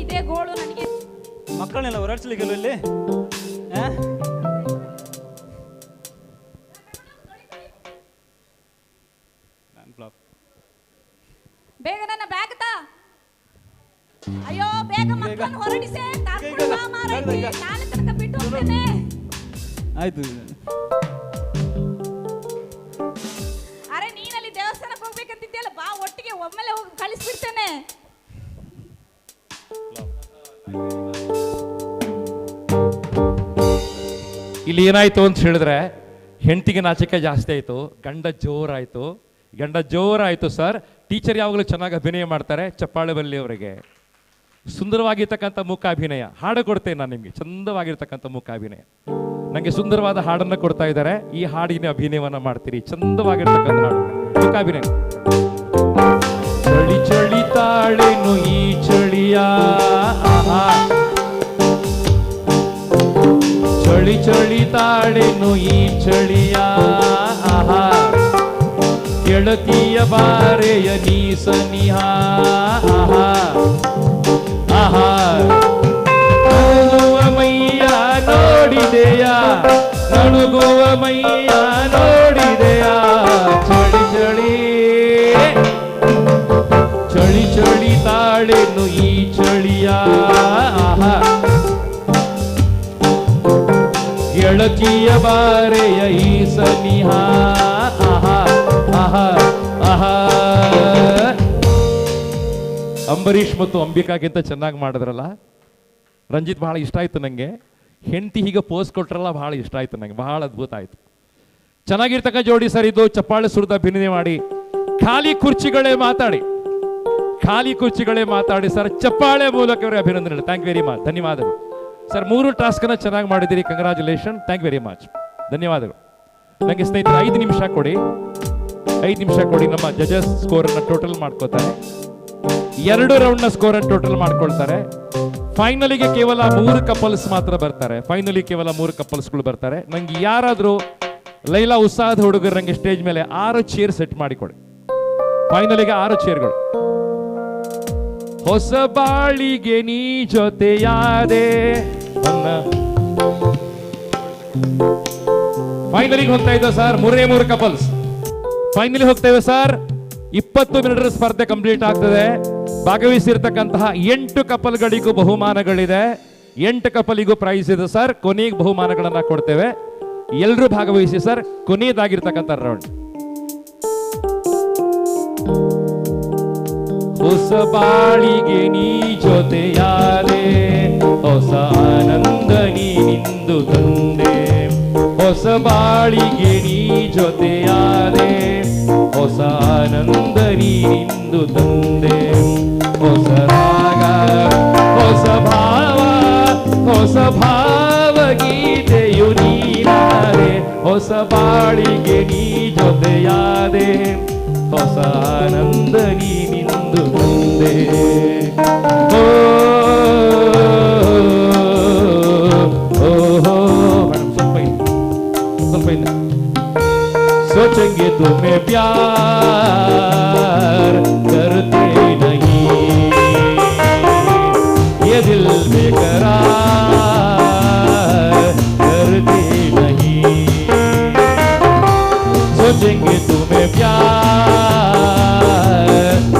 ಇದೇ ಗೋಳು ನನಗೆ. ಮಕ್ಕಳನ್ನೆಲ್ಲ ಹೊರಡಿಸ್ಲಿಕ್ಕೆ ಇಲ್ಲಿ ಬೇಗ ನನ್ನ ಬ್ಯಾಗ್ ತಾ. ಅಯ್ಯೋ ಬೇಗ ಮಕ್ಕಳನ್ನು ಹೊರಡಿಸೆ, ಕರ್ಕೊಂಡು ಬಾ ಮಾರೈತಿ, ನಾನು ತನಕ ಬಿಟ್ಟು ಹೋಗ್ತೇನೆ. ಆಯ್ತು. ಅರೆ ನೀನಲ್ಲಿ ದೇವಸ್ಥಾನಕ್ಕೆ ಹೋಗ್ಬೇಕಂತಿದ್ಯಲ್ಲ, ಬಾ ಒಟ್ಟಿಗೆ ಒಮ್ಮೆಲೆ ಹೋಗಿ ಕಳಿಸ್ಬಿಡ್ತೇನೆ. ಇಲ್ಲಿ ಏನಾಯ್ತು ಅಂತ ಹೇಳಿದ್ರೆ, ಹೆಂಡತಿಗೆ ನಾಚಿಕೆ ಜಾಸ್ತಿ ಆಯಿತು, ಗಂಡ ಜೋರಾಯಿತು ಸರ್. ಟೀಚರ್ ಯಾವಾಗಲೂ ಚೆನ್ನಾಗಿ ಅಭಿನಯ ಮಾಡ್ತಾರೆ, ಚಪ್ಪಾಳೆ ಬರಲಿ ಅವರಿಗೆ. ಸುಂದರವಾಗಿರ್ತಕ್ಕಂಥ ಮುಖ ಅಭಿನಯ. ಹಾಡು ಕೊಡ್ತೇನೆ ನಾನು ನಿಮಗೆ, ಚಂದವಾಗಿರ್ತಕ್ಕಂಥ ಮುಖ ಅಭಿನಯ. ನನಗೆ ಸುಂದರವಾದ ಹಾಡನ್ನು ಕೊಡ್ತಾ ಇದ್ದಾರೆ, ಈ ಹಾಡಿನ ಅಭಿನಯವನ್ನು ಮಾಡ್ತೀರಿ. ಚಂದವಾಗಿರ್ತಕ್ಕಂಥ ಹಾಡು, ಮುಖ ಅಭಿನಯ. ಚಳಿ ಚಳಿ ತಾಳೆನು ಈ ಚಳಿಯ ಆಹಾ. ಚಳಿ ಚಳಿ ತಾಳೆನು ಈ ಚಳಿಯ ಆಹಾ. ಗೆಳತಿಯ ಬಾರೆಯ ನೀ ಸನಿಹ ಆಹಾ ಆಹಾ. ನಡುಗುವ ಮೈಯ ನೋಡಿದೆಯ, ನಡುಗುವ ಮೈಯ ನೋಡಿದೆಯ. ಚಳಿ ಚಳಿ ಚಳಿ ಚಳಿ ತಾಳೆನು ಈ ಚಳಿಯ ಆಹಾ. ಗೆಳತಿಯ ಬಾರೆಯ ಈ ಸನಿಹ ಆಹಾ ಆಹಾ ಆಹಾ. ಅಂಬರೀಷ್ ಮತ್ತು ಅಂಬಿಕಾಗಿಂತ ಚೆನ್ನಾಗಿ ಮಾಡಿದ್ರಲ್ಲ. ರಂಜಿತ್ ಬಹಳ ಇಷ್ಟ ಆಯ್ತು ನನಗೆ. ಹೆಂಡತಿ ಹೀಗೆ ಪೋಸ್ ಕೊಟ್ರಲ್ಲ, ಬಹಳ ಇಷ್ಟ ಆಯ್ತು ನನಗೆ, ಬಹಳ ಅದ್ಭುತ ಆಯ್ತು. ಚೆನ್ನಾಗಿರ್ತಕ್ಕ ಜೋಡಿ ಸರ್ ಇದು. ಚಪ್ಪಾಳೆ ಸುರಿದ ಅಭಿನಯ ಮಾಡಿ, ಖಾಲಿ ಕುರ್ಚಿಗಳೇ ಮಾತಾಡಿ, ಖಾಲಿ ಕುರ್ಚಿಗಳೇ ಮಾತಾಡಿ ಸರ್. ಚಪ್ಪಾಳೆ ಮೂಲಕ ಅವರೇ ಅಭಿನಂದನೆ. ಥ್ಯಾಂಕ್ ವೆರಿ ಮಚ್, ಧನ್ಯವಾದಗಳು ಸರ್. 3 ಟಾಸ್ಕನ್ನು ಚೆನ್ನಾಗಿ ಮಾಡಿದ್ದೀರಿ, ಕಂಗ್ರಾಚುಲೇಷನ್, ಥ್ಯಾಂಕ್ ವೆರಿ ಮಚ್, ಧನ್ಯವಾದಗಳು. ನನಗೆ ಸ್ನೇಹಿತರೆ 5 ನಿಮಿಷ ಕೊಡಿ, 5 ನಿಮಿಷ ಕೊಡಿ. ನಮ್ಮ ಜಜಸ್ ಸ್ಕೋರನ್ನು ಟೋಟಲ್ ಮಾಡ್ಕೋತಾರೆ, 2 ರೌಂಡ್ನ ಸ್ಕೋರನ್ನು ಟೋಟಲ್ ಮಾಡ್ಕೊಳ್ತಾರೆ. ಫೈನಲಿಗೆ ಕೇವಲ 3 ಕಪಲ್ಸ್ ಮಾತ್ರ ಬರ್ತಾರೆ. ಫೈನಲಿ ಕೇವಲ 3 ಕಪಲ್ಸ್ಗಳು ಬರ್ತಾರೆ. ನಂಗೆ ಯಾರಾದರೂ ಲೈಲಾ ಉತ್ಸಾಹದ ಹುಡುಗರು ನಂಗೆ ಸ್ಟೇಜ್ ಮೇಲೆ 6 ಚೇರ್ ಸೆಟ್ ಮಾಡಿಕೊಡಿ. ಫೈನಲಿಗೆ 6 ಚೇರ್ಗಳು. ಹೊಸ ಬಾಳಿಗೆ ನೀ ಜೊತೆಯಾದೆ ಅನ್ನ. ಫೈನಲಿಗೆ ಹೋಗ್ತಾ ಇದ್ದೇವೆ ಸರ್, 3 ಕಪಲ್ಸ್ ಫೈನಲಿ ಹೋಗ್ತೇವೆ ಸರ್. 20 ಮಿನಿಟ್ ಸ್ಪರ್ಧೆ ಕಂಪ್ಲೀಟ್ ಆಗ್ತದೆ. ಭಾಗವಹಿಸಿರ್ತಕ್ಕಂತಹ 8 ಕಪಲ್ಗಳಿಗೂ ಬಹುಮಾನಗಳಿದೆ, 8 ಕಪಲಿಗೂ ಪ್ರೈಸ್ ಇದೆ ಸರ್. ಕೊನೆಗೆ ಬಹುಮಾನಗಳನ್ನ ಕೊಡ್ತೇವೆ. ಎಲ್ಲರೂ ಭಾಗವಹಿಸಿ ಸರ್. ಕೊನೆಯದಾಗಿರ್ತಕ್ಕಂಥ ರೌಂಡ್. ಹೊಸ ಬಾಳಿಗೆ ನೀ ಜೊತೆಯಾದೆ, ಹೊಸ ಆನಂದ ನೀನಿಂದು ತಂದೆ. ಹೊಸ ಬಾಳಿಗೆ ನೀ ಜೊತೆಯಾದೆ, ಹೊಸ ಆನಂದ ನೀನಿಂದು ತಂದೆ. ಹೊಸ ರಾಗ, ಹೊಸ ಭಾವ, ಹೊಸ ಭಾವಗೀತೆಯು ನೀನಾದೆ. ಹೊಸ ಬಾಳಿಗೆ ನೀ ಜೊತೆಯಾದೆ, ಹೊಸ ಆನಂದ ನೀನಿಂದು ತಂದೆ. ಸ್ವಲ್ಪ ಇಲ್ಲ. सोचेंगे तुम्हें प्यार करते नहीं, ये दिल बेकरार करते नहीं. सोचेंगे तुम्हें प्यार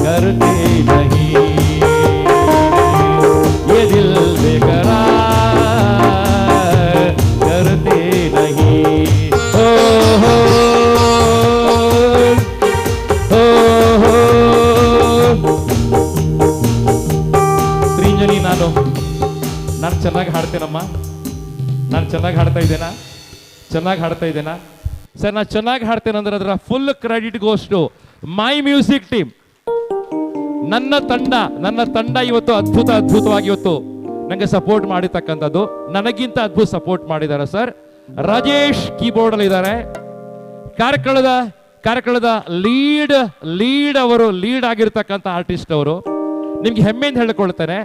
करते नहीं, ये दिल बेकरार करते नहीं. ಶ್ರೀಂಜನಿ, ನಾನು ಚೆನ್ನಾಗಿ ಹಾಡ್ತೇನಮ್ಮ, ನಾನು ಚೆನ್ನಾಗಿ ಹಾಡ್ತಾ ಇದ್ದೇನಾ? ಚೆನ್ನಾಗಿ ಹಾಡ್ತಾ ಇದ್ದೇನಾ ಸರ್? ನಾನು ಚೆನ್ನಾಗಿ ಹಾಡ್ತೇನೆ ಅಂದ್ರೆ ಅದರ full credit goes to my music team. ನನ್ನ ತಂಡ ಇವತ್ತು ಅದ್ಭುತವಾಗಿ ಇವತ್ತು ನನಗೆ ಸಪೋರ್ಟ್ ಮಾಡಿರ್ತಕ್ಕಂಥದ್ದು. ನನಗಿಂತ ಅದ್ಭುತ ಸಪೋರ್ಟ್ ಮಾಡಿದ್ದಾರೆ ಸರ್. ರಾಜೇಶ್ ಕೀಬೋರ್ಡ್ ಅಲ್ಲಿ ಇದ್ದಾರೆ. ಕಾರ್ಯಕ್ರಮದ ಲೀಡ್ ಅವರು, ಲೀಡ್ ಆಗಿರ್ತಕ್ಕಂಥ ಆರ್ಟಿಸ್ಟ್ ಅವರು. ನಿಮ್ಗೆ ಹೆಮ್ಮೆಯಿಂದ ಹೇಳ್ಕೊಳ್ತಾರೆ,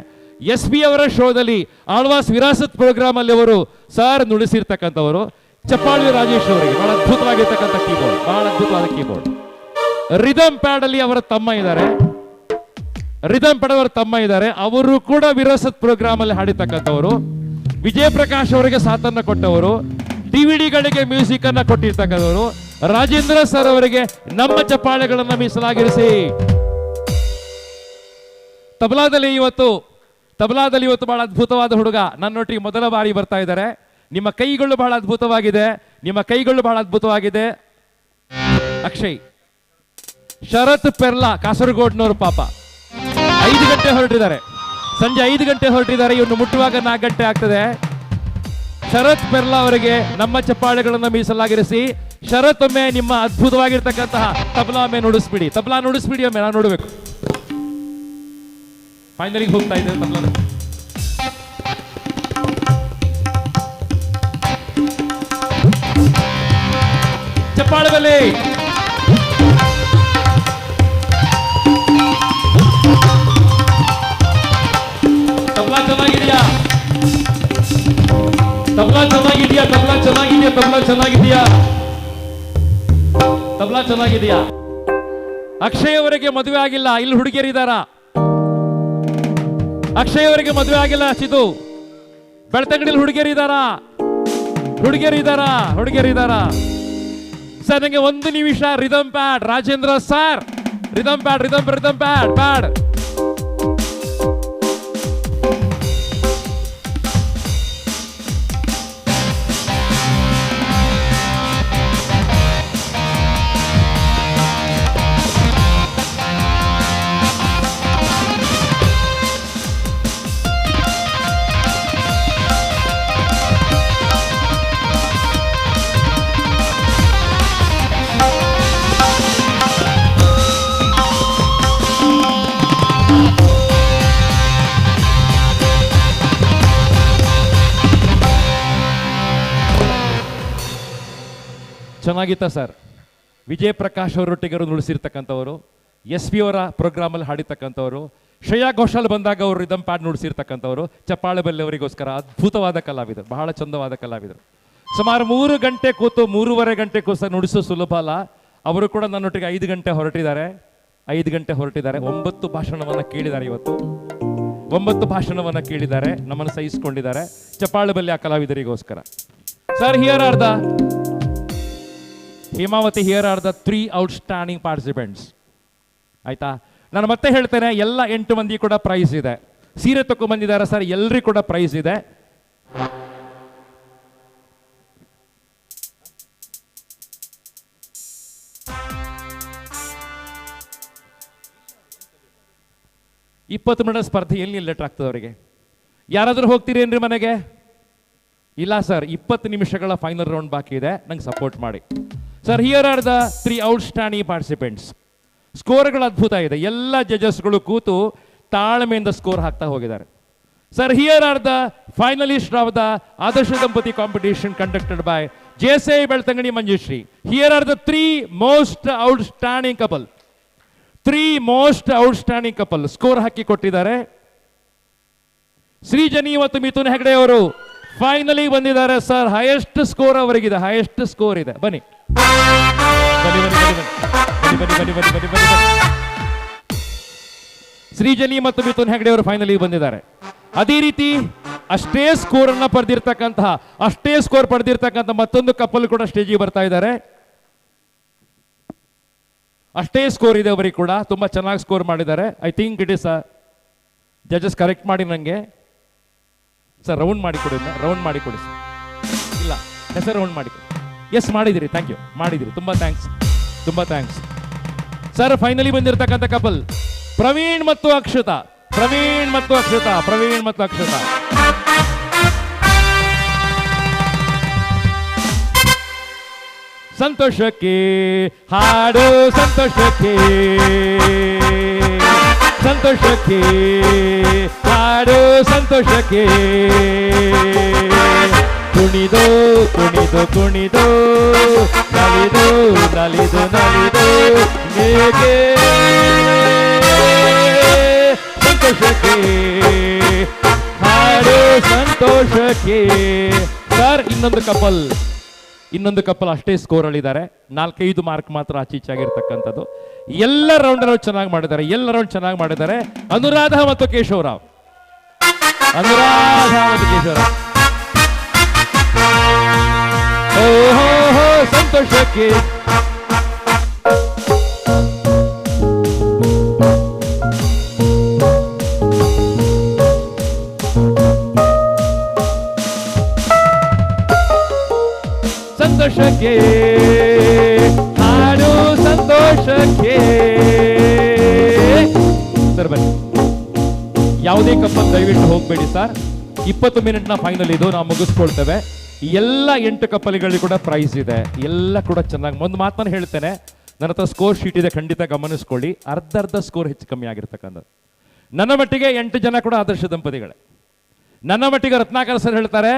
SP ಅವರ ಶೋದಲ್ಲಿ ಆಳ್ವಾಸ್ ವಿರಾಸತ್ ಪ್ರೋಗ್ರಾಮ್ ಅಲ್ಲಿ ಅವರು ಸರ್ ನುಡಿಸಿರ್ತಕ್ಕಂಥವರು. ಚಪ್ಪಾಳಿ ರಾಜೇಶ್ ಅವರಿಗೆ ಬಹಳ ಅದ್ಭುತವಾಗಿರ್ತಕ್ಕಂಥ ಕೀಬೋರ್ಡ್, ಬಹಳ ಅದ್ಭುತವಾದ ಕೀಬೋರ್ಡ್. ರಿದಮ್ ಪ್ಯಾಡ್ ಅಲ್ಲಿ ಅವರ ತಮ್ಮ ಇದ್ದಾರೆ, ಅವರು ಕೂಡ ವಿರಾಸತ್ ಪ್ರೋಗ್ರಾಮ್ ಅಲ್ಲಿ ಹಾಡಿರ್ತಕ್ಕಂಥವರು. ವಿಜಯ ಪ್ರಕಾಶ್ ಅವರಿಗೆ ಸಾಥನ್ನ ಕೊಟ್ಟವರು, DVD-ಗಳಿಗೆ ಮ್ಯೂಸಿಕ್ ಅನ್ನ ಕೊಟ್ಟಿರ್ತಕ್ಕಂಥವರು. ರಾಜೇಂದ್ರ ಸರ್ ಅವರಿಗೆ ನಮ್ಮ ಚಪ್ಪಾಳೆಗಳನ್ನ ಮೀಸಲಾಗಿರಿಸಿ. ತಬಲಾದಲ್ಲಿ ಇವತ್ತು ಬಹಳ ಅದ್ಭುತವಾದ ಹುಡುಗ ನನ್ನೊಟ್ಟಿಗೆ ಮೊದಲ ಬಾರಿ ಬರ್ತಾ ಇದ್ದಾರೆ. ನಿಮ್ಮ ಕೈಗಳು ಬಹಳ ಅದ್ಭುತವಾಗಿದೆ. ಅಕ್ಷಯ್. ಶರತ್ ಪೆರ್ಲಾ ಕಾಸರಗೋಡ್ನವರು ಪಾಪ 5 ಗಂಟೆ ಹೊರಟಿದ್ದಾರೆ, ಸಂಜೆ 5 ಗಂಟೆ ಹೊರಟಿದ್ದಾರೆ. ಇವನ್ನು ಮುಟ್ಟುವಾಗ 4 ಗಂಟೆ ಆಗ್ತದೆ. ಶರತ್ ಪೆರ್ಲಾ ಅವರಿಗೆ ನಮ್ಮ ಚಪ್ಪಾಳೆಗಳನ್ನು ಮೀಸಲಾಗಿರಿಸಿ. ಶರತ್ ಒಮ್ಮೆ ನಿಮ್ಮ ಅದ್ಭುತವಾಗಿರ್ತಕ್ಕಂತಹ ತಬಲಾ ಒಮ್ಮೆ ನುಡಿಸ್ಬಿಡಿ ಒಮ್ಮೆ, ನಾನು ನೋಡಬೇಕು. ಫೈನಲಿಗೆ ಹೋಗ್ತಾ ಇದ್ದೇವೆ ತಬಲಾ. ಚಪ್ಪಾಳೆ ಬಲ್ಲಿ. ತಬಲಾ ಚೆನ್ನಾಗಿದ್ಯಾ? ತಬಲಾ ಚೆನ್ನಾಗಿದ್ಯಾ? ತಬಲಾ ಚೆನ್ನಾಗಿದ್ಯಾ? ತಬಲಾ ಚೆನ್ನಾಗಿದ್ಯಾ? ತಬಲಾ ಚೆನ್ನಾಗಿದ್ಯಾ? ಅಕ್ಷಯ್ ಅವರಿಗೆ ಮದುವೆ ಆಗಿಲ್ಲ, ಇಲ್ಲಿ ಹುಡುಗಿಯರಿದ್ದಾರ? ಅಕ್ಷಯ್ ಅವರಿಗೆ ಮದುವೆ ಆಗಿಲ್ಲ ಚಿದು. ಬೆಳ್ತಂಗಡಿಯಲ್ಲಿ ಹುಡುಗಿಯರಿದ್ದಾರ? ಹುಡುಗಿಯರಿದ್ದಾರ ಸರ್. ನಂಗೆ 1 ನಿಮಿಷ rhythm pad Rajendra sir. Rhythm pad. ಚೆನ್ನಾಗಿತ್ತ ಸರ್. ವಿಜಯ್ ಪ್ರಕಾಶ್ ಅವರೊಟ್ಟಿಗೆ ನುಡಿಸಿರ್ತಕ್ಕಂಥವರು, ಎಸ್ ಪಿ ಅವರ ಪ್ರೋಗ್ರಾಮಲ್ಲಿ ಹಾಡಿರ್ತಕ್ಕಂಥವರು, ಶ್ರೇಯಾ ಘೋಷಾಲ್ ಬಂದಾಗ ಅವರು ರಿದಮ್ ಪ್ಯಾಡ್ ನುಡಿಸಿರ್ತಕ್ಕಂಥವರು, ಚಪ್ಪಾಳೆ ಬಲ್ಲೆ ಅವರಿಗೋಸ್ಕರ ಅದ್ಭುತವಾದ ಕಲಾವಿದರು, ಬಹಳ ಚಂದವಾದ ಕಲಾವಿದರು. ಸುಮಾರು 3 ಗಂಟೆ ಕೂತು 3.5 ಗಂಟೆ ಕೂಸ ನುಡಿಸೋ ಸುಲಭ ಅಲ್ಲ. ಅವರು ಕೂಡ ನನ್ನೊಟ್ಟಿಗೆ 5 ಗಂಟೆ ಹೊರಟಿದ್ದಾರೆ. 9 ಭಾಷಣವನ್ನು ಕೇಳಿದ್ದಾರೆ. ಇವತ್ತು 9 ಭಾಷಣವನ್ನು ಕೇಳಿದ್ದಾರೆ, ನಮ್ಮನ್ನು ಸಹಿಸಿಕೊಂಡಿದ್ದಾರೆ. ಚಪ್ಪಾಳೆ ಬಲ್ಲೆ ಆ ಕಲಾವಿದರಿಗೋಸ್ಕರ. Sir, Hemavathi, here are the 3 outstanding participants. ಆಯ್ತಾ? ನಾನು ಮತ್ತೆ ಹೇಳ್ತೇನೆ, ಎಲ್ಲ 8 ಮಂದಿ ಕೂಡ ಪ್ರೈಸ್ ಇದೆ. ಸೀರೆ ತಗೊಂಡ್ಬಂದಿದ್ದಾರೆ ಸರ್, ಎಲ್ರಿಗೂ ಕೂಡ ಪ್ರೈಸ್ ಇದೆ. ಇಪ್ಪತ್ತು ಮಿನಿಟ್ ಸ್ಪರ್ಧೆ ಎಲ್ಲಿ ಲೆಟರ್ ಆಗ್ತದೆ ಅವರಿಗೆ? ಯಾರಾದರೂ ಹೋಗ್ತೀರೇನ್ರಿ ಮನೆಗೆ? ಇಲ್ಲ ಸರ್, 20 ನಿಮಿಷಗಳ ಫೈನಲ್ ರೌಂಡ್ ಬಾಕಿ ಇದೆ, ನಂಗೆ ಸಪೋರ್ಟ್ ಮಾಡಿ sir. Here are the 3 outstanding participants. ಸ್ಕೋರ್ಗಳು ಅದ್ಭುತ ಇದೆ. ಎಲ್ಲ ಜಜಸ್ಗಳು ಕೂತು ತಾಳ್ಮೆಯಿಂದ ಸ್ಕೋರ್ ಹಾಕ್ತಾ ಹೋಗಿದ್ದಾರೆ sir. Here are the finalist of the ಆದರ್ಶ ದಂಪತಿ competition conducted by JCI Belthangady Manjushree. Here are the 3 most outstanding couple. 3 most outstanding couple score ಹಾಕಿ ಕೊಟ್ಟಿದ್ದಾರೆ. ಶ್ರೀಜನಿ ಮತ್ತು ಮಿಥುನ್ ಹೆಗಡೆ ಅವರು ಫೈನಲಿ ಬಂದಿದ್ದಾರೆ ಸರ್. ಹೈಯೆಸ್ಟ್ ಸ್ಕೋರ್ ಅವರಿಗಿದೆ, ಹೈಯೆಸ್ಟ್ ಸ್ಕೋರ್ ಇದೆ. ಬನ್ನಿ. ಶ್ರೀಜನಿ ಮತ್ತು ಮಿಥುನ್ ಹೆಗಡೆ ಅವರು ಫೈನಲಿ ಬಂದಿದ್ದಾರೆ. ಅದೇ ರೀತಿ ಅಷ್ಟೇ ಸ್ಕೋರ್ ಪಡೆದಿರ್ತಕ್ಕಂಥ ಮತ್ತೊಂದು ಕಪಲ್ ಕೂಡ ಸ್ಟೇಜಿಗೆ ಬರ್ತಾ ಇದ್ದಾರೆ. ಅಷ್ಟೇ ಸ್ಕೋರ್ ಇದೆ ಅವರಿಗೆ ಕೂಡ, ತುಂಬಾ ಚೆನ್ನಾಗಿ ಸ್ಕೋರ್ ಮಾಡಿದ್ದಾರೆ. ಐ ಥಿಂಕ್ ಇಟ್ ಇಸ್ ಜಜಸ್ ಕರೆಕ್ಟ್ ಮಾಡಿ ನನಗೆ ಸರ್ ರೌಂಡ್ ಮಾಡಿಕೊಡಿ ಸರ್. ಇಲ್ಲ ಹೆಸರು ರೌಂಡ್ ಮಾಡಿಕೊಡಿ. ಎಸ್ ಮಾಡಿದಿರಿ, ಥ್ಯಾಂಕ್ ಯು, ಮಾಡಿದಿರಿ, ತುಂಬಾ ಥ್ಯಾಂಕ್ಸ್ ಸರ್. ಫೈನಲಿ ಬಂದಿರತಕ್ಕಂಥ ಕಪಲ್ ಪ್ರವೀಣ್ ಮತ್ತು ಅಕ್ಷತಾ. ಸಂತೋಷಕ್ಕೆ ಹಾಡು, ಸಂತೋಷಕ್ಕೆ ಹಾಡು, ಸಂತೋಷಕ್ಕೆ ಕುಣಿದು ನಲಿದು ಹೇಗೆ ಸಂತೋಷಕ್ಕೆ ಹಾಡು, ಸಂತೋಷಕ್ಕೆ ಸರ್. ಇನ್ನೊಂದು ಕಪಲ್ ಅಷ್ಟೇ ಸ್ಕೋರ್ ಅಲ್ಲಿದ್ದಾರೆ. 4-5 ಮಾರ್ಕ್ ಮಾತ್ರ ಆಚೀಚಾಗಿರ್ತಕ್ಕಂಥದ್ದು. ಎಲ್ಲ ರೌಂಡ್ ಚೆನ್ನಾಗಿ ಮಾಡಿದ್ದಾರೆ. ಅನುರಾಧ ಮತ್ತು ಕೇಶವರಾವ್. ಓಹೋ ಸಂತೋಷಕ್ಕೆ ಹಾಡು, ಸಂತೋಷಕ್ಕೆ ಸರ್. ಬನ್ನಿ, ಯಾವುದೇ ಕಪ್ಪಲ್ ದಯವಿಟ್ಟು ಹೋಗಬೇಡಿ ಸರ್. 20 ಮಿನಿಟ್ನ ಫೈನಲ್ ಇದು, ನಾವು ಮುಗಿಸ್ಕೊಳ್ತೇವೆ. ಎಲ್ಲ 8 ಕಪ್ಪಲ್ಗಳಿಗೆ ಕೂಡ ಪ್ರೈಸ್ ಇದೆ. ಎಲ್ಲ ಕೂಡ ಚೆನ್ನಾಗಿ. ಒಂದು ಮಾತನ್ನು ಹೇಳ್ತೇನೆ, ನನ್ನ ಹತ್ರ ಸ್ಕೋರ್ ಶೀಟ್ ಇದೆ, ಖಂಡಿತ ಗಮನಿಸ್ಕೊಳ್ಳಿ. ಅರ್ಧ ಸ್ಕೋರ್ ಹೆಚ್ಚು ಕಮ್ಮಿ ಆಗಿರ್ತಕ್ಕಂಥದ್ದು. ನನ್ನ ಮಟ್ಟಿಗೆ 8 ಜನ ಕೂಡ ಆದರ್ಶ ದಂಪತಿಗಳೇ. ನನ್ನ ಮಟ್ಟಿಗೆ ರತ್ನಾಕರ್ ಸರ್ ಹೇಳ್ತಾರೆ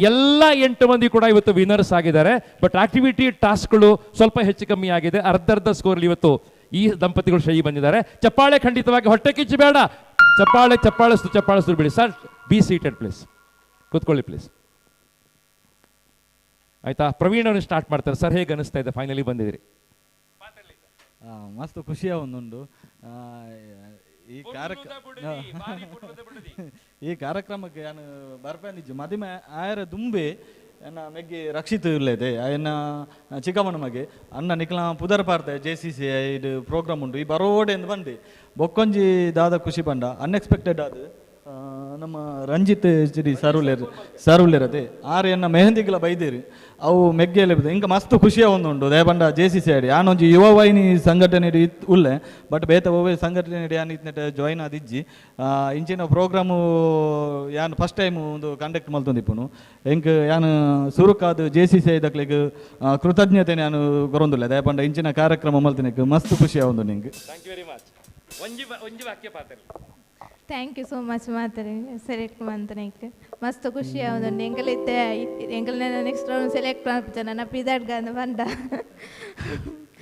ಎಲ್ಲ 8 ಮಂದಿ ಕೂಡ ಇವತ್ತು ವಿನರ್ಸ್ ಆಗಿದ್ದಾರೆ. ಬಟ್ ಆಕ್ಟಿವಿಟಿ ಟಾಸ್ಕ್ಗಳು ಸ್ವಲ್ಪ ಹೆಚ್ಚು ಕಮ್ಮಿ ಆಗಿದೆ. ಅರ್ಧ ಸ್ಕೋರ್ ಇವತ್ತು ಈ ದಂಪತಿಗಳು ಶೈ ಬಂದಿದ್ದಾರೆ. ಚಪ್ಪಾಳೆ ಖಂಡಿತವಾಗಿ ಹೊಟ್ಟೆ ಕಿಚ್ಚು ಬೇಡ, ಚಪ್ಪಾಳೆ ಬಿಡಿ ಸರ್. ಬಿ ಸೀಟೆಡ್ ಪ್ಲೀಸ್, ಕೂತ್ಕೊಳ್ಳಿ ಪ್ಲೀಸ್. ಆಯ್ತಾ, ಪ್ರವೀಣ್ ಅವರು ಸ್ಟಾರ್ಟ್ ಮಾಡ್ತಾರೆ. ಸರ್, ಹೇಗೆ ಅನಿಸ್ತಾ ಇದೆ ಫೈನಲಿ ಬಂದಿದ್ದೀರಿ? ಮಸ್ತ್ ಖುಷಿಯ ಒಂದುಂಡು ಈ ಕಾರ್ಯಕ್ರಮಕ್ಕೆ ನಾನು ಬರ್ಪೇನಿಜ್ಜು ಮದಿಮೆ ಆಯರ ದುಂಬೆ ಎನ್ನ ಮೆಗ್ಗಿ ರಕ್ಷಿತ ಇರ್ಲೇದೆ ಎನ್ನ ಚಿಕ್ಕಮ್ಮನ ಮಗೆ ಅನ್ನ ನಿಕ್ಲ ಪುದರ್ ಪಾರ್ತೆ JCC ಇದು ಪ್ರೋಗ್ರಾಮ್ ಉಂಟು ಈ ಬರೋಡೆ ಎಂದು ಬಂದೆ ಬೊಕ್ಕೊಂಜಿ ದಾದ ಖುಷಿ ಪಂಡ ಅನ್ಎಕ್ಸ್ಪೆಕ್ಟೆಡ್ ಆದ ನಮ್ಮ ರಂಜಿತ್ ಚಿಡಿ ಸರ್ವುಲೇರದೆ ಆರು ಎನ್ನ ಮೆಹಂದಿಗಳ ಬೈದೇರಿ ಅವು ಮೆಗ್ಗೆಲೆ ಇಂಕ ಮಸ್ತ್ ಖುಷಿಯ ಒಂದುಂಟು ದಯಪಂಡ JCC ಆಡಿ ಯಾನೊಂಜಿ ಯುವ ವಾಹಿನಿ ಸಂಘಟನೆ ಉಲ್ಲೆ ಬಟ್ ಬೇತ ಓವೇ ಸಂಘಟನೆ ಯಾನ್ ಇತ್ನೆಟ್ ಜಾಯಿನ್ ಆದಿಜ್ಜಿ ಇಂಚಿನ ಪ್ರೋಗ್ರಾಮು ಯಾನ್ ಫಸ್ಟ್ ಟೈಮ್ ಒಂದು ಕಂಡಕ್ಟ್ ಮಲ್ತೊಂದಿಪ್ಪುನು ಎಂಕ್ ಯಾನ್ ಸುರುಕಾದ JCC ಐದಕ್ಲೆಗ್ ಕೃತಜ್ಞತೆ ನಾನು ಕೊರೊಂದುಲ್ಲ ದಯಪಂಡ ಇಂಚಿನ ಕಾರ್ಯಕ್ರಮ ಮಲ್ತಿನಕ್ ಮಸ್ತ್ ಖುಷಿಯ ಒಂದು ನಿಂಗೆ. ಥ್ಯಾಂಕ್ ಯು ಸೋ ಮಚ್ ಮಾತಾರೆ ಸೆಲೆಕ್ಟ್ ಮಾಡ್ತಾನೆ ಮಸ್ತ್ ಖುಷಿ ಆಗೋದು ಎಂಕಲಿದ್ದೆ ಎಂಕಲ್ನ ನೆಕ್ಸ್ಟ್ ರೌಂಡ್ ಸೆಲೆಕ್ಟ್ ಮಾಡ್ಬಿಟ್ಟು ನನ್ನ ಪಿದಾಡ್ಗ ಬಂದ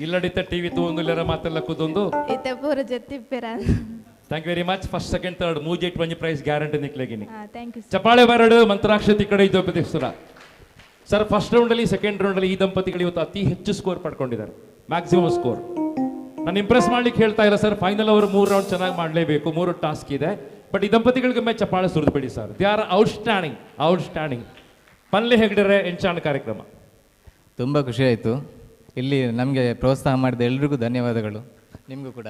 ಇಲ್ಲಡಿತ ಟಿವಿ ತೂಂದುಲೆರ ಮಾತೆಲ್ಲ ಕೂದೊಂದು ಇತ್ತೆ ಪೂರ ಜೊತ್ತಿಪ್ಪೆರ. Thank you very much. First second third ಮೂಜೆಟ್ ಒಂಜಿ ಪ್ರೈಸ್ ಗ್ಯಾರಂಟಿ ನಿಕ್ಲೆಗಿನಿ. Thank you. ಚಪಾಳೆ ಬರಡು ಮಂತ್ರಾಕ್ಷತಿ ಕಡೆ ಇದು ಉಪದೇಶಿಸ್ತಾರ ಸರ್. ಫಸ್ಟ್ ರೌಂಡಲ್ಲಿ ಸೆಕೆಂಡ್ ರೌಂಡಲ್ಲಿ ಈ ದಂಪತಿಗಳು ಇವತ್ತು ಅತಿ ಹೆಚ್ಚು ಸ್ಕೋರ್ ಪಡ್ಕೊಂಡಿದ್ದಾರೆ, ಮ್ಯಾಕ್ಸಿಮಮ್ ಸ್ಕೋರ್. ನಾನು ಇಂಪ್ರೆಸ್ ಮಾಡ್ಲಿಕ್ಕೆ ಹೇಳ್ತಾ ಇಲ್ಲ ಸರ್, ಫೈನಲ್ ಅವರು 3 ರೌಂಡ್ ಚೆನ್ನಾಗಿ ಮಾಡಲೇಬೇಕು, 3 ಟಾಸ್ಕ್ ಇದೆ. ಬಟ್ ಈ ದಂಪತಿಗಳಿಗೆ ಮೇ ಚಪ್ಪಾಳೆ ಸುರಿದುಬಿಡಿ ಸರ್, ದೇ ಆರ್ ಔಟ್ಸ್ಟ್ಯಾಂಡಿಂಗ್. ಪನ್ಲೆ ಹೆಗ್ಡೆರೆ ಎಂಚಾಣ ಕಾರ್ಯಕ್ರಮ ತುಂಬ ಖುಷಿ ಆಯಿತು. ಇಲ್ಲಿ ನಮಗೆ ಪ್ರೋತ್ಸಾಹ ಮಾಡಿದ ಎಲ್ರಿಗೂ ಧನ್ಯವಾದಗಳು. ನಿಮಗೂ ಕೂಡ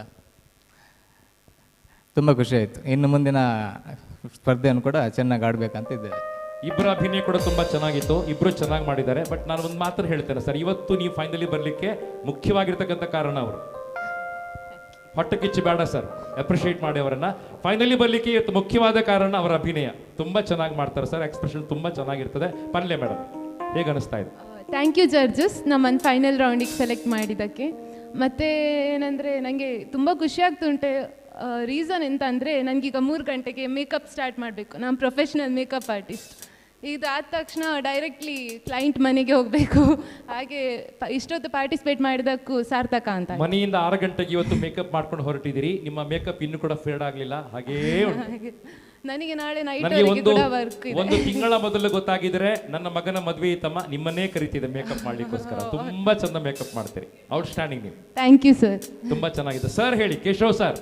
ತುಂಬ ಖುಷಿ ಆಯಿತು. ಇನ್ನು ಮುಂದಿನ ಸ್ಪರ್ಧೆಯನ್ನು ಕೂಡ ಚೆನ್ನಾಗಿ ಆಡಬೇಕಂತ ಇದ್ದೇವೆ. ಇಬ್ಬರ ಅಭಿನಯ ಕೂಡ ತುಂಬ ಚೆನ್ನಾಗಿತ್ತು, ಇಬ್ಬರು ಚೆನ್ನಾಗಿ ಮಾಡಿದ್ದಾರೆ. ಬಟ್ ನಾನು ಒಂದು ಮಾತ್ರ ಹೇಳ್ತೇನೆ ಸರ್, ಇವತ್ತು ನೀವು ಫೈನಲಿ ಬರಲಿಕ್ಕೆ ಮುಖ್ಯವಾಗಿರ್ತಕ್ಕಂಥ ಕಾರಣ ಅವರು. ಹೊಟ್ಟೆ ಕಿಚ್ಚು ಬೇಡ ಸರ್, ಅಪ್ರಿಷಿಯೇಟ್ ಮಾಡಿ ಅವರನ್ನ. ಫೈನಲಿ ಬರಲಿಕ್ಕೆ ಇವತ್ತು ಮುಖ್ಯವಾದ ಕಾರಣ ಅವರ ಅಭಿನಯ. ತುಂಬ ಚೆನ್ನಾಗಿ ಮಾಡ್ತಾರೆ ಸರ್, ಎಕ್ಸ್ಪ್ರೆಷನ್ ತುಂಬ ಚೆನ್ನಾಗಿರ್ತದೆ. ಪನ್ಲೆ ಮೇಡಮ್, ಹೇಗೆ ಅನಿಸ್ತಾ ಇದೆ? ಥ್ಯಾಂಕ್ ಯು ಜಡ್ಜಸ್, ನಮ್ಮನ್ನು ಫೈನಲ್ ರೌಂಡಿಗೆ ಸೆಲೆಕ್ಟ್ ಮಾಡಿದ್ದಕ್ಕೆ. ಮತ್ತು ಏನಂದರೆ ನನಗೆ ತುಂಬ ಖುಷಿ ಆಗ್ತುಂಟೆ. ರೀಸನ್ ಎಂತ ಅಂದರೆ ನನಗೀಗ 3 ಗಂಟೆಗೆ ಮೇಕಪ್ ಸ್ಟಾರ್ಟ್ ಮಾಡಬೇಕು. ನಾನು ಪ್ರೊಫೆಷ್ನಲ್ ಮೇಕಪ್ ಆರ್ಟಿಸ್ಟ್. ಇದಾದ ತಕ್ಷಣ ಡೈರೆಕ್ಟ್ಲಿ ಕ್ಲೈಂಟ್ ಮನೆಗೆ ಹೋಗಬೇಕು. ಹಾಗೆ ಇಷ್ಟೊತ್ತು ಪಾರ್ಟಿಸಿಪೇಟ್ ಮಾಡಿದಕ್ಕೂ ಸಾರ್ಥಕ ಅಂತ. ಮನೆಯಿಂದ 6 ಗಂಟೆಗೆ ಇವತ್ತು ಮೇಕಪ್ ಮಾಡ್ಕೊಂಡು ಹೊರಟಿದ್ದೀರಿ, ನಿಮ್ಮ ಮೇಕಪ್ ಇನ್ನೂ ಕೂಡ ಫೇಡ್ ಆಗಲಿಲ್ಲ, ಹಾಗೇ ನನಗೆ ನಾಳೆ ನೈಟ್ ಕೂಡ ವರ್ಕ್ ಇದೆ. ಒಂದು ತಿಂಗಳ ಮೊದಲು ಗೊತ್ತಾಗಿದ್ರೆ ನನ್ನ ಮಗನ ಮದುವೆ ಇತ್ತಮ್ಮ, ನಿಮ್ಮನ್ನೇ ಕರಿತಿದೆ ಮೇಕಪ್ ಮಾಡ್ಲಿಕ್ಕೋಸ್ಕರ. ತುಂಬಾ ಚಂದ ಮೇಕಪ್ ಮಾಡ್ತೀರಿ, ಔಟ್ಸ್ಟ್ಯಾಂಡಿಂಗ್ ನೀವು. Thank you sir. ತುಂಬಾ ಚೆನ್ನಾಗಿದೆ ಸರ್. ಹೇಳಿ ಕೇಶವ್ ಸರ್,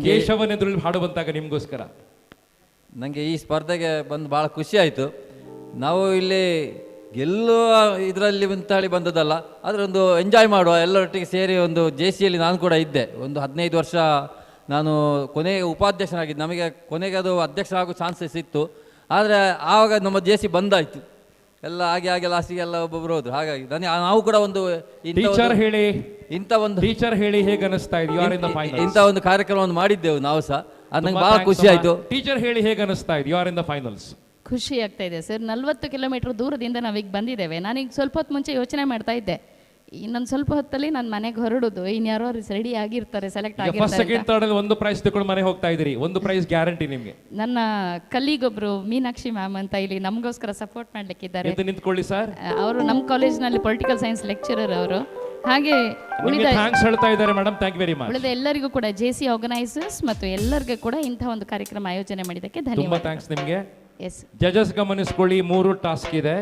ಕೇಶವನ್ ಎದುರಲ್ಲಿ ಹಾಡು ಬಂದಾಗ ನಿಮ್ಗೋಸ್ಕರ. ನನಗೆ ಈ ಸ್ಪರ್ಧೆಗೆ ಬಂದು ಭಾಳ ಖುಷಿ ಆಯಿತು. ನಾವು ಇಲ್ಲಿ ಗೆಲ್ಲುವ ಇದರಲ್ಲಿ ಅಂತೇಳಿ ಬಂದದ್ದಲ್ಲ, ಆದರೆ ಒಂದು ಎಂಜಾಯ್ ಮಾಡುವ ಎಲ್ಲರೊಟ್ಟಿಗೆ ಸೇರಿ ಒಂದು JCಯಲ್ಲಿ ನಾನು ಕೂಡ ಇದ್ದೆ. ಒಂದು 15 ವರ್ಷ ನಾನು ಕೊನೆಗೆ ಉಪಾಧ್ಯಕ್ಷನಾಗಿದ್ದೆ. ನಮಗೆ ಕೊನೆಗೆ ಅದು ಅಧ್ಯಕ್ಷರಾಗೋ ಚಾನ್ಸಸ್ ಇತ್ತು, ಆದರೆ ಆವಾಗ ನಮ್ಮ JC ಬಂದಾಯಿತು. ಎಲ್ಲ ಹಾಗೆ ಲಾಸ್ಟಿಗೆಲ್ಲ ಒಬ್ಬೊಬ್ಬರು ಹೋದ್ರು. ಹಾಗಾಗಿ ನಾವು ಕೂಡ ಒಂದು ಟೀಚರ್ ಹೇಳಿ ಹೇಗೆ ಅನಿಸ್ತಾ ಇದೆ? ಇಂಥ ಒಂದು ಕಾರ್ಯಕ್ರಮವನ್ನು ಮಾಡಿದ್ದೆವು ನಾವು ಸಹ. ಅದು ನಂಗೆ ಭಾಳ ಖುಷಿ ಆಯಿತು. ಟೀಚರ್ ಹೇಳಿ ಹೇಗೆ ಅನಿಸ್ತಾ ಇದೆ? You are in the finals. ಖುಷಿ ಆಗ್ತಾ ಇದೆ ಸರ್. 40 ಕಿಲೋಮೀಟರ್ ದೂರದಿಂದ ನಾವೀಗ ಬಂದಿದ್ದೇವೆ. ನಾನೀಗ ಸ್ವಲ್ಪ ಹೊತ್ತು ಮುಂಚೆ ಯೋಚನೆ ಮಾಡ್ತಾ ಇದ್ದೆ, ಇನ್ನೊಂದು ಸ್ವಲ್ಪ ಹೊತ್ತಲ್ಲಿ ನಾನು ಮನೆಗೆ ಹೊರಡುದು, ಇನ್ಯಾರೋ ರೆಡಿ ಆಗಿರ್ತಾರೆ, ಸೆಲೆಕ್ಟ್ ಆಗಿರ್ತಾರೆ. ಫಸ್ಟ್ ಸೆಕೆಂಡ್ ಥರ್ಡ್ ಅಲ್ಲಿ ಒಂದು ಪ್ರೈಸ್ ತಗೊಂಡು ಮನೆ ಹೋಗ್ತಾ ಇದ್ದೀರಿ, ಒಂದು ಪ್ರೈಸ್ ಗ್ಯಾರಂಟಿ ನಿಮಗೆ. ನನ್ನ ಕಲೀಗೊಬ್ರು ಮೀನಾಕ್ಷಿ ಮ್ಯಾಮ್ ಅಂತ ಇಲ್ಲಿ ನಮಗೋಸ್ಕರ ಸಪೋರ್ಟ್ ಮಾಡ್ಲಿಕ್ಕಿದ್ದಾರೆ. ನಿಂತ್ಕೊಳ್ಳಿ ಸರ್. ಅವರು ನಮ್ಮ ಕಾಲೇಜ್ನಲ್ಲಿ ಪೊಲಿಟಿಕಲ್ ಸೈನ್ಸ್ ಲೆಕ್ಚರರ್ ಅವರು. ಹಾಗೆ ಉಳಿದ ಹೇಳ್ತಾ ಇದ್ದಾರೆ madam, thank you very much. ಉಳಿದ ಎಲ್ಲರಿಗೂ ಕೂಡ JC ಆರ್ಗನೈಸರ್ಸ್ ಮತ್ತು ಎಲ್ಲರಿಗೂ ಕೂಡ ಇಂಥ ಒಂದು ಕಾರ್ಯಕ್ರಮ ಆಯೋಜನೆ ಮಾಡಿದ್ದಕ್ಕೆ ಧನ್ಯವಾದ. ತುಂಬಾ ಥ್ಯಾಂಕ್ಸ್ ನಿಮಗೆ. ಎಸ್ ಜಜಸ್ ಗಮನಿಸ್ಕೊಳ್ಳಿ, 3 ಟಾಸ್ಕ್ ಇದೆ,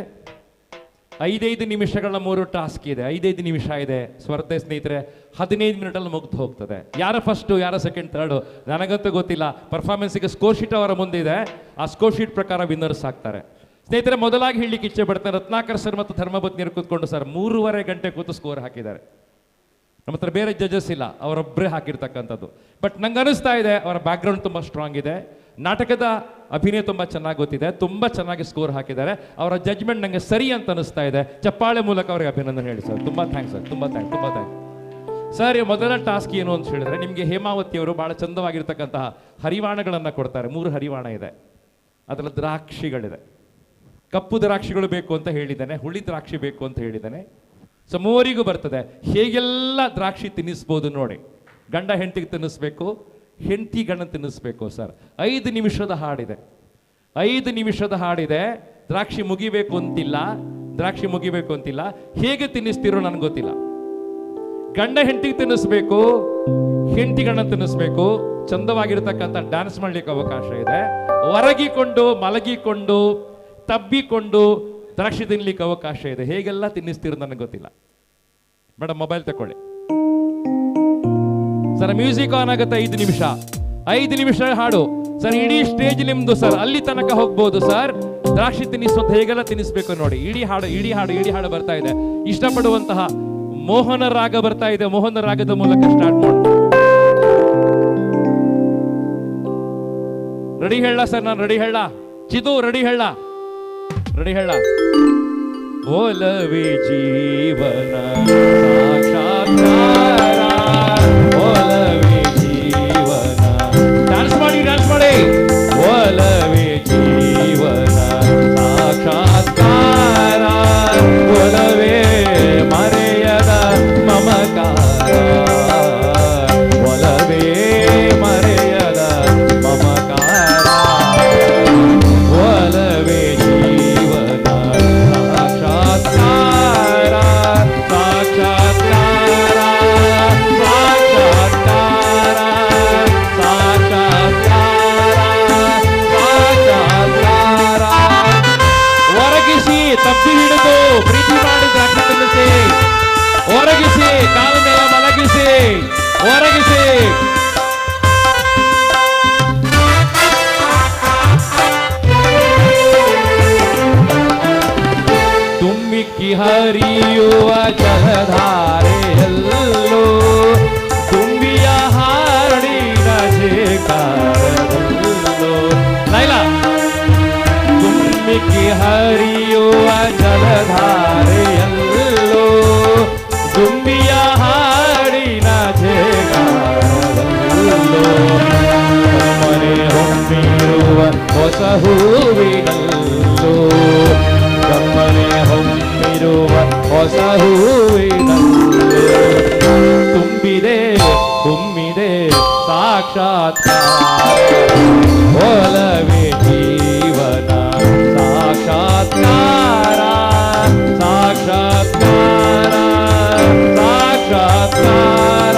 5 ನಿಮಿಷಗಳ 3 ಟಾಸ್ಕ್ ಇದೆ, 5 ನಿಮಿಷ ಇದೆ ಸ್ಪರ್ಧೆ ಸ್ನೇಹಿತರೆ. 15 ಮಿನಿಟಲ್ಲಿ ಮುಗ್ದು ಹೋಗ್ತದೆ. ಯಾರ ಫಸ್ಟು ಯಾರ ಸೆಕೆಂಡ್ ಥರ್ಡು ನನಗಂತೂ ಗೊತ್ತಿಲ್ಲ. ಪರ್ಫಾರ್ಮೆನ್ಸಿಗೆ ಸ್ಕೋರ್ ಶೀಟ್ ಅವರ ಮುಂದೆ ಇದೆ, ಆ ಸ್ಕೋರ್ ಶೀಟ್ ಪ್ರಕಾರ ವಿನ್ನರ್ಸ್ ಆಗ್ತಾರೆ ಸ್ನೇಹಿತರೆ. ಮೊದಲಾಗಿ ಹೇಳಲಿಕ್ಕೆ ಇಚ್ಛೆ ಪಡ್ತಾರೆ, ರತ್ನಾಕರ್ ಸರ್ ಮತ್ತು ಧರ್ಮಪತ್ನಿಯರು ಕೂತ್ಕೊಂಡು ಸರ್ 3.5 ಗಂಟೆ ಕೂತು ಸ್ಕೋರ್ ಹಾಕಿದ್ದಾರೆ. ನಮ್ಮ ಹತ್ರ ಬೇರೆ ಜಡ್ಜಸ್ ಇಲ್ಲ, ಅವರೊಬ್ಬರೇ ಹಾಕಿರ್ತಕ್ಕಂಥದ್ದು. ಬಟ್ ನಂಗೆ ಅನಿಸ್ತಾ ಇದೆ ಅವರ ಬ್ಯಾಕ್ಗ್ರೌಂಡ್ ತುಂಬ ಸ್ಟ್ರಾಂಗ್ ಇದೆ, ನಾಟಕದ ಅಭಿನಯ ತುಂಬ ಚೆನ್ನಾಗಿ ಗೊತ್ತಿದೆ, ತುಂಬ ಚೆನ್ನಾಗಿ ಸ್ಕೋರ್ ಹಾಕಿದ್ದಾರೆ. ಅವರ ಜಡ್ಜ್ಮೆಂಟ್ ನನಗೆ ಸರಿ ಅಂತ ಅನಿಸ್ತಾ ಇದೆ. ಚಪ್ಪಾಳೆ ಮೂಲಕ ಅವರಿಗೆ ಅಭಿನಂದನೆ ಹೇಳಿ ಸರ್. ತುಂಬ ಥ್ಯಾಂಕ್ಸ್ ಸರ್, ತುಂಬ ಥ್ಯಾಂಕ್ಸ್ ಸರ್. ಮೊದಲ ಟಾಸ್ಕ್ ಏನು ಅಂತ ಹೇಳಿದ್ರೆ, ನಿಮಗೆ ಹೇಮಾವತಿಯವರು ಭಾಳ ಚಂದವಾಗಿರ್ತಕ್ಕಂತಹ ಹರಿವಾಣಗಳನ್ನು ಕೊಡ್ತಾರೆ. 3 ಹರಿವಾಣ ಇದೆ, ಅದರಲ್ಲಿ ದ್ರಾಕ್ಷಿಗಳಿದೆ. ಕಪ್ಪು ದ್ರಾಕ್ಷಿಗಳು ಬೇಕು ಅಂತ ಹೇಳಿದ್ದಾನೆ, ಹುಳಿ ದ್ರಾಕ್ಷಿ ಬೇಕು ಅಂತ ಹೇಳಿದ್ದಾನೆ. ಸೊ 3 ಬರ್ತದೆ. ಹೇಗೆಲ್ಲ ದ್ರಾಕ್ಷಿ ತಿನ್ನಿಸ್ಬೋದು ನೋಡಿ. ಗಂಡ ಹೆಂಡತಿಗೆ ತಿನ್ನಿಸ್ಬೇಕು, ಹೆಂಡತಿ ಗಂಡ ತಿನ್ನಿಸ್ಬೇಕು ಸರ್. 5 ನಿಮಿಷದ ಹಾಡಿದೆ, 5 ನಿಮಿಷದ ಹಾಡಿದೆ. ದ್ರಾಕ್ಷಿ ಮುಗಿಬೇಕು ಅಂತಿಲ್ಲ, ಹೇಗೆ ತಿನ್ನಿಸ್ತಿರೋ ನನಗೆ ಗೊತ್ತಿಲ್ಲ. ಗಂಡ ಹೆಂಡತಿಗೆ ತಿನ್ನಿಸ್ಬೇಕು, ಹೆಂಡತಿಗಳನ್ನ ತಿನ್ನಿಸ್ಬೇಕು, ಚಂದವಾಗಿರ್ತಕ್ಕಂಥ ಡ್ಯಾನ್ಸ್ ಮಾಡ್ಲಿಕ್ಕೆ ಅವಕಾಶ ಇದೆ. ಒರಗಿಕೊಂಡು ಮಲಗಿಕೊಂಡು ತಬ್ಬಿಕೊಂಡು ದ್ರಾಕ್ಷಿ ತಿನ್ಲಿಕ್ಕೆ ಅವಕಾಶ ಇದೆ. ಹೇಗೆಲ್ಲ ತಿನ್ನಿಸ್ತೀರೋ ನನಗೆ ಗೊತ್ತಿಲ್ಲ. ಮೇಡಮ್ ಮೊಬೈಲ್ ತಕೊಳ್ಳಿ ಸರ್. ಮ್ಯೂಸಿಕ್ ಆನ್ ಆಗುತ್ತೆ 5 ನಿಮಿಷ, 5 ನಿಮಿಷ ಹಾಡು ಸರ್. ಇಡೀ ಸ್ಟೇಜ್ ನಿಮ್ದು ಸರ್, ಅಲ್ಲಿ ತನಕ ಹೋಗ್ಬೋದು ಸರ್. ದ್ರಾಕ್ಷಿ ತಿನ್ನಿಸುವಂತ ಹೇಗೆಲ್ಲ ತಿನ್ನಿಸ್ಬೇಕು ನೋಡಿ. ಇಡೀ ಹಾಡು ಬರ್ತಾ ಇದೆ. ಇಷ್ಟಪಡುವಂತಹ ಮೋಹನ ರಾಗ ಬರ್ತಾ ಇದೆ. ಮೋಹನ ರಾಗದ ಮೂಲಕ ಸ್ಟಾರ್ಟ್ ಮಾಡಿ. ರೆಡಿ ಹೇಳ ಸರ್, ನಾನು ರೆಡಿ ಹೇಳ. ಚಿದು ರೆಡಿ ಹೇಳ. ಓಲವೇ ಜೀವನ ಸಾಕ್ಷಾತ್ಕಾರ, ಓಲವೇ ಜೀವನ. ಡ್ಯಾನ್ಸ್ ಮಾಡಿ. ಒಲವೇ ಜೀವನ ಸಾಕ್ಷಾತ್ಕಾರ, ಒಲವೇ ಮರೆಯದ ಮಮಕಾರ, ಒಲವೇ ಮರೆಯದ ಮಮಕಾರ, ಒಲವೇ ಜೀವನ ಸಾಕ್ಷಾತ್ಕಾರ, ಸಾಕ್ಷಾತ್ಕಾರ, ಸಾಕ್ಷಾತ್ಕಾರ, ಸಾಕ್ಷಾತ್ಕಾರ. ಒರಗಿಸಿ ತಪ್ಪಿ ಹಿಡಿದು ಪ್ರೀತಿ ಮಾಡಿ ದ್ರಾಕ್ಷಿ ತಿನ್ನಿಸಿ, ಒರಗಿಸಿ ಕಾಲ ಮೇಲೆ ಮಲಗಿಸಿ, ಒರಗಿಸಿ. ತುಂಬಿಕ್ಕಿ ಹರಿಯುವ ಜಲಧಾರೆಯಲ್ಲೋ ತುಂಬಿಯ ಹಾಡಿನ ಶೇಖರದಲ್ಲೋ. ಲೈಲಾ. ತುಂಬಿಕ್ಕಿ ಹರಿಯುವ ಜಲಧಾರೆಯಲ್ಲೋ ತುಂಬಿಯ ಹಾಡಿನ ಶೇಖರದಲ್ಲೋ. ಮನೆ ಹೊಮ್ಮಿರುವ ಹೊಸ ಹೂವಿನಲ್ಲೋ, ಗಮ್ಮನೆ ಹೊಮ್ಮಿರುವ ಹೊಸ ಹೂವಿನಲ್ಲೋ ತುಂಬಿದೆ ಸಾಕ್ಷಾತ್ಕಾರ, ಒಲವೇ ಜೀವನ ಸಾಕ್ಷಾತ್ಕಾರ, ಸಾಕ್ಷಾತ್ಕಾರ, ಸಾಕ್ಷಾತ್ಕಾರ.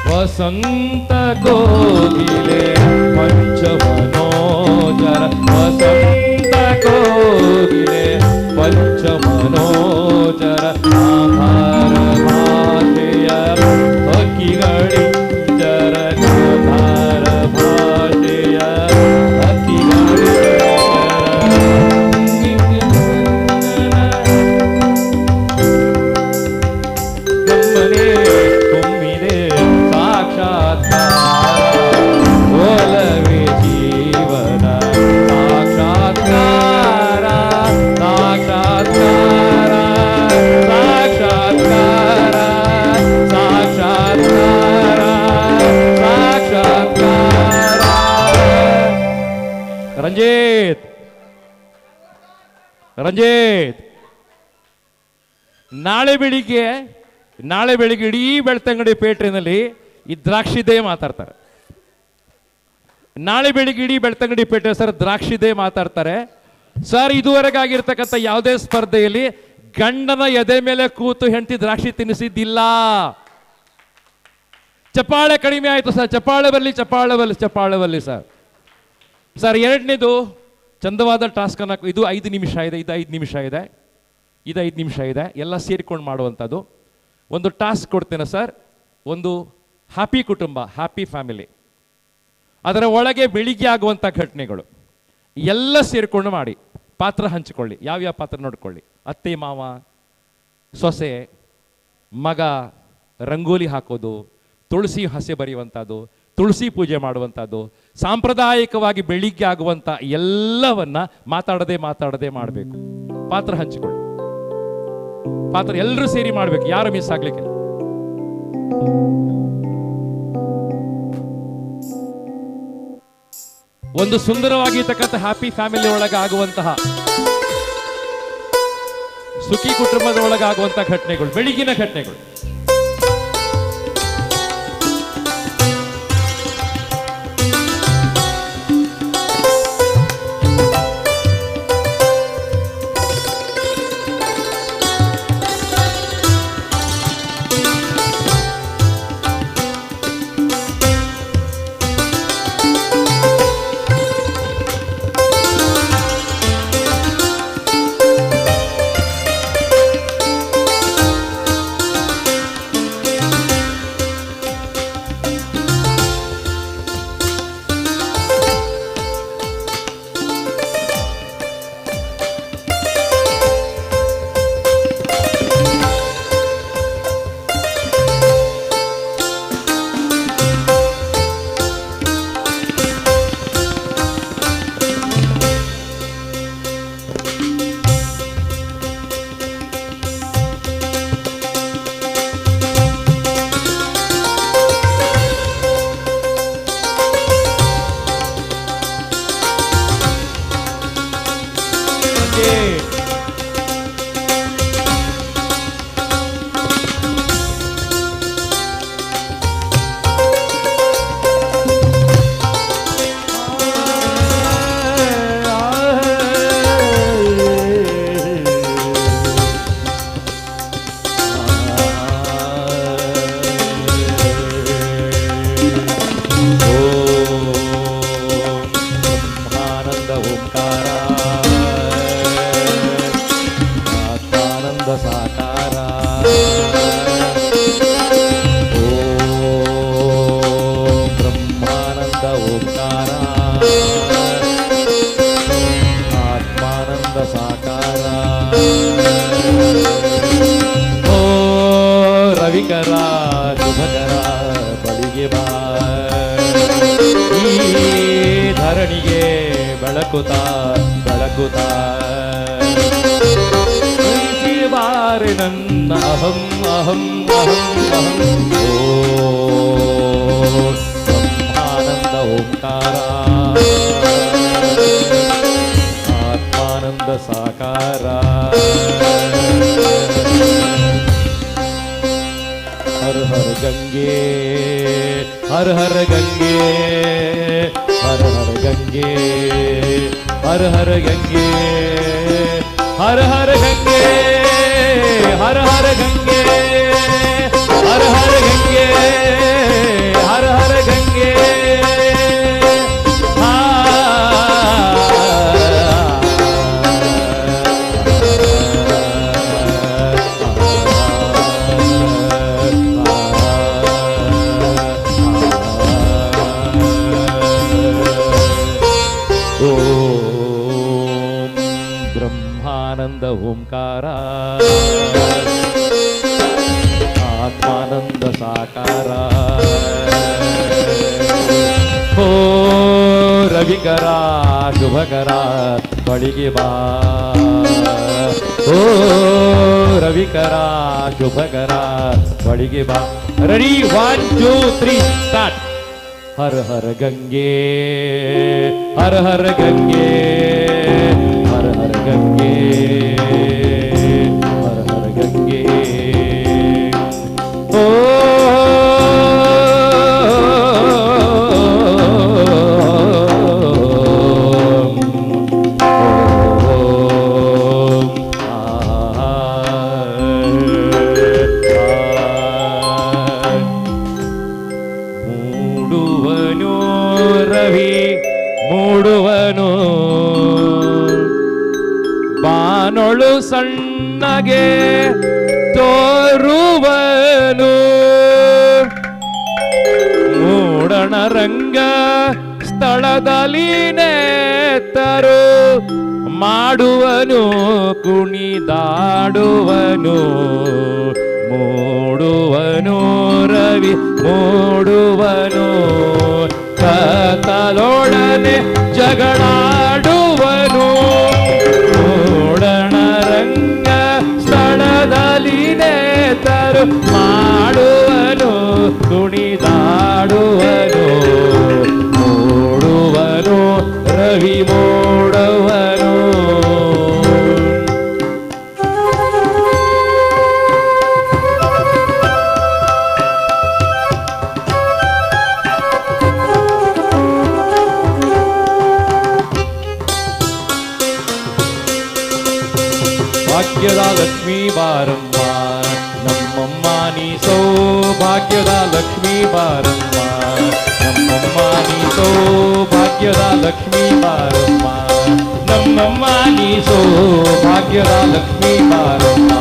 ವಸಂತ ಕೋಗಿಲೆ ಪಂಚಮನೋಜರ, ವಸಂತ ಕೋಗಿಲೆ ಪಂಚಮನೋಜರ, ಆಧಾರ ಭಾಷೆಯ ಹಕ್ಕಿಗಳಿಂಜರ, ಆಧಾರ ಭಾಷೆಯ ಹಕ್ಕಿಗಳಿಂಜರ. ಗಮ್ಮನೆ ತುಂಬಿದೆ ಸಾಕ್ಷಾತ್ಕಾರ, ಒಲವೇ ಜೀವನ ಸಾಕ್ಷಾತ್ಕಾರ, ಸಾಕ್ಷಾತ್ಕಾರ, ಸಾಕ್ಷಾತ್ಕಾರ, ಸಾಕ್ಷಾತ್ಕಾರ, ಸಾಕ್ಷಾತ್ಕಾರ. ರಂಜಿತ್ ನಾಳೆ ಬೆಳಿಗ್ಗೆ ಇಡೀ ಬೆಳ್ತಂಗಡಿ ಪೇಟೆನಲ್ಲಿ ಈ ದ್ರಾಕ್ಷಿದೇ ಮಾತಾಡ್ತಾರೆ. ನಾಳೆ ಬೆಳಿಗ್ಗೆ ಇಡೀ ಬೆಳ್ತಂಗಡಿ ಪೇಟೆ ಸರ್ ದ್ರಾಕ್ಷಿದೇ ಮಾತಾಡ್ತಾರೆ ಸರ್. ಇದುವರೆಗೆ ಆಗಿರ್ತಕ್ಕಂಥ ಯಾವುದೇ ಸ್ಪರ್ಧೆಯಲ್ಲಿ ಗಂಡನ ಎದೆ ಮೇಲೆ ಕೂತು ಹೆಂಡತಿ ದ್ರಾಕ್ಷಿ ತಿನ್ನಿಸಿದ್ದಿಲ್ಲ. ಚಪ್ಪಾಳೆ ಕಡಿಮೆ ಆಯಿತು ಸರ್. ಚಪ್ಪಾಳೆ ಬರಲಿ ಸರ್. ಸರ್ ಎರಡನೇದು ಚಂದವಾದ ಟಾಸ್ಕ್ ಅನ್ನ, ಇದು 5 ನಿಮಿಷ ಇದೆ, ಇದು 5 ನಿಮಿಷ ಇದೆ, ಎಲ್ಲ ಸೇರಿಕೊಂಡು ಮಾಡುವಂಥದ್ದು. ಒಂದು ಟಾಸ್ಕ್ ಕೊಡ್ತೇನೆ ಸರ್. ಒಂದು ಹ್ಯಾಪಿ ಕುಟುಂಬ, ಹ್ಯಾಪಿ ಫ್ಯಾಮಿಲಿ, ಅದರ ಒಳಗೆ ಬೆಳಿಗ್ಗೆ ಆಗುವಂಥ ಘಟನೆಗಳು ಎಲ್ಲ ಸೇರಿಕೊಂಡು ಮಾಡಿ. ಪಾತ್ರ ಹಂಚಿಕೊಳ್ಳಿ, ಯಾವ್ಯಾವ ಪಾತ್ರ ನೋಡ್ಕೊಳ್ಳಿ. ಅತ್ತೆ ಮಾವ, ಸೊಸೆ, ಮಗ, ರಂಗೋಲಿ ಹಾಕೋದು, ತುಳಸಿ ಹಸೆ ಬರೆಯುವಂಥದ್ದು, ತುಳಸಿ ಪೂಜೆ ಮಾಡುವಂಥದ್ದು, ಸಾಂಪ್ರದಾಯಿಕವಾಗಿ ಬೆಳಿಗ್ಗೆ ಆಗುವಂಥ ಎಲ್ಲವನ್ನ ಮಾತಾಡದೆ ಮಾಡಬೇಕು. ಪಾತ್ರ ಹಂಚಿಕೊಳ್ಳಿ. ಪಾತ್ರ ಎಲ್ಲರೂ ಸೇರಿ ಮಾಡಬೇಕು, ಯಾರು ಮಿಸ್ ಆಗ್ಲಿಕ್ಕೆ. ಒಂದು ಸುಂದರವಾಗಿರ್ತಕ್ಕಂಥ ಹ್ಯಾಪಿ ಫ್ಯಾಮಿಲಿ ಒಳಗೆ ಆಗುವಂತಹ ಸುಖಿ ಕುಟುಂಬದ ಒಳಗಾಗುವಂತ ಘಟನೆಗಳು, ಬೆಳಗಿನ ಘಟನೆಗಳು. ರವಿಕರ ಶುಭಕರ ಬಳಿಗೆ ಬಾ, ಈ ಧರಣಿಗೆ ಬೆಳಕುತ ಬೆಳಕುತ ಬಾರೆ ನನ್ನ ಅಹಂ ಅಹಂ ಅಹಂ ಅಹಂ. ಓ ಬ್ರಹ್ಮಾನಂದ ಓಂಕಾರ, ಆತ್ಮಾನಂದ ಸಾಕಾರ. हर हर गंगे हर हर गंगे हर हर गंगे हर हर गंगे हर हर गंगे हर हर गंगे हर हर गंगे हर हर गंगे. ಬ್ರಹ್ಮಾನಂದ ಓಂಕಾರ, ಆತ್ಮಾನಂದ ಸಾಕಾರ. ಓ ರವಿಕರ ಶುಭಕರ ಬಳಿಗೆ ಬಾ, ಓ ರವಿಕರ ಶುಭಕರ ಬಳಿಗೆ ಬಾ. Ready 1 2 3 start. हर हर गंगे हर हर गंगे हर हर गंगे हर हर गंगे. ओ ಮೂಡುವನು ಬಾನೊಳು ಸಣ್ಣಗೆ ತೋರುವನು, ಮೂಡಣ ರಂಗ ಸ್ಥಳದಲ್ಲಿ ನೇತರು ಮಾಡುವನು ಕುಣಿದಾಡುವನು. ಮೂಡುವನು ರವಿ ಮೂಡುವನು, ಕತ್ತಲೊಡನೆ ಜಗಳಾಡುವನು. ಮೂಡಣ ರಂಗ ಸ್ಥಳದಲ್ಲಿ ನೇತರು ಮಾಡುವನು ಕುಣಿದಾಡುವನು. ಮೂಡುವನು ರವಿ ಮೂಡುವನು. ಬಾರಮ್ಮ ನಮ್ಮಮ್ಮ ನೀ ಸೌಭಾಗ್ಯದ ಲಕ್ಷ್ಮೀ ಬಾರಮ್ಮ ನಮ್ಮಮ್ಮ ನೀ ಸೌಭಾಗ್ಯದ ಲಕ್ಷ್ಮೀ ಬಾರಮ್ಮ ನಮ್ಮಮ್ಮ ನೀ ಸೌಭಾಗ್ಯದ ಲಕ್ಷ್ಮೀ ಬಾರಮ್ಮ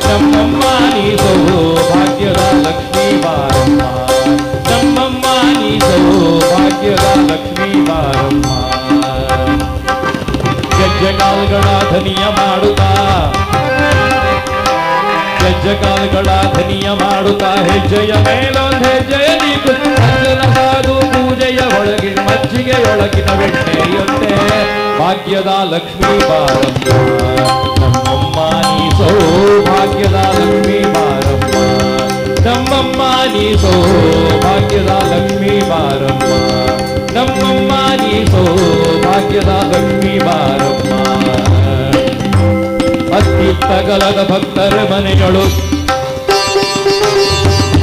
ನಮ್ಮಮ್ಮ ನೀ ಸೌಭಾಗ್ಯದ ಲಕ್ಷ್ಮೀ ಬಾರಮ್ಮ ನಮ್ಮಮ್ಮ ನೀ ಸೌಭಾಗ್ಯದ ಲಕ್ಷ್ಮೀ ಬಾರಮ್ಮ ಗೆಜ್ಜೆಕಾಲುಗಳ ಧನಿಯ ಮಾಡುತ್ತಾ ಗೆಜ್ಜೆಕಾಲುಗಳ ಧನಿಯ ಮಾಡುತ್ತಾ ಹೆಜ್ಜೆಯ ಮೇಲೊಂದು ಹೆಜ್ಜೆಯ ನೀಕು ಅಂಜನ ಸಾಧು ಪೂಜೆಯ ಒಳಗಿನ ಮಜ್ಜಿಗೆಯೊಳಗಿನ ಬೆಣ್ಣೆಯೊಂದೆ ಭಾಗ್ಯದ ಲಕ್ಷ್ಮೀ ಬಾರಮ್ಮ ನಮ್ಮಮ್ಮ ನೀ ಸೌಭಾಗ್ಯದ ಲಕ್ಷ್ಮೀ ಬಾರಮ್ಮ ನಮ್ಮಮ್ಮ ನೀ ಸೌಭಾಗ್ಯದ ಲಕ್ಷ್ಮೀ ಬಾರಮ್ಮ ನಮ್ಮಮ್ಮ ನೀ ಸೌಭಾಗ್ಯದ ಲಕ್ಷ್ಮೀ ಬಾರಮ್ಮ ಅತ್ತಿತ್ತಗಲದ ಭಕ್ತರ ಮನೆಗಳು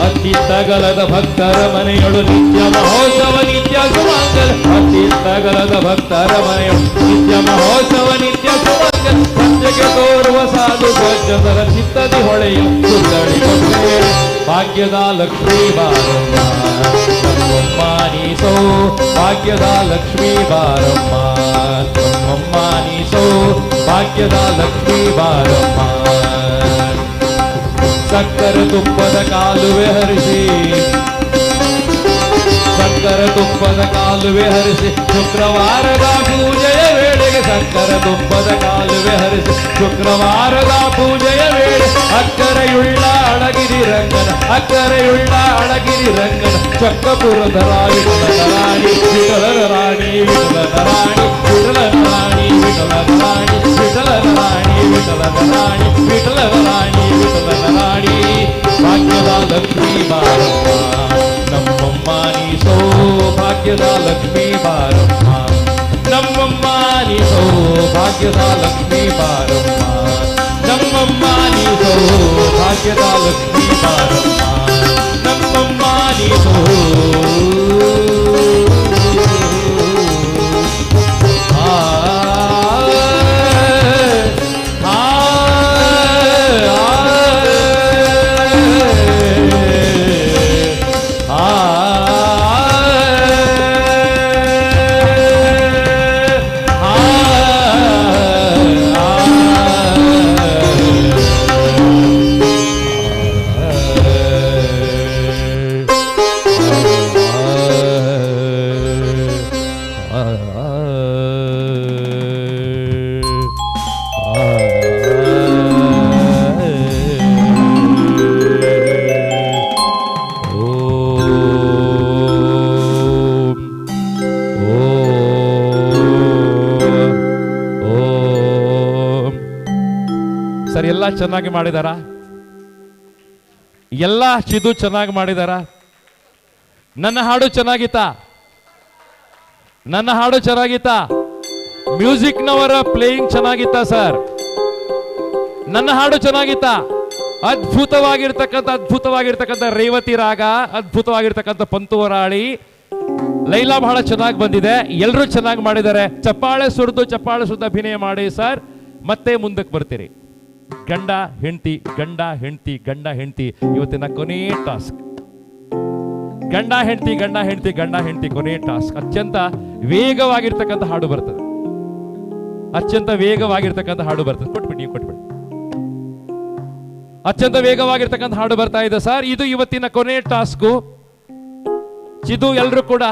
ಅತ್ತಿತ್ತಗಲದ ಭಕ್ತರ ಮನೆಗಳು ನಿತ್ಯ ಮಹೋತ್ಸವ ನಿತ್ಯ ಸುಮಂಗಲ ಅತ್ತಿತ್ತಗಲದ ಭಕ್ತರ ಮನೆಗಳು ನಿತ್ಯ ಮಹೋತ್ಸವ ನಿತ್ಯ ಸುಮಂಗಲ ಸಂಜೆಗೆ ತೋರುವ ಸಾಧು ಸ್ವಚ್ಛತರ ಚಿತ್ತದಿ ಹೊಳೆಯ ಸುತ್ತಳಿ ಕೊಟ್ಟೆ ಭಾಗ್ಯದ ಲಕ್ಷ್ಮೀ ಬಾರಮ್ಮ ನಮ್ಮಮ್ಮ ನೀ ಭಾಗ್ಯದ ಲಕ್ಷ್ಮೀ ಬಾರಮ್ಮ ನಮ್ಮಮ್ಮ ನೀ ಭಾಗ್ಯದ ಲಕ್ಷ್ಮೀ ಬಾರಮ್ಮ ಸಕ್ಕರೆ ತುಪ್ಪದ ಕಾಲುವೆ ಹರಿಸಿ ಸಕ್ಕರೆ ತುಪ್ಪದ ಕಾಲುವೆ ಹರಿಸಿ ಶುಕ್ರವಾರದ ಪೂಜೆಯ ವೇಳೆಗೆ ಸಕ್ಕರೆ ತುಪ್ಪದ ಕಾಲುವೆ ಹರಿಸಿ ಶುಕ್ರವಾರದ ಪೂಜೆಯ ವೇಳೆ ಅಕ್ಕರೆಯುಳ್ಳ ಅಳಗಿರಿ ರಂಗನ ಅಕ್ಕರೆಯುಳ್ಳ ಅಳಗಿರಿ ರಂಗನ ಚಕ್ಕಪುರದ ವಿಠಲನ ರಾಣಿ ವಿಠಲನ ರಾಣಿ ವಿಠಲನ ರಾಣಿ ವಿಠಲನ ರಾಣಿ ವಿಠಲನ ರಾಣಿ ವಿಠಲನ ರಾಣಿ ವಿಠಲನ ರಾಣಿ ವಿಠಲನ ರಾಣಿ ವಿಠಲನ ರಾಣಿ ಭಾಗ್ಯದ ಲಕ್ಷ್ಮೀ ಬಾರಮ್ಮ ನಮ್ಮಮ್ಮ ನೀ ಸೌಭಾಗ್ಯದ ಲಕ್ಷ್ಮೀ ಬಾರಮ್ಮ ನಮ್ಮಮ್ಮ ನೀ ಸೌಭಾಗ್ಯದ ಲಕ್ಷ್ಮೀ ಬಾರಮ್ಮ ನಮ್ಮಮ್ಮ ನೀ ಸೌಭಾಗ್ಯದ ಲಕ್ಷ್ಮೀ ಬಾರಮ್ಮ ನಮ್ಮಮ್ಮ ನೀ ಸರ್ ಎಲ್ಲ ಚೆನ್ನಾಗಿ ಮಾಡಿದಾರ ಎಲ್ಲ ಚಿದು ಚೆನ್ನಾಗಿ ಮಾಡಿದಾರ ನನ್ನ ಹಾಡು ಚೆನ್ನಾಗಿತ್ತಾ ನನ್ನ ಹಾಡು ಚೆನ್ನಾಗಿತ್ತಾ ಮ್ಯೂಸಿಕ್ನವರ ಪ್ಲೇಯಿಂಗ್ ಚೆನ್ನಾಗಿತ್ತಾ ಸರ್ ನನ್ನ ಹಾಡು ಚೆನ್ನಾಗಿತ್ತಾ ಅದ್ಭುತವಾಗಿರ್ತಕ್ಕಂಥ ರೇವತಿ ರಾಗ ಅದ್ಭುತವಾಗಿರ್ತಕ್ಕಂಥ ಪಂತುವರಾಳಿ ಲೈಲಾ ಬಹಳ ಚೆನ್ನಾಗಿ ಬಂದಿದೆ ಎಲ್ಲರೂ ಚೆನ್ನಾಗಿ ಮಾಡಿದ್ದಾರೆ ಚಪ್ಪಾಳೆ ಸುರಿದು ಅಭಿನಯ ಮಾಡಿ ಸರ್ ಮತ್ತೆ ಮುಂದಕ್ಕೆ ಬರ್ತೀರಿ ಗಂಡ ಹೆಂಡತಿ ಗಂಡ ಹೆಂಡತಿ ಗಂಡ ಹೆಂಡತಿ ಇವತ್ತಿನ ಕೊನೆ ಟಾಸ್ಕ್ ಗಂಡ ಹೆಂಡತಿ ಗಂಡ ಹೆಂಡತಿ ಗಂಡ ಹೆಂಡತಿ ಕೊನೆ ಟಾಸ್ಕ್ ಅತ್ಯಂತ ವೇಗವಾಗಿರ್ತಕ್ಕಂಥ ಹಾಡು ಬರ್ತದೆ ಅತ್ಯಂತ ವೇಗವಾಗಿರ್ತಕ್ಕಂಥ ಹಾಡು ಬರ್ತದೆ ಕೊಟ್ಬಿಡಿ ನೀವು ಕೊಟ್ಬಿಡಿ ಅತ್ಯಂತ ವೇಗವಾಗಿರ್ತಕ್ಕಂಥ ಹಾಡು ಬರ್ತಾ ಇದೆ ಸರ್ ಇದು ಇವತ್ತಿನ ಕೊನೆ ಟಾಸ್ಕು ಚಿದು ಎಲ್ಲರೂ ಕೂಡ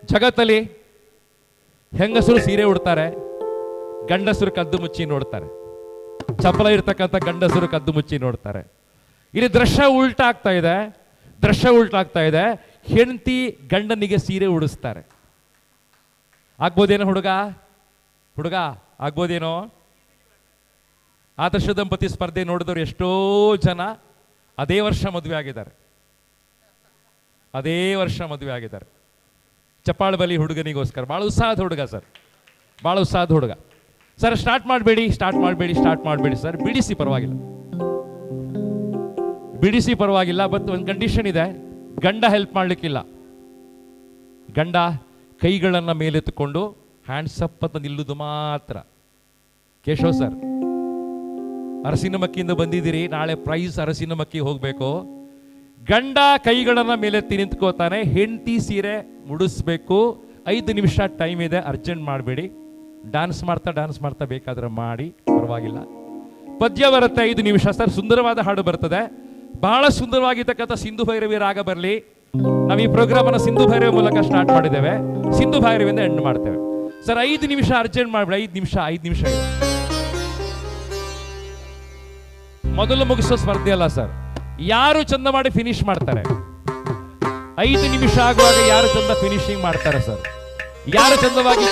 ಜಗತ್ತಲ್ಲಿ ಹೆಂಗಸರು ಸೀರೆ ಉಡ್ತಾರೆ ಗಂಡಸರು ಕದ್ದು ಮುಚ್ಚಿ ನೋಡ್ತಾರೆ ಚಪಲ ಇರ್ತಕ್ಕಂಥ ಗಂಡಸರು ಕದ್ದು ಮುಚ್ಚಿ ನೋಡ್ತಾರೆ ಇಲ್ಲಿ ದೃಶ್ಯ ಉಲ್ಟಾ ಆಗ್ತಾ ಇದೆ ಹೆಂಡತಿ ಗಂಡನಿಗೆ ಸೀರೆ ಉಡಿಸ್ತಾರೆ ಆಗ್ಬೋದೇನೋ ಹುಡುಗ ಆಗ್ಬೋದೇನೋ ಆದರ್ಶ ದಂಪತಿ ಸ್ಪರ್ಧೆ ನೋಡಿದವರು ಎಷ್ಟೋ ಜನ ಅದೇ ವರ್ಷ ಮದುವೆ ಆಗಿದ್ದಾರೆ ಚಪ್ಪಾಳ ಬಲಿ ಹುಡುಗನಿಗೋಸ್ಕರ ಬಹಳ ಉತ್ಸಾಹದ ಹುಡುಗ ಸರ್ ಬಹಳ ಉತ್ಸಾಹದ ಹುಡುಗ ಸರ್ ಸ್ಟಾರ್ಟ್ ಮಾಡಬೇಡಿ ಸರ್ ಬಿಡಿಸಿ ಪರವಾಗಿಲ್ಲ ಬಟ್ ಒಂದು ಕಂಡೀಷನ್ ಇದೆ ಗಂಡ ಹೆಲ್ಪ್ ಮಾಡಲಿಕ್ಕಿಲ್ಲ ಗಂಡ ಕೈಗಳನ್ನು ಮೇಲೆತ್ತುಕೊಂಡು ಹ್ಯಾಂಡ್ಸ್ ಅಪ್ ಅಂತ ನಿಲ್ಲುದು ಮಾತ್ರ ಕೇಶವ್ ಸರ್ ಅರಸಿನಮಕ್ಕಿಯಿಂದ ಬಂದಿದ್ದೀರಿ, ನಾಳೆ ಪ್ರೈಸ್ ಅರಸಿನಮಕ್ಕಿ ಹೋಗಬೇಕು. ಗಂಡ ಕೈಗಳನ್ನ ಮೇಲೆತ್ತಿ ನಿಂತ್ಕೋತಾನೆ, ಹೆಂಡತಿ ಸೀರೆ ಮುಡಿಸ್ಬೇಕು. 5 ನಿಮಿಷ ಟೈಮ್ ಇದೆ, ಅರ್ಜೆಂಟ್ ಮಾಡಬೇಡಿ. ಡ್ಯಾನ್ಸ್ ಮಾಡ್ತಾ ಬೇಕಾದ್ರೆ ಮಾಡಿ, ಪರವಾಗಿಲ್ಲ. ಪದ್ಯ ಬರುತ್ತೆ 5 ನಿಮಿಷ ಸರ್, ಸುಂದರವಾದ ಹಾಡು ಬರ್ತದೆ. ಬಹಳ ಸುಂದರವಾಗಿರ್ತಕ್ಕಂಥ ಸಿಂಧು ಭೈರವಿ ರಾಗ ಬರಲಿ. ನಾವು ಈ ಪ್ರೋಗ್ರಾಮ್ ಅನ್ನು ಸಿಂಧು ಭೈರವಿ ಮೂಲಕ ಸ್ಟಾರ್ಟ್ ಮಾಡಿದ್ದೇವೆ, ಸಿಂಧು ಭೈರವಿಯಿಂದ ಎಂಡ್ ಮಾಡ್ತೇವೆ ಸರ್. 5 ನಿಮಿಷ ಅರ್ಜೆಂಟ್ ಮಾಡಬೇಡಿ, 5 ನಿಮಿಷ ಇದೆ. ಮೊದಲು ಮುಗಿಸೋ ಸ್ಪರ್ಧೆ ಅಲ್ಲ ಸರ್, ಯಾರು ಚಂದ ಮಾಡಿ ಫಿನಿಶ್ ಮಾಡ್ತಾರೆ. 5 ನಿಮಿಷ ಆಗುವಾಗ ಯಾರು ಚಂದ ಫಿನಿಶಿಂಗ್ ಮಾಡ್ತಾರೆ ಸರ್, ಯಾರು ಚಂದವಾಗಿ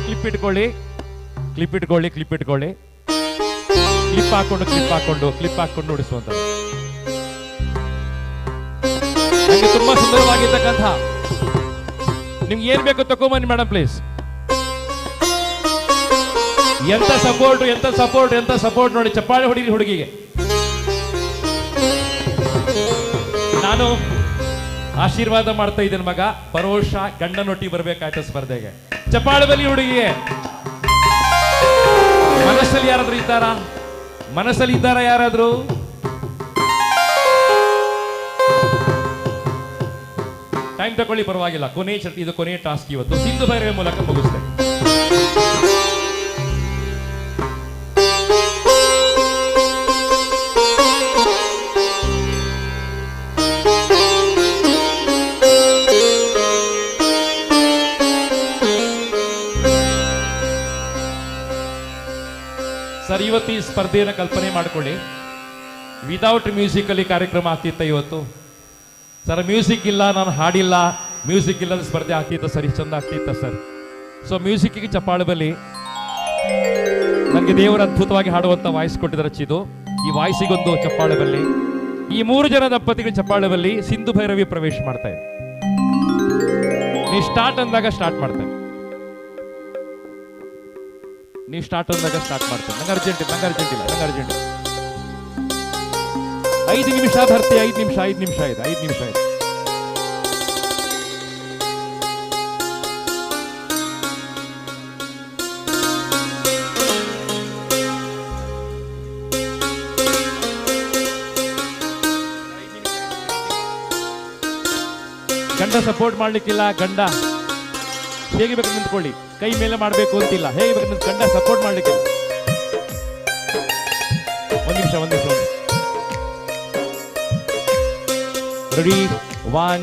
ಕ್ಲಿಪ್ ಇಟ್ಕೊಳ್ಳಿ, ಕ್ಲಿಪ್ ಹಾಕೊಂಡು ನೋಡಿಸುವಂತ. ತುಂಬಾ ಸುಂದರವಾಗಿರ್ತಕ್ಕಂಥ ನಿಮ್ಗೆ ಏನ್ ಬೇಕು ತಗೊಂಬನ್ನಿ ಮೇಡಮ್ ಪ್ಲೀಸ್. ಎಂತ ಸಪೋರ್ಟ್ ನೋಡಿ, ಚಪ್ಪಾಳೆ ಹೊಡೀರಿ ಹುಡುಗಿಗೆ. ನಾನು ಆಶೀರ್ವಾದ ಮಾಡ್ತಾ ಇದ್ದೇನೆ ಮಗ, ಬರೋ ವರ್ಷ ಗಂಡನೊಟ್ಟಿಗೆ ಬರ್ಬೇಕಾಯ್ತು ಸ್ಪರ್ಧೆಗೆ. ಚಪ್ಪಾಳೆ ಬಲಿ ಹುಡುಗಿಗೆ. ಮನಸ್ಸಲ್ಲಿ ಇದ್ದಾರಾ ಯಾರಾದ್ರೂ? ಟೈಮ್ ತಗೊಳ್ಳಿ, ಪರವಾಗಿಲ್ಲ. ಇದು ಕೊನೆಯ ಟಾಸ್ಕ್ ಇವತ್ತು. ಸಿಂಧು ಭೈರವಿ ಮೂಲಕ ಮುಗಿಸ್ತೇನೆ. ಸರ್, ಇವತ್ತು ಈ ಸ್ಪರ್ಧೆಯನ್ನು ಕಲ್ಪನೆ ಮಾಡಿಕೊಳ್ಳಿ. ವಿದೌಟ್ ಮ್ಯೂಸಿಕಲ್ಲಿ ಕಾರ್ಯಕ್ರಮ ಆಗ್ತಿತ್ತ ಇವತ್ತು ಸರ್. ಮ್ಯೂಸಿಕ್ ಇಲ್ಲ, ನಾನು ಹಾಡಿಲ್ಲ, ಮ್ಯೂಸಿಕ್ ಇಲ್ಲದ ಸ್ಪರ್ಧೆ ಆಗ್ತಿತ್ತ ಸರ್, ಇಷ್ಟು ಚಂದ ಆಗ್ತಿತ್ತ ಸರ್. ಸೊ ಮ್ಯೂಸಿಕ್ಗೆ ಚಪ್ಪಾಳೆ ಬಲ್ಲಿ. ನನಗೆ ದೇವರು ಅದ್ಭುತವಾಗಿ ಹಾಡುವಂಥ ವಾಯ್ಸ್ ಕೊಟ್ಟಿದ್ದಾರೆ ಚಿದು. ಈ ವಾಯ್ಸಿಗೊಂದು ಚಪ್ಪಾಳೆ ಬಲ್ಲಿ. ಈ 3 ಜನ ದಂಪತಿಗಳ ಚಪ್ಪಾಳೆ ಬಲ್ಲಿ. ಸಿಂಧು ಭೈರವಿ ಪ್ರವೇಶ ಮಾಡ್ತಾ ಇದೆ. ನೀವು ಸ್ಟಾರ್ಟ್ ಅಂದಾಗ ಸ್ಟಾರ್ಟ್ ಮಾಡ್ತೇನೆ. ನಂಗೆ ಅರ್ಜೆಂಟ್ ಇಲ್ಲ. 5 ನಿಮಿಷ ಭರ್ತಿ. 5 ನಿಮಿಷ ಇದೆ. ಗಂಡ ಸಪೋರ್ಟ್ ಮಾಡ್ಲಿಕ್ಕಿಲ್ಲ. ಗಂಡ ಹೇಗೆ ಬೇಕು ನಿಂತ್ಕೊಳ್ಳಿ, ಕೈ ಮೇಲೆ ಮಾಡಬೇಕು ಅಂತಿಲ್ಲ, ಹೇಗೆ ಬೇಕು ಗಂಡ ಸಪೋರ್ಟ್ ಮಾಡ್ಲಿಕ್ಕಿಲ್ಲ. ಒಂದು ನಿಮಿಷ. Ready, 1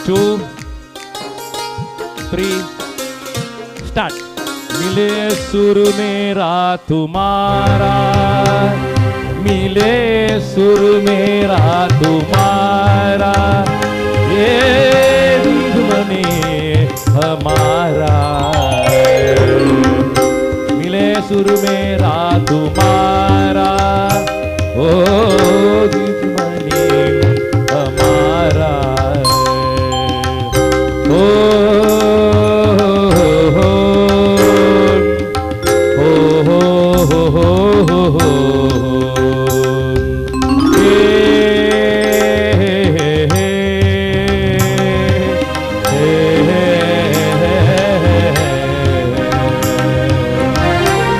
2 3 start. मिले सुर मेरा तुम्हारा, मिले सुर मेरा तुम्हारा, ये बने हमारा. मिले सुर मेरा तुम्हारा, ओ बने हमारा. ओ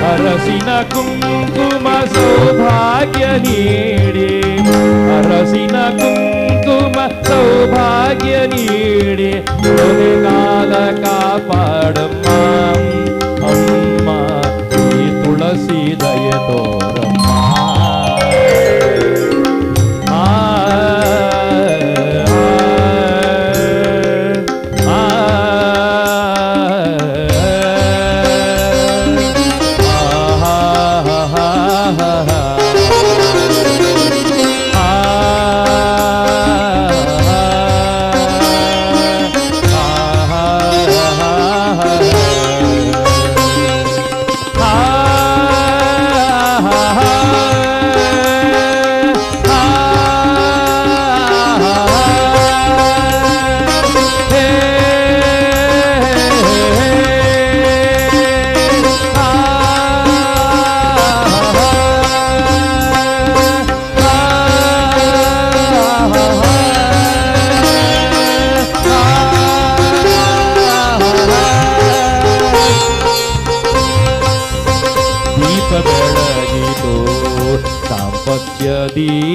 ಅರಸಿನ ಕುಂಕುಮ ಸೌಭಾಗ್ಯ ನೀಡಿ, ಅರಸಿನ ಕುಂಕುಮ ಸೌಭಾಗ್ಯ ನೀಡಿ, ಕಾಲ ಕಾಪಾಡಮ್ಮ ಅಮ್ಮ, ಈ ತುಳಸಿ ದಯ ತೋರಮ್ಮ.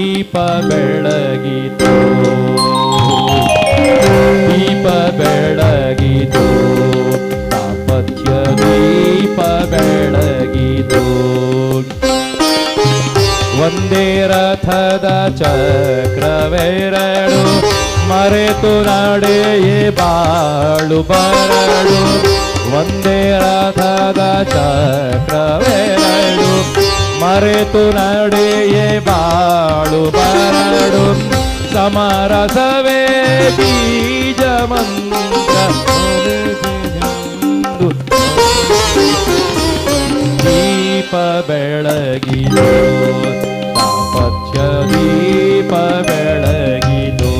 ದೀಪ ಬೆಳಗಿತು ದೀಪ ಬೆಳಗಿತು ದಾಂಪತ್ಯ ದೀಪ ಬೆಳಗಿತು ಒಂದೇ ರಥದ ಚಕ್ರವೆರಡು ಮರೆತು ನಡೆಯೇ ಬಾಳು ಬರಡು ಒಂದೇ ರಥದ ಚಕ್ರವೆರಡು ಮರೆತು ನಡೆಯೇ ಬಾಳು ಬರಡು ಸಮರಸವೇ ಬೀಜ ಮಂತ್ರ ದೀಪ ಬೆಳಗಿದು ದಾಂಪತ್ಯ ದೀಪ ಬೆಳಗಿದು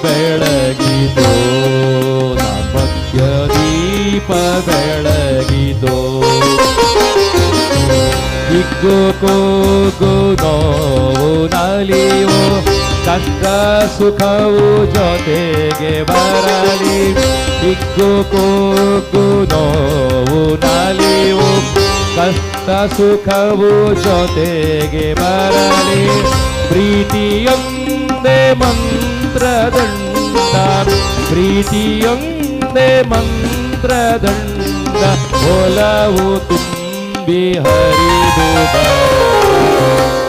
ಬೆಳಗಿದೋ ದಾಂಪತ್ಯ ದೀಪ ಬೆಳಗಿದೋ ಹಿಗ್ಗು ಕೂಗು ನೋವು ನಲಿವು ಕಷ್ಟ ಸುಖವು ಜೊತೆಗೆ ಬರಲಿ ಹಿಗ್ಗು ಕೂಗು ನೋವು ನಲಿವು ಕಷ್ಟ ಸುಖವು ಜೊತೆಗೆ ಬರಲಿ ಪ್ರೀತಿಯೊಂದೇ ಮಂತ್ರದಂಡ ಪ್ರೀತಿಯೊಂದೇ ಮಂತ್ರದಂಡ ಒಲವು ತುಂಬಿ ಹರಿದು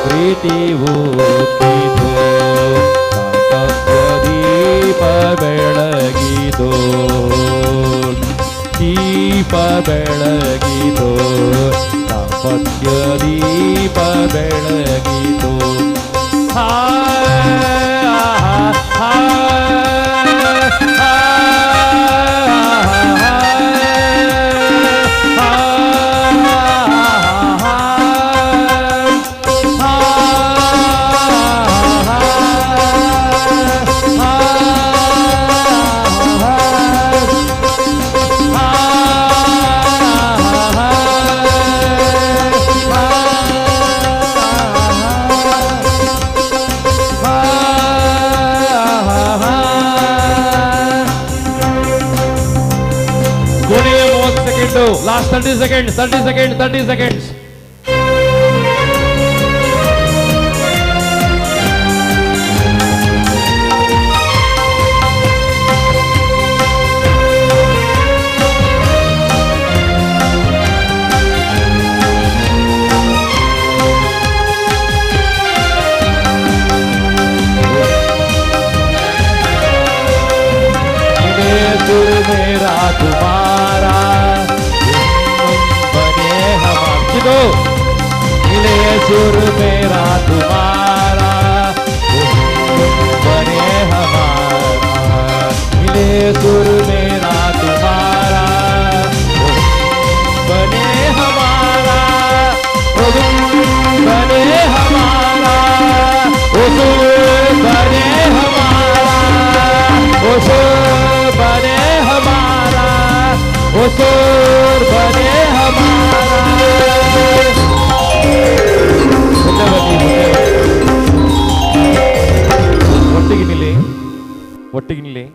ಪ್ರೀತಿ ಊತಿದು ದಾಂಪತ್ಯ ದೀಪ ಬೆಳಗಿದೋ ದೀಪ ಬೆಳಗಿದೋ ದಾಂಪತ್ಯ ದೀಪ ಬೆಳಗಿದೋ Last 30 seconds, 30 seconds, 30 seconds. मेरा तुम्हारा मिले सुर मेरा तुम्हारा बने हमारा मिले सुर मेरा तुम्हारा बने हमारा बने हमारा बने हमारा बने हमारा बने हमारा ಒಟ್ಟಿಗೆ ನಿಲ್ಲಿ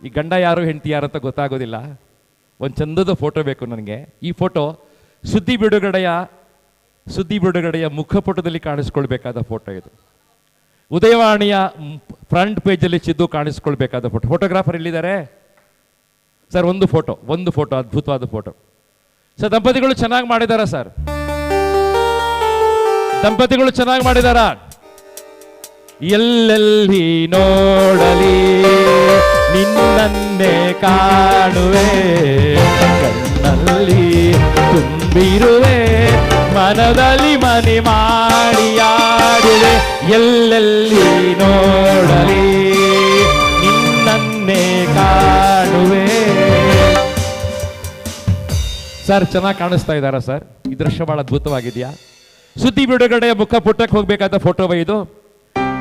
ಈ ಗಂಡ ಯಾರು ಹೆಂಡತಿ ಯಾರು ಅಂತ ಗೊತ್ತಾಗೋದಿಲ್ಲ ಒಂದು ಚಂದದ ಫೋಟೋ ಬೇಕು ನನಗೆ ಈ ಫೋಟೋ ಸುದ್ದಿ ಬಿಡುಗಡೆಯ ಮುಖಪುಟದಲ್ಲಿ ಕಾಣಿಸ್ಕೊಳ್ಬೇಕಾದ ಫೋಟೋ ಇದು ಉದಯವಾಣಿಯ ಫ್ರಂಟ್ ಪೇಜಲ್ಲಿ ಚಿದ್ದು ಕಾಣಿಸ್ಕೊಳ್ಬೇಕಾದ ಫೋಟೋ ಫೋಟೋಗ್ರಾಫರ್ ಎಲ್ಲಿದ್ದಾರೆ ಸರ್ ಒಂದು ಫೋಟೋ ಅದ್ಭುತವಾದ ಫೋಟೋ ಸರ್ ದಂಪತಿಗಳು ಚೆನ್ನಾಗಿ ಮಾಡಿದಾರ ಸರ್ ದಂಪತಿಗಳು ಚೆನ್ನಾಗಿ ಮಾಡಿದಾರ ಎಲ್ಲೆಲ್ಲಿ ನೋಡಲಿ ನಿನ್ನನ್ನೇ ಕಾಣುವೆ ಕಣ್ಣಲ್ಲಿ ತುಂಬಿರುವೆ ಮನದಲ್ಲಿ ಮನೆ ಮಾಡಿಯಾಡುವೆ ಎಲ್ಲೆಲ್ಲಿ ನೋಡಲಿ ನಿನ್ನನ್ನೇ ಕಾಣುವೆ ಸರ್ ಚೆನ್ನಾಗಿ ಕಾಣಿಸ್ತಾ ಇದ್ದಾರಾ ಸರ್ ಈ ದೃಶ್ಯ ಬಹಳ ಅದ್ಭುತವಾಗಿದೆಯಾ ಸುದ್ದಿ ಬಿಡುಗಡೆಯ ಮುಖ ಪುಟಕ್ಕೆ ಹೋಗ್ಬೇಕಾದ ಫೋಟೋವ ಇದು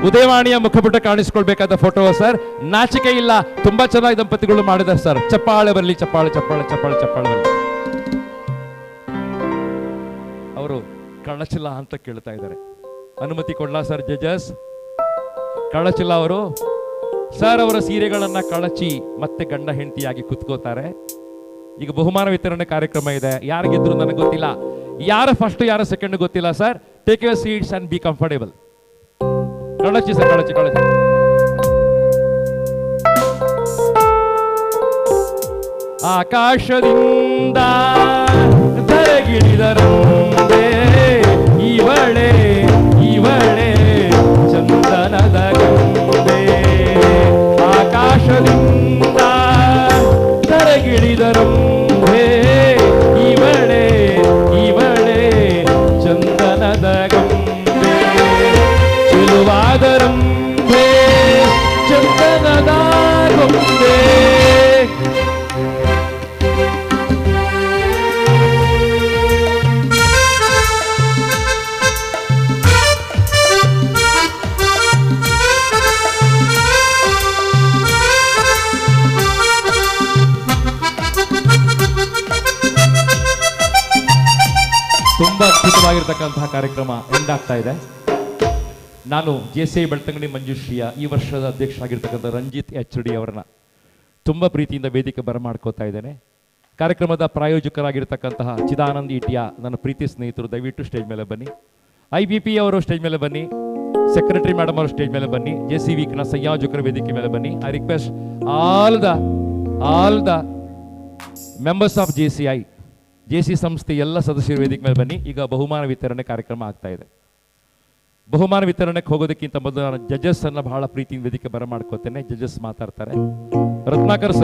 ಉದಯವಾಣಿಯ ಮುಖಪುಟ ಕಾಣಿಸ್ಕೊಳ್ಬೇಕಾದ ಫೋಟೋ ಸರ್. ನಾಚಿಕೆ ಇಲ್ಲ, ತುಂಬಾ ಚೆನ್ನಾಗಿ ದಂಪತಿಗಳು ಮಾಡಿದ್ದಾರೆ ಸರ್. ಚಪ್ಪಾಳೆ ಬರಲಿ, ಚಪ್ಪಾಳೆ ಚಪ್ಪಾಳೆ ಚಪ್ಪಾಳೆ ಚಪ್ಪಾಳೆ ಬರಲಿ. ಅವರು ಕಳಚಿಲ್ಲ ಅಂತ ಕೇಳ್ತಾ ಇದ್ದಾರೆ. ಅನುಮತಿ ಕೊಡ್ಲಾ ಸರ್ ಜಜಸ್? ಕಳಚಿಲ್ಲ ಅವರು ಸರ್ ಅವರ ಸೀರೆಗಳನ್ನ ಕಳಚಿ ಮತ್ತೆ ಗಂಡ ಹೆಂಡತಿಯಾಗಿ ಕುತ್ಕೋತಾರೆ. ಈಗ ಬಹುಮಾನ ವಿತರಣೆ ಕಾರ್ಯಕ್ರಮ ಇದೆ. ಯಾರು ಗೆದ್ರು ನನಗೆ ಗೊತ್ತಿಲ್ಲ, ಯಾರು ಫಸ್ಟ್ ಯಾರು ಸೆಕೆಂಡ್ ಗೊತ್ತಿಲ್ಲ sir. Take your seats and be comfortable. ಕಳಚಿ ಸರ್, ಕಳಚಿ ಕಳಚಿ. ಆಕಾಶದಿಂದ ಧರೆಗಿಳಿದರಂತೆ ಇವಳೆ ಇವಳೆ ಚಂದನದ ಗಂಗೆ. ಆಕಾಶದಿಂದ ಧರೆಗಿಳಿದರಂತೆ ಇವಳೆ ಇವಳೆ ಚಂದನದ ಗಂಗೆ. ಚೆಲುವಾದರಂತೆ ಚಂದನದ ಗೊಂಬೆ. ತುಂಬಾ ಅದ್ಭುತವಾಗಿರ್ತಕ್ಕಂತಹ ಕಾರ್ಯಕ್ರಮ ಎಂಡ್ ಆಗ್ತಾ ಇದೆ. ನಾನು JCI ಬೆಳ್ತಂಗಡಿ ಮಂಜುಶ್ರೀಯ ಈ ವರ್ಷದ ಅಧ್ಯಕ್ಷರಾಗಿರ್ತಕ್ಕಂಥ ರಂಜಿತ್ HD ಅವರನ್ನ ತುಂಬ ಪ್ರೀತಿಯಿಂದ ವೇದಿಕೆ ಬರಮಾಡ್ಕೋತಾ ಇದ್ದೇನೆ. ಕಾರ್ಯಕ್ರಮದ ಪ್ರಾಯೋಜಕರಾಗಿರ್ತಕ್ಕಂತಹ ಚಿದಾನಂದ್ ಈಟಿಯ ನನ್ನ ಪ್ರೀತಿ ಸ್ನೇಹಿತರು ದಯವಿಟ್ಟು ಸ್ಟೇಜ್ ಮೇಲೆ ಬನ್ನಿ. IBP ಅವರು ಸ್ಟೇಜ್ ಮೇಲೆ ಬನ್ನಿ. ಸೆಕ್ರೆಟರಿ ಮೇಡಮ್ ಅವರು ಸ್ಟೇಜ್ ಮೇಲೆ ಬನ್ನಿ. JC ವೀಕ್ನ ಸಂಯೋಜಕರ ವೇದಿಕೆ ಮೇಲೆ ಬನ್ನಿ. I request all the members of JCI, JC ಸಂಸ್ಥೆ ಎಲ್ಲ ಸದಸ್ಯರು ವೇದಿಕೆ ಮೇಲೆ ಬನ್ನಿ. ಈಗ ಬಹುಮಾನ ವಿತರಣೆ ಕಾರ್ಯಕ್ರಮ ಆಗ್ತಾ ಇದೆ. ಬಹುಮಾನ ವಿತರಣೆಗೆ ಹೋಗೋದಕ್ಕಿಂತ ಮೊದಲು ನಾನು ಜಜಸ್ ಅನ್ನ ಬಹಳ ಪ್ರೀತಿಯಿಂದ ವೇದಿಕೆ ಬರಮಾಡ್ಕೋತೇನೆ. ಜಜಸ್ ಮಾತಾಡ್ತಾರೆ. ರತ್ನಾಕರ್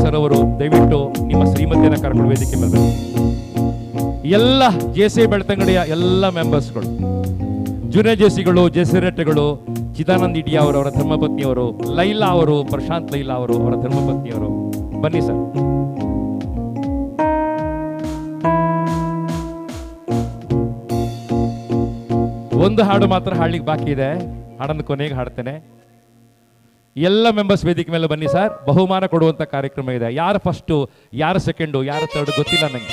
ಸರ್ ಅವರು ದಯವಿಟ್ಟು ನಿಮ್ಮ ಶ್ರೀಮತಿಯನ್ನ ಕರ್ಕೊಂಡು ವೇದಿಕೆ ಮೇಲೆ ಬನ್ನಿ. ಎಲ್ಲ JCI ಬೆಳ್ತಂಗಡಿಯ ಎಲ್ಲ ಮೆಂಬರ್ಸ್ಗಳು, ಜೂನಿಯರ್ JCಗಳು, JCರೆಟ್ಟೆಗಳು, ಚಿದಾನಂದ್ ಇಡಿಯಾ ಅವರ ಧರ್ಮಪತ್ನಿಯವರು, ಲೈಲಾ ಅವರು, ಪ್ರಶಾಂತ್ ಲೈಲಾ ಅವರು ಅವರ ಧರ್ಮಪತ್ನಿಯವರು ಬನ್ನಿ ಸರ್. ಒಂದು ಹಾಡು ಮಾತ್ರ ಹಾಡ್ಲಿಕ್ಕೆ ಬಾಕಿ ಇದೆ. ಹಾಡನ್ನು ಕೊನೆಗೆ ಹಾಡ್ತೇನೆ. ಎಲ್ಲ ಮೆಂಬರ್ಸ್ ವೇದಿಕೆ ಮೇಲೆ ಬನ್ನಿ ಸರ್. ಬಹುಮಾನ ಕೊಡುವಂತ ಕಾರ್ಯಕ್ರಮ ಇದೆ. ಯಾರು ಫಸ್ಟು, ಯಾರು ಸೆಕೆಂಡು, ಯಾರು ಥರ್ಡ್ ಗೊತ್ತಿಲ್ಲ ನನಗೆ.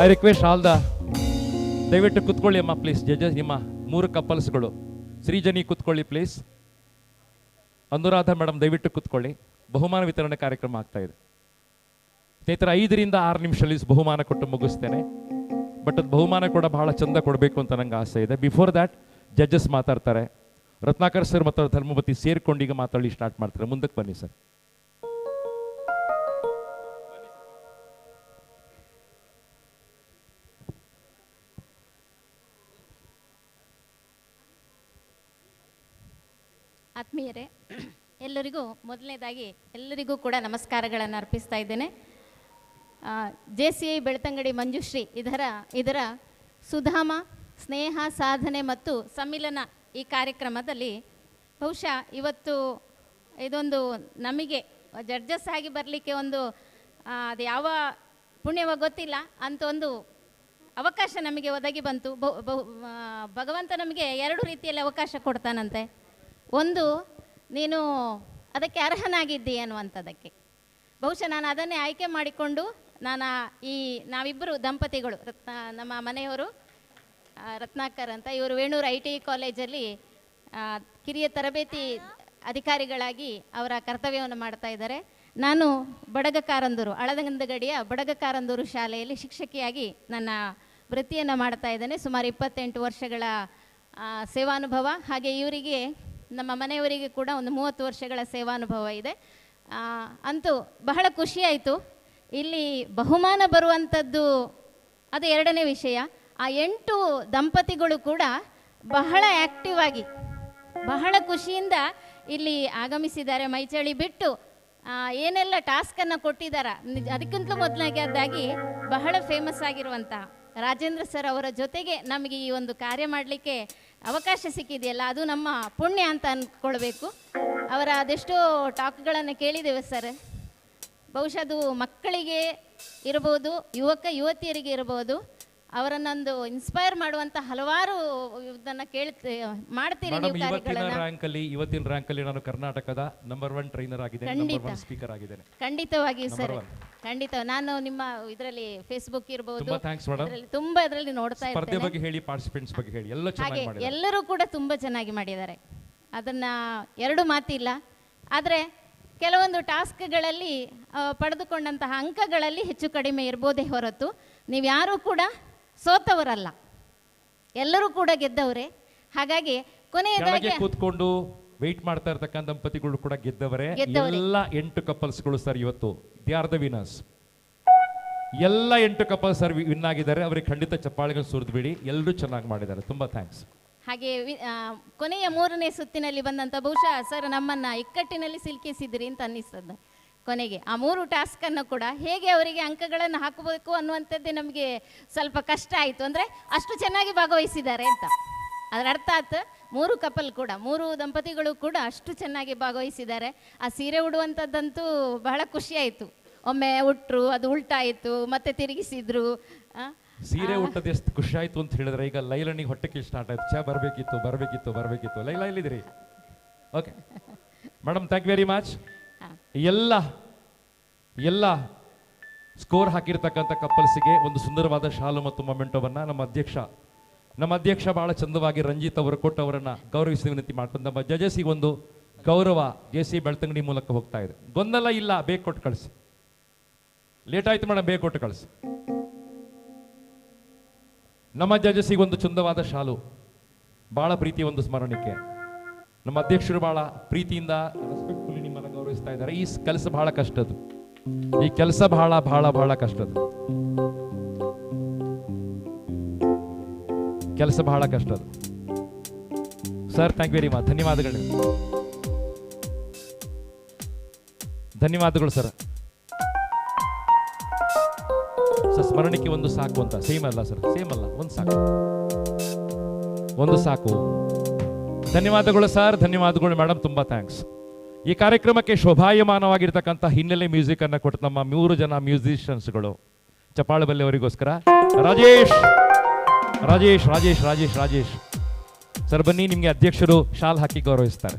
ಐ ರಿಕ್ವೆಸ್ಟ್ ಆಲ್ ದಯವಿಟ್ಟು ಕುತ್ಕೊಳ್ಳಿ ಅಮ್ಮ ಪ್ಲೀಸ್. ಜಜಸ್ ನಿಮ್ಮ 3 ಕಪಲ್ಸ್ಗಳು, ಶ್ರೀಜನಿ ಕುತ್ಕೊಳ್ಳಿ ಪ್ಲೀಸ್. ಅನುರಾಧ ಮೇಡಮ್ ದಯವಿಟ್ಟು ಕುತ್ಕೊಳ್ಳಿ. ಬಹುಮಾನ ವಿತರಣೆ ಕಾರ್ಯಕ್ರಮ ಆಗ್ತಾ ಇದೆ ಸ್ನೇಹಿತರೆ. 5 ರಿಂದ 6 ನಿಮಿಷದಲ್ಲಿ ಬಹುಮಾನ ಕೊಟ್ಟು ಮುಗಿಸ್ತೇನೆ. ಬಟ್ ಅದು ಬಹುಮಾನ ಕೂಡ ಬಹಳ ಚಂದ ಕೊಡಬೇಕು ಅಂತ ನಂಗೆ ಆಸೆ ಇದೆ. ಬಿಫೋರ್ ದ್ಯಾಟ್ ಜಡ್ಜಸ್ ಮಾತಾಡ್ತಾರೆ. ರತ್ನಾಕರ್ ಸರ್ ಮತ್ತು ಧರ್ಮಪತಿ ಸೇರ್ಕೊಂಡು ಈಗ ಮಾತಾಡಿ ಸ್ಟಾರ್ಟ್ ಮಾಡ್ತಾರೆ. ಮುಂದಕ್ಕೆ ಬನ್ನಿ ಸರ್. ಆತ್ಮೀಯರೇ, ಎಲ್ಲರಿಗೂ ಮೊದಲನೇದಾಗಿ ಎಲ್ಲರಿಗೂ ಕೂಡ ನಮಸ್ಕಾರಗಳನ್ನು ಅರ್ಪಿಸ್ತಾ ಇದ್ದೇನೆ. JCI ಬೆಳ್ತಂಗಡಿ ಮಂಜುಶ್ರೀ ಇದರ ಸುಧಾಮ ಸ್ನೇಹ ಸಾಧನೆ ಮತ್ತು ಸಮ್ಮಿಲನ ಈ ಕಾರ್ಯಕ್ರಮದಲ್ಲಿ ಬಹುಶಃ ಇವತ್ತು ಇದೊಂದು ನಮಗೆ ಜಡ್ಜಸ್ ಆಗಿ ಬರಲಿಕ್ಕೆ ಒಂದು ಅದು ಯಾವ ಪುಣ್ಯವ ಗೊತ್ತಿಲ್ಲ ಅಂತ ಒಂದು ಅವಕಾಶ ನಮಗೆ ಒದಗಿ ಬಂತು. ಭಗವಂತ ನಮಗೆ 2 ರೀತಿಯಲ್ಲಿ ಅವಕಾಶ ಕೊಡ್ತಾನಂತೆ. ಒಂದು, ನೀನು ಅದಕ್ಕೆ ಅರ್ಹನಾಗಿದ್ದಿ ಅನ್ನುವಂಥದ್ದಕ್ಕೆ. ಬಹುಶಃ ನಾನು ಅದನ್ನೇ ಆಯ್ಕೆ ಮಾಡಿಕೊಂಡು ನಾವಿಬ್ಬರು ದಂಪತಿಗಳು, ನಮ್ಮ ಮನೆಯವರು ರತ್ನಾಕರ್ ಅಂತ, ಇವರು ವೇಣೂರು ITI ಕಾಲೇಜಲ್ಲಿ ಕಿರಿಯ ತರಬೇತಿ ಅಧಿಕಾರಿಗಳಾಗಿ ಅವರ ಕರ್ತವ್ಯವನ್ನು ಮಾಡ್ತಾ ಇದ್ದಾರೆ. ನಾನು ಬಡಗ ಕಾರಂದೂರು, ಅಳದಂಗಡಿಯ ಬಡಗ ಕಾರಂದೂರು ಶಾಲೆಯಲ್ಲಿ ಶಿಕ್ಷಕಿಯಾಗಿ ನನ್ನ ವೃತ್ತಿಯನ್ನು ಮಾಡ್ತಾ ಇದ್ದೇನೆ. ಸುಮಾರು 28 ವರ್ಷಗಳ ಸೇವಾನುಭವ. ಹಾಗೆ ಇವರಿಗೆ, ನಮ್ಮ ಮನೆಯವರಿಗೆ ಕೂಡ ಒಂದು 30 ವರ್ಷಗಳ ಸೇವಾನುಭವ ಇದೆ. ಅಂತೂ ಬಹಳ ಖುಷಿಯಾಯಿತು. ಇಲ್ಲಿ ಬಹುಮಾನ ಬರುವಂಥದ್ದು ಅದು 2ನೇ ವಿಷಯ. ಆ 8 ದಂಪತಿಗಳು ಕೂಡ ಬಹಳ ಆ್ಯಕ್ಟಿವ್ ಆಗಿ, ಬಹಳ ಖುಷಿಯಿಂದ ಇಲ್ಲಿ ಆಗಮಿಸಿದ್ದಾರೆ. ಮೈಚಳಿ ಬಿಟ್ಟು ಏನೆಲ್ಲ ಟಾಸ್ಕನ್ನು ಕೊಟ್ಟಿದ್ದಾರೆ, ಅದಕ್ಕಿಂತಲೂ ಮೊದಲಾಗಿ ಬಹಳ ಫೇಮಸ್ ಆಗಿರುವಂಥ ರಾಜೇಂದ್ರ ಸರ್ ಅವರ ಜೊತೆಗೆ ನಮಗೆ ಈ ಒಂದು ಕಾರ್ಯ ಮಾಡಲಿಕ್ಕೆ ಅವಕಾಶ ಸಿಕ್ಕಿದೆಯಲ್ಲ, ಅದು ನಮ್ಮ ಪುಣ್ಯ ಅಂತ ಅಂದ್ಕೊಳ್ಬೇಕು. ಅವರ ಅದೆಷ್ಟೋ ಟಾಕ್ಗಳನ್ನು ಕೇಳಿದ್ದೇವೆ ಸರ್. ಬಹುಶಃ ಅದು ಮಕ್ಕಳಿಗೆ ಇರ್ಬೋದು, ಯುವತಿಯರಿಗೆ ಇರ್ಬೋದು, ಅವರನ್ನೊಂದು ಇನ್ಸ್ಪೈರ್ ಮಾಡುವಂಥ ಹಲವಾರು ಇದನ್ನು ಮಾಡ್ತೀರಿ ನೀವು ಕಾರ್ಯಗಳನ್ನು. ಇವತ್ತಿನ ರ್ಯಾಂಕಲ್ಲಿ ನಾನು ಕರ್ನಾಟಕದ ನಂಬರ್ 1 ಟ್ರೈನರ್ ಆಗಿದ್ದೇನೆ, ನಂಬರ್ 1 ಸ್ಪೀಕರ್ ಆಗಿದ್ದೇನೆ. ಖಂಡಿತವಾಗಿಯೂ ಸರ್, ಖಂಡಿತ. ನಾನು ನಿಮ್ಮ ಇದರಲ್ಲಿ ಫೇಸ್ಬುಕ್ ಇರಬಹುದು, ತುಂಬಾ ಥ್ಯಾಂಕ್ಸ್ ಮೇಡಮ್, ತುಂಬಾ ಇದರಲ್ಲಿ ನೋಡ್ತಾ ಸ್ಪರ್ಧೆ ಇದ್ದೇನೆ. ಬಗ್ಗೆ ಹೇಳಿ, ಪಾರ್ಟಿಸಿಪೆಂಟ್ಸ್ ಬಗ್ಗೆ ಹೇಳಿ, ಎಲ್ಲ ಚೆನ್ನಾಗಿ ಮಾಡಿದ್ದಾರೆ. ಎಲ್ಲರೂ ಕೂಡ ತುಂಬಾ ಚೆನ್ನಾಗಿ ಮಾಡಿದ್ದಾರೆ, ಅದನ್ನ ಎರಡು ಮಾತಿಲ್ಲ. ಆದರೆ ಕೆಲವೊಂದು ಟಾಸ್ಕ್ಗಳಲ್ಲಿ ಪಡೆದುಕೊಂಡಂತಹ ಅಂಕಗಳಲ್ಲಿ ಹೆಚ್ಚು ಕಡಿಮೆ ಇರ್ಬೋದೇ ಹೊರತು ನೀವು ಯಾರೂ ಕೂಡ ಸೋತವರಲ್ಲ, ಎಲ್ಲರೂ ಕೂಡ ಗೆದ್ದವರೇ. ಹಾಗಾಗಿ ಕೊನೆಯದಾಗಿ ಕೂತ್ಕೊಂಡು ವೆಯ್ಟ್ ಮಾಡ್ತಾ ಇರ್ತಕ್ಕಂಥ ದಂಪತಿಗಳು ಕೂಡ ಗೆದ್ದವರೇ. ಎಲ್ಲ 8 ಕಪಲ್ಸ್ಗಳು ಸರ್ ಇವತ್ತು ದೇ ಆರ್ ದ ವಿನರ್ಸ್. ಎಲ್ಲ 8 ಕಪಲ್ಸ್ ಸರ್ ವಿನ್ ಆಗಿದ್ದಾರೆ. ಅವರಿಗೆ ಖಂಡಿತ ಚಪ್ಪಾಳೆಗಳು ಸುರಿದ್ಬಿಡಿ, ಎಲ್ಲರೂ ಚೆನ್ನಾಗಿ ಮಾಡಿದ್ದಾರೆ. ತುಂಬಾ ಥ್ಯಾಂಕ್ಸ್. ಹಾಗೆ ಕೊನೆಯ 3ನೇ ಸುತ್ತಿನಲ್ಲಿ ಬಂದಂಥ ಬಹುಶಃ ಸರ್ ನಮ್ಮನ್ನು ಇಕ್ಕಟ್ಟಿನಲ್ಲಿ ಸಿಲುಕಿಸಿದ್ರಿ ಅಂತ ಅನ್ನಿಸ್ತದೆ. ಕೊನೆಗೆ ಆ 3 ಟಾಸ್ಕನ್ನು ಕೂಡ ಹೇಗೆ ಅವರಿಗೆ ಅಂಕಗಳನ್ನು ಹಾಕಬೇಕು ಅನ್ನುವಂಥದ್ದೇ ನಮಗೆ ಸ್ವಲ್ಪ ಕಷ್ಟ ಆಯಿತು. ಅಂದರೆ ಅಷ್ಟು ಚೆನ್ನಾಗಿ ಭಾಗವಹಿಸಿದ್ದಾರೆ ಅಂತ ಅದರ ಅರ್ಥ ಆಯ್ತು. 3 ಕಪಲ್ ಕೂಡ, 3 ದಂಪತಿಗಳು ಕೂಡ ಅಷ್ಟು ಚೆನ್ನಾಗಿ ಭಾಗವಹಿಸಿದ್ದಾರೆ. ಆ ಸೀರೆ ಉಡುವಂಥದ್ದಂತೂ ಬಹಳ ಖುಷಿ ಆಯಿತು. ಒಮ್ಮೆ ಉಟ್ರು, ಅದು ಉಲ್ಟಾಯಿತು, ಮತ್ತೆ ತಿರುಗಿಸಿದ್ರು. ಸೀರೆ ಉಟ್ಟದ ಎಷ್ಟು ಖುಷಿ ಆಯ್ತು ಅಂತ ಹೇಳಿದ್ರೆ, ಈಗ ಲೈಲನಿಗೆ ಹೊಟ್ಟೆಗೆ ಸ್ಟಾರ್ಟ್ ಆಯ್ತು. ಬರಬೇಕಿತ್ತು. ಲೈಲಾ ಎಲ್ಲಿದ್ದೀರಿ? Okay madam, thank very much. ಎಲ್ಲ ಸ್ಕೋರ್ ಹಾಕಿರ್ತಕ್ಕಂಥ ಕಪಲ್ಸ್ಗೆ ಒಂದು ಸುಂದರವಾದ ಶಾಲು ಮತ್ತು ಮೊಮೆಂಟೋವನ್ನು ನಮ್ಮ ಅಧ್ಯಕ್ಷ ಬಹಳ ಚಂದವಾಗಿ ರಂಜಿತ್ ಅವರು ಕೊಟ್ಟು ಅವರನ್ನು ಗೌರವಿಸಿ ವಿನಂತಿ ಮಾಡ್ಕೊಂಡು ನಮ್ಮ ಜಜಸ್ಸಿಗೆ ಒಂದು ಗೌರವ JC ಬೆಳ್ತಂಗಡಿ ಮೂಲಕ ಹೋಗ್ತಾ ಇದೆ. ಗೊಂದಲ ಇಲ್ಲ, ಬೇಗ ಕೊಟ್ಟು ಕಳಿಸಿ. ಲೇಟ್ ಆಯ್ತು ಮೇಡಮ್, ಬೇಗ ಕೊಟ್ಟು ಕಳಿಸಿ. ನಮ್ಮ ಜಜಸ್ಸಿಗೆ ಒಂದು ಚಂದವಾದ ಶಾಲು, ಬಹಳ ಪ್ರೀತಿಯ ಒಂದು ಸ್ಮರಣಿಕೆ. ನಮ್ಮ ಅಧ್ಯಕ್ಷರು ಬಹಳ ಪ್ರೀತಿಯಿಂದ ರೆಸ್ಪೆಕ್ಟ್ಫುಲಿ ನಿಮ್ಮನ್ನು ಗೌರವಿಸ್ತಾ ಇದ್ದಾರೆ. ಈ ಕೆಲಸ ಬಹಳ ಕಷ್ಟದ್ದು, ಈ ಕೆಲಸ ಬಹಳ ಬಹಳ ಬಹಳ ಕಷ್ಟದ್ದು, ಕೆಲಸ ಬಹಳ ಕಷ್ಟದ್ದು. ಸರ್ ಥ್ಯಾಂಕ್ ವೆರಿ ಮಚ್, ಧನ್ಯವಾದಗಳು ಸರ್. ಸ್ಮರಣಿಕೆ ಒಂದು ಸಾಕು ಅಂತ. ಸೇಮ್ ಅಲ್ಲ ಸರ್, ಸೇಮ್ ಅಲ್ಲ, ಒಂದು ಸಾಕು. ಧನ್ಯವಾದಗಳು ಸರ್, ಧನ್ಯವಾದಗಳು ಮೇಡಮ್, ತುಂಬಾ ಥ್ಯಾಂಕ್ಸ್. ಈ ಕಾರ್ಯಕ್ರಮಕ್ಕೆ ಶೋಭಾಯಮಾನವಾಗಿರ್ತಕ್ಕಂಥ ಹಿನ್ನೆಲೆ ಮ್ಯೂಸಿಕ್ ಅನ್ನು ಕೊಟ್ಟು ನಮ್ಮ 3 ಜನ ಮ್ಯೂಸಿಷಿಯನ್ಸ್ಗಳು ಚಪ್ಪಾಳೆ ಬಲ್ಲೆ ಅವರಿಗೋಸ್ಕರ ರಾಜೇಶ್ ಸರ್ ಬನ್ನಿ, ನಿಮಗೆ ಅಧ್ಯಕ್ಷರು ಶಾಲ್ ಹಾಕಿ ಗೌರವಿಸ್ತಾರೆ.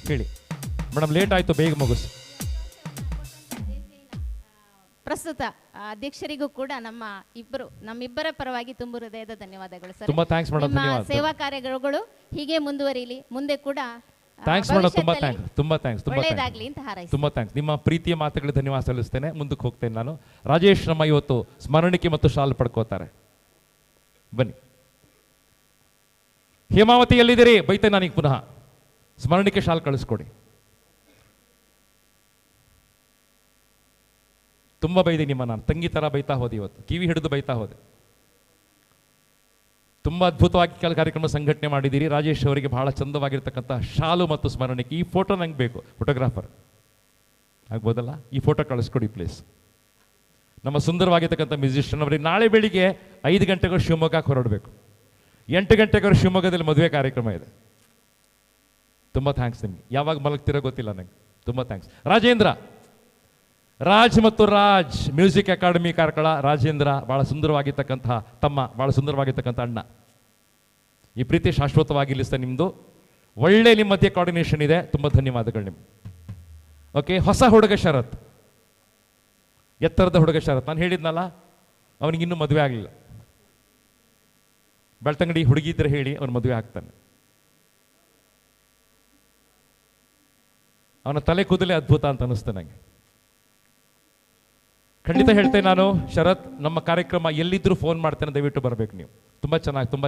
ಹೇಳಿ ಮೇಡಮ್, ಲೇಟ್ ಆಯ್ತು, ಬೇಗ ಮುಗಿಸಿ. ಪ್ರಸ್ತುತ ಅಧ್ಯಕ್ಷರಿಗೂ ಕೂಡ ನಮ್ಮಿಬ್ಬರ ಪರವಾಗಿ ತುಂಬ ಹೃದಯದ ಧನ್ಯವಾದಗಳು ಸರ್. ತುಂಬಾ ಥ್ಯಾಂಕ್ಸ್ ಮೇಡಮ್, ನಿಮ್ಮ ಸೇವಾ ಕಾರ್ಯಗಳು ಹೀಗೆ ಮುಂದುವರಿಲಿ, ಮುಂದೆ ಕೂಡ ಥ್ಯಾಂಕ್ಸ್ ಮೇಡಮ್, ತುಂಬಾ ಥ್ಯಾಂಕ್ಸ್. ಒಳ್ಳೆಯದಾಗಲಿ ಅಂತ ಹಾರೈಸಿ. ತುಂಬಾ ಥ್ಯಾಂಕ್ಸ್. ನಿಮ್ಮ ಪ್ರೀತಿಯ ಮಾತುಗಳಿಗೆ ಧನ್ಯವಾದ ಸಲ್ಲಿಸ್ತೇನೆ. ಮುಂದಕ್ಕೆ ಹೋಗ್ತೇನೆ ನಾನು. ರಾಜೇಶ್ ನಮ್ಮ ಇವತ್ತು ಸ್ಮರಣಿಕೆ ಮತ್ತು ಶಾಲ್ ಪಡ್ಕೋತಾರೆ. ಬನ್ನಿ. ಹೇಮಾವತಿ ಎಲ್ಲಿದ್ದೀರಿ? ಬೈತೆ ನಾನೀಗ ಪುನಃ. ಸ್ಮರಣಿಕೆ ಶಾಲ್ ಕಳಿಸ್ಕೊಡಿ. ತುಂಬ ಬೈದೆ ನಿಮ್ಮ, ನಾನು ತಂಗಿ ಥರ ಬೈತಾ ಹೋದೆ ಇವತ್ತು, ಕಿವಿ ಹಿಡಿದು ಬೈತಾ ಹೋದೆ. ತುಂಬ ಅದ್ಭುತವಾಗಿ ಕಾರ್ಯಕ್ರಮ ಸಂಘಟನೆ ಮಾಡಿದ್ದೀರಿ. ರಾಜೇಶ್ ಅವರಿಗೆ ಬಹಳ ಚಂದವಾಗಿರ್ತಕ್ಕಂಥ ಶಾಲು ಮತ್ತು ಸ್ಮರಣಿಕೆ. ಈ ಫೋಟೋ ನಂಗೆ ಬೇಕು, ಫೋಟೋಗ್ರಾಫರ್ ಆಗ್ಬೋದಲ್ಲ? ಈ ಫೋಟೋ ಕಳಿಸ್ಕೊಡಿ ಪ್ಲೀಸ್. ನಮ್ಮ ಸುಂದರವಾಗಿರ್ತಕ್ಕಂಥ ಮ್ಯೂಸಿಷಿಯನ್ ಅವರಿಗೆ ನಾಳೆ ಬೆಳಿಗ್ಗೆ 5 ಗಂಟೆಗೆ ಶಿವಮೊಗ್ಗಕ್ಕೆ ಹೊರಡಬೇಕು. 8 ಗಂಟೆಗೆ ಶಿವಮೊಗ್ಗದಲ್ಲಿ ಮದುವೆ ಕಾರ್ಯಕ್ರಮ ಇದೆ. ತುಂಬ ಥ್ಯಾಂಕ್ಸ್ ನಿಮಗೆ. ಯಾವಾಗ ಮಲಗ್ತಿರೋ ಗೊತ್ತಿಲ್ಲ ನನಗೆ. ತುಂಬ ಥ್ಯಾಂಕ್ಸ್. ರಾಜ್ ಮತ್ತು ರಾಜ್ ಮ್ಯೂಸಿಕ್ ಅಕಾಡೆಮಿ ಕಾರ್ಕಳ ರಾಜೇಂದ್ರ, ಭಾಳ ಸುಂದರವಾಗಿರ್ತಕ್ಕಂಥ ತಮ್ಮ, ಭಾಳ ಸುಂದರವಾಗಿರ್ತಕ್ಕಂಥ ಅಣ್ಣ. ಈ ಪ್ರೀತಿ ಶಾಶ್ವತವಾಗಿರ್ಲಿಸ್ತಾ ನಿಮ್ಮದು. ಒಳ್ಳೆ ನಿಮ್ಮ ಮಧ್ಯೆ ಕೋಆರ್ಡಿನೇಷನ್ ಇದೆ. ತುಂಬ ಧನ್ಯವಾದಗಳು ನಿಮ್ಗೆ. ಓಕೆ, ಹೊಸ ಹುಡುಗ ಶರತ್, ಎತ್ತರದ ಹುಡುಗ ಶರತ್. ನಾನು ಹೇಳಿದ್ನಲ್ಲ, ಅವನಿಗಿನ್ನೂ ಮದುವೆ ಆಗಲಿಲ್ಲ. ಬೆಳ್ತಂಗಡಿ ಹುಡುಗಿ ಇದ್ರೆ ಹೇಳಿ, ಅವನು ಮದುವೆ ಆಗ್ತಾನೆ. ಅವನ ತಲೆ ಕೂದಲೇ ಅದ್ಭುತ ಅಂತ ಅನ್ನಿಸ್ತೆ ನನಗೆ. ಖಂಡಿತ ಹೇಳ್ತೇನೆ ನಾನು, ಶರತ್ ನಮ್ಮ ಕಾರ್ಯಕ್ರಮ ಎಲ್ಲಿದ್ದರೂ ಫೋನ್ ಮಾಡ್ತೇನೆ, ದಯವಿಟ್ಟು ಬರಬೇಕು ನೀವು. ತುಂಬ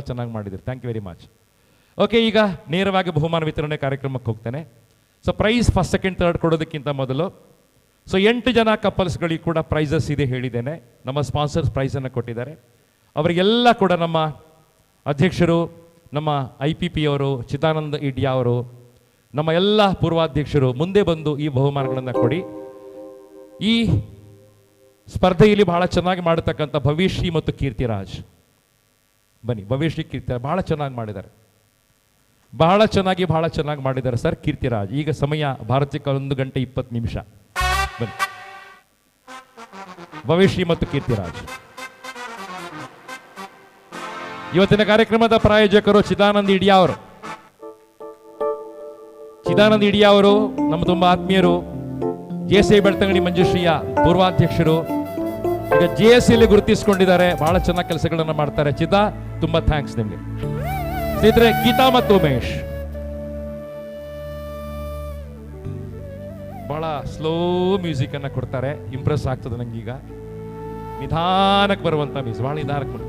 ಚೆನ್ನಾಗಿ ಮಾಡಿದ್ದೀರಿ. Thank you very much. Okay, ಈಗ ನೇರವಾಗಿ ಬಹುಮಾನ ವಿತರಣೆ ಕಾರ್ಯಕ್ರಮಕ್ಕೆ ಹೋಗ್ತೇನೆ. So prize first second third ಕೊಡೋದಕ್ಕಿಂತ ಮೊದಲು 8 ಜನ ಕಪಲ್ಸ್ಗಳಿಗೆ ಕೂಡ ಪ್ರೈಸಸ್ ಇದೆ ಹೇಳಿದ್ದೇನೆ. ನಮ್ಮ ಸ್ಪಾನ್ಸರ್ಸ್ ಪ್ರೈಸನ್ನು ಕೊಟ್ಟಿದ್ದಾರೆ. ಅವರಿಗೆಲ್ಲ ಕೂಡ ನಮ್ಮ ಅಧ್ಯಕ್ಷರು, ನಮ್ಮ IPP ಅವರು, ಚಿದಾನಂದ ಇಡ್ಯಾ ಅವರು, ನಮ್ಮ ಎಲ್ಲ ಪೂರ್ವಾಧ್ಯಕ್ಷರು ಮುಂದೆ ಬಂದು ಈ ಬಹುಮಾನಗಳನ್ನು ಕೊಡಿ. ಈ ಸ್ಪರ್ಧೆಯಲ್ಲಿ ಬಹಳ ಚೆನ್ನಾಗಿ ಮಾಡತಕ್ಕಂಥ ಭವ್ಯಶ್ರೀ ಮತ್ತು ಕೀರ್ತಿರಾಜ್ ಬನ್ನಿ. ಭವ್ಯಶ್ರೀ ಕೀರ್ತಿರಾಜ್ ಬಹಳ ಚೆನ್ನಾಗಿ ಮಾಡಿದ್ದಾರೆ, ಬಹಳ ಚೆನ್ನಾಗಿ ಮಾಡಿದ್ದಾರೆ ಸರ್. ಕೀರ್ತಿರಾಜ್ ಈಗ ಸಮಯ ಭಾರತೀಯ 1 ಗಂಟೆ 20 ನಿಮಿಷ. ಬನ್ನಿ ಭವ್ಯಶ್ರೀ ಮತ್ತು ಕೀರ್ತಿರಾಜ್. ಇವತ್ತಿನ ಕಾರ್ಯಕ್ರಮದ ಪ್ರಾಯೋಜಕರು ಚಿದಾನಂದ ಇಡಿಯಾ ಅವರು. ಚಿದಾನಂದ ಇಡಿಯಾ ಅವರು ನಮ್ಮ ತುಂಬ ಆತ್ಮೀಯರು. JSI ಬೆಳ್ತಂಗಡಿ ಮಂಜುಶ್ರೀಯ ಪೂರ್ವಾಧ್ಯಕ್ಷರು. ಈಗ JSI ಗುರುತಿಸಿಕೊಂಡಿದ್ದಾರೆ, ಬಹಳ ಚೆನ್ನಾಗಿ ಕೆಲಸಗಳನ್ನು ಮಾಡ್ತಾರೆ. ಚಿದಾ ತುಂಬಾ ಥ್ಯಾಂಕ್ಸ್ ನಿಮಗೆ. ಸ್ನೇಹಿತರೆ, ಗೀತಾ ಮತ್ತು ಉಮೇಶ್ ಬಹಳ ಸ್ಲೋ ಮ್ಯೂಸಿಕ್ ಅನ್ನ ಕೊಡ್ತಾರೆ. ಇಂಪ್ರೆಸ್ ಆಗ್ತದೆ ನಂಗೀಗ. ನಿಧಾನಕ್ಕೆ ಬರುವಂತ ಮ್ಯೂಸಿಕ್, ಬಹಳ ನಿಧಾನಕ್ಕೆ ಬರುತ್ತೆ.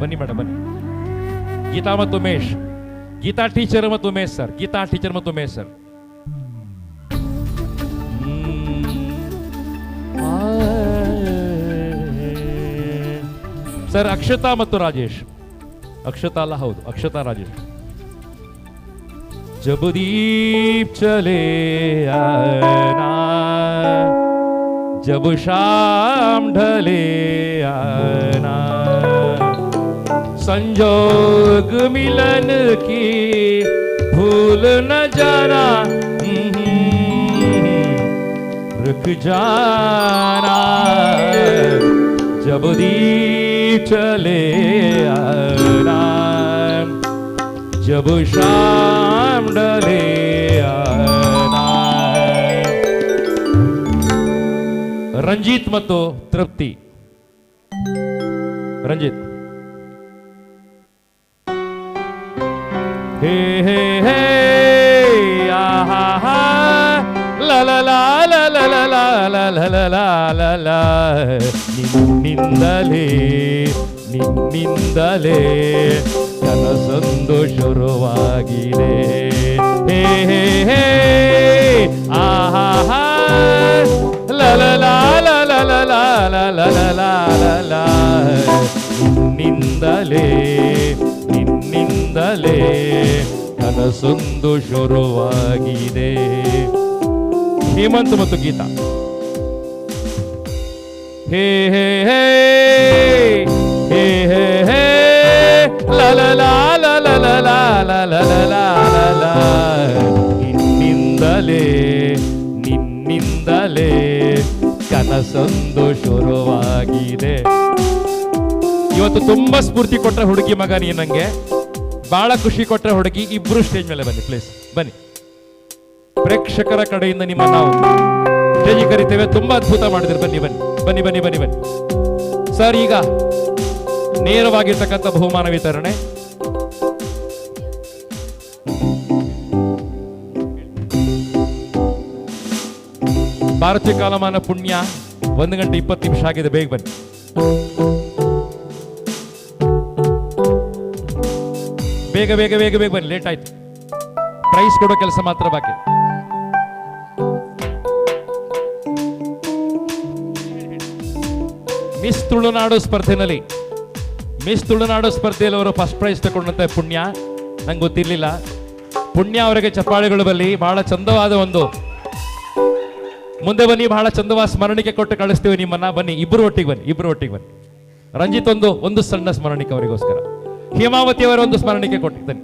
ಬನ್ನಿ ಮೇಡಮ್, ಬನ್ನಿ. ಗೀತಾ ಮತ್ತು ಉಮೇಶ್, ಗೀತಾ ಟೀಚರ್ ಮತ್ತು ಉಮೇಶ್ ಸರ್, ಗೀತಾ ಟೀಚರ್ ಮತ್ತು ಉಮೇಶ್ ಸರ್. ಸರ್ ಅಕ್ಷತಾ ಮತ್ತು ರಾಜೇಶ್. ಅಕ್ಷತಾ ಅಲ್ಲ, ಹೌದು ಅಕ್ಷತಾ ರಾಜೇಶ್. जब दीप चले आना, जब शाम ढले आना, संजोग मिलन की भूल न जाना, रुक जाना, जब दीप चले आना, जब शाम ढले आना. ರಂಜಿತ್ ಮತ್ತು ತೃಪ್ತಿ. ರಂಜಿತ್. ಹೇ ಹೇ ಹೇ ಆಹಾ ಹಾ ಲ ಲ ಲ ಲ ಲ ಲ ಲ ಲ ಲ ಲ ಲ ಲ. ನಿನ್ನಿಂದಲೇ ನಿನ್ನಿಂದಲೇ ಕನಸೊಂದು ಶುರುವಾಗಿದೆ. ಹೇ ಹೇ ಹೇ ಆಹಾ ಹಾ ಲ ಲ ಲ ಲ ಲ ಲ ಲ ಲ ಲ ಲ ಲ ಲ. ನಿನ್ನಿಂದಲೇ ನಿನ್ನಿಂದಲೇ ಕನಸೊಂದು ಶುರುವಾಗಿದೆ. ಹೇಮಂತ್ ಮತ್ತು ಗೀತಾ. ಹೇ ಹೇ ಹೇ ಹೇ ಹೇ ಹೇ ಲ ಲ ಲ ಲ ಲ ಲ ಲ ಲ ಲ ಲ ಲ ಲ. ನಿನ್ನಿಂದಲೇ ನಿನ್ನಿಂದಲೇ ಕನಸೊಂದು ಶುರುವಾಗಿದೆ. ಇವತ್ತು ತುಂಬಾ ಸ್ಫೂರ್ತಿ ಕೊಟ್ಟ ಹುಡುಗಿ ಮಗ ನೀ, ನಂಗೆ ಬಹಳ ಖುಷಿ ಕೊಟ್ಟ ಹುಡುಗಿ. ಇಬ್ರು ಸ್ಟೇಜ್ ಮೇಲೆ ಬನ್ನಿ ಪ್ಲೀಸ್, ಬನ್ನಿ. ಪ್ರೇಕ್ಷಕರ ಕಡೆಯಿಂದ ನಿಮ್ಮ ನಾವು ಸ್ಟೇಜ್ ಕರಿತೇವೆ. ತುಂಬಾ ಅದ್ಭುತ ಮಾಡಿದ್ರೆ ಬನ್ನಿ ಬನ್ನಿ ಬನ್ನಿ ಬನ್ನಿ ಬನ್ನಿ ಬನ್ನಿ ಸರ್. ಈಗ ನೇರವಾಗಿರ್ತಕ್ಕಂಥ ಬಹುಮಾನ ವಿತರಣೆ. ಭಾರತೀಯ ಕಾಲಮಾನ ಪುಣ್ಯ 1 ಗಂಟೆ 20 ನಿಮಿಷ ಆಗಿದೆ, ಬೇಗ ಬನ್ನಿ. ಬೇಗ ಬೇಗ ಬೇಗ ಬೇಗ ಬನ್ನಿ, ಲೇಟ್ ಆಯ್ತು. ಪ್ರೈಸ್ ಕೊಡೋ ಕೆಲಸ ಮಾತ್ರ ಬಾಕಿ. ಮಿಸ್ ತುಳುನಾಡು ಸ್ಪರ್ಧೆಯಲ್ಲಿ ಅವರು ಫಸ್ಟ್ ಪ್ರೈಸ್ ತಗೊಂಡಂತೆ ಪುಣ್ಯ. ನಂಗೆ ಗೊತ್ತಿರ್ಲಿಲ್ಲ. ಪುಣ್ಯ ಅವರಿಗೆ ಚಪ್ಪಾಳೆಗಳು ಬರಲಿ. ಬಹಳ ಚಂದವಾದ ಒಂದು, ಮುಂದೆ ಬನ್ನಿ, ಬಹಳ ಚಂದವಾದ ಸ್ಮರಣಿಕೆ ಕೊಟ್ಟು ಕಳಿಸ್ತೀವಿ ನಿಮ್ಮನ್ನ. ಬನ್ನಿ, ಇಬ್ರು ಒಟ್ಟಿಗೆ ಬನ್ನಿ, ಇಬ್ರು ಒಟ್ಟಿಗೆ ಬನ್ನಿ. ರಂಜಿತ್ ಒಂದು ಸಣ್ಣ ಸ್ಮರಣಿಕೆ ಅವರಿಗೋಸ್ಕರ. ಹೇಮಾವತಿ ಅವರ ಒಂದು ಸ್ಮರಣಿಕೆ ಕೊಟ್ಟಿದ್ದೇನೆ.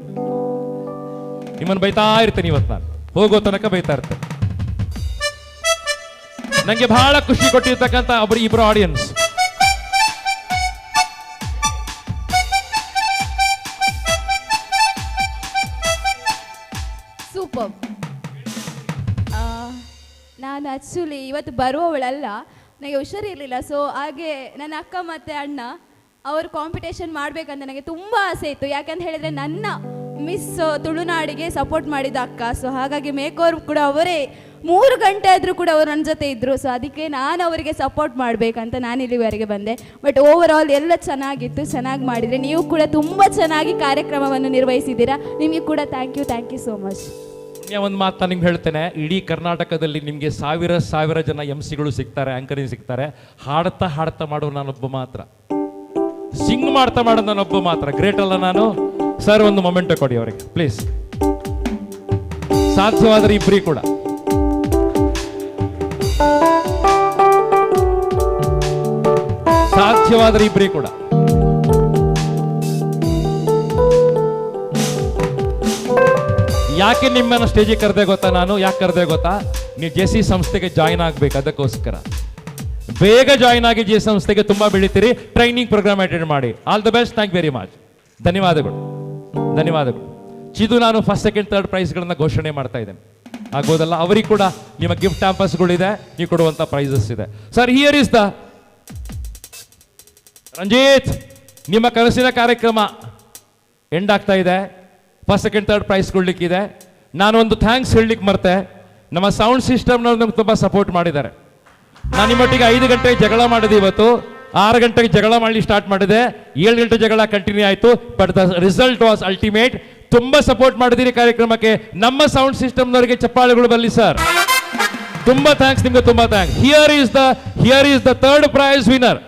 ನಿಮ್ಮನ್ನು ಬೈತಾ ಇರ್ತೇನೆ ಇವತ್ತು, ನಾನು ಹೋಗೋ ತನಕ ಬೈತಾ ಇರ್ತೇನೆ. ನಂಗೆ ಬಹಳ ಖುಷಿ ಕೊಟ್ಟಿರ್ತಕ್ಕಂಥ ಇಬ್ರು ಆಡಿಯನ್ಸ್. ಸೂಪರ್. ನಾನು ಆ್ಯಕ್ಚುಲಿ ಇವತ್ತು ಬರುವವಳಲ್ಲ, ನನಗೆ ಹುಷಾರಿರಲಿಲ್ಲ. ಸೊ ಹಾಗೆ ನನ್ನ ಅಕ್ಕ ಮತ್ತು ಅಣ್ಣ ಅವರು ಕಾಂಪಿಟೇಷನ್ ಮಾಡಬೇಕಂತ ನನಗೆ ತುಂಬ ಆಸೆ ಇತ್ತು. ಯಾಕಂತ ಹೇಳಿದರೆ ನನ್ನ ಮಿಸ್ ತುಳುನಾಡಿಗೆ ಸಪೋರ್ಟ್ ಮಾಡಿದ ಅಕ್ಕ. ಸೊ ಹಾಗಾಗಿ ಮೇಕೋರ್ ಕೂಡ ಅವರೇ 3 ಗಂಟೆ ಆದರೂ ಕೂಡ ಅವರು ನನ್ನ ಜೊತೆ ಇದ್ದರು. ಸೊ ಅದಕ್ಕೆ ನಾನು ಅವರಿಗೆ ಸಪೋರ್ಟ್ ಮಾಡಬೇಕಂತ ನಾನು ಇಲ್ಲಿವರೆಗೆ ಬಂದೆ. ಬಟ್ ಓವರ್ ಆಲ್ ಎಲ್ಲ ಚೆನ್ನಾಗಿತ್ತು, ಚೆನ್ನಾಗಿ ಮಾಡಿದರೆ. ನೀವು ಕೂಡ ತುಂಬ ಚೆನ್ನಾಗಿ ಕಾರ್ಯಕ್ರಮವನ್ನು ನಿರ್ವಹಿಸಿದ್ದೀರಾ. ನಿಮಗೆ ಕೂಡ ಥ್ಯಾಂಕ್ ಯು ಸೋ ಮಚ್. ಒಂದು ಮಾತು ನಿಮ್ಗೆ ಹೇಳ್ತೇನೆ, ಇಡೀ ಕರ್ನಾಟಕದಲ್ಲಿ ನಿಮಗೆ ಸಾವಿರ ಜನ MC ಗಳು ಸಿಗ್ತಾರೆ, ಆಂಕರಿಂಗ್ ಸಿಗ್ತಾರೆ. ಹಾಡ್ತಾ ಮಾಡೋರು ನಾನೊಬ್ಬ ಮಾತ್ರ. ಸಿಂಗ್ ಮಾಡ್ತಾ ಮಾಡೋದು ನಾನೊಬ್ಬ ಮಾತ್ರ, ಗ್ರೇಟ್ ಅಲ್ಲ ನಾನು? ಸರ್ ಒಂದು ಮೊಮೆಂಟ್ ಕೊಡಿ ಅವರಿಗೆ ಪ್ಲೀಸ್. ಸಾಧ್ಯವಾದರೆ ಇಬ್ಬರಿ ಕೂಡ. ಸಾಧ್ಯವಾದರೆ ಇಬ್ಬರಿ ಕೂಡ. ಯಾಕೆ ನಿಮ್ಮನ್ನ ಸ್ಟೇಜಿಗೆ ಕರೆದೆ ಗೊತ್ತಾ? ನಾನು ಯಾಕೆ ಕರೆದೆ ಗೊತ್ತಾ? ನೀವು JC ಸಂಸ್ಥೆಗೆ ಜಾಯಿನ್ ಆಗ್ಬೇಕು, ಅದಕ್ಕೋಸ್ಕರ. ಬೇಗ ಜಾಯಿನ್ ಆಗಿ JC ಸಂಸ್ಥೆಗೆ ತುಂಬಾ ಬೆಳಿತೀರಿ. ಟ್ರೈನಿಂಗ್ ಪ್ರೋಗ್ರಾಮ್ ಅಟೆಂಡ್ ಮಾಡಿ. All the best. Thank very much. ಧನ್ಯವಾದಗಳು, ಧನ್ಯವಾದಗಳು. ಚಿದು, ನಾನು ಫಸ್ಟ್ ಸೆಕೆಂಡ್ ಥರ್ಡ್ ಪ್ರೈಸ್ಗಳನ್ನ ಘೋಷಣೆ ಮಾಡ್ತಾ ಇದ್ದೇನೆ. ಆಗ್ಬೋದಲ್ಲ? ಅವರಿಗೆ ಕೂಡ ನಿಮ್ಮ ಗಿಫ್ಟ್ ಟ್ಯಾಂಪಸ್ಗಳಿದೆ, ನೀವು ಕೊಡುವಂತ ಪ್ರೈಸಸ್ ಇದೆ. Sir, here is the Ranjith, ನಿಮ್ಮ ಕನಸಿನ ಕಾರ್ಯಕ್ರಮ ಎಂಡ್ ಆಗ್ತಾ ಇದೆ. ಫಸ್ಟ್ ಸೆಕೆಂಡ್ ಥರ್ಡ್ ಪ್ರೈಸ್ ಕೊಡ್ಲಿಕ್ಕಿದೆ. ನಾನು ಒಂದು ಥ್ಯಾಂಕ್ಸ್ ಹೇಳಲಿಕ್ಕೆ ಮರ್ತೆ. ನಮ್ಮ ಸೌಂಡ್ ಸಿಸ್ಟಮ್ನವ್ರು ನಮ್ಗೆ ತುಂಬ ಸಪೋರ್ಟ್ ಮಾಡಿದ್ದಾರೆ. ನಾನು ನಿಮ್ಮೊಟ್ಟಿಗೆ 5 ಗಂಟೆಗೆ ಜಗಳ ಮಾಡಿದೆ, ಇವತ್ತು 6 ಗಂಟೆಗೆ ಜಗಳ ಮಾಡಲಿ ಸ್ಟಾರ್ಟ್ ಮಾಡಿದೆ, 7 ಗಂಟೆ ಜಗಳ ಕಂಟಿನ್ಯೂ ಆಯಿತು. But the result was ultimate. ತುಂಬ ಸಪೋರ್ಟ್ ಮಾಡಿದಿರಿ ಕಾರ್ಯಕ್ರಮಕ್ಕೆ. ನಮ್ಮ ಸೌಂಡ್ ಸಿಸ್ಟಮ್ನವರಿಗೆ ಚಪ್ಪಾಳೆಗಳು ಬರಲಿ ಸರ್. ತುಂಬ ಥ್ಯಾಂಕ್ಸ್ ನಿಮ್ಗೆ, ತುಂಬ thanks. Here is the third prize winner.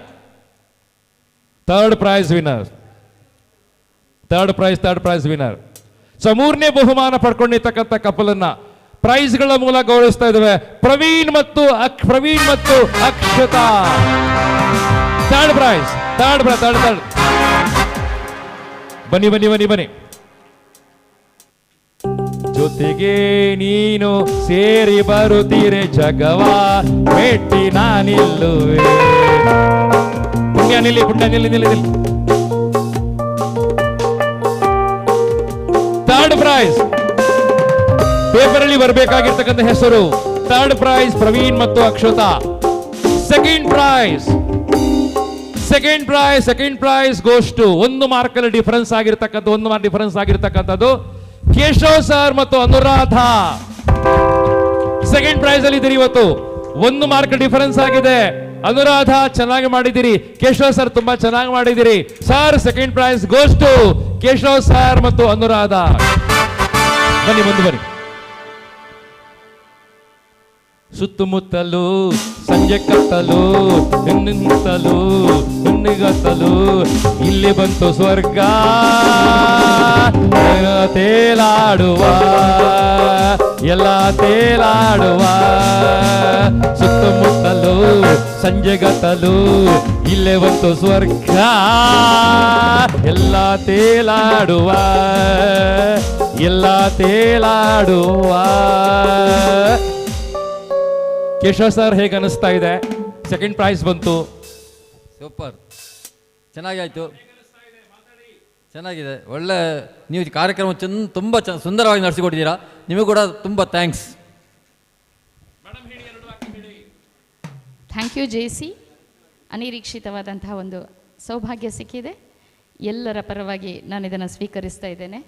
Third prize winner. So 3ನೇ ಬಹುಮಾನ ಪಡ್ಕೊಂಡಿರ್ತಕ್ಕಂಥ ಕಪಲನ್ನ ಪ್ರೈಸ್ಗಳ ಮೂಲಕ ಗೌರವಿಸ್ತಾ ಇದ್ದೇವೆ. ಪ್ರವೀಣ್ ಮತ್ತು ಅಕ್ಷತಾ. Third prize. ಬನ್ನಿ. ಜೊತೆಗೆ ನೀನು ಸೇರಿ ಬರುತ್ತೀರೆ ಜಗವಾ ಮೆಟ್ಟಿ ನಾನಿಲ್ಲುವೆ. ಪುಣ್ಯ ನಿಲ್ಲಿ. ಥರ್ಡ್ ಪ್ರೈಸ್ ಪೇಪರ್ ಅಲ್ಲಿ ಬರಬೇಕಾಗಿರ್ತಕ್ಕಂಥ ಹೆಸರು. ಥರ್ಡ್ ಪ್ರೈಸ್ ಪ್ರವೀಣ್ ಮತ್ತು Akshata. Second prize goes to 1 mark difference ಆಗಿರ್ತಕ್ಕಂಥದ್ದು ಕೇಶವ್ ಸರ್ ಮತ್ತು ಅನುರಾಧ. ಸೆಕೆಂಡ್ ಪ್ರೈಸ್ ಅಲ್ಲಿ ಇದ್ದೀರಿ ಇವತ್ತು. 1 ಮಾರ್ಕ್ ಡಿಫರೆನ್ಸ್ ಆಗಿದೆ. ಅನುರಾಧ ಚೆನ್ನಾಗಿ ಮಾಡಿದಿರಿ, ಕೇಶವ್ ಸರ್ ತುಂಬಾ ಚೆನ್ನಾಗಿ ಮಾಡಿದಿರಿ. Sir, second prize goes to Keshav sir ಮತ್ತು ಅನುರಾಧ. ಬನ್ನಿ. ಸುತ್ತಮುತ್ತಲು ಸಂಜೆ ಕತ್ತಲು ನಿನ್ನಿಗತ್ತಲು ಇಲ್ಲಿ ಬಂತು ಸ್ವರ್ಗ ತೇಲಾಡುವ ಸುತ್ತಮುತ್ತಲು ಸಂಜೆಗತ್ತಲು ಇಲ್ಲೇ ಬಂತು ಸ್ವರ್ಗ ಎಲ್ಲ ತೇಲಾಡುವ ಕೇಶವ್ ಸರ್, ಹೇಗೆ ಅನಿಸ್ತಾ ಇದೆ? ಸೆಕೆಂಡ್ ಪ್ರೈಸ್ ಬಂತು. ಸೂಪರ್, ಚೆನ್ನಾಗಾಯ್ತು, ಚೆನ್ನಾಗಿದೆ. ಒಳ್ಳೆ ನೀವು ಕಾರ್ಯಕ್ರಮ ತುಂಬ ಸುಂದರವಾಗಿ ನಡೆಸಿಕೊಟ್ಟಿದ್ದೀರಾ. ನಿಮಗೂ ಕೂಡ ತುಂಬ ಥ್ಯಾಂಕ್ಸ್. Thank you JC. ಅನಿರೀಕ್ಷಿತವಾದಂತಹ ಒಂದು ಸೌಭಾಗ್ಯ ಸಿಕ್ಕಿದೆ. ಎಲ್ಲರ ಪರವಾಗಿ ನಾನು ಇದನ್ನು ಸ್ವೀಕರಿಸ್ತಾ ಇದ್ದೇನೆ.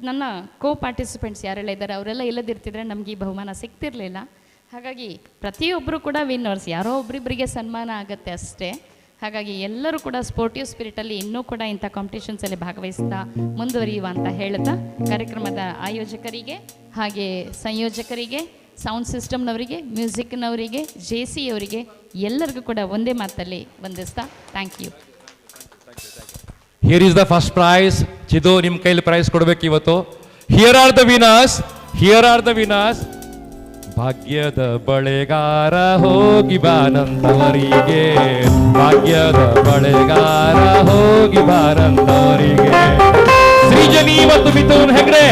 ನನ್ನ ಪಾರ್ಟಿಸಿಪೆಂಟ್ಸ್ ಯಾರೆಲ್ಲ ಇದ್ದಾರೆ ಅವರೆಲ್ಲ ಇಲ್ಲದಿರ್ತಿದ್ರೆ ನಮಗೆ ಈ ಬಹುಮಾನ ಸಿಗ್ತಿರ್ಲಿಲ್ಲ. ಹಾಗಾಗಿ ಪ್ರತಿಯೊಬ್ಬರು ಕೂಡ ವಿನ್ನರ್ಸ್, ಯಾರೋ ಒಬ್ಬರಿಬ್ಬರಿಗೆ ಸನ್ಮಾನ ಆಗುತ್ತೆ ಅಷ್ಟೇ. ಹಾಗಾಗಿ ಎಲ್ಲರೂ ಕೂಡ ಸ್ಪೋರ್ಟಿವ್ ಸ್ಪಿರಿಟಲ್ಲಿ ಇನ್ನೂ ಕೂಡ ಇಂಥ ಕಾಂಪಿಟೇಷನ್ಸಲ್ಲಿ ಭಾಗವಹಿಸ್ತಾ ಮುಂದುವರಿಯುವ ಅಂತ ಹೇಳ್ತಾ ಕಾರ್ಯಕ್ರಮದ ಆಯೋಜಕರಿಗೆ ಹಾಗೆ ಸಂಯೋಜಕರಿಗೆ, ಸೌಂಡ್ ಸಿಸ್ಟಮ್ನವರಿಗೆ, ಮ್ಯೂಸಿಕ್ನವರಿಗೆ, JC ಅವರಿಗೆ ಎಲ್ಲರಿಗೂ ಕೂಡ ಒಂದೇ ಮಾತಲ್ಲಿ ವಂದಿಸ್ತಾ thank you. Here is the first prize. Chidu, ನಿಮ್ಮ ಕೈಲಿ ಪ್ರೈಸ್ ಕೊಡಬೇಕು ಇವತ್ತು. Here are the winners. ಭಾಗ್ಯದ ಬಳೆಗಾರ ಹೋಗಿ ಬಾನಂದವರಿಗೆ, ಶ್ರೀಜನಿ ಮತ್ತು ಮಿಥುನ್ ಹೆಗ್ಡೆ.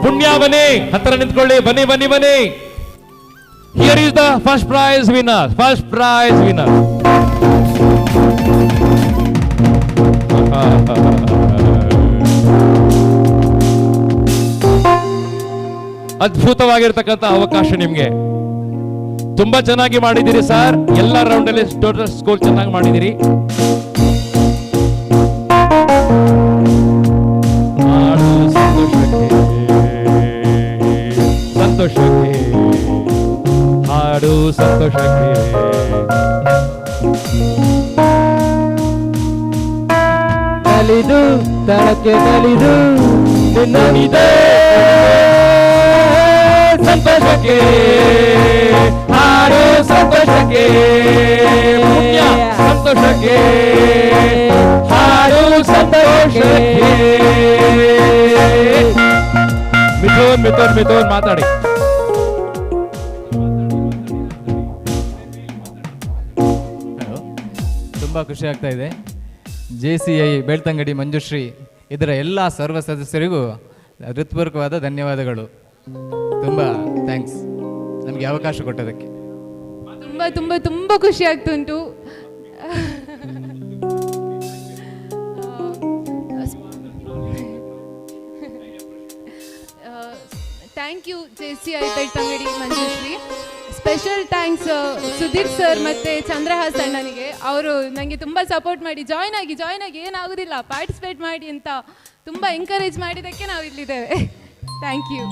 ಪುಣ್ಯ ಬನ್ನಿ, ಹತ್ತಿರ ನಿಂತ್ಕೊಳ್ಳಿ. ಬನ್ನಿ. Here is the first prize winner. ಅದ್ಭುತವಾಗಿರ್ತಕ್ಕಂಥ ಅವಕಾಶ ನಿಮ್ಗೆ. ತುಂಬಾ ಚೆನ್ನಾಗಿ ಮಾಡಿದಿರಿ ಸರ್. ಎಲ್ಲ ರೌಂಡ್ ಅಲ್ಲಿ ಟೋಟಲ್ ಸ್ಕೋರ್ ಚೆನ್ನಾಗಿ ಮಾಡಿದಿರಿ. ಸಂತೋಷಕ್ಕೆ ಹಾಡು ಸಂತೋಷಕ್ಕೆ ಕಲಿದು ತಳಕ್ಕೆ ಕಲಿದು ನಿನ್ನನಿದೆ ಸಂತೋಷಕ್ಕೆ ಹಾಡು ಸಂತೋಷಕ್ಕೆ ಪುಣ್ಯ ಸಂತೋಷಕ್ಕೆ ಹಾಡು ಸಂತೋಷಕ್ಕೆ. ಮಿಥುನ್ ಮಾತಾಡಿ. ತುಂಬ ಖುಷಿ ಆಗ್ತಾ ಇದೆ. JCI ಬೆಳ್ತಂಗಡಿ ಮಂಜುಶ್ರೀ ಇದರ ಎಲ್ಲ ಸರ್ವ ಸದಸ್ಯರಿಗೂ ಹೃತ್ಪೂರ್ವಕವಾದ ಧನ್ಯವಾದಗಳು. ತುಂಬ ಥ್ಯಾಂಕ್ಸ್ ನಮಗೆ ಅವಕಾಶ ಕೊಟ್ಟದಕ್ಕೆ. ತುಂಬ ತುಂಬ ತುಂಬ ಖುಷಿ ಆಗ್ತುಂಟು. Thank you JCI Belthangady Manjushree. Special thanks Sudheer sir ಮತ್ತು ಚಂದ್ರಹಾಸ್ ಅಣ್ಣನಿಗೆ. ಅವರು ನನಗೆ ತುಂಬ ಸಪೋರ್ಟ್ ಮಾಡಿ ಜಾಯ್ನ್ ಆಗಿ ಏನಾಗೋದಿಲ್ಲ ಪಾರ್ಟಿಸಿಪೇಟ್ ಮಾಡಿ ಅಂತ ತುಂಬ ಎಂಕರೇಜ್ ಮಾಡಿದ್ದಕ್ಕೆ ನಾವು ಇಲ್ಲಿದ್ದೇವೆ. Thank you.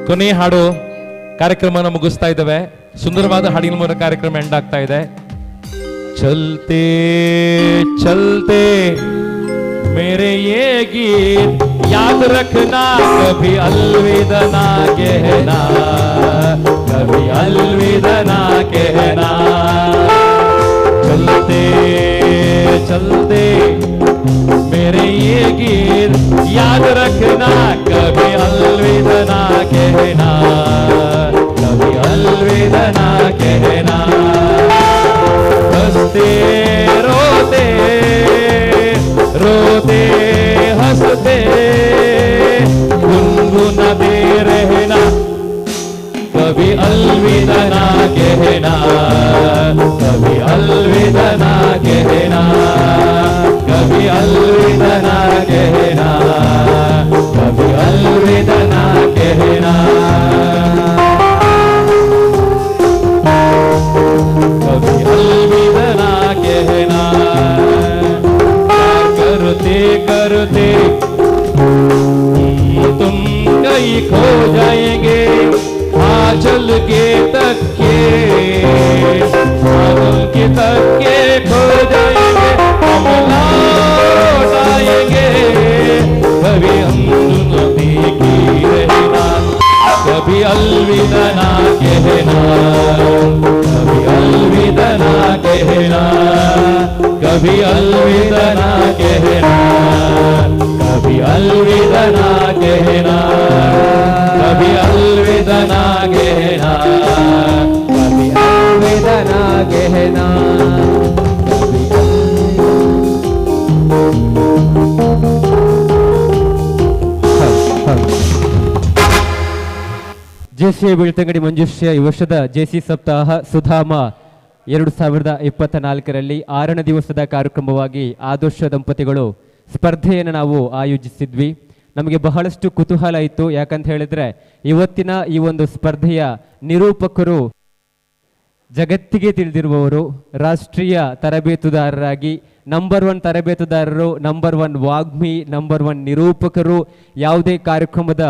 ಕೊನೆಯ ಹಾಡು ಕಾರ್ಯಕ್ರಮನ ಮುಗಿಸ್ತಾ ಇದ್ದೇವೆ. ಸುಂದರವಾದ ಹಾಡಿನ ಮೂಲಕ ಕಾರ್ಯಕ್ರಮ ಎಂಡ್ ಆಗ್ತಾ ಇದೆ. ಚಲ್ತೆ ಚಲ್ತೆ मेरे ये गीत याद रखना, कभी अलविदा ना कहना, कभी अलविदा ना कहना. चलते चलते मेरे ये गीत याद रखना, कभी अलविदा ना कहना, कभी अलविदा ना कहना. हंसते रोते रोते हंसते गुनगुनाते रहना, कभी अलविदा ना कहना, कभी अलविदा ना कहना, कभी अलविदा ना कहना, कभी अलविदा ना कहना, कभी अलविदा ना कहना. करते करते तुम कहीं खो जाएंगे, आंचल के तकिए खो जाएंगे, हम लौट आएंगे. कभी हम देखी रहना, कभी अलविदा ना कहना, कभी अलविदा ना कहना, कभी अलविदा ना कहना, कभी अलविदा ना कहना, कभी अलविदा ना कहना, कभी अलविदा ना कहना. JCI ಬೆಳ್ತಂಗಡಿ ಮಂಜುಶ್ರೀ ಈ ವರ್ಷದ JC ಸಪ್ತಾಹ ಸುಧಾಮ 2024ರಲ್ಲಿ 6ನೇ ದಿವಸದ ಕಾರ್ಯಕ್ರಮವಾಗಿ ಆದರ್ಶ ದಂಪತಿಗಳು ಸ್ಪರ್ಧೆಯನ್ನು ನಾವು ಆಯೋಜಿಸಿದ್ವಿ. ನಮಗೆ ಬಹಳಷ್ಟು ಕುತೂಹಲ ಇತ್ತು. ಯಾಕಂತ ಹೇಳಿದ್ರೆ ಇವತ್ತಿನ ಈ ಒಂದು ಸ್ಪರ್ಧೆಯ ನಿರೂಪಕರು ಜಗತ್ತಿಗೆ ತಿಳಿದಿರುವವರು, ರಾಷ್ಟ್ರೀಯ ತರಬೇತುದಾರರಾಗಿ ನಂಬರ್ 1 ತರಬೇತುದಾರರು, ನಂಬರ್ 1 ವಾಗ್ಮಿ, ನಂಬರ್ 1 ನಿರೂಪಕರು. ಯಾವುದೇ ಕಾರ್ಯಕ್ರಮದ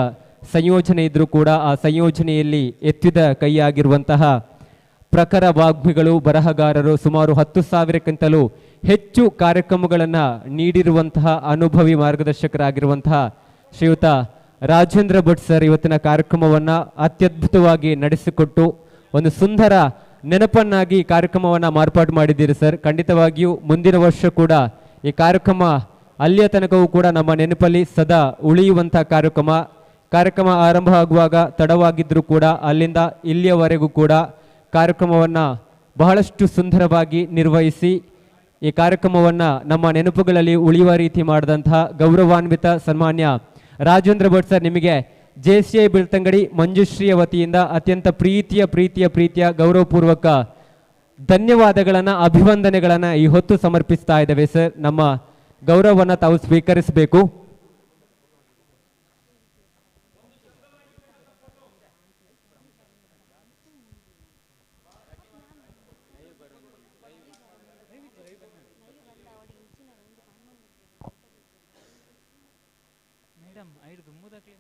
ಸಂಯೋಜನೆ ಇದ್ರೂ ಕೂಡ ಆ ಸಂಯೋಜನೆಯಲ್ಲಿ ಎತ್ತಿದ ಕೈಯಾಗಿರುವಂತಹ ಪ್ರಖರ ವಾಗ್ಮಿಗಳು, ಬರಹಗಾರರು, ಸುಮಾರು 10,000ಕ್ಕಿಂತಲೂ ಹೆಚ್ಚು ಕಾರ್ಯಕ್ರಮಗಳನ್ನು ನೀಡಿರುವಂತಹ ಅನುಭವಿ ಮಾರ್ಗದರ್ಶಕರಾಗಿರುವಂತಹ ಶ್ರೀಯುತ ರಾಜೇಂದ್ರ ಭಟ್ ಸರ್ ಇವತ್ತಿನ ಕಾರ್ಯಕ್ರಮವನ್ನು ಅತ್ಯದ್ಭುತವಾಗಿ ನಡೆಸಿಕೊಟ್ಟು ಒಂದು ಸುಂದರ ನೆನಪನ್ನಾಗಿ ಕಾರ್ಯಕ್ರಮವನ್ನು ಮಾರ್ಪಾಡು ಮಾಡಿದ್ದೀರಿ ಸರ್. ಖಂಡಿತವಾಗಿಯೂ ಮುಂದಿನ ವರ್ಷ ಕೂಡ ಈ ಕಾರ್ಯಕ್ರಮ ಅಲ್ಲಿಯ ತನಕವೂ ಕೂಡ ನಮ್ಮ ನೆನಪಲ್ಲಿ ಸದಾ ಉಳಿಯುವಂಥ ಕಾರ್ಯಕ್ರಮ ಆರಂಭ ಆಗುವಾಗ ತಡವಾಗಿದ್ದರೂ ಕೂಡ ಅಲ್ಲಿಂದ ಇಲ್ಲಿಯವರೆಗೂ ಕೂಡ ಕಾರ್ಯಕ್ರಮವನ್ನು ಬಹಳಷ್ಟು ಸುಂದರವಾಗಿ ನಿರ್ವಹಿಸಿ ಈ ಕಾರ್ಯಕ್ರಮವನ್ನು ನಮ್ಮ ನೆನಪುಗಳಲ್ಲಿ ಉಳಿಯುವ ರೀತಿ ಮಾಡಿದಂತಹ ಗೌರವಾನ್ವಿತ ಸನ್ಮಾನ್ಯ ರಾಜೇಂದ್ರ ಭಟ್ ಸರ್, ನಿಮಗೆ JCI ಬೆಳ್ತಂಗಡಿ ಮಂಜುಶ್ರೀಯ ವತಿಯಿಂದ ಅತ್ಯಂತ ಪ್ರೀತಿಯ ಗೌರವಪೂರ್ವಕ ಧನ್ಯವಾದಗಳನ್ನು, ಅಭಿವಂದನೆಗಳನ್ನು ಈ ಹೊತ್ತು ಸಮರ್ಪಿಸ್ತಾ ಇದ್ದೇವೆ ಸರ್. ನಮ್ಮ ಗೌರವವನ್ನು ತಾವು ಸ್ವೀಕರಿಸಬೇಕು. ಮೇಡಮ್ ಐದು ದುಮ್ಮುದಕ್ಕೆ